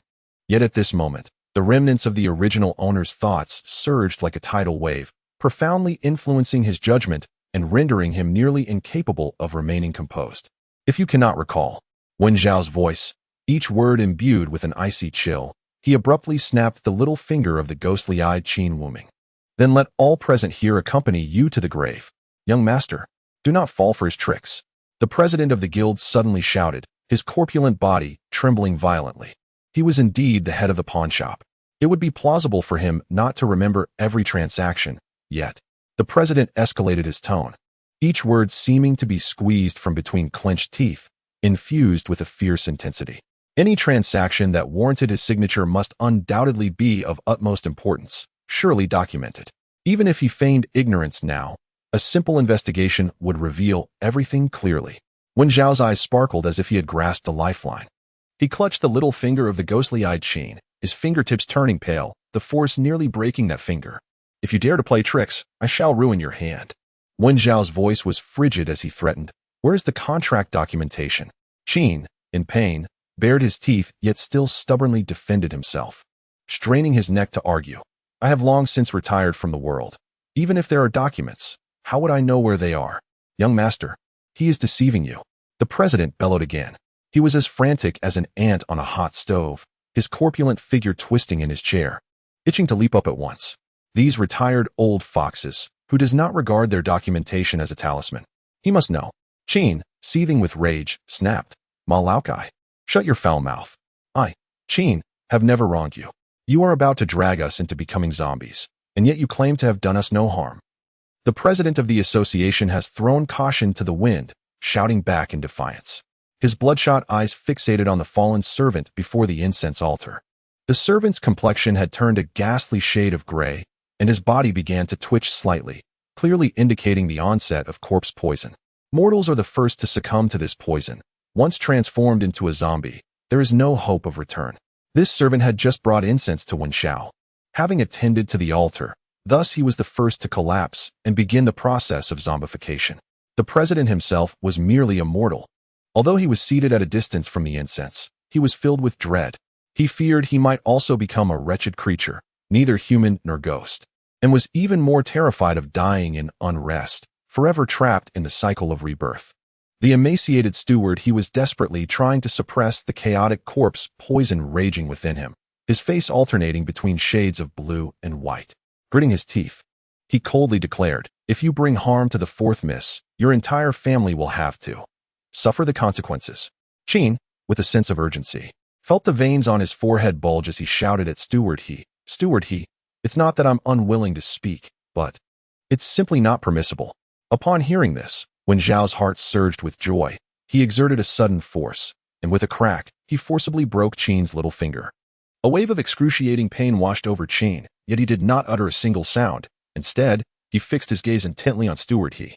Yet at this moment, the remnants of the original owner's thoughts surged like a tidal wave, profoundly influencing his judgment and rendering him nearly incapable of remaining composed. If you cannot recall, Wen Zhao's voice, each word imbued with an icy chill, he abruptly snapped the little finger of the ghostly-eyed Qin Wuming. Then let all present here accompany you to the grave. Young master, do not fall for his tricks. The president of the guild suddenly shouted, his corpulent body trembling violently. He was indeed the head of the pawnshop. It would be plausible for him not to remember every transaction, yet. The president escalated his tone, each word seeming to be squeezed from between clenched teeth, infused with a fierce intensity. Any transaction that warranted his signature must undoubtedly be of utmost importance, surely documented. Even if he feigned ignorance now, a simple investigation would reveal everything clearly. Wen Zhao's eyes sparkled as if he had grasped a lifeline. He clutched the little finger of the ghostly-eyed Qin, his fingertips turning pale, the force nearly breaking that finger. If you dare to play tricks, I shall ruin your hand. Wen Zhao's voice was frigid as he threatened. Where's the contract documentation? Qin, in pain, bared his teeth yet still stubbornly defended himself, straining his neck to argue. I have long since retired from the world. Even if there are documents, how would I know where they are? Young master, he is deceiving you. The president bellowed again. He was as frantic as an ant on a hot stove, his corpulent figure twisting in his chair, itching to leap up at once. These retired old foxes, who does not regard their documentation as a talisman. He must know. Qin, seething with rage, snapped. Ma Laokai, shut your foul mouth. I, Qin, have never wronged you. You are about to drag us into becoming zombies, and yet you claim to have done us no harm. The president of the association has thrown caution to the wind, shouting back in defiance. His bloodshot eyes fixated on the fallen servant before the incense altar. The servant's complexion had turned a ghastly shade of gray, and his body began to twitch slightly, clearly indicating the onset of corpse poison. Mortals are the first to succumb to this poison. Once transformed into a zombie, there is no hope of return. This servant had just brought incense to Wen Zhao, having attended to the altar. Thus he was the first to collapse and begin the process of zombification. The president himself was merely a mortal. Although he was seated at a distance from the incense, he was filled with dread. He feared he might also become a wretched creature, neither human nor ghost, and was even more terrified of dying in unrest, forever trapped in the cycle of rebirth. The emaciated steward, he was desperately trying to suppress the chaotic corpse poison raging within him, his face alternating between shades of blue and white. Gritting his teeth, he coldly declared, "If you bring harm to the fourth miss, your entire family will have to suffer the consequences." Chin, with a sense of urgency, felt the veins on his forehead bulge as he shouted at Steward he, "It's not that I'm unwilling to speak, but it's simply not permissible." Upon hearing this, Wen Zhao's heart surged with joy. He exerted a sudden force, and with a crack, he forcibly broke Chin's little finger. A wave of excruciating pain washed over Chin, yet he did not utter a single sound. Instead, he fixed his gaze intently on Steward he,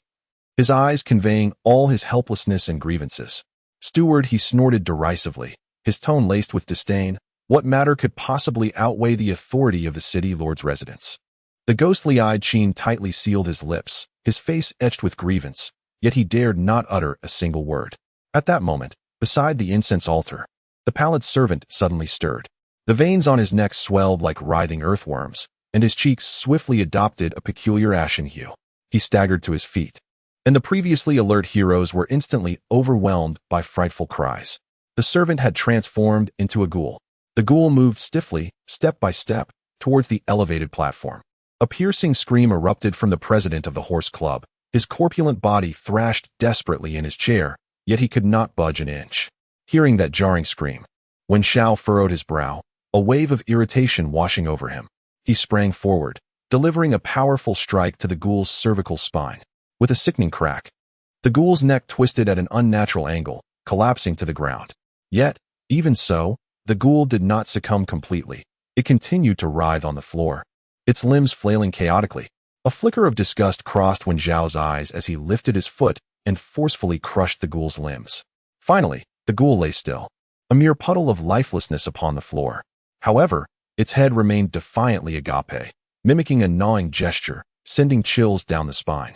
his eyes conveying all his helplessness and grievances. "Steward," he snorted derisively, his tone laced with disdain, "what matter could possibly outweigh the authority of the city lord's residence?" The ghostly-eyed Chin tightly sealed his lips, his face etched with grievance, yet he dared not utter a single word. At that moment, beside the incense altar, the pallid servant suddenly stirred. The veins on his neck swelled like writhing earthworms, and his cheeks swiftly adopted a peculiar ashen hue. He staggered to his feet, and the previously alert heroes were instantly overwhelmed by frightful cries. The servant had transformed into a ghoul. The ghoul moved stiffly, step by step, towards the elevated platform. A piercing scream erupted from the president of the Horse Club. His corpulent body thrashed desperately in his chair, yet he could not budge an inch. Hearing that jarring scream, Wen Zhao furrowed his brow, a wave of irritation washing over him. He sprang forward, delivering a powerful strike to the ghoul's cervical spine. With a sickening crack, the ghoul's neck twisted at an unnatural angle, collapsing to the ground. Yet, even so, the ghoul did not succumb completely. It continued to writhe on the floor, its limbs flailing chaotically. A flicker of disgust crossed Wen Zhao's eyes as he lifted his foot and forcefully crushed the ghoul's limbs. Finally, the ghoul lay still, a mere puddle of lifelessness upon the floor. However, its head remained defiantly agape, mimicking a gnawing gesture, sending chills down the spine.